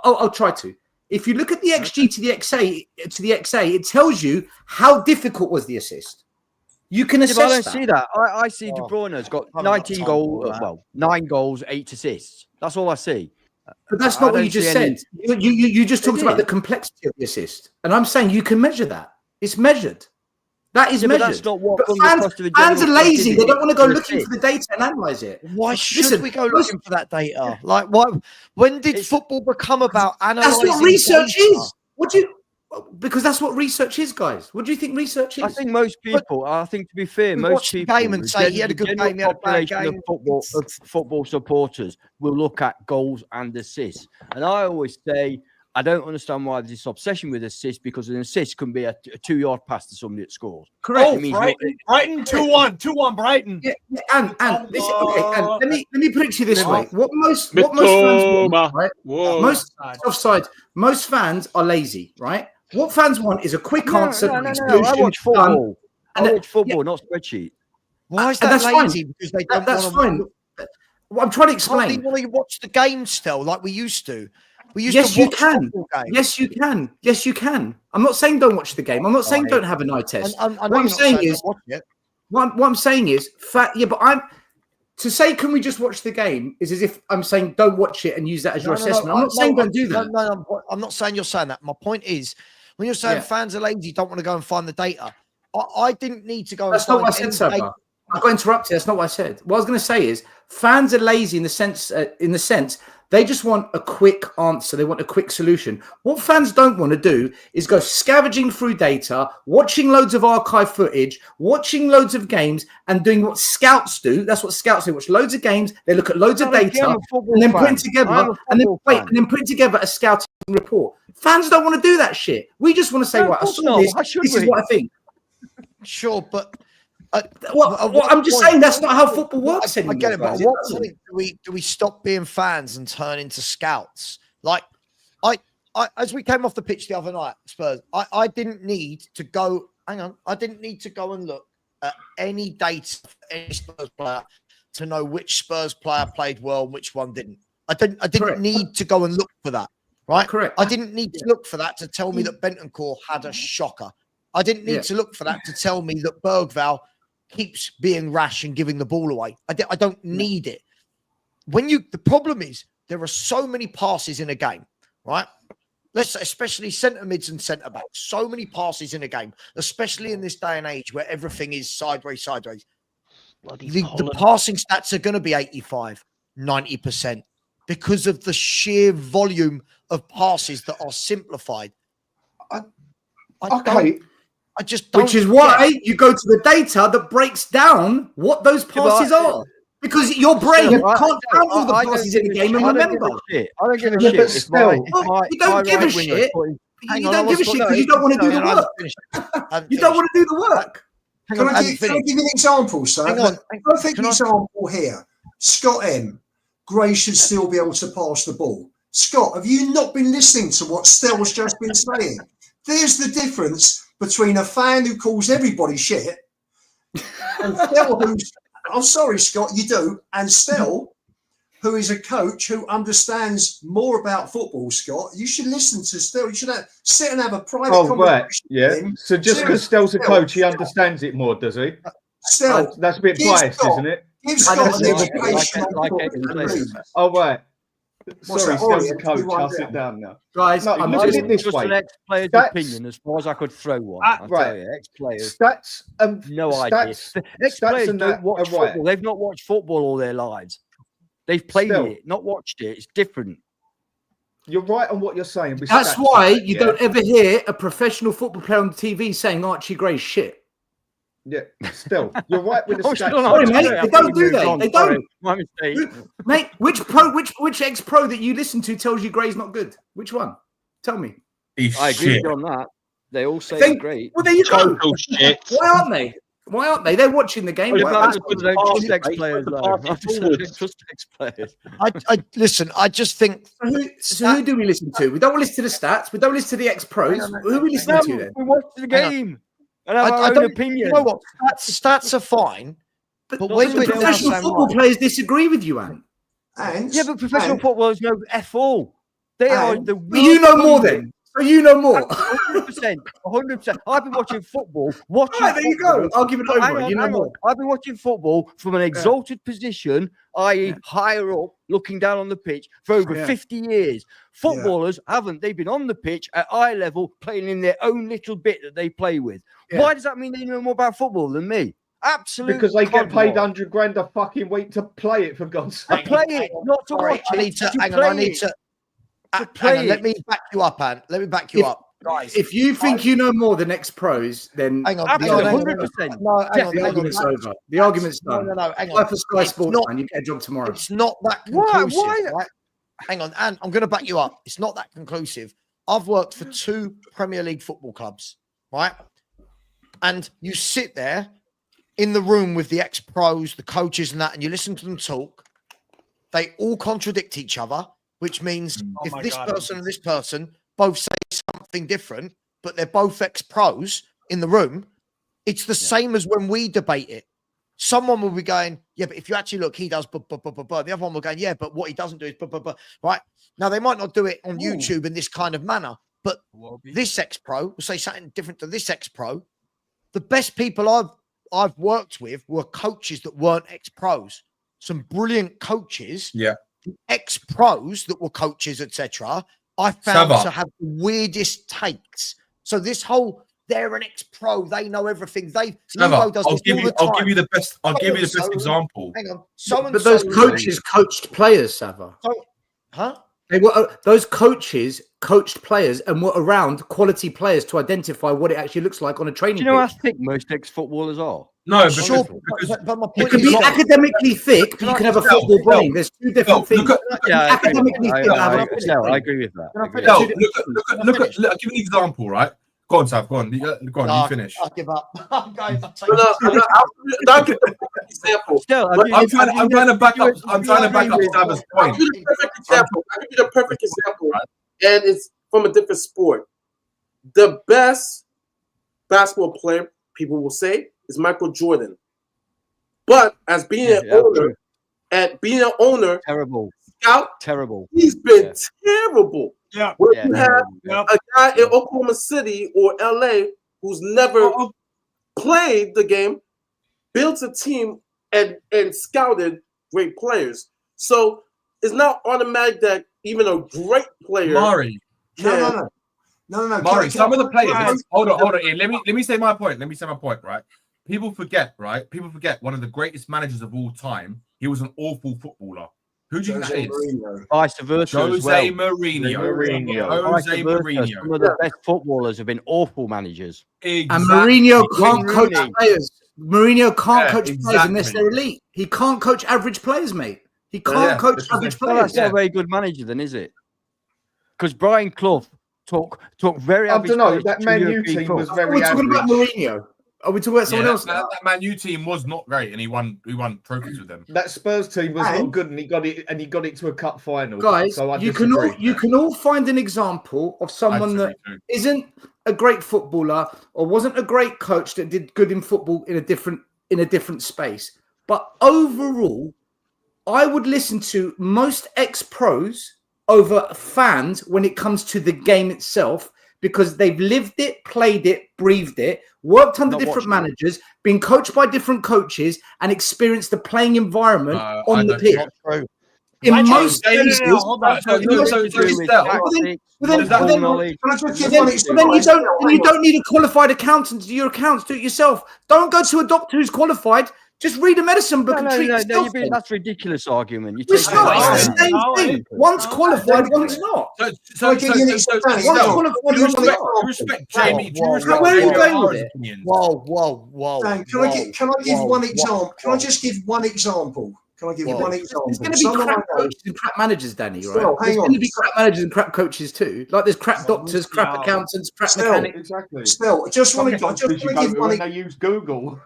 I'll try to. If you look at the XG to the XA, it tells you how difficult was the assist. You can assess I don't that. see that. I see De Bruyne's got 19 goals, 9 goals, 8 assists. That's all I see. But that's not what you just said. You just talked about the complexity of the assist, and I'm saying you can measure that. It's measured. That is measured. That's not what fans are lazy. They don't want to go looking for the data and analyze it. Why should we go looking for that data? Like, why? When did football become about analyzing? That's what research data? is. Because that's what research is, guys. What do you think research is? I think most people. I think to be fair, most people. Game and say he had a good game. He had a bad game. Of football supporters will look at goals and assists, and I always say, I don't understand why there's this obsession with assists, because an assist can be a 2-yard pass to somebody that scores. Correct. Oh, Brighton 2-1, Brighton. Yeah, and listen, okay, and let me put it to you this way: what most fans want, right? Most fans are lazy, right? What fans want is a quick answer. No. I watch football. I watch football, not spreadsheet. Why is that lazy? Because they don't that's fine. What I'm trying to explain. They want to watch the game still, like we used to. Yes, you can. Yes, you can. Yes, you can. I'm not saying don't watch the game. I'm not saying don't have an eye test. What I'm saying is, to say, can we just watch the game is as if I'm saying don't watch it and use that as your assessment. I'm not saying don't do that. No, I'm not saying you're saying that. My point is, when you're saying fans are lazy, don't want to go and find the data. I didn't need to go. That's not what I said, Sabah. I got interrupted. That's not what I said. What I was going to say is, fans are lazy in the sense they just want a quick answer. They want a quick solution. What fans don't want to do is go scavenging through data, watching loads of archive footage, watching loads of games, and doing what scouts do. That's what scouts do. Watch loads of games. They look at loads of data and then put it together a scouting report. Fans don't want to do that shit. We just want to say, right, I saw this. This is what I think. Sure, but I'm just saying that's not how football works anymore. I get it, but at what point do we stop being fans and turn into scouts? Like, I as we came off the pitch the other night, Spurs, I didn't need to go. Hang on, I didn't need to go and look at any data for any Spurs player to know which Spurs player played well and which one didn't. I didn't need to go and look for that. Right? Correct. I didn't need to look for that to tell me that Bentancur had a shocker. I didn't need to look for that to tell me that Bergvall keeps being rash and giving the ball away. I don't need it. The problem is there are so many passes in a game, right? Let's say, especially centre mids and centre backs, so many passes in a game, especially in this day and age where everything is sideways. The passing stats are going to be 85, 90% because of the sheer volume of passes that are simplified. I just don't. Which is why you go to the data that breaks down what those passes are. Because your brain can't count all the passes in the game and remember. I don't give a shit. You don't give a shit. You don't give a shit because you don't want to do the work. You don't want to do the work. Can I give you an example, sir? Perfect example here. Scott M. Gray should still be able to pass the ball. Scott, have you not been listening to what Stell's just been saying? There's the difference between a fan who calls everybody shit and Stell, who's, I'm sorry, Scott, you do, and Stell, who is a coach who understands more about football, Scott. You should listen to Stell. You should sit and have a private conversation. Right, yeah. So just because Stell's a coach, he understands it more, does he? Stell, that's a bit biased, isn't it? Give Scott an education. Oh, right. Sorry, Stell's a coach. I'll sit down now. Guys, no, I'm look at it this just way. an ex-player's opinion as far as I could throw one. Right. Ex-players. Stats, no idea. Ex-players don't watch football. Right. They've not watched football all their lives. They've played it, not watched it. It's different. You're right on what you're saying. That's why you don't ever hear a professional football player on TV saying Archie Gray's shit. Yeah, still, you're right with the stats. Sorry, mate, they don't do that. They don't. My mistake. Mate, which ex-pro that you listen to tells you Gray's not good? Which one? Tell me. I agree with you on that. They all say they're great. Well, there you go. Shit. Why aren't they? Why aren't they? They're watching the game. Trust ex-players. Trust ex-players. Listen. I just think. So who do we listen to? We don't listen to the stats. We don't listen to the ex-pros. Who are we listening to then? We watch the game. And have our own opinion. You know what? Stats are fine. But when professional football players disagree with you, Anne. Yeah, but professional footballers know F all. They are the. But you know more then. So you know more. 100%. 100%. I've been watching football. There you go. I'll give it over. Hang on, You know hang on. more. I've been watching football from an exalted position, i.e., higher up, looking down on the pitch for over 50 years. Footballers haven't. They've been on the pitch at eye level, playing in their own little bit that they play with. Why does that mean they know more about football than me? Absolutely. Because they get paid 100 grand a fucking week to play it, for God's sake. I play it, not to watch it. I need to. Hang on, let me back you up, Ant. Let me back you up. Guys, if you think you know more than ex-pros, then hang on, 100%. No, the argument's over. The argument's done. No, hang on. Apply for Sky Sports, man. You get a job tomorrow. It's not that conclusive. Right? Hang on, Ant. I'm going to back you up. It's not that conclusive. I've worked for 2 Premier League football clubs, right? And you sit there in the room with the ex-pros, the coaches, and that, and you listen to them talk. They all contradict each other, which means if this person and this person both say something different, but they're both ex-pros in the room, it's the same as when we debate it. Someone will be going, yeah, but if you actually look, he does, but. The other one will go, yeah, but what he doesn't do is, right? Now, they might not do it on YouTube in this kind of manner, but this ex-pro will say something different to this ex-pro. The best people I've worked with were coaches that weren't ex-pros. Some brilliant coaches, ex-pros that were coaches, etc. I found to have the weirdest takes. So this whole they're an ex-pro, they know everything. I'll give you the best. I'll give you the best example. Hang on, but those coaches coached players, Sava. They were those coaches coached players and were around quality players to identify what it actually looks like on a training. Do you know how pitch. thick most ex-footballers are? No, but my you can be academically thick, but you can have a football brain. There's 2 different things. Academically thick. I agree with that. Look, I'll give you an example, right? Go on, Sav. Go on. You finish. I'll give up. I'll give a perfect example. I'm trying to back up. I'm trying to back up Sav's point. I'll give you the perfect example, and it's from a different sport. The best basketball player, people will say, is Michael Jordan. But as being an owner, terrible, scout, terrible. He's been terrible. Yeah. Where you have a guy in Oklahoma City or LA who's never played the game, built a team and scouted great players. So it's not automatic that even a great player. Mari. No. Mari, some of the players. Hold on. Ian, let me say my point. Right. People forget one of the greatest managers of all time. He was an awful footballer. Who do you think that is? Vice versa. Jose Mourinho. Jose Mourinho. Some of the best footballers have been awful managers. Exactly. And Mourinho can't coach players. Mourinho can't coach players unless they're elite. He can't coach average players, mate. He can't coach average players. That's not a very good manager, then, is it? Because Brian Clough talk very. I don't know. That Man U team was very average. We're talking about Mourinho. Are we talking about someone else? That Man U team was not great, and he won trophies with them. That Spurs team was not good, and he got it to a cup final. Guys, so you can all find an example of someone that isn't a great footballer or wasn't a great coach that did good in football in a different space. But overall, I would listen to most ex-pros over fans when it comes to the game itself, because they've lived it, played it, breathed it, worked under different managers, been coached by different coaches, and experienced the playing environment on the pitch. In most cases, you don't need a qualified accountant to do your accounts. Do it yourself. Don't go to a doctor who's qualified. Just read a medicine book and treat yourself. That's a ridiculous argument. It's not. It's the same thing. One's qualified, one's not. So respect Jamie. Where are you going with it? Whoa. Dan, can I give one example? Can I just give one example? Can I give one example? There's going to be crap coaches and crap managers, Danny, right? There's going to be crap managers and crap coaches too. Like there's crap doctors, crap accountants, crap mechanics. Exactly. Still, I just want to give one. They use Google.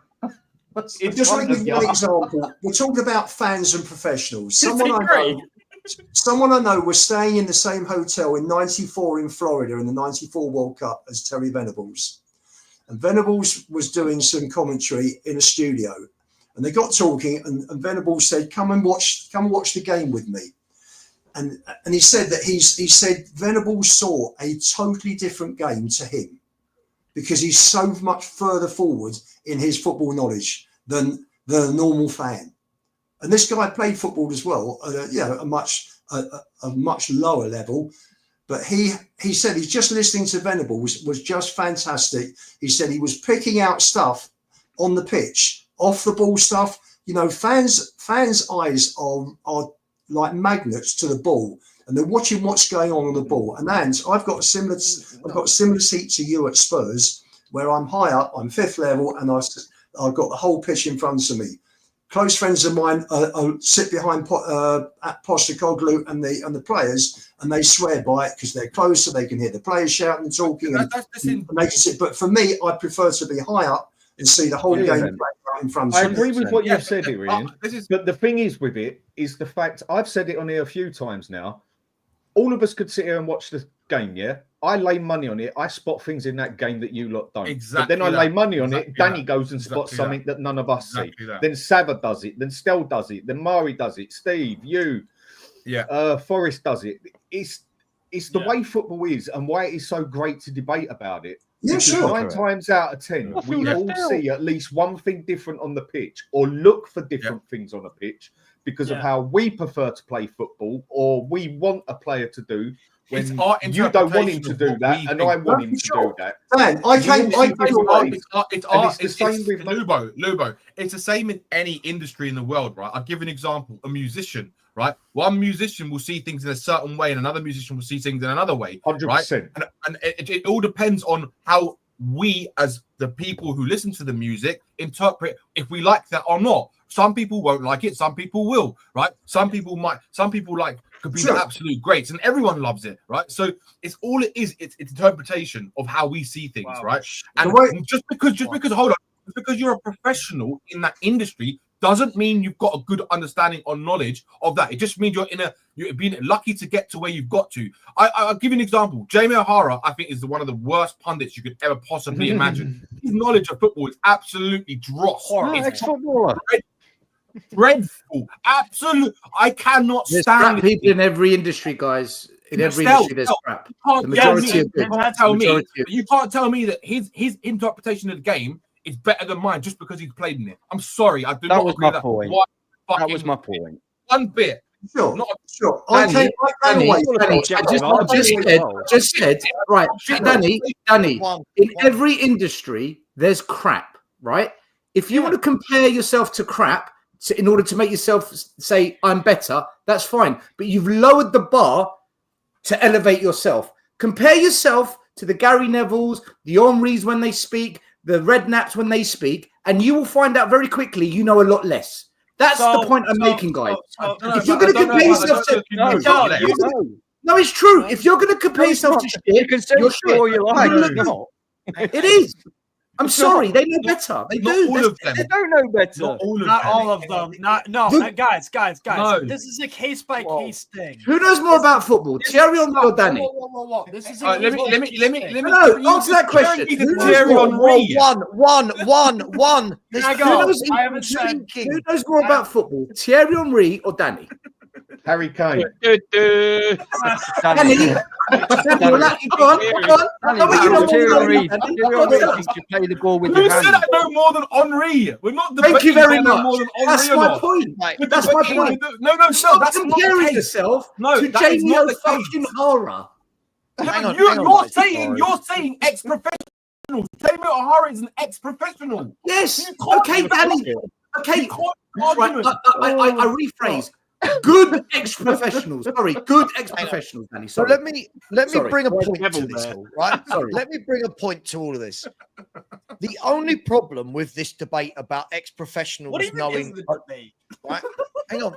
Just want to give you one example. We're talking about fans and professionals. Someone I know was staying in the same hotel in '94 in Florida in the '94 World Cup as Terry Venables. And Venables was doing some commentary in a studio. And they got talking, and Venables said, come and watch the game with me. And he said that he said Venables saw a totally different game to him because he's so much further forward in his football knowledge than the normal fan. And this guy played football as well, a much lower level. But he said he's just listening to Venables was just fantastic. He said he was picking out stuff on the pitch, off the ball stuff. You know, fans' eyes are like magnets to the ball, and they're watching what's going on the ball. And I've got a similar seat to you at Spurs, where I'm high up, I'm 5th level, and I've got the whole pitch in front of me. Close friends of mine sit behind Postecoglou and the players, and they swear by it because they're closer. They can hear the players shouting and talking, and they can sit. But for me, I prefer to be high up and see the whole game play right in front of me. I agree with what you've said, Ian. But the thing is with it is the fact, I've said it on here a few times now, all of us could sit here and watch the game, yeah? I lay money on it. I spot things in that game that you lot don't. Exactly. But then I lay money on it. Danny goes and spots something that none of us see. Then Sava does it. Then Stel does it. Then Mari does it. Steve, you, Forrest does it. It's the way football is and why it is so great to debate about it. Yeah, sure. 9 times out of 10, we all see at least one thing different on the pitch or look for different things on the pitch because of how we prefer to play football or we want a player to do. When you don't want him to do that, and I want him to do that. Dan, it's the same with Lubo. It's the same in any industry in the world, right? I'll give an example. A musician, right? One musician will see things in a certain way, and another musician will see things in another way, 100%. Right? And it all depends on how we, as the people who listen to the music, interpret if we like that or not. Some people won't like it. Some people will, right? Some people could be the absolute greats, and everyone loves it, right? So it's interpretation of how we see things, right? And just because you're a professional in that industry doesn't mean you've got a good understanding or knowledge of that. It just means you're being lucky to get to where you've got to. I'll give you an example. Jamie O'Hara, I think, is one of the worst pundits you could ever possibly imagine. His knowledge of football is absolutely dross. Ex-footballer. Dreadful. Absolute. I cannot stand people in every industry, guys. In every industry, there's crap. The majority of you can't tell me that his interpretation of the game is better than mine just because he's played in it. I'm sorry. I do not agree with that. That was my point. One bit. Sure. I just said, right, Danny, in every industry, there's crap, right? If you want to compare yourself to crap, in order to make yourself say I'm better, that's fine. But you've lowered the bar to elevate yourself. Compare yourself to the Gary Nevilles, the Henrys when they speak, the Redknaps when they speak, and you will find out very quickly you know a lot less. That's the point I'm making, guys. If you're going to compare yourself to... No, it's true. If you're going to compare yourself to shit, you can say all you like. It is. I'm sorry, they know better. They do. All of them. They don't know better. Not all of them. Guys. No. This is a case by case thing. Who knows more about football, Thierry Henry or Danny? This is let me answer that question. Thierry Henry. One. Who knows more about football, Thierry Henry or Danny? Harry Kane. Danny, go on. You play the ball with your Who hand. said I know more than Henry? We're not Thank you very much. more than Henry. That's my point. That's my point. No, Stop that's not comparing the case. yourself that to is Jamie not the case. O'Hara. You're saying ex-professional. Jamie O'Hara is an ex-professional. Yes. Okay, Danny. Okay. Right. I rephrase. Good ex-professionals. Sorry, good ex-professionals, Danny. So Sorry. let me bring a point to this, right? Sorry. Let me bring a point to all of this. The only problem with this debate about ex-professionals knowing, right? Hang on.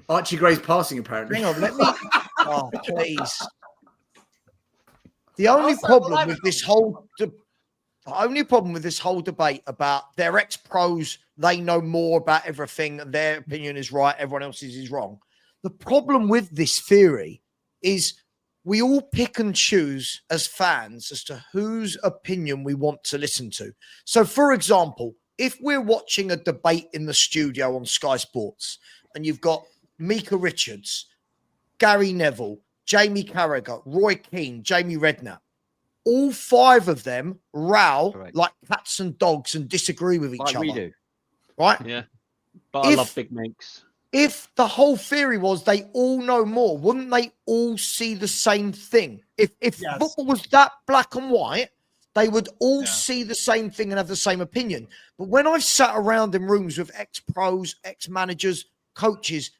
Archie Gray's passing, apparently. Hang on. Let me. Oh, please. The only problem with this whole. The only problem with this whole debate about their ex-pros, they know more about everything, and their opinion is right, everyone else's is wrong. The problem with this theory is we all pick and choose as fans as to whose opinion we want to listen to. So, for example, if we're watching a debate in the studio on Sky Sports and you've got Mika Richards, Gary Neville, Jamie Carragher, Roy Keane, Jamie Redknapp, all 5 of them row like cats and dogs and disagree with each other. We do. Right? Yeah. But I love big minks. If the whole theory was they all know more, wouldn't they all see the same thing? If football was that black and white, they would all see the same thing and have the same opinion. But when I've sat around in rooms with ex-pros, ex-managers, coaches,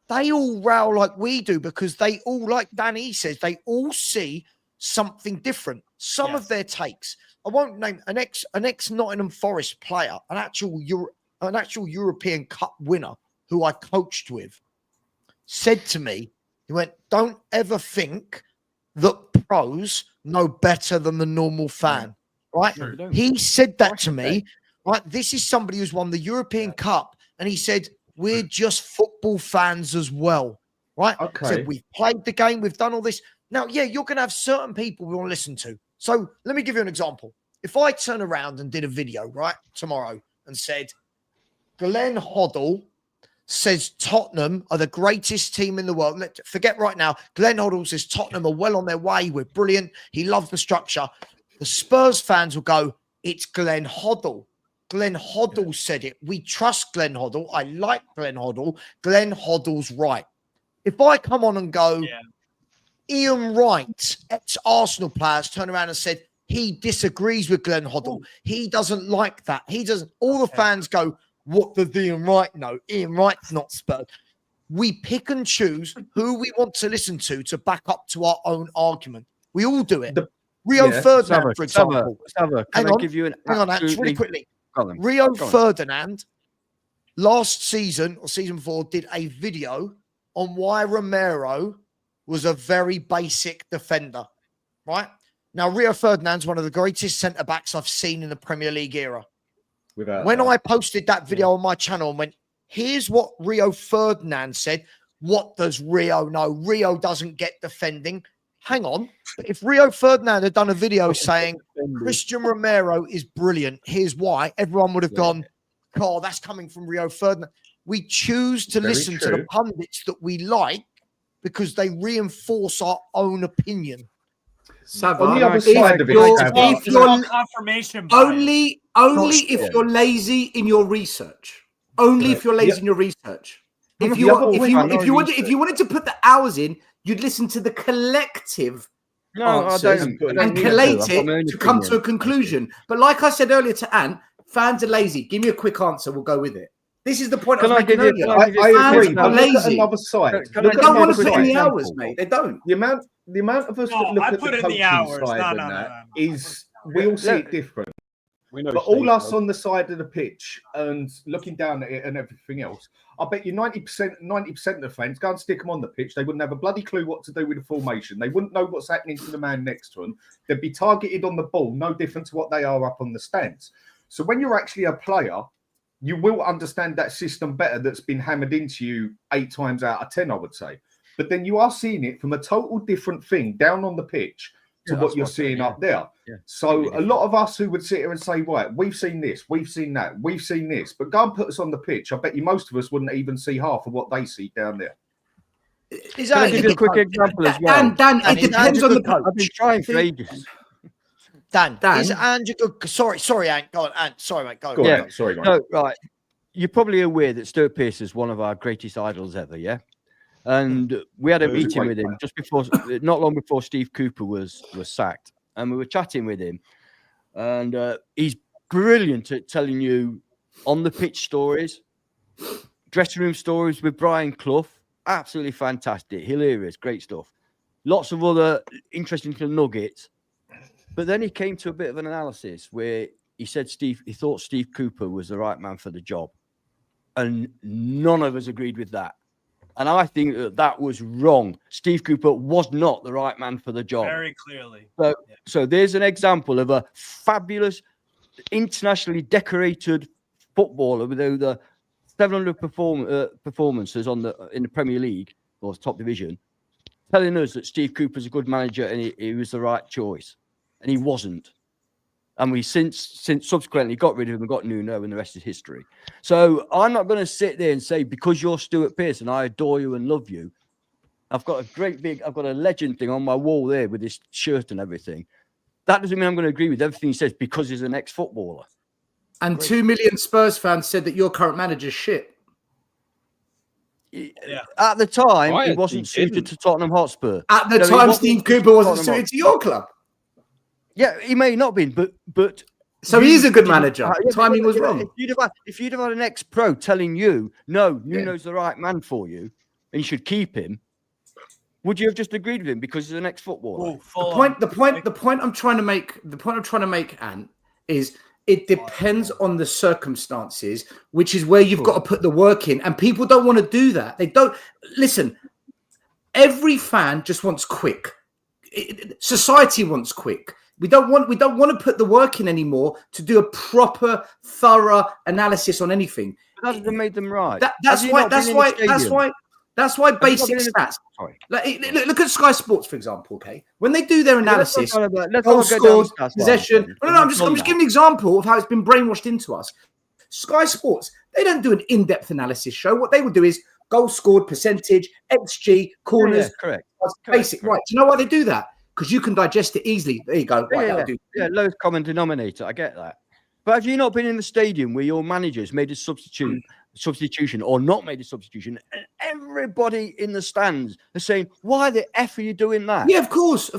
they all row like we do because they all, like Danny says, they all see something different. Some of their takes, I won't name an ex Nottingham Forest player, an actual European Cup winner who I coached with, said to me, he went, "Don't ever think that pros know better than the normal fan." Right? No, He said that to me. Right? This is somebody who's won the European Cup, and he said, "We're just football fans as well." Right? Okay. Said, "We've played the game, we've done all this." Now, yeah, you're going to have certain people we want to listen to. So let me give you an example. If I turn around and did a video, right, tomorrow and said, Glenn Hoddle says Tottenham are the greatest team in the world. Forget right now. Glenn Hoddle says Tottenham are well on their way. We're brilliant. He loves the structure. The Spurs fans will go, "It's Glenn Hoddle. Glenn Hoddle said it. We trust Glenn Hoddle. I like Glenn Hoddle. Glenn Hoddle's right." If I come on and go, Ian Wright, ex-Arsenal players, turn around and said he disagrees with Glenn Hoddle. He doesn't like that. He doesn't. All the fans go, "What does Ian Wright know? Ian Wright's not Spurs." We pick and choose who we want to listen to back up to our own argument. We all do it. Rio Ferdinand, for example. Can I give you an hang on, Ant, really quickly. Rio Ferdinand, last season or season before, did a video on why Romero was a very basic defender, right? Now, Rio Ferdinand's one of the greatest centre-backs I've seen in the Premier League era. When I posted that video on my channel and went, "Here's what Rio Ferdinand said. What does Rio know? Rio doesn't get defending." Hang on. But if Rio Ferdinand had done a video saying Christian Romero is brilliant, here's why, everyone would have gone, "Oh, that's coming from Rio Ferdinand." We choose to listen to the pundits that we like because they reinforce our own opinion. Sava, On the other side of it, if you're confirmation only if you're lazy in your research. Only if you're lazy in your research. If you wanted to put the hours in, you'd listen to the collective answers and collate it to come to a conclusion. But like I said earlier to Ant, fans are lazy. Give me a quick answer. We'll go with it. This is the point I was making earlier. I agree. Fans are lazy. Another side. They don't want to put in the hours, mate. They don't. The amount of us that look at the coaching side and that is we all see it different. But all us on the side of the pitch and looking down at it and everything else, I bet you 90% of the fans, go and stick them on the pitch, they wouldn't have a bloody clue what to do with the formation. They wouldn't know what's happening to the man next to them. They'd be targeted on the ball, no different to what they are up on the stands. So when you're actually a player, you will understand that system better that's been hammered into you 8 times out of 10, I would say. But then you are seeing it from a total different thing down on the pitch to what you're seeing up there. So a lot of us who would sit here and say, right, we've seen this, we've seen that, we've seen this, but go and put us on the pitch. I bet you most of us wouldn't even see half of what they see down there. Can I give you a quick example as well? Dan, it depends on the coach. I've been trying for ages. Dan, is Andrew good? Sorry, Ant. Go on, Ant. Sorry, mate. Go on. Sorry, mate. No, right. You're probably aware that Stuart Pearce is one of our greatest idols ever, yeah? And we had a meeting with him just before, not long before Steve Cooper was sacked. And we were chatting with him. And he's brilliant at telling you on the pitch stories, dressing room stories with Brian Clough. Absolutely fantastic. Hilarious. Great stuff. Lots of other interesting little nuggets. But then he came to a bit of an analysis where he said he thought Steve Cooper was the right man for the job. And none of us agreed with that. And I think that was wrong. Steve Cooper was not the right man for the job. Very clearly. So there's an example of a fabulous, internationally decorated footballer with over 700 performances in the Premier League or top division, telling us that Steve Cooper's a good manager and he was the right choice. And he wasn't. And we since subsequently got rid of him and got Nuno, and the rest is history. So I'm not going to sit there and say, because you're Stuart Pearce and I adore you and love you, I've got a legend thing on my wall there with this shirt and everything. That doesn't mean I'm going to agree with everything he says because he's an ex-footballer. And 2 million Spurs fans said that your current manager's shit. Yeah. At the time, he wasn't suited to Tottenham Hotspur. At the time, Steve Cooper wasn't suited to your club. Yeah, he may not have been, but so he is a good manager. Timing was wrong. If you'd have had an ex-pro telling you, no, Nuno's the right man for you, and you should keep him, would you have just agreed with him because he's an ex-footballer? The point I'm trying to make, Ant, is it depends on the circumstances, which is where you've got to put the work in, and people don't want to do that. They don't listen. Every fan just wants quick. Society wants quick. We don't want to put the work in anymore to do a proper, thorough analysis on anything. That hasn't made them right. That's why basic stats. Look at Sky Sports, for example. Okay, when they do their analysis, goal scored, possession. I'm just giving an example of how it's been brainwashed into us. Sky Sports, they don't do an in-depth analysis show. What they would do is goal scored, percentage, XG, corners. Correct. Basic, right? Do you know why they do that? Because you can digest it easily. There you go. Lowest common denominator. I get that. But have you not been in the stadium where your manager's made a substitution or not made a substitution, and everybody in the stands are saying, why the F are you doing that? Yeah, of course,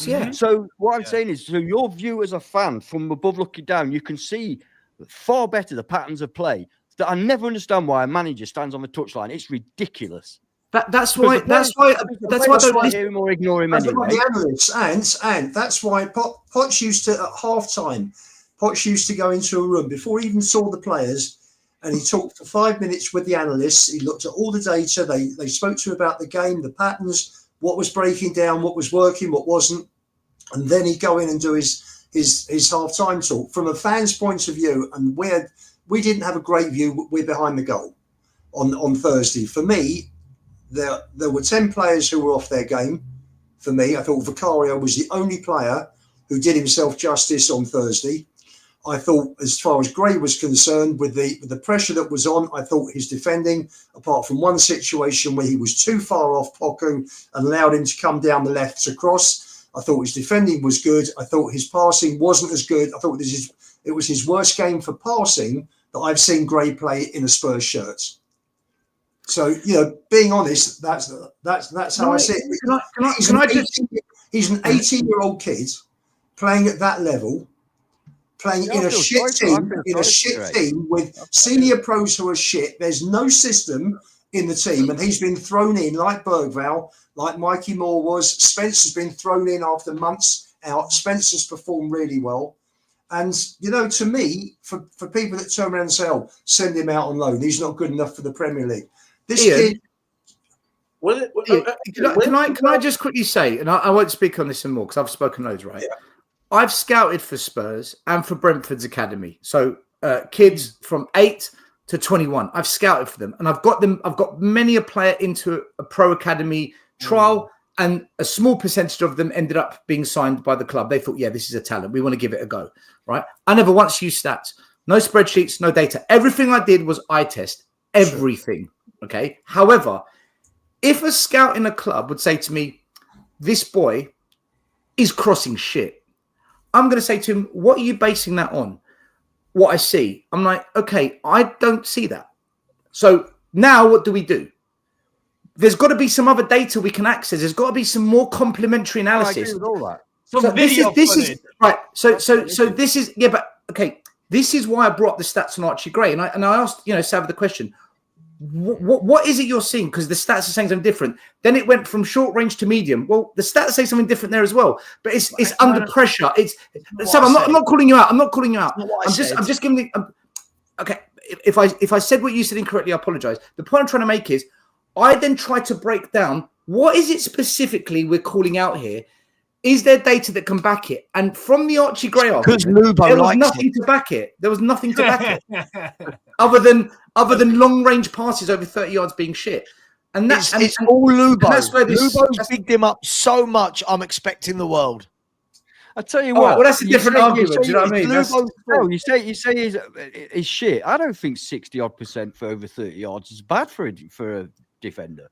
yeah. So what I'm saying is, so your view as a fan from above looking down, you can see far better the patterns of play. That I never understand why a manager stands on the touchline. It's ridiculous. That's why I don't hear him or ignore him anyway. The analysts, and that's why Potts used to, at half-time, Potts used to go into a room before he even saw the players, and he talked for 5 minutes with the analysts. He looked at all the data. They spoke to him about the game, the patterns, what was breaking down, what was working, what wasn't, and then he'd go in and do his half-time talk. From a fan's point of view, and we didn't have a great view, we're behind the goal on Thursday. For me, there were 10 players who were off their game. For me, I thought Vicario was the only player who did himself justice on Thursday. I thought, as far as Gray was concerned, with the pressure that was on, I thought his defending, apart from one situation where he was too far off Poku and allowed him to come down the left to cross, I thought his defending was good. I thought his passing wasn't as good. I thought it was his worst game for passing that I've seen Gray play in a Spurs shirt. So, being honest, that's how I see it. He's an 18-year-old kid playing at that level, playing in a shit team with senior pros who are shit. There's no system in the team, and he's been thrown in like Bergvall, like Mikey Moore was. Spencer's been thrown in after months out. Spencer's performed really well. And, to me, for people that turn around and say, oh, send him out on loan, he's not good enough for the Premier League. This kid. Can I just quickly say, and I won't speak on this some more because I've spoken loads, right? Yeah. I've scouted for Spurs and for Brentford's academy. So kids from 8 to 21, I've scouted for them, and I've got many a player into a pro academy trial, and a small percentage of them ended up being signed by the club. They thought, yeah, this is a talent. We want to give it a go, right? I never once used stats, no spreadsheets, no data. Everything I did was eye test, everything. Okay. However, if a scout in a club would say to me, this boy is crossing shit, I'm going to say to him, what are you basing that on? What I see. I'm like, okay, I don't see that. So now what do we do? There's got to be some other data we can access. There's got to be some more complementary analysis. I agree with all that. So this is right. So this is, yeah, but okay. This is why I brought up the stats on Archie Gray. And I asked, Sav the question, what is it you're seeing? Because the stats are saying something different. Then it went from short range to medium. Well, the stats say something different there as well. But it's under pressure. Sav, I'm not calling you out. I'm not calling you out. I'm just giving the okay. If I said what you said incorrectly, I apologize. The point I'm trying to make is I then try to break down what is it specifically we're calling out here. Is there data that can back it? And from the Archie Gray argument, there was nothing to back it. There was nothing to back it, other than long range passes over 30 yards being shit. And that's all Lubo. Lubo's bigged him up so much. I'm expecting the world. I tell you All what. right, well, that's a different argument. Do you know what I mean? You say he's shit. I don't think 60% for over 30 yards is bad for a defender.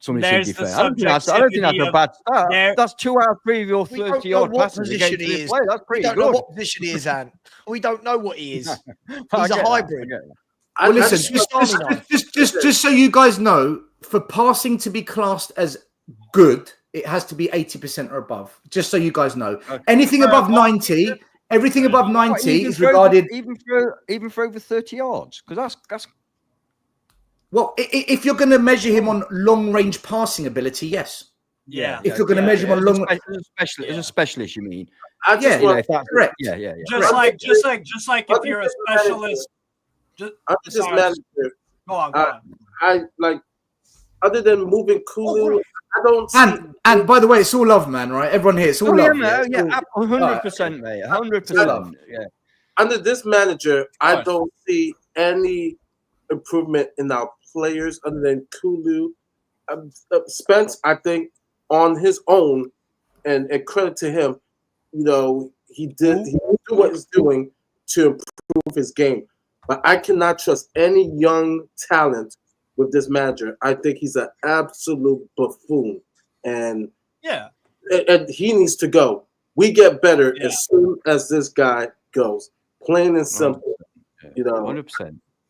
There's the I don't think that's a bad start. That's 2 out of 3 of your 30-yard passes against this play. That's pretty good. We don't know what position he is, Ant. We don't know what he is. He's a hybrid. Well, listen, just so you guys know, for passing to be classed as good, it has to be 80% or above. Just so you guys know, anything above 90, everything above 90 is regarded even for over 30 yards, because that's. Well, if you're going to measure him on long-range passing ability, yes. Yeah. If you're going to measure him on long, as a specialist, you mean? Correct. Yeah. Just like if you're a specialist. I'm just manager. Go on. I like, other than moving Kulu, I don't see. And by the way, it's all love, man, right? Everyone here, it's all love. Yeah, 100%, mate. 100%. Yeah. Under this manager, I don't see any improvement in our players other than Kulu. Spence, I think, on his own, and credit to him, he knew what he's doing to improve his game. But I cannot trust any young talent with this manager. I think he's an absolute buffoon, and he needs to go. We get better as soon as this guy goes. Plain and simple.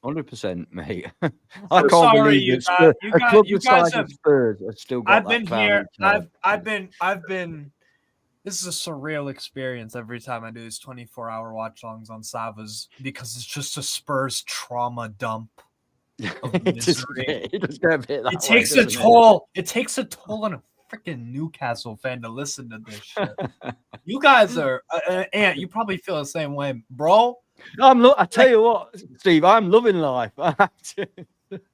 100%, mate. I can't believe it. A club the size of Spurs has still got I've been here. I've been. This is a surreal experience every time I do these 24-hour watch-alongs on Savas, because it's just a Spurs trauma dump. It takes a toll. It takes a toll on a freaking Newcastle fan to listen to this shit. You guys are, Ant, you probably feel the same way, bro. I tell you what, Steve, I'm loving life.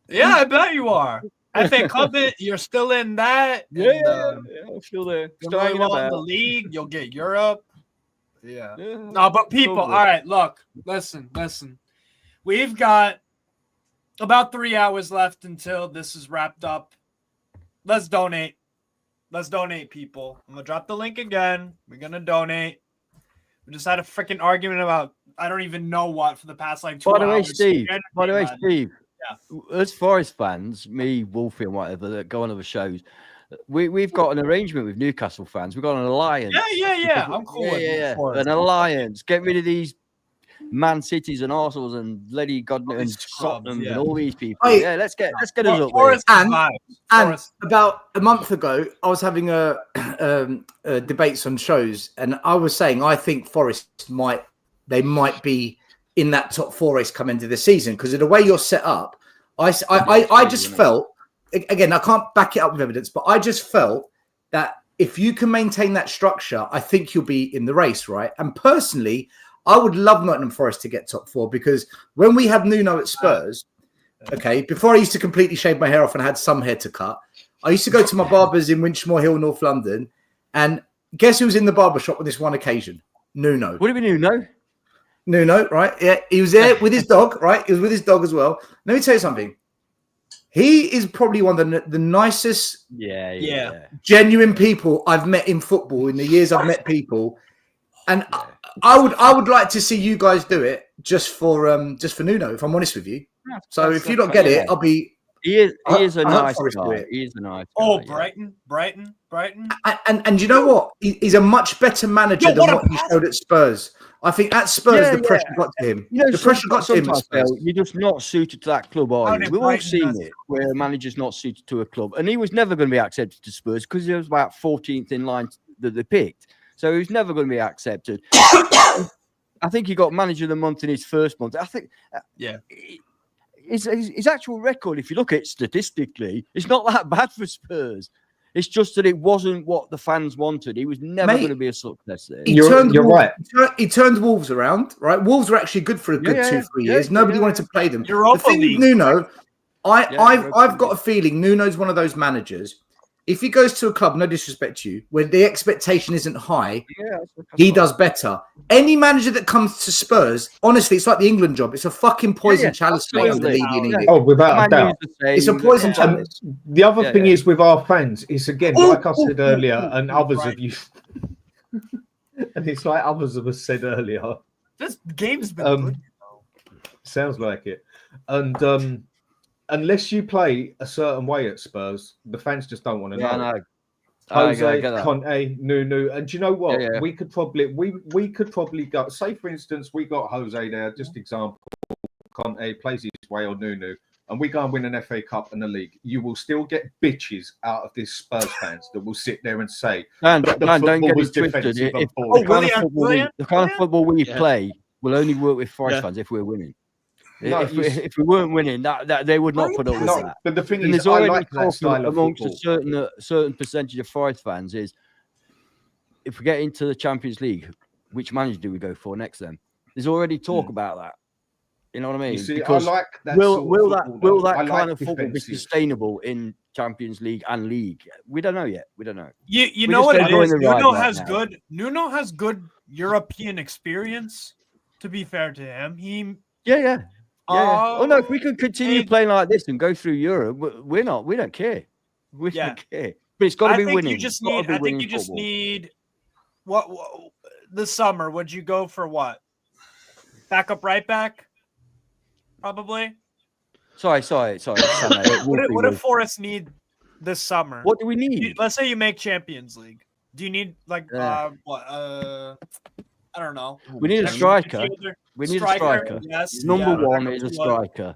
Yeah, I bet you are. FA Cup, you're still in that. I'm still there. Still really well in the league. You'll get Europe. Yeah. No, but people, all right, look, listen. We've got about 3 hours left until this is wrapped up. Let's donate. People. I'm going to drop the link again. We're going to donate. We just had a freaking argument about, I don't even know what, for the past 2 hours. By the way, Steve. Yeah. As far as fans, me, Wolfie, and whatever that go on other shows, we've got an arrangement with Newcastle fans. We've got an alliance. Yeah. I'm cool with it. An alliance. Get rid of these Man Cities and Arsenals and Lady God and Scotland and all these people. Let's get us up there. And about a month ago, I was having a debates on shows, and I was saying I think Forest might be in that top 4 race come into the season, because of the way you're set up. I just felt, again, I can't back it up with evidence, but I just felt that if you can maintain that structure, I think you'll be in the race, right? And personally, I would love Nottingham Forest to get top 4, because when we had Nuno at Spurs, before I used to completely shave my hair off and I had some hair to cut, I used to go to my barbers in Winchmore Hill, North London, and guess who was in the barber shop on this one occasion? Nuno. What do you mean Nuno? Nuno, right? Yeah, he was there with his dog, right? He was with his dog as well. Let me tell you something. He is probably one of the nicest, genuine people I've met in football in the years I've met people, and I would like to see you guys do it just for Nuno, if I'm honest with you. So if you don't get it, I'll be. He is a nice guy. He is a nice guy. Oh, Brighton. And you know what? He's a much better manager than what he showed at Spurs. I think at Spurs, the pressure got to him. The pressure got to him at Spurs. You're just not suited to that club, are you? We've all seen it, where a manager's not suited to a club. And he was never going to be accepted to Spurs because he was about 14th in line that they picked. So he was never going to be accepted. I think he got manager of the month in his first month. I think, his actual record, if you look at it statistically, it's not that bad for Spurs. It's just that it wasn't what the fans wanted. He was never going to be a success there. You're right. He turned Wolves around, right? Wolves were actually good for a good 2-3 years. Nobody wanted to play them. The thing with Nuno, I've got a feeling Nuno's one of those managers. If he goes to a club, no disrespect to you, where the expectation isn't high, he does better. Any manager that comes to Spurs, honestly, it's like the England job. It's a fucking poison chalice to the league in England. Oh, without a doubt. It's a poison chalice. The other thing is with our fans, is again, like I said earlier, and others of you. And it's like others of us said earlier. This game's been good. Sounds like it. And unless you play a certain way at Spurs, the fans just don't want to know. I know. Jose, I get that. Conte, Nuno, and do you know what? Yeah. We could probably go. Say for instance, we got Jose there. Just example, Conte plays his way or Nuno, and we go and win an FA Cup and a league. You will still get bitches out of this Spurs fans that will sit there and say, don't get it twisted. The kind of football we play will only work with Forest fans if we're winning. No, if we weren't winning, that they would not put up with that. But the thing and is, there's already I like that style of amongst football. a certain percentage of Forest fans is, if we get into the Champions League, which manager do we go for next? Then there's already talk about that. You know what I mean? You see, because I like that. will that I kind like of football be defensive. sustainable in Champions League and League? We don't know yet. We don't know. You We're know what just it is? enjoying the ride Nuno right has now. Nuno has good European experience. To be fair to him, Yeah. Oh no! If we could continue playing like this and go through Europe, we don't care. We don't care. But it's got to be winning. I think you just need what the summer. Would you go for what? Backup right back, probably. Sorry. What if Forest need this summer? What do we need? Let's say you make Champions League. Do you need what? I don't know. We need a striker. We need a striker. Yes. Number one is a striker.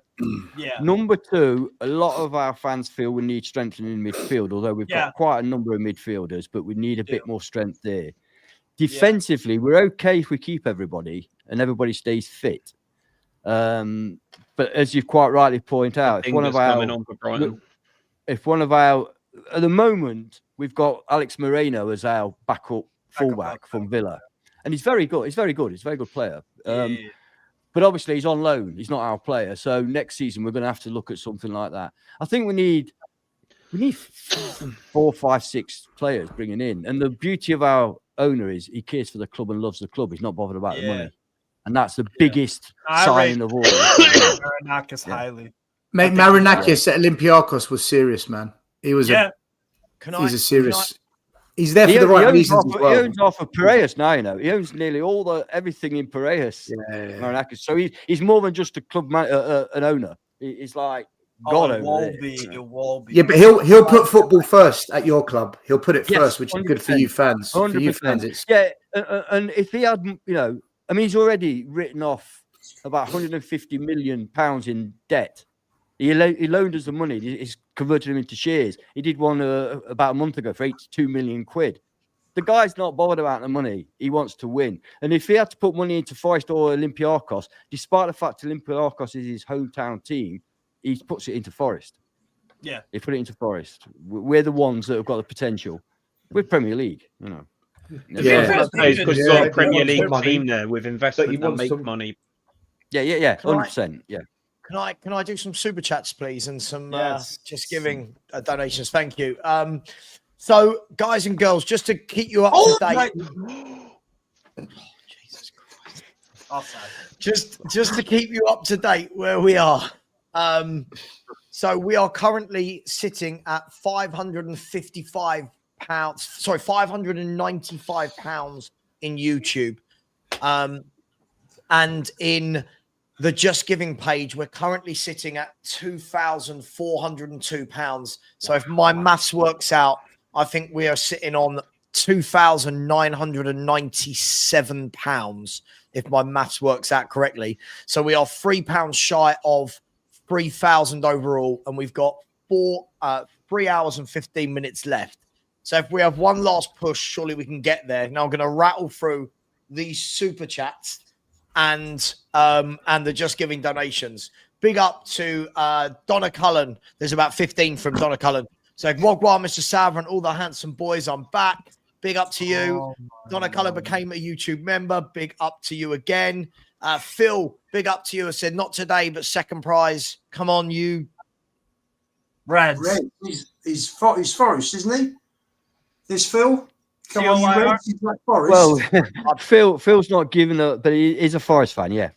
Yeah. Number two, a lot of our fans feel we need strengthening in midfield, although we've got quite a number of midfielders, but we need a bit more strength there. Defensively, we're okay if we keep everybody and everybody stays fit. But as you quite rightly point out, if one of our at the moment we've got Alex Moreno as our backup fullback from Villa. And he's very good. He's a very good player. But obviously he's on loan. He's not our player. So next season we're going to have to look at something like that. I think we need 4, 5, 6 players bringing in. And the beauty of our owner is he cares for the club and loves the club. He's not bothered about the money. And that's the biggest signing of all. Marinakis highly. Mate, Marinakis at Olympiacos was serious, man. He was he's a serious. He's there for the right reasons as well. He owns half of Piraeus now, you know. He owns nearly everything in Piraeus. Marinakis. So he's more than just a club an owner. He's like God over there. It will be. Yeah, but he'll put football first at your club. He'll put it first, which is good for you fans. 100%. For you fans, it's and if he had, I mean, he's already written off about £150 million in debt. He loaned us the money. He's converted them into shares. He did one about a month ago for 82 million quid. The guy's not bothered about the money. He wants to win. And if he had to put money into Forest or Olympiacos, despite the fact Olympiacos is his hometown team, he puts it into Forest. Yeah. He put it into Forest. We're the ones that have got the potential. We're Premier League, because you've got a Premier League team there with investment that make money. Yeah, 100%. Yeah. Can I do some super chats, please, and some just giving donations? Thank you. So, guys and girls, just to keep you up to date. Jesus Christ! Offside. Just to keep you up to date where we are. So we are currently sitting at £595. Sorry, £595 in YouTube, and in the Just Giving page, we're currently sitting at £2,402. So if my maths works out, I think we are sitting on £2,997, if my maths works out correctly. So we are £3 shy of 3,000 overall, and we've got 3 hours and 15 minutes left. So if we have one last push, surely we can get there. Now I'm going to rattle through these super chats and the Just Giving donations. Big up to Donna Cullen. There's about 15 from Donna Cullen. So Wagwan, Mr. Savran, all the handsome boys, I'm back. Big up to you. Donna Cullen became a YouTube member. Big up to you again. Phil, big up to you. I said, not today, but second prize. Come on, you. Reds. He's Forest, isn't he? This Phil? Come on, you Reds. He's like Forest. Well, Phil's not giving up, but he is a Forest fan, yeah.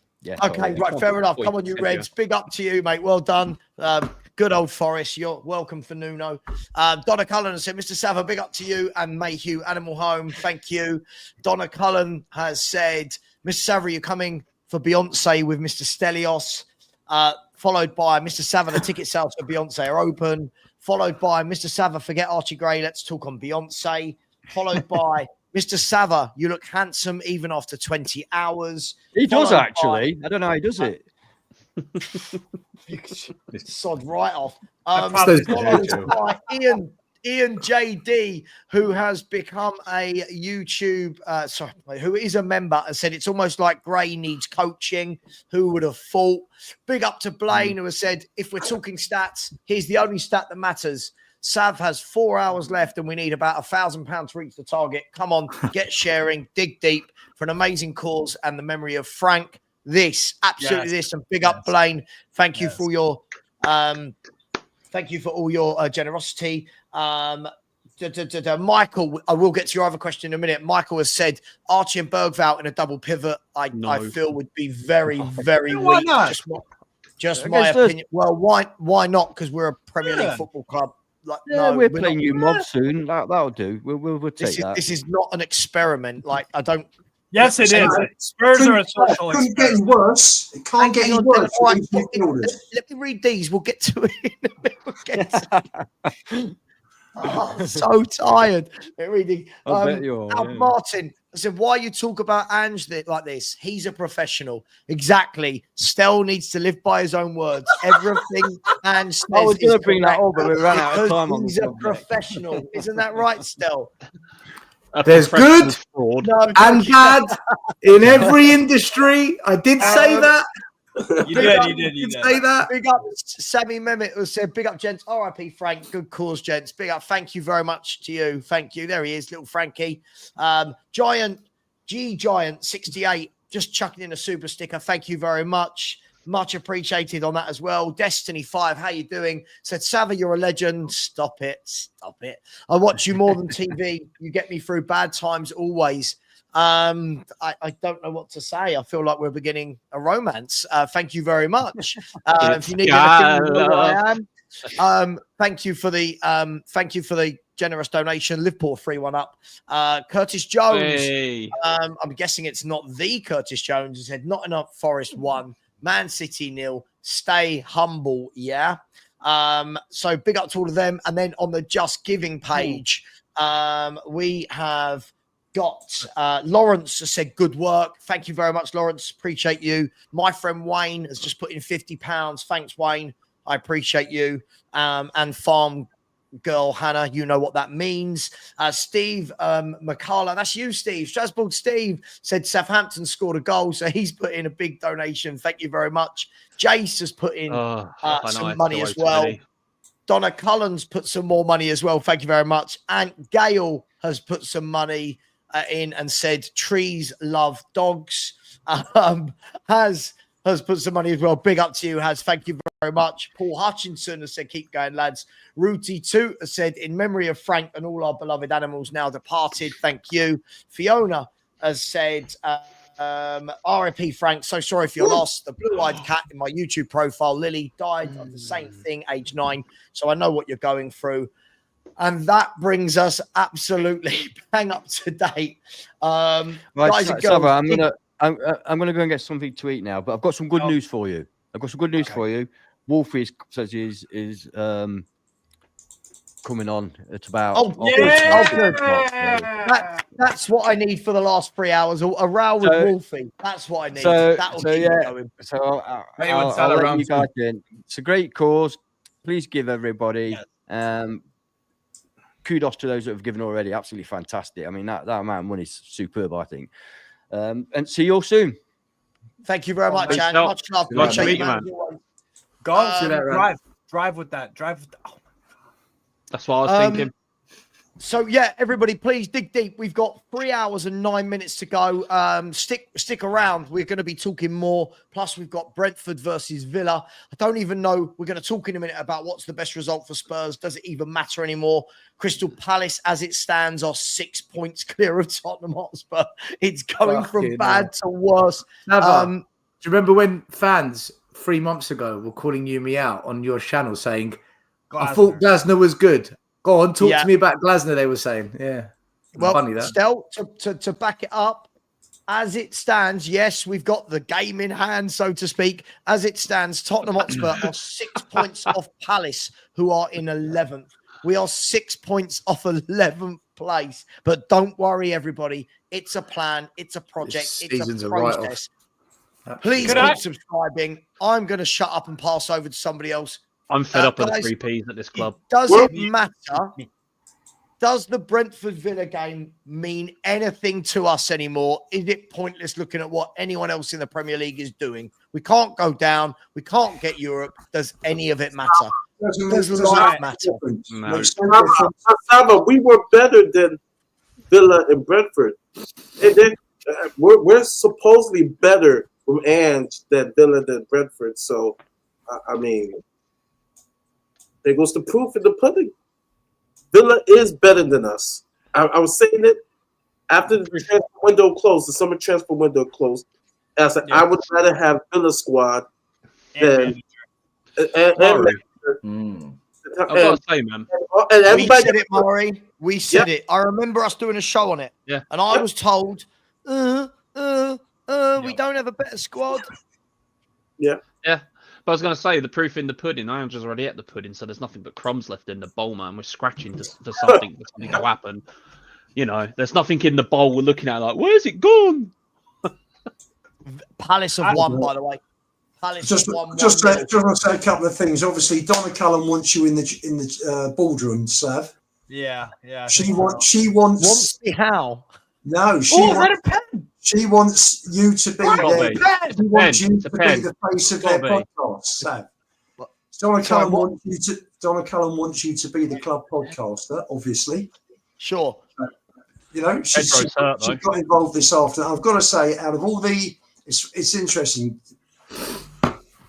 Okay, right, fair enough. Come on, you Reds. Big up to you, mate. Well done. Good old Forest. You're welcome for Nuno. Donna Cullen has said, Mr. Sava, big up to you and Mayhew Animal Home. Thank you. Donna Cullen has said, Mr. Sava, you're coming for Beyonce with Mr. Stelios. Followed by Mr. Sava, the ticket sales for Beyonce are open. Followed by Mr. Sava, forget Archie Gray, let's talk on Beyonce. Followed by Mr. Sava, you look handsome even after 20 hours. He does actually. I don't know how he does it. Sod right off. Followed by Ian JD, who has become a YouTube, who is a member, and said it's almost like Gray needs coaching. Who would have thought? Big up to Blaine, who has said, if we're talking stats, here's the only stat that matters. Sav has 4 hours left and we need about £1,000 to reach the target. Come on, get sharing, dig deep for an amazing cause and the memory of Frank. This, absolutely this, and big up Blaine. Thank you for your generosity. Michael, I will get to your other question in a minute. Michael has said Archie and Bergvall in a double pivot, I feel would be very, very weak. Just my opinion. Well, why not? Because we're a Premier League football club. Like, no, we're playing you mob soon. That'll do. We'll take that. This is not an experiment. Like, I don't. Yes, it is. Spurs are a social experiment. It can't get any worse. It can't get any worse. Let me read these. We'll get to it in a bit. I'm so tired. Reading. Martin said, why you talk Ange like this? He's a professional. Exactly. Stell needs to live by his own words. Everything Ange says. I was going to bring that up, but we ran out of time on He's a professional. Isn't that right, Stell? There's good and bad in every industry. I did say that. You did say that. Big up Sammy Mehmet, who said, big up, gents. RIP Frank. Good cause, gents. Big up. Thank you very much to you. Thank you. There he is, little Frankie. Giant 68, just chucking in a super sticker. Thank you very much. Much appreciated on that as well. Destiny 5, how you doing? Said, Sava, you're a legend. Stop it. Stop it. I watch you more than TV. You get me through bad times always. I don't know what to say. I feel like we're beginning a romance. Thank you very much. If you need anything, you know where I am. Thank you for the generous donation. Liverpool 3-1 up. Curtis Jones. Hey. I'm guessing it's not the Curtis Jones. He said, not enough. Forest 1. Man City 0. Stay humble. Yeah. So big up to all of them. And then on the Just Giving page, we have got Lawrence has said good work. Thank you very much, Lawrence. Appreciate you. My friend Wayne has just put in £50. Thanks, Wayne. I appreciate you. And Farm Girl Hannah, you know what that means. Steve McCullough, that's you, Steve. Strasbourg Steve said Southampton scored a goal, so he's put in a big donation. Thank you very much. Jace has put in some money as well. Donna Cullen's put some more money as well. Thank you very much. And Gail has put some money in and said trees love dogs. Has put some money as well. Big up to you, Has. Thank you very much. Paul Hutchinson has said, keep going, lads. Rooty 2 has said, in memory of Frank and all our beloved animals now departed. Thank you. Fiona has said, RIP Frank, so sorry for your loss. The blue-eyed cat in my YouTube profile, Lily, died of the same thing, age 9. So I know what you're going through. And that brings us absolutely bang up to date. Right, guys and girls, I'm gonna go and get something to eat now, but I've got some good news for you. For you. Wolfie says is coming on. It's about that's what I need for the last 3 hours. A row with Wolfie. That's what I need. That'll keep me going. So I'll let you guys in. It's a great cause. Please give everybody. Kudos to those that have given already. Absolutely fantastic. I mean, that amount of money is superb, I think. And see you all soon. Thank you very much, Anne. Much love. Appreciate you, man. Go on, drive with that. Oh. That's what I was thinking. So yeah, everybody, please dig deep. We've got 3 hours and 9 minutes to go. Stick around. We're going to be talking more. Plus, we've got Brentford versus Villa. I don't even know. We're going to talk in a minute about what's the best result for Spurs. Does it even matter anymore? Crystal Palace, as it stands, are 6 points clear of Tottenham Hotspur. It's going from bad to worse. Do you remember when fans 3 months ago were calling me out on your channel saying, I Glasner. thought Glasner was good. Go on, talk Yeah. to me about Glasner, they were saying. Yeah. Well, Funny that. Stel, to back it up, as it stands, yes, we've got the game in hand, so to speak. As it stands, Tottenham Hotspur are 6 points off Palace, who are in 11th. We are 6 points off 11th place. But don't worry, everybody. It's a plan. It's a project. It's season's a a write-off. process. Please keep subscribing. I'm going to shut up and pass over to somebody else. I'm fed up with the guys, 3Ps at this club. Does it matter? Does the Brentford Villa game mean anything to us anymore? Is it pointless looking at what anyone else in the Premier League is doing? We can't go down. We can't get Europe. Does any of it matter? Does life matter? No. Saba, we were better than Villa and Brentford. And then we're supposedly better from Ange than Villa than Brentford. So, I mean, there goes the proof in the pudding. Villa is better than us. I was saying it after the transfer window closed, the summer transfer window closed. I said, I would rather have Villa squad than I've got to say, man. We said it, Murray. We said it. I remember us doing a show on it. Yeah. And I was told, we don't have a better squad. Yeah. Yeah. But I was going to say, the proof in the pudding. I am just already at the pudding, so there's nothing but crumbs left in the bowl, man. We're scratching for something to happen. You know, there's nothing in the bowl we're looking at like, where's it gone? Palace have won, by the way. Palace Just have won. want to say a couple of things. Obviously, Donna Cullen wants you in the boardroom, Sav. Yeah. She wants me how? No, she wants you to be there. She wants you to be the face of their podcast, Sav. Donna Cullen wants you to be the club podcaster, obviously. Sure. You know, she got involved this afternoon. I've got to say, out of all the, it's interesting.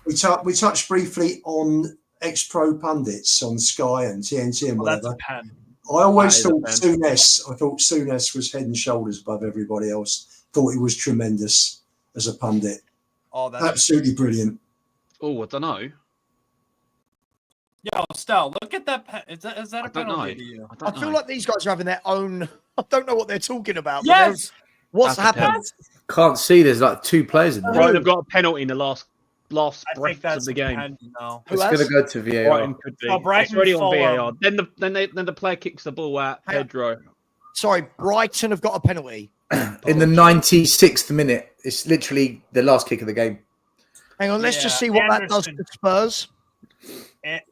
We touched briefly on ex-pro pundits on Sky and TNT and whatever. I always thought Souness was head and shoulders above everybody else. Thought he was tremendous as a pundit. Oh, that's absolutely brilliant. Oh, I don't know. Yo, Stel, look at that. Is that a penalty to you? I feel like these guys are having their own. I don't know what they're talking about. Yes. What's happened? Can't see. There's like 2 players in there. Brighton have got a penalty in the last I think breath of the game. It's going to go to VAR. Brighton could be. It's already on VAR. Then the player kicks the ball at Pedro. Sorry, Brighton have got a penalty. In the 96th minute. It's literally the last kick of the game. Hang on, let's just see what that does to Spurs.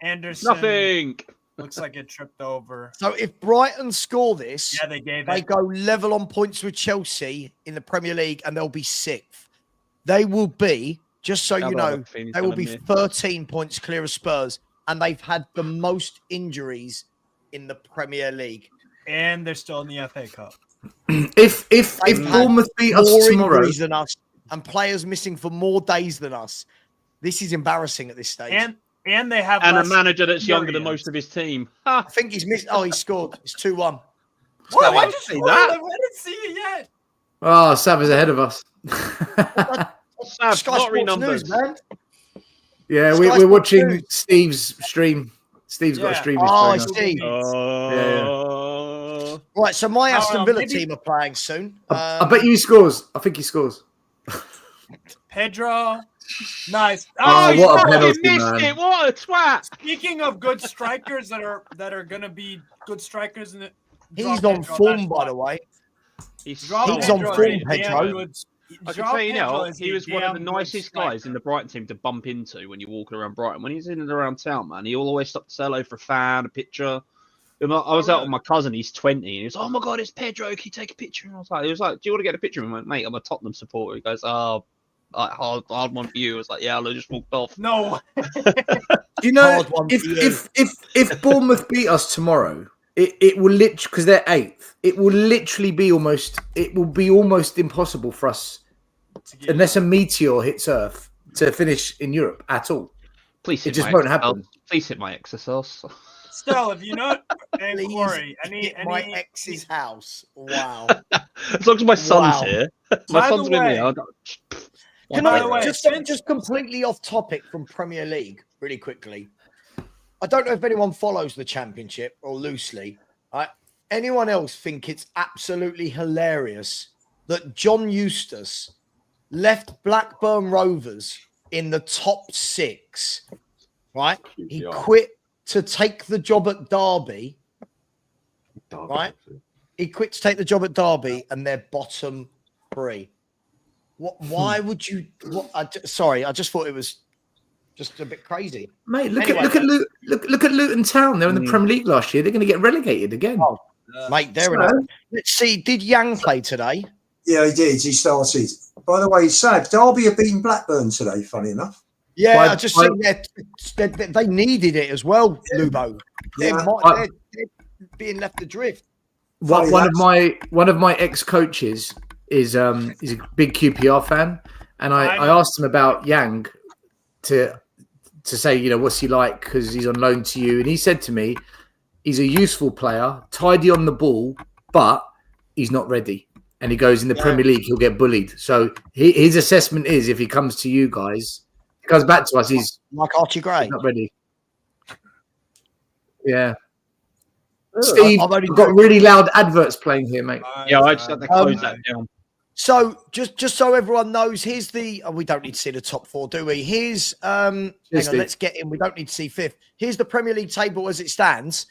Anderson. Nothing. Looks like it tripped over. So if Brighton score this, they go level on points with Chelsea in the Premier League, and they'll be 6th. They will be, just so you know, they will be 13 points clear of Spurs, and they've had the most injuries in the Premier League. And they're still in the FA Cup. If Bournemouth beat us more tomorrow, injuries than us, and players missing for more days than us, this is embarrassing at this stage. And they have a manager that's younger than most of his team. I think he's missed. Oh, he scored. It's 2-1. What? I didn't see that. I didn't see it yet. oh, Sav is ahead of us. Sav, Sky lottery Sports numbers. News, man. Yeah, Sky we're Sports watching News. Steve's stream. Steve's got a stream. Oh, I he's see. Right, so my Aston Villa team are playing soon. I bet you he scores. I think he scores. Pedro. Nice. Oh, you what a fucking penalty, missed man. it. What a twat. Speaking of good strikers that are going to be good strikers in the He's on form, by the way. He's on form, Pedro. I can tell you now, he was one of the nicest guys in the Brighton team to bump into when you're walking around Brighton. When he's in and around town, man, he'll always stop to say hello for a fan, a picture. I was out with my cousin, he's 20, and he was, oh my God, it's Pedro, can you take a picture? And he was like, do you want to get a picture? And I went, mate, I'm a Tottenham supporter. He goes, oh, hard one for you. I was like, yeah, I just walked off. No. You know, if Bournemouth beat us tomorrow, it will literally, because they're 8th, it will literally be almost impossible for us, unless a meteor hits Earth, to finish in Europe at all. Please, it just won't happen. Please hit my exercise. Still, if you know, hey, Corey, my ex's house. Wow. As long as my son's here, my son's with me. Can I just completely off topic from Premier League really quickly? I don't know if anyone follows the Championship or loosely. Anyone else think it's absolutely hilarious that John Eustace left Blackburn Rovers in the top 6, right? He quit to take the job at Derby, right? He quit to take the job at Derby and they're bottom 3. Why would you? Sorry, I just thought it was just a bit crazy. Mate, look at Luton Town. They're in the Premier League last year. They're going to get relegated again. Mate, they're in. Let's see. Did Yang play today? Yeah, he did. He started. By the way, Sab, Derby have beaten Blackburn today, funny enough. Yeah, I just think they needed it as well, Lubo. They're being left adrift. One of my ex-coaches is a big QPR fan, and I asked him about Yang to say, what's he like because he's on loan to you, and he said to me, he's a useful player, tidy on the ball, but he's not ready. And he goes, in the Premier League, he'll get bullied. So his assessment is, if he comes to you guys, he comes back to us, he's like Archie Gray, not ready. Yeah. Steve, I've got really loud adverts playing here, mate. Yeah, I just had to close that down. So just so everyone knows, here's the. We don't need to see the top 4, do we? Here's hang on, let's get in. We don't need to see 5th. Here's the Premier League table as it stands.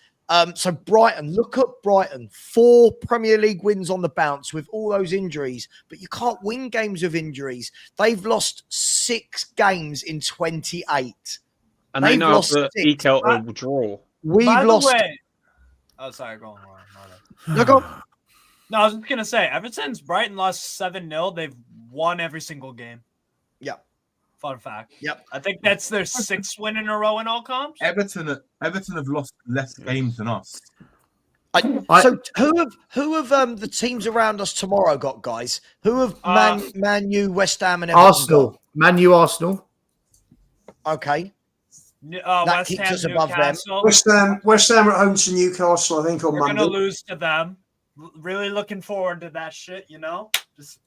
So Brighton, look at Brighton, 4 Premier League wins on the bounce with all those injuries, but you can't win games with injuries. They've lost 6 games in 28, and they know how to eke out a draw. We've lost. Oh, sorry, go on. No, go on. No, I was just gonna say, ever since Brighton lost 7-0, they've won every single game. Yep. Fun fact. Yep. I think that's their 6th win in a row in all comps. Everton have lost less games than us. So who have the teams around us tomorrow got, guys? Who have Man U, West Ham, and Everton Arsenal? got? Man U, Arsenal. Okay. That West keeps Ham, us above them. West Ham at home to Newcastle, I think, on Monday. We're gonna lose to them. Really looking forward to that shit, Just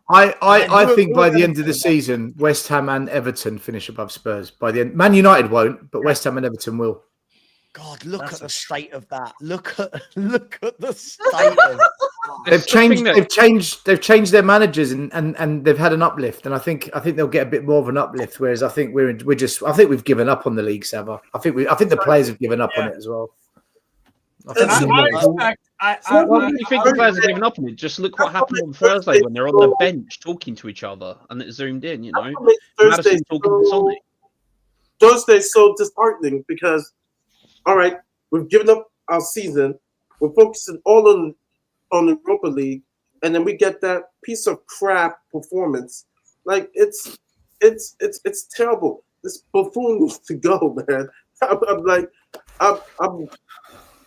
I think by the end of the season, West Ham and Everton finish above Spurs. By the end, Man United won't, but West Ham and Everton will. God, look at the state of that. Look at the state of They've changed their managers and they've had an uplift, and I think they'll get a bit more of an uplift. Whereas I think we've given up on the league, Sava. I think the players have given up on it as well. What do you think the players are giving up on it? Just look what happened on Thursday when they're on the bench talking to each other and it zoomed in, Madison talking to Sonny. Thursday's so disheartening because, all right, we've given up our season. We're focusing all on the Europa League, and then we get that piece of crap performance. Like it's terrible. This buffoon needs to go, man.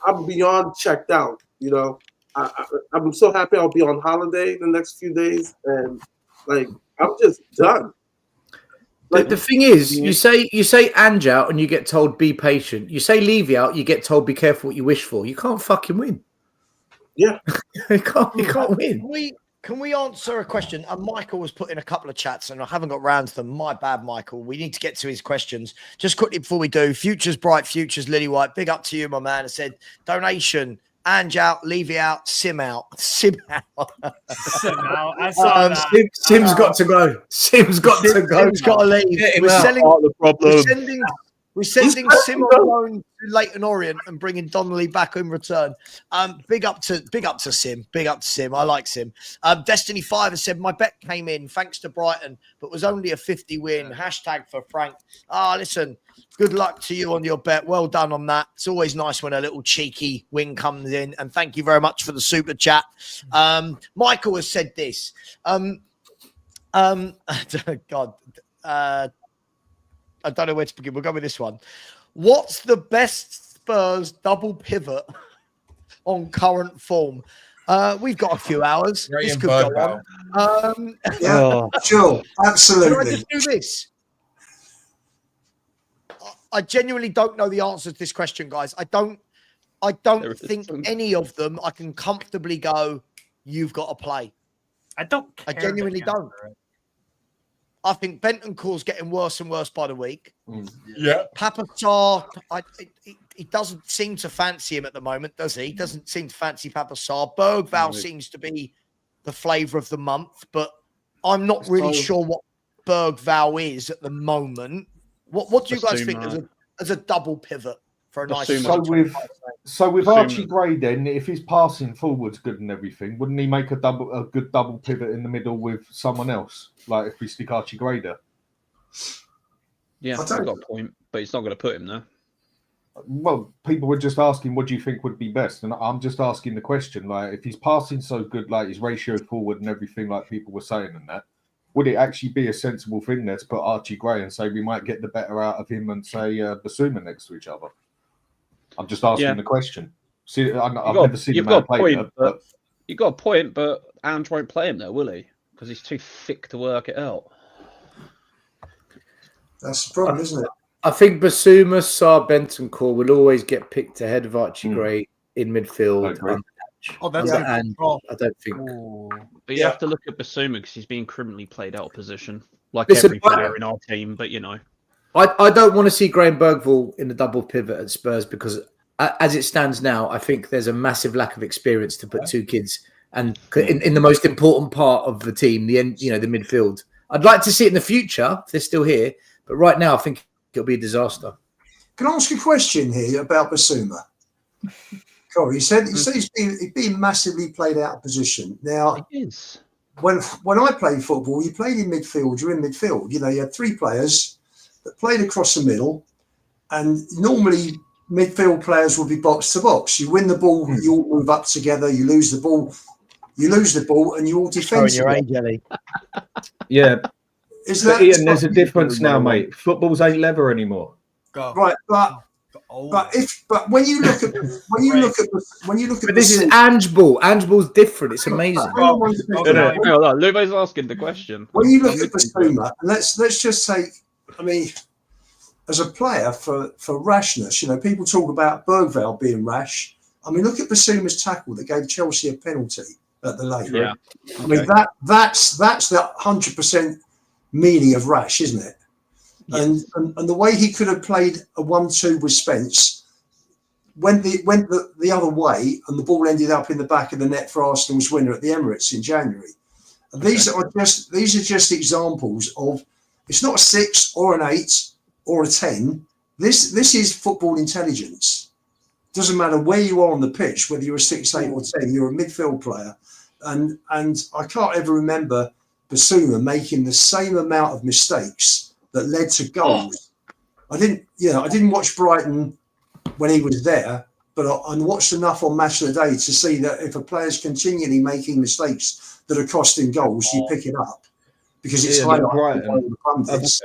I'm beyond checked out. I'm so happy I'll be on holiday the next few days, and I'm just done. The thing is, you say Ange out and you get told be patient. You say Levy out, you get told be careful what you wish for. You can't fucking win. Yeah, you can't win. Can we answer a question? And Michael was put in a couple of chats and I haven't got round to them. My bad, Michael. We need to get to his questions. Just quickly before we do, Futures Bright, Futures Lily White. Big up to you, my man. I said donation, Ange out, Levy out, Sim out. Sim out. Sim out. I saw that. Sim's got to go. Sim's got to go. Sim's got to leave. We're sending Sim on loan to Leighton Orient and bringing Donnelly back in return. Big up to Sim. Big up to Sim. I like Sim. Destiny 5 has said, my bet came in thanks to Brighton, but was only a 50 win. Hashtag for Frank. Listen, good luck to you on your bet. Well done on that. It's always nice when a little cheeky win comes in. And thank you very much for the super chat. Michael has said this. God. I don't know where to begin. We'll go with this one. What's the best Spurs double pivot on current form? We've got a few hours. This could go on. Sure, absolutely. Can I just do this? I genuinely don't know the answer to this question, guys. I don't think any of them I can comfortably go, you've got to play. I don't care. I genuinely don't. I think Bentancur's getting worse and worse by the week. Yeah. Papa Sarr, he doesn't seem to fancy him at the moment, does he? He doesn't seem to fancy Papa Sarr. Bergvall seems to be the flavour of the month, but I'm not really sure what Bergvall is at the moment. What do you guys think as a double pivot for a nice? So with Archie Gray, then, if his passing forward's good and everything, wouldn't he make a good double pivot in the middle with someone else? Like if we stick Archie Gray there. Yeah, I've got a point, but he's not going to put him there. Well, people were just asking, what do you think would be best? And I'm just asking the question, like, if he's passing so good, like his ratio forward and everything, like people were saying and that, would it actually be a sensible thing there to put Archie Gray and say we might get the better out of him and say Basuma next to each other? I'm just asking the question. See, I've never seen him play that. But you've got a point, but Ange won't play him there, will he? Because he's too thick to work it out. That's the problem, isn't it? I think Basuma, Sarr, Bentancur will always get picked ahead of Archie Gray in midfield. And I don't think. But you have to look at Basuma because he's being criminally played out of position, like every player in our team. But you know, I don't want to see Graham Bergvall in the double pivot at Spurs because, as it stands now, I think there's a massive lack of experience to put two kids and in the most important part of the team, the midfield. I'd like to see it in the future if they're still here, but right now I think it'll be a disaster. Can I ask a question here about Basuma? Corey, he said he's being massively played out of position. Now, when I played football, you played in midfield. You're in midfield. You know, you had three players that played across the middle, and normally midfield players will be box to box. You win the ball, you all move up together. You lose the ball, and you all defend. Yeah. Ian, there's a difference now, mate. Footballs ain't leather anymore. Right, but when you look at but this is Ange Ball. Ange Ball's different. It's amazing. Lubo's asking the question. When you look at Basuma, let's just take. I mean, as a player for rashness, you know, people talk about Bergvall being rash. I mean, look at Basuma's tackle that gave Chelsea a penalty at the Lane. Yeah. I mean that's the 100% meaning of rash, isn't it? Yes. And the way he could have played a 1-2 with Spence went the other way, and the ball ended up in the back of the net for Arsenal's winner at the Emirates in January. And these are just examples of, it's not a 6 or an 8 or a 10. This is football intelligence. Doesn't matter where you are on the pitch, whether you're a 6, 8 or 10, you're a midfield player. And I can't ever remember Basuma making the same amount of mistakes that led to goals. I didn't watch Brighton when he was there, but I watched enough on Match of the Day to see that if a player's continually making mistakes that are costing goals, you pick it up because it's highlighted by the pundits.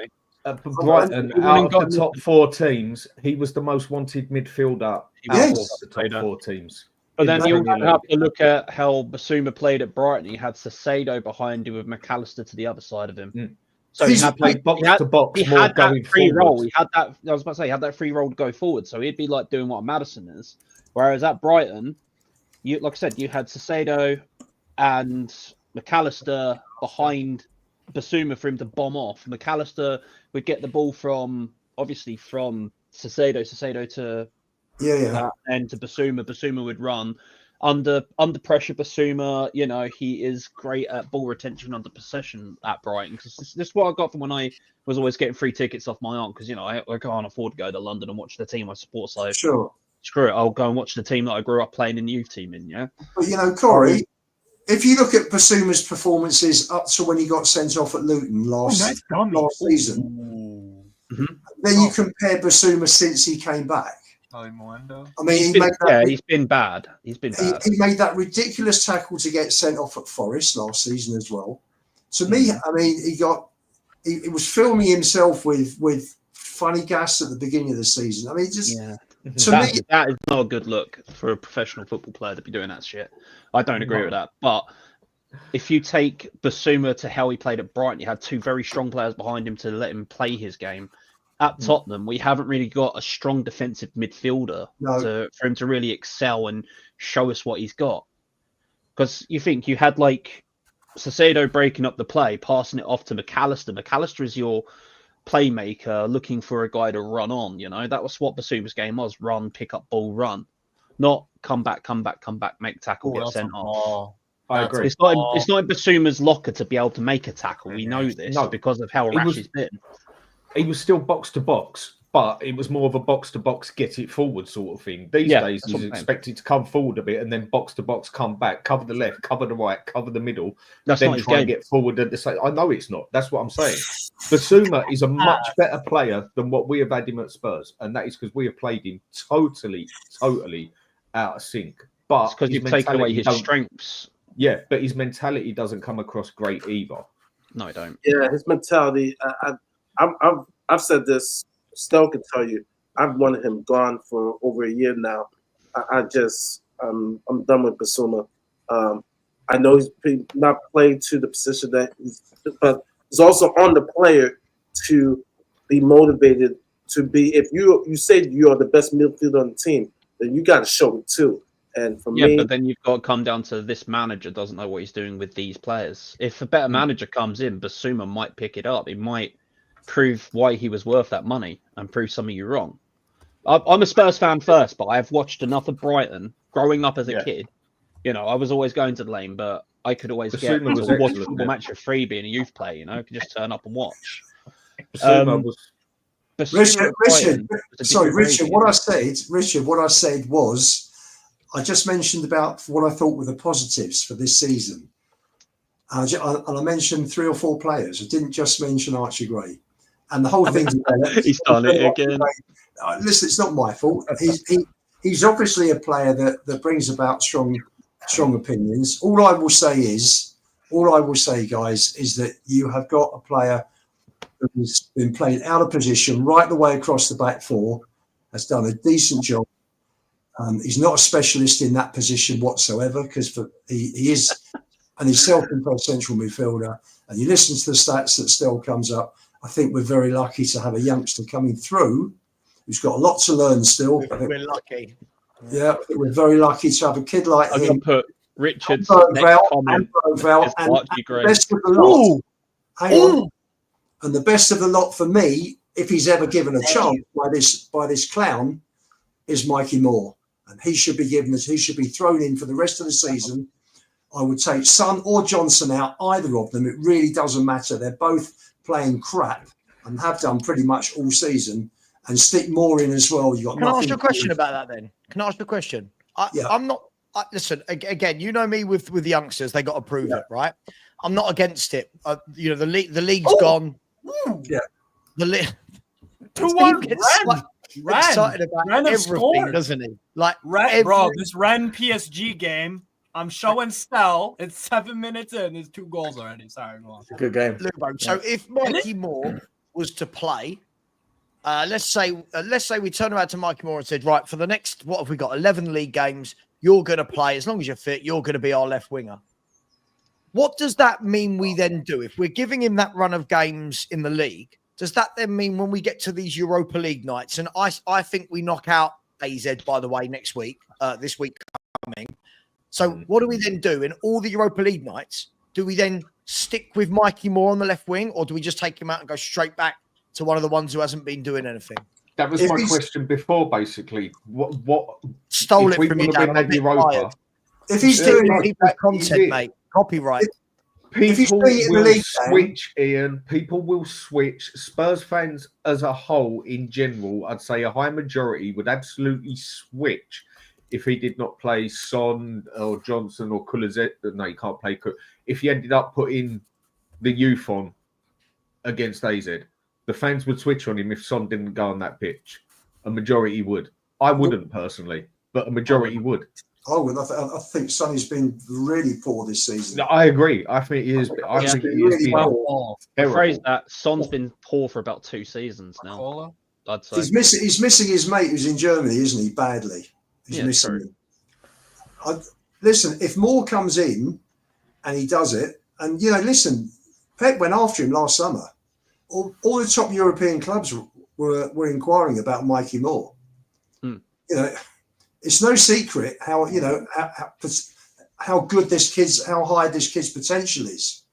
Brighton, out of the top 4 teams, he was the most wanted midfielder out of the top 4 teams. But then you also have to look at how Basuma played at Brighton. He had Saicedo behind him with McAllister to the other side of him. So he had that free role. He had that. I was about to say, he had that free role to go forward. So he'd be like doing what Maddison is. Whereas at Brighton, like I said, you had Saicedo and McAllister behind Basuma for him to bomb off. McAllister would get the ball from Saicedo to and to Basuma. Basuma would run under pressure. Basuma, you know, he is great at ball retention under possession at Brighton. Because this is what I got from when I was always getting free tickets off my aunt. Because you know I can't afford to go to London and watch the team I support. So screw it, I'll go and watch the team that I grew up playing in the youth team in. Yeah, but you know, Corey, if you look at Basuma's performances up to when he got sent off at Luton last season, then you compare Basuma since he came back. I mean, he's been bad. He's been bad. He made that ridiculous tackle to get sent off at Forest last season as well. To me, I mean, he was filming himself with funny gas at the beginning of the season. I mean, that is not a good look for a professional football player to be doing that shit. I don't agree with that. But if you take Basuma to how he played at Brighton, he had 2 very strong players behind him to let him play his game. At Tottenham, we haven't really got a strong defensive midfielder for him to really excel and show us what he's got. Because you think you had like Caicedo breaking up the play, passing it off to McAllister. McAllister is your playmaker looking for a guy to run on. You know, that was what Basuma's game was: run, pick up ball, run. Not come back, make tackle, get sent off. I agree. It's not in Basuma's locker to be able to make a tackle. We know this because of how rash he's been. He was still box to box, but it was more of a box to box, get it forward sort of thing. These days, he's expected to come forward a bit and then box to box, come back, cover the left, cover the right, cover the middle. That's then not his try and game. get forward at the same. I know it's not. That's what I'm saying. Basuma is a much better player than what we have had him at Spurs, and that is because we have played him totally out of sync. But because you've taken away his strengths. Yeah, but his mentality doesn't come across great either. No, I don't. Yeah, his mentality. I've said this. Stell can tell you. I've wanted him gone for over a year now. I'm done with Basuma. I know he's not played to the position that he's, but it's also on the player to be motivated to be. If you say you are the best midfielder on the team, then you got to show it too. And for me, but then you've got to come down to this manager doesn't know what he's doing with these players. If a better manager comes in, Basuma might pick it up. He might prove why he was worth that money and prove some of you wrong. I'm a Spurs fan first, but I've watched enough of Brighton growing up as a kid. You know, I was always going to the lane, but I could always watch a football match for free being a youth player. You know, I could just turn up and watch. Richard, what I said was, I just mentioned about what I thought were the positives for this season. And I mentioned 3 or 4 players. I didn't just mention Archie Gray. And the whole thing's he's done it again. Listen, it's not my fault. He's obviously a player that brings about strong opinions. All I will say, guys, is that you have got a player who's been playing out of position right the way across the back four, has done a decent job. He's not a specialist in that position whatsoever because he is an self-employed central midfielder. And you listen to the stats that still comes up. I think we're very lucky to have a youngster coming through who's got a lot to learn still. We're lucky. Yeah, we're very lucky to have a kid like I'm him. going to put Richard's and next comment the best of the lot. Hang on. And the best of the lot for me, if he's ever given a chance by this clown, is Mikey Moore. And he should be thrown in for the rest of the season. I would take Son or Johnson out, either of them. It really doesn't matter. They're both playing crap and have done pretty much all season. And stick Moore in as well. Can I ask you a question about that then? Can I ask you a question? I'm not. Listen, again, you know me with the youngsters. They got to prove it, right? I'm not against it. You know, the league's gone. Yeah. The league. 2-1. Excited about everything, scored. doesn't he? Like, bro, this Ren PSG game. I'm showing Stell. It's 7 minutes in. There's 2 goals already. Sorry, go on. Good game. So if Mikey Moore was to play, let's say we turn around to Mikey Moore and said, right, for the next, what have we got? 11 league games. You're going to play. As long as you're fit, you're going to be our left winger. What does that mean we then do? If we're giving him that run of games in the league, does that then mean when we get to these Europa League nights, and I think we knock out AZ, by the way, next week, this week coming. So what do we then do in all the Europa League nights? Do we then stick with Mikey Moore on the left wing, or do we just take him out and go straight back to one of the ones who hasn't been doing anything? That was my question before, basically. What stole it from you, Dan? If he's doing content, mate, copyright. People will switch, Ian. People will switch. Spurs fans as a whole, in general, I'd say a high majority would absolutely switch if he did not play Son or Johnson or Kulazet. No, he can't play. If he ended up putting the youth on against AZ, the fans would switch on him if Son didn't go on that pitch. A majority would. I wouldn't personally, but a majority would. I think Sonny's been really poor this season. No, I agree. I think he is. I think he is really well. Phrase that Son's been poor for about 2 seasons now. I'd say he's missing his mate who's in Germany, isn't he? Badly. He's missing him. Listen, if Moore comes in and he does it, and listen, Pep went after him last summer. All the top European clubs were inquiring about Mikey Moore. It's no secret how how good this kid's, how high this kid's potential is.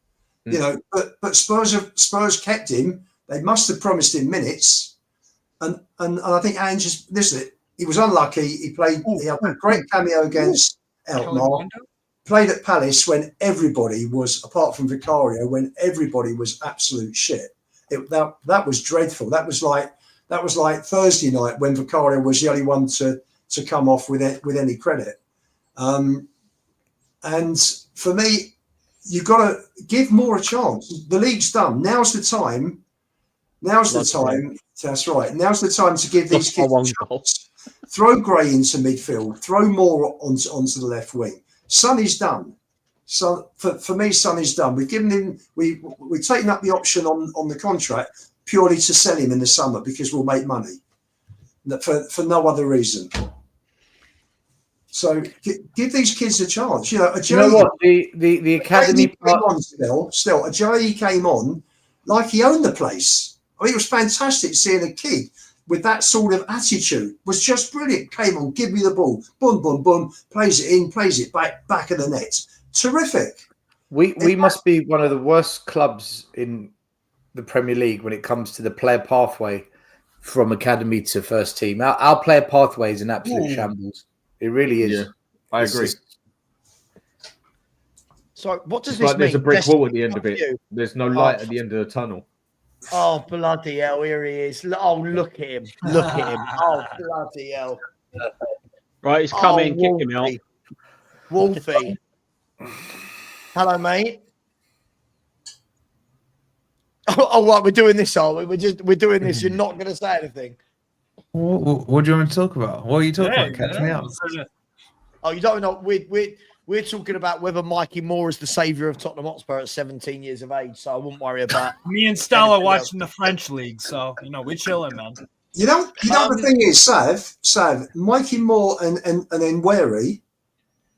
You know, but Spurs kept him. They must have promised him minutes, and I think Ange just listen. He was unlucky. He had a great cameo against Alkmaar. Played at Palace when everybody was, apart from Vicario, when everybody was absolute shit. That was dreadful. That was like Thursday night when Vicario was the only one to come off with any credit. And for me, you've got to give more a chance. The league's done. Now's the time. That's right. Now's the time to give these kids a chance. Throw Gray into midfield. Throw more onto the left wing. Son is done. So for me, Son is done. We've given him. We've taken up the option on the contract purely to sell him in the summer because we'll make money. For no other reason. So give these kids a chance. You know what? The academy part. Still, Ajayi came on like he owned the place. I mean, it was fantastic seeing a kid with that sort of attitude. It was just brilliant. Came on, give me the ball, boom, boom, boom, plays it in, plays it back of the net. Terrific. We must be one of the worst clubs in the Premier League when it comes to the player pathway from academy to first team. Our player pathway is an absolute shambles. It really is. Yeah, I agree. So what does It's this like there's mean? a brick wall at the end of it. There's no light at the end of the tunnel. Oh, bloody hell, here he is. Oh, look at him. Look at him. Oh, bloody hell. Right, he's come in, kick him out. Wolfie. Hello, mate. Oh, right, we're doing this, are we? We're doing this. You're not going to say anything. What do you want me to talk about? What are you talking about? Catch me up. Oh, you don't know. We're talking about whether Mikey Moore is the saviour of Tottenham Hotspur at 17 years of age, so I wouldn't worry about. Me and Stella watching the French league, so we're chilling, man. You know the thing is, Sav, Mikey Moore and Nweri,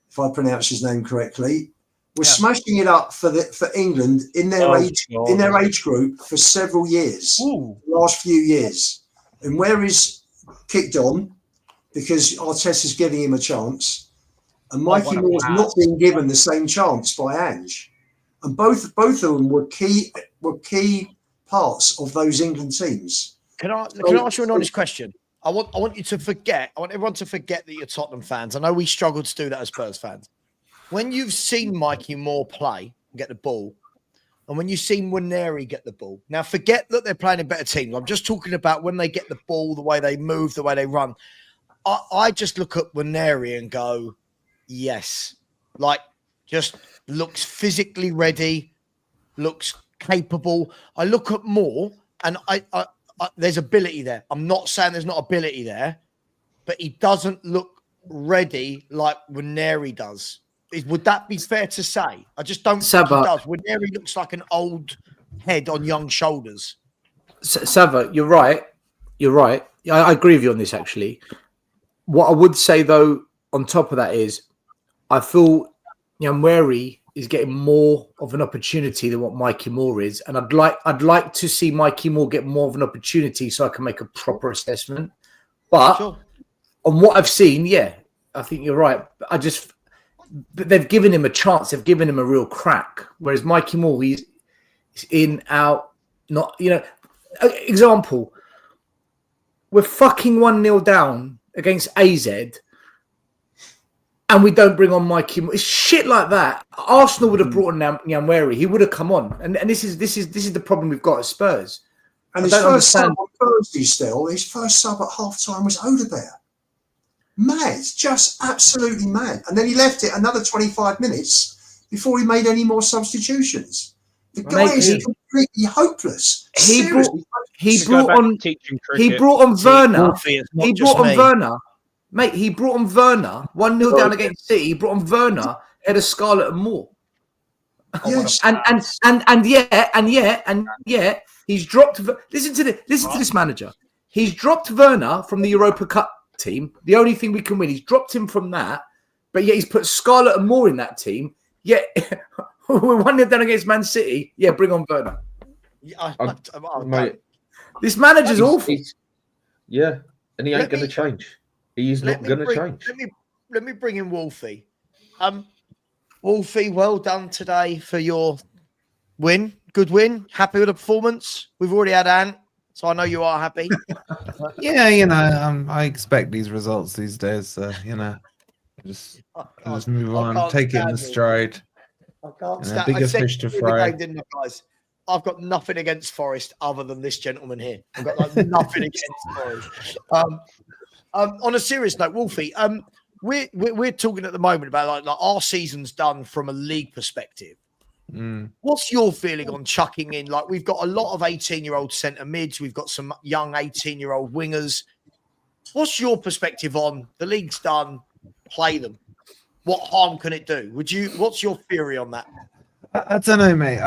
if I pronounce his name correctly, were smashing it up for England in their age group for several years. The last few years. And Nweri's kicked on because Arteta's giving him a chance. And Mikey Moore's not been given the same chance by Ange. And both of them were key parts of those England teams. Can I ask you an honest question? I want you to forget. I want everyone to forget that you're Tottenham fans. I know we struggle to do that as Spurs fans. When you've seen Mikey Moore play and get the ball, and when you've seen Nweri get the ball, now forget that they're playing in better teams. I'm just talking about when they get the ball, the way they move, the way they run. I just look at Nweri and go, yes, like just looks physically ready, looks capable. I look at Moore and I there's ability there. I'm not saying there's not ability there, but he doesn't look ready like Nweri does. Would that be fair to say? I just don't think he does. Nweri looks like an old head on young shoulders. Sava, you're right. You're right. I agree with you on this, actually. What I would say, though, on top of that is I feel Nweri is getting more of an opportunity than what Mikey Moore is. And I'd like to see Mikey Moore get more of an opportunity so I can make a proper assessment. But on what I've seen, yeah, I think you're right. But they've given him a chance. They've given him a real crack. Whereas Mikey Moore, he's in, out, not, example, we're fucking 1-0 down against AZ and we don't bring on Mikey Moore. It's shit like that. Arsenal would have brought on Nweri. He would have come on. And this is the problem we've got at Spurs. And his first sub on Thursday his first sub at half-time was Odegaard. Mad, just absolutely mad. And then he left it another 25 minutes before he made any more substitutions. The guy is completely hopeless. He brought on Werner. He brought on Werner. Mate, he brought on Werner. 1-0 down against City. He brought on Werner, head of Scarlett and Moore. Yes. And yet he's dropped. Listen to this manager. He's dropped Werner from the Europa Cup team, the only thing we can win. He's dropped him from that, but yet he's put Scarlett and Moore in that team. Yet we're 1-0 down against Man City. Yeah, bring on Werner. Mate, this manager's awful. Yeah, and he ain't going to change. He's not going to change. Let me bring in Wolfie. Wolfie, well done today for your win. Good win. Happy with the performance? We've already had Ant, so I know you are happy. Yeah, I expect these results these days. So, just move on, take it in the stride. I can't And a stand. bigger I said fish to in the fry. game, didn't I, guys? I've got nothing against Forest other than this gentleman here. I've got like nothing against Forest. On a serious note, Wolfie, we're talking at the moment about like our season's done from a league perspective. What's your feeling on chucking in? Like, we've got a lot of 18-year-old centre mids. We've got some young 18-year-old wingers. What's your perspective on the league's done? Play them. What harm can it do? What's your theory on that? I don't know, mate.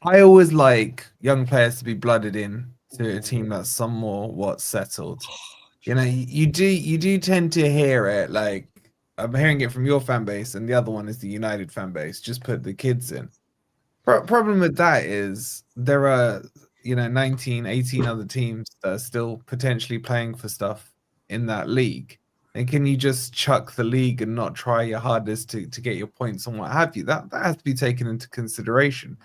I always like young players to be blooded in to a team that's somewhat settled. You do tend to hear it. Like, I'm hearing it from your fan base, and the other one is the United fan base. Just put the kids in. Problem with that is there are 19, 18 other teams that are still potentially playing for stuff in that league. And can you just chuck the league and not try your hardest to get your points and what have you? That has to be taken into consideration.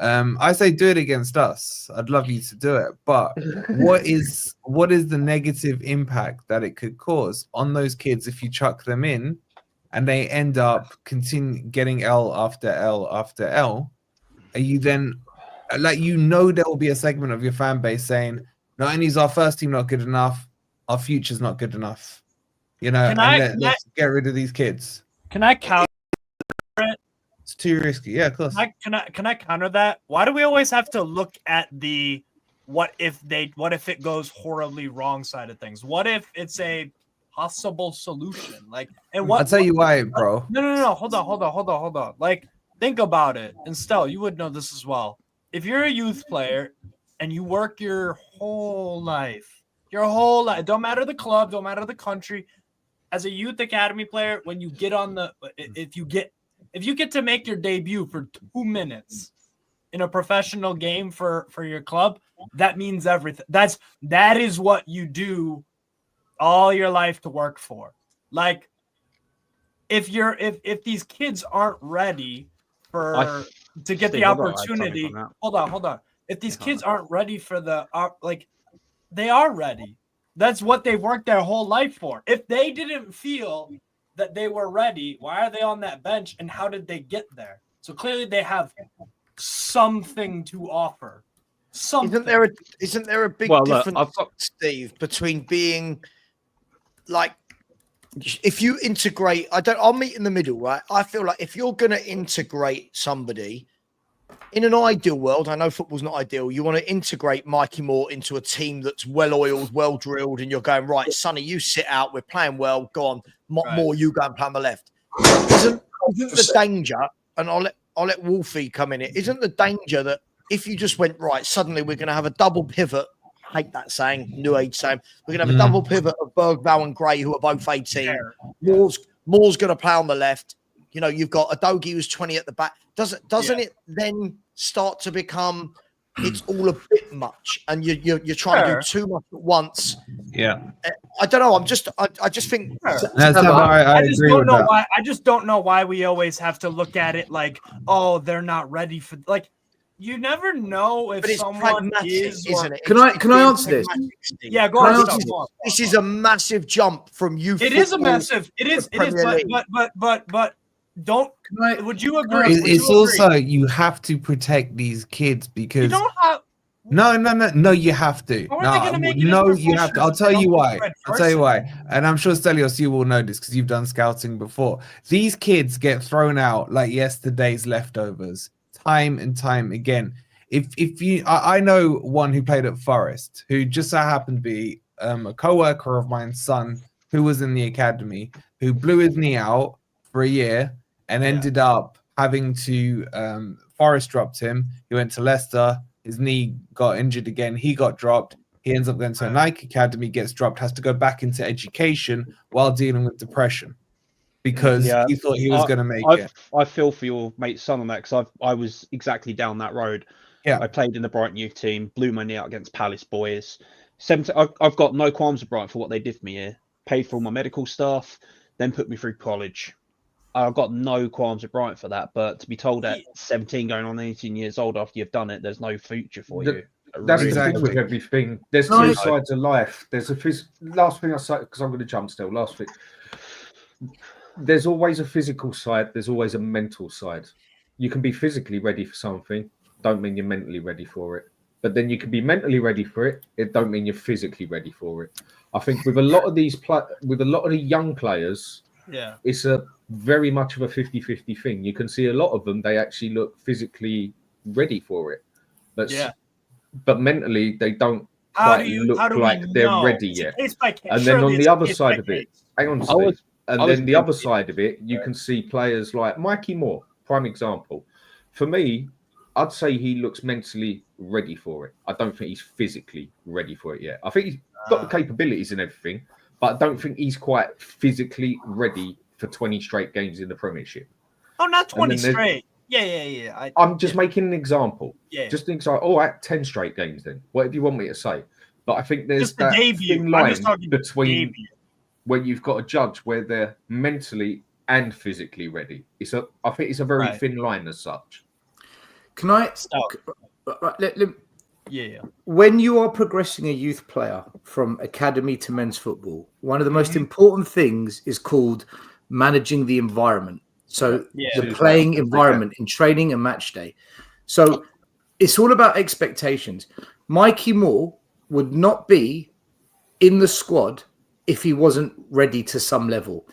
I say do it against us. I'd love you to do it. But what is the negative impact that it could cause on those kids if you chuck them in and they end up getting L after L after L? Are you then there will be a segment of your fan base saying, not only is our first team not good enough, our future's not good enough. Let's get rid of these kids. Can I counter it? It's too risky. Yeah, of course. Can I counter that? Why do we always have to look at the what if it goes horribly wrong side of things? What if it's a possible solution? I'll tell you why, bro. No. Hold on. Like, think about it. And Stell, you would know this as well. If you're a youth player and you work your whole life, don't matter the club, don't matter the country, as a youth academy player, when you get on if you get to make your debut for 2 minutes in a professional game for your club, that means everything. That is what you do all your life to work for. Like, if these kids aren't ready to get the opportunity, hold on. If these kids aren't ready for they are ready. That's what they've worked their whole life for. If they didn't feel that they were ready, why are they on that bench and how did they get there? So clearly they have something to offer. Something. Isn't there a big difference, Steve, between being like, if you integrate, I'll meet in the middle, right? I feel like if you're going to integrate somebody in an ideal world, I know football's not ideal. You want to integrate Mikey Moore into a team that's well-oiled, well-drilled, and you're going, right, Sonny, you sit out. We're playing well. Go on. Moore, you go and play on the left. Isn't the danger, and I'll let Wolfie come in. Isn't the danger that if you just went, right, suddenly we're going to have a double pivot. I hate that saying, new age saying. We're going to have a double pivot of Berg, Val, and Gray, who are both 18. Moore's going to play on the left. You've got Adogi who's 20 at the back. Doesn't it then start to become it's all a bit much, and you're trying to do too much at once? Yeah. I don't know. I just think I just don't know why we always have to look at it like, oh, they're not ready for you never know if someone is, isn't it? Can I answer this? Yeah, go on. This is a massive jump from youth. It is a massive. It is. But don't. Would you agree? It's also you have to protect these kids because you don't have. No, you have to. No, you have to. I'll tell you why. And I'm sure Stelios, you will know this because you've done scouting before. These kids get thrown out like yesterday's leftovers, time and time again. I know one who played at Forest, who just so happened to be a co-worker of mine's son, who was in the academy, who blew his knee out for a year and ended up having to. Forest dropped him. He went to Leicester. His knee got injured again. He got dropped. He ends up going to a Nike academy, gets dropped, has to go back into education while dealing with depression because he thought he was going to make it. I feel for your mate's son on that because I was exactly down that road. Yeah, I played in the Brighton youth team, blew my knee out against Palace boys. I've got no qualms with Brighton for what they did for me here. Paid for all my medical stuff, then put me through college. I've got no qualms with Brighton for that. But to be told at 17 going on 18 years old after you've done it, there's no future for you. That's the thing with everything. There's two No. sides of life. There's a last thing I say, because I'm going to jump still. Last thing. There's always a physical side. There's always a mental side. You can be physically ready for something. Don't mean you're mentally ready for it. But then you can be mentally ready for it. It don't mean you're physically ready for it. I think with a lot of these, with a lot of the young players, it's a very much of a 50-50 thing. You can see a lot of them, they actually look physically ready for it. But mentally, they don't quite look like they're ready yet. And then on the other side of it, hang on, Steve. And then the other side of it, you can see players like Mikey Moore, prime example. For me, I'd say he looks mentally ready for it. I don't think he's physically ready for it yet. I think he's got the capabilities and everything, but I don't think he's quite physically ready for 20 straight games in the Premiership. Oh, not 20 straight. Yeah. I'm just making an example. Yeah. Just an example. All right, 10 straight games then. Whatever you want me to say. But I think there's just the that debut. thin line between when you've got to judge where they're mentally and physically ready. I think it's a very thin line as such. Can I? When you are progressing a youth player from academy to men's football, one of the most important things is called managing the environment. So the playing environment in training and match day. So it's all about expectations. Mikey Moore would not be in the squad if he wasn't ready to some level.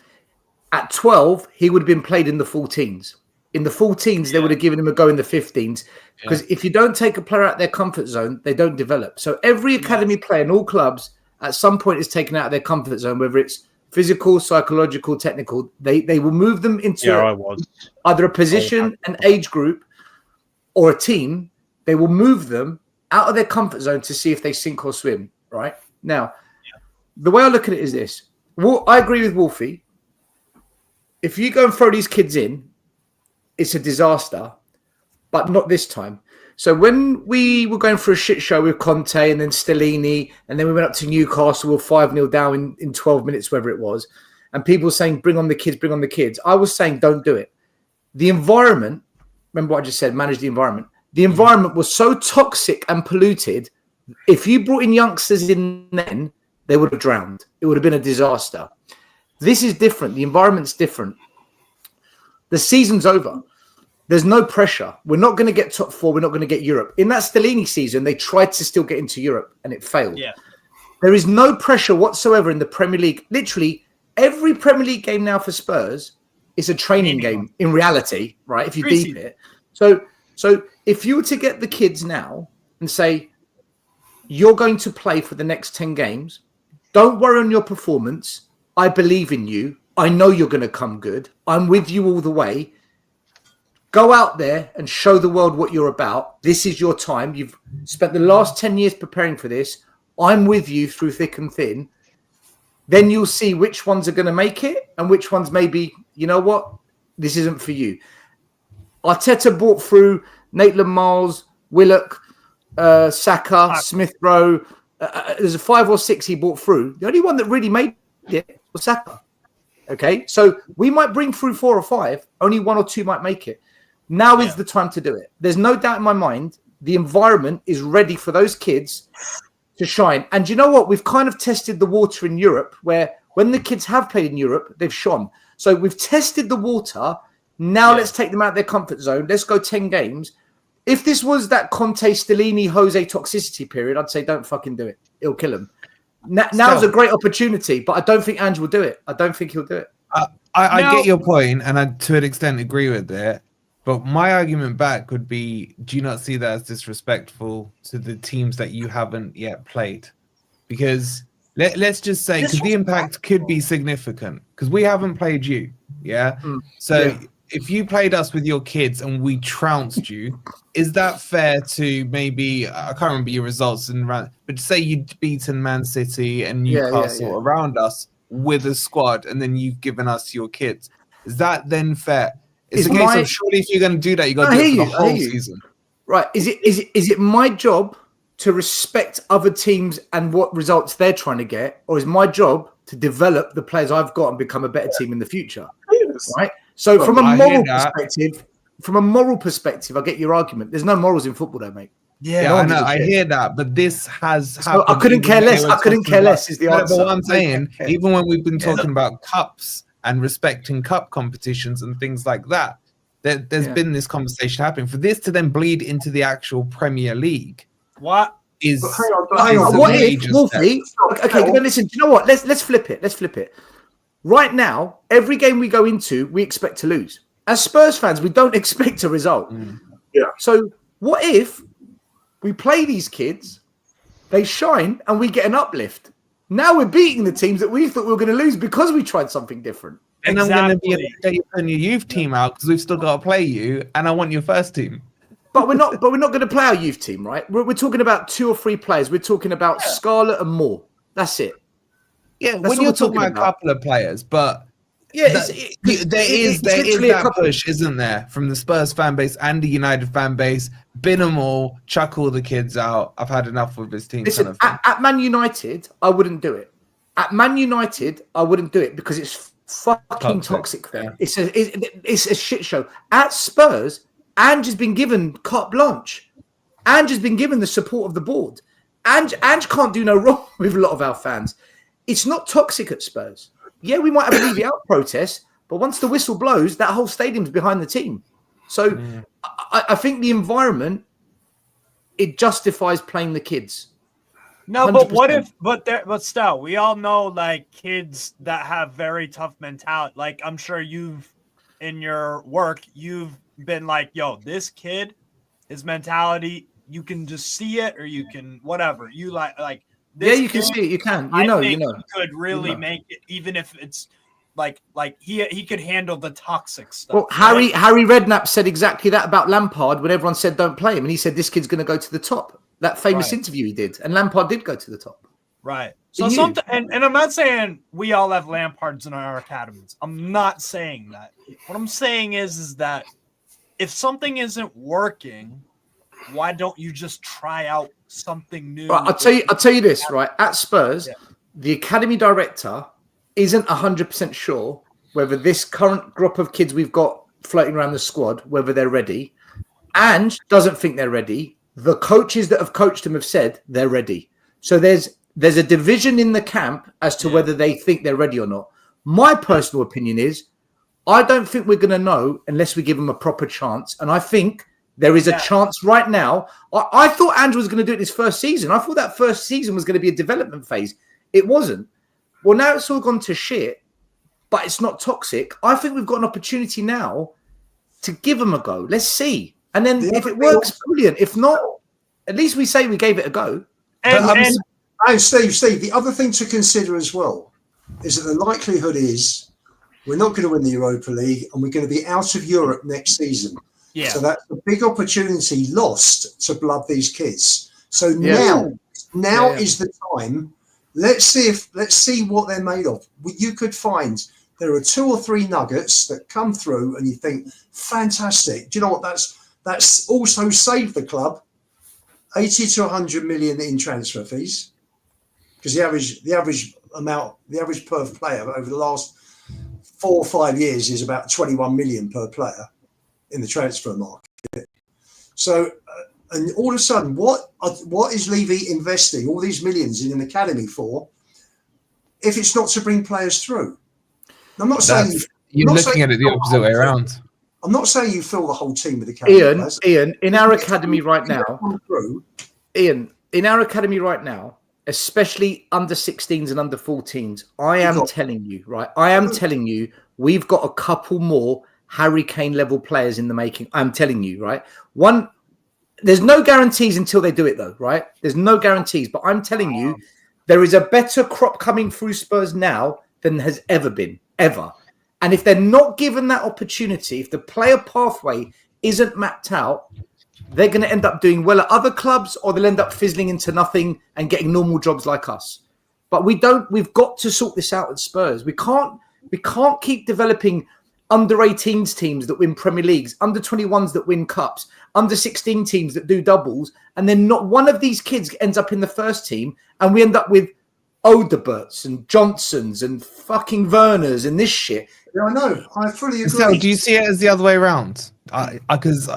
At 12, he would have been played in the 14s. In the 14s, they would have given him a go in the 15s. Because if you don't take a player out of their comfort zone, they don't develop. So every academy player in all clubs at some point is taken out of their comfort zone, whether it's physical, psychological, technical. They will move them into either a position, an age group, or a team. They will move them out of their comfort zone to see if they sink or swim, right? Now, the way I look at it is this. I agree with Wolfie. If you go and throw these kids in, it's a disaster, but not this time. So when we were going for a shit show with Conte and then Stellini, and then we went up to Newcastle, we were 5-0 down in 12 minutes, whatever it was, and people were saying, bring on the kids. I was saying, don't do it. The environment, remember what I just said, manage the environment. The environment was so toxic and polluted, if you brought in youngsters in then, they would have drowned. It would have been a disaster. This is different. The environment's different. The season's over. There's no pressure. We're not going to get top 4. We're not going to get Europe. In that Stellini season, they tried to still get into Europe and it failed. Yeah. There is no pressure whatsoever in the Premier League. Literally, every Premier League game now for Spurs is a training game in reality, right? If you deep it. So if you were to get the kids now and say, you're going to play for the next 10 games, don't worry on your performance. I believe in you. I know you're going to come good. I'm with you all the way. Go out there and show the world what you're about. This is your time. You've spent the last 10 years preparing for this. I'm with you through thick and thin. Then you'll see which ones are going to make it and which ones maybe, you know what, this isn't for you. Arteta brought through Maitland Miles, Willock, Saka, Smith Rowe. There's a 5 or 6 he brought through. The only one that really made it was Saka. Okay, so we might bring through 4 or 5. Only 1 or 2 might make it. Now is the time to do it. There's no doubt in my mind the environment is ready for those kids to shine. And you know what? We've kind of tested the water in Europe where when the kids have played in Europe, they've shone. So we've tested the water. Now let's take them out of their comfort zone. Let's go 10 games. If this was that Conte, Stellini, Jose toxicity period, I'd say don't fucking do it. It'll kill him. Now's a great opportunity, but I don't think Ange will do it. I don't think he'll do it. I get your point, and I, to an extent, agree with it. But my argument back would be, do you not see that as disrespectful to the teams that you haven't yet played? Because let's just say, because the impact could be significant, because we haven't played you, So if you played us with your kids and we trounced you, is that fair to maybe, I can't remember your results, but say you'd beaten Man City and Newcastle around us with a squad, and then you've given us your kids. Is that then fair? It's a case of surely if you're going to do that, you got to do it for the whole season. Right. Is it my job to respect other teams and what results they're trying to get, or is my job to develop the players I've got and become a better team in the future? Right. So from a moral perspective, I get your argument. There's no morals in football, though, mate. Yeah, I know. I hear that, but this has happened. I couldn't care less. I couldn't care less is the answer. But what I'm saying, even when we've been talking about cups and respecting cup competitions and things like that, there's been this conversation happening. For this to then bleed into the actual Premier League, what is? Hang on. What if Wolfie? Okay, listen. Do you know what? Let's flip it. Let's flip it. Right now, every game we go into, we expect to lose. As Spurs fans, we don't expect a result. Yeah. So what if we play these kids, they shine, and we get an uplift? Now we're beating the teams that we thought we were going to lose because we tried something different. And I'm going to be putting your youth team out because we've still got to play you, and I want your first team. But we're not. But we're not going to play our youth team, right? We're talking about 2 or 3 players. We're talking about Scarlett and Moore. That's it. Yeah, when you're talking about a couple of players, but yeah, there is that push, isn't there, from the Spurs fan base and the United fan base? Bin them all, chuck all the kids out. I've had enough with this team. Listen, at Man United, I wouldn't do it. At Man United, I wouldn't do it because it's fucking toxic there. It's a shit show. At Spurs, Ange has been given carte blanche. Ange has been given the support of the board. Ange can't do no wrong with a lot of our fans. It's not toxic at Spurs. Yeah, we might have a leave it out protest, but once the whistle blows, that whole stadium's behind the team. So I think the environment, it justifies playing the kids. No, 100%. But what if? But still, we all know like kids that have very tough mentality. Like I'm sure you've in your work, you've been like, yo, this kid, his mentality, you can just see it, or you can whatever you like. Yeah, you can see it. You can. You know. He could really make it, even if it's like he could handle the toxic stuff. Well, Harry Redknapp said exactly that about Lampard when everyone said don't play him, and he said this kid's going to go to the top. That famous interview he did, and Lampard did go to the top. Right. So something, and I'm not saying we all have Lampards in our academies. I'm not saying that. What I'm saying is that if something isn't working, why don't you just try out something new? Right, I'll tell you this, right? At Spurs, the academy director isn't 100% sure whether this current group of kids we've got floating around the squad, whether they're ready. Ange doesn't think they're ready. The coaches that have coached them have said they're ready. So there's a division in the camp as to whether they think they're ready or not. My personal opinion is I don't think we're going to know unless we give them a proper chance. And I think there is a chance right now. I thought Andrew was going to do it his first season. I thought that first season was going to be a development phase. It wasn't. Well, now it's all gone to shit, but it's not toxic. I think we've got an opportunity now to give them a go. Let's see. And then if it works, brilliant. If not, at least we say we gave it a go. And Steve, the other thing to consider as well is that the likelihood is we're not going to win the Europa League and we're going to be out of Europe next season. Yeah. So that's a big opportunity lost to blood these kids. So now is the time. Let's see what they're made of. You could find there are 2 or 3 nuggets that come through and you think, fantastic. Do you know what? That's also saved the club 80 to 100 million in transfer fees, because the average per player over the last 4 or 5 years is about 21 million per player in the transfer market. So, and all of a sudden, what is Levy investing all these millions in an academy for, if it's not to bring players through? I'm not saying you're looking at it the opposite way around. I'm not saying you fill the whole team with academy players. Ian, in our academy right now, especially under 16s and under 14s, I am telling you, we've got a couple more Harry Kane level players in the making. I'm telling you, right? There's no guarantees until they do it, though, right? There's no guarantees, but I'm telling you, there is a better crop coming through Spurs now than has ever been, ever. And if they're not given that opportunity, if the player pathway isn't mapped out, they're going to end up doing well at other clubs, or they'll end up fizzling into nothing and getting normal jobs like us. But we've got to sort this out at Spurs. We can't keep developing under 18s teams that win Premier Leagues, under 21s that win cups, under 16 teams that do doubles, and then not one of these kids ends up in the first team, and we end up with Odeberts and Johnsons and fucking Werners and this shit. Yeah, I know. I fully agree. So, do you see it as the other way around? Because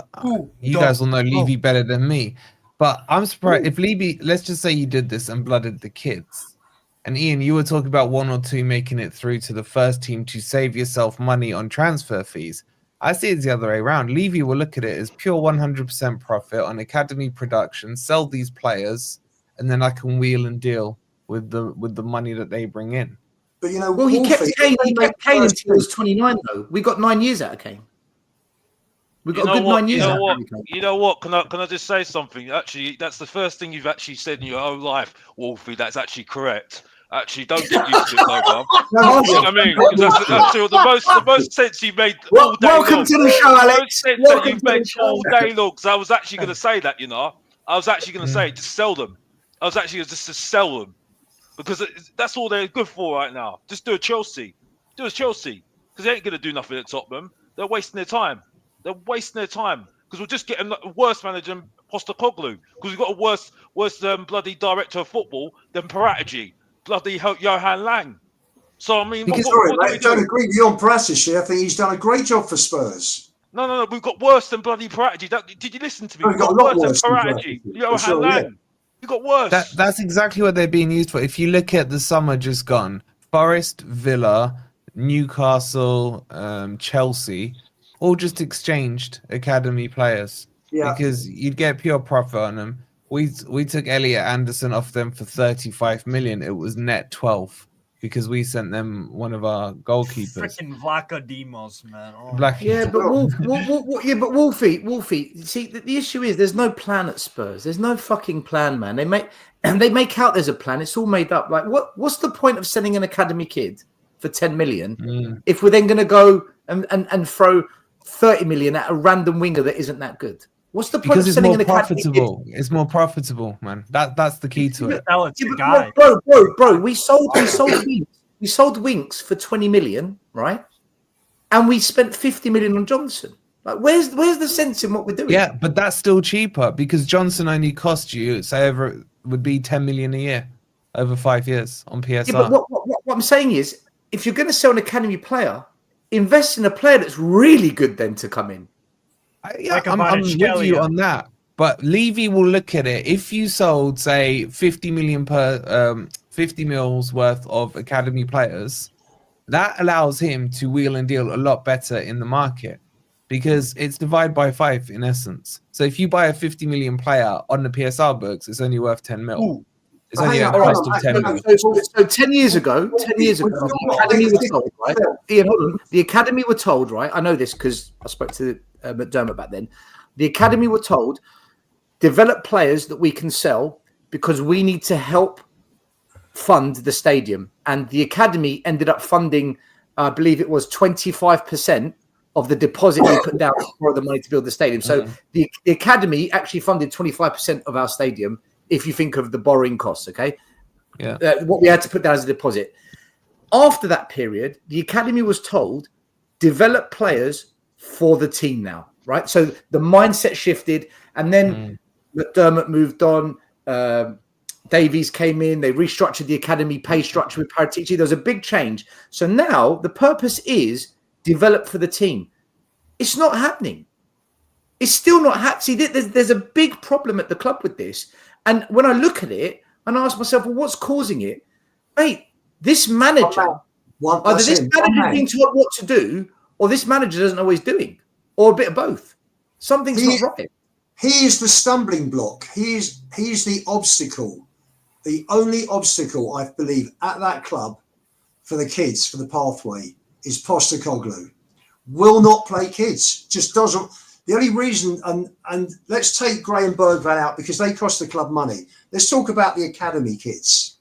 you guys will know Levy better than me. But I'm surprised if Levy, let's just say you did this and blooded the kids. And Ian, you were talking about 1 or 2 making it through to the first team to save yourself money on transfer fees. I see it's the other way around. Levy will look at it as pure 100% profit on academy production, sell these players, and then I can wheel and deal with the money that they bring in. But you know, well, he kept Kane. He kept Kane until he was 29. Though we got 9 years out of Kane. We got a good 9 years. You know what? Can I just say something? Actually, that's the first thing you've actually said in your whole life, Wolfie. That's actually correct. Actually, don't get used to it, though, Bob. You know what I mean? That's the most sense you've made all day long. Welcome to the show, Alex. Most sense that you've made all day long. Because I was actually going to say that, you know. I was actually going to say, just sell them. I was actually just to sell them. Because that's all they're good for right now. Just do a Chelsea. Do a Chelsea. Because they ain't going to do nothing at Tottenham. They're wasting their time. They're wasting their time. Because we'll just get a worse manager than Postecoglou. Because we've got a worse bloody director of football than Paratici. Bloody Johan Lang. So, I mean... Sorry, mate, I don't agree with you on Paratici. I think he's done a great job for Spurs. No. We've got worse than bloody Paratici. Did you listen to me? We've got a lot worse than Paratici. Johan Lang. Yeah. You got worse. That's exactly what they're being used for. If you look at the summer just gone, Forest, Villa, Newcastle, Chelsea, all just exchanged academy players. Yeah. Because you'd get pure profit on them. We took Elliot Anderson off them for 35 million. It was net 12 because we sent them one of our goalkeepers. Freaking Vlaco Dimos, man. Oh. Yeah, but Wolfie. See, the issue is there's no plan at Spurs. There's no fucking plan, man. They make out there's a plan. It's all made up. Like, what's the point of sending an academy kid for 10 million if we're then going to go and throw 30 million at a random winger that isn't that good? What's the point of sending an academy kid? It's more profitable, man. That's the key to it. Bro, we sold Winks for 20 million, right? And we spent 50 million on Johnson. Like, where's the sense in what we're doing? Yeah, but that's still cheaper because Johnson only cost you, would be 10 million a year over 5 years on PSR. Yeah, but what I'm saying is, if you're going to sell an academy player, invest in a player that's really good then to come in. I'm with you on that. But Levy will look at it. If you sold, say, 50 million per 50 mils worth of academy players, that allows him to wheel and deal a lot better in the market because it's divide by 5 in essence. So if you buy a 50 million player on the PSR books, it's only worth 10 mil. Ooh. It's only a cost of 10 mil. So 10 years ago, the academy were told, right? Ian, hold on. The academy were told, right? I know this because I spoke to McDermott back then. The academy were told, develop players that we can sell because we need to help fund the stadium. And the academy ended up funding, I believe it was 25% of the deposit we put down for the money to build the stadium. So the academy actually funded 25% of our stadium. If you think of the borrowing costs, okay? Yeah. What we had to put down as a deposit. After that period, the academy was told, develop players for the team now, right? So the mindset shifted, and then McDermott moved on. Davies came in. They restructured the academy pay structure with Paratici. There was a big change. So now the purpose is develop for the team. It's not happening. It's still not happening. See, there's a big problem at the club with this. And when I look at it and I ask myself, well, what's causing it? Mate, this manager, either this manager being told what to do, or this manager doesn't know what he's doing, or a bit of both. Something's not right. He is the stumbling block. He's the obstacle. The only obstacle, I believe, at that club for the kids, for the pathway, is Postecoglou. Will not play kids. Just doesn't. The only reason, and let's take Graham Bergvan out because they cost the club money. Let's talk about the academy kids.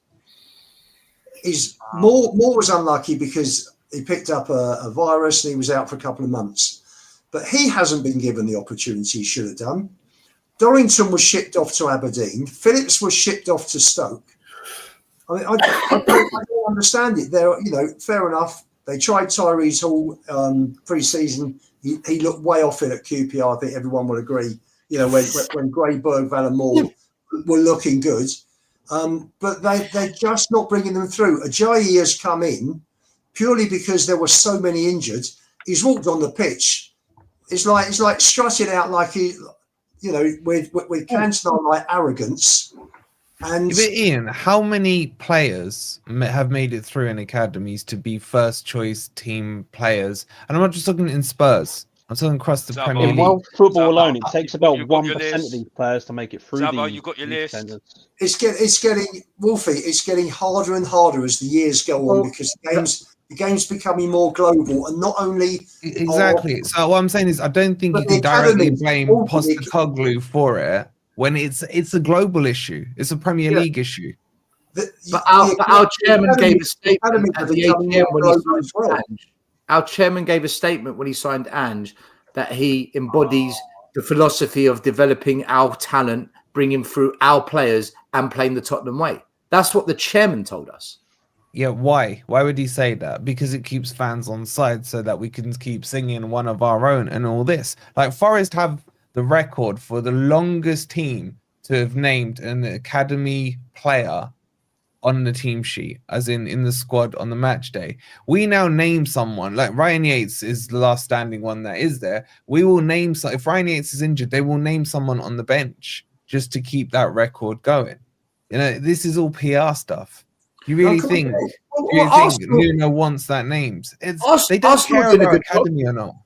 Moore was unlucky because he picked up a virus and he was out for a couple of months. But he hasn't been given the opportunity he should have done. Dorrington was shipped off to Aberdeen. Phillips was shipped off to Stoke. I mean, I don't understand it. Fair enough. They tried Tyrese Hall pre-season. He looked way off it at QPR. I think everyone would agree. When Gray, Bergval and Moore were looking good. but they're just not bringing them through. Ajayi has come in purely because there were so many injured. He's walked on the pitch. It's like strutting out like he, with Cantona like arrogance. And but Ian, how many players have made it through in academies to be first choice team players? And I'm not just talking in Spurs. I'm talking across the Premier In League. world football alone, it takes about 1% of these players to make it through. You got your list. It's getting Wolfie. It's getting harder and harder as the years go on because the game's becoming more global, and not only exactly. So what I'm saying is, I don't think you can directly blame Postecoglou for it when it's a global issue. It's a Premier League issue. But our chairman gave a statement at the AGM when he signed Ange. Our chairman gave a statement when he signed Ange that he embodies the philosophy of developing our talent, bringing through our players, and playing the Tottenham way. That's what the chairman told us. Yeah, why? Why would he say that? Because it keeps fans on side so that we can keep singing one of our own and all this. Like Forest have the record for the longest team to have named an academy player on the team sheet, as in the squad on the match day. We now name someone, like Ryan Yates is the last standing one that is there. We will name, if Ryan Yates is injured, they will name someone on the bench just to keep that record going. You know, this is all PR stuff. You really think Nuno wants that names? They don't care about academy or not.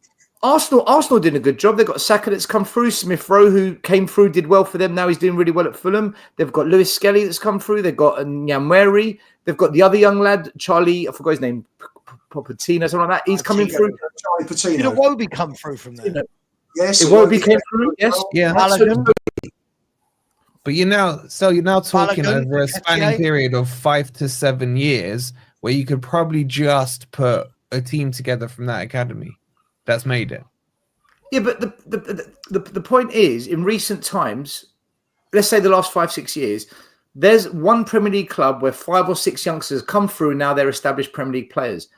Arsenal did a good job. They've got Saka that's come through. Smith Rowe, who came through, did well for them. Now he's doing really well at Fulham. They've got Lewis Skelly that's come through. They've got Nyamweri. They've got the other young lad, Charlie, I forgot his name, Pochettino, something like that. He's coming through. Charlie Patino. Did Iwobi come through from there? Yes. Iwobi came through, yes. Yeah. But you're now talking over a spanning period of 5 to 7 years where you could probably just put a team together from that academy that's made it. Yeah, but the point is, in recent times, let's say the last 5-6 years, there's one Premier League club where 5 or 6 youngsters come through and now they're established Premier League players.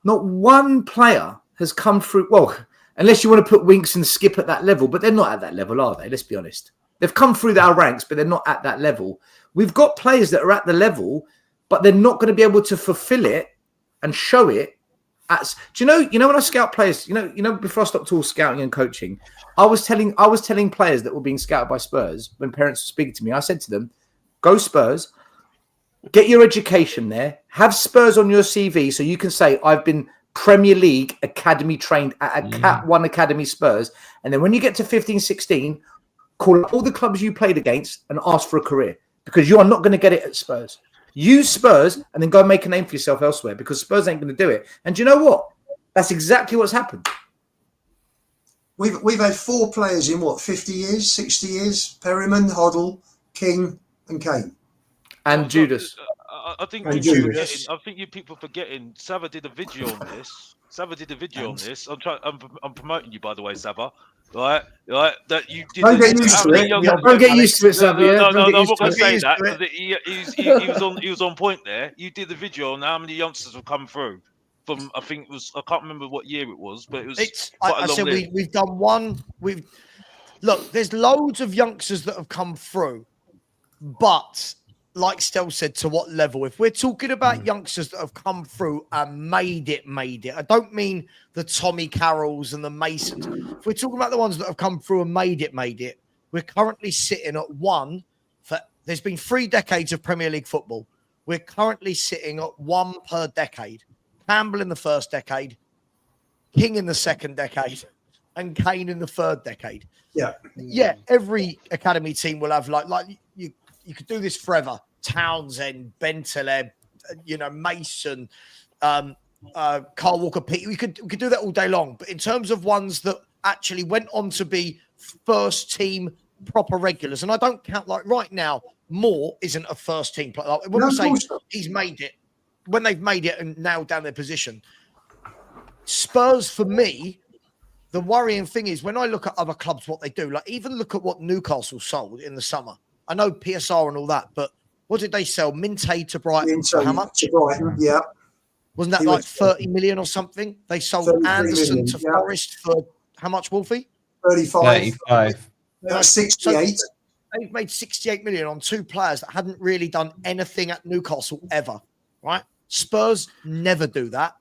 Not one player has come through. Well, unless you want to put Winks and Skip at that level, but they're not at that level, are they? Let's be honest. They've come through our ranks, but they're not at that level. We've got players that are at the level, but they're not going to be able to fulfill it and show it. Do you know when I scout players, you know, before I stopped all scouting and coaching, I was telling players that were being scouted by Spurs when parents were speaking to me, I said to them, go Spurs, get your education there, have Spurs on your CV so you can say, I've been Premier League academy trained at a Cat 1 Academy Spurs. And then when you get to 15, 16, call all the clubs you played against and ask for a career because you are not going to get it at Spurs. Use Spurs and then go and make a name for yourself elsewhere because Spurs ain't going to do it. And do you know what? That's exactly what's happened. We've had 4 players in 50 years, 60 years: Perryman, Hoddle, King, and Kane, and Judas. I think you people forgetting. Sava did a video on this. I'm promoting you, by the way, Sava. Right, that you did. Don't get used to it. Don't get used to it, Sava. No, I'm not going to say that because he was on point there. You did the video on how many youngsters have come through. From I can't remember what year it was, but it was quite a long list. We've done one. There's loads of youngsters that have come through, but like Stel said, to what level? If we're talking about youngsters that have come through and made it. I don't mean the Tommy Carrolls and the Masons. If we're talking about the ones that have come through and made it, we're currently sitting at 1 for. There's been 3 decades of Premier League football. We're currently sitting at 1 per decade. Campbell in the first decade, King in the second decade, and Kane in the third decade. Yeah. Every academy team will have like you could do this forever. Townsend, Bentaleb, Mason, Carl Walker, Peters. We could do that all day long. But in terms of ones that actually went on to be first team proper regulars, and I don't count right now, Moore isn't a first team player. When we say he's made it. When they've made it and nailed down their position. Spurs, for me, the worrying thing is when I look at other clubs, what they do, even look at what Newcastle sold in the summer. I know PSR and all that, but what did they sell? Minte to Brighton for how much? Yeah. Wasn't that 30 million or something? They sold Anderson to Forest for how much, Wolfie? 35. That's 68. they've made 68 million on 2 players that hadn't really done anything at Newcastle ever, right? Spurs never do that.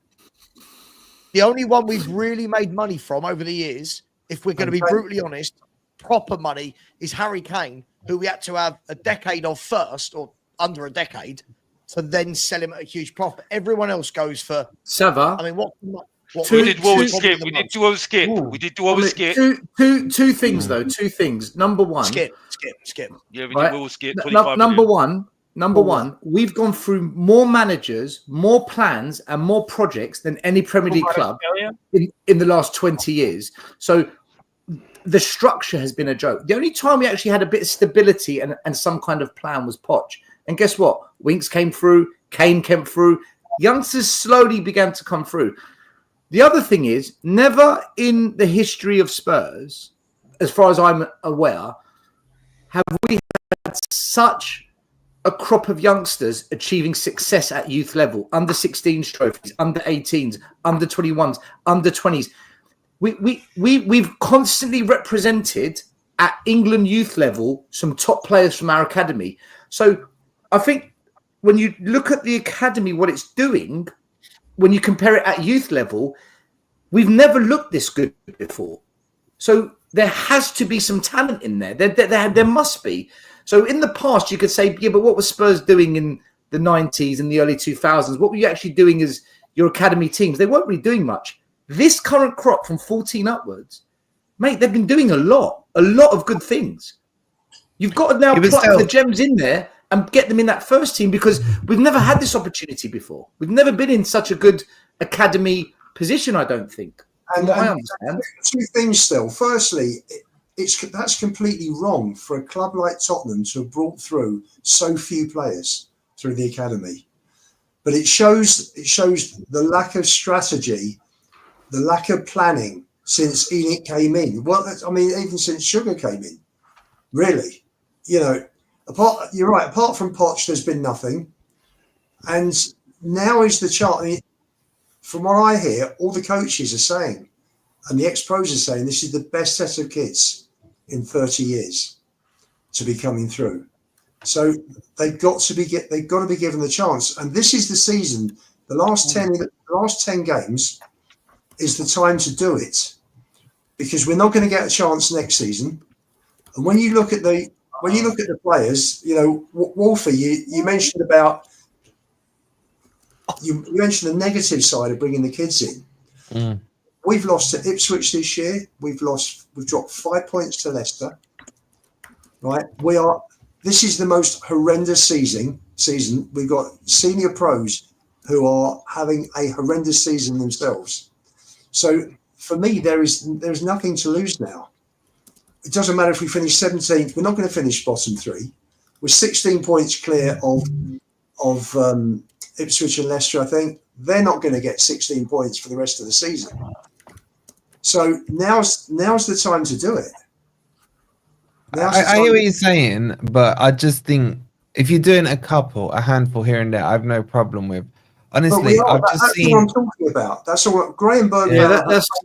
The only one we've really made money from over the years, if we're going to be brutally honest, proper money, is Harry Kane, who we had to have a decade of first, or under a decade, to then sell him at a huge profit. Everyone else goes for Sava. I mean, what we did do skip. We did do skip. We did do skip. Two things though. Two things. Number one. Skip. Yeah, we did skip. Number one. We've gone through more managers, more plans, and more projects than any Premier League club in the last 20 years. So the structure has been a joke. The only time we actually had a bit of stability and some kind of plan was Poch. And guess what? Winks came through. Kane came through. Youngsters slowly began to come through. The other thing is, never in the history of Spurs, as far as I'm aware, have we had such a crop of youngsters achieving success at youth level, under 16s trophies, under 18s, under 21s, under 20s. We've constantly represented at England youth level some top players from our academy. So I think when you look at the academy, what it's doing, when you compare it at youth level, we've never looked this good before. So there has to be some talent in there. There must be. So in the past, you could say, yeah, but what was Spurs doing in the 90s and the early 2000s? What were you actually doing as your academy teams? They weren't really doing much. This current crop from 14 upwards, mate, they've been doing a lot of good things. You've got to now pluck the gems in there and get them in that first team, because we've never had this opportunity before. We've never been in such a good academy position, I don't think. And I understand. 2 things still. Firstly, that's completely wrong for a club like Tottenham to have brought through so few players through the academy. But it shows the lack of strategy, the lack of planning since Enid came in. Well, I mean, even since Sugar came in, really. You know, you're right. Apart from Poch, there's been nothing. And now is the chance. I mean, from what I hear, all the coaches are saying, and the ex-pros are saying, this is the best set of kids in 30 years to be coming through. So they've got to be given the chance. And this is the season. The last 10 games is the time to do it, because we're not going to get a chance next season. And when you look at the players, you know, Wolfie, you mentioned about. You mentioned the negative side of bringing the kids in. We've lost to Ipswich this year. We've dropped 5 points to Leicester. Right? This is the most horrendous season. We've got senior pros who are having a horrendous season themselves. So for me, there's nothing to lose now. It doesn't matter if we finish 17th. We're not going to finish bottom 3. We're 16 points clear of Ipswich and Leicester, I think. They're not going to get 16 points for the rest of the season. So now's the time to do it. I hear what you're saying, but I just think if you're doing a handful here and there, I have no problem with. Honestly, I've just seen. That's what I'm talking about. That's all. Graham Berg. Yeah,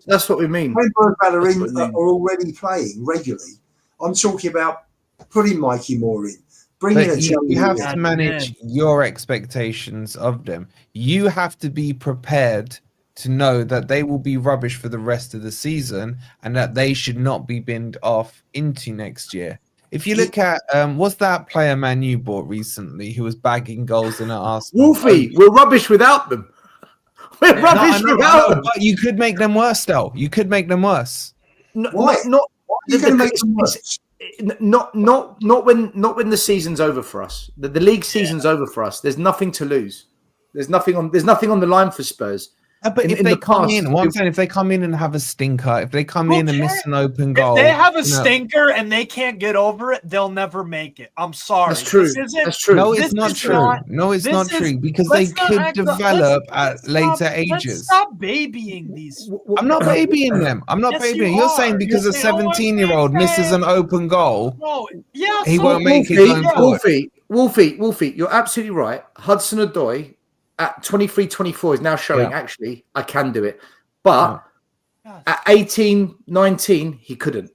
that's what we mean. Graham Berg are already playing regularly. I'm talking about putting Mikey Moore in. You have to manage your expectations of them. You have to be prepared to know that they will be rubbish for the rest of the season and that they should not be binned off into next year. If you look at what's that player Man U bought recently who was bagging goals in at Arsenal? Wolfie, we're rubbish without them. We're rubbish without them. But you could make them worse, though. You could make them worse. Why? You're going to make them worse. Not when the season's over for us. The league season's over for us. There's nothing to lose. There's nothing on the line for Spurs. But if they come in, what I'm saying, if they come in and have a stinker, if they come in and miss an open goal, if they have a stinker and they can't get over it, they'll never make it. I'm sorry. That's true. That's true. No, it's not true. No, it's not true, because they could develop at later ages. Let's stop babying these. I'm not babying them. I'm not babying. You're saying because a 17-year-old misses an open goal, he won't make it going forward. Wolfie, you're absolutely right. Hudson-Odoi at 23, 24 is now showing, actually, I can do it. But at 18, 19, he couldn't.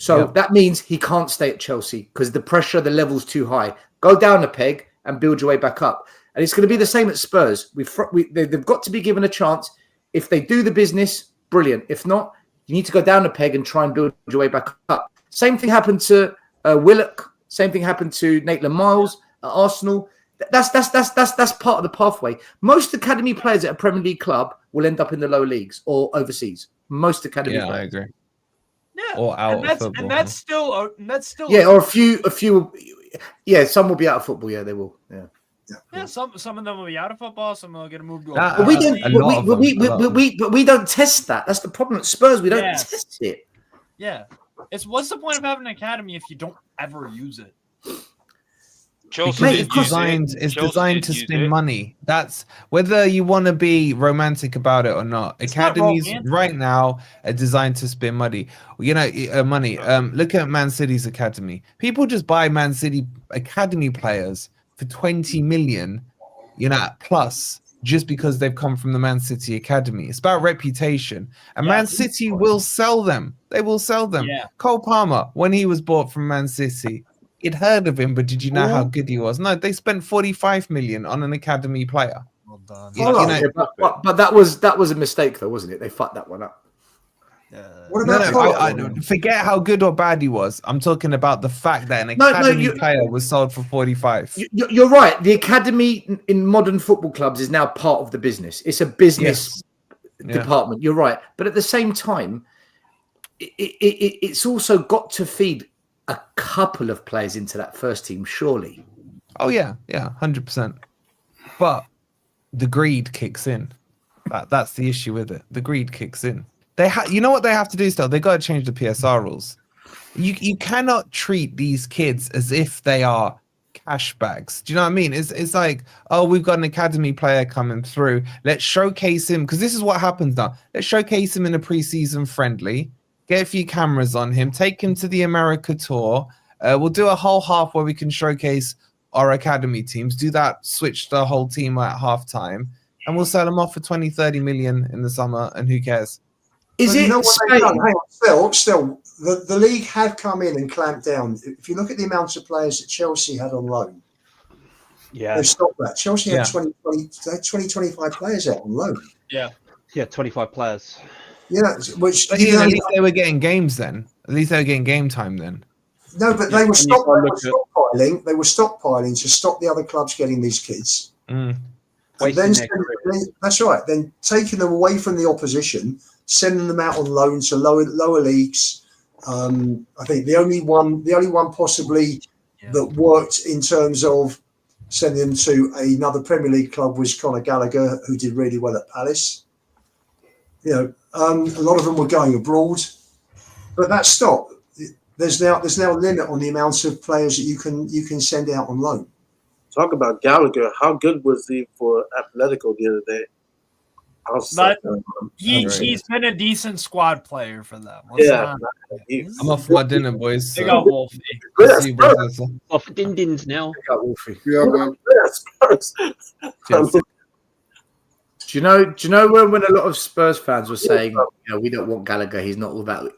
So that means he can't stay at Chelsea because the pressure, the level's too high. Go down a peg and build your way back up. And it's going to be the same at Spurs. They've got to be given a chance. If they do the business, brilliant. If not, you need to go down a peg and try and build your way back up. Same thing happened to Willock. Same thing happened to Maitland Miles at Arsenal. That's part of the pathway. Most academy players at a Premier League club will end up in the lower leagues or overseas. Most academy players. I agree. Yeah, or out and of football. that's still or a few. Yeah, some will be out of football. Yeah, they will. Yeah. Some of them will be out of football. Some will get moved to. But we don't. But we don't test that. That's the problem at Spurs. We don't test it. Yeah, what's the point of having an academy if you don't ever use it? It's designed to spend money. That's whether you want to be romantic about it or not. Academies right now are designed to spend money. Money. Look at Man City's academy. People just buy Man City academy players for 20 million, plus just because they've come from the Man City academy. It's about reputation, and Man City will sell them. They will sell them. Yeah. Cole Palmer, when he was bought from Man City, you'd heard of him, but did you know how good he was? No, they spent 45 million on an academy player. Well done. But that was a mistake, though, wasn't it? They fucked that one up. Forget how good or bad he was. I'm talking about the fact that an academy player was sold for 45. You're right. The academy in modern football clubs is now part of the business. It's a business department. You're right. But at the same time, it's also got to feed a couple of players into that first team, surely. Oh, yeah, 100%. But the greed kicks in. That's the issue with it. The greed kicks in. You know what they have to do still? They got to change the PSR rules. You cannot treat these kids as if they are cash bags. Do you know what I mean? It's like, oh, we've got an academy player coming through. Let's showcase him, because this is what happens now. Let's showcase him in a preseason friendly. Get a few cameras on him. Take him to the America tour. We'll do a whole half where we can showcase our academy teams. Do that. Switch the whole team at halftime, and we'll sell them off for 20, 30 million in the summer. And who cares? You know what they've done? Hang on, still, the league had come in and clamped down. If you look at the amount of players that Chelsea had on loan, they've stopped that. Chelsea had 20, 25 players out on loan. Yeah, 25 players. Yeah, which at least they were getting games then. At least they were getting game time then. No, but they were stockpiling. They were stockpiling to stop the other clubs getting these kids. And then that's right. Then taking them away from the opposition, sending them out on loan to lower leagues. I think the only one possibly that worked in terms of sending them to another Premier League club was Conor Gallagher, who did really well at Palace. A lot of them were going abroad, but that stopped. There's now a limit on the amount of players that you can send out on loan. Talk about Gallagher. How good was he for Atletico the other day? He's been a decent squad player for them. I'm off for my dinner, boys. They got Wolfie. Off Dindins now. They got Wolfie. Yeah, man. Do you know when a lot of Spurs fans were saying, we don't want Gallagher, he's not all that.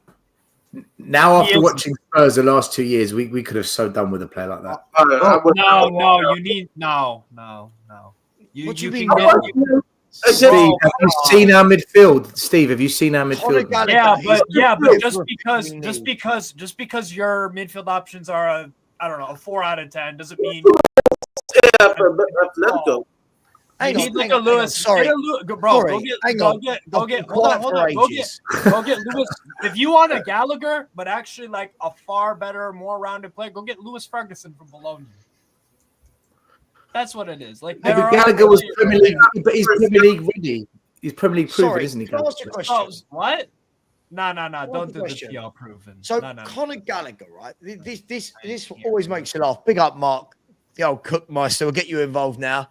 Now, after watching Spurs the last 2 years, we could have so done with a player like that. No. What do you mean? Steve, have you seen our midfield? Steve, have you seen our midfield? But just because your midfield options are a 4 out of 10 doesn't mean. Hang on, Look at Lewis. Sorry, Go get Lewis. If you want a Gallagher, but actually like a far better, more rounded player, go get Lewis Ferguson from Bologna. That's what it is. Like Gallagher was Premier League, but he's Premier League ready. He's Premier League proven, isn't he? Can I ask you a question? What? No. Don't do the PR proven. So Conor Gallagher, right? This always makes you laugh. Big up, Mark, the old Cookmeister. We'll get you involved now.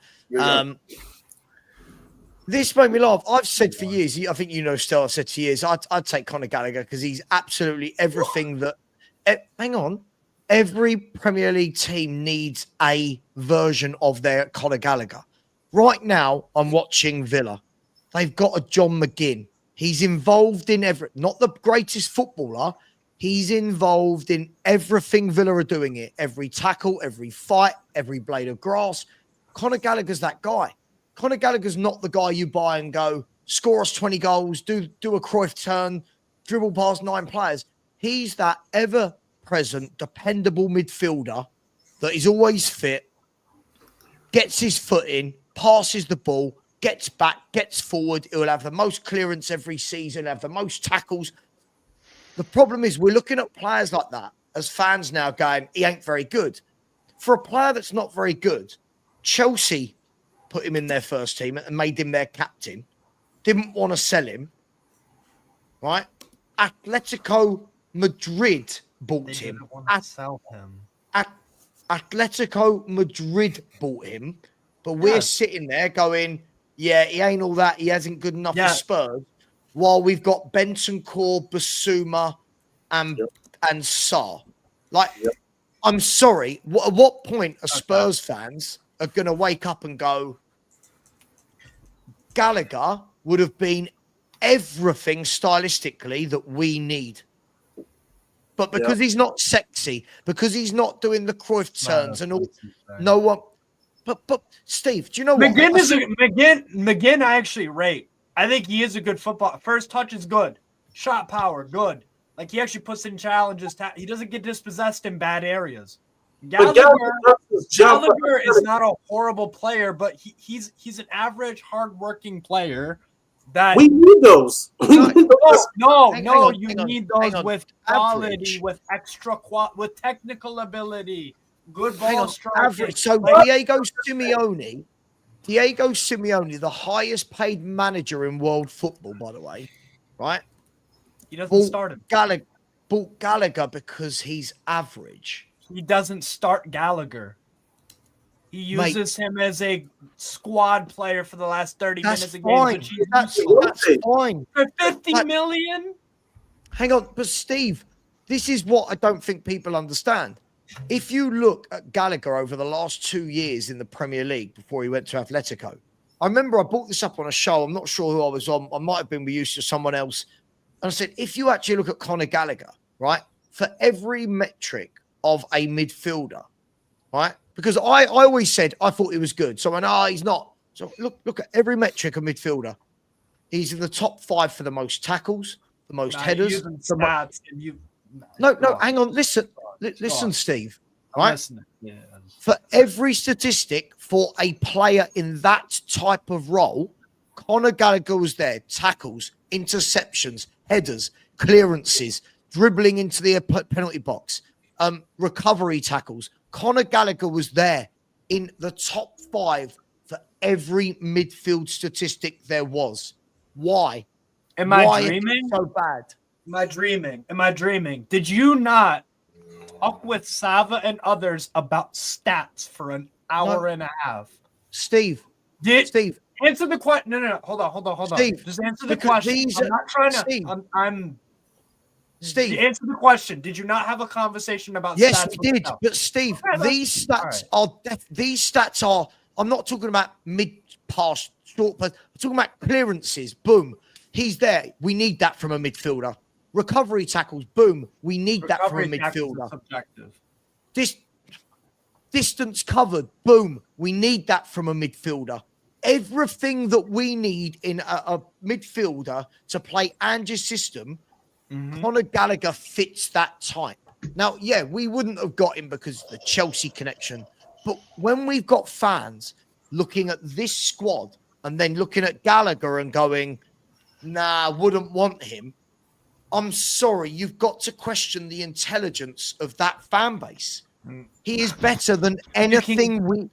This made me laugh. I've said for years, I think Stel, I've said for years, I'd take Conor Gallagher because he's absolutely everything that. Hang on. Every Premier League team needs a version of their Conor Gallagher. Right now, I'm watching Villa. They've got a John McGinn. He's involved in not the greatest footballer. He's involved in everything Villa are doing it. Every tackle, every fight, every blade of grass. Conor Gallagher's that guy. Conor Gallagher's not the guy you buy and go, score us 20 goals, do a Cruyff turn, dribble past 9 players. He's that ever-present, dependable midfielder that is always fit, gets his foot in, passes the ball, gets back, gets forward. He'll have the most clearance every season, have the most tackles. The problem is we're looking at players like that as fans now going, he ain't very good. For a player that's not very good, Chelsea put him in their first team and made him their captain, didn't want to sell him, right? Atletico Madrid bought him. Sell him. Atletico Madrid bought him, but we're sitting there going, yeah, he ain't all that. He hasn't good enough for Spurs. While we've got Bentancur, Basuma, and Sarr. Like, I'm sorry. At what point are Spurs fans are going to wake up and go, Gallagher would have been everything stylistically that we need. But because he's not sexy, because he's not doing the Cruyff turns and all, no one. But Steve, do you know what? McGinn, I actually rate. I think he is a good football. First touch is good. Shot power, good. Like, he actually puts in challenges. He doesn't get dispossessed in bad areas. Gallagher is not a horrible player, but he's an average, hardworking player. That we need those. You need those with quality, with extra with technical ability, good ball striking. So Diego Simeone, the highest paid manager in world football, by the way, right? He doesn't start him. Bought Gallagher because he's average. He doesn't start Gallagher. He uses him as a squad player for the last 30 minutes of games. That's fine. For 50 million? Hang on, but Steve, this is what I don't think people understand. If you look at Gallagher over the last 2 years in the Premier League before he went to Atletico, I remember I brought this up on a show. I'm not sure who I was on. I might have been used to someone else. And I said, if you actually look at Conor Gallagher, right, for every metric of a midfielder, right, because I always said I thought he was good. So I know he's not. So look at every metric of midfielder. He's in the top 5 for the most tackles, the most headers. No, hang on. Listen, Steve. Right? For every statistic for a player in that type of role, Conor Gallagher was there. Tackles, interceptions, headers, clearances, dribbling into the penalty box, recovery tackles. Conor Gallagher was there in the top 5 for every midfield statistic there was. Why? Am I dreaming? So bad. Am I dreaming? Did you not talk with Sava and others about stats for an hour and a half? Steve. Answer the question. No. Hold on. Steve, just answer the question. I'm not trying to. Steve. Steve, answer the question. Did you not have a conversation about yes, stats? Yes, we did. But Steve, these stats are. I'm not talking about mid-pass, short pass. I'm talking about clearances. Boom, he's there. We need that from a midfielder. Recovery tackles. Boom, we need that from a midfielder. Subjective. Distance covered. Boom, we need that from a midfielder. Everything that we need in a midfielder to play Ange's system. Conor Gallagher fits that type. Now, yeah, we wouldn't have got him because of the Chelsea connection. But when we've got fans looking at this squad and then looking at Gallagher and going, nah, wouldn't want him. I'm sorry, you've got to question the intelligence of that fan base. He is better than anything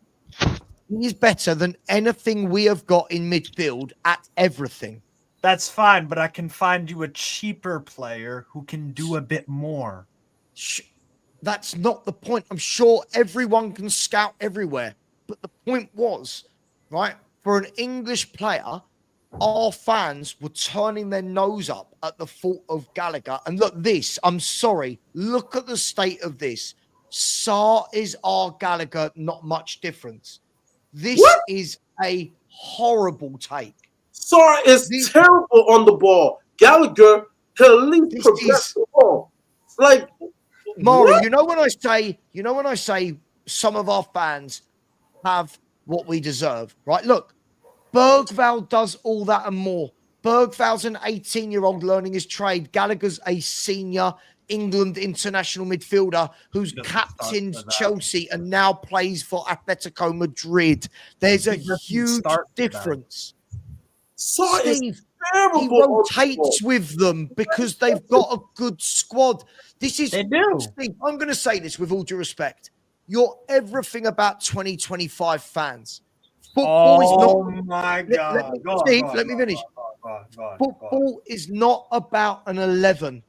He is better than anything we have got in midfield at everything. That's fine, but I can find you a cheaper player who can do a bit more. That's not the point. I'm sure everyone can scout everywhere. But the point was, right, for an English player, our fans were turning their nose up at the thought of Gallagher. And look, I'm sorry, look at the state of this. Sarr is our Gallagher, not much difference. This is a horrible take. Sarr is terrible on the ball. Gallagher can at least progress the ball. Like, Maury, what? you know when I say some of our fans have what we deserve, right? Look, Bergvall does all that and more. Bergvall's an 18-year-old learning his trade. Gallagher's a senior England international midfielder who's captained Chelsea and now plays for Atletico Madrid. There's a huge difference. Steve, he rotates with them because they've got a good squad. This is, Steve, I'm going to say this with all due respect. You're everything about 2025 fans. Football is not. My God. Steve, let me finish. Football is not about an 11.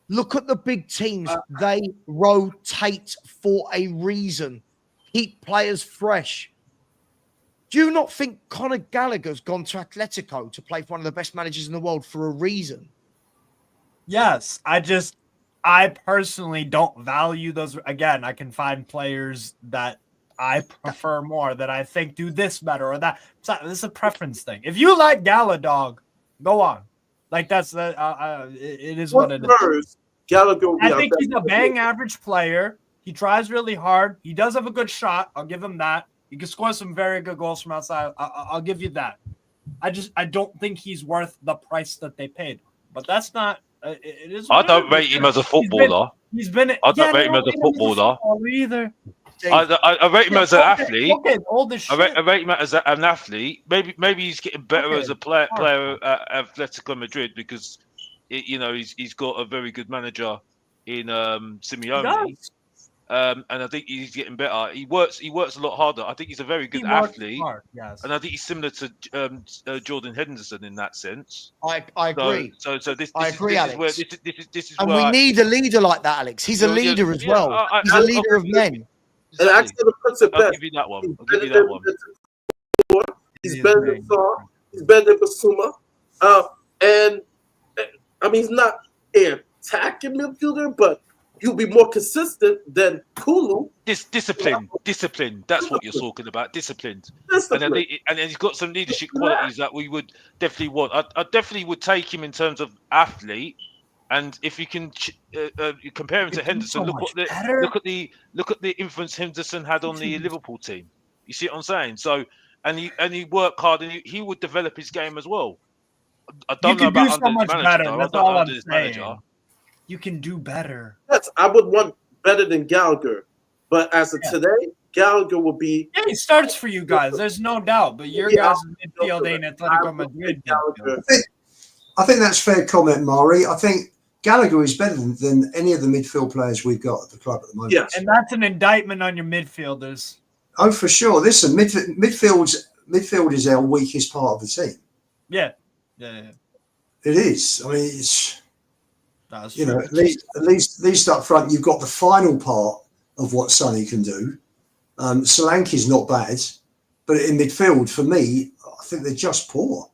Look at the big teams. They rotate for a reason. Keep players fresh. Do you not think Conor Gallagher's gone to Atletico to play for one of the best managers in the world for a reason? Yes. I personally don't value those. Again, I can find players that I prefer more, that I think do this better or that. This is a preference thing. If you like Galadog, go on. Like that's it is what it is. Gallagher. I think he's a bang average player. He tries really hard. He does have a good shot. I'll give him that. He can score some very good goals from outside. I'll give you that. I don't think he's worth the price that they paid. But that's not. It is. I don't rate him as a footballer. He's been. I don't rate him as a footballer either. I rate him as an athlete. I rate him as an athlete. Maybe he's getting better as a player at Atletico Madrid because, he's got a very good manager in Simeone. And I think he's getting better. He works a lot harder. I think he's a very good athlete. Yes. And I think he's similar to Jordan Henderson in that sense. I agree. So this I agree, Alex. This is and where we need a leader like that, Alex. He's a leader as well. He's a leader of men. And actually, puts it best. I'll give you that one. He's better than Saar. He's better than Basuma. And I mean, he's not an attacking midfielder, but he'll be more consistent than Kulu. Discipline. That's what you're talking about. Disciplined. And he's got some leadership qualities that we would definitely want. I definitely would take him in terms of athlete. And if you can compare him to Henderson, look at the influence Henderson had on the Liverpool team. You see what I'm saying? So, and he worked hard, and he would develop his game as well. I don't know about so much better. That's all I'm saying. Manager. You can do better. Yes, I would want better than Gallagher, but as of today, Gallagher will be. Yeah, he starts for you guys. There's no doubt. But your guys' midfield ain't Atletico Madrid. I think that's fair comment, Maury. I think Gallagher is better than any of the midfield players we've got at the club at the moment. Yes, and that's an indictment on your midfielders. Oh, for sure. Listen, midfield is our weakest part of the team. Yeah. It is. I mean, it's at least up front, you've got the final part of what Sonny can do. Solanke's not bad, but in midfield, for me, I think they're just poor.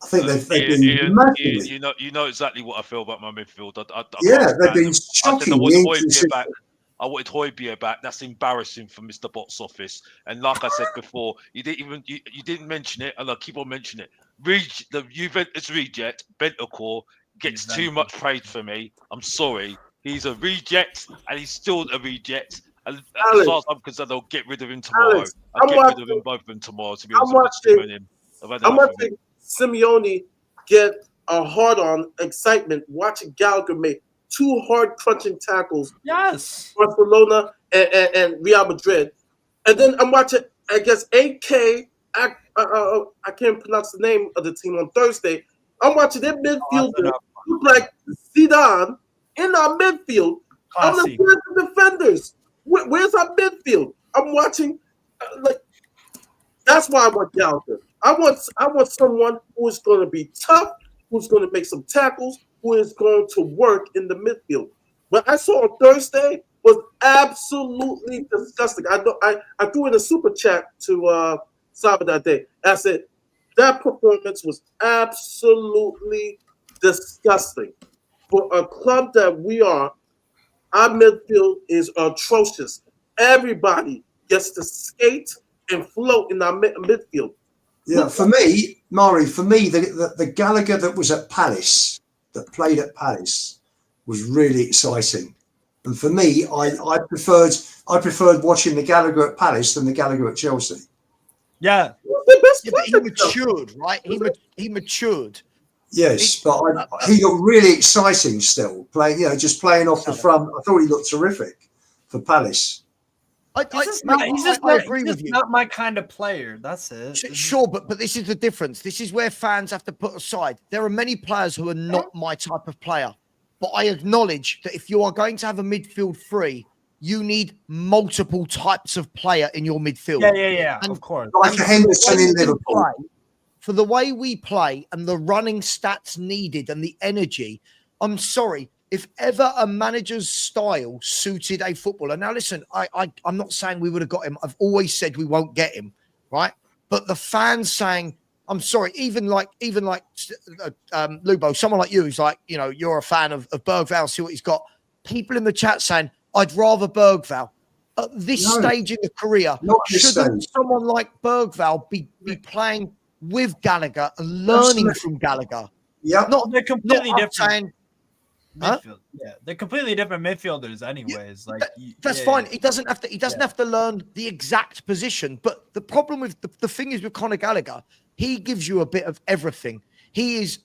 I think they've been massively. You know exactly what I feel about my midfield. They've been shocking. I wanted Højbjerg back. That's embarrassing for Mr. Box Office. And like I said before, you didn't mention it, and I'll keep on mentioning it. The Juventus reject, Bentancur, gets too much praise for me. I'm sorry. He's a reject, and he's still a reject. And as far as I'm concerned, I'll get rid of him tomorrow. I'll get rid of them, both of them tomorrow, to be honest with you. I'm watching Simeone get a hard-on excitement watching Gallagher make 2 hard crunching tackles. Yes. Barcelona and Real Madrid. And then I'm watching, I guess, AK. I can't pronounce the name of the team on Thursday. I'm watching their midfielder look like Zidane in our midfield. I'm looking at the defenders. Where's our midfield? I'm watching, that's why I want Gallagher. I want someone who is going to be tough, who's going to make some tackles, who is going to work in the midfield. What I saw on Thursday was absolutely disgusting. I threw in a super chat to Saba that day. I said that performance was absolutely disgusting. For a club that we are, our midfield is atrocious. Everybody gets to skate and float in our midfield. Yeah, for me, Maury, the Gallagher that was at Palace, that played at Palace, was really exciting. And for me, I preferred watching the Gallagher at Palace than the Gallagher at Chelsea. Yeah. Yeah, but he matured, right? He matured. Yes, but he got really exciting still playing. Just playing off the front. I thought he looked terrific for Palace. He's just not my kind of player. That's it. Sure, but this is the difference. This is where fans have to put aside. There are many players who are not my type of player, but I acknowledge that if you are going to have a midfield three, you need multiple types of player in your midfield. Yeah, of course. Like a Henderson in Liverpool. For the way we play and the running stats needed and the energy, I'm sorry, if ever a manager's style suited a footballer. Now, listen, I'm not saying we would have got him. I've always said we won't get him, right? But the fans saying, I'm sorry, even like Lubo, someone like you who's like, you're a fan of Bergvall, see what he's got. People in the chat saying, I'd rather Bergvall. At this stage in the career, shouldn't someone like Bergvall be playing with Gallagher and learning from Gallagher? Yeah, they're completely different. Huh? Yeah, they're completely different midfielders, anyways. That's fine. He doesn't have to. He doesn't have to learn the exact position. But the problem with the thing is with Conor Gallagher, he gives you a bit of everything. He is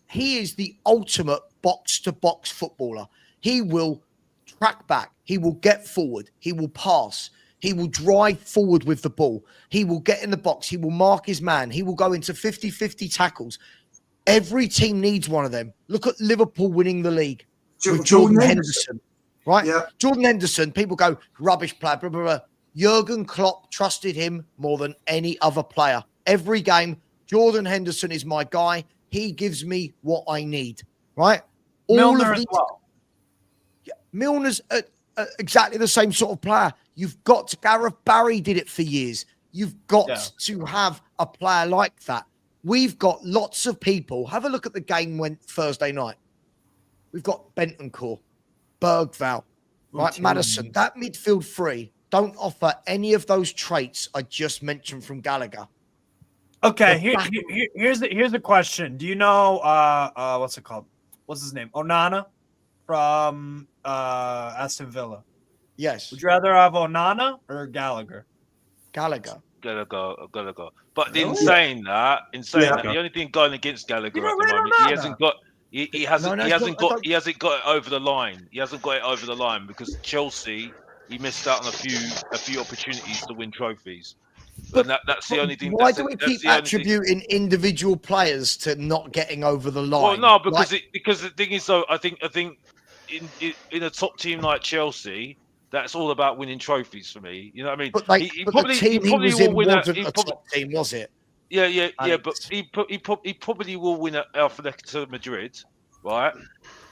the ultimate box to box footballer. He will track back. He will get forward. He will pass. He will drive forward with the ball. He will get in the box. He will mark his man. He will go into 50-50 tackles. Every team needs one of them. Look at Liverpool winning the league with Jordan Henderson, right? Yeah. Jordan Henderson, people go, rubbish player, blah, blah, blah. Jurgen Klopp trusted him more than any other player. Every game, Jordan Henderson is my guy. He gives me what I need, right? Milner as well. Yeah, Milner's exactly the same sort of player. You've got to, Gareth Barry did it for years. You've got to have a player like that. We've got lots of people. Have a look at the game went Thursday night. We've got Bentancur, Bergvall, right? Maddison. That midfield three don't offer any of those traits I just mentioned from Gallagher. Okay, here's the question. Do you know what's it called? What's his name? Onana from Aston Villa. Yes. Would you rather have Onana or Gallagher? Gallagher. Gallagher. But in saying that, the only thing going against Gallagher at the moment, he hasn't got it over the line. He hasn't got it over the line because Chelsea, he missed out on a few opportunities to win trophies. But that's the only thing. Why do we keep attributing individual players to not getting over the line? Well, no, because the thing is, though, I think in a top team like Chelsea, that's all about winning trophies for me. You know what I mean? But the team he was in wasn't a top team, was it? Yeah. But he probably will win at Atletico Madrid, right?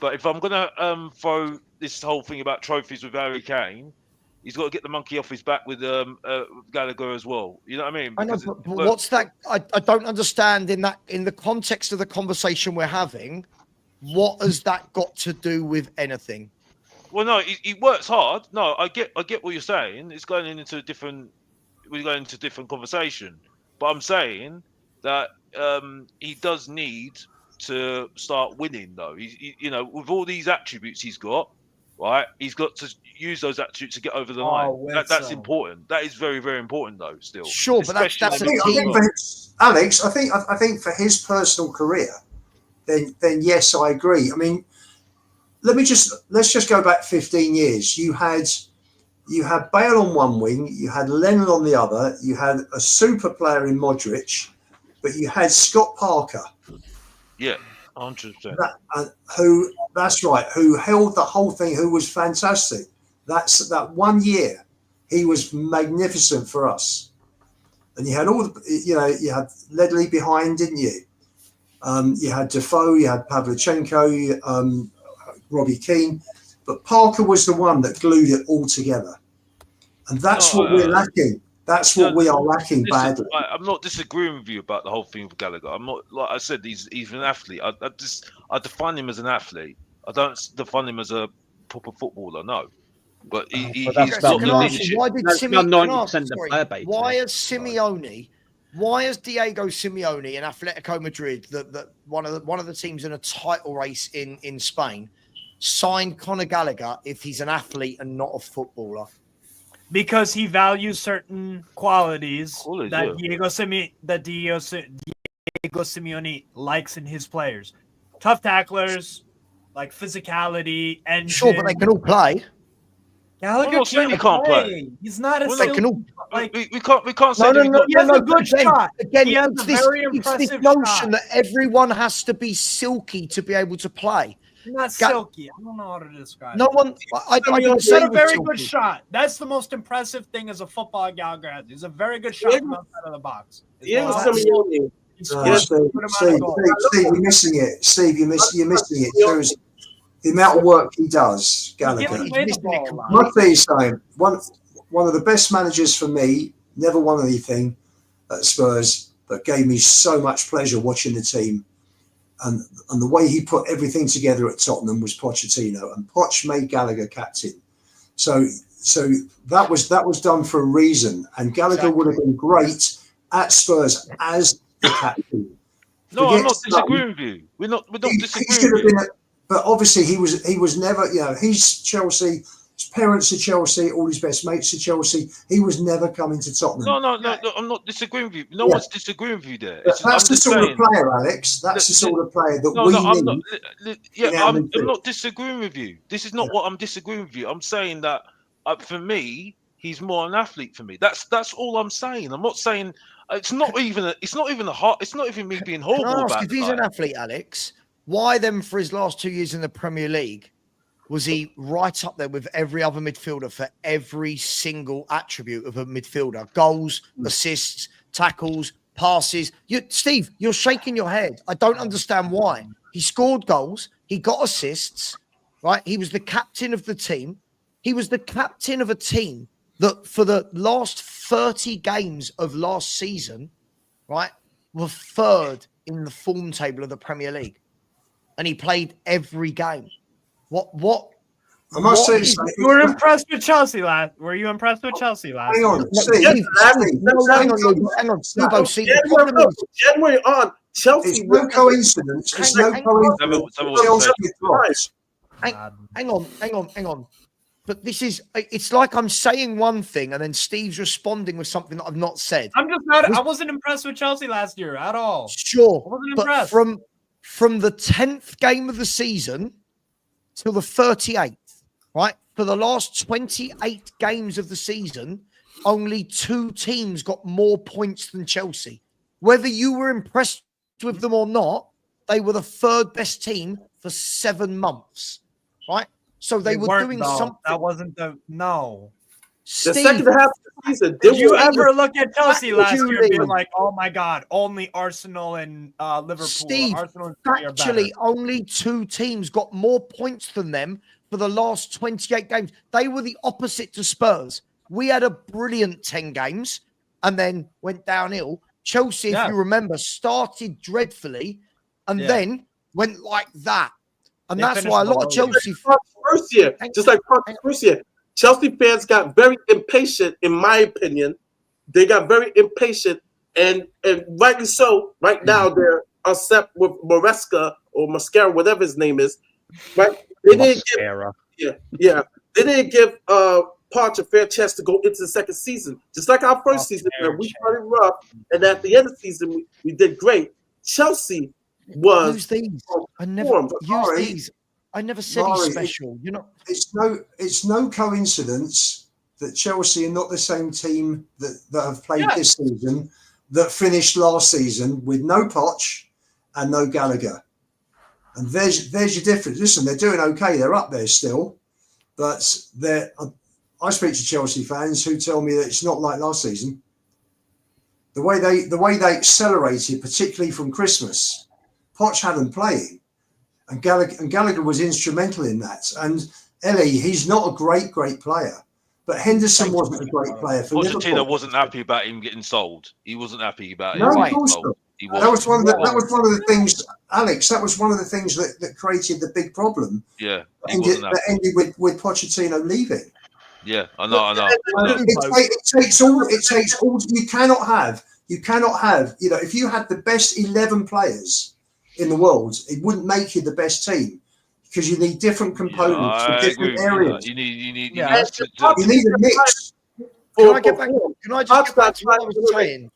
But if I'm gonna throw this whole thing about trophies with Harry Kane, he's got to get the monkey off his back with Gallagher as well. You know what I mean? I know, but what's that? I don't understand in the context of the conversation we're having. What has that got to do with anything? Well, no, he works hard. No, I get what you're saying. It's going into we're going into a different conversation. But I'm saying that he does need to start winning, though. He with all these attributes he's got, right? He's got to use those attributes to get over the line. That's important. That is very, very important, though. Still, sure, but that's I think Alex. I think for his personal career, then yes, I agree. I mean, let's just go back 15 years. You had Bale on one wing, you had Lennon on the other, you had a super player in Modric, but you had Scott Parker. Yeah, 100%. Who held the whole thing, who was fantastic. That 1 year, he was magnificent for us. And you had you had Ledley behind, didn't you? You had Defoe, you had Pavlyuchenko, Robbie Keane, but Parker was the one that glued it all together. And that's what we're lacking. That's what we are lacking badly. I'm not disagreeing with you about the whole thing with Gallagher. I'm not, like I said, he's an athlete. I define him as an athlete. I don't define him as a proper footballer, no. But he's got leadership. Why did Simeone? Why has Diego Simeone in Atletico Madrid, one of the teams in a title race in Spain, signed Conor Gallagher if he's an athlete and not a footballer? Because he values certain qualities that yeah. Diego Simeone likes in his players. Tough tacklers, like physicality, and Sure, but they can all play. Gallagher not saying he can't play. He's not a They can all. We can't say No, that no, he no, can't. no, a good again, shot. Again, He has it's a this, very it's this impressive notion shot. that everyone has to be silky to be able to play. Not silky. I don't know how to describe No it. one. I don't He's say got a very silky. good shot. That's the most impressive thing as a football Gallagher has. He's a very good shot from outside of the box. Simeone. Steve, you're missing it. Steve, you're missing it. Shows the amount of work he does, Gallagher. My thing is saying one of the best managers for me, never won anything at Spurs, but gave me so much pleasure watching the team. And the way he put everything together at Tottenham was Pochettino, and Poch made Gallagher captain. So that was done for a reason, and Gallagher would have been great at Spurs as the captain. No, I'm not disagreeing with you. We're not disagreeing with you. But obviously he was never, he's Chelsea. His parents are Chelsea, all his best mates are Chelsea. He was never coming to Tottenham. No, I'm not disagreeing with you. No one's disagreeing with you there. That's the sort of player, Alex. That's the sort of player that we need. I'm not disagreeing with you. This is not what I'm disagreeing with you. I'm saying that for me, he's more an athlete for me. That's all I'm saying. I'm not saying it's not even me being horrible Can I ask, about if he's an athlete, Alex, why then for his last 2 years in the Premier League was he right up there with every other midfielder for every single attribute of a midfielder? Goals, assists, tackles, passes. Steve, you're shaking your head. I don't understand why. He scored goals. He got assists, right? He was the captain of the team. He was the captain of a team that for the last 30 games of last season, right, were third in the form table of the Premier League. And he played every game. What? I must say, you were impressed with Chelsea last. Were you impressed with Chelsea last? Hang on, Steve. Hang on. January on, Chelsea. It's no coincidence. It's no coincidence. Hang on. But it's like I'm saying one thing and then Steve's responding with something that I've not said. I'm just not. I wasn't impressed with Chelsea last year at all. Sure, I wasn't but impressed. from the 10th game of the season till the 38th, right? For the last 28 games of the season, only 2 teams got more points than Chelsea. Whether you were impressed with them or not, they were the 3rd best team for 7 months, right? So they were doing something. That wasn't no. The second half of the season. Did you ever look at Chelsea last year and be like, "Oh my God, only Arsenal and Liverpool"? Steve, Arsenal and City are actually, better. only 2 teams got more points than them for the last 28 games. They were the opposite to Spurs. We had a brilliant 10 games and then went downhill. Chelsea, if you remember, started dreadfully and then went like that. And that's why a lot of Chelsea first year, just like first year, Chelsea fans got very impatient, in my opinion. They got very impatient, and rightly so. Right now, they're upset with Maresca or Mascara, whatever his name is. Right? They didn't give, They didn't give Poch a fair chance to go into the second season. Just like our first season, where we started rough, and at the end of the season, we did great. Chelsea was use these. I never use these. I never said he's special. It's no coincidence that Chelsea are not the same team that have played this season that finished last season with no Poch and no Gallagher. And there's your difference. Listen, they're doing okay. They're up there still, but I speak to Chelsea fans who tell me that it's not like last season. The way they accelerated, particularly from Christmas, Poch had them playing. And Gallagher was instrumental in that. And Ellie, he's not a great player, but Henderson wasn't a great player for Liverpool. Pochettino wasn't happy about him getting sold. He wasn't happy about No, him of getting course sold. not. That was one of the things, Alex. That was one of the things that created the big problem. Yeah, that ended with Pochettino leaving. Yeah, I know. It takes all. You cannot have. If you had the best 11 players in the world, it wouldn't make you the best team. because you need different components for different areas. You need you need a mix. Can I get back? Can I just get back to what I was saying?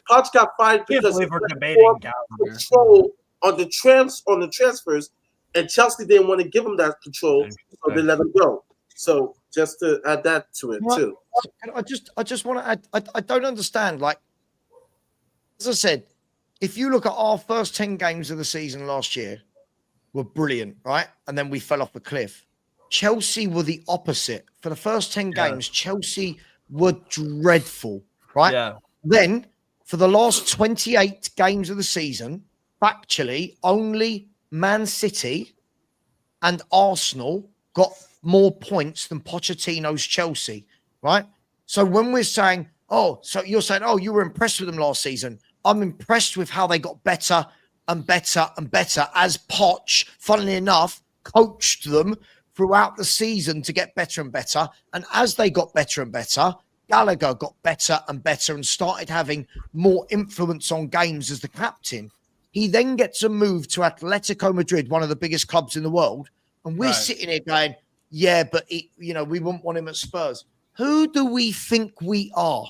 Potts got fired because he we're had debating more Gallagher. control on the transfers, and Chelsea didn't want to give him that control, so they let him go. So just to add that to it too. I just want to add. I don't understand. Like, as I said, if you look at our first 10 games of the season last year, were brilliant, right? And then we fell off the cliff. Chelsea were the opposite. For the first 10 games, Chelsea were dreadful, right? Yeah. Then, for the last 28 games of the season, factually, only Man City and Arsenal got more points than Pochettino's Chelsea, right? So when we're saying, oh, so you're saying, oh, you were impressed with them last season. I'm impressed with how they got better and better and better as Poch, funnily enough, coached them throughout the season to get better and better. And as they got better and better, Gallagher got better and better and started having more influence on games as the captain. He then gets a move to Atletico Madrid, one of the biggest clubs in the world. And we're sitting here going, yeah, but we wouldn't want him at Spurs. Who do we think we are?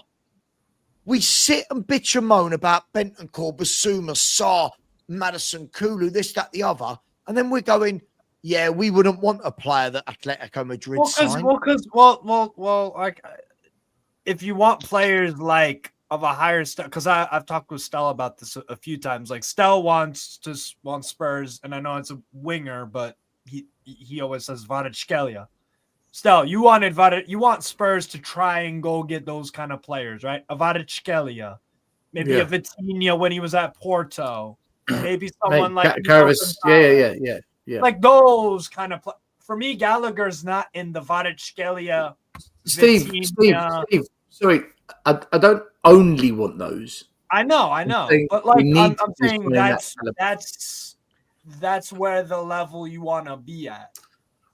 We sit and bitch and moan about Bentancur, Basuma, Sarr, Maddison, Kulu, this, that, the other. And then we're going, yeah, we wouldn't want a player that Atletico Madrid signed. Well, like, if you want players like of a higher style, because I've talked with Stella about this a few times. Like, Stella wants Spurs, and I know it's a winger, but he always says Kvaratskhelia. Stella, you want Spurs to try and go get those kind of players, right? A Kvaratskhelia, maybe a Vitinha when he was at Porto, maybe someone like Carvis. Yeah. Like those kind of for me, Gallagher's not in the Kvaratskhelia. Steve, sorry, I don't only want those. I know, but like I'm saying that's where the level you want to be at.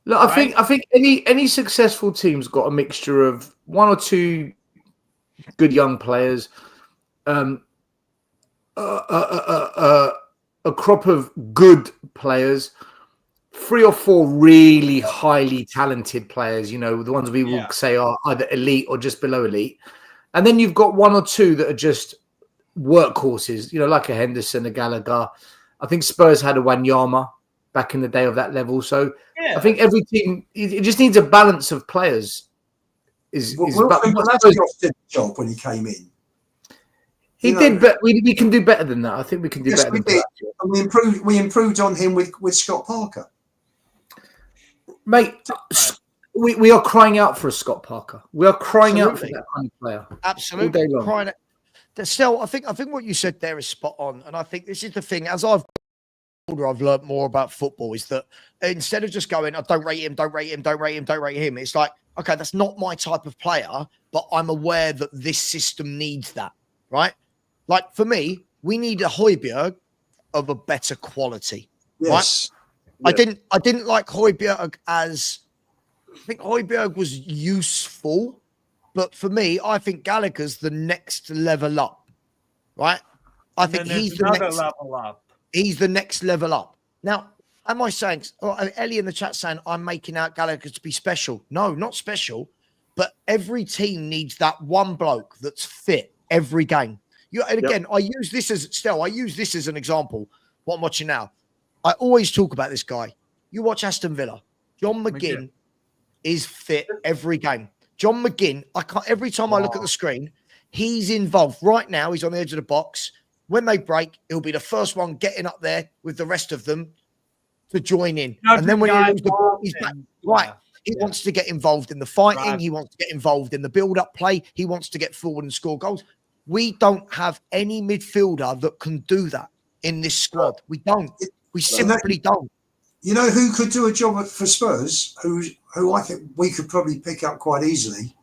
Look, I think any successful team's got a mixture of one or two good young players, a crop of good players, 3 or 4 really highly talented players, the ones we will say are either elite or just below elite. And then you've got 1 or 2 that are just workhorses, like a Henderson, a Gallagher. I think Spurs had a Wanyama back in the day of that level. So I think every team, it just needs a balance of players. That's the job when he came in. He did, but we can do better than that. I think we can do better than that. And we improved on him with Scott Parker. Mate, we are crying out for a Scott Parker. We are crying out for that kind of player. Absolutely. All day long. Crying out. Still, I think what you said there is spot on. And I think this is the thing, as I've learned more about football, is that instead of just going, I don't rate him, it's like, okay, that's not my type of player, but I'm aware that this system needs that, right? Like for me, we need a Højbjerg of a better quality, right? I didn't like Højbjerg as, I think Højbjerg was useful, but for me, I think Gallagher's the next level up, right? I think he's the next level up. He's the next level up. Now, am I saying, Ellie in the chat saying I'm making out Gallagher to be special? No, not special, but every team needs that one bloke that's fit every game. And again, I use this as an example. What I'm watching now, I always talk about this guy. You watch Aston Villa. John McGinn is fit every game. John McGinn, every time I look at the screen, he's involved. Right now, he's on the edge of the box. When they break, he'll be the first one getting up there with the rest of them to join in. And then when he loses the ball, he's back. Right. He wants to get involved in the fighting. Right. He wants to get involved in the build-up play. He wants to get forward and score goals. We don't have any midfielder that can do that in this squad. We don't. We simply don't. You know who could do a job for Spurs, who I think we could probably pick up quite easily,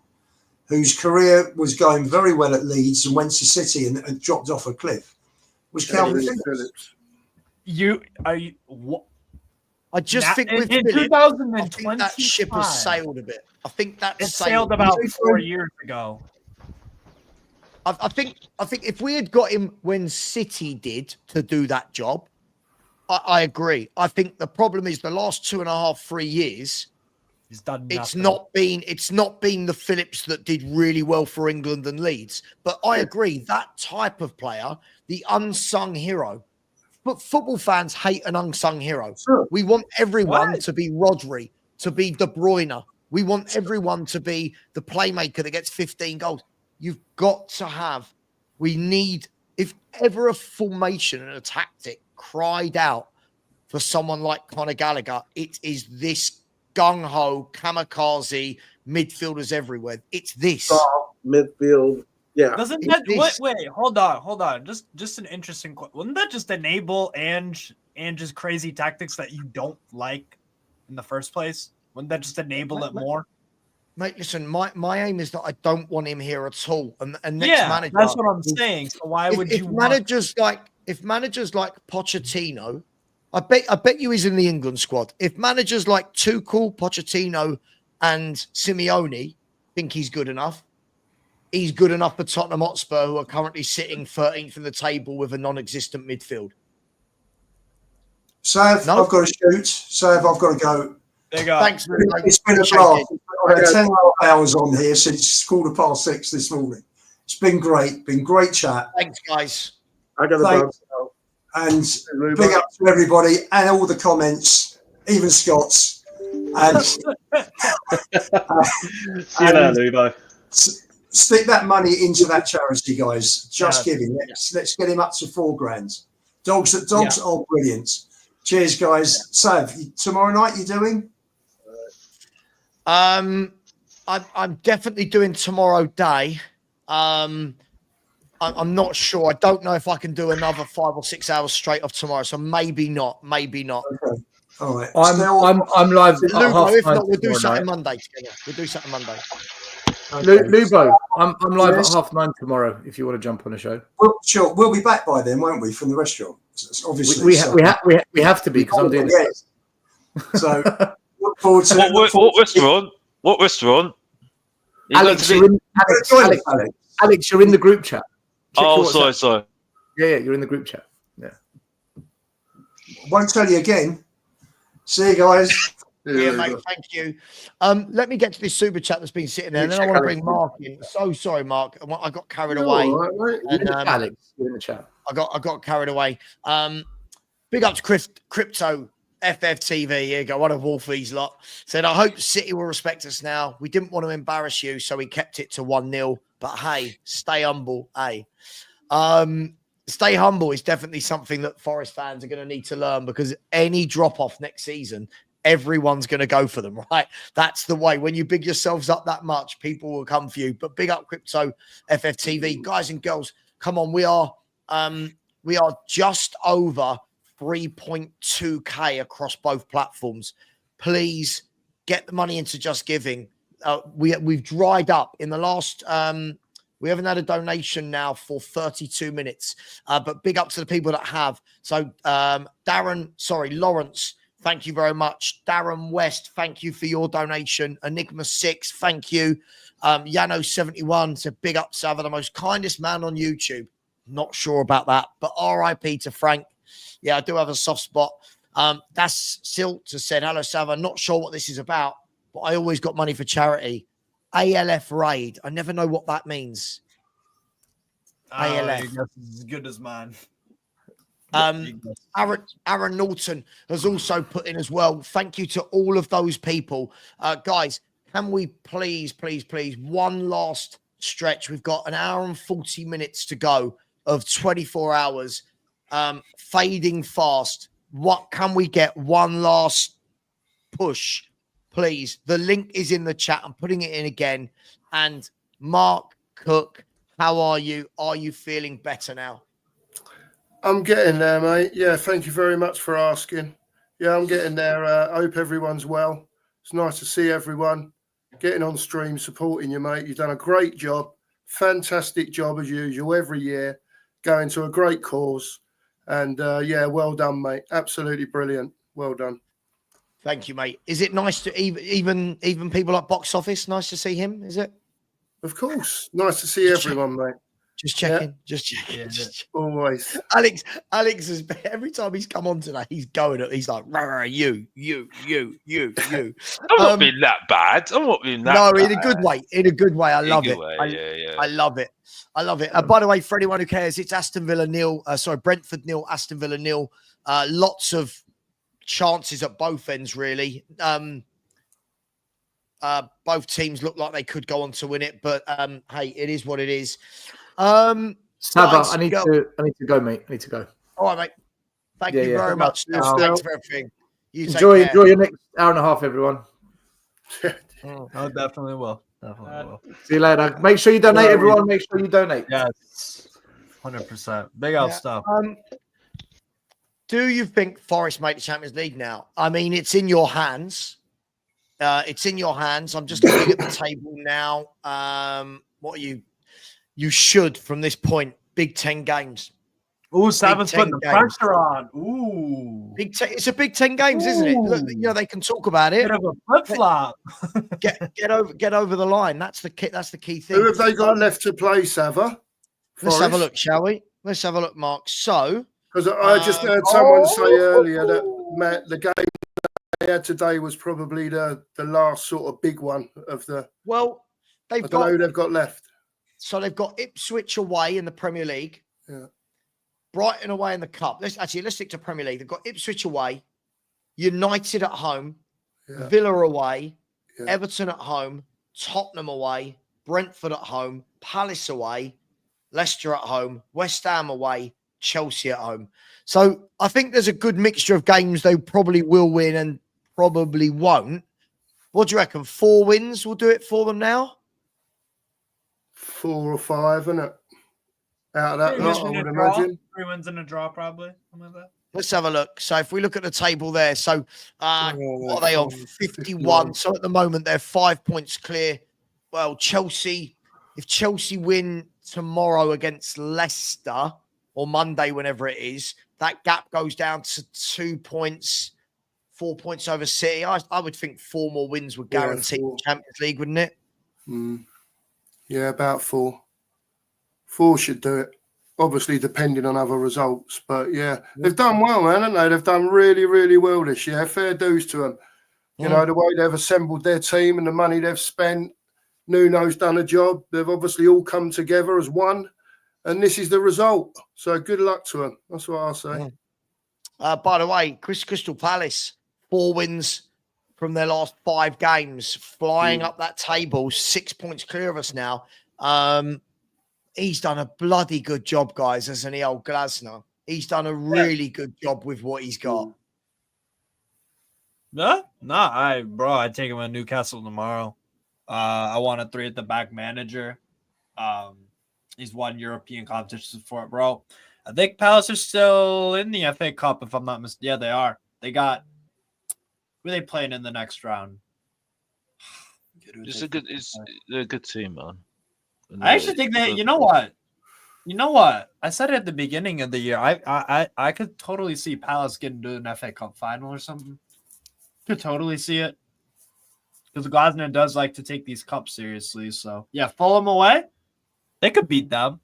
whose career was going very well at Leeds and went to City and dropped off a cliff, was Calvin Phillips. I just think with in Phillips, 2020, that ship has sailed a bit. I think that sailed about 4 years ago. I think if we had got him when City did to do that job, I agree. I think the problem is the last 2.5, 3 years, he's done nothing. It's not been the Phillips that did really well for England and Leeds. But I agree, that type of player, the unsung hero. But football fans hate an unsung hero. Sure. We want everyone to be Rodri, to be De Bruyne. We want everyone to be the playmaker that gets 15 goals. You've got to have. We need, if ever a formation and a tactic cried out for someone like Conor Gallagher, it is this gung-ho, kamikaze, midfielders everywhere. It's this. Soft midfield. Yeah. Doesn't that wait, hold on. Just an interesting question. Wouldn't that just enable Ange's crazy tactics that you don't like in the first place? Wouldn't that just enable it more? Mate, listen, my aim is that I don't want him here at all. And next manager, that's what I'm saying. So why would you managers like Pochettino, I bet you he's in the England squad. If managers like Tuchel, Pochettino, and Simeone think he's good enough for Tottenham Hotspur, who are currently sitting 13th in the table with a non-existent midfield. Sav, I've got to shoot. Sav, I've got to go. There you go. Thanks, it's been a blast. I had 10 hours on here since 6:15 this morning. It's been great. Been great chat. Thanks, guys. I got to bounce out. And big up to everybody and all the comments, even Scott's. And See you later, Lubo. Stick that money into that charity, guys. Just Giving. Let's get him up to $4,000. Dogs are brilliant. Cheers, guys. Sav, tomorrow night you doing? I'm definitely doing tomorrow day. I'm not sure. I don't know if I can do another 5 or 6 hours straight off tomorrow. So maybe not. Maybe not. Okay. All right. I'm live. Lubo, if not, we'll do something Monday together. We'll do something Monday. Okay. Lubo, I'm live at 9:30 tomorrow. If you want to jump on a show, well, sure. We'll be back by then, won't we? From the restaurant, obviously. we have to be because I'm doing it. So look forward to what restaurant? What restaurant? Alex, you're in the group chat. Check sorry. Yeah, you're in the group chat. Yeah. Won't tell you again. See you guys. Yeah, mate, thank you. Let me get to this super chat that's been sitting there, and then I want to bring Mark in. So sorry, Mark. I got carried away. And, Alex, you're in the chat. I got carried away. Big up to Crypto Fhtv. Here you go. One of Wolfie's lot said, I hope City will respect us now. We didn't want to embarrass you, so we kept it to 1-0. But hey, stay humble. Hey. Stay humble is definitely something that Forest fans are going to need to learn, because any drop-off next season, everyone's going to go for them, right? That's the way. When you big yourselves up that much, people will come for you. But big up Crypto Fhtv. Guys and girls, come on. We are just over 3.2K across both platforms. Please get the money into Just Giving. We've dried up in the last we haven't had a donation now for 32 minutes, but big up to the people that have. So Lawrence, thank you very much. Darren West, thank you for your donation. Enigma 6, thank you. Yano 71 said, big up, Sava, the most kindest man on YouTube. Not sure about that, but RIP to Frank. Yeah, I do have a soft spot. That's Silt said, hello, Sava. Not sure what this is about, but I always got money for charity. ALF raid. I never know what that means. ALF. As good as mine. Aaron Norton has also put in as well. Thank you to all of those people. Guys, can we please, one last stretch? We've got an hour and 40 minutes to go of 24 hours. Fading fast. What can we get? One last push, please. The link is in the chat. I'm putting it in again. And Mark Cook, how are you? Are you feeling better now? I'm getting there, mate. Yeah, thank you very much for asking. Yeah, I'm getting there. I hope everyone's well. It's nice to see everyone getting on stream, supporting you, mate. You've done a great job. Fantastic job as usual every year. Going to a great cause. And yeah, well done, mate. Absolutely brilliant. Well done. Thank you, mate. Is it nice to even people like Box Office? Nice to see him, is it? Of course. Nice to see everyone, mate. Just checking. Yeah. Just checking. Always. Alex is every time he's come on today, he's going up. He's like, you. I'm not being that bad. I'm not being that No, bad. in a good way. In a good way. I love it. I love it. I love it. By the way, for anyone who cares, it's Aston Villa 0. Brentford 0, Aston Villa 0. Lots of chances at both ends, really. Both teams look like they could go on to win it, but hey, it is what it is. Sava, guys, I need to go, mate. I need to go. All right, mate. Thank you very much. Thanks for everything. You enjoy take care. your next hour and a half, everyone. I definitely will. Definitely will. See you later. Make sure you donate, everyone. Make sure you donate. Yes, 100%. Big out stuff. Do you think Forest make the Champions League now? I mean, it's in your hands. It's in your hands. I'm just looking at the table now. What are you? You should, from this point, Big 10 games. Ooh, Savin's putting the pressure on. Ooh. It's a Big 10 games, isn't it? Look, you know, they can talk about it. Bit of a flip-flop. get over the line. That's the key thing. Who have they got left to play, Sava? Let's have a look, shall we? Let's have a look, Mark. So, because I just heard someone say earlier that the game they had today was probably the last sort of big one of the. Well, I don't know who they've got left. So they've got Ipswich away in the Premier League. Yeah. Brighton away in the Cup. Let's stick to Premier League. They've got Ipswich away, United at home, Villa away, Everton at home, Tottenham away, Brentford at home, Palace away, Leicester at home, West Ham away, Chelsea at home. So I think there's a good mixture of games they probably will win and probably won't. What do you reckon? 4 wins will do it for them now? 4 or 5, isn't it? Out of that lot, I would imagine. 3 wins and a draw, probably. Something like that. Let's have a look. So if we look at the table there, so what are they on? 51. So at the moment, they're 5 points clear. Well, Chelsea, if Chelsea win tomorrow against Leicester or Monday, whenever it is, that gap goes down to 2 points, 4 points over City. I would think 4 more wins would guarantee the Champions League, wouldn't it? Yeah, about 4. 4 should do it. Obviously, depending on other results. But yeah, they've done well, man, haven't they? They've done really, really well this year. Fair dues to them. You know, the way they've assembled their team and the money they've spent. Nuno's done a job. They've obviously all come together as one. And this is the result. So good luck to them. That's what I'll say. By the way, Crystal Palace, 4 wins from their last 5 games, flying up that table, 6 points clear of us now. He's done a bloody good job, guys, hasn't he, old Glasner? He's done a really good job with what he's got. I'd take him on Newcastle tomorrow. I want a 3 at the back manager. He's won European competitions for it, bro. I think Palace are still in the FA Cup, if I'm not mistaken. Yeah, they are. They got who are they playing in the next round? It's a good team, man. I actually think that you know what? I said it at the beginning of the year. I could totally see Palace getting to an FA Cup final or something. Could totally see it. Because Glasner does like to take these cups seriously. So yeah, Fulham away. They could beat them.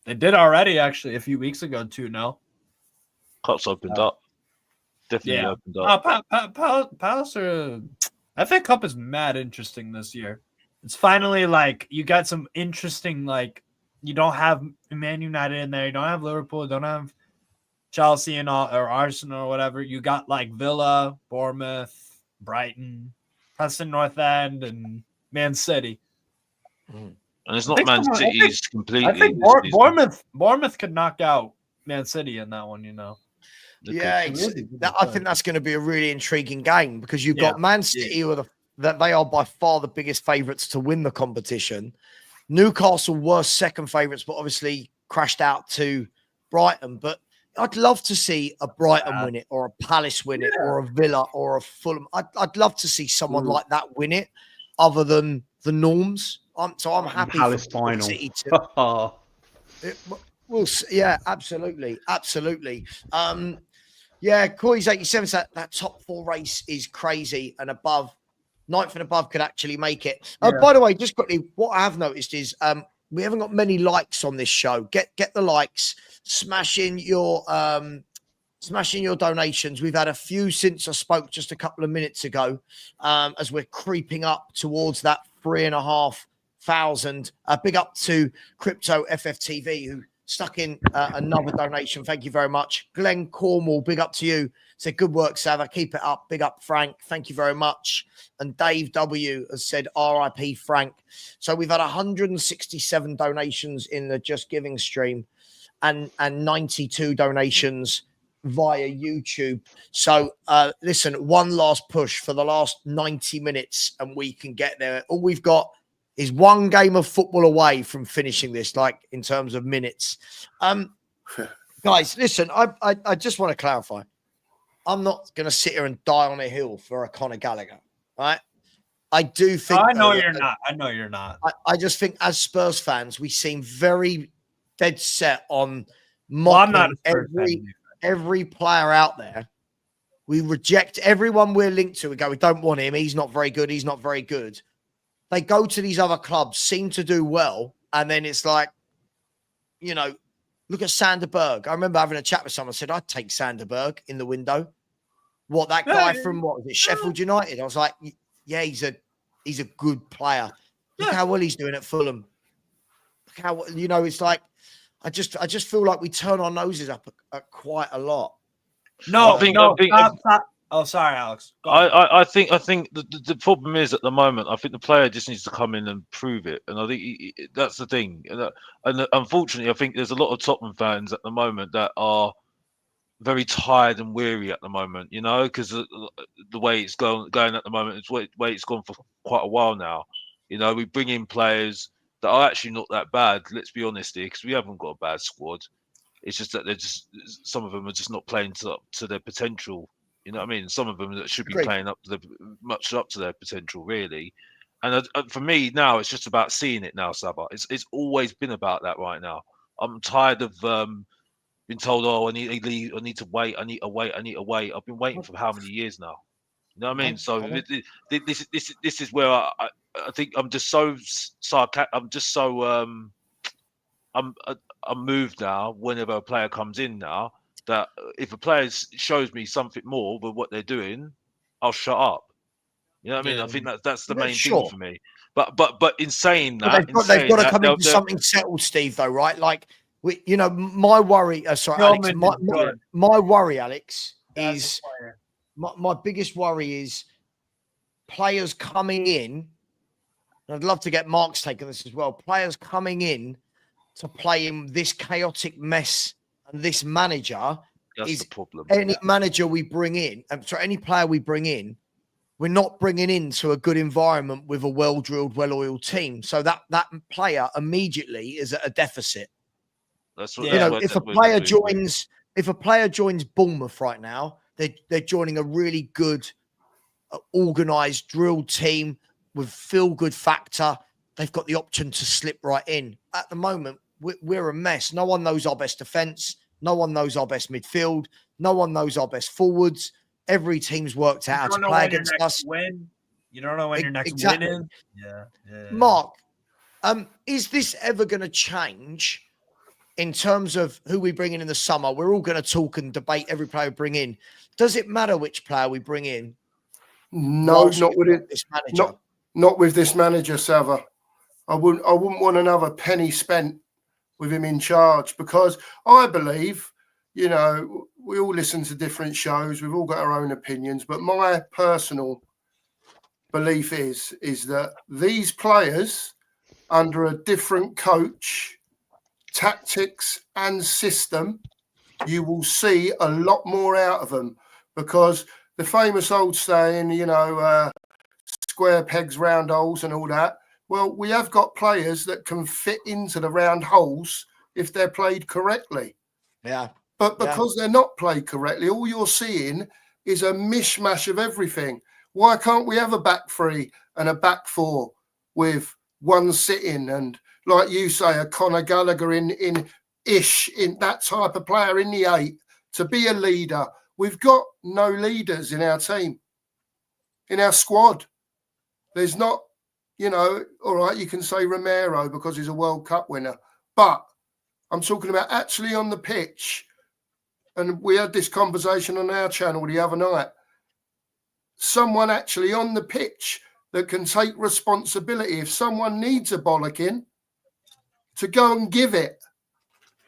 They did already, actually, a few weeks ago, 2-0. Cups opened up. Definitely opened up. Palace are FA Cup is mad interesting this year. It's finally like you got some interesting, like you don't have Man United in there, you don't have Liverpool, you don't have Chelsea and all or Arsenal or whatever. You got like Villa, Bournemouth, Brighton, Preston North End, and Man City. And it's not Man City's completely. I think Bournemouth could knock out Man City in that one, you know. Yeah, I think that's going to be a really intriguing game because you've got Man City that they are by far the biggest favourites to win the competition. Newcastle were second favourites, but obviously crashed out to Brighton. But I'd love to see a Brighton win it, or a Palace win it, or a Villa, or a Fulham. I'd love to see someone like that win it, other than the norms. So I'm happy Palace for final. City to. We'll see. Yeah, absolutely. Yeah, Corey's 87 said that top 4 race is crazy, and above 9th and above could actually make it. By the way, just quickly, what I have noticed is many likes on this show. Get the likes, smashing your donations. We've had a few since I spoke just a couple of minutes ago, as we're creeping up towards that 3,500. Big up to Crypto FFTV who stuck in another donation. Thank you very much. Glenn Cornwall, big up to you. Said, good work, Sava. Keep it up. Big up, Frank. Thank you very much. And Dave W has said, RIP, Frank. So we've had 167 donations in the Just Giving stream and 92 donations via YouTube. So listen, one last push for the last 90 minutes and we can get there. All we've got is one game of football away from finishing this, like in terms of minutes. Guys, listen, I just want to clarify. I'm not going to sit here and die on a hill for a Conor Gallagher, right? I do think... I know you're not. I know you're not. I just think as Spurs fans, we seem very dead set on mocking every player out there. We reject everyone we're linked to. We go, we don't want him. He's not very good. He's not very good. They go to these other clubs, seem to do well, and then it's like, you know, look at Sanderberg. I remember having a chat with someone said, I'd take Sanderberg in the window. What, that guy from what was it, Sheffield United? I was like, yeah, he's a good player. Look how well he's doing at Fulham. Look how, you know, it's like I just feel like we turn our noses up at quite a lot. No, stop. Oh, sorry, Alex. I think the problem is at the moment, I think the player just needs to come in and prove it, and I think that's the thing. And unfortunately, I think there's a lot of Tottenham fans at the moment that are very tired and weary at the moment. You know, because the way it's going at the moment, it's the way it's gone for quite a while now. You know, we bring in players that are actually not that bad. Let's be honest here, because we haven't got a bad squad. It's just that some of them are just not playing to their potential. You know what I mean? Some of them that should be playing much up to their potential, really. And for me now, it's just about seeing it now, Saba. It's always been about that right now. I'm tired of being told, oh, I need to wait. I need to wait. I've been waiting for how many years now? You know what I mean? So this is where I think I'm just so sarcastic. I'm just so I'm moved now whenever a player comes in now, that if a player shows me something more with what they're doing, I'll shut up. You know what I mean? I think that's the main thing for me. But in saying that, they've got to come into something settled, Steve. Though, right? Like my worry. Sorry, Alex. My worry, Alex, is my biggest worry is players coming in. And I'd love to get Mark's take on this as well. Players coming in to play in this chaotic mess. And this manager is the problem. Any manager we bring in, any player we bring in, we're not bringing into a good environment with a well-drilled, well-oiled team. So that player immediately is at a deficit. That's what, if a player joins Bournemouth right now, they're joining a really good, organised, drilled team with feel-good factor. They've got the option to slip right in. At the moment, we're a mess. No one knows our best defence. No one knows our best midfield. No one knows our best forwards. Every team's worked out how to play against us. You don't know when your next win is. Yeah. Mark, is this ever going to change in terms of who we bring in the summer? We're all going to talk and debate every player we bring in. Does it matter which player we bring in? No, not with this manager. Not with this manager, Sava. I wouldn't want another penny spent with him in charge, because I believe, you know, we all listen to different shows. We've all got our own opinions, but my personal belief is that these players under a different coach, tactics and system, you will see a lot more out of them, because the famous old saying, you know, square pegs, round holes and all that. Well, we have got players that can fit into the round holes if they're played correctly. Yeah. But because they're not played correctly, all you're seeing is a mishmash of everything. Why can't we have a back three and a back four with one sitting and, like you say, a Conor Gallagher in that type of player in the 8 to be a leader? We've got no leaders in our team, in our squad. There's not you know, all right, you can say Romero because he's a World Cup winner, but I'm talking about actually on the pitch. And we had this conversation on our channel the other night. Someone actually on the pitch that can take responsibility if someone needs a bollocking to go and give it.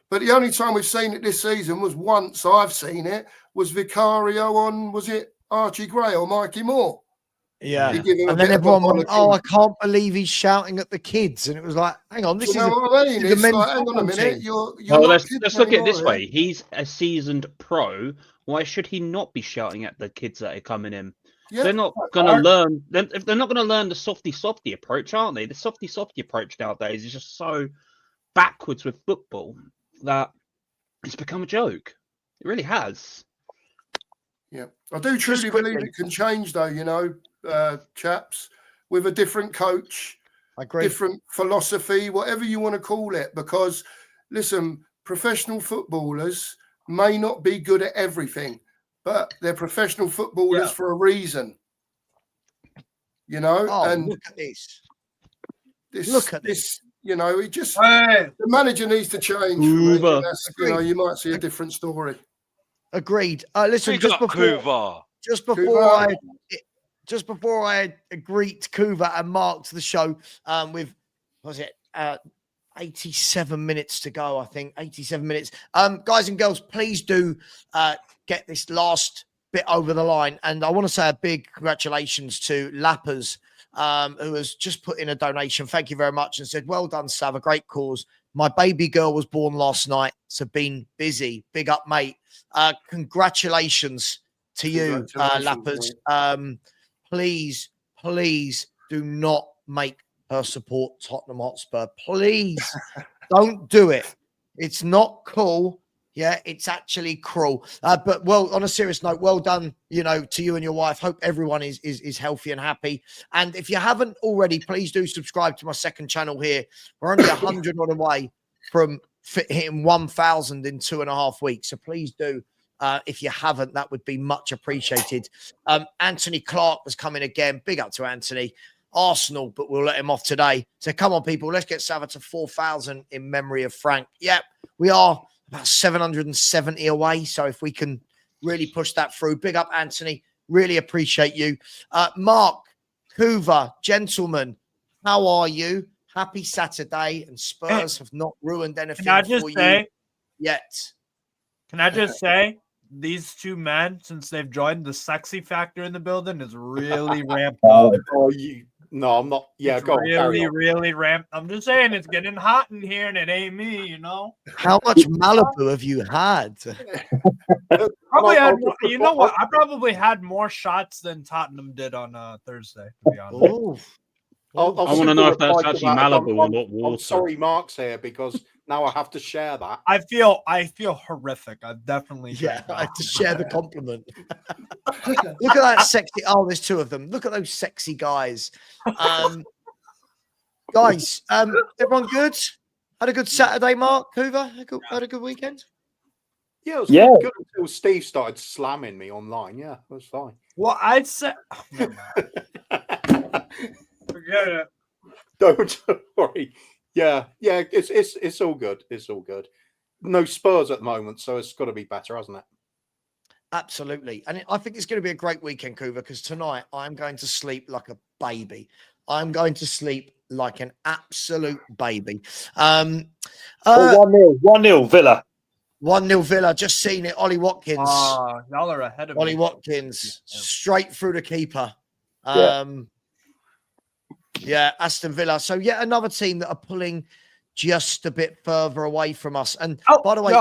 But the only time we've seen it this season was once I've seen it, was Vicario on, was it Archie Gray or Mikey Moore? Yeah. He gave him a And then bit of a everyone went, bollocking. oh, I can't believe he's shouting at the kids. And it was like, hang on, this Do is you know what I mean? this is It's the men's like, hang on a football minute, team. you're Well, not let's kids look at it this anymore, way. He's a seasoned pro. Why should he not be shouting at the kids that are coming in? Yeah. They're not going to learn. If they're not going to learn the softy approach, aren't they? The softy approach nowadays is just so backwards with football that it's become a joke. It really has. Yeah, I do truly believe it can change, though. You know, chaps, with a different coach, different philosophy, whatever you want to call it. Because, listen, professional footballers may not be good at everything, but they're professional footballers for a reason. You know, and look at this. Look at this. You know, it just the manager needs to change. For me, and that's, you know, you might see a different story. Agreed. Listen, Big just up before, Kuva. just before I greet Kuva and Mark to the show, with what was it 87 minutes to go, I think 87 minutes. Guys and girls, please do get this last bit over the line, and I want to say a big congratulations to Lappers, who has just put in a donation. Thank you very much, and said, well done, Sav, a great cause. My baby girl was born last night, so been busy. Big up, mate. Congratulations to you, Lappers. Please do not make her support Tottenham Hotspur. Please don't do it. It's not cool. Yeah, it's actually cruel. But well, on a serious note, well done, you know, to you and your wife. Hope everyone is healthy and happy. And if you haven't already, please do subscribe to my second channel here. We're only 100 on the way from hitting 1,000 in 2.5 weeks. So please do. If you haven't, that would be much appreciated. Anthony Clark was coming again. Big up to Anthony. Arsenal, but we'll let him off today. So come on, people. Let's get Sava to 4,000 in memory of Frank. Yep, we are about 770 away. So if we can really push that through. Big up, Anthony. Really appreciate you. Mark, Hoover, gentlemen, how are you? Happy Saturday. And Spurs have not ruined anything for you yet. Can I just say, these two men, since they've joined, the sexy factor in the building is really ramped up. No, I'm not. Yeah, it's go on, really ramped. I'm just saying, it's getting hot in here, and it ain't me, you know. How much Malibu have you had? Probably had more, you know what? I probably had more shots than Tottenham did on Thursday, to be honest. I want to know if that's actually Malibu or not water. I'm sorry, Mark's here because now I have to share that. I feel horrific. I definitely I have to share the compliment. Look at that sexy. Oh, there's two of them. Look at those sexy guys. Guys, everyone good? Had a good Saturday, Mark Hoover? Had a good weekend? Yeah, it was good until Steve started slamming me online. Yeah, that's fine. Well, I'd say forget it. Don't worry. Yeah, it's all good. It's all good. No Spurs at the moment, so it's got to be better, hasn't it? Absolutely. And I think it's going to be a great weekend, Kuva, because tonight I'm going to sleep like a baby. I'm going to sleep like an absolute baby. 1-0 Villa. 1-0 Villa. Just seen it. Ollie Watkins. Y'all are ahead of Ollie me. Watkins. Straight through the keeper. Yeah, Aston Villa. So yet another team that are pulling just a bit further away from us. And by the way,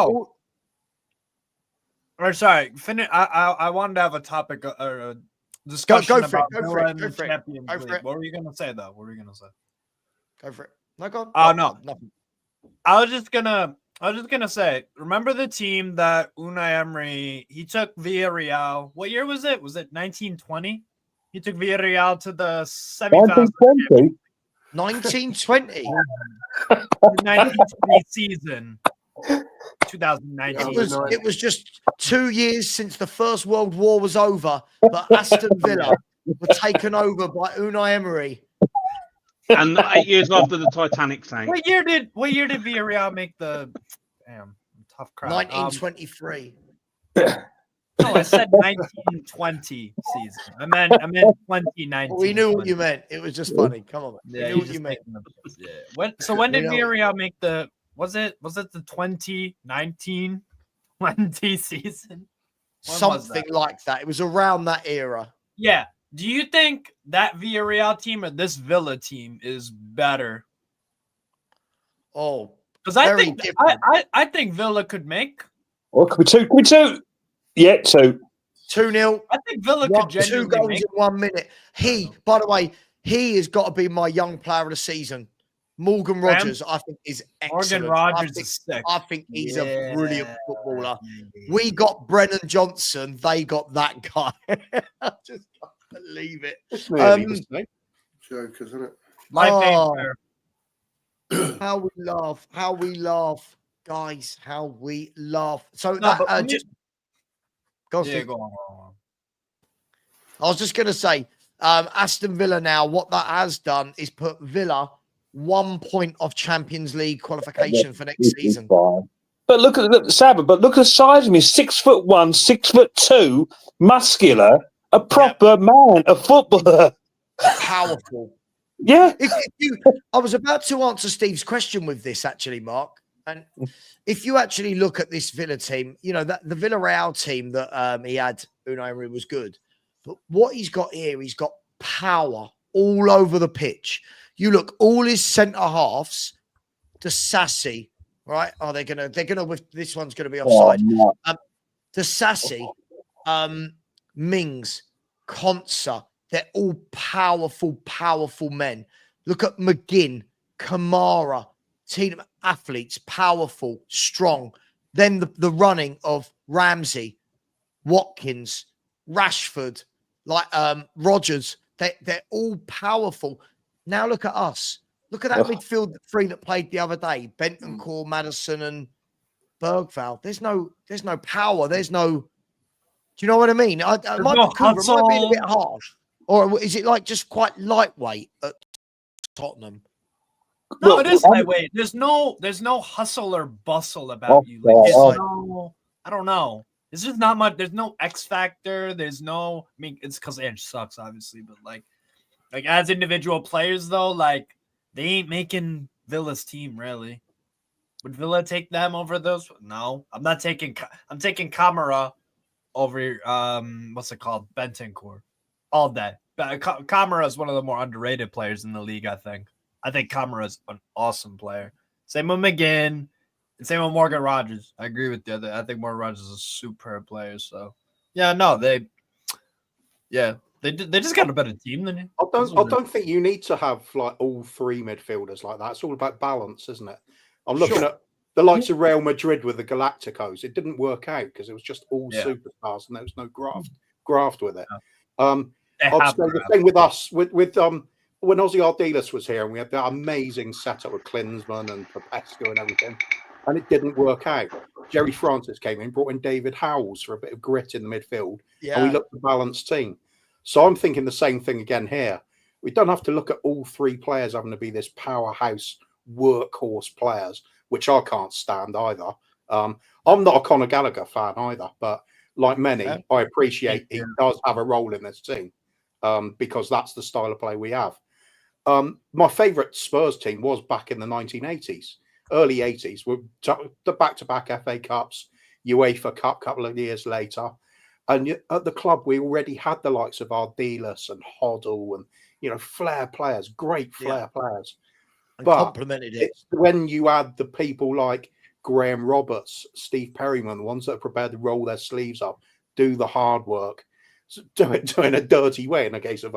sorry, finish. I wanted to have a topic or a discussion about Villa and the Champions League. What were you gonna say though? What were you gonna say? Go for it. No, go on. Oh no, nothing. I was just gonna say, remember the team that Unai Emery, he took Villarreal. What year was it? Was it 1920? He took Villarreal to the semi-finals. 1920. 1920 season. 2019. It was just 2 years since the First World War was over, but Aston Villa were taken over by Unai Emery. And 8 years after the Titanic sank. What year did Villarreal make the tough crowd? 1923. No, I said 1920 season. I meant 2019. We knew what you meant. It was just funny. Come on, man. Yeah, We knew what you meant. Yeah. When did Villarreal make the? Was it the 2019 20 season? When was Something that? like that. It was around that era. Yeah. Do you think that Villarreal team or this Villa team is better? Oh, because I think Villa could make. Well, could we two? Yeah, 2. 2-0. I think Villa could 2 genuinely goals make. in 1 minute. By the way, he has got to be my young player of the season. Morgan Rogers, I think, is excellent. Morgan Rogers is sick. I think he's a brilliant footballer. We got Brennan Johnson. They got that guy. I just can't believe it. Joke, isn't it? How we laugh, guys. How we laugh. So No, that but just go on, Yeah, Steve. go on. I was just going to say, Aston Villa now, what that has done is put Villa 1 point of Champions League qualification for next season. But look at the size of him. He's 6'1", 6'2", muscular, a proper man, a footballer. Powerful. Yeah. I was about to answer Steve's question with this, actually, Mark. And if you actually look at this Villa team, you know, that the Villarreal team that he had, Unai Emery, was good. But what he's got here, he's got power all over the pitch. You look, all his centre halves, the Sassy, right? Oh, they're gonna. With this one's gonna be offside. The Sassy, Mings, Konsa, they're all powerful men. Look at McGinn, Kamara, team athletes, powerful, strong. Then the running of Ramsey, Watkins, Rashford, like Rogers. They're all powerful. Now look at us. Look at that midfield three that played the other day: Bentancur, Maddison, and Bergvall. There's no power. There's no. Do you know what I mean? Might be a bit harsh, or is it like just quite lightweight at Tottenham? No, it is lightweight. There's no hustle or bustle about you. Like, I don't know. It's just not much. There's no X factor. There's no. I mean, it's because Ange sucks, obviously, but like as individual players, though, like they ain't making Villa's team really. Would Villa take them over those? No, I'm not taking. I'm taking Kamara over what's it called, Bentancur, all day. Kamara is one of the more underrated players in the league. I think Kamara is an awesome player. Same with McGinn. Same with Morgan Rogers. I agree with you. I think Morgan Rogers is a superb player. So, yeah, no, they just got a better team than you. I don't think you need to have like all three midfielders like that. It's all about balance, isn't it? I'm looking at the likes of Real Madrid with the Galacticos. It didn't work out because it was just all superstars and there was no graft with it. I'd say the same with us with when Ozzy Ardiles was here and we had that amazing setup with Klinsmann and Popescu and everything, and it didn't work out. Jerry Francis came in, brought in David Howells for a bit of grit in the midfield, and we looked a balanced team. So I'm thinking the same thing again here. We don't have to look at all three players having to be this powerhouse workhorse players, which I can't stand either. I'm not a Conor Gallagher fan either, but like many, I appreciate he does have a role in this team because that's the style of play we have. My favourite Spurs team was back in the 1980s, early 80s, with the back-to-back FA Cups, UEFA Cup a couple of years later. And at the club, we already had the likes of Ardiles and Hoddle and, flair players, great flair players. And complemented it. It's when you add the people like Graham Roberts, Steve Perryman, the ones that are prepared to roll their sleeves up, do the hard work, do it in a dirty way in the case of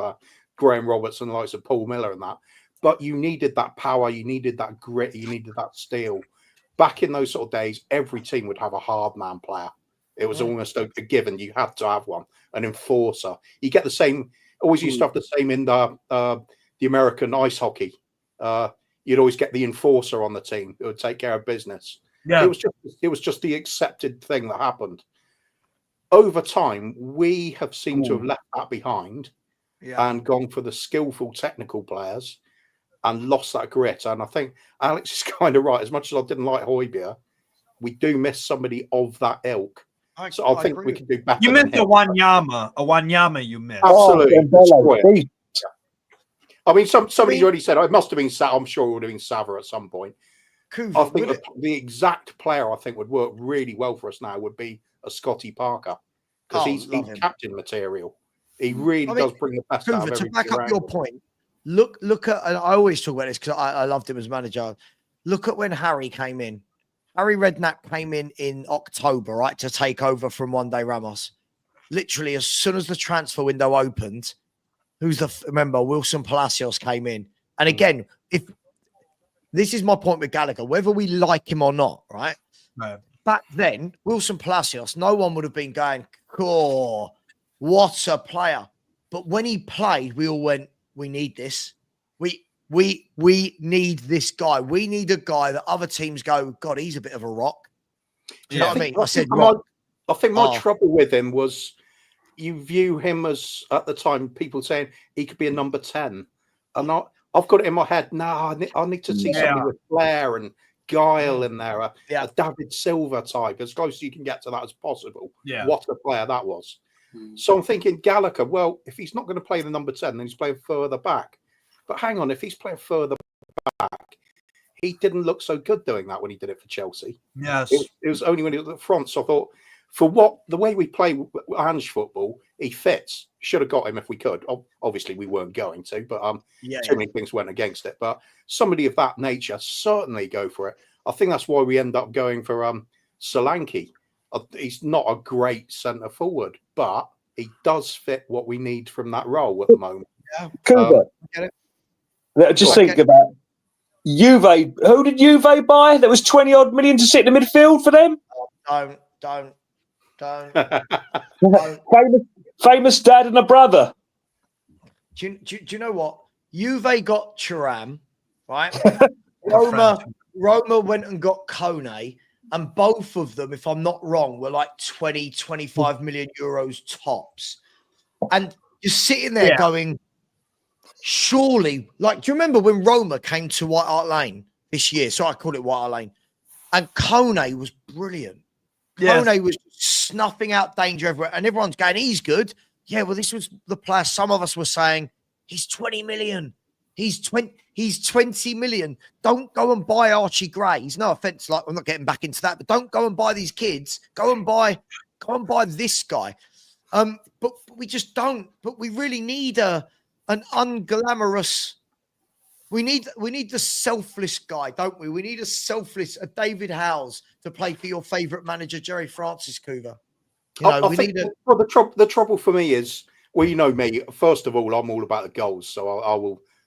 Graham Roberts and the likes of Paul Miller and that. But you needed that power, you needed that grit, you needed that steel. Back in those sort of days, every team would have a hard man player. It was almost a given. You had to have one, an enforcer. You get the same, always used to have the same in the American ice hockey. You'd always get the enforcer on the team who would take care of business. Yeah. It was just the accepted thing that happened. Over time, we have seemed to have left that behind and gone for the skillful technical players. and lost that grit. And I think Alex is kind of right. As much as I didn't like Højbjerg, we do miss somebody of that ilk. So I think we can do better. You missed a Wanyama. You missed. Absolutely. I mean, somebody's already said it must have been Sava. I'm sure it would have been Sava at some point. I think the exact player I think would work really well for us now would be a Scotty Parker, because he's captain material. He really does bring the best out of everybody. To back up your point, look at, and I always talk about this because I loved him as manager. Look at when Harry came in. Harry Redknapp came in October, right, to take over from One Day Ramos. Literally, as soon as the transfer window opened, remember, Wilson Palacios came in. And again, if this is my point with Gallagher, whether we like him or not, right? Right. Back then, Wilson Palacios, no one would have been going, "Oh, what a player!" But when he played, we all went, "We need this. We need this guy. We need a guy that other teams go, God, he's a bit of a rock." Do you know what I mean? I said, I think my trouble with him was you view him as, at the time, people saying he could be a number 10. And I've got it in my head, I need to see somebody with flair and guile in there, a David Silva type, as close as you can get to that as possible. Yeah. What a player that was. So I'm thinking Gallagher, well, if he's not going to play the number 10, then he's playing further back. But hang on, if he's playing further back, he didn't look so good doing that when he did it for Chelsea. Yes. It was only when he was at the front. So I thought, for the way we play Ange football, he fits. Should have got him if we could. Obviously, we weren't going to, but too many things went against it. But somebody of that nature, certainly go for it. I think that's why we end up going for Solanke. He's not a great centre forward, but he does fit what we need from that role at the moment. Cougar, just think about Juve. Who did Juve buy? That was 20 odd million to sit in the midfield for them. Don't. famous dad and a brother. Do you know what? Juve got Thuram, right? Roma went and got Kone, and both of them, if I'm not wrong, were like 20, 25 million euros tops. And you're sitting there going, surely, like, do you remember when Roma came to White Hart Lane this year? So I call it White Hart Lane. And Kone was brilliant. Kone was snuffing out danger everywhere. And everyone's going, he's good. Yeah, well, this was the player. Some of us were saying, he's 20 million. He's 20 million. Don't go and buy Archie Gray. He's no offense, like, I'm not getting back into that, but don't go and buy these kids. Go and buy this guy. But we just don't. But we really need an unglamorous. We need the selfless guy, don't we? We need a David Howes to play for your favourite manager, Jerry Francis, Cougar. I think the trouble for me is, well, you know me. First of all, I'm all about the goals, so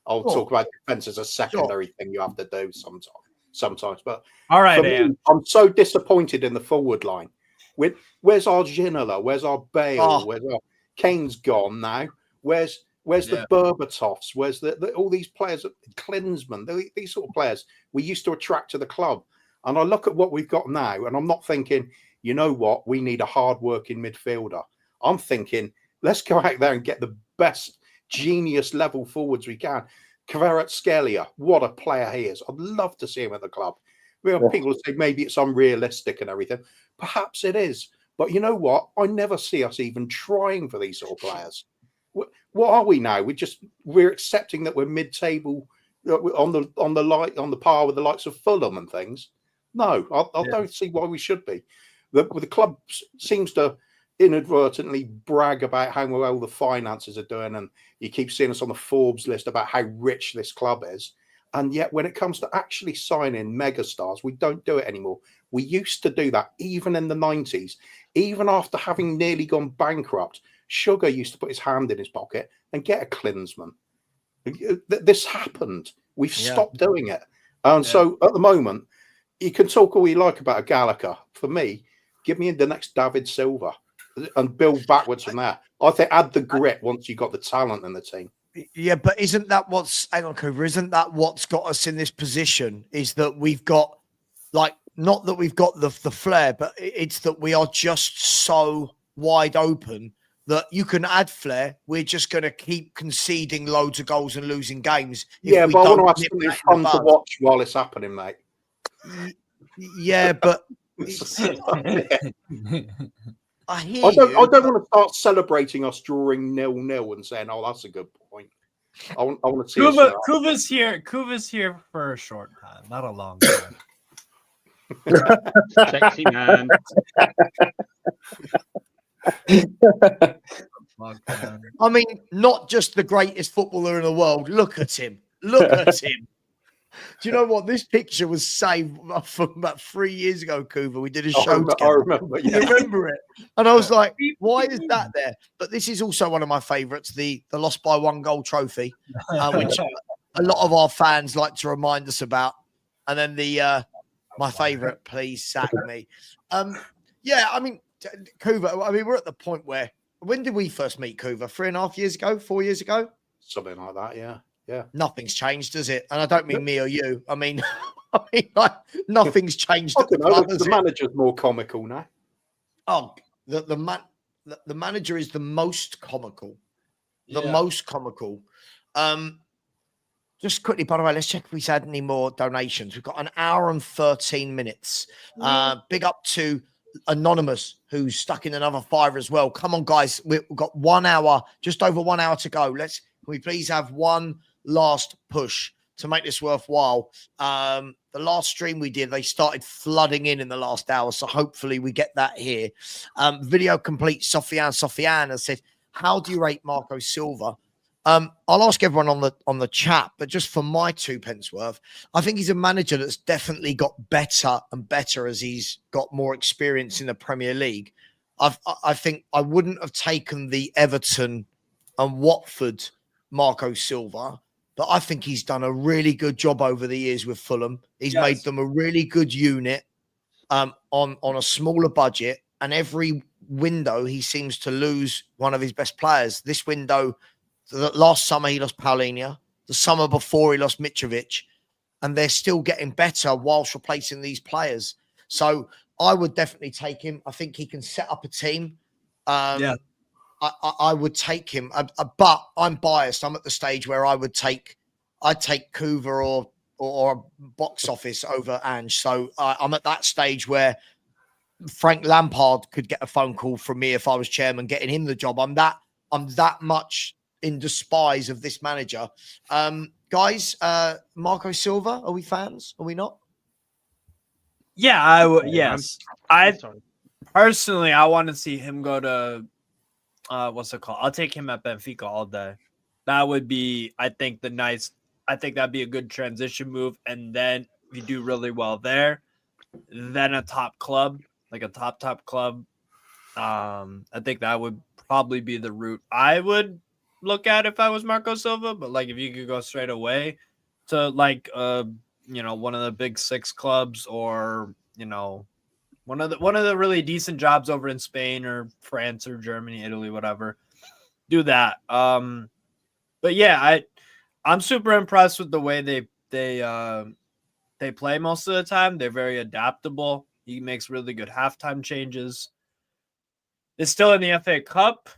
I'll talk about defence as a secondary thing you have to do sometimes. But all right, me, I'm so disappointed in the forward line. Where's our Ginola? Where's our Bale? Where's our Kane's gone now? Where's the Berbatovs? Where's all these players, Klinsmann, these sort of players we used to attract to the club? And I look at what we've got now, and I'm not thinking, you know what, we need a hard-working midfielder. I'm thinking, let's go out there and get the best genius level forwards we can. Kvaratskhelia, what a player he is. I'd love to see him at the club. People say maybe it's unrealistic and everything. Perhaps it is. But you know what? I never see us even trying for these sort of players. What are we now? We're accepting that we're mid-table on the par with the likes of Fulham and things. No, I don't see why we should be. The club seems to inadvertently brag about how well the finances are doing, and you keep seeing us on the Forbes list about how rich this club is. And yet when it comes to actually signing megastars, we don't do it anymore. We used to do that even in the 90s. Even after having nearly gone bankrupt, Sugar used to put his hand in his pocket and get a Klinsmann. This happened. We've stopped doing it. And so at the moment, you can talk all you like about a Gallagher. For me, give me the next David Silva and build backwards from there. I think add the grit once you've got the talent in the team. Yeah, but isn't that what's got us in this position? Is that we've got, like, not that we've got the flair, but it's that we are just so wide open that you can add flair. We're just going to keep conceding loads of goals and losing games. Yeah, we but I don't want to have nip something that in the fun to bud. watch while it's happening, mate. Yeah, but I hear I don't you. want to start celebrating us drawing 0-0 and saying, "Oh, that's a good point." I want to see us. Kuva's here. Kuva's here for a short time, not a long time. Sexy man. I mean, not just the greatest footballer in the world. Look at him. Look at him. Do you know what? This picture was saved from about 3 years ago, Kuva. We did a show together. I remember. You remember it? And I was like, why is that there? But this is also one of my favourites, the lost by 1 goal trophy, which a lot of our fans like to remind us about. And then the my favourite, please sack me. Yeah, I mean, Kuva, I mean, we're at the point where, when did we first meet, Kuva? 3.5 years ago? 4 years ago? Something like that, yeah. Yeah. Nothing's changed, does it? And I don't mean me or you. I mean, like, nothing's changed. I don't know, the manager's more comical now. Oh, the manager is the most comical. The most comical. Just quickly, by the way, let's check if we've had any more donations. We've got 1 hour and 13 minutes. Big up to Anonymous, who's stuck in another $5 as well. Come on, guys. We've got 1 hour, just over 1 hour to go. Can we please have one last push to make this worthwhile? The last stream we did, they started flooding in the last hour, so hopefully we get that here. Video complete. Sofiane has said, how do you rate Marco Silva? I'll ask everyone on the chat, but just for my 2 pence worth, I think he's a manager that's definitely got better and better as he's got more experience in the Premier League. I think I wouldn't have taken the Everton and Watford Marco Silva, but I think he's done a really good job over the years with Fulham. He's made them a really good unit on a smaller budget, and every window he seems to lose one of his best players. This window, last summer he lost Paulinho, the summer before he lost Mitrovic, and they're still getting better whilst replacing these players. So I would definitely take him. I think he can set up a team. I would take him, but I'm biased. I'm at the stage where I'd take Kuva or box office over Ange. So I'm at that stage where Frank Lampard could get a phone call from me if I was chairman, getting him the job. I'm that much in despise of this manager. Guys, Marco Silva, are we fans? Are we not? Yeah, I would. Yes, personally, I want to see him go to what's it called? I'll take him at Benfica all day. That would be, I think, that'd be a good transition move. And then if you do really well there, then a top club, like a top club. I think that would probably be the route I would look at if I was Marco Silva. But like, if you could go straight away to like one of the big 6 clubs, or one of the really decent jobs over in Spain or France or Germany, Italy, whatever, do that. But yeah, I'm super impressed with the way they play most of the time. They're very adaptable. He makes really good halftime changes. It's still in the FA Cup.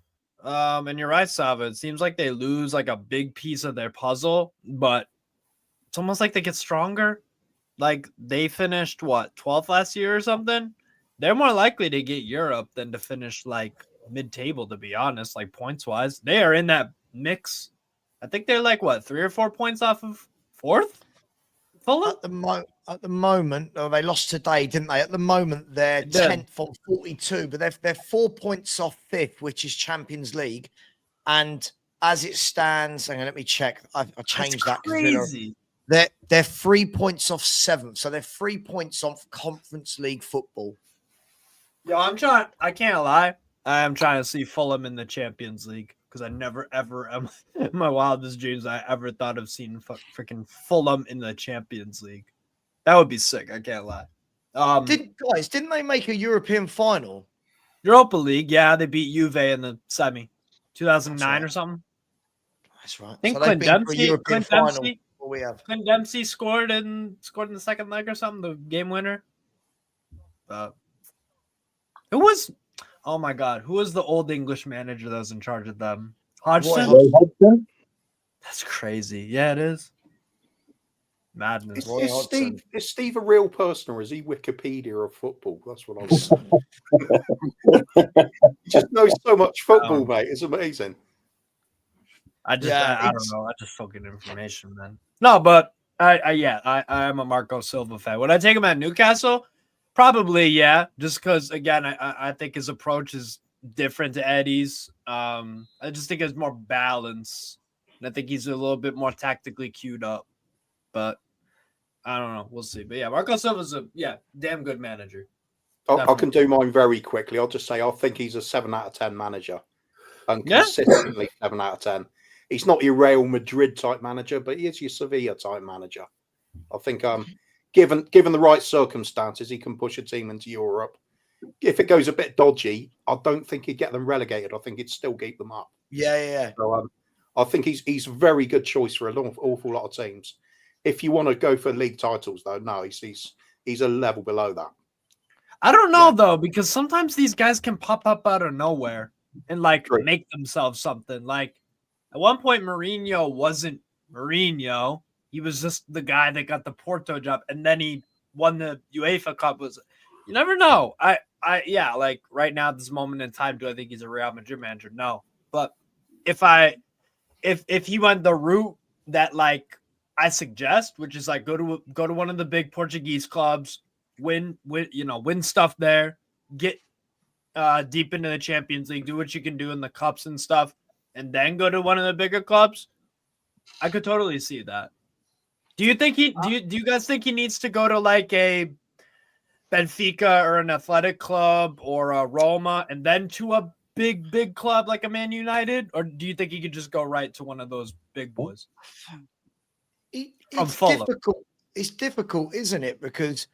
And you're right, Sava. It seems like they lose like a big piece of their puzzle, but it's almost like they get stronger. Like they finished 12th last year or something. They're more likely to get Europe than to finish like mid-table, to be honest, like points wise. They are in that mix. I think they're like 3 or 4 points off of 4th. Fulham? At the moment, they lost today, didn't they? At the moment, they're 10th on 42, but they're 4 points off 5th, which is Champions League. And as it stands, hang on, let me check. I changed that. Crazy. They're 3 points off 7th, so they're 3 points off Conference League football. Yo, I can't lie. I am trying to see Fulham in the Champions League, because I never, ever, in my wildest dreams, I ever thought of seeing freaking Fulham in the Champions League. That would be sick. I can't lie. Didn't they make a European final? Europa League, yeah. They beat Juve in the semi. 2009 or something. That's right. I think So Clint Dempsey. Clint Dempsey scored in the second leg or something, the game winner. Oh my God, who was the old English manager that was in charge of them? Hodgson. Roy Hodgson? That's crazy. Yeah, it is. Madness. Is Steve a real person or is he Wikipedia of football? That's what I was. He just knows so much football, mate. It's amazing. I don't know. I just fucking information, man. No, but I am a Marco Silva fan. Would I take him at Newcastle? Probably, yeah. Just because, again, I think his approach is different to Eddie's. I just think it's more balance. And I think he's a little bit more tactically queued up. But I don't know. We'll see. But yeah, Marco Silva's a damn good manager. I can do mine very quickly. I'll just say I think he's a 7 out of 10 manager. And consistently 7 out of 10. He's not your Real Madrid type manager, but he is your Sevilla type manager. I think given the right circumstances, he can push a team into Europe. If it goes a bit dodgy, I don't think he'd get them relegated. I think he'd still keep them up. Yeah. So I think he's a very good choice for an awful lot of teams. If you want to go for league titles, though, no, he's a level below that. I don't know though, because sometimes these guys can pop up out of nowhere and make themselves something. Like at one point, Mourinho wasn't Mourinho. He was just the guy that got the Porto job, and then he won the UEFA Cup. You never know. Like right now, at this moment in time, do I think he's a Real Madrid manager? No. But if he went the route that I suggest, which is go to one of the big Portuguese clubs, win stuff there, get deep into the Champions League, do what you can do in the cups and stuff, and then go to one of the bigger clubs, I could totally see that. Do you think do you guys think he needs to go to a Benfica or an Athletic club or a Roma and then to a big club like a Man United, or do you think he could just go right to one of those big boys? It's difficult. It's difficult, isn't it? Because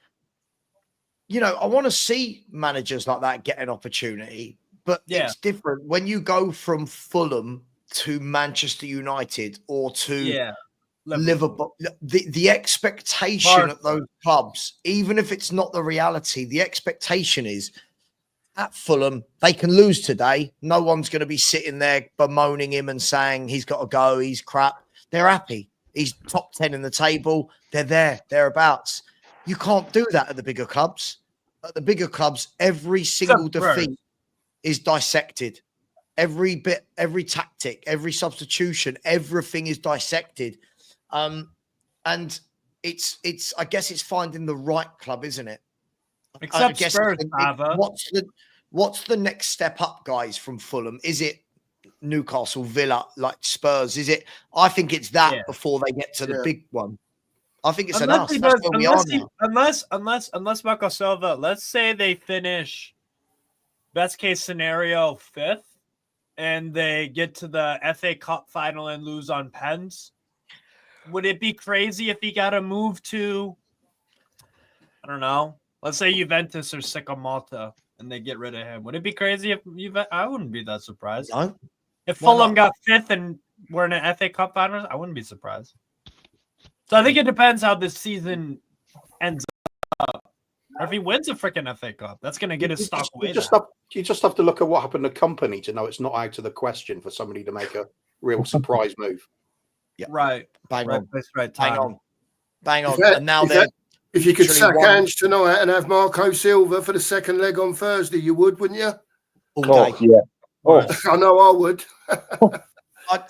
I want to see managers like that get an opportunity, but it's different when you go from Fulham to Manchester United or to Liverpool. The expectation at those clubs, even if it's not the reality, the expectation is at Fulham, they can lose today. No one's going to be sitting there bemoaning him and saying he's got to go, he's crap. They're happy. He's top 10 in the table. They're thereabouts. You can't do that at the bigger clubs. At the bigger clubs, every single defeat is dissected. Every bit, every tactic, every substitution, everything is dissected. And it's I guess it's finding the right club, isn't it? Except Spurs, what's the next step up, guys, from Fulham? Is it Newcastle, Villa, like Spurs? Is it? I think it's that before they get to the big one. I think it's enough. That's where we are now. Unless Marco Silva, let's say they finish best case scenario 5th and they get to the FA Cup final and lose on pens. Would it be crazy if he got a move to, I don't know, let's say Juventus or Sick of Malta and they get rid of him? Would it be crazy if I wouldn't be that surprised. No. If Fulham got 5th and we're in an FA Cup final, I wouldn't be surprised. So I think it depends how this season ends up. Or if he wins a freaking FA Cup, that's going to get his stock away. You just have to look at what happened to Company to know it's not out of the question for somebody to make a real surprise move. Yeah. Right. Bang on. Right time. Bang on. That, and now if you could sack Ange tonight and have Marco Silva for the second leg on Thursday, you would, wouldn't you? All day. Yeah. Oh. I know I would.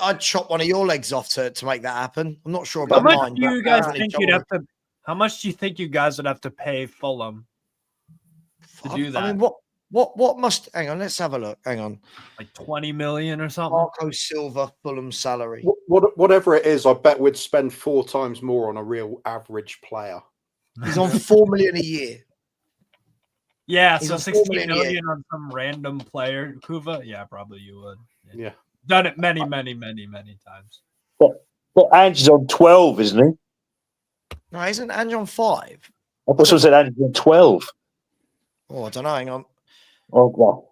I'd chop one of your legs off to make that happen. I'm not sure about how much mine. Do you guys think you'd have to? How much do you think you guys would have to pay Fulham to do that? I mean, what must? Hang on, let's have a look. Hang on, like 20 million or something. Marco Silva, Fulham salary. Whatever it is, I bet we'd spend 4 times more on a real average player. He's on 4 million a year. Yeah, He's so on 16 million on some random player. Kuva, yeah, probably you would. Yeah. Done it many times. But Ange is on 12, isn't he? No, isn't Ange on 5? I thought someone said Ange is on 12. Oh, I don't know. Hang on. Oh, wow.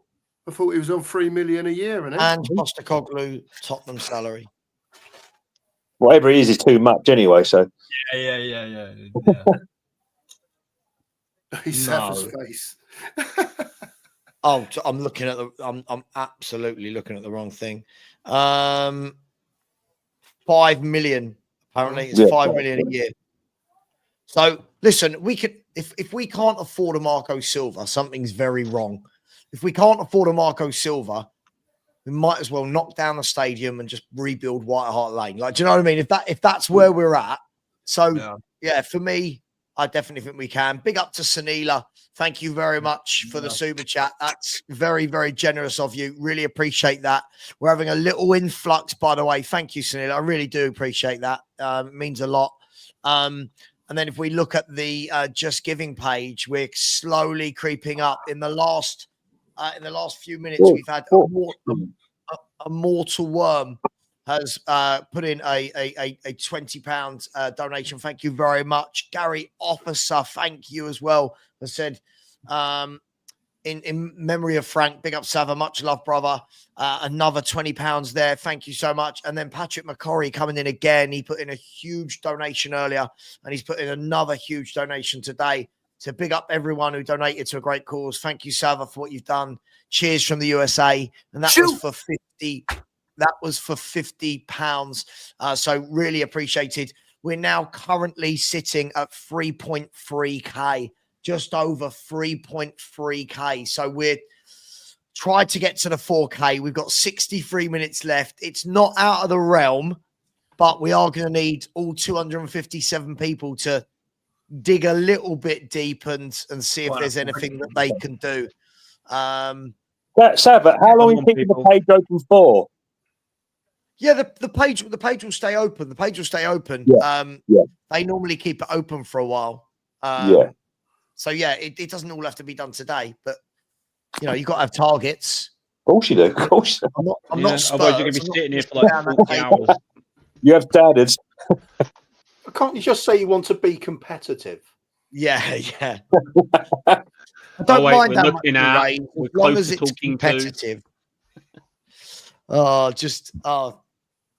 I thought he was on 3 million a year. And Ange Postecoglou, Tottenham salary. Whatever it is too much anyway. So Yeah. He's Safa's face. Oh, I'm looking at the. I'm absolutely looking at the wrong thing. 5 million. Apparently, it's 5 million a year. So listen, we could if we can't afford a Marco Silva, something's very wrong. If we can't afford a Marco Silva, we might as well knock down the stadium and just rebuild White Hart Lane. Like, do you know what I mean? If that's where we're at, so yeah, for me, I definitely think we can. Big up to Sanila. Thank you very much for the super chat. That's very, very generous of you. Really appreciate that. We're having a little influx, by the way. Thank you, Sanila. I really do appreciate that. It means a lot. And then if we look at the Just Giving page, we're slowly creeping up. In the last few minutes, we've had a mortal worm has put in a £20 donation. Thank you very much. Gary Officer, thank you as well. Has said, in memory of Frank, big up Sava, much love, brother. Another £20 there. Thank you so much. And then Patrick McCorry coming in again. He put in a huge donation earlier, and he's put in another huge donation today. So big up everyone who donated to a great cause. Thank you, Sava, for what you've done. Cheers from the USA. And that was for 50. That was for £50. So really appreciated. We're now currently sitting at 3.3K, just over 3.3K. So we're tried to get to the 4K. We've got 63 minutes left. It's not out of the realm, but we are going to need all 257 people to dig a little bit deep and see if there's anything that they can do. Sava, how long are you keeping the page open for? Yeah, the page will stay open. The page will stay open. They normally keep it open for a while. So yeah, it doesn't all have to be done today, but you know, you've got to have targets. Of course you do. Of course. I'm not Spurs. Otherwise, you're going to be sitting here for like 40 hours. You have standards. Can't you just say you want to be competitive? Yeah. I don't mind that much, Ray, as long as it's competitive.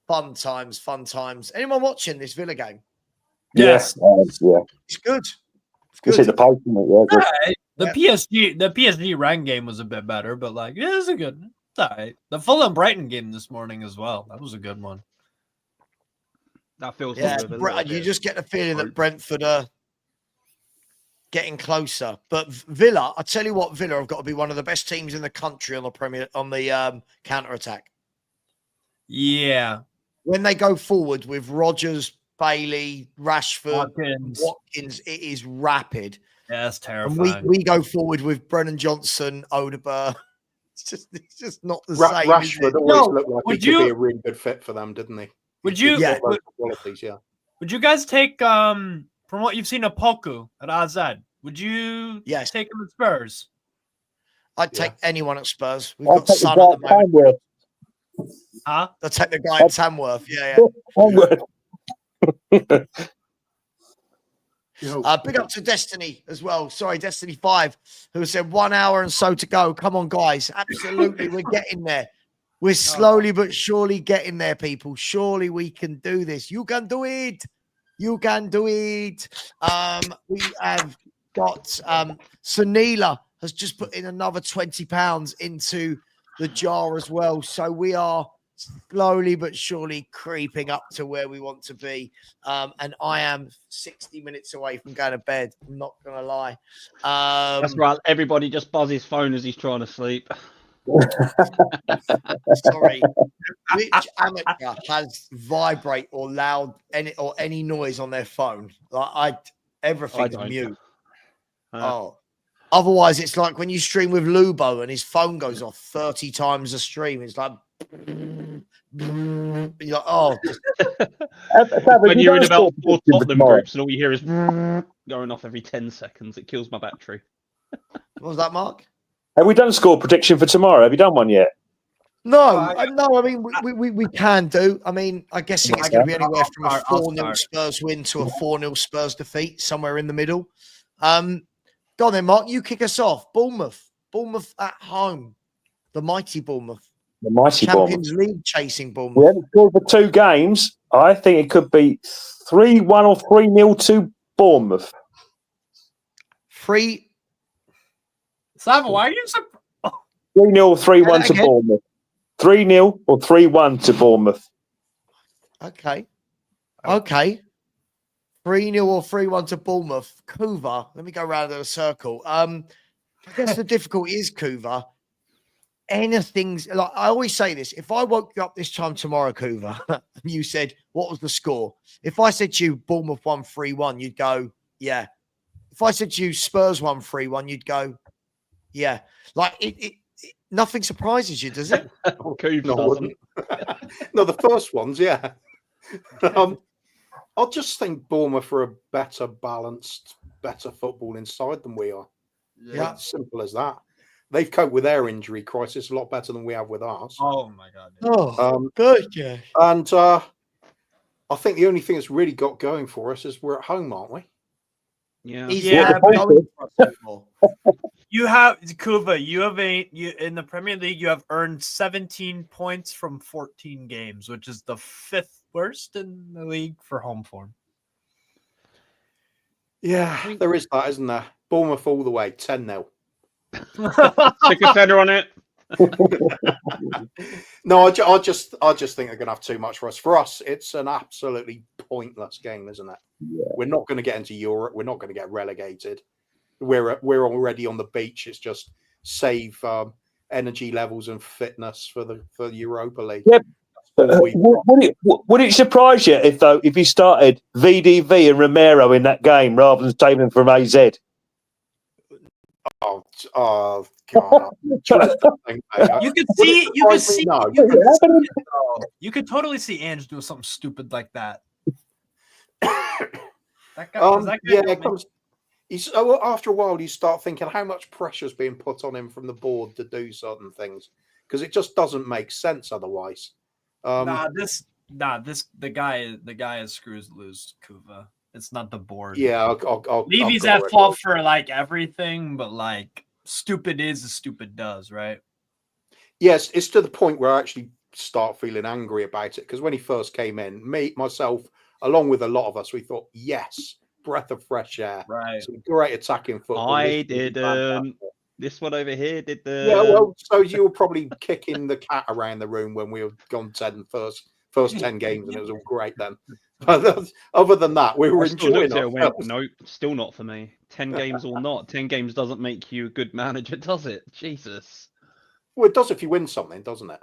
Fun times. Anyone watching this Villa game? Yes. Yeah. It's good. It's good. The PSG Rennes game was a bit better, but like, yeah, it's a good. It's all right. The Fulham Brighton game this morning as well. That was a good one. That feels you just get the feeling that Brentford are getting closer. But Villa, I tell you what, Villa have got to be one of the best teams in the country on the counter attack. Yeah. When they go forward with Rodgers, Bailey, Rashford, Watkins, it is rapid. Yeah, that's terrifying. And we go forward with Brennan Johnson, Odegaard. It's just not the same. Rashford always looked like he could be a really good fit for them, didn't he? Would you? Would you guys take from what you've seen of Poku at AZ? Would you take him at Spurs? I'd take anyone at Spurs. We've got Son at the moment. Huh? They'll take the guy at Tamworth. Yeah. Big up to Destiny as well. Sorry, Destiny 5, who said 1 hour and so to go. Come on, guys. Absolutely, we're getting there. We're slowly but surely getting there, people. Surely we can do this. You can do it. You can do it. We have got Sunila has just put in another £20 into the jar as well. So we are slowly but surely creeping up to where we want to be. And I am 60 minutes away from going to bed. I'm not going to lie. That's right. Everybody just buzz his phone as he's trying to sleep. Sorry. Which amateur has vibrate or loud any noise on their phone? Like everything's mute. Otherwise, it's like when you stream with Lubo and his phone goes off 30 times a stream. It's like you're like, oh. When you're in about 4 Tottenham groups and all you hear is going off every 10 seconds, it kills my battery. What was that, Mark? Have we done score prediction for tomorrow? Have you done one yet? No. I mean, we can do. I mean, I guess it's going to be anywhere from a 4-0 Spurs win to a 4-0 Spurs defeat, somewhere in the middle. Go on then, Mark. You kick us off. Bournemouth at home. The mighty Bournemouth. The mighty Champions Bournemouth. League chasing Bournemouth. We haven't scored for 2 games. I think it could be 3-1 or 3-0 to Bournemouth. 3. Sava, why are you so? 3-0, 3-1 to Bournemouth. 3-0 or 3-1 to Bournemouth. Okay. 3-0 or 3-1 to Bournemouth. Kuva, let me go round in a circle. I guess the difficulty is, Kuva, anything's like I always say this. If I woke you up this time tomorrow, Kuva, and you said, what was the score? If I said to you Bournemouth won 3-1, you'd go, yeah. If I said to you Spurs won 3-1, you'd go, yeah. Like it nothing surprises you, does it? No, the first ones, yeah. I just think Bournemouth are a better balanced, better footballing side than we are. Yeah. It's simple as that. They've coped with their injury crisis a lot better than we have with ours. Oh my god. Oh, good, yeah. And I think the only thing that's really got going for us is we're at home, aren't we? Yeah. You have Kuva. You in the Premier League. You have earned 17 points from 14 games, which is the 5th worst in the league for home form. Yeah, there is that, isn't there? Bournemouth all the way, 10-0. Stick a feather on it. No, I just think they're going to have too much for us. For us, it's an absolutely pointless game, isn't it? Yeah. We're not going to get into Europe. We're not going to get relegated. We're already on the beach. It's just save energy levels and fitness for the Europa League. Yep. Would it surprise you if he started VDV and Romero in that game rather than saving them from AZ? Oh God! You could totally see Ange do something stupid like that. After a while, you start thinking how much pressure is being put on him from the board to do certain things because it just doesn't make sense otherwise. The guy is screws loose, Kuva. It's not the board. Yeah, maybe he's at fault for like everything, but like stupid is as stupid does, right? Yes, it's to the point where I actually start feeling angry about it because when he first came in, myself, along with a lot of us, we thought, yes, breath of fresh air, right? Some great attacking football. I didn't. This one over here did the. Yeah, well, so you were probably kicking the cat around the room when we were gone 10 first 10 games, and it was all great then. But other than that, we were enjoying it. No, still not for me. 10 games or not, 10 games doesn't make you a good manager, does it? Jesus. Well, it does if you win something, doesn't it?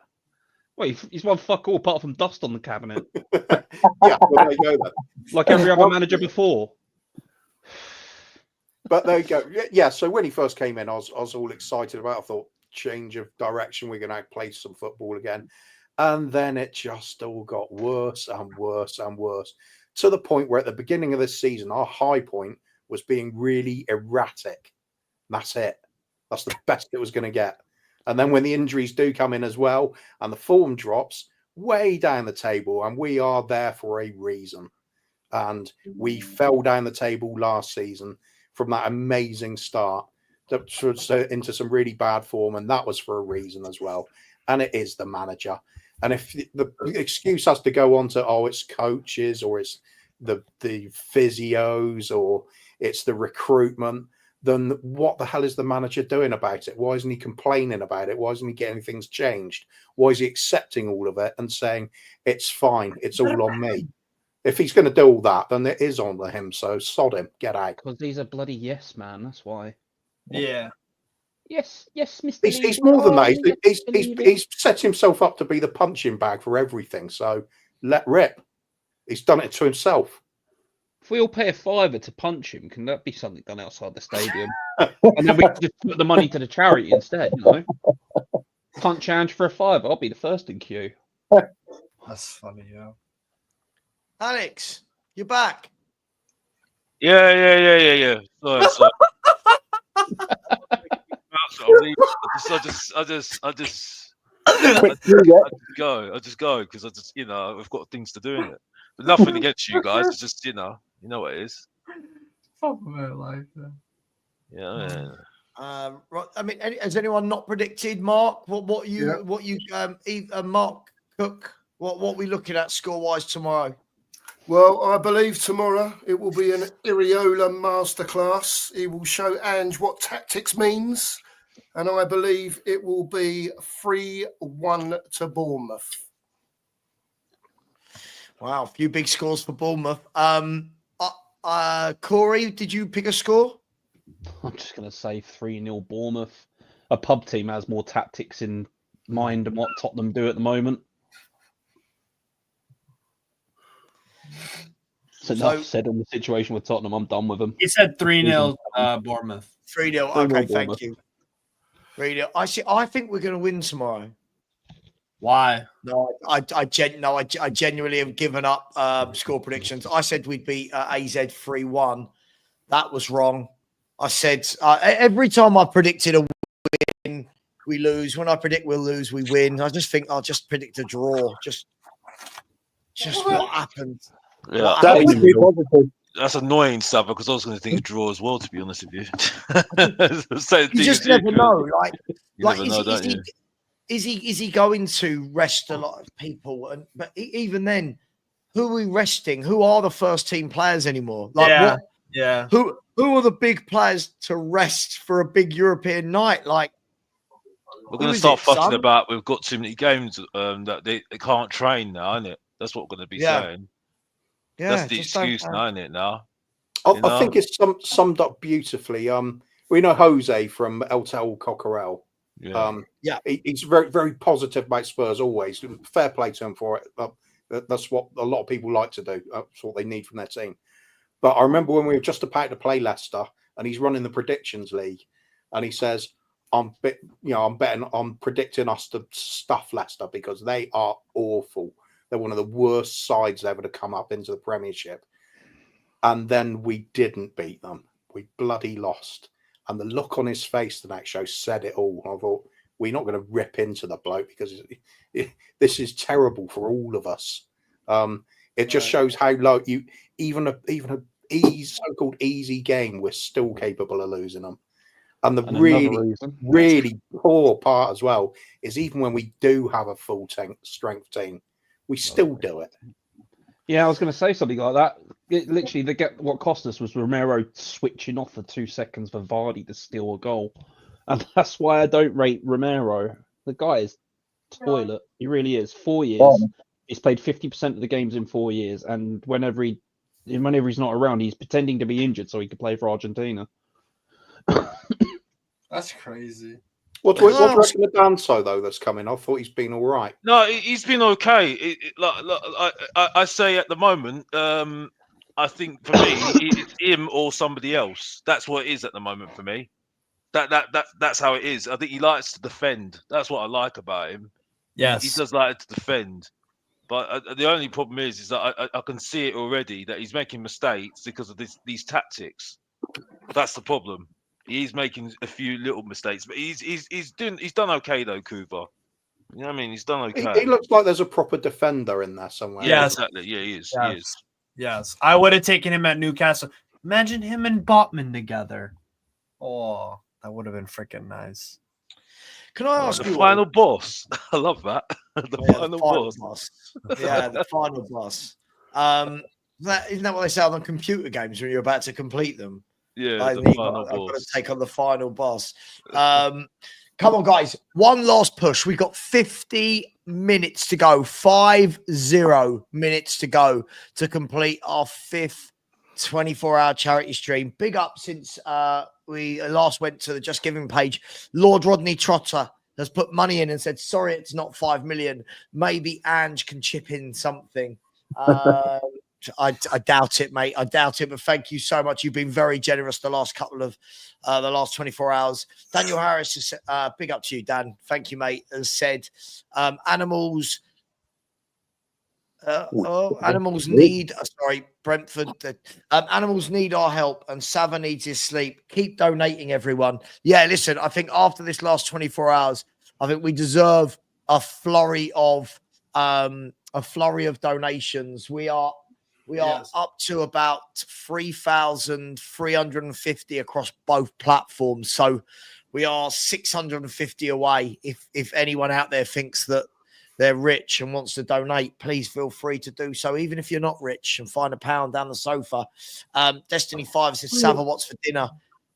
Well, he's won fuck all apart from dust on the cabinet. Yeah, well, there you go then. Like every other manager before. But there you go. Yeah, so when he first came in, I was all excited about it. I thought, change of direction, we're going to play some football again. And then it just all got worse and worse and worse to the point where at the beginning of this season, our high point was being really erratic. That's it. That's the best it was going to get. And then when the injuries do come in as well and the form drops way down the table, and we are there for a reason. And we fell down the table last season from that amazing start into some really bad form. And that was for a reason as well. And it is the manager. And if the excuse has to go on to, it's coaches or it's the physios or it's the recruitment, then what the hell is the manager doing about it? Why isn't he complaining about it? Why isn't he getting things changed? Why is he accepting all of it and saying, it's fine, it's all on me? If he's going to do all that, then it is on him. So sod him, get out. Because he's a bloody yes man, that's why. Yeah. Yes, Mr. He's more than that. He's set himself up to be the punching bag for everything. So let rip. He's done it to himself. If we all pay a $5 to punch him, can that be something done outside the stadium? And then we just put the money to the charity instead, you know? Punch Ange for a $5. I'll be the first in queue. That's funny, yeah. Alex, you're back. Yeah. Sorry. I just go because I've got things to do in it. But nothing against you guys. It's just you know what it is. Fuck my life. Yeah. Right. I mean, has anyone not predicted, Mark? What you Mark Cook? What we looking at score wise tomorrow? Well, I believe tomorrow it will be an Iriola masterclass. He will show Ange what tactics means. And I believe it will be 3-1 to Bournemouth. Wow, a few big scores for Bournemouth. Corey, did you pick a score? I'm just going to say 3-0 Bournemouth. A pub team has more tactics in mind than what Tottenham do at the moment. So enough said on the situation with Tottenham. I'm done with them. He said 3-0 Bournemouth. 3-0. 3-0 Okay, thank Bournemouth. you. 3-0. I think we're going to win tomorrow. Why? No, I genuinely have given up score predictions. I said we'd beat AZ 3-1. That was wrong. I said every time I predicted a win, we lose. When I predict we'll lose, we win. I just think I'll just predict a draw. Just what happened. Yeah, that's annoying stuff because I was going to think a draw as well. To be honest with you, You just never know. Like never know, don't you? Is he going to rest a lot of people? But even then, who are we resting? Who are the first team players anymore? Yeah. Who are the big players to rest for a big European night? Like we're going to start fussing about. We've got too many games that they can't train now, isn't it? That's what we're going to be saying. Yeah, that's the excuse now, isn't it? Now, I think it's summed up beautifully. We know Jose from El Tal Cocorel. He's very, very positive about Spurs always. Fair play to him for it. That's what a lot of people like to do. That's what they need from their team. But I remember when we were just about to play Leicester, and he's running the predictions league, and he says, I'm predicting us to stuff Leicester because they are awful. They're one of the worst sides ever to come up into the Premiership. And then we didn't beat them. We bloody lost. And the look on his face the next show said it all. I thought, we're not going to rip into the bloke because this is terrible for all of us. It just shows how low even a so-called easy game, we're still capable of losing them. And really poor part as well is even when we do have a full strength team, we still do it. Yeah, I was going to say something like that. What cost us was Romero switching off for 2 seconds for Vardy to steal a goal. And that's why I don't rate Romero. The guy is toilet. He really is. 4 years. He's played 50% of the games in 4 years. And whenever he's not around, he's pretending to be injured so he could play for Argentina. That's crazy. What's the rest of the Danso though that's coming? I thought he's been all right. No, he's been okay. I say at the moment, I think for me, it's him or somebody else. That's what it is at the moment for me. That's how it is. I think he likes to defend. That's what I like about him. Yes, he does like to defend. But the only problem is that I can see it already that he's making mistakes because of these tactics. That's the problem. He's making a few little mistakes, but he's done okay though, Kuva. You know what I mean? He's done okay. He looks like there's a proper defender in there somewhere. Yeah, exactly. Yeah, he is. Yes. He is. Yes, I would have taken him at Newcastle. Imagine him and Botman together. Oh, that would have been freaking nice. Can I ask the you final boss? I love that. The final boss. Yeah, the final boss. Isn't that what they say on the computer games when you're about to complete them? Yeah, I've got to take on the final boss. Come on, guys. One last push. We've got 50 minutes to go. 50 minutes to go to complete our 5th 24-hour charity stream. Big up since we last went to the Just Giving page. Lord Rodney Trotter has put money in and said, sorry, it's not 5 million. Maybe Ange can chip in something. I doubt it, mate. I doubt it, but thank you so much. You've been very generous the last couple of the last 24 hours. Daniel Harris has big up to you, Dan. Thank you, mate. Has said animals need Brentford. Animals need our help, and Sava needs his sleep. Keep donating, everyone. Yeah, listen, I think after this last 24 hours, I think we deserve a flurry of donations. We are up to about 3,350 across both platforms. So we are 650 away. If anyone out there thinks that they're rich and wants to donate, please feel free to do so. Even if you're not rich and find £1 down the sofa. Destiny 5 says, Sava, what's for dinner?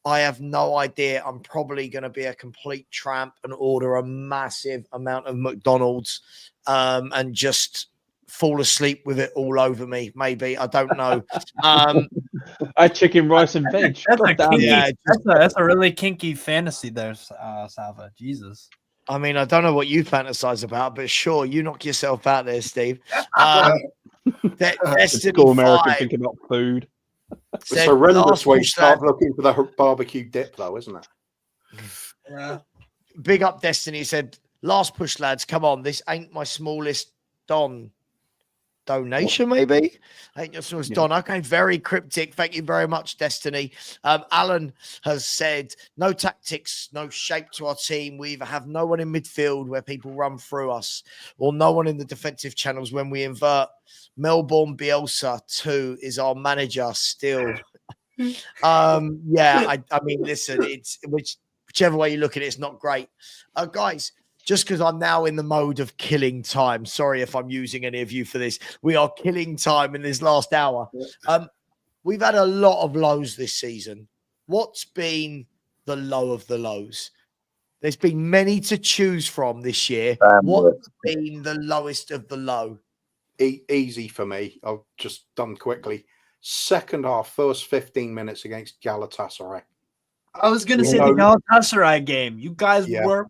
I have no idea. I'm probably going to be a complete tramp and order a massive amount of McDonald's and just fall asleep with it all over me. Maybe, I don't know. I had chicken, rice, and veg. That's a really kinky fantasy there, Salva. Jesus. I mean, I don't know what you fantasize about, but sure, you knock yourself out there, Steve. Destiny American 5. thinking about food. It's horrendous way to start looking for the barbecue dip, though, isn't it? Yeah. Big up Destiny said, last push, lads. Come on. This ain't my smallest donation, maybe. Ain't your smallest don. Okay, very cryptic. Thank you very much, Destiny. Alan has said, no tactics, no shape to our team. We either have no one in midfield where people run through us, or no one in the defensive channels when we invert. Melbourne Bielsa 2 is our manager still. I mean, listen, it's whichever way you look at it, it's not great. Guys, just because I'm now in the mode of killing time, sorry if I'm using any of you for this. We are killing time in this last hour. We've had a lot of lows this season. What's been the low of the lows? There's been many to choose from this year. What's been the lowest of the low? Easy for me. I've just done quickly. Second half, first 15 minutes against Galatasaray. I was going to say the Galatasaray game. You guys were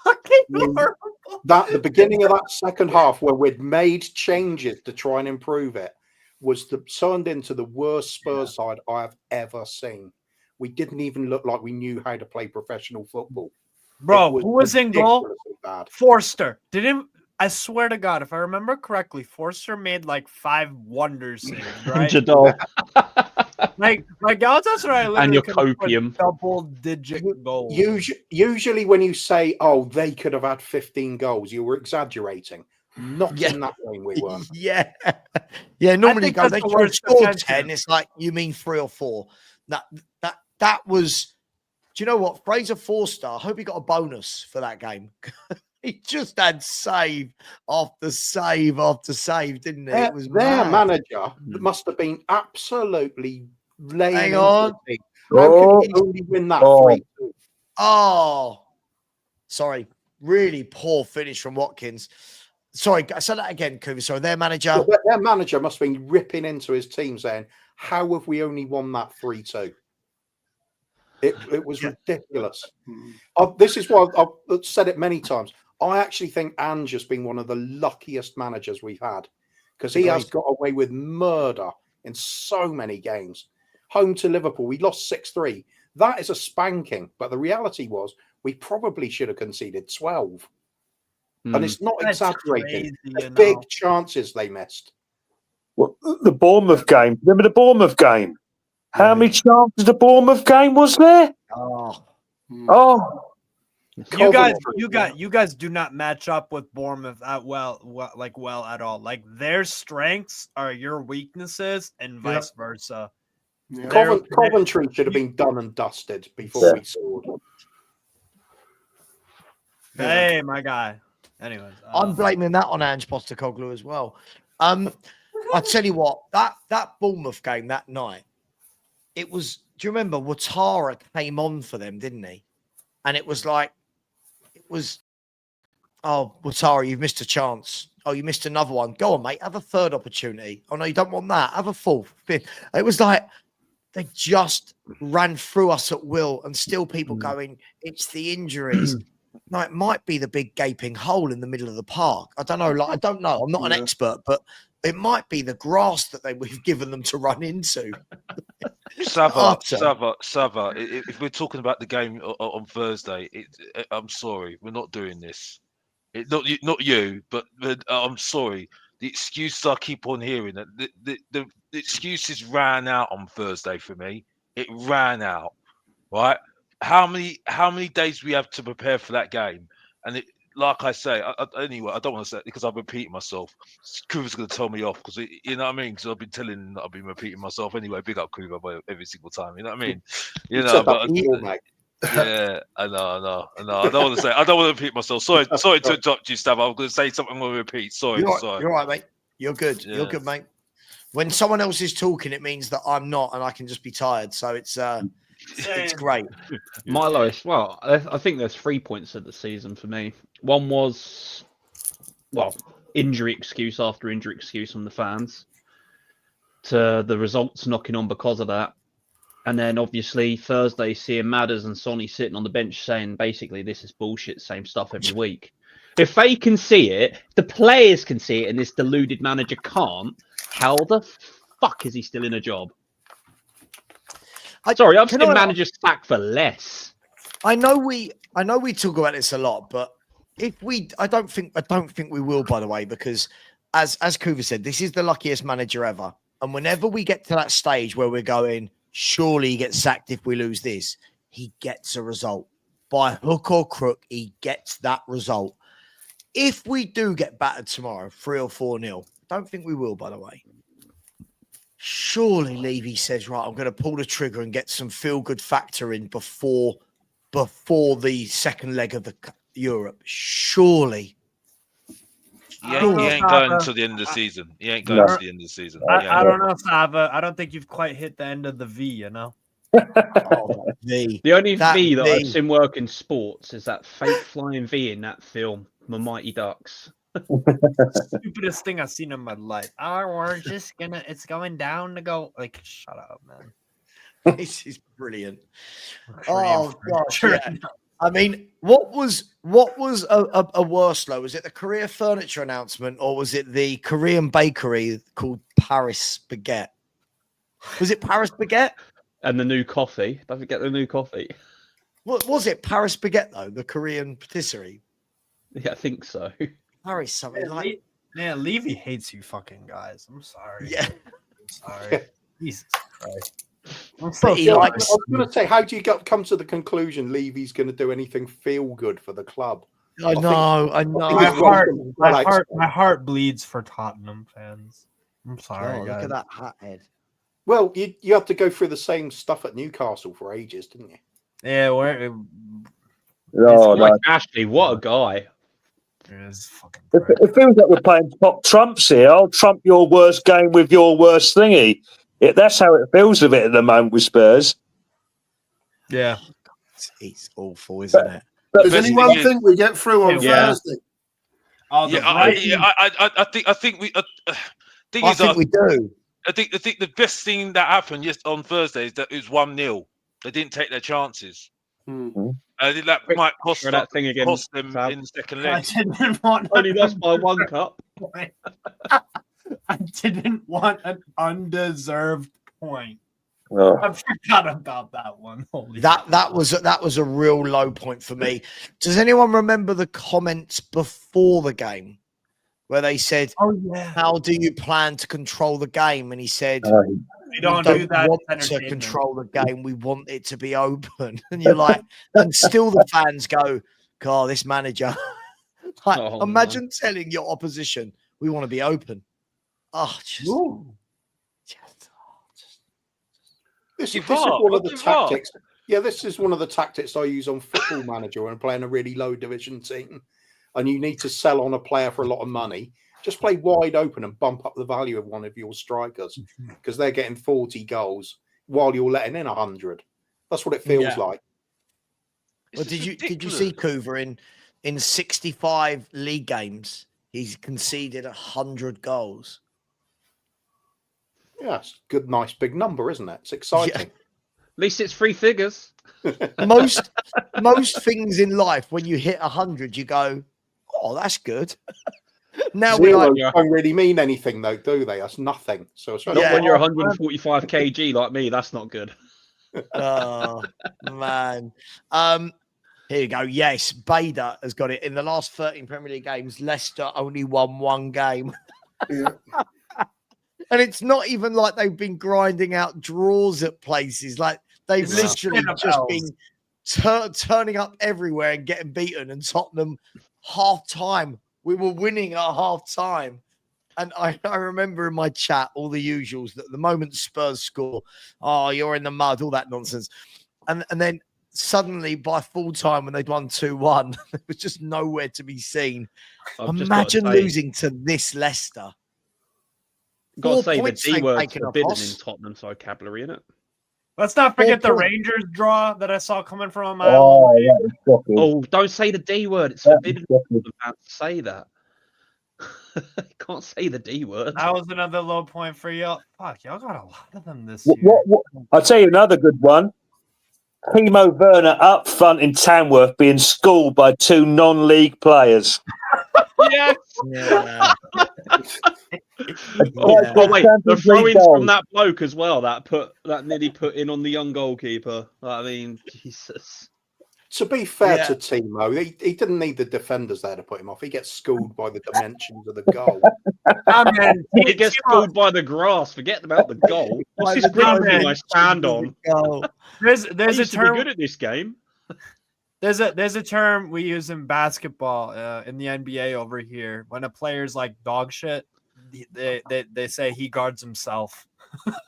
fucking horrible. The beginning of that second half, where we'd made changes to try and improve it, was turned into the worst Spurs side I have ever seen. We didn't even look like we knew how to play professional football. Bro, who was in goal? Bad. Forster. I swear to God, if I remember correctly, Forster made like 5 wonder saves, right? Jadol. like Galatasaray And your literally could have copium. put double-digit goals. Usually when you say, oh, they could have had 15 goals, you were exaggerating. Not in that game we weren't. Yeah. Normally you go, they scored 10. It's like, you mean 3 or 4. That was, do you know what? Fraser Forster, I hope he got a bonus for that game. He just had save after save after save, didn't he? It was their mad. manager must have been absolutely laying. Hang on. How can he only win that 3-2? Oh, sorry. Really poor finish from Watkins. Sorry, say that again, Coover. Sorry, their manager. Their manager must have been ripping into his team saying, how have we only won that 3-2? It was ridiculous. This is why I've said it many times. I actually think Ange has been one of the luckiest managers we've had, because he has got away with murder in so many games. Home to Liverpool, we lost 6-3. That is a spanking. But the reality was we probably should have conceded 12. And it's not exaggerating. The big chances they missed. Well, the Bournemouth game. Remember the Bournemouth game? How many chances the Bournemouth game was there? Oh. You guys do not match up with Bournemouth well at all. Like, their strengths are your weaknesses and vice versa. Yeah. Coventry should have been done and dusted before we scored. Hey, my guy. Anyways, I'm blaming that on Ange Postecoglou as well. I tell you what, that Bournemouth game that night, it was. Do you remember Ouattara came on for them, didn't he? And it was like, oh, Ouattara, you've missed a chance. Oh, you missed another one. Go on, mate. Have a third opportunity. Oh no, you don't want that. Have a fourth, fifth. It was like they just ran through us at will, and still people going, it's the injuries. No, it might be the big gaping hole in the middle of the park. I don't know. I don't know. I'm not an expert, but it might be the grass that we've given them to run into. Sava, if we're talking about the game on Thursday, I'm sorry, we're not doing this. Not you, but I'm sorry. The excuses I keep on hearing, the excuses ran out on Thursday for me. It ran out, right? How many days we have to prepare for that game? And like I say, anyway, I don't want to say it because I'm repeating myself. Kuva's going to tell me off because you know what I mean. Because I've been telling him that I've been repeating myself anyway. Big up Kuva every single time. You know what I mean? You know, but yeah, I know. I don't want to say. I don't want to repeat myself. Sorry to interrupt you, Stav. I'm going to say something. I'm going to repeat. Sorry. You're all right, mate. You're good. Yeah. You're good, mate. When someone else is talking, it means that I'm not, and I can just be tired. So it's It's great. My lowest, well, I think there's 3 points of the season for me. One was, well, injury excuse after injury excuse from the fans, to the results knocking on because of that. And then obviously Thursday seeing Madders and Sonny sitting on the bench saying basically this is bullshit, same stuff every week. If they can see it, if the players can see it, and this deluded manager can't, how the fuck is he still in a job? Sorry, I've seen managers sacked for less. I know we talk about this a lot, but I don't think we will, by the way, because as Kuva said, this is the luckiest manager ever. And whenever we get to that stage where we're going, surely he gets sacked if we lose this, he gets a result. By hook or crook, he gets that result. If we do get battered tomorrow, 3 or 4-0, don't think we will, by the way. Surely Levy says, right, I'm going to pull the trigger and get some feel-good factor in before the second leg of the Europe. Surely. He ain't going to the end of the season. He ain't going to the end of the season. I don't know, Sava. I don't think you've quite hit the end of the V, you know? The only V that I've seen work in sports is that fake flying V in that film, The Mighty Ducks. Stupidest thing I've seen in my life. Oh, we're just it's going down to go. Like, shut up, man. This is brilliant. Oh gosh, yeah. I mean, what was a worse low? Was it the Korea furniture announcement, or was it the Korean bakery called Paris Baguette? Was it Paris Baguette? And the new coffee. Don't forget the new coffee. What was it? Paris Baguette, though, the Korean patisserie. Yeah, I think so. Paris something like. Yeah, Levy hates you, fucking guys. I'm sorry. Yeah, I'm sorry. Jesus Christ. I was going to say, how do you come to the conclusion Levy's going to do anything feel good for the club? I know. My heart bleeds for Tottenham fans. I'm sorry, guys. Look at that hat head. Well, you had to go through the same stuff at Newcastle for ages, didn't you? Yeah, Ashley, what a guy. It feels like we're playing top trumps here. I'll trump your worst game with your worst thingy. That's how it feels a bit at the moment with Spurs. Yeah. It's awful, isn't it? Does anyone think we get through on Thursday? I think we. I think we do. I think the best thing that happened on Thursday is that it was 1-0. They didn't take their chances. That might cost them in the second leg. Only lost by 1 cup. I didn't want an undeserved point. Oh. I forgot about that one. That was a real low point for me. Does anyone remember the comments before the game where they said, how do you plan to control the game? And he said, we don't do that. Want to control the game. We want it to be open. And you're like, and still the fans go, God, this manager. Imagine telling your opposition, we want to be open. Oh, This is one of the tactics. Yeah, this is one of the tactics I use on Football Manager when playing a really low division team, and you need to sell on a player for a lot of money. Just play wide open and bump up the value of one of your strikers because they're getting 40 goals while you're letting in 100. That's what it feels like. Well, did you see Kuva in 65 league games? He's conceded 100 goals. Yeah, it's a good, nice, big number, isn't it? It's exciting. Yeah. At least it's 3 figures. most things in life, when you hit 100, you go, "Oh, that's good." Now Zero don't really mean anything, though, do they? That's nothing. So it's not when you're 145 kg like me. That's not good. Oh man. Here you go. Yes, Bader has got it. In the last 13 Premier League games, Leicester only won 1 game. Yeah. And it's not even like they've been grinding out draws at places. Like they've literally just been turning up everywhere and getting beaten. And Tottenham, half time, we were winning at half time. And I remember in my chat all the usuals that the moment Spurs score, oh, you're in the mud, all that nonsense. And then suddenly by full time when they'd won 2-1, there was just nowhere to be seen. Imagine losing to this Leicester. Got to say the D word's forbidden in Tottenham's vocabulary, isn't it? Let's not forget the 4 points. Rangers draw that I saw coming from a mile away. Oh, don't say the D word. It's forbidden for the fans to say that. You can't say the D word. That was another low point for y'all. Fuck, y'all got a lot of them this year. I'll tell you another good one. Timo Werner up front in Tamworth being schooled by 2 non-league players. Yes. Yeah. Oh wait, the Champions League throw-ins goal. from that bloke as well. That nearly put in on the young goalkeeper. I mean, Jesus. To be fair Yeah. to Timo, he didn't need the defenders there to put him off. He gets schooled by the dimensions of the goal. Man, He gets schooled by the grass. Forget about the goal. What's this green thing I stand on? There's I a used to term. be good at this game. There's a term we use in basketball in the NBA over here. When a player's like dog shit, they say he guards himself.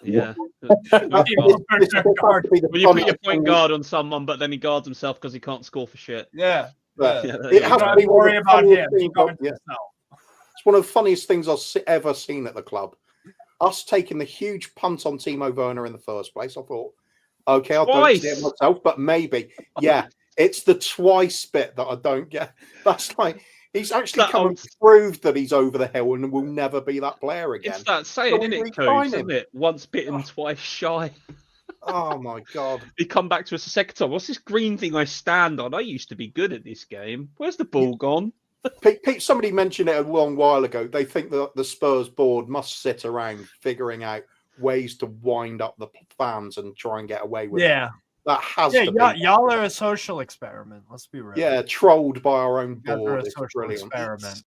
Yeah. When When you put your point guard on someone, but then he guards himself because he can't score for shit. Yeah. But Yeah, it has to be one worry of the about funniest him. He things guards yeah. himself. It's one of the funniest things I've ever seen at the club. Us taking the huge punt on Timo Werner in the first place. I thought, okay, I don't see it myself, but maybe. Yeah, it's the twice bit that I don't get. That's like he's actually come and proved that he's over the hill and will never be that player again. It's that saying, So isn't we it, Coach? re-sign him. Isn't it? Once bitten, twice shy. Oh my god! He come back to us a second time. What's this green thing I stand on? I used to be good at this game. Where's the ball gone? Pete, somebody mentioned it a long while ago. They think that the Spurs board must sit around figuring out ways to wind up the fans and try and get away with Yeah. it. That has Yeah, to be. y'all are a social experiment. Let's be real. Yeah, trolled by our own You guys are board. a It's social brilliant. experiment.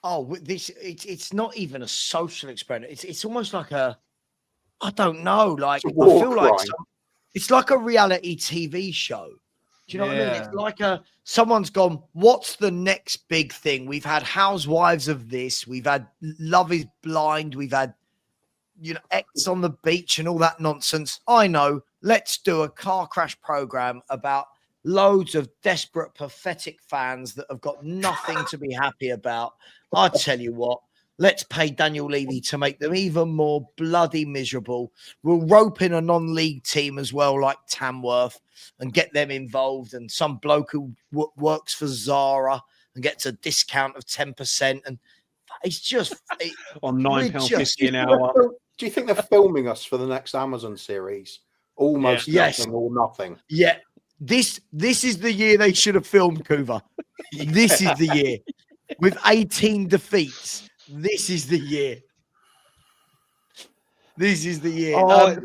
Oh, it's not even a social experiment. It's almost like a, I don't know, like It's a I war feel like crime. it's like a reality TV show. Do you know what I mean? Yeah. It's like someone's gone, what's the next big thing? We've had Housewives of this, we've had Love is Blind, we've had X on the beach and all that nonsense. I know. Let's do a car crash program about loads of desperate, pathetic fans that have got nothing to be happy about. I tell you what, let's pay Daniel Levy to make them even more bloody miserable. We'll rope in a non-league team as well, like Tamworth, and get them involved. And some bloke who works for Zara and gets a discount of 10%. And it's just on £9.50 an hour. Do you think they're filming us for the next Amazon series? Almost nothing or nothing. Yeah. This is the year they should have filmed Kuva. This is the year. With 18 defeats. This is the year. This is the year. Oh,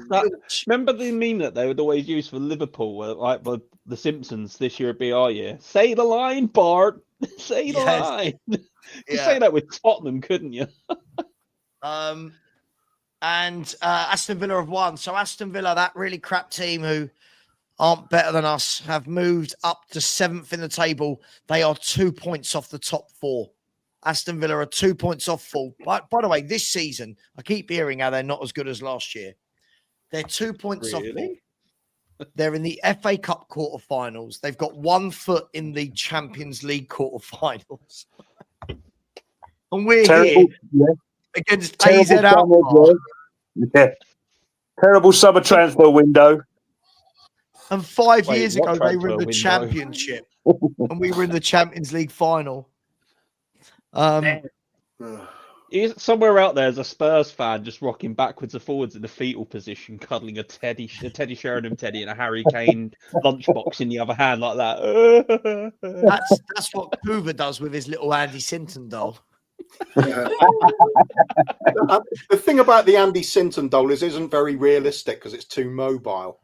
remember the meme that they would always use for Liverpool, like the Simpsons? This year would be our year. Say the line, Bart. Say the line. You could say that with Tottenham, couldn't you? And Aston Villa have won. So Aston Villa, that really crap team who aren't better than us, have moved up to 7th in the table. They are 2 points off the top 4. Aston Villa are 2 points off full. By the way, this season, I keep hearing how they're not as good as last year. They're 2 points off full. They're in the FA Cup quarterfinals. They've got 1 foot in the Champions League quarterfinals. And we're here against AZ Alkmaar. Yeah. Terrible summer transfer window. And 5 Wait, years what ago, they were in transfer the window? Championship. And we were in the Champions League final. Somewhere out there is a Spurs fan just rocking backwards and forwards in the fetal position, cuddling a Teddy Sheringham Teddy and a Harry Kane lunchbox in the other hand like that. That's what Kuva does with his little Andy Sinton doll. The thing about the Andy Sinton doll is it isn't very realistic because it's too mobile.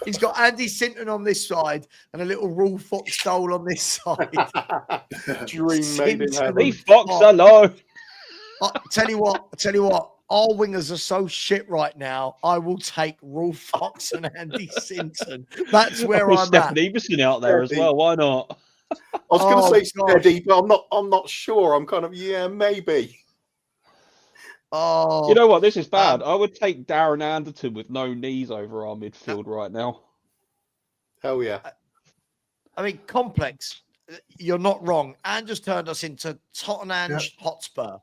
He's got Andy Sinton on this side and a little Raw Fox doll on this side. Dream made in heaven. Leave Fox alone. I tell you what, our wingers are so shit right now. I will take Raw Fox and Andy Sinton. That's where I'm Stephen at. Everson out there as well. Why not? I was going to say steady, but I'm not sure. I'm kind of maybe. Oh, you know what? This is bad. I would take Darren Anderton with no knees over our midfield right now. Hell yeah! I mean, complex. You're not wrong. And just turned us into Tottenham Hotspur.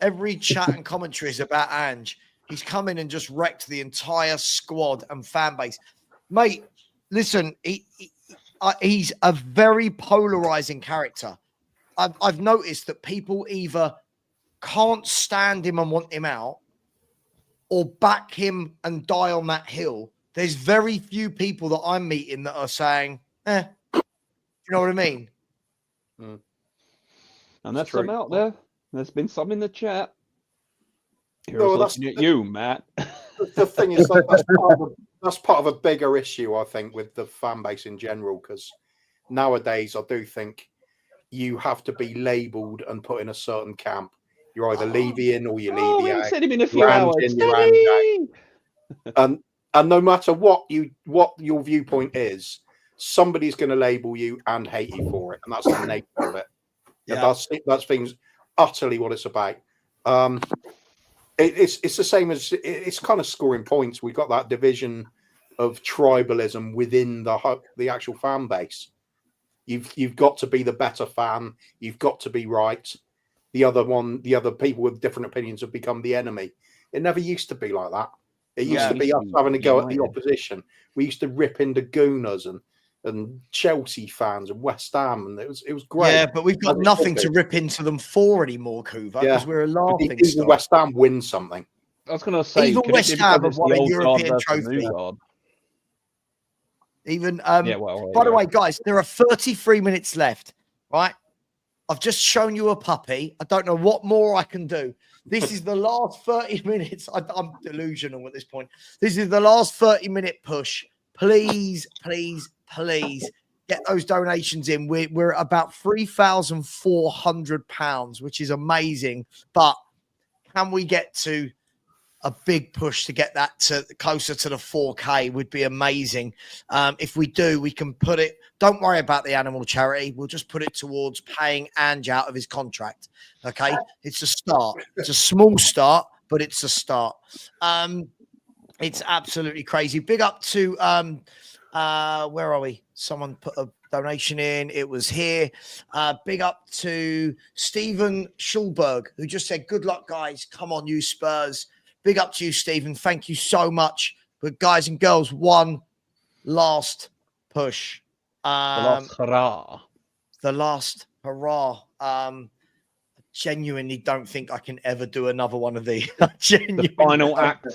Every chat and commentary is about Ange. He's come in and just wrecked the entire squad and fan base. Mate, listen, he's a very polarizing character. I've noticed that people either can't stand him and want him out, or back him and die on that hill. There's very few people that I'm meeting that are saying, you know what I mean? And there's some out there. There's been some in the chat. No, looking at you, Matt. The thing is, that's part of a bigger issue, I think, with the fan base in general. Because nowadays, I do think you have to be labelled and put in a certain camp. You're either leaving or you leave. We haven't seen him in a few hours. And no matter what your viewpoint is, somebody's going to label you and hate you for it, and that's the nature of it. Yeah. That's things utterly what it's about. It's the same as it's kind of scoring points. We've got that division of tribalism within the actual fan base. You've got to be the better fan. You've got to be right. The other people with different opinions have become the enemy. It never used to be like that. It used to be us having a go at the opposition. We used to rip into Gooners and Chelsea fans and West Ham, and it was great. Yeah, but we've got nothing to rip into them for anymore, Kuva, because we're a laughing stock. Even West Ham win something. I was going to say, even West Ham have won a European trophy. Even by the way, guys, there are 33 minutes left, right? I've just shown you a puppy. I don't know what more I can do. This is the last 30 minutes. I'm delusional at this point. This is the last 30-minute push. Please, please, please get those donations in. We're at about £3,400, which is amazing. But can we get to a big push to get that to closer to the 4K would be amazing. If we do, we can put it. Don't worry about the animal charity. We'll just put it towards paying Ange out of his contract. Okay, it's a start. It's a small start, but it's a start. It's absolutely crazy. Big up to where are we? Someone put a donation in. It was here. Big up to Stephen Schulberg, who just said, "Good luck, guys. Come on, you Spurs." Big up to you, Stephen. Thank you so much. But guys and girls, one last push. The last hurrah. The last hurrah. I genuinely don't think I can ever do another one of these. The final act.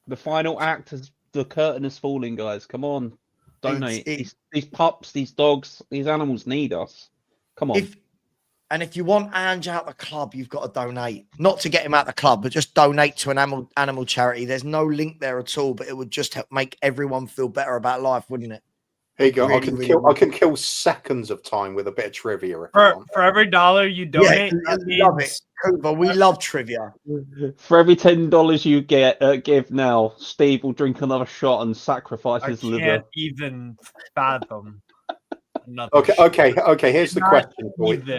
The final act is the curtain is falling, guys. Come on. Donate. These pups, these dogs, these animals need us. Come on. If you want Ange out the club, you've got to donate. Not to get him out the club, but just donate to an animal charity. There's no link there at all, but it would just help make everyone feel better about life, wouldn't it? Here you go. I can kill seconds of time with a bit of trivia. For every $1 you donate, love it. Cooper, we love trivia. For every $10 you give now, Steve will drink another shot and sacrifice his liver. I can't even fathom. Okay. Here's the question for you.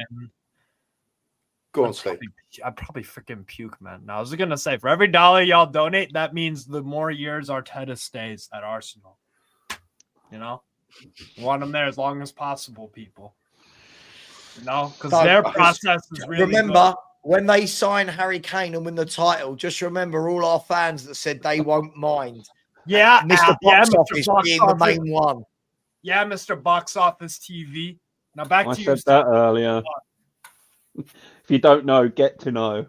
Go on, Steve. I'd probably freaking puke, man. Now, I was gonna say, for every $1 y'all donate, that means the more years Arteta stays at Arsenal. You know, want him there as long as possible, people. You know, because their process is really. Remember, when they sign Harry Kane and win the title, just remember all our fans that said they won't mind. Yeah, Mr. Box Office being the main one. Yeah, Mr. Box Office TV. Now back to you. I said that earlier. If you don't know, get to know.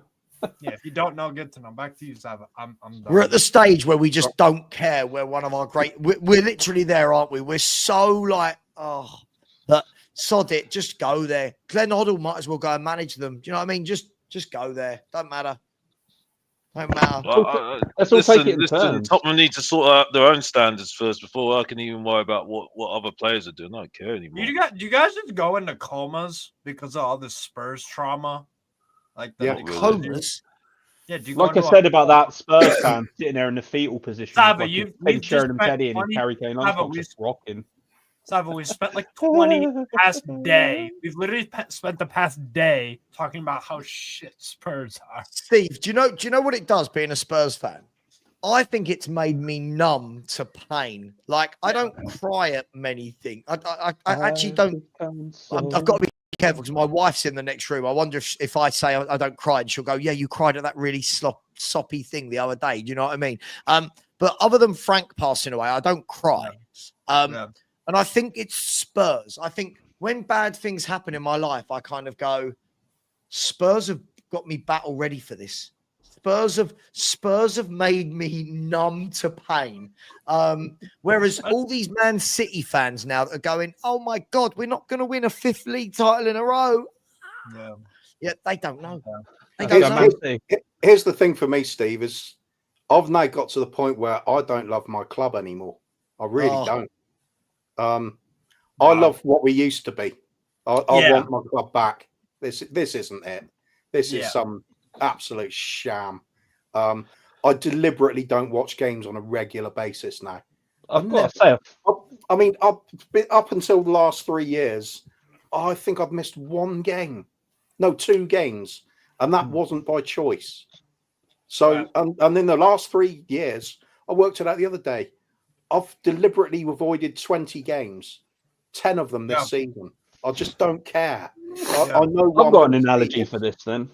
Yeah, if you don't know, get to know. Back to you, Sava. I'm done. We're at the stage where we just don't care. We're one of our great. We're literally there, aren't we? We're so like, but sod it. Just go there. Glenn Hoddle might as well go and manage them. Do you know what I mean? Just go there. Don't matter. Don't matter. Well, Tottenham need to sort out their own standards first before I can even worry about what other players are doing. I don't care anymore. Do you guys just go into comas because of all this Spurs trauma? Like comas. Yeah, do you like I said about that Spurs fan sitting there in the fetal position, Sava, you've Sharon and Teddy and Harry Kane just rocking. Sava, we spent like 20 past day. We've literally spent the past day talking about how shit Spurs are. Steve, do you know what it does being a Spurs fan? I think it's made me numb to pain. Like I don't cry at many things. I actually don't. I've got to be careful because my wife's in the next room. I wonder if I say I don't cry, and she'll go, "Yeah, you cried at that really soppy thing the other day." Do you know what I mean? But other than Frank passing away, I don't cry. And I think it's Spurs. I think when bad things happen in my life, I kind of go, Spurs have got me battle ready for this. Spurs have made me numb to pain. Whereas all these Man City fans now that are going, oh my God, we're not going to win a 5th league title in a row. Yeah, they don't know. Here's the thing for me, Steve, is I've now got to the point where I don't love my club anymore. I really don't. I love what we used to be. I want my club back. This isn't it. This is some absolute sham. I deliberately don't watch games on a regular basis now. I've got to say, I mean, up until the last 3 years, I think I've missed 1 game. No, 2 games. And that wasn't by choice. So, and in the last 3 years, I worked it out the other day. I've deliberately avoided 20 games, 10 of them this season. I just don't care. I know. I've got an analogy for this then.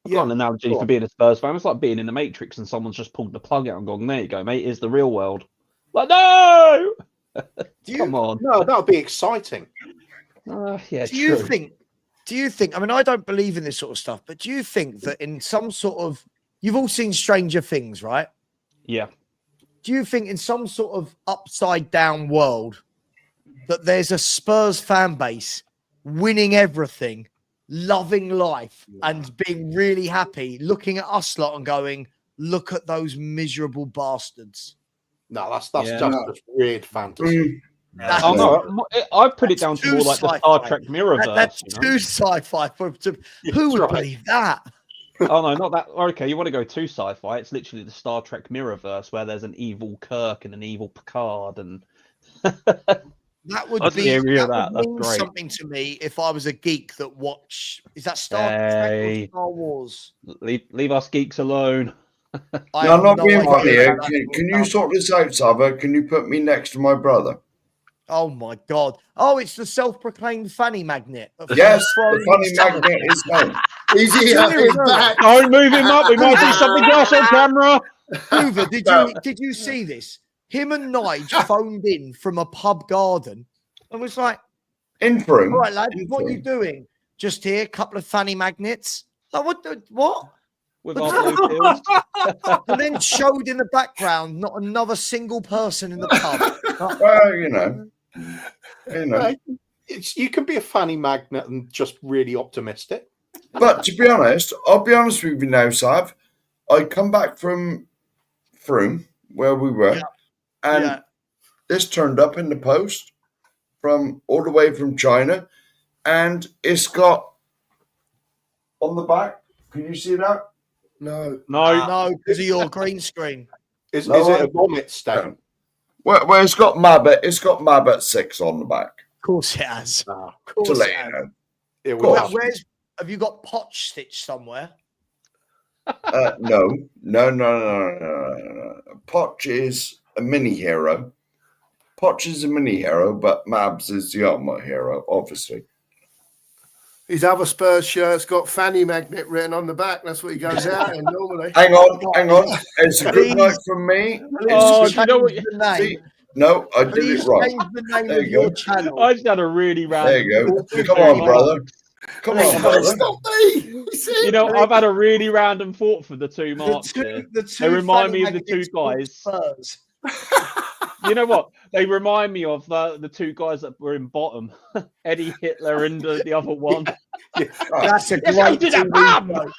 I've got an analogy for being a Spurs fan. It's like being in the Matrix and someone's just pulled the plug out and gone, there you go, mate, here's the real world. Like, no! Come on. No, that would be exciting. Yeah, do you think, I mean, I don't believe in this sort of stuff, but do you think that in some sort of, you've all seen Stranger Things, right? Yeah. Do you think in some sort of upside down world that there's a Spurs fan base winning everything, loving life and being really happy, looking at us lot and going, look at those miserable bastards? No, that's just weird fantasy. I put it down to more like the Star Trek Mirrorverse. That's too sci-fi. Who would believe that? Oh no, not that. Okay, you want to go too sci-fi? It's literally the Star Trek Mirrorverse where there's an evil Kirk and an evil Picard, and that would mean something to me if I was a geek that watched. Is that Star Trek or Star Wars? Leave us geeks alone. No, I'm not being funny here. Can you sort this out, Sava? Can you put me next to my brother? Oh my God! Oh, it's the self-proclaimed fanny magnet. Yes, the funny magnet is gone. He's back. Don't move him up. We might do something else on camera. Hoover, did you see this? Him and Nigel phoned in from a pub garden and was like, "Interim, all right, lad, what are you doing? Just here, a couple of fanny magnets." Like, what? With our blue pills. And then showed in the background not another single person in the pub. Well, you know. You can be a fanny magnet and just really optimistic. But to be honest, I'll be honest with you now, Sav. I come back from Frome, where we were, and this turned up in the post from all the way from China, and it's got on the back. Can you see that? No, because of your green screen. Is it a vomit stain? Well, it's got Mabbott. It's got Mabbott 6 on the back. Of course it has. To let you Have know. you got Potch stitched somewhere? No. Potch is a mini hero. Potch is a mini hero, but Mabs is the ultimate hero, obviously. His other Spurs shirt's got fanny magnet written on the back. That's what he goes out in normally. Hang on. It's a good night from me. Oh, do you know what the name? No, I did it right. Change the name of your channel. I just had a really random. There you go. Come on, brother. Come on, brother. Not me. You know, I've had a really random thought for the two marks here. They remind me of the two guys. You know what? They remind me of the two guys that were in bottom, Eddie Hitler and the other one. That's a great TV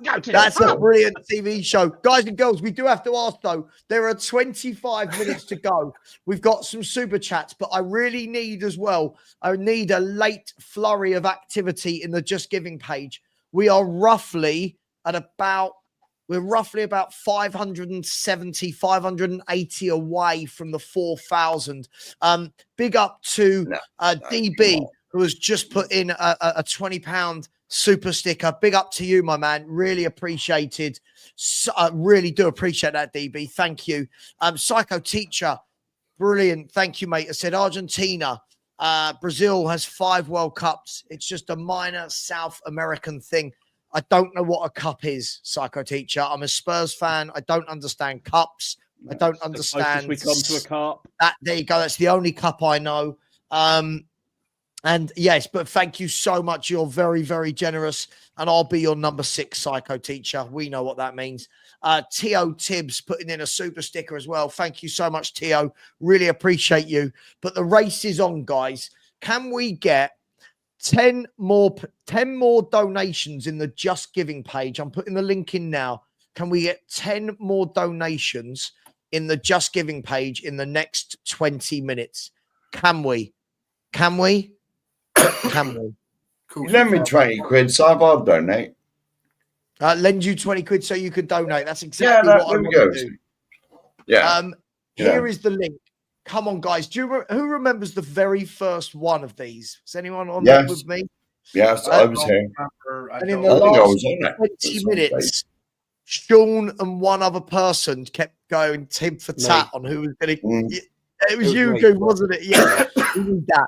show. That's a brilliant TV show. Guys and girls, we do have to ask, though. There are 25 minutes to go. We've got some super chats, but I really need as well, I need a late flurry of activity in the Just Giving page. We are roughly about 570, 580 away from the 4,000. Big up to DB, who has just put in a £20 super sticker. Big up to you, my man. Really appreciated. Really do appreciate that, DB. Thank you. Psycho Teacher, brilliant. Thank you, mate. I said Argentina. Brazil has 5 World Cups. It's just a minor South American thing. I don't know what a cup is, Psycho Teacher. I'm a Spurs fan. I don't understand cups. I don't understand. We come to a cup. There you go. That's the only cup I know. And yes, but thank you so much. You're very, very generous. And I'll be your number 6 Psycho Teacher. We know what that means. Tio Tibbs putting in a super sticker as well. Thank you so much, Tio. Really appreciate you. But the race is on, guys. Can we get 10 more donations in the Just Giving page? I'm putting the link in now. Can we get 10 more donations in the Just Giving page in the next 20 minutes? Can we? Can we? Can we? You lend me 20 quid, so I'll donate. Lend you 20 quid so you could donate. That's exactly what I want to do. Yeah. Here is the link. Come on, guys. Who remembers the very first one of these? Is anyone on that with me? Yes, I was here. And in the last 20 minutes, Sean and one other person kept going tit for tat on who was going to. It was you, Goon, wasn't it? Yeah. We need that.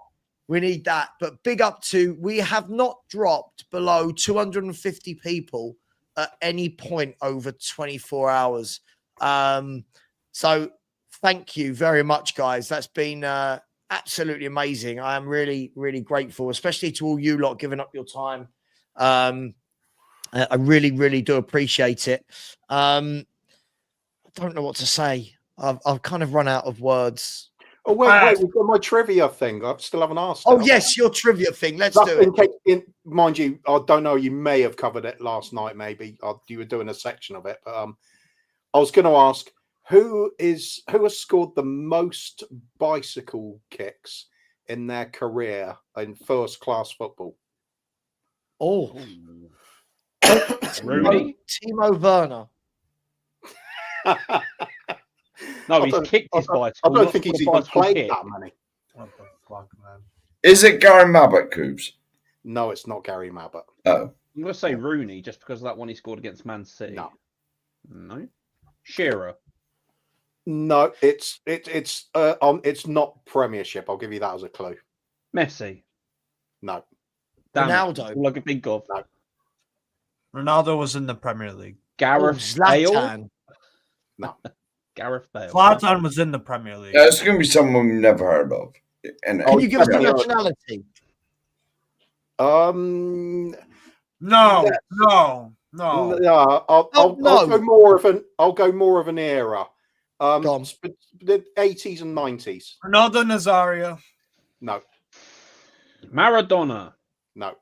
We need that. But big up to, we have not dropped below 250 people at any point over 24 hours. So thank you very much, guys. That's been absolutely amazing. I am really, really grateful, especially to all you lot giving up your time. I really, really do appreciate it. I don't know what to say. I've kind of run out of words. Oh, wait, we've got my trivia thing. I still haven't asked. Oh, yes, your trivia thing. Let's do it. Mind you, I don't know. You may have covered it last night, maybe. You were doing a section of it. But I was going to ask, who has scored the most bicycle kicks in their career in first-class football? Oh. Rooney? Timo Werner. No, he's kicked his bicycle. I don't think he's even played that many. What the fuck, man? Is it Gary Mabbott, Coops? No, it's not Gary Mabbott. Oh. I'm going to say Rooney just because of that one he scored against Man City. No. Shearer. No, it's not Premiership. I'll give you that as a clue. Messi. No. Ronaldo. All I can think of. No. Ronaldo was in the Premier League. Gareth Bale. Zlatan. No. Gareth Bale. Zlatan was in the Premier League. Yeah, it's going to be someone we've never heard of. And Can you give us the nationality? No. I'll go more of an era. The 80s and 90s. Ronaldo Nazario. No. Maradona. No.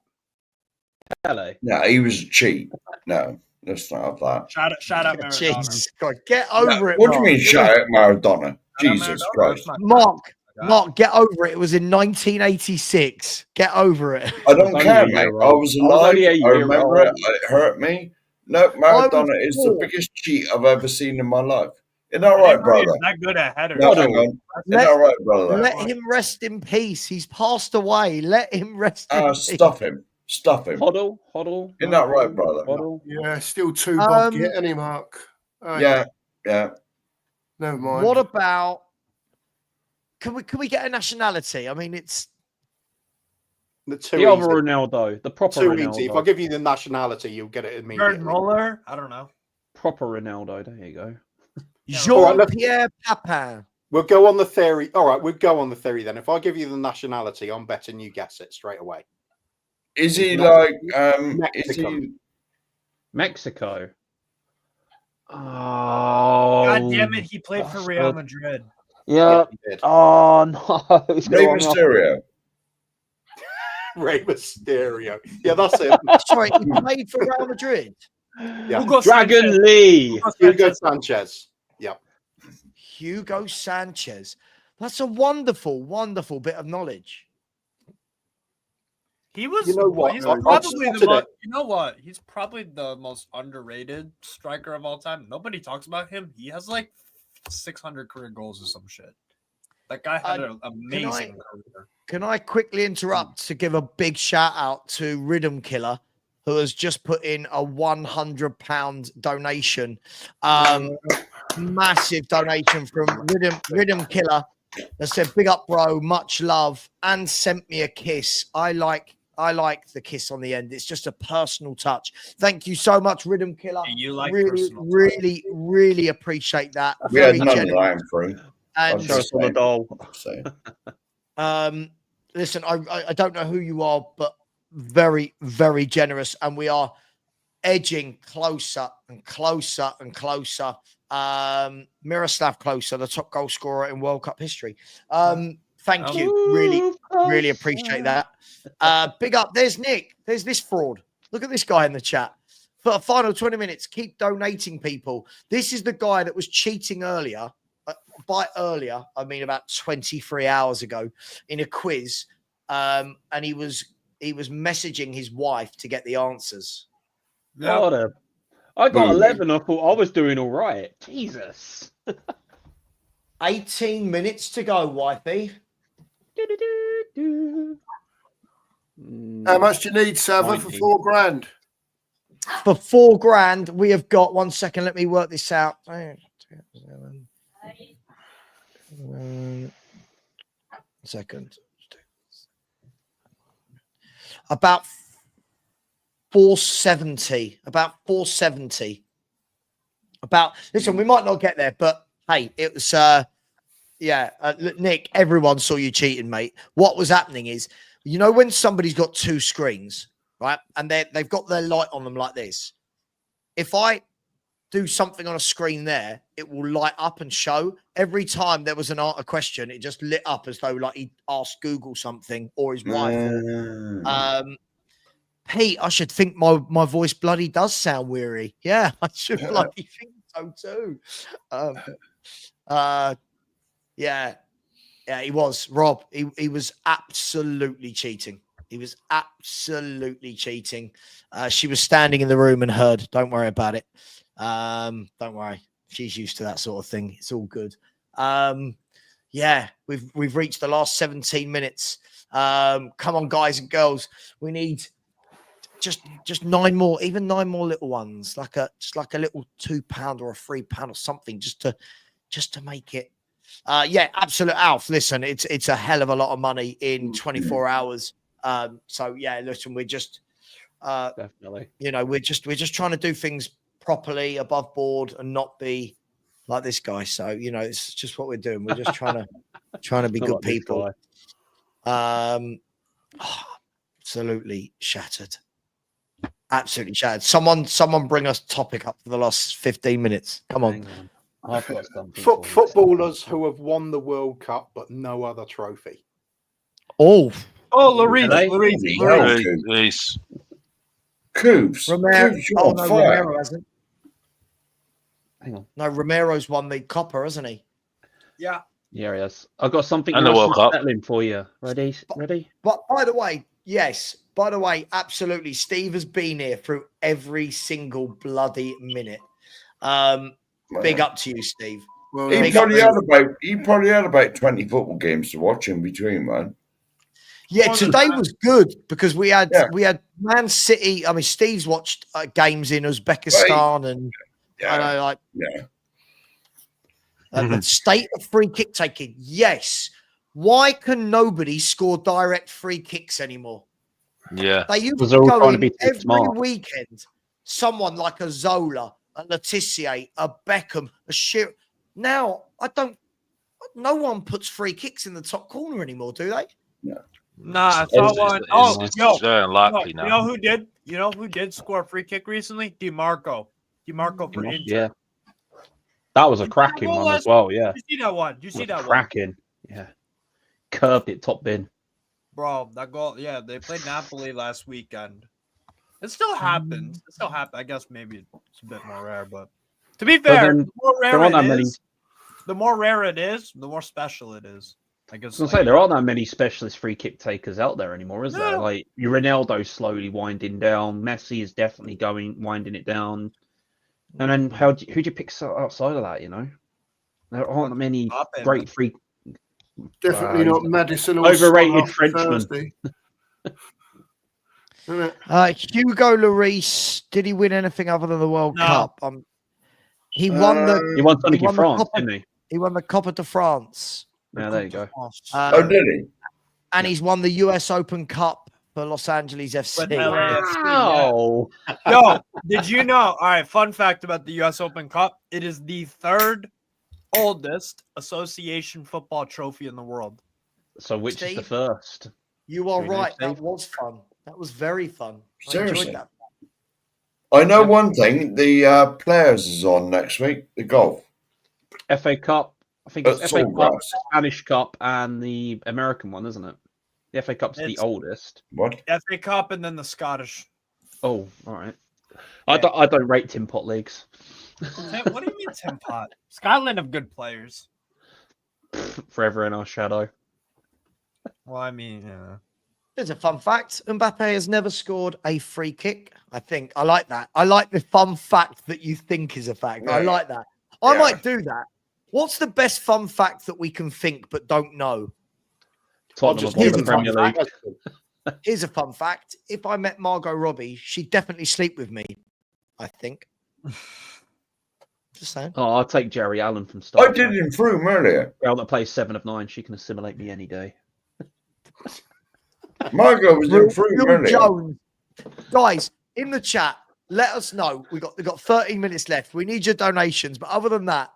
Pele. No, he was a cheat. No, let's not have that. Shout out Maradona. Jesus God, get over it. What do you Mark. mean, shout out Maradona? Jesus Christ. Mark, get over it. It was in 1986. Get over it. I don't care, mate. I was alive. I remember it. It hurt me. No, Maradona is the biggest cheat I've ever seen in my life. Isn't that right, brother? He's not good at headers. No, hang on. Isn't that right, brother? Let him rest in peace. He's passed away. Let him rest in peace. Stuff him. Stuff him. Huddle. Isn't that right, brother? Yeah, still too bob any Mark. Yeah. Never mind. What about? Can we get a nationality? I mean, it's the other Ronaldo, the proper too Ronaldo. easy. If I give you the nationality, you'll get it immediately. Gerd Muller? I don't know. Proper Ronaldo. There you go. Jean-Pierre Papin. We'll go on the theory. All right, we'll go on the theory then. If I give you the nationality, I'm betting you guess it straight away. Is he like Mexico? Oh, God damn it! He played for Real Madrid. Yeah. Oh no! Rey Mysterio. Rey Mysterio. Yeah, that's it. Sorry, he played for Real Madrid. Yeah. Dragon Lee. Hugo Sanchez. Yep. Hugo Sanchez. That's a wonderful, wonderful bit of knowledge. He was. You know what? He's I've probably the spotted most, it. you know what? He's probably the most underrated striker of all time. Nobody talks about him. He has like 600 career goals or some shit. That guy had an amazing career. Can I quickly interrupt to give a big shout out to Rhythm Killer, who has just put in a £100 donation. Massive donation from Rhythm Killer. They said, big up, bro, much love, and sent me a kiss. I like the kiss on the end. It's just a personal touch. Thank you so much, Rhythm Killer. You like really appreciate that. We had Very none of generous. that free. And Show us on the doll. listen, I don't know who you are, but very, very generous. And we are edging closer and closer and closer. Miroslav Klose, the top goal scorer in World Cup history. Thank you. Really appreciate that. Big up. There's Nick. There's this fraud. Look at this guy in the chat. For a final 20 minutes, keep donating, people. This is the guy that was cheating earlier. By earlier, I mean about 23 hours ago in a quiz. And he was messaging his wife to get the answers. Yep. I got 11. I thought I was doing all right. Jesus. 18 minutes to go, wifey. How much do you need, Sava, for $4,000? For $4,000, we have got 1 second. Let me work this out. Second. About 470. Listen, we might not get there, but hey, it was Nick, everyone saw you cheating, mate. What was happening is, you know, when somebody's got two screens, right, and they've got their light on them like this, if I do something on a screen there, it will light up and show. Every time there was a question, it just lit up as though like he asked Google something or his wife. Pete, I should think my voice bloody does sound weary. Yeah, I should bloody think so too. Yeah, he was. Rob, he was absolutely cheating. He was absolutely cheating. She was standing in the room and heard. Don't worry about it. Don't worry. She's used to that sort of thing. It's all good. Yeah, we've reached the last 17 minutes. Come on, guys and girls. We need just 9 more, even 9 more little ones, just like a little £2 or a £3 or something, just to make it. Yeah, absolute Alf. Listen, it's a hell of a lot of money in 24 hours. So yeah, listen, we're just definitely, you know, we're just trying to do things properly, above board, and not be like this guy. So you know, it's just what we're doing. We're just trying to be good like people. Absolutely shattered. Absolutely shattered. Someone bring us topic up for the last 15 minutes. Come on. I've got something. Footballers who have won the World Cup but no other trophy. Lloris. Coops. Romero. Coops, Oh, you're no, on fire. Romero hasn't. Hang on. No, Romero's won the Copper, hasn't he? Yeah. Yeah, he has. I've got something And the World Cup. settling for you. Ready? But by the way, yes. By the way, absolutely. Steve has been here through every single bloody minute. Big up to you, Steve. Well, he probably had about 20 football games to watch in between, man. Yeah, today was good because we had Man City. I mean, Steve's watched games in Uzbekistan and I know, the state of free kick taking. Yes, why can nobody score direct free kicks anymore? Yeah, they used to go in every weekend. Someone like a Zola, a Letitia, a Beckham, a Shearer. Now no one puts free kicks in the top corner anymore, do they? No. Nah, I saw one. It's very unlikely now. You know who did? You know who did score a free kick recently? DiMarco for Inter. Yeah, that was a cracking one as well. Yeah, Did you see that one? Did you see that one? Cracking. Yeah, curved it top bin. Bro, that goal. Yeah, they played Napoli last weekend. It still happens. I guess maybe it's a bit more rare, but to be fair, the more rare it is, the more special it is. I guess. I was gonna say there aren't that many specialist free kick takers out there anymore, is there? Like your Ronaldo's slowly winding down. Messi is definitely winding it down. And then who'd you pick outside of that? You know, there aren't many great free. Definitely not Madison. Or overrated Frenchman. Hugo Lloris, did he win anything other than the World Cup? He won He won something in France, didn't he? He won the Copa de France. Yeah, there you go. Oh, did he? And he's won the US Open Cup for Los Angeles FC. With LAFC, Wow. Yo, did you know? All right, fun fact about the US Open Cup. It is the third oldest association football trophy in the world. So which is the Steve? first? You are Do we know, right. That Steve? was fun. That was very fun. I Seriously. enjoyed that. I know one thing. The Players is on next week. The golf. FA Cup. I think it's At FA Cup, Sawgrass. the Spanish Cup, and the American one, isn't it? The FA Cup's the It's- oldest. What? FA Cup and then the Scottish. Oh, all right. I don't rate Tin Pot leagues. What do you mean, Tim Pot? Scotland have good players. Forever in our shadow. Well, I mean, There's a fun fact. Mbappe has never scored a free kick. I think I like that. I like the fun fact that you think is a fact. I Yeah. like that. I Yeah. might do that. What's the best fun fact that we can think but don't know? Tottenham have won the Premier League. Here's a fun fact. If I met Margot Robbie, she'd definitely sleep with me, I think. Just saying. Oh, I'll take Jerry Allen from Star I did in Froome earlier. Girl that plays 7 of 9. She can assimilate me any day. Margot was in Froome Will earlier. Jones. Guys, in the chat, let us know. We've got 13 minutes left. We need your donations. But other than that,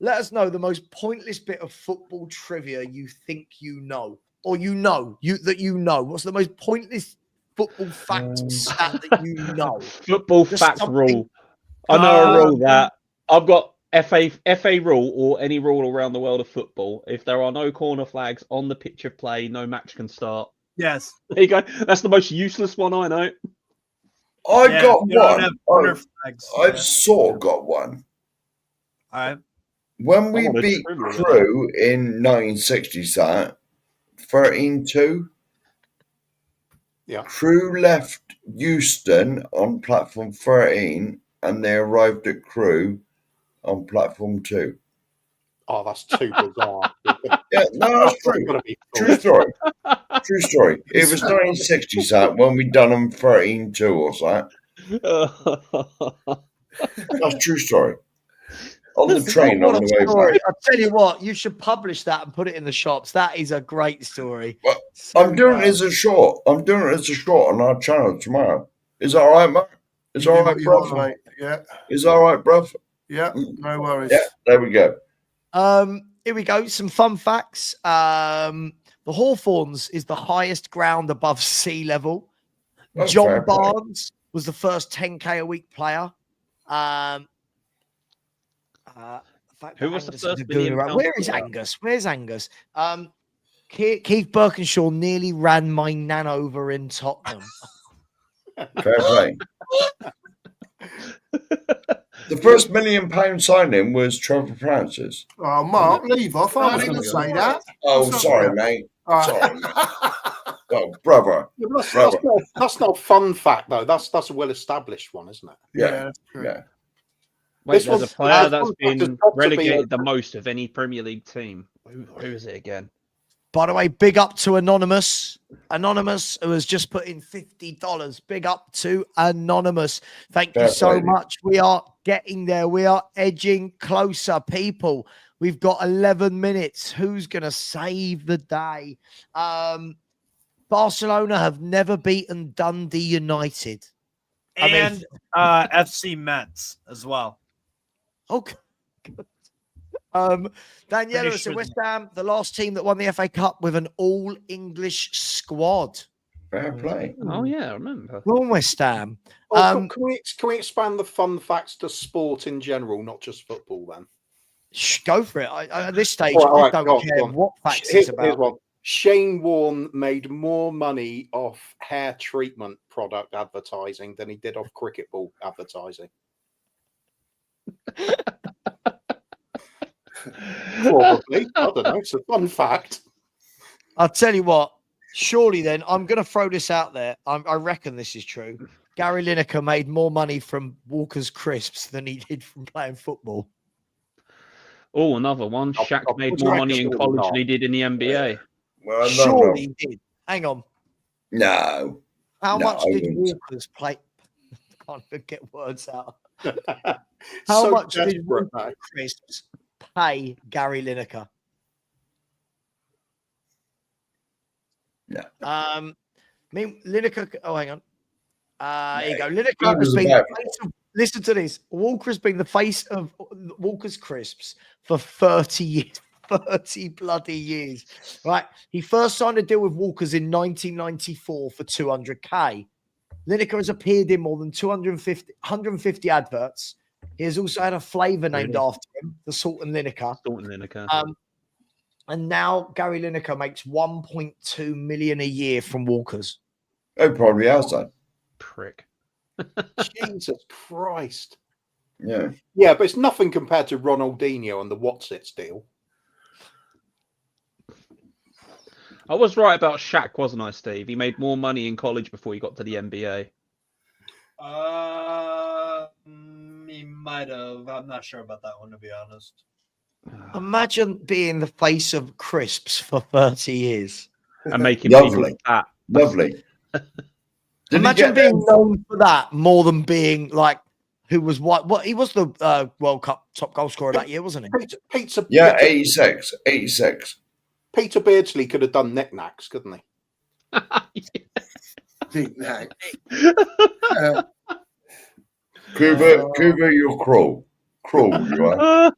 let us know the most pointless bit of football trivia you think you know. Or you know. What's the most pointless football fact or stat that you know? Football Just fact something- rule. I know a rule that I've got FA rule or any rule around the world of football. If there are no corner flags on the pitch of play, no match can start. yes. There you go. That's the most useless one I know. I Yeah, got you don't one. have corner flags. I've Yeah. sort of got one. All right. When we want a beat trivia. Crew in 1960, 13-2. Yeah. Crew left Euston on platform 13 and they arrived at Crew on platform 2. Oh, that's too bizarre. Yeah, no, that's true. Gotta be True story. True story. It was 1960, when we done them 13-2 or something. That's true story. On the train What on a the way story. back. I'll tell you what, you should publish that and put it in the shops. That is a great story. Well, I'm doing it as a short. I'm doing it as a short on our channel tomorrow. Is that all right, Mark? Is You all do right, what you want, bro? mate. Yeah. Is that all right, bro? Yeah. No worries. Yeah, there we go. Here we go. Some fun facts. The Hawthorns is the highest ground above sea level. Oh, John fair play. Barnes was the first 10K a week player. Who was the Angus first is a million gooner. pound Where is player? Angus? Where's Angus? Keith Birkinshaw nearly ran my nan over in Tottenham. Fair play. The first £1 million signing was Trevor Francis. Oh, Mark, leave off. I was going to say that. Oh, What's up sorry, with mate. All right. Sorry. Oh, brother. Yeah, but Brother. that's not a fun fact though. That's a well established one, isn't it? Yeah. Yeah. Wait, This there's a one's- player this that's one's got been to be relegated the most of any Premier League team. Who is it again? By the way, big up to Anonymous. Anonymous, who has just put in $50. Big up to Anonymous. Thank you Fair so play. much. We are getting there. We are edging closer, people. We've got 11 minutes. Who's going to save the day? Barcelona have never beaten Dundee United. And FC Metz as well. Okay. Daniela Finished said with- West Ham, the last team that won the FA Cup with an all-English squad. Fair play. Oh yeah, I remember. Go on, West Ham. Oh, can we expand the fun facts to sport in general, not just football? Then Go for it. At this stage, All right, I don't go on, care go on. what facts Here's it's about. one. Shane Warne made more money off hair treatment product advertising than he did off cricket ball advertising. Probably. I don't know. It's a fun fact. I'll tell you what. Surely then, I'm going to throw this out there. I reckon this is true. Gary Lineker made more money from Walker's crisps than he did from playing football. Oh, another one. Shaq made put more your money in record college on. than he did in the NBA. Well, I don't Surely know. he did. Hang on. No. How No, much I did wouldn't. Walker's play? Can't even get words out. How So much did desperate, Walker's crisps pay Gary Lineker? Yeah. Lineker. Oh, hang on. Here you go. He Lineker has was been. about- Listen to this. Walker has been the face of Walker's Crisps for 30 years. 30 bloody years. Right. He first signed a deal with Walker's in 1994 for 200K. Lineker has appeared in more than 150 adverts. He has also had a flavour named after him, the Salt and Lineker. Salt and Lineker. And now Gary Lineker makes 1.2 million a year from Walker's. Oh, probably outside. Prick. Jesus Christ. Yeah. Yeah, but it's nothing compared to Ronaldinho and the Watsits deal. I was right about Shaq, wasn't I, Steve? He made more money in college before he got to the NBA. He might have. I'm not sure about that one, to be honest. Imagine being the face of Crisps for 30 years. And making Lovely. people fat. Lovely. Imagine being known for that more than being like who was what he was the World Cup top goal scorer that year, wasn't he? Pizza. Yeah, 86. 86. Peter Beardsley could have done knickknacks, couldn't he? Knick-knack. Cuba, you're cruel. Cruel, you are.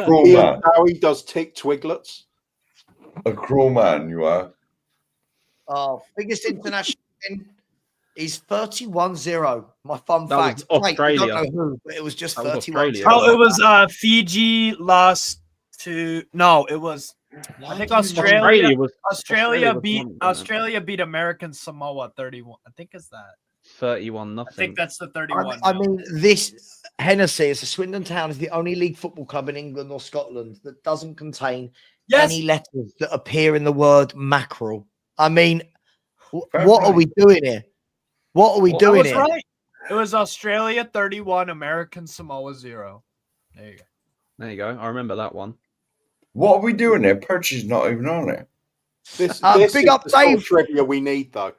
Cruel man. How he does tick twiglets. A cruel man, you are. Oh, biggest international win is 31-0. My fun That was fact. Great, I Australia. don't know who, but it was just That was 31. Australia. Oh, it was Fiji lost to. No, it was. I think Australia. Australia beat American Samoa 31. I think it's that. 31-0. I think that's the 31. I mean, this Hennessy is a Swindon Town is the only league football club in England or Scotland that doesn't contain any letters that appear in the word mackerel. I mean, what are we doing here? What are we doing here? Right. It was Australia 31, American Samoa 0. There you go. There you go. I remember that one. What are we doing there? Perch is not even on it. This big is up the sort of Dave. trivia we need, though.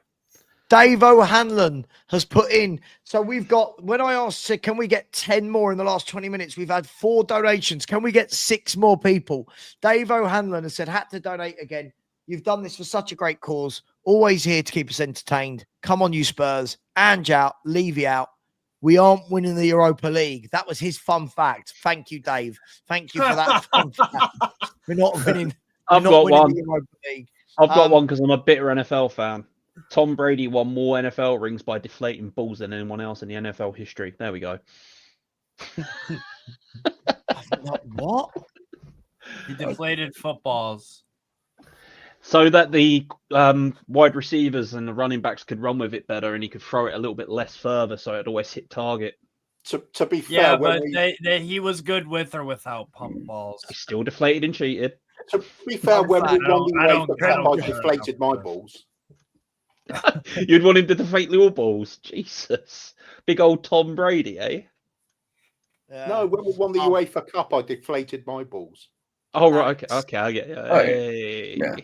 Dave O'Hanlon has put in. So we've got, when I asked, can we get 10 more in the last 20 minutes? We've had 4 donations. Can we get 6 more people? Dave O'Hanlon has said, had to donate again. You've done this for such a great cause. Always here to keep us entertained. Come on, you Spurs. Ange out. Levy out. We aren't winning the Europa League. That was his fun fact. Thank you, Dave. Thank you for that fun fact. We're not winning. I've got one. The Europa League. I've got one because I'm a bitter NFL fan. Tom Brady won more NFL rings by deflating balls than anyone else in the NFL history. There we go. What? He deflated footballs. So that the wide receivers and the running backs could run with it better and he could throw it a little bit less further so it'd always hit target. To be fair, Yeah, but he was good with or without pump balls. He still deflated and cheated. To be fair, when we won the I don't UEFA care. Cup, I deflated my balls. You'd want him to deflate your balls. Jesus. Big old Tom Brady, eh? No, when we won the UEFA Cup, I deflated my balls. Oh, right. Okay, I get you. Hey. Yeah.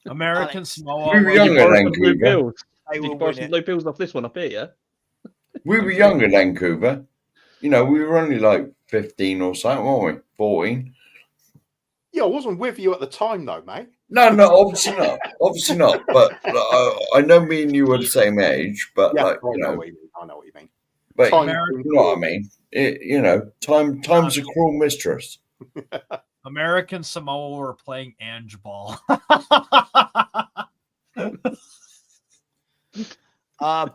American Samoa. We were younger then, Cougar. Did you borrow some blue pills off this one up here, yeah? We were younger then, Cougar. You know, we were only like 15 or something, weren't we? 14. Yeah, I wasn't with you at the time, though, mate. No, obviously not. Obviously not. But I know me and you were the same age, but Yeah, like, I you know know, what you mean. I know what you mean. but Time- you know what I mean. Time's a cruel mistress. American Samoa were playing Ange ball.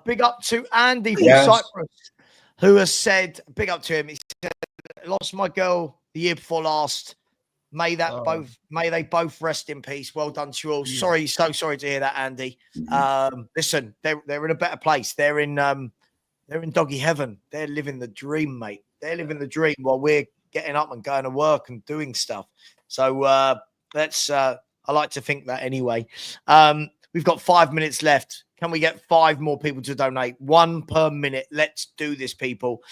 Big up to Andy from Yes. Cyprus, who has said, big up to him. He said, lost my girl the year before last. May they both rest in peace. Well done to you all. Sorry, so sorry to hear that, Andy. Listen, they're in a better place. They're in doggy heaven. They're living the dream, mate. They're living the dream while we're getting up and going to work and doing stuff. So I like to think that anyway. We've got 5 minutes left. Can we get 5 more people to donate? 1 per minute. Let's do this, people.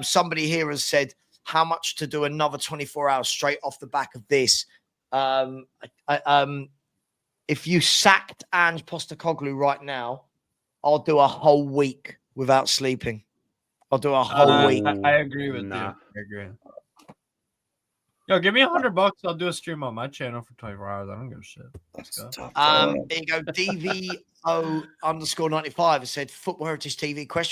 Somebody here has said, how much to do another 24 hours straight off the back of this? If you sacked Ange Postecoglou right now, I'll do a whole week without sleeping. I'll do a whole week. I agree with you. I agree. Yo, give me $100. I'll do a stream on my channel for 24 hours. I don't give a shit. Let's go. There you go. DVO_95 has said Football Heritage TV question.